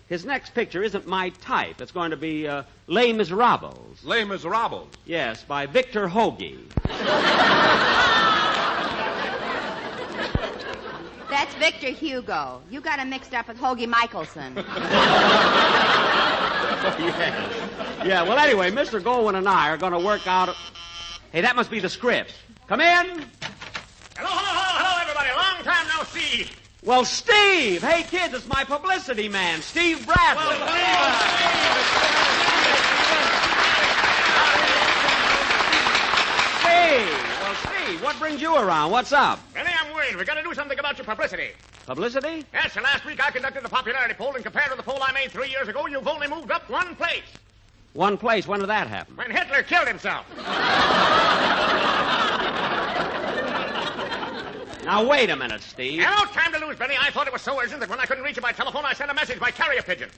his next picture isn't my type. It's going to be Les Miserables. Les Miserables? Yes, by Victor Hoagie. That's Victor Hugo. You got him mixed up with Hoagie Michelson. Yes. Yeah, well, anyway, Mr. Goldwyn and I are going to work out... Hey, that must be the script. Come in. Hello, everybody. Long time no see. Well, Steve! Hey, kids, it's my publicity man, Steve Bradley. Steve, what brings you around? What's up? Benny, I'm worried. We're going to do something about your publicity. Publicity? Yes, and last week I conducted a popularity poll, and compared to the poll I made 3 years ago, you've only moved up one place. One place? When did that happen? When Hitler killed himself. Now, wait a minute, Steve. No time to lose, Benny. I thought it was so urgent that when I couldn't reach you by telephone, I sent a message by carrier pigeon.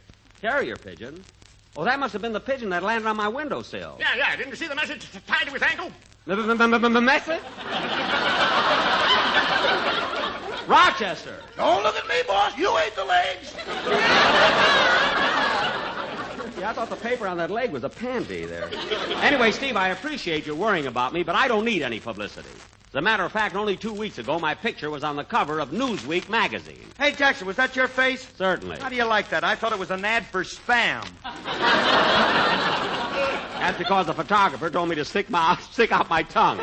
Carrier pigeon? Oh, that must have been the pigeon that landed on my windowsill. Yeah. Didn't you see the message tied to his ankle? Message? Rochester. Don't look at me, boss. You ate the legs. Yeah, I thought the paper on that leg was a pansy there. Anyway, Steve, I appreciate you worrying about me, but I don't need any publicity. As a matter of fact, only 2 weeks ago, my picture was on the cover of Newsweek magazine. Hey, Jackson, was that your face? Certainly. How do you like that? I thought it was an ad for Spam. That's because the photographer told me to stick out my tongue.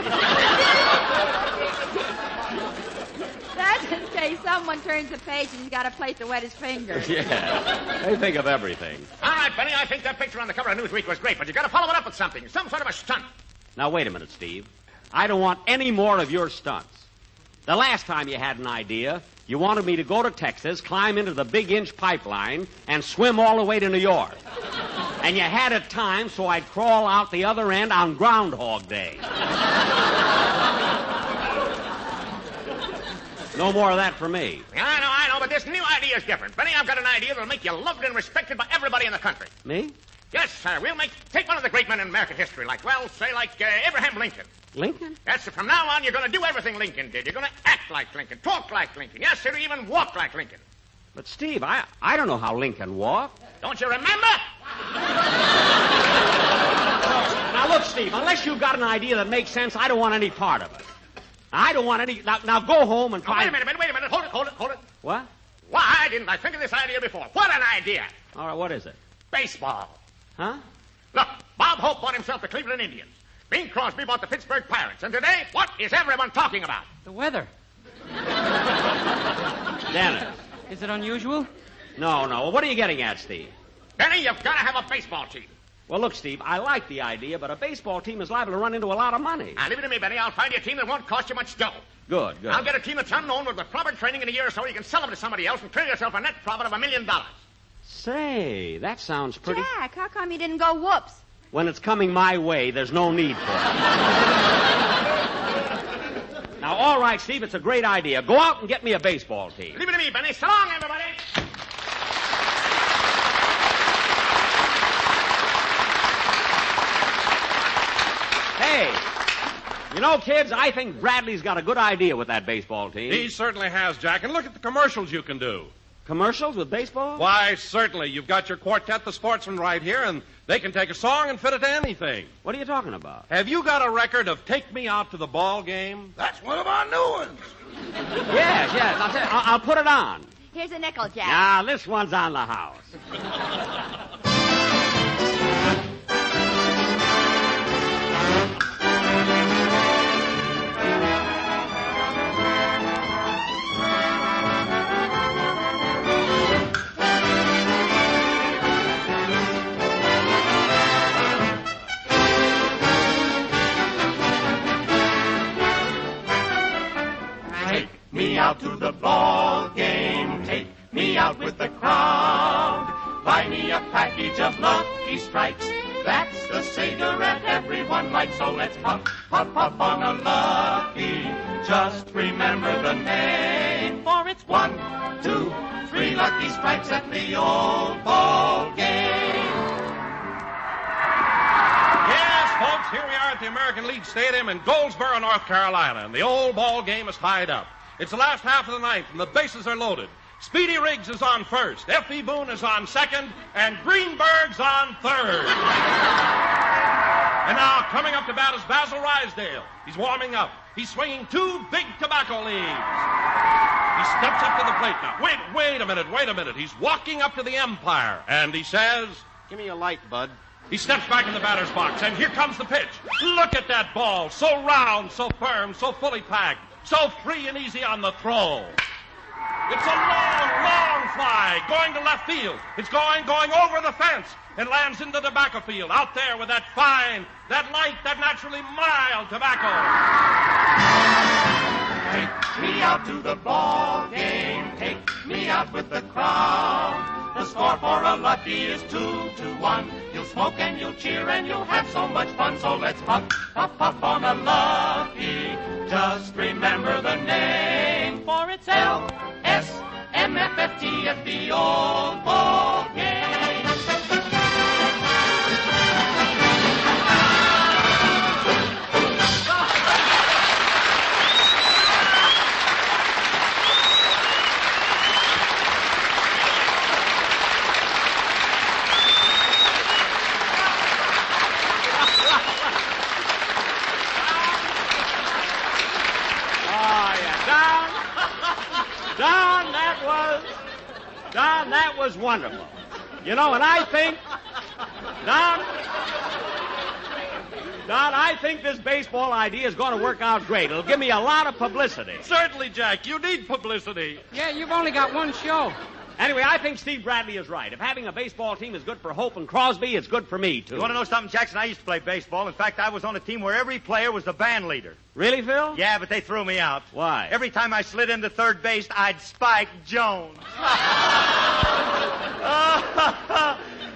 That's in case someone turns the page and he's got a place to wet his fingers. Yeah. They think of everything. All right, Benny, I think that picture on the cover of Newsweek was great, but you got to follow it up with something. Some sort of a stunt. Now, wait a minute, Steve. I don't want any more of your stunts. The last time you had an idea, you wanted me to go to Texas, climb into the Big Inch pipeline, and swim all the way to New York. And you had it timed so I'd crawl out the other end on Groundhog Day. No more of that for me. I know, but this new idea is different. Benny, I've got an idea that'll make you loved and respected by everybody in the country. Me? Yes, sir. Take one of the great men in American history, like Abraham Lincoln. Lincoln? Yes, sir. From now on, you're going to do everything Lincoln did. You're going to act like Lincoln, talk like Lincoln. Yes, sir, even walk like Lincoln. But, Steve, I don't know how Lincoln walked. Don't you remember? Now, look, Steve, unless you've got an idea that makes sense, I don't want any part of it. I don't want any... Now go home and try... Wait a minute. Hold it. What? Why didn't I think of this idea before? What an idea! All right, what is it? Baseball. Huh? Look, Bob Hope bought himself the Cleveland Indians. Bing Crosby bought the Pittsburgh Pirates. And today, what is everyone talking about? The weather. Dennis. Is it unusual? No. What are you getting at, Steve? Benny, you've got to have a baseball team. Well, look, Steve, I like the idea, but a baseball team is liable to run into a lot of money. Now, leave it to me, Benny. I'll find you a team that won't cost you much dough. Good. I'll get a team that's unknown with proper training in a year or so. You can sell them to somebody else and turn yourself a net profit of $1 million. Say, that sounds pretty... Jack, how come you didn't go whoops? When it's coming my way, there's no need for it. Now, all right, Steve, it's a great idea. Go out and get me a baseball team. Leave it to me, Benny. So long, everybody. Hey, you know, kids, I think Bradley's got a good idea with that baseball team. He certainly has, Jack. And look at the commercials you can do. Commercials with baseball? Why, certainly. You've got your quartet, the Sportsmen, right here, and they can take a song and fit it to anything. What are you talking about? Have you got a record of Take Me Out to the Ball Game? That's one of our new ones. Yes. I'll put it on. Here's a nickel, Jack. Now, this one's on the house. Out to the ball game, take me out with the crowd. Buy me a package of Lucky Strikes. That's the cigarette everyone likes. So let's puff on a Lucky. Just remember the name, for it's 1, 2, 3 Lucky Strikes at the old ball game. Yes, folks, here we are at the American League Stadium in Goldsboro, North Carolina, and the old ball game is tied up. It's the last half of the ninth, and the bases are loaded. Speedy Riggs is on first, F.E. Boone is on second, and Greenberg's on third. And now, coming up to bat is Basil Rysdale. He's warming up. He's swinging 2 big tobacco leaves. He steps up to the plate now. Wait a minute. He's walking up to the umpire, and he says... Give me a light, Bud. He steps back in the batter's box, and here comes the pitch. Look at that ball, so round, so firm, so fully packed. So free and easy on the throw. It's a long fly going to left field. It's going over the fence and lands in the tobacco field out there with that fine, that light, that naturally mild tobacco. Take me out to the ball game. Take me out with the crowd. The score for a Lucky is 2-1. You'll smoke and you'll cheer and you'll have so much fun. So let's puff on a Lucky. Just remember the name, for it's LSMFFT at the old ball game. Don, that was wonderful. You know, and I think, Don, I think this baseball idea is going to work out great. It'll give me a lot of publicity. Certainly, Jack. You need publicity. Yeah, you've only got one show. Anyway, I think Steve Bradley is right. If having a baseball team is good for Hope and Crosby, it's good for me, too. You want to know something, Jackson? I used to play baseball. In fact, I was on a team where every player was the band leader. Really, Phil? Yeah, but they threw me out. Why? Every time I slid into third base, I'd spike Jones.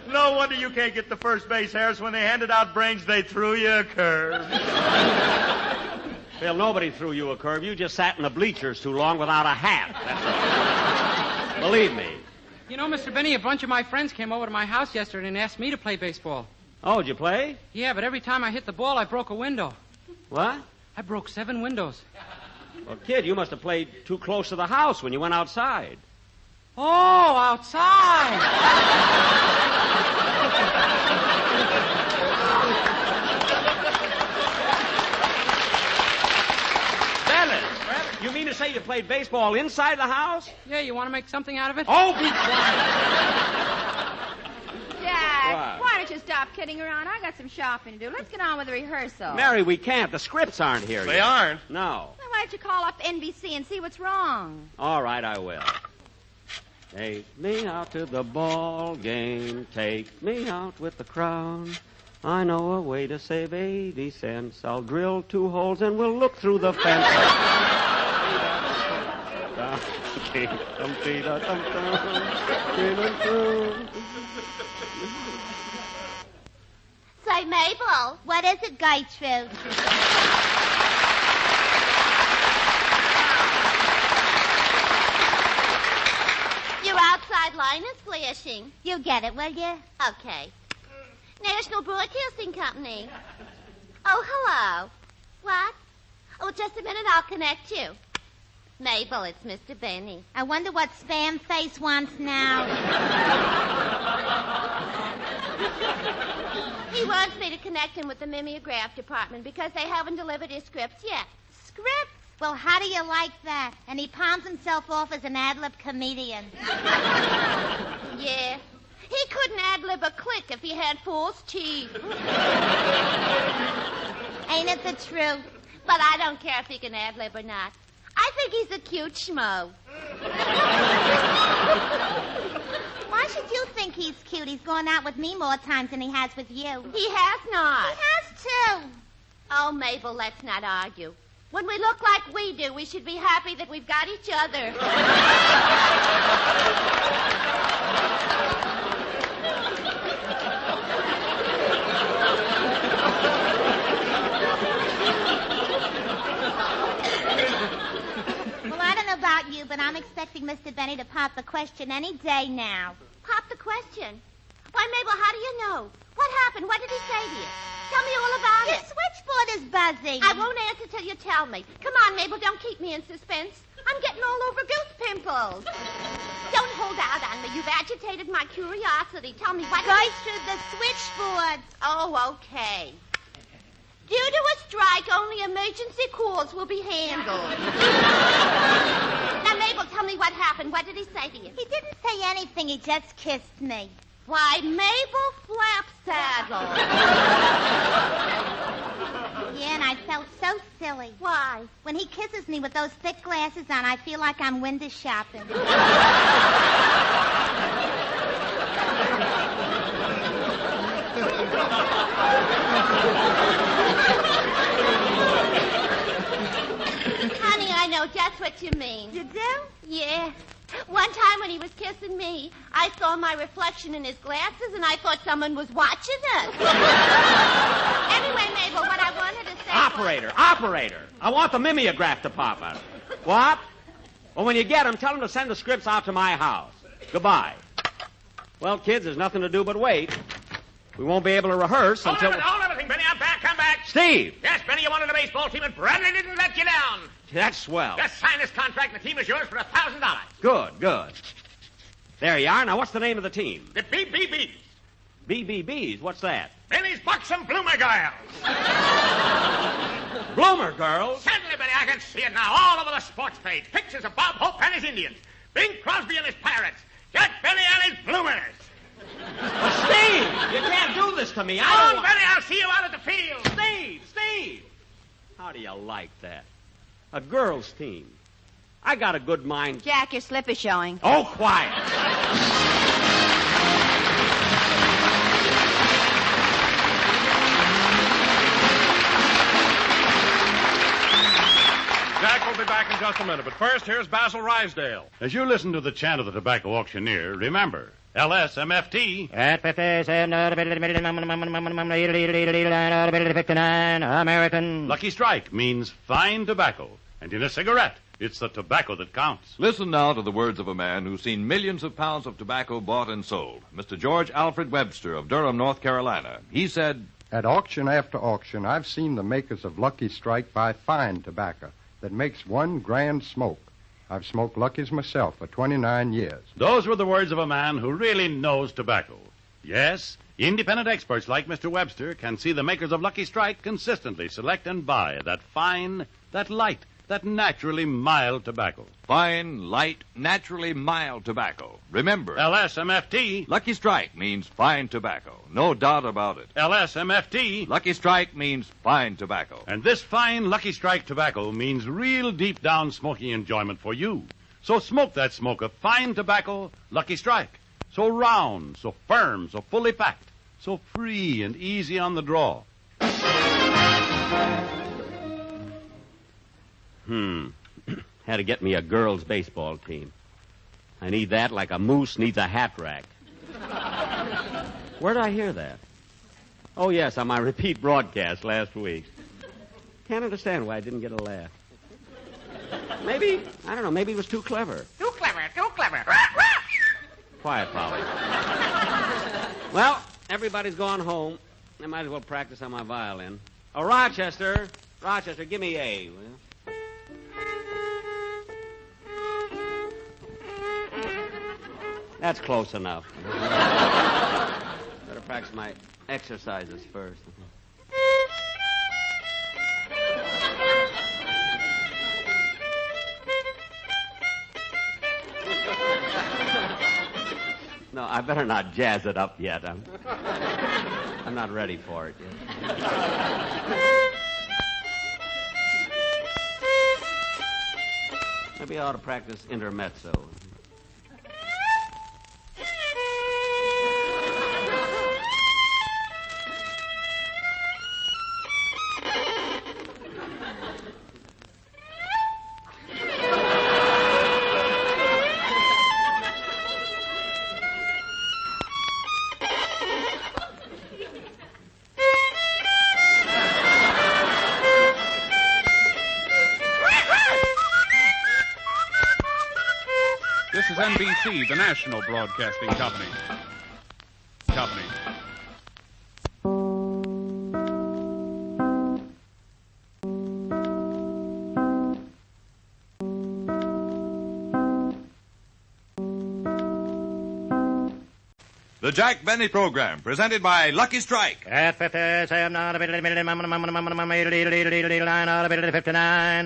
No wonder you can't get the first base, Harris. When they handed out brains, they threw you a curve. Phil, nobody threw you a curve. You just sat in the bleachers too long without a hat. That's all. Believe me. You know, Mr. Benny, a bunch of my friends came over to my house yesterday and asked me to play baseball. Oh, did you play? Yeah, but every time I hit the ball, I broke a window. What? I broke 7 windows. Well, kid, you must have played too close to the house when you went outside. Oh, outside. you say you played baseball inside the house? Yeah, you want to make something out of it? Oh, be quiet. Jack, why don't you stop kidding around? I got some shopping to do. Let's get on with the rehearsal. Mary, we can't. The scripts aren't here They yet. aren't? No. Well, why don't you call up NBC and see what's wrong? All right, I will. Take me out to the ball game. Take me out with the crowd. I know a way to save 80 cents. I'll drill 2 holes and we'll look through the fence. Say, Mabel, what is it, Gertrude? Your outside line is flashing. You get it, will you? Okay. National Broadcasting Company. Oh, hello. What? Oh, just a minute, I'll connect you. Mabel, it's Mr. Benny. I wonder what Spam Face wants now. He wants me to connect him with the mimeograph department because they haven't delivered his scripts yet. Scripts? Well, how do you like that? And he palms himself off as an ad-lib comedian. Yeah. He couldn't ad-lib a click if he had false teeth. Ain't it the truth? But I don't care if he can ad-lib or not. I think he's a cute schmo. Why should you think he's cute? He's gone out with me more times than he has with you. He has not. He has too. Oh, Mabel, let's not argue. When we look like we do, we should be happy that we've got each other. Well, I don't know about you, but I'm expecting Mr. Benny to pop the question any day now. Pop the question? Why, Mabel, how do you know? What happened? What did he say to you? Tell me all about it. The switchboard is buzzing. I won't answer till you tell me. Come on, Mabel, don't keep me in suspense. I'm getting all over goose pimples. Don't hold out on me. You've agitated my curiosity. Tell me what... Gertrude, the switchboard. Oh, okay. Due to a strike, only emergency calls will be handled. Now, Mabel, tell me what happened. What did he say to you? He didn't say anything. He just kissed me. Why, Mabel Flapsaddle. Yeah, and I felt so silly. Why? When he kisses me with those thick glasses on, I feel like I'm window shopping. Honey, I know just what you mean. You do? Yeah. One time when he was kissing me, I saw my reflection in his glasses, and I thought someone was watching us. Anyway, Mabel, what I wanted to say... Operator! I want the mimeograph department. What? Well, when you get them, tell them to send the scripts out to my house. Goodbye. Well, kids, there's nothing to do but wait. We won't be able to rehearse until... Hold everything, Benny. I'm back. Come back. Steve! Yes, Benny, you wanted a baseball team, and Bradley didn't let you down. That's swell. Just sign this contract, and the team is yours for $1,000. Good. There you are. Now, what's the name of the team? The BBBs. BBBs? What's that? Benny's Buxom Bloomer Girls. Bloomer Girls? Certainly, Benny. I can see it now all over the sports page. Pictures of Bob Hope and his Indians. Bing Crosby and his Pirates. Jack Benny and his Bloomers. Steve! You can't do this to me. Benny, I'll see you out at the field. Steve! How do you like that? A girls' team. I got a good mind. Jack, your slip is showing. Oh, quiet. Jack will be back in just a minute, but first, here's Basil Rysdale. As you listen to the chant of the tobacco auctioneer, remember, LSMFT. At 57, American. Lucky Strike means fine tobacco. And in a cigarette, it's the tobacco that counts. Listen now to the words of a man who's seen millions of pounds of tobacco bought and sold. Mr. George Alfred Webster of Durham, North Carolina. He said, At auction after auction, I've seen the makers of Lucky Strike buy fine tobacco that makes one grand smoke. I've smoked Lucky's myself for 29 years. Those were the words of a man who really knows tobacco. Yes, independent experts like Mr. Webster can see the makers of Lucky Strike consistently select and buy that fine, that light, that that naturally mild tobacco. Fine, light, naturally mild tobacco. Remember, LSMFT. Lucky Strike means fine tobacco. No doubt about it. LSMFT. Lucky Strike means fine tobacco. And this fine Lucky Strike tobacco means real deep down smoking enjoyment for you. So smoke that smoke of fine tobacco, Lucky Strike. So round, so firm, so fully packed, so free and easy on the draw. Had to get me a girls' baseball team. I need that like a moose needs a hat rack. Where did I hear that? Oh, yes, on my repeat broadcast last week. Can't understand why I didn't get a laugh. Maybe, I don't know, maybe it was too clever. Too clever, too clever. Quiet, Polly. Well, everybody's gone home. I might as well practice on my violin. Oh, Rochester, give me A, will you? That's close enough. Better practice my exercises first. No, I better not jazz it up yet. I'm not ready for it yet. Maybe I ought to practice intermezzo. This is NBC, the national broadcasting company. The Jack Benny Program, presented by Lucky Strike. At 57, 59,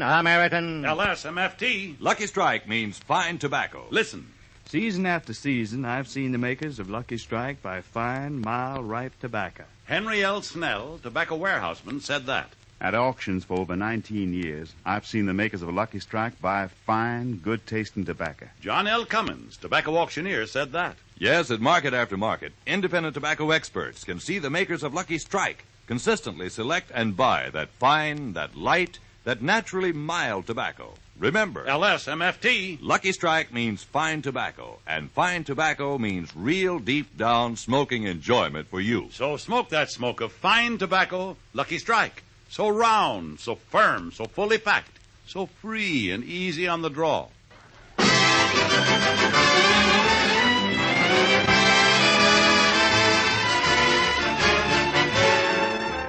American. LSMFT. Lucky Strike means fine tobacco. Listen. Season after season, I've seen the makers of Lucky Strike buy fine, mild, ripe tobacco. Henry L. Snell, tobacco warehouseman, said that. At auctions for over 19 years, I've seen the makers of Lucky Strike buy fine, good-tasting tobacco. John L. Cummins, tobacco auctioneer, said that. Yes, at market after market, independent tobacco experts can see the makers of Lucky Strike consistently select and buy that fine, that light, that naturally mild tobacco. Remember, LSMFT. Lucky Strike means fine tobacco, and fine tobacco means real deep-down smoking enjoyment for you. So smoke that smoke of fine tobacco, Lucky Strike. So round, so firm, so fully packed, so free and easy on the draw.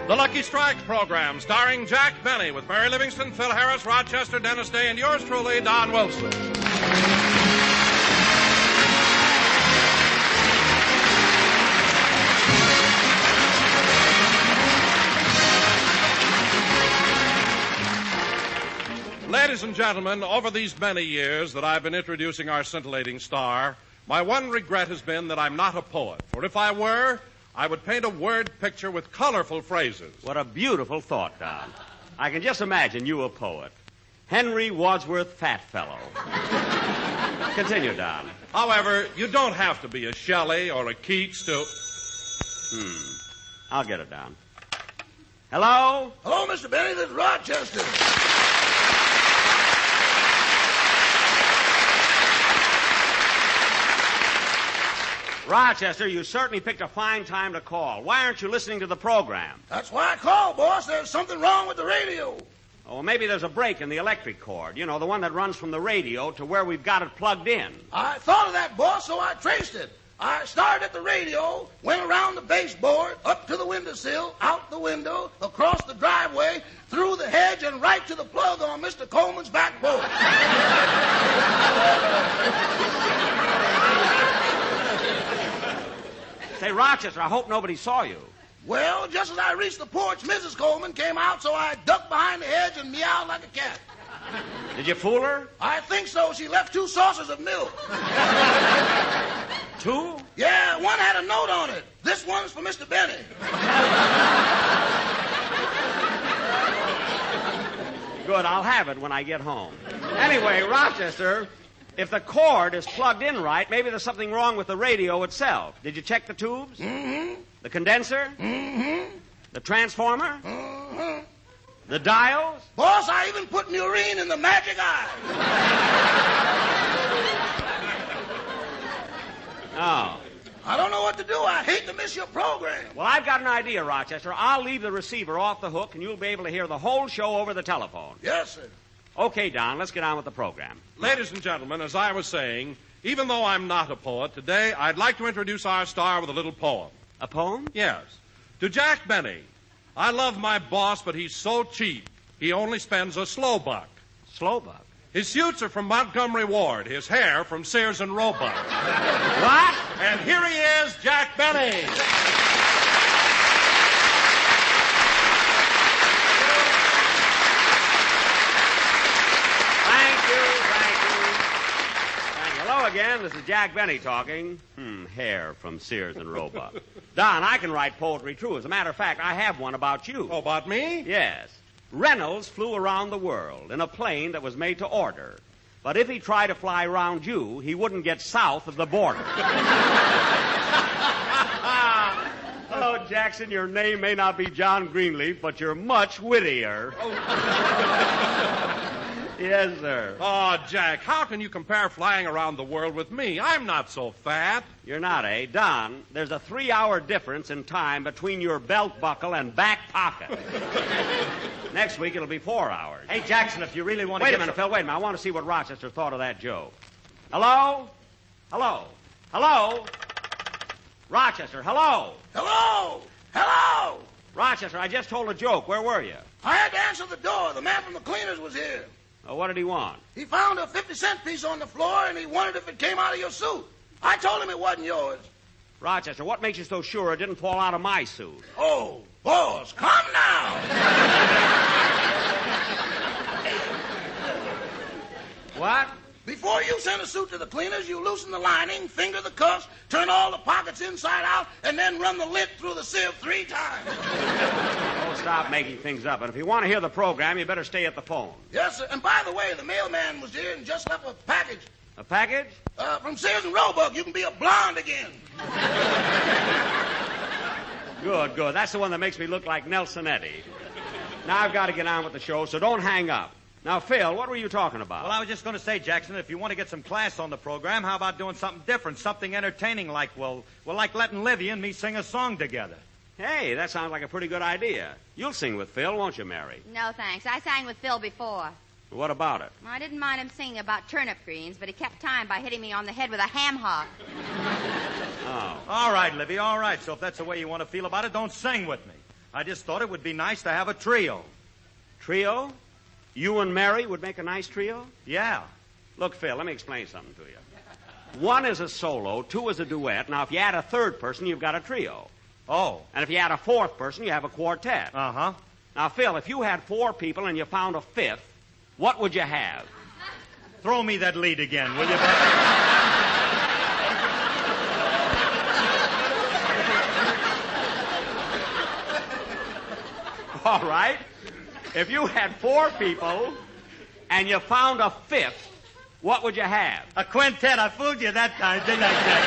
The Lucky Strike program, starring Jack Benny, with Mary Livingston, Phil Harris, Rochester, Dennis Day, and yours truly, Don Wilson. Ladies and gentlemen, over these many years that I've been introducing our scintillating star, my one regret has been that I'm not a poet. For if I were, I would paint a word picture with colorful phrases. What a beautiful thought, Don. I can just imagine you a poet. Henry Wadsworth Fatfellow. Continue, Don. However, you don't have to be a Shelley or a Keats to... I'll get it, Don. Hello? Hello, Mr. Benny. This is Rochester. Rochester, you certainly picked a fine time to call. Why aren't you listening to the program? That's why I called, boss. There's something wrong with the radio. Oh, well, maybe there's a break in the electric cord. You know, the one that runs from the radio to where we've got it plugged in. I thought of that, boss, so I traced it. I started at the radio, went around the baseboard, up to the windowsill, out the window, across the driveway, through the hedge, and right to the plug on Mr. Coleman's back porch. Say, Rochester, I hope nobody saw you. Well, just as I reached the porch, Mrs. Coleman came out, so I ducked behind the hedge and meowed like a cat. Did you fool her? I think so. She left 2 saucers of milk. 2? Yeah, one had a note on it. This one's for Mr. Benny. Good, I'll have it when I get home. Anyway, Rochester, if the cord is plugged in right, maybe there's something wrong with the radio itself. Did you check the tubes? Mm-hmm. The condenser? Mm-hmm. The transformer? Mm-hmm. The dials? Boss, I even put Murine in the magic eye. Oh. I don't know what to do. I hate to miss your program. Well, I've got an idea, Rochester. I'll leave the receiver off the hook, and you'll be able to hear the whole show over the telephone. Yes, sir. Okay, Don, let's get on with the program. Ladies and gentlemen, as I was saying, even though I'm not a poet, today I'd like to introduce our star with a little poem. A poem? Yes. To Jack Benny. I love my boss, but he's so cheap. He only spends a slow buck. Slow buck? His suits are from Montgomery Ward. His hair from Sears and Roebuck. What? And here he is, Jack Benny. Thank you. Hello again. This is Jack Benny talking. Hair from Sears and Roebuck. Don, I can write poetry, too. As a matter of fact, I have one about you. Oh, about me? Yes. Reynolds flew around the world in a plane that was made to order. But if he tried to fly around you, he wouldn't get south of the border. Oh, Jackson, your name may not be John Greenleaf, but you're much wittier. Yes, sir. Oh, Jack, how can you compare flying around the world with me? I'm not so fat. You're not, eh? Don, there's a 3-hour difference in time between your belt buckle and back pocket. Next week, it'll be 4 hours. Hey, Jackson, if you really want to Wait a minute, Phil. Wait a minute. I want to see what Rochester thought of that joke. Hello? Hello? Hello? Rochester, hello? Hello? Hello? Rochester, I just told a joke. Where were you? I had to answer the door. The man from the cleaners was here. Oh, what did he want? He found a 50-cent piece on the floor, and he wondered if it came out of your suit. I told him it wasn't yours. Rochester, what makes you so sure it didn't fall out of my suit? Oh, boss, come now. What? Before you send a suit to the cleaners, you loosen the lining, finger the cuffs, turn all the pockets inside out, and then run the lid through the sieve 3 times. Oh, stop making things up. And if you want to hear the program, you better stay at the phone. Yes, sir. And by the way, the mailman was here and just left a package. A package? From Sears and Roebuck. You can be a blonde again. Good, good. That's the one that makes me look like Nelsonetti. Now I've got to get on with the show, so don't hang up. Now, Phil, what were you talking about? Well, I was just going to say, Jackson, if you want to get some class on the program, how about doing something different, something entertaining like, like letting Livy and me sing a song together. Hey, that sounds like a pretty good idea. You'll sing with Phil, won't you, Mary? No, thanks. I sang with Phil before. What about it? I didn't mind him singing about turnip greens, but he kept time by hitting me on the head with a ham hock. Oh. All right, Livy, all right. So if that's the way you want to feel about it, don't sing with me. I just thought it would be nice to have a trio. Trio? You and Mary would make a nice trio? Yeah. Look, Phil, let me explain something to you. 1 is a solo, 2 is a duet. Now, if you add a 3rd person, you've got a trio. Oh. And if you add a 4th person, you have a quartet. Uh-huh. Now, Phil, if you had 4 people and you found a 5th, what would you have? Throw me that lead again, will you, All right. If you had 4 people and you found a 5th, what would you have? A quintet. I fooled you that time, didn't I, Jack?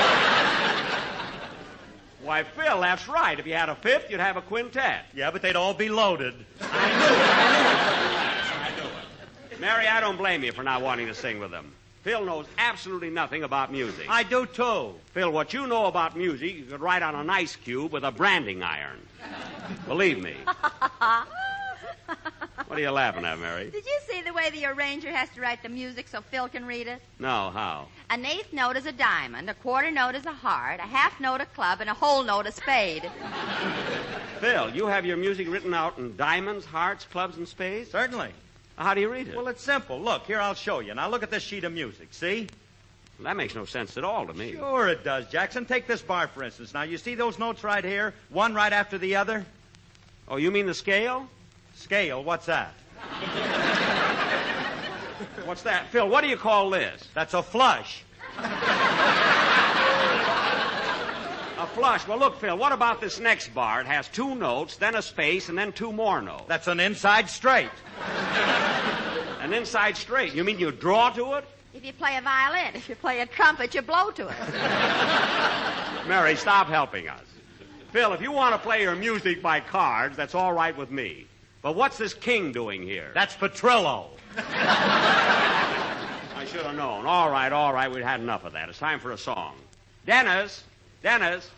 Why, Phil, that's right. If you had a 5th, you'd have a quintet. Yeah, but they'd all be loaded. I knew it. Mary, I don't blame you for not wanting to sing with them. Phil knows absolutely nothing about music. I do, too. Phil, what you know about music, you could write on an ice cube with a branding iron. Believe me. What are you laughing at, Mary? Did you see the way the arranger has to write the music so Phil can read it? No, how? An 1/8 note is a diamond, a 1/4 note is a heart, a 1/2 note a club, and a whole note a spade. Phil, you have your music written out in diamonds, hearts, clubs, and spades? Certainly. How do you read it? Well, it's simple. Look, here, I'll show you. Now, look at this sheet of music. See? Well, that makes no sense at all to me. Sure it does, Jackson. Take this bar, for instance. Now, you see those notes right here? One right after the other? Oh, you mean the scale? Scale? What's that? What's that? Phil, what do you call this? That's a flush. A flush. Well, look, Phil, what about this next bar? It has 2 notes, then a space, and then 2 more notes. That's an inside straight. An inside straight. You mean you draw to it? If you play a violin, if you play a trumpet, you blow to it. Mary, stop helping us. Phil, if you want to play your music by cards, that's all right with me. But what's this king doing here? That's Petrillo. I should have known. All right. We've had enough of that. It's time for a song. Dennis. Dennis,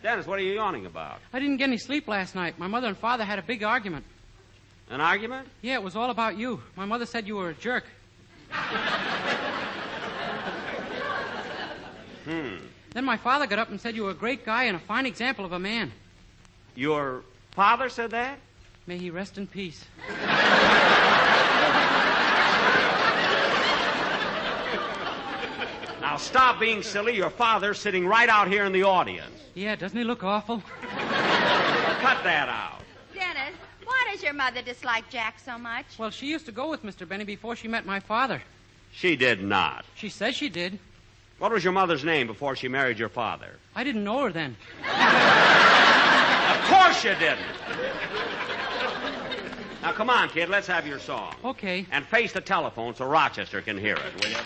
what are you yawning about? I didn't get any sleep last night. My mother and father had a big argument. An argument? Yeah, it was all about you. My mother said you were a jerk. Then my father got up and said you were a great guy and a fine example of a man. Your father said that? May he rest in peace. Now, stop being silly. Your father's sitting right out here in the audience. Yeah, doesn't he look awful? Cut that out. Dennis, why does your mother dislike Jack so much? Well, she used to go with Mr. Benny before she met my father. She did not. She says she did. What was your mother's name before she married your father? I didn't know her then. Of course you didn't. Now, come on, kid. Let's have your song. Okay. And face the telephone so Rochester can hear it, will you?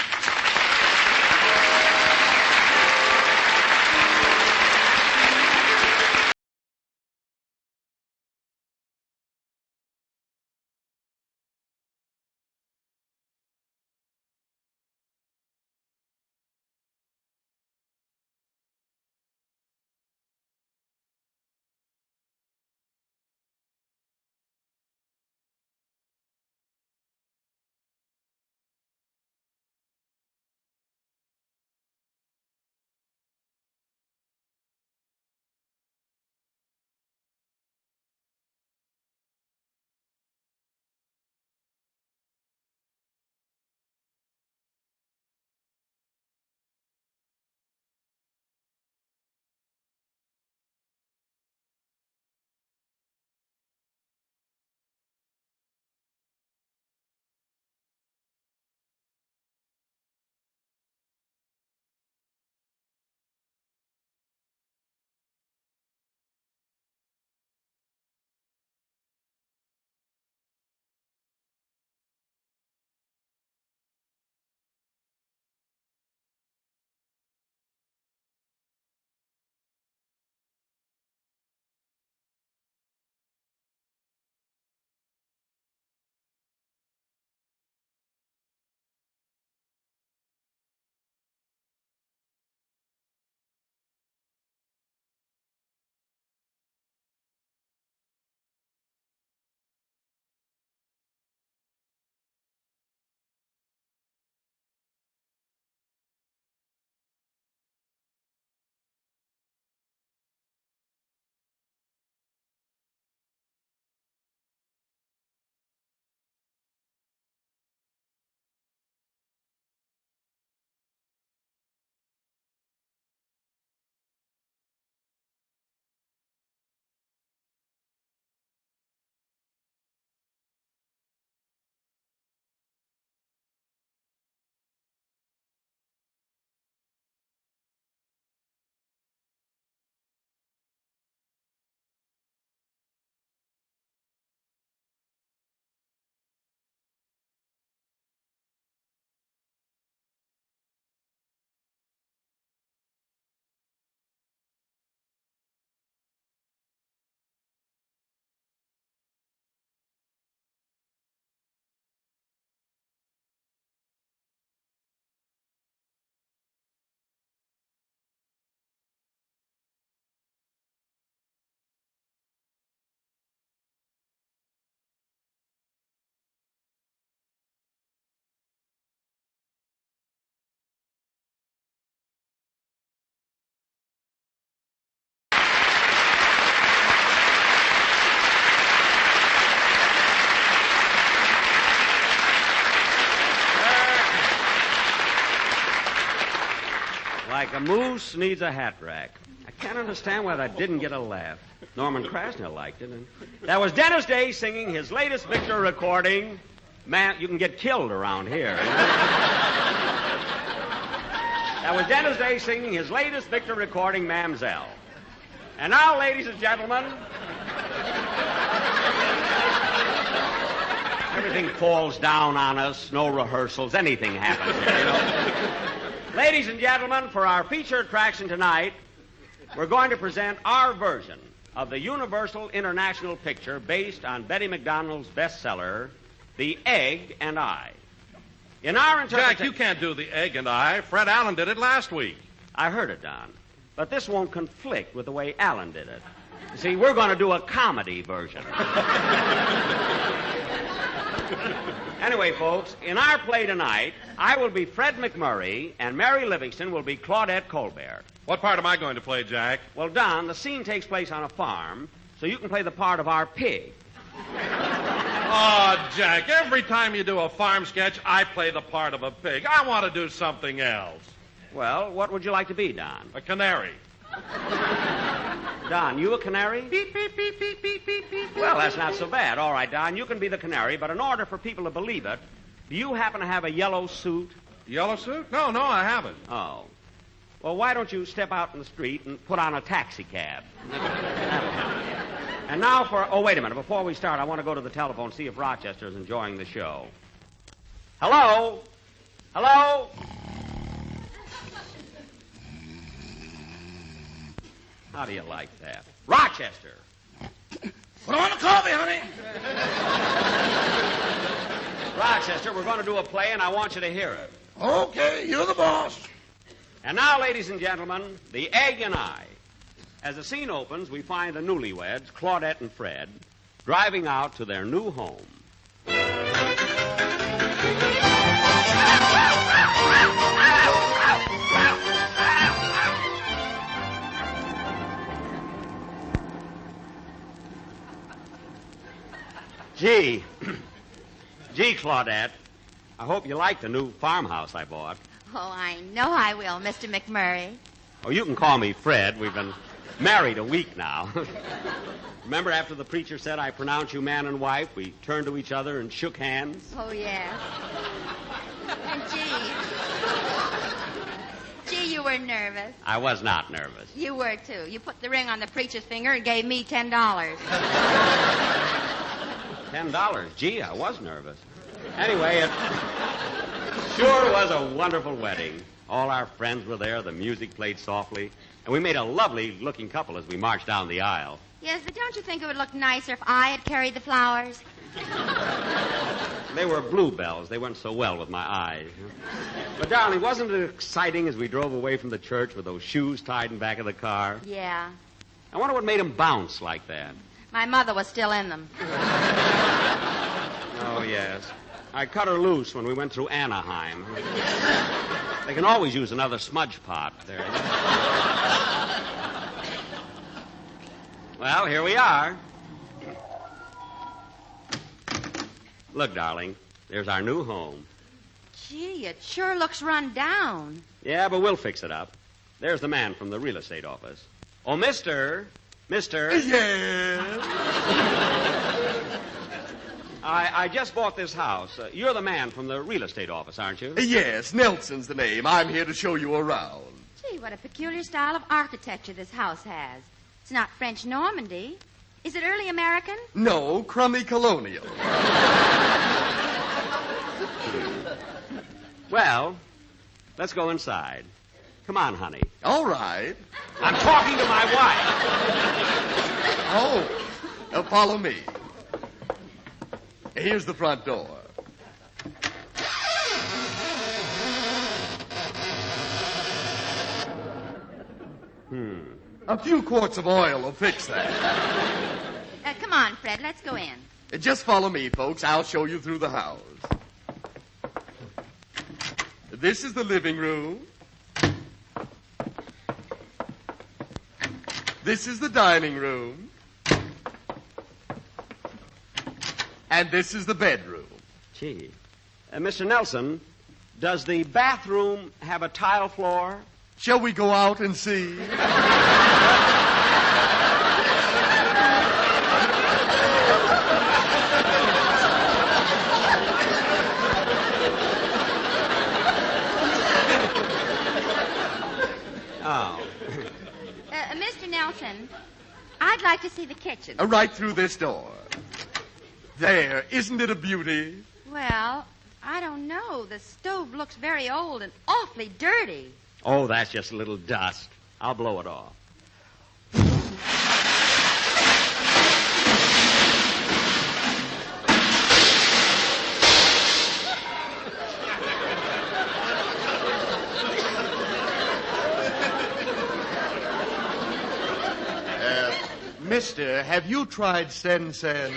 Like a moose needs a hat rack. I can't understand why that didn't get a laugh. Norman Krasner liked it. And that was Dennis Day singing his latest Victor recording, Man, you can get killed around here. That was Dennis Day singing his latest Victor recording, Mam'zelle. And now, ladies and gentlemen, everything falls down on us, no rehearsals, anything happens, you know. Ladies and gentlemen, for our feature attraction tonight, we're going to present our version of the Universal International picture based on Betty McDonald's bestseller, The Egg and I. In our interpretation... Jack, you can't do The Egg and I. Fred Allen did it last week. I heard it, Don. But this won't conflict with the way Allen did it. You see, we're going to do a comedy version. Anyway, folks, in our play tonight, I will be Fred McMurray, and Mary Livingston will be Claudette Colbert. What part am I going to play, Jack? Well, Don, the scene takes place on a farm, so you can play the part of our pig. Oh, Jack, every time you do a farm sketch, I play the part of a pig. I want to do something else. Well, what would you like to be, Don? A canary. Don, you a canary? Beep, beep, beep, beep, beep, beep, beep. Well, that's not so bad. All right, Don, you can be the canary, but in order for people to believe it, do you happen to have a yellow suit? Yellow suit? No, I haven't. Oh. Well, why don't you step out in the street and put on a taxi cab? And now for... Oh, wait a minute. Before we start, I want to go to the telephone and see if Rochester is enjoying the show. Hello? Hello? How do you like that? Rochester! Put on the coffee, honey. Rochester, we're going to do a play, and I want you to hear it. Okay, you're the boss. And now, ladies and gentlemen, The Egg and I. As the scene opens, we find the newlyweds, Claudette and Fred, driving out to their new home. Gee, Claudette, I hope you like the new farmhouse I bought. Oh, I know I will, Mr. McMurray. Oh, you can call me Fred. We've been married a week now. Remember after the preacher said, I pronounce you man and wife, we turned to each other and shook hands? Oh, yes. And gee, you were nervous. I was not nervous. You were, too. You put the ring on the preacher's finger and gave me $10. $10? Gee, I was nervous. Anyway, it sure was a wonderful wedding. All our friends were there, the music played softly, and we made a lovely-looking couple as we marched down the aisle. Yes, but don't you think it would look nicer if I had carried the flowers? They were bluebells. They went so well with my eyes. But, darling, wasn't it exciting as we drove away from the church with those shoes tied in back of the car? Yeah. I wonder what made them bounce like that. My mother was still in them. Oh, yes. I cut her loose when we went through Anaheim. They can always use another smudge pot there. Well, here we are. Look, darling, there's our new home. Gee, it sure looks run down. Yeah, but we'll fix it up. There's the man from the real estate office. Oh, Mister. Yes? I just bought this house. You're the man from the real estate office, aren't you? Yes, Nelson's the name. I'm here to show you around. Gee, what a peculiar style of architecture this house has. It's not French Normandy. Is it early American? No, crummy colonial. Well, let's go inside. Come on, honey. All right. I'm talking to my wife. Oh, follow me. Here's the front door. A few quarts of oil will fix that. Come on, Fred, let's go in. Just follow me, folks. I'll show you through the house. This is the living room. This is the dining room. And this is the bedroom. Gee. Mr. Nelson, does the bathroom have a tile floor? Shall we go out and see? Oh. Mr. Nelson, I'd like to see the kitchen. Right through this door. There. Isn't it a beauty? Well, I don't know. The stove looks very old and awfully dirty. Oh, that's just a little dust. I'll blow it off. Mister, have you tried Sen-Sen?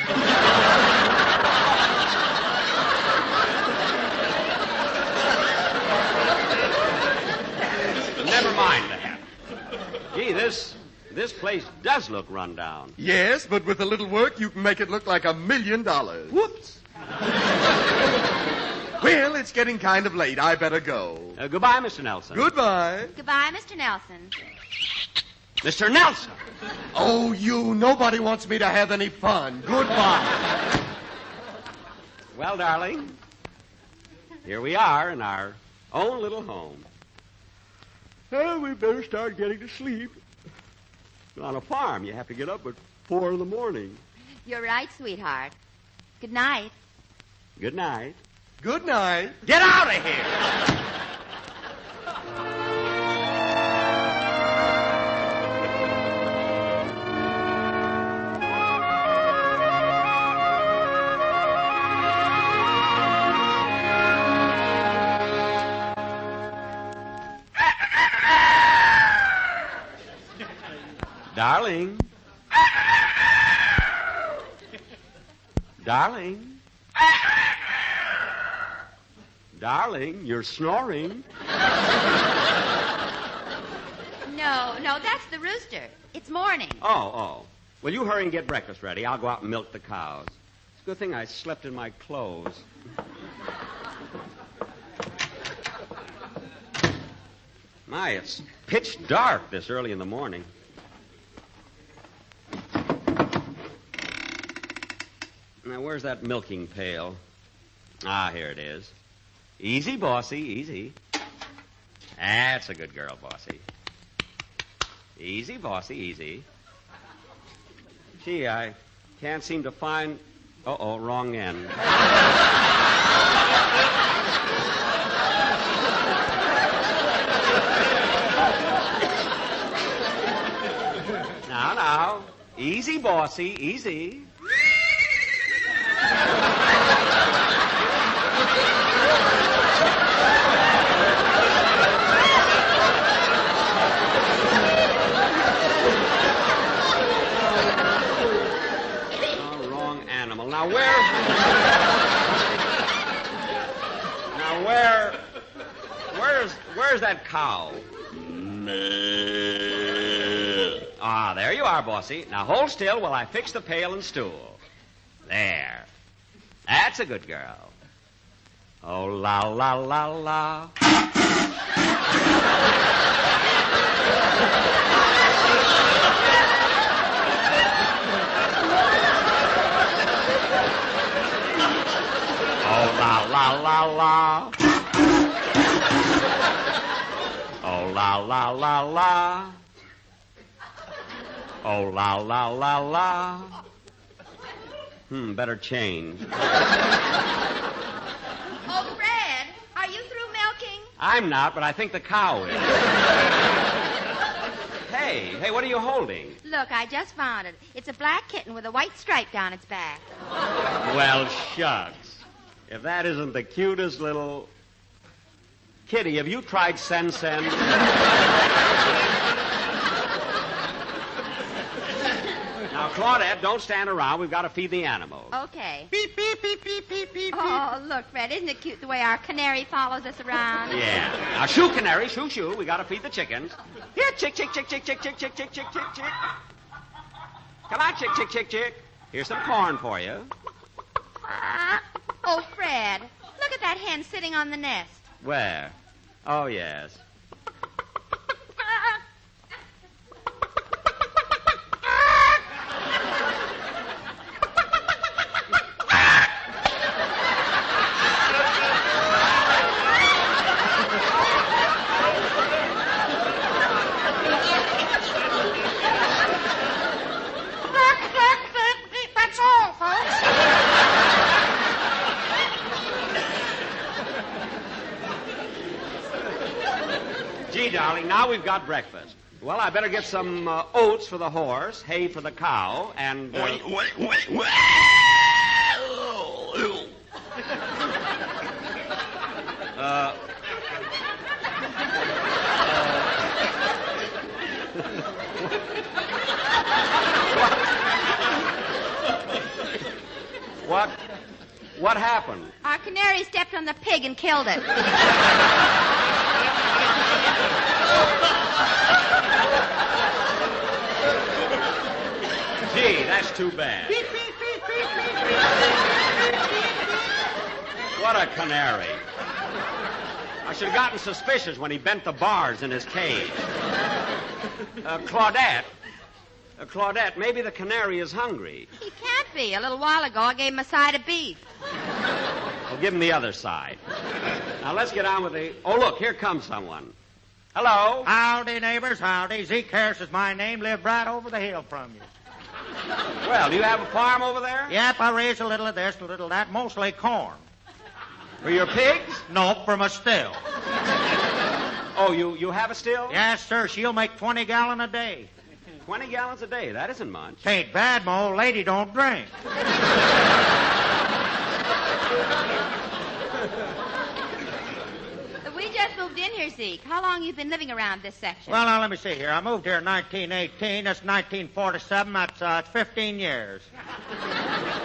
Never mind that. Gee, this place does look run down. Yes, but with a little work, you can make it look like $1 million. Whoops. Well, it's getting kind of late. I better go. Goodbye, Mr. Nelson. Goodbye. Goodbye, Mr. Nelson. Mr. Nelson! Oh, you. Nobody wants me to have any fun. Goodbye. Well, darling, here we are in our own little home. Oh, we better start getting to sleep. On a farm, you have to get up at 4 in the morning. You're right, sweetheart. Good night. Good night. Good night. Get out of here! Darling. Darling. Darling, you're snoring. No, that's the rooster. It's morning. Oh. Well, you hurry and get breakfast ready. I'll go out and milk the cows. It's a good thing I slept in my clothes. My, it's pitch dark this early in the morning. Now, where's that milking pail? Ah, here it is. Easy, bossy, easy. That's a good girl, bossy. Easy, bossy, easy. Gee, I can't seem to find... Uh-oh, wrong end. Now. Easy, bossy, easy. Oh, wrong animal. Now, where's that cow? Ah, there you are, bossy. Now hold still while I fix the pail and stool. There. That's a good girl. Oh, la, la, la, la. Oh, la, la, la, la. Oh, la, la, la, la. Oh, la, la, la, la. Better change. Oh, Fred, are you through milking? I'm not, but I think the cow is. Hey, what are you holding? Look, I just found it. It's a black kitten with a white stripe down its back. Well, shucks. If that isn't the cutest little... Kitty, have you tried Sen-Sen? Now, Claudette, don't stand around. We've got to feed the animals. Okay. Beep, beep, beep, beep, beep, beep. Oh, look, Fred, isn't it cute the way our canary follows us around? Yeah. Now, shoo, canary, shoo, shoo. We got to feed the chickens. Here, chick, chick, chick, chick, chick, chick, chick, chick, chick, chick, chick. Come on, chick, chick, chick, chick. Here's some corn for you. Oh, Fred, look at that hen sitting on the nest. Where? Oh, yes. Gee, darling, now we've got breakfast. Well, I better get some oats for the horse, hay for the cow, and... What happened? Our canary stepped on the pig and killed it. Gee, that's too bad. What a canary. I should have gotten suspicious when he bent the bars in his cage. Claudette, maybe the canary is hungry. He can't be. A little while ago, I gave him a side of beef. Well, give him the other side. Now, let's get on with the... Oh, look, here comes someone. Hello? Howdy, neighbors, howdy. Zeke Harris is my name. Live right over the hill from you. Well, do you have a farm over there? Yep, I raise a little of this, a little of that, mostly corn. For your pigs? Nope, for my still. Oh, you have a still? Yes, sir. She'll make 20 gallons a day. 20 gallons a day? That isn't much. Ain't bad, my old lady don't drink. We just moved in here, Zeke. How long you been living around this section? Well, now, let me see here. I moved here in 1918. That's 1947. That's 15 years.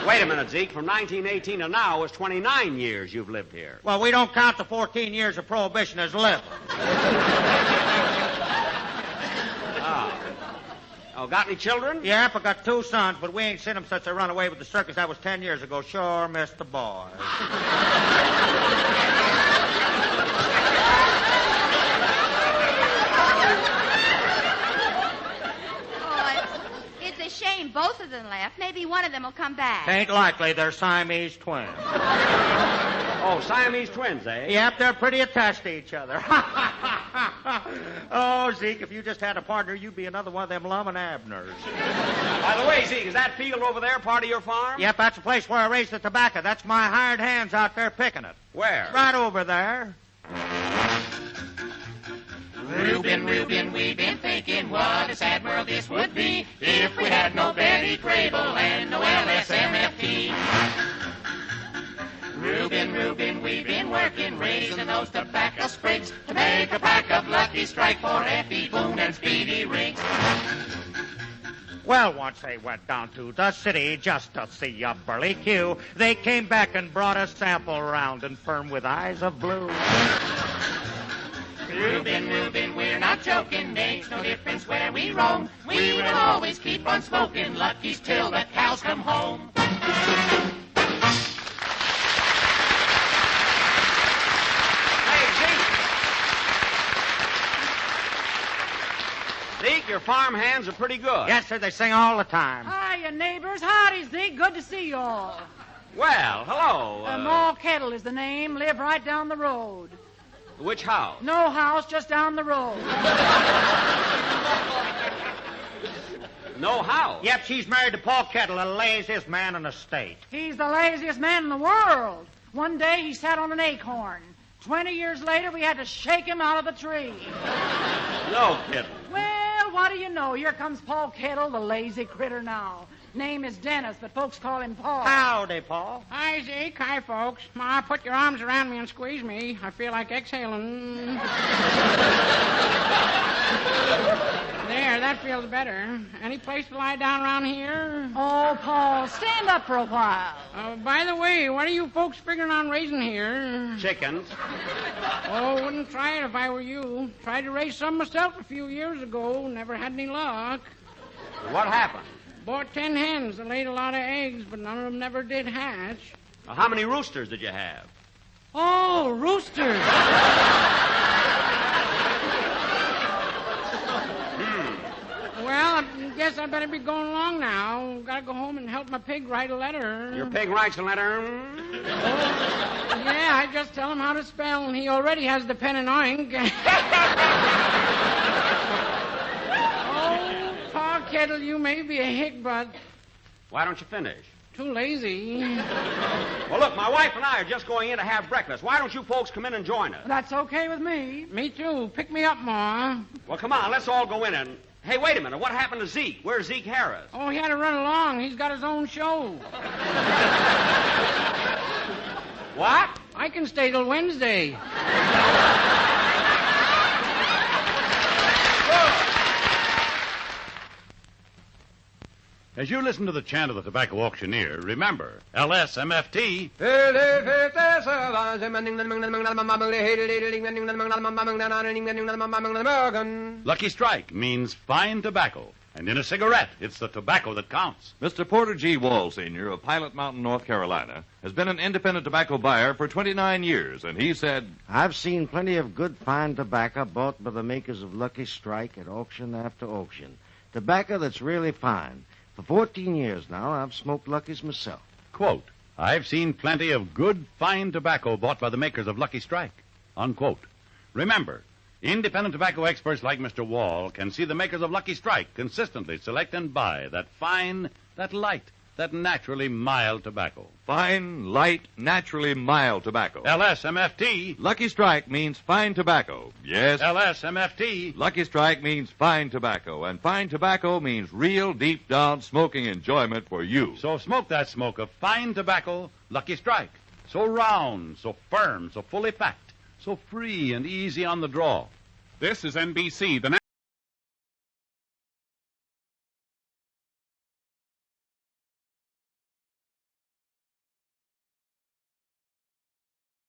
Wait a minute, Zeke. From 1918 to now is 29 years you've lived here. Well, we don't count the 14 years of Prohibition as living. Oh, got any children? Yep, I got 2 sons, but we ain't seen them since they run away with the circus. That was 10 years ago. Sure missed the boys. It's a shame both of them left. Maybe one of them will come back. Ain't likely. They're Siamese twins. Oh, Siamese twins, eh? Yep, they're pretty attached to each other. Oh, Zeke, if you just had a partner, you'd be another one of them Lum and Abners. By the way, Zeke, is that field over there part of your farm? Yep, that's the place where I raise the tobacco. That's my hired hands out there picking it. Where? Right over there. Reuben, we've been thinking what a sad world this would be if we had no Betty Grable and no LSMFT. Reuben, we've been working, raising those tobacco sprigs to make a pack of Lucky Strike for Effie Boone and Speedy Riggs. Well, once they went down to the city just to see a burly Q, they came back and brought a sample round and firm with eyes of blue. Reuben, we're not joking. Makes no difference where we roam. We will always keep on smoking Lucky's till the cows come home. Zeke, your farm hands are pretty good. Yes, sir, they sing all the time. Hiya, neighbors. Howdy, Zeke. Good to see you all. Well, hello. Maul Kettle is the name. Live right down the road. Which house? No house, just down the road. No house? Yep, she's married to Paul Kettle, the laziest man in the state. He's the laziest man in the world. One day he sat on an acorn. 20 years later, we had to shake him out of the tree. No kidding. Well, what do you know? Here comes Paul Kettle, the lazy critter now. Name is Dennis, but folks call him Paul. Howdy, Paul. Hi, Zeke. Hi, folks. Ma, put your arms around me and squeeze me. I feel like exhaling. There, that feels better. Any place to lie down around here? Oh, Paul, stand up for a while. By the way, what are you folks figuring on raising here? Chickens. Oh, wouldn't try it if I were you. Tried to raise some myself a few years ago. Never had any luck. What happened? Bought 10 hens that laid a lot of eggs, but none of them never did hatch. Well, how many roosters did you have? Oh, roosters. Well, I guess I better be going along now. Gotta go home and help my pig write a letter. Your pig writes a letter? Yeah, I just tell him how to spell, and he already has the pen and ink. Oh, Pa Kettle, you may be a hick, but... Why don't you finish? Too lazy. Well, look, my wife and I are just going in to have breakfast. Why don't you folks come in and join us? That's okay with me. Me too. Pick me up, Ma. Well, come on, let's all go in and... Hey, wait a minute. What happened to Zeke? Where's Zeke Harris? Oh, he had to run along. He's got his own show. What? I can stay till Wednesday. As you listen to the chant of the tobacco auctioneer, remember, LSMFT. Lucky Strike means fine tobacco. And in a cigarette, it's the tobacco that counts. Mr. Porter G. Wall, Sr. of Pilot Mountain, North Carolina, has been an independent tobacco buyer for 29 years, and he said, I've seen plenty of good, fine tobacco bought by the makers of Lucky Strike at auction after auction. Tobacco that's really fine. For 14 years now, I've smoked Lucky's myself. Quote, I've seen plenty of good, fine tobacco bought by the makers of Lucky Strike. Unquote. Remember, independent tobacco experts like Mr. Wall can see the makers of Lucky Strike consistently select and buy that fine, that light, that naturally mild tobacco. Fine, light, naturally mild tobacco. LSMFT. Lucky Strike means fine tobacco. Yes. LSMFT. Lucky Strike means fine tobacco, and fine tobacco means real deep down smoking enjoyment for you. So smoke that smoke of fine tobacco, Lucky Strike. So round, so firm, so fully packed, so free and easy on the draw. This is NBC, the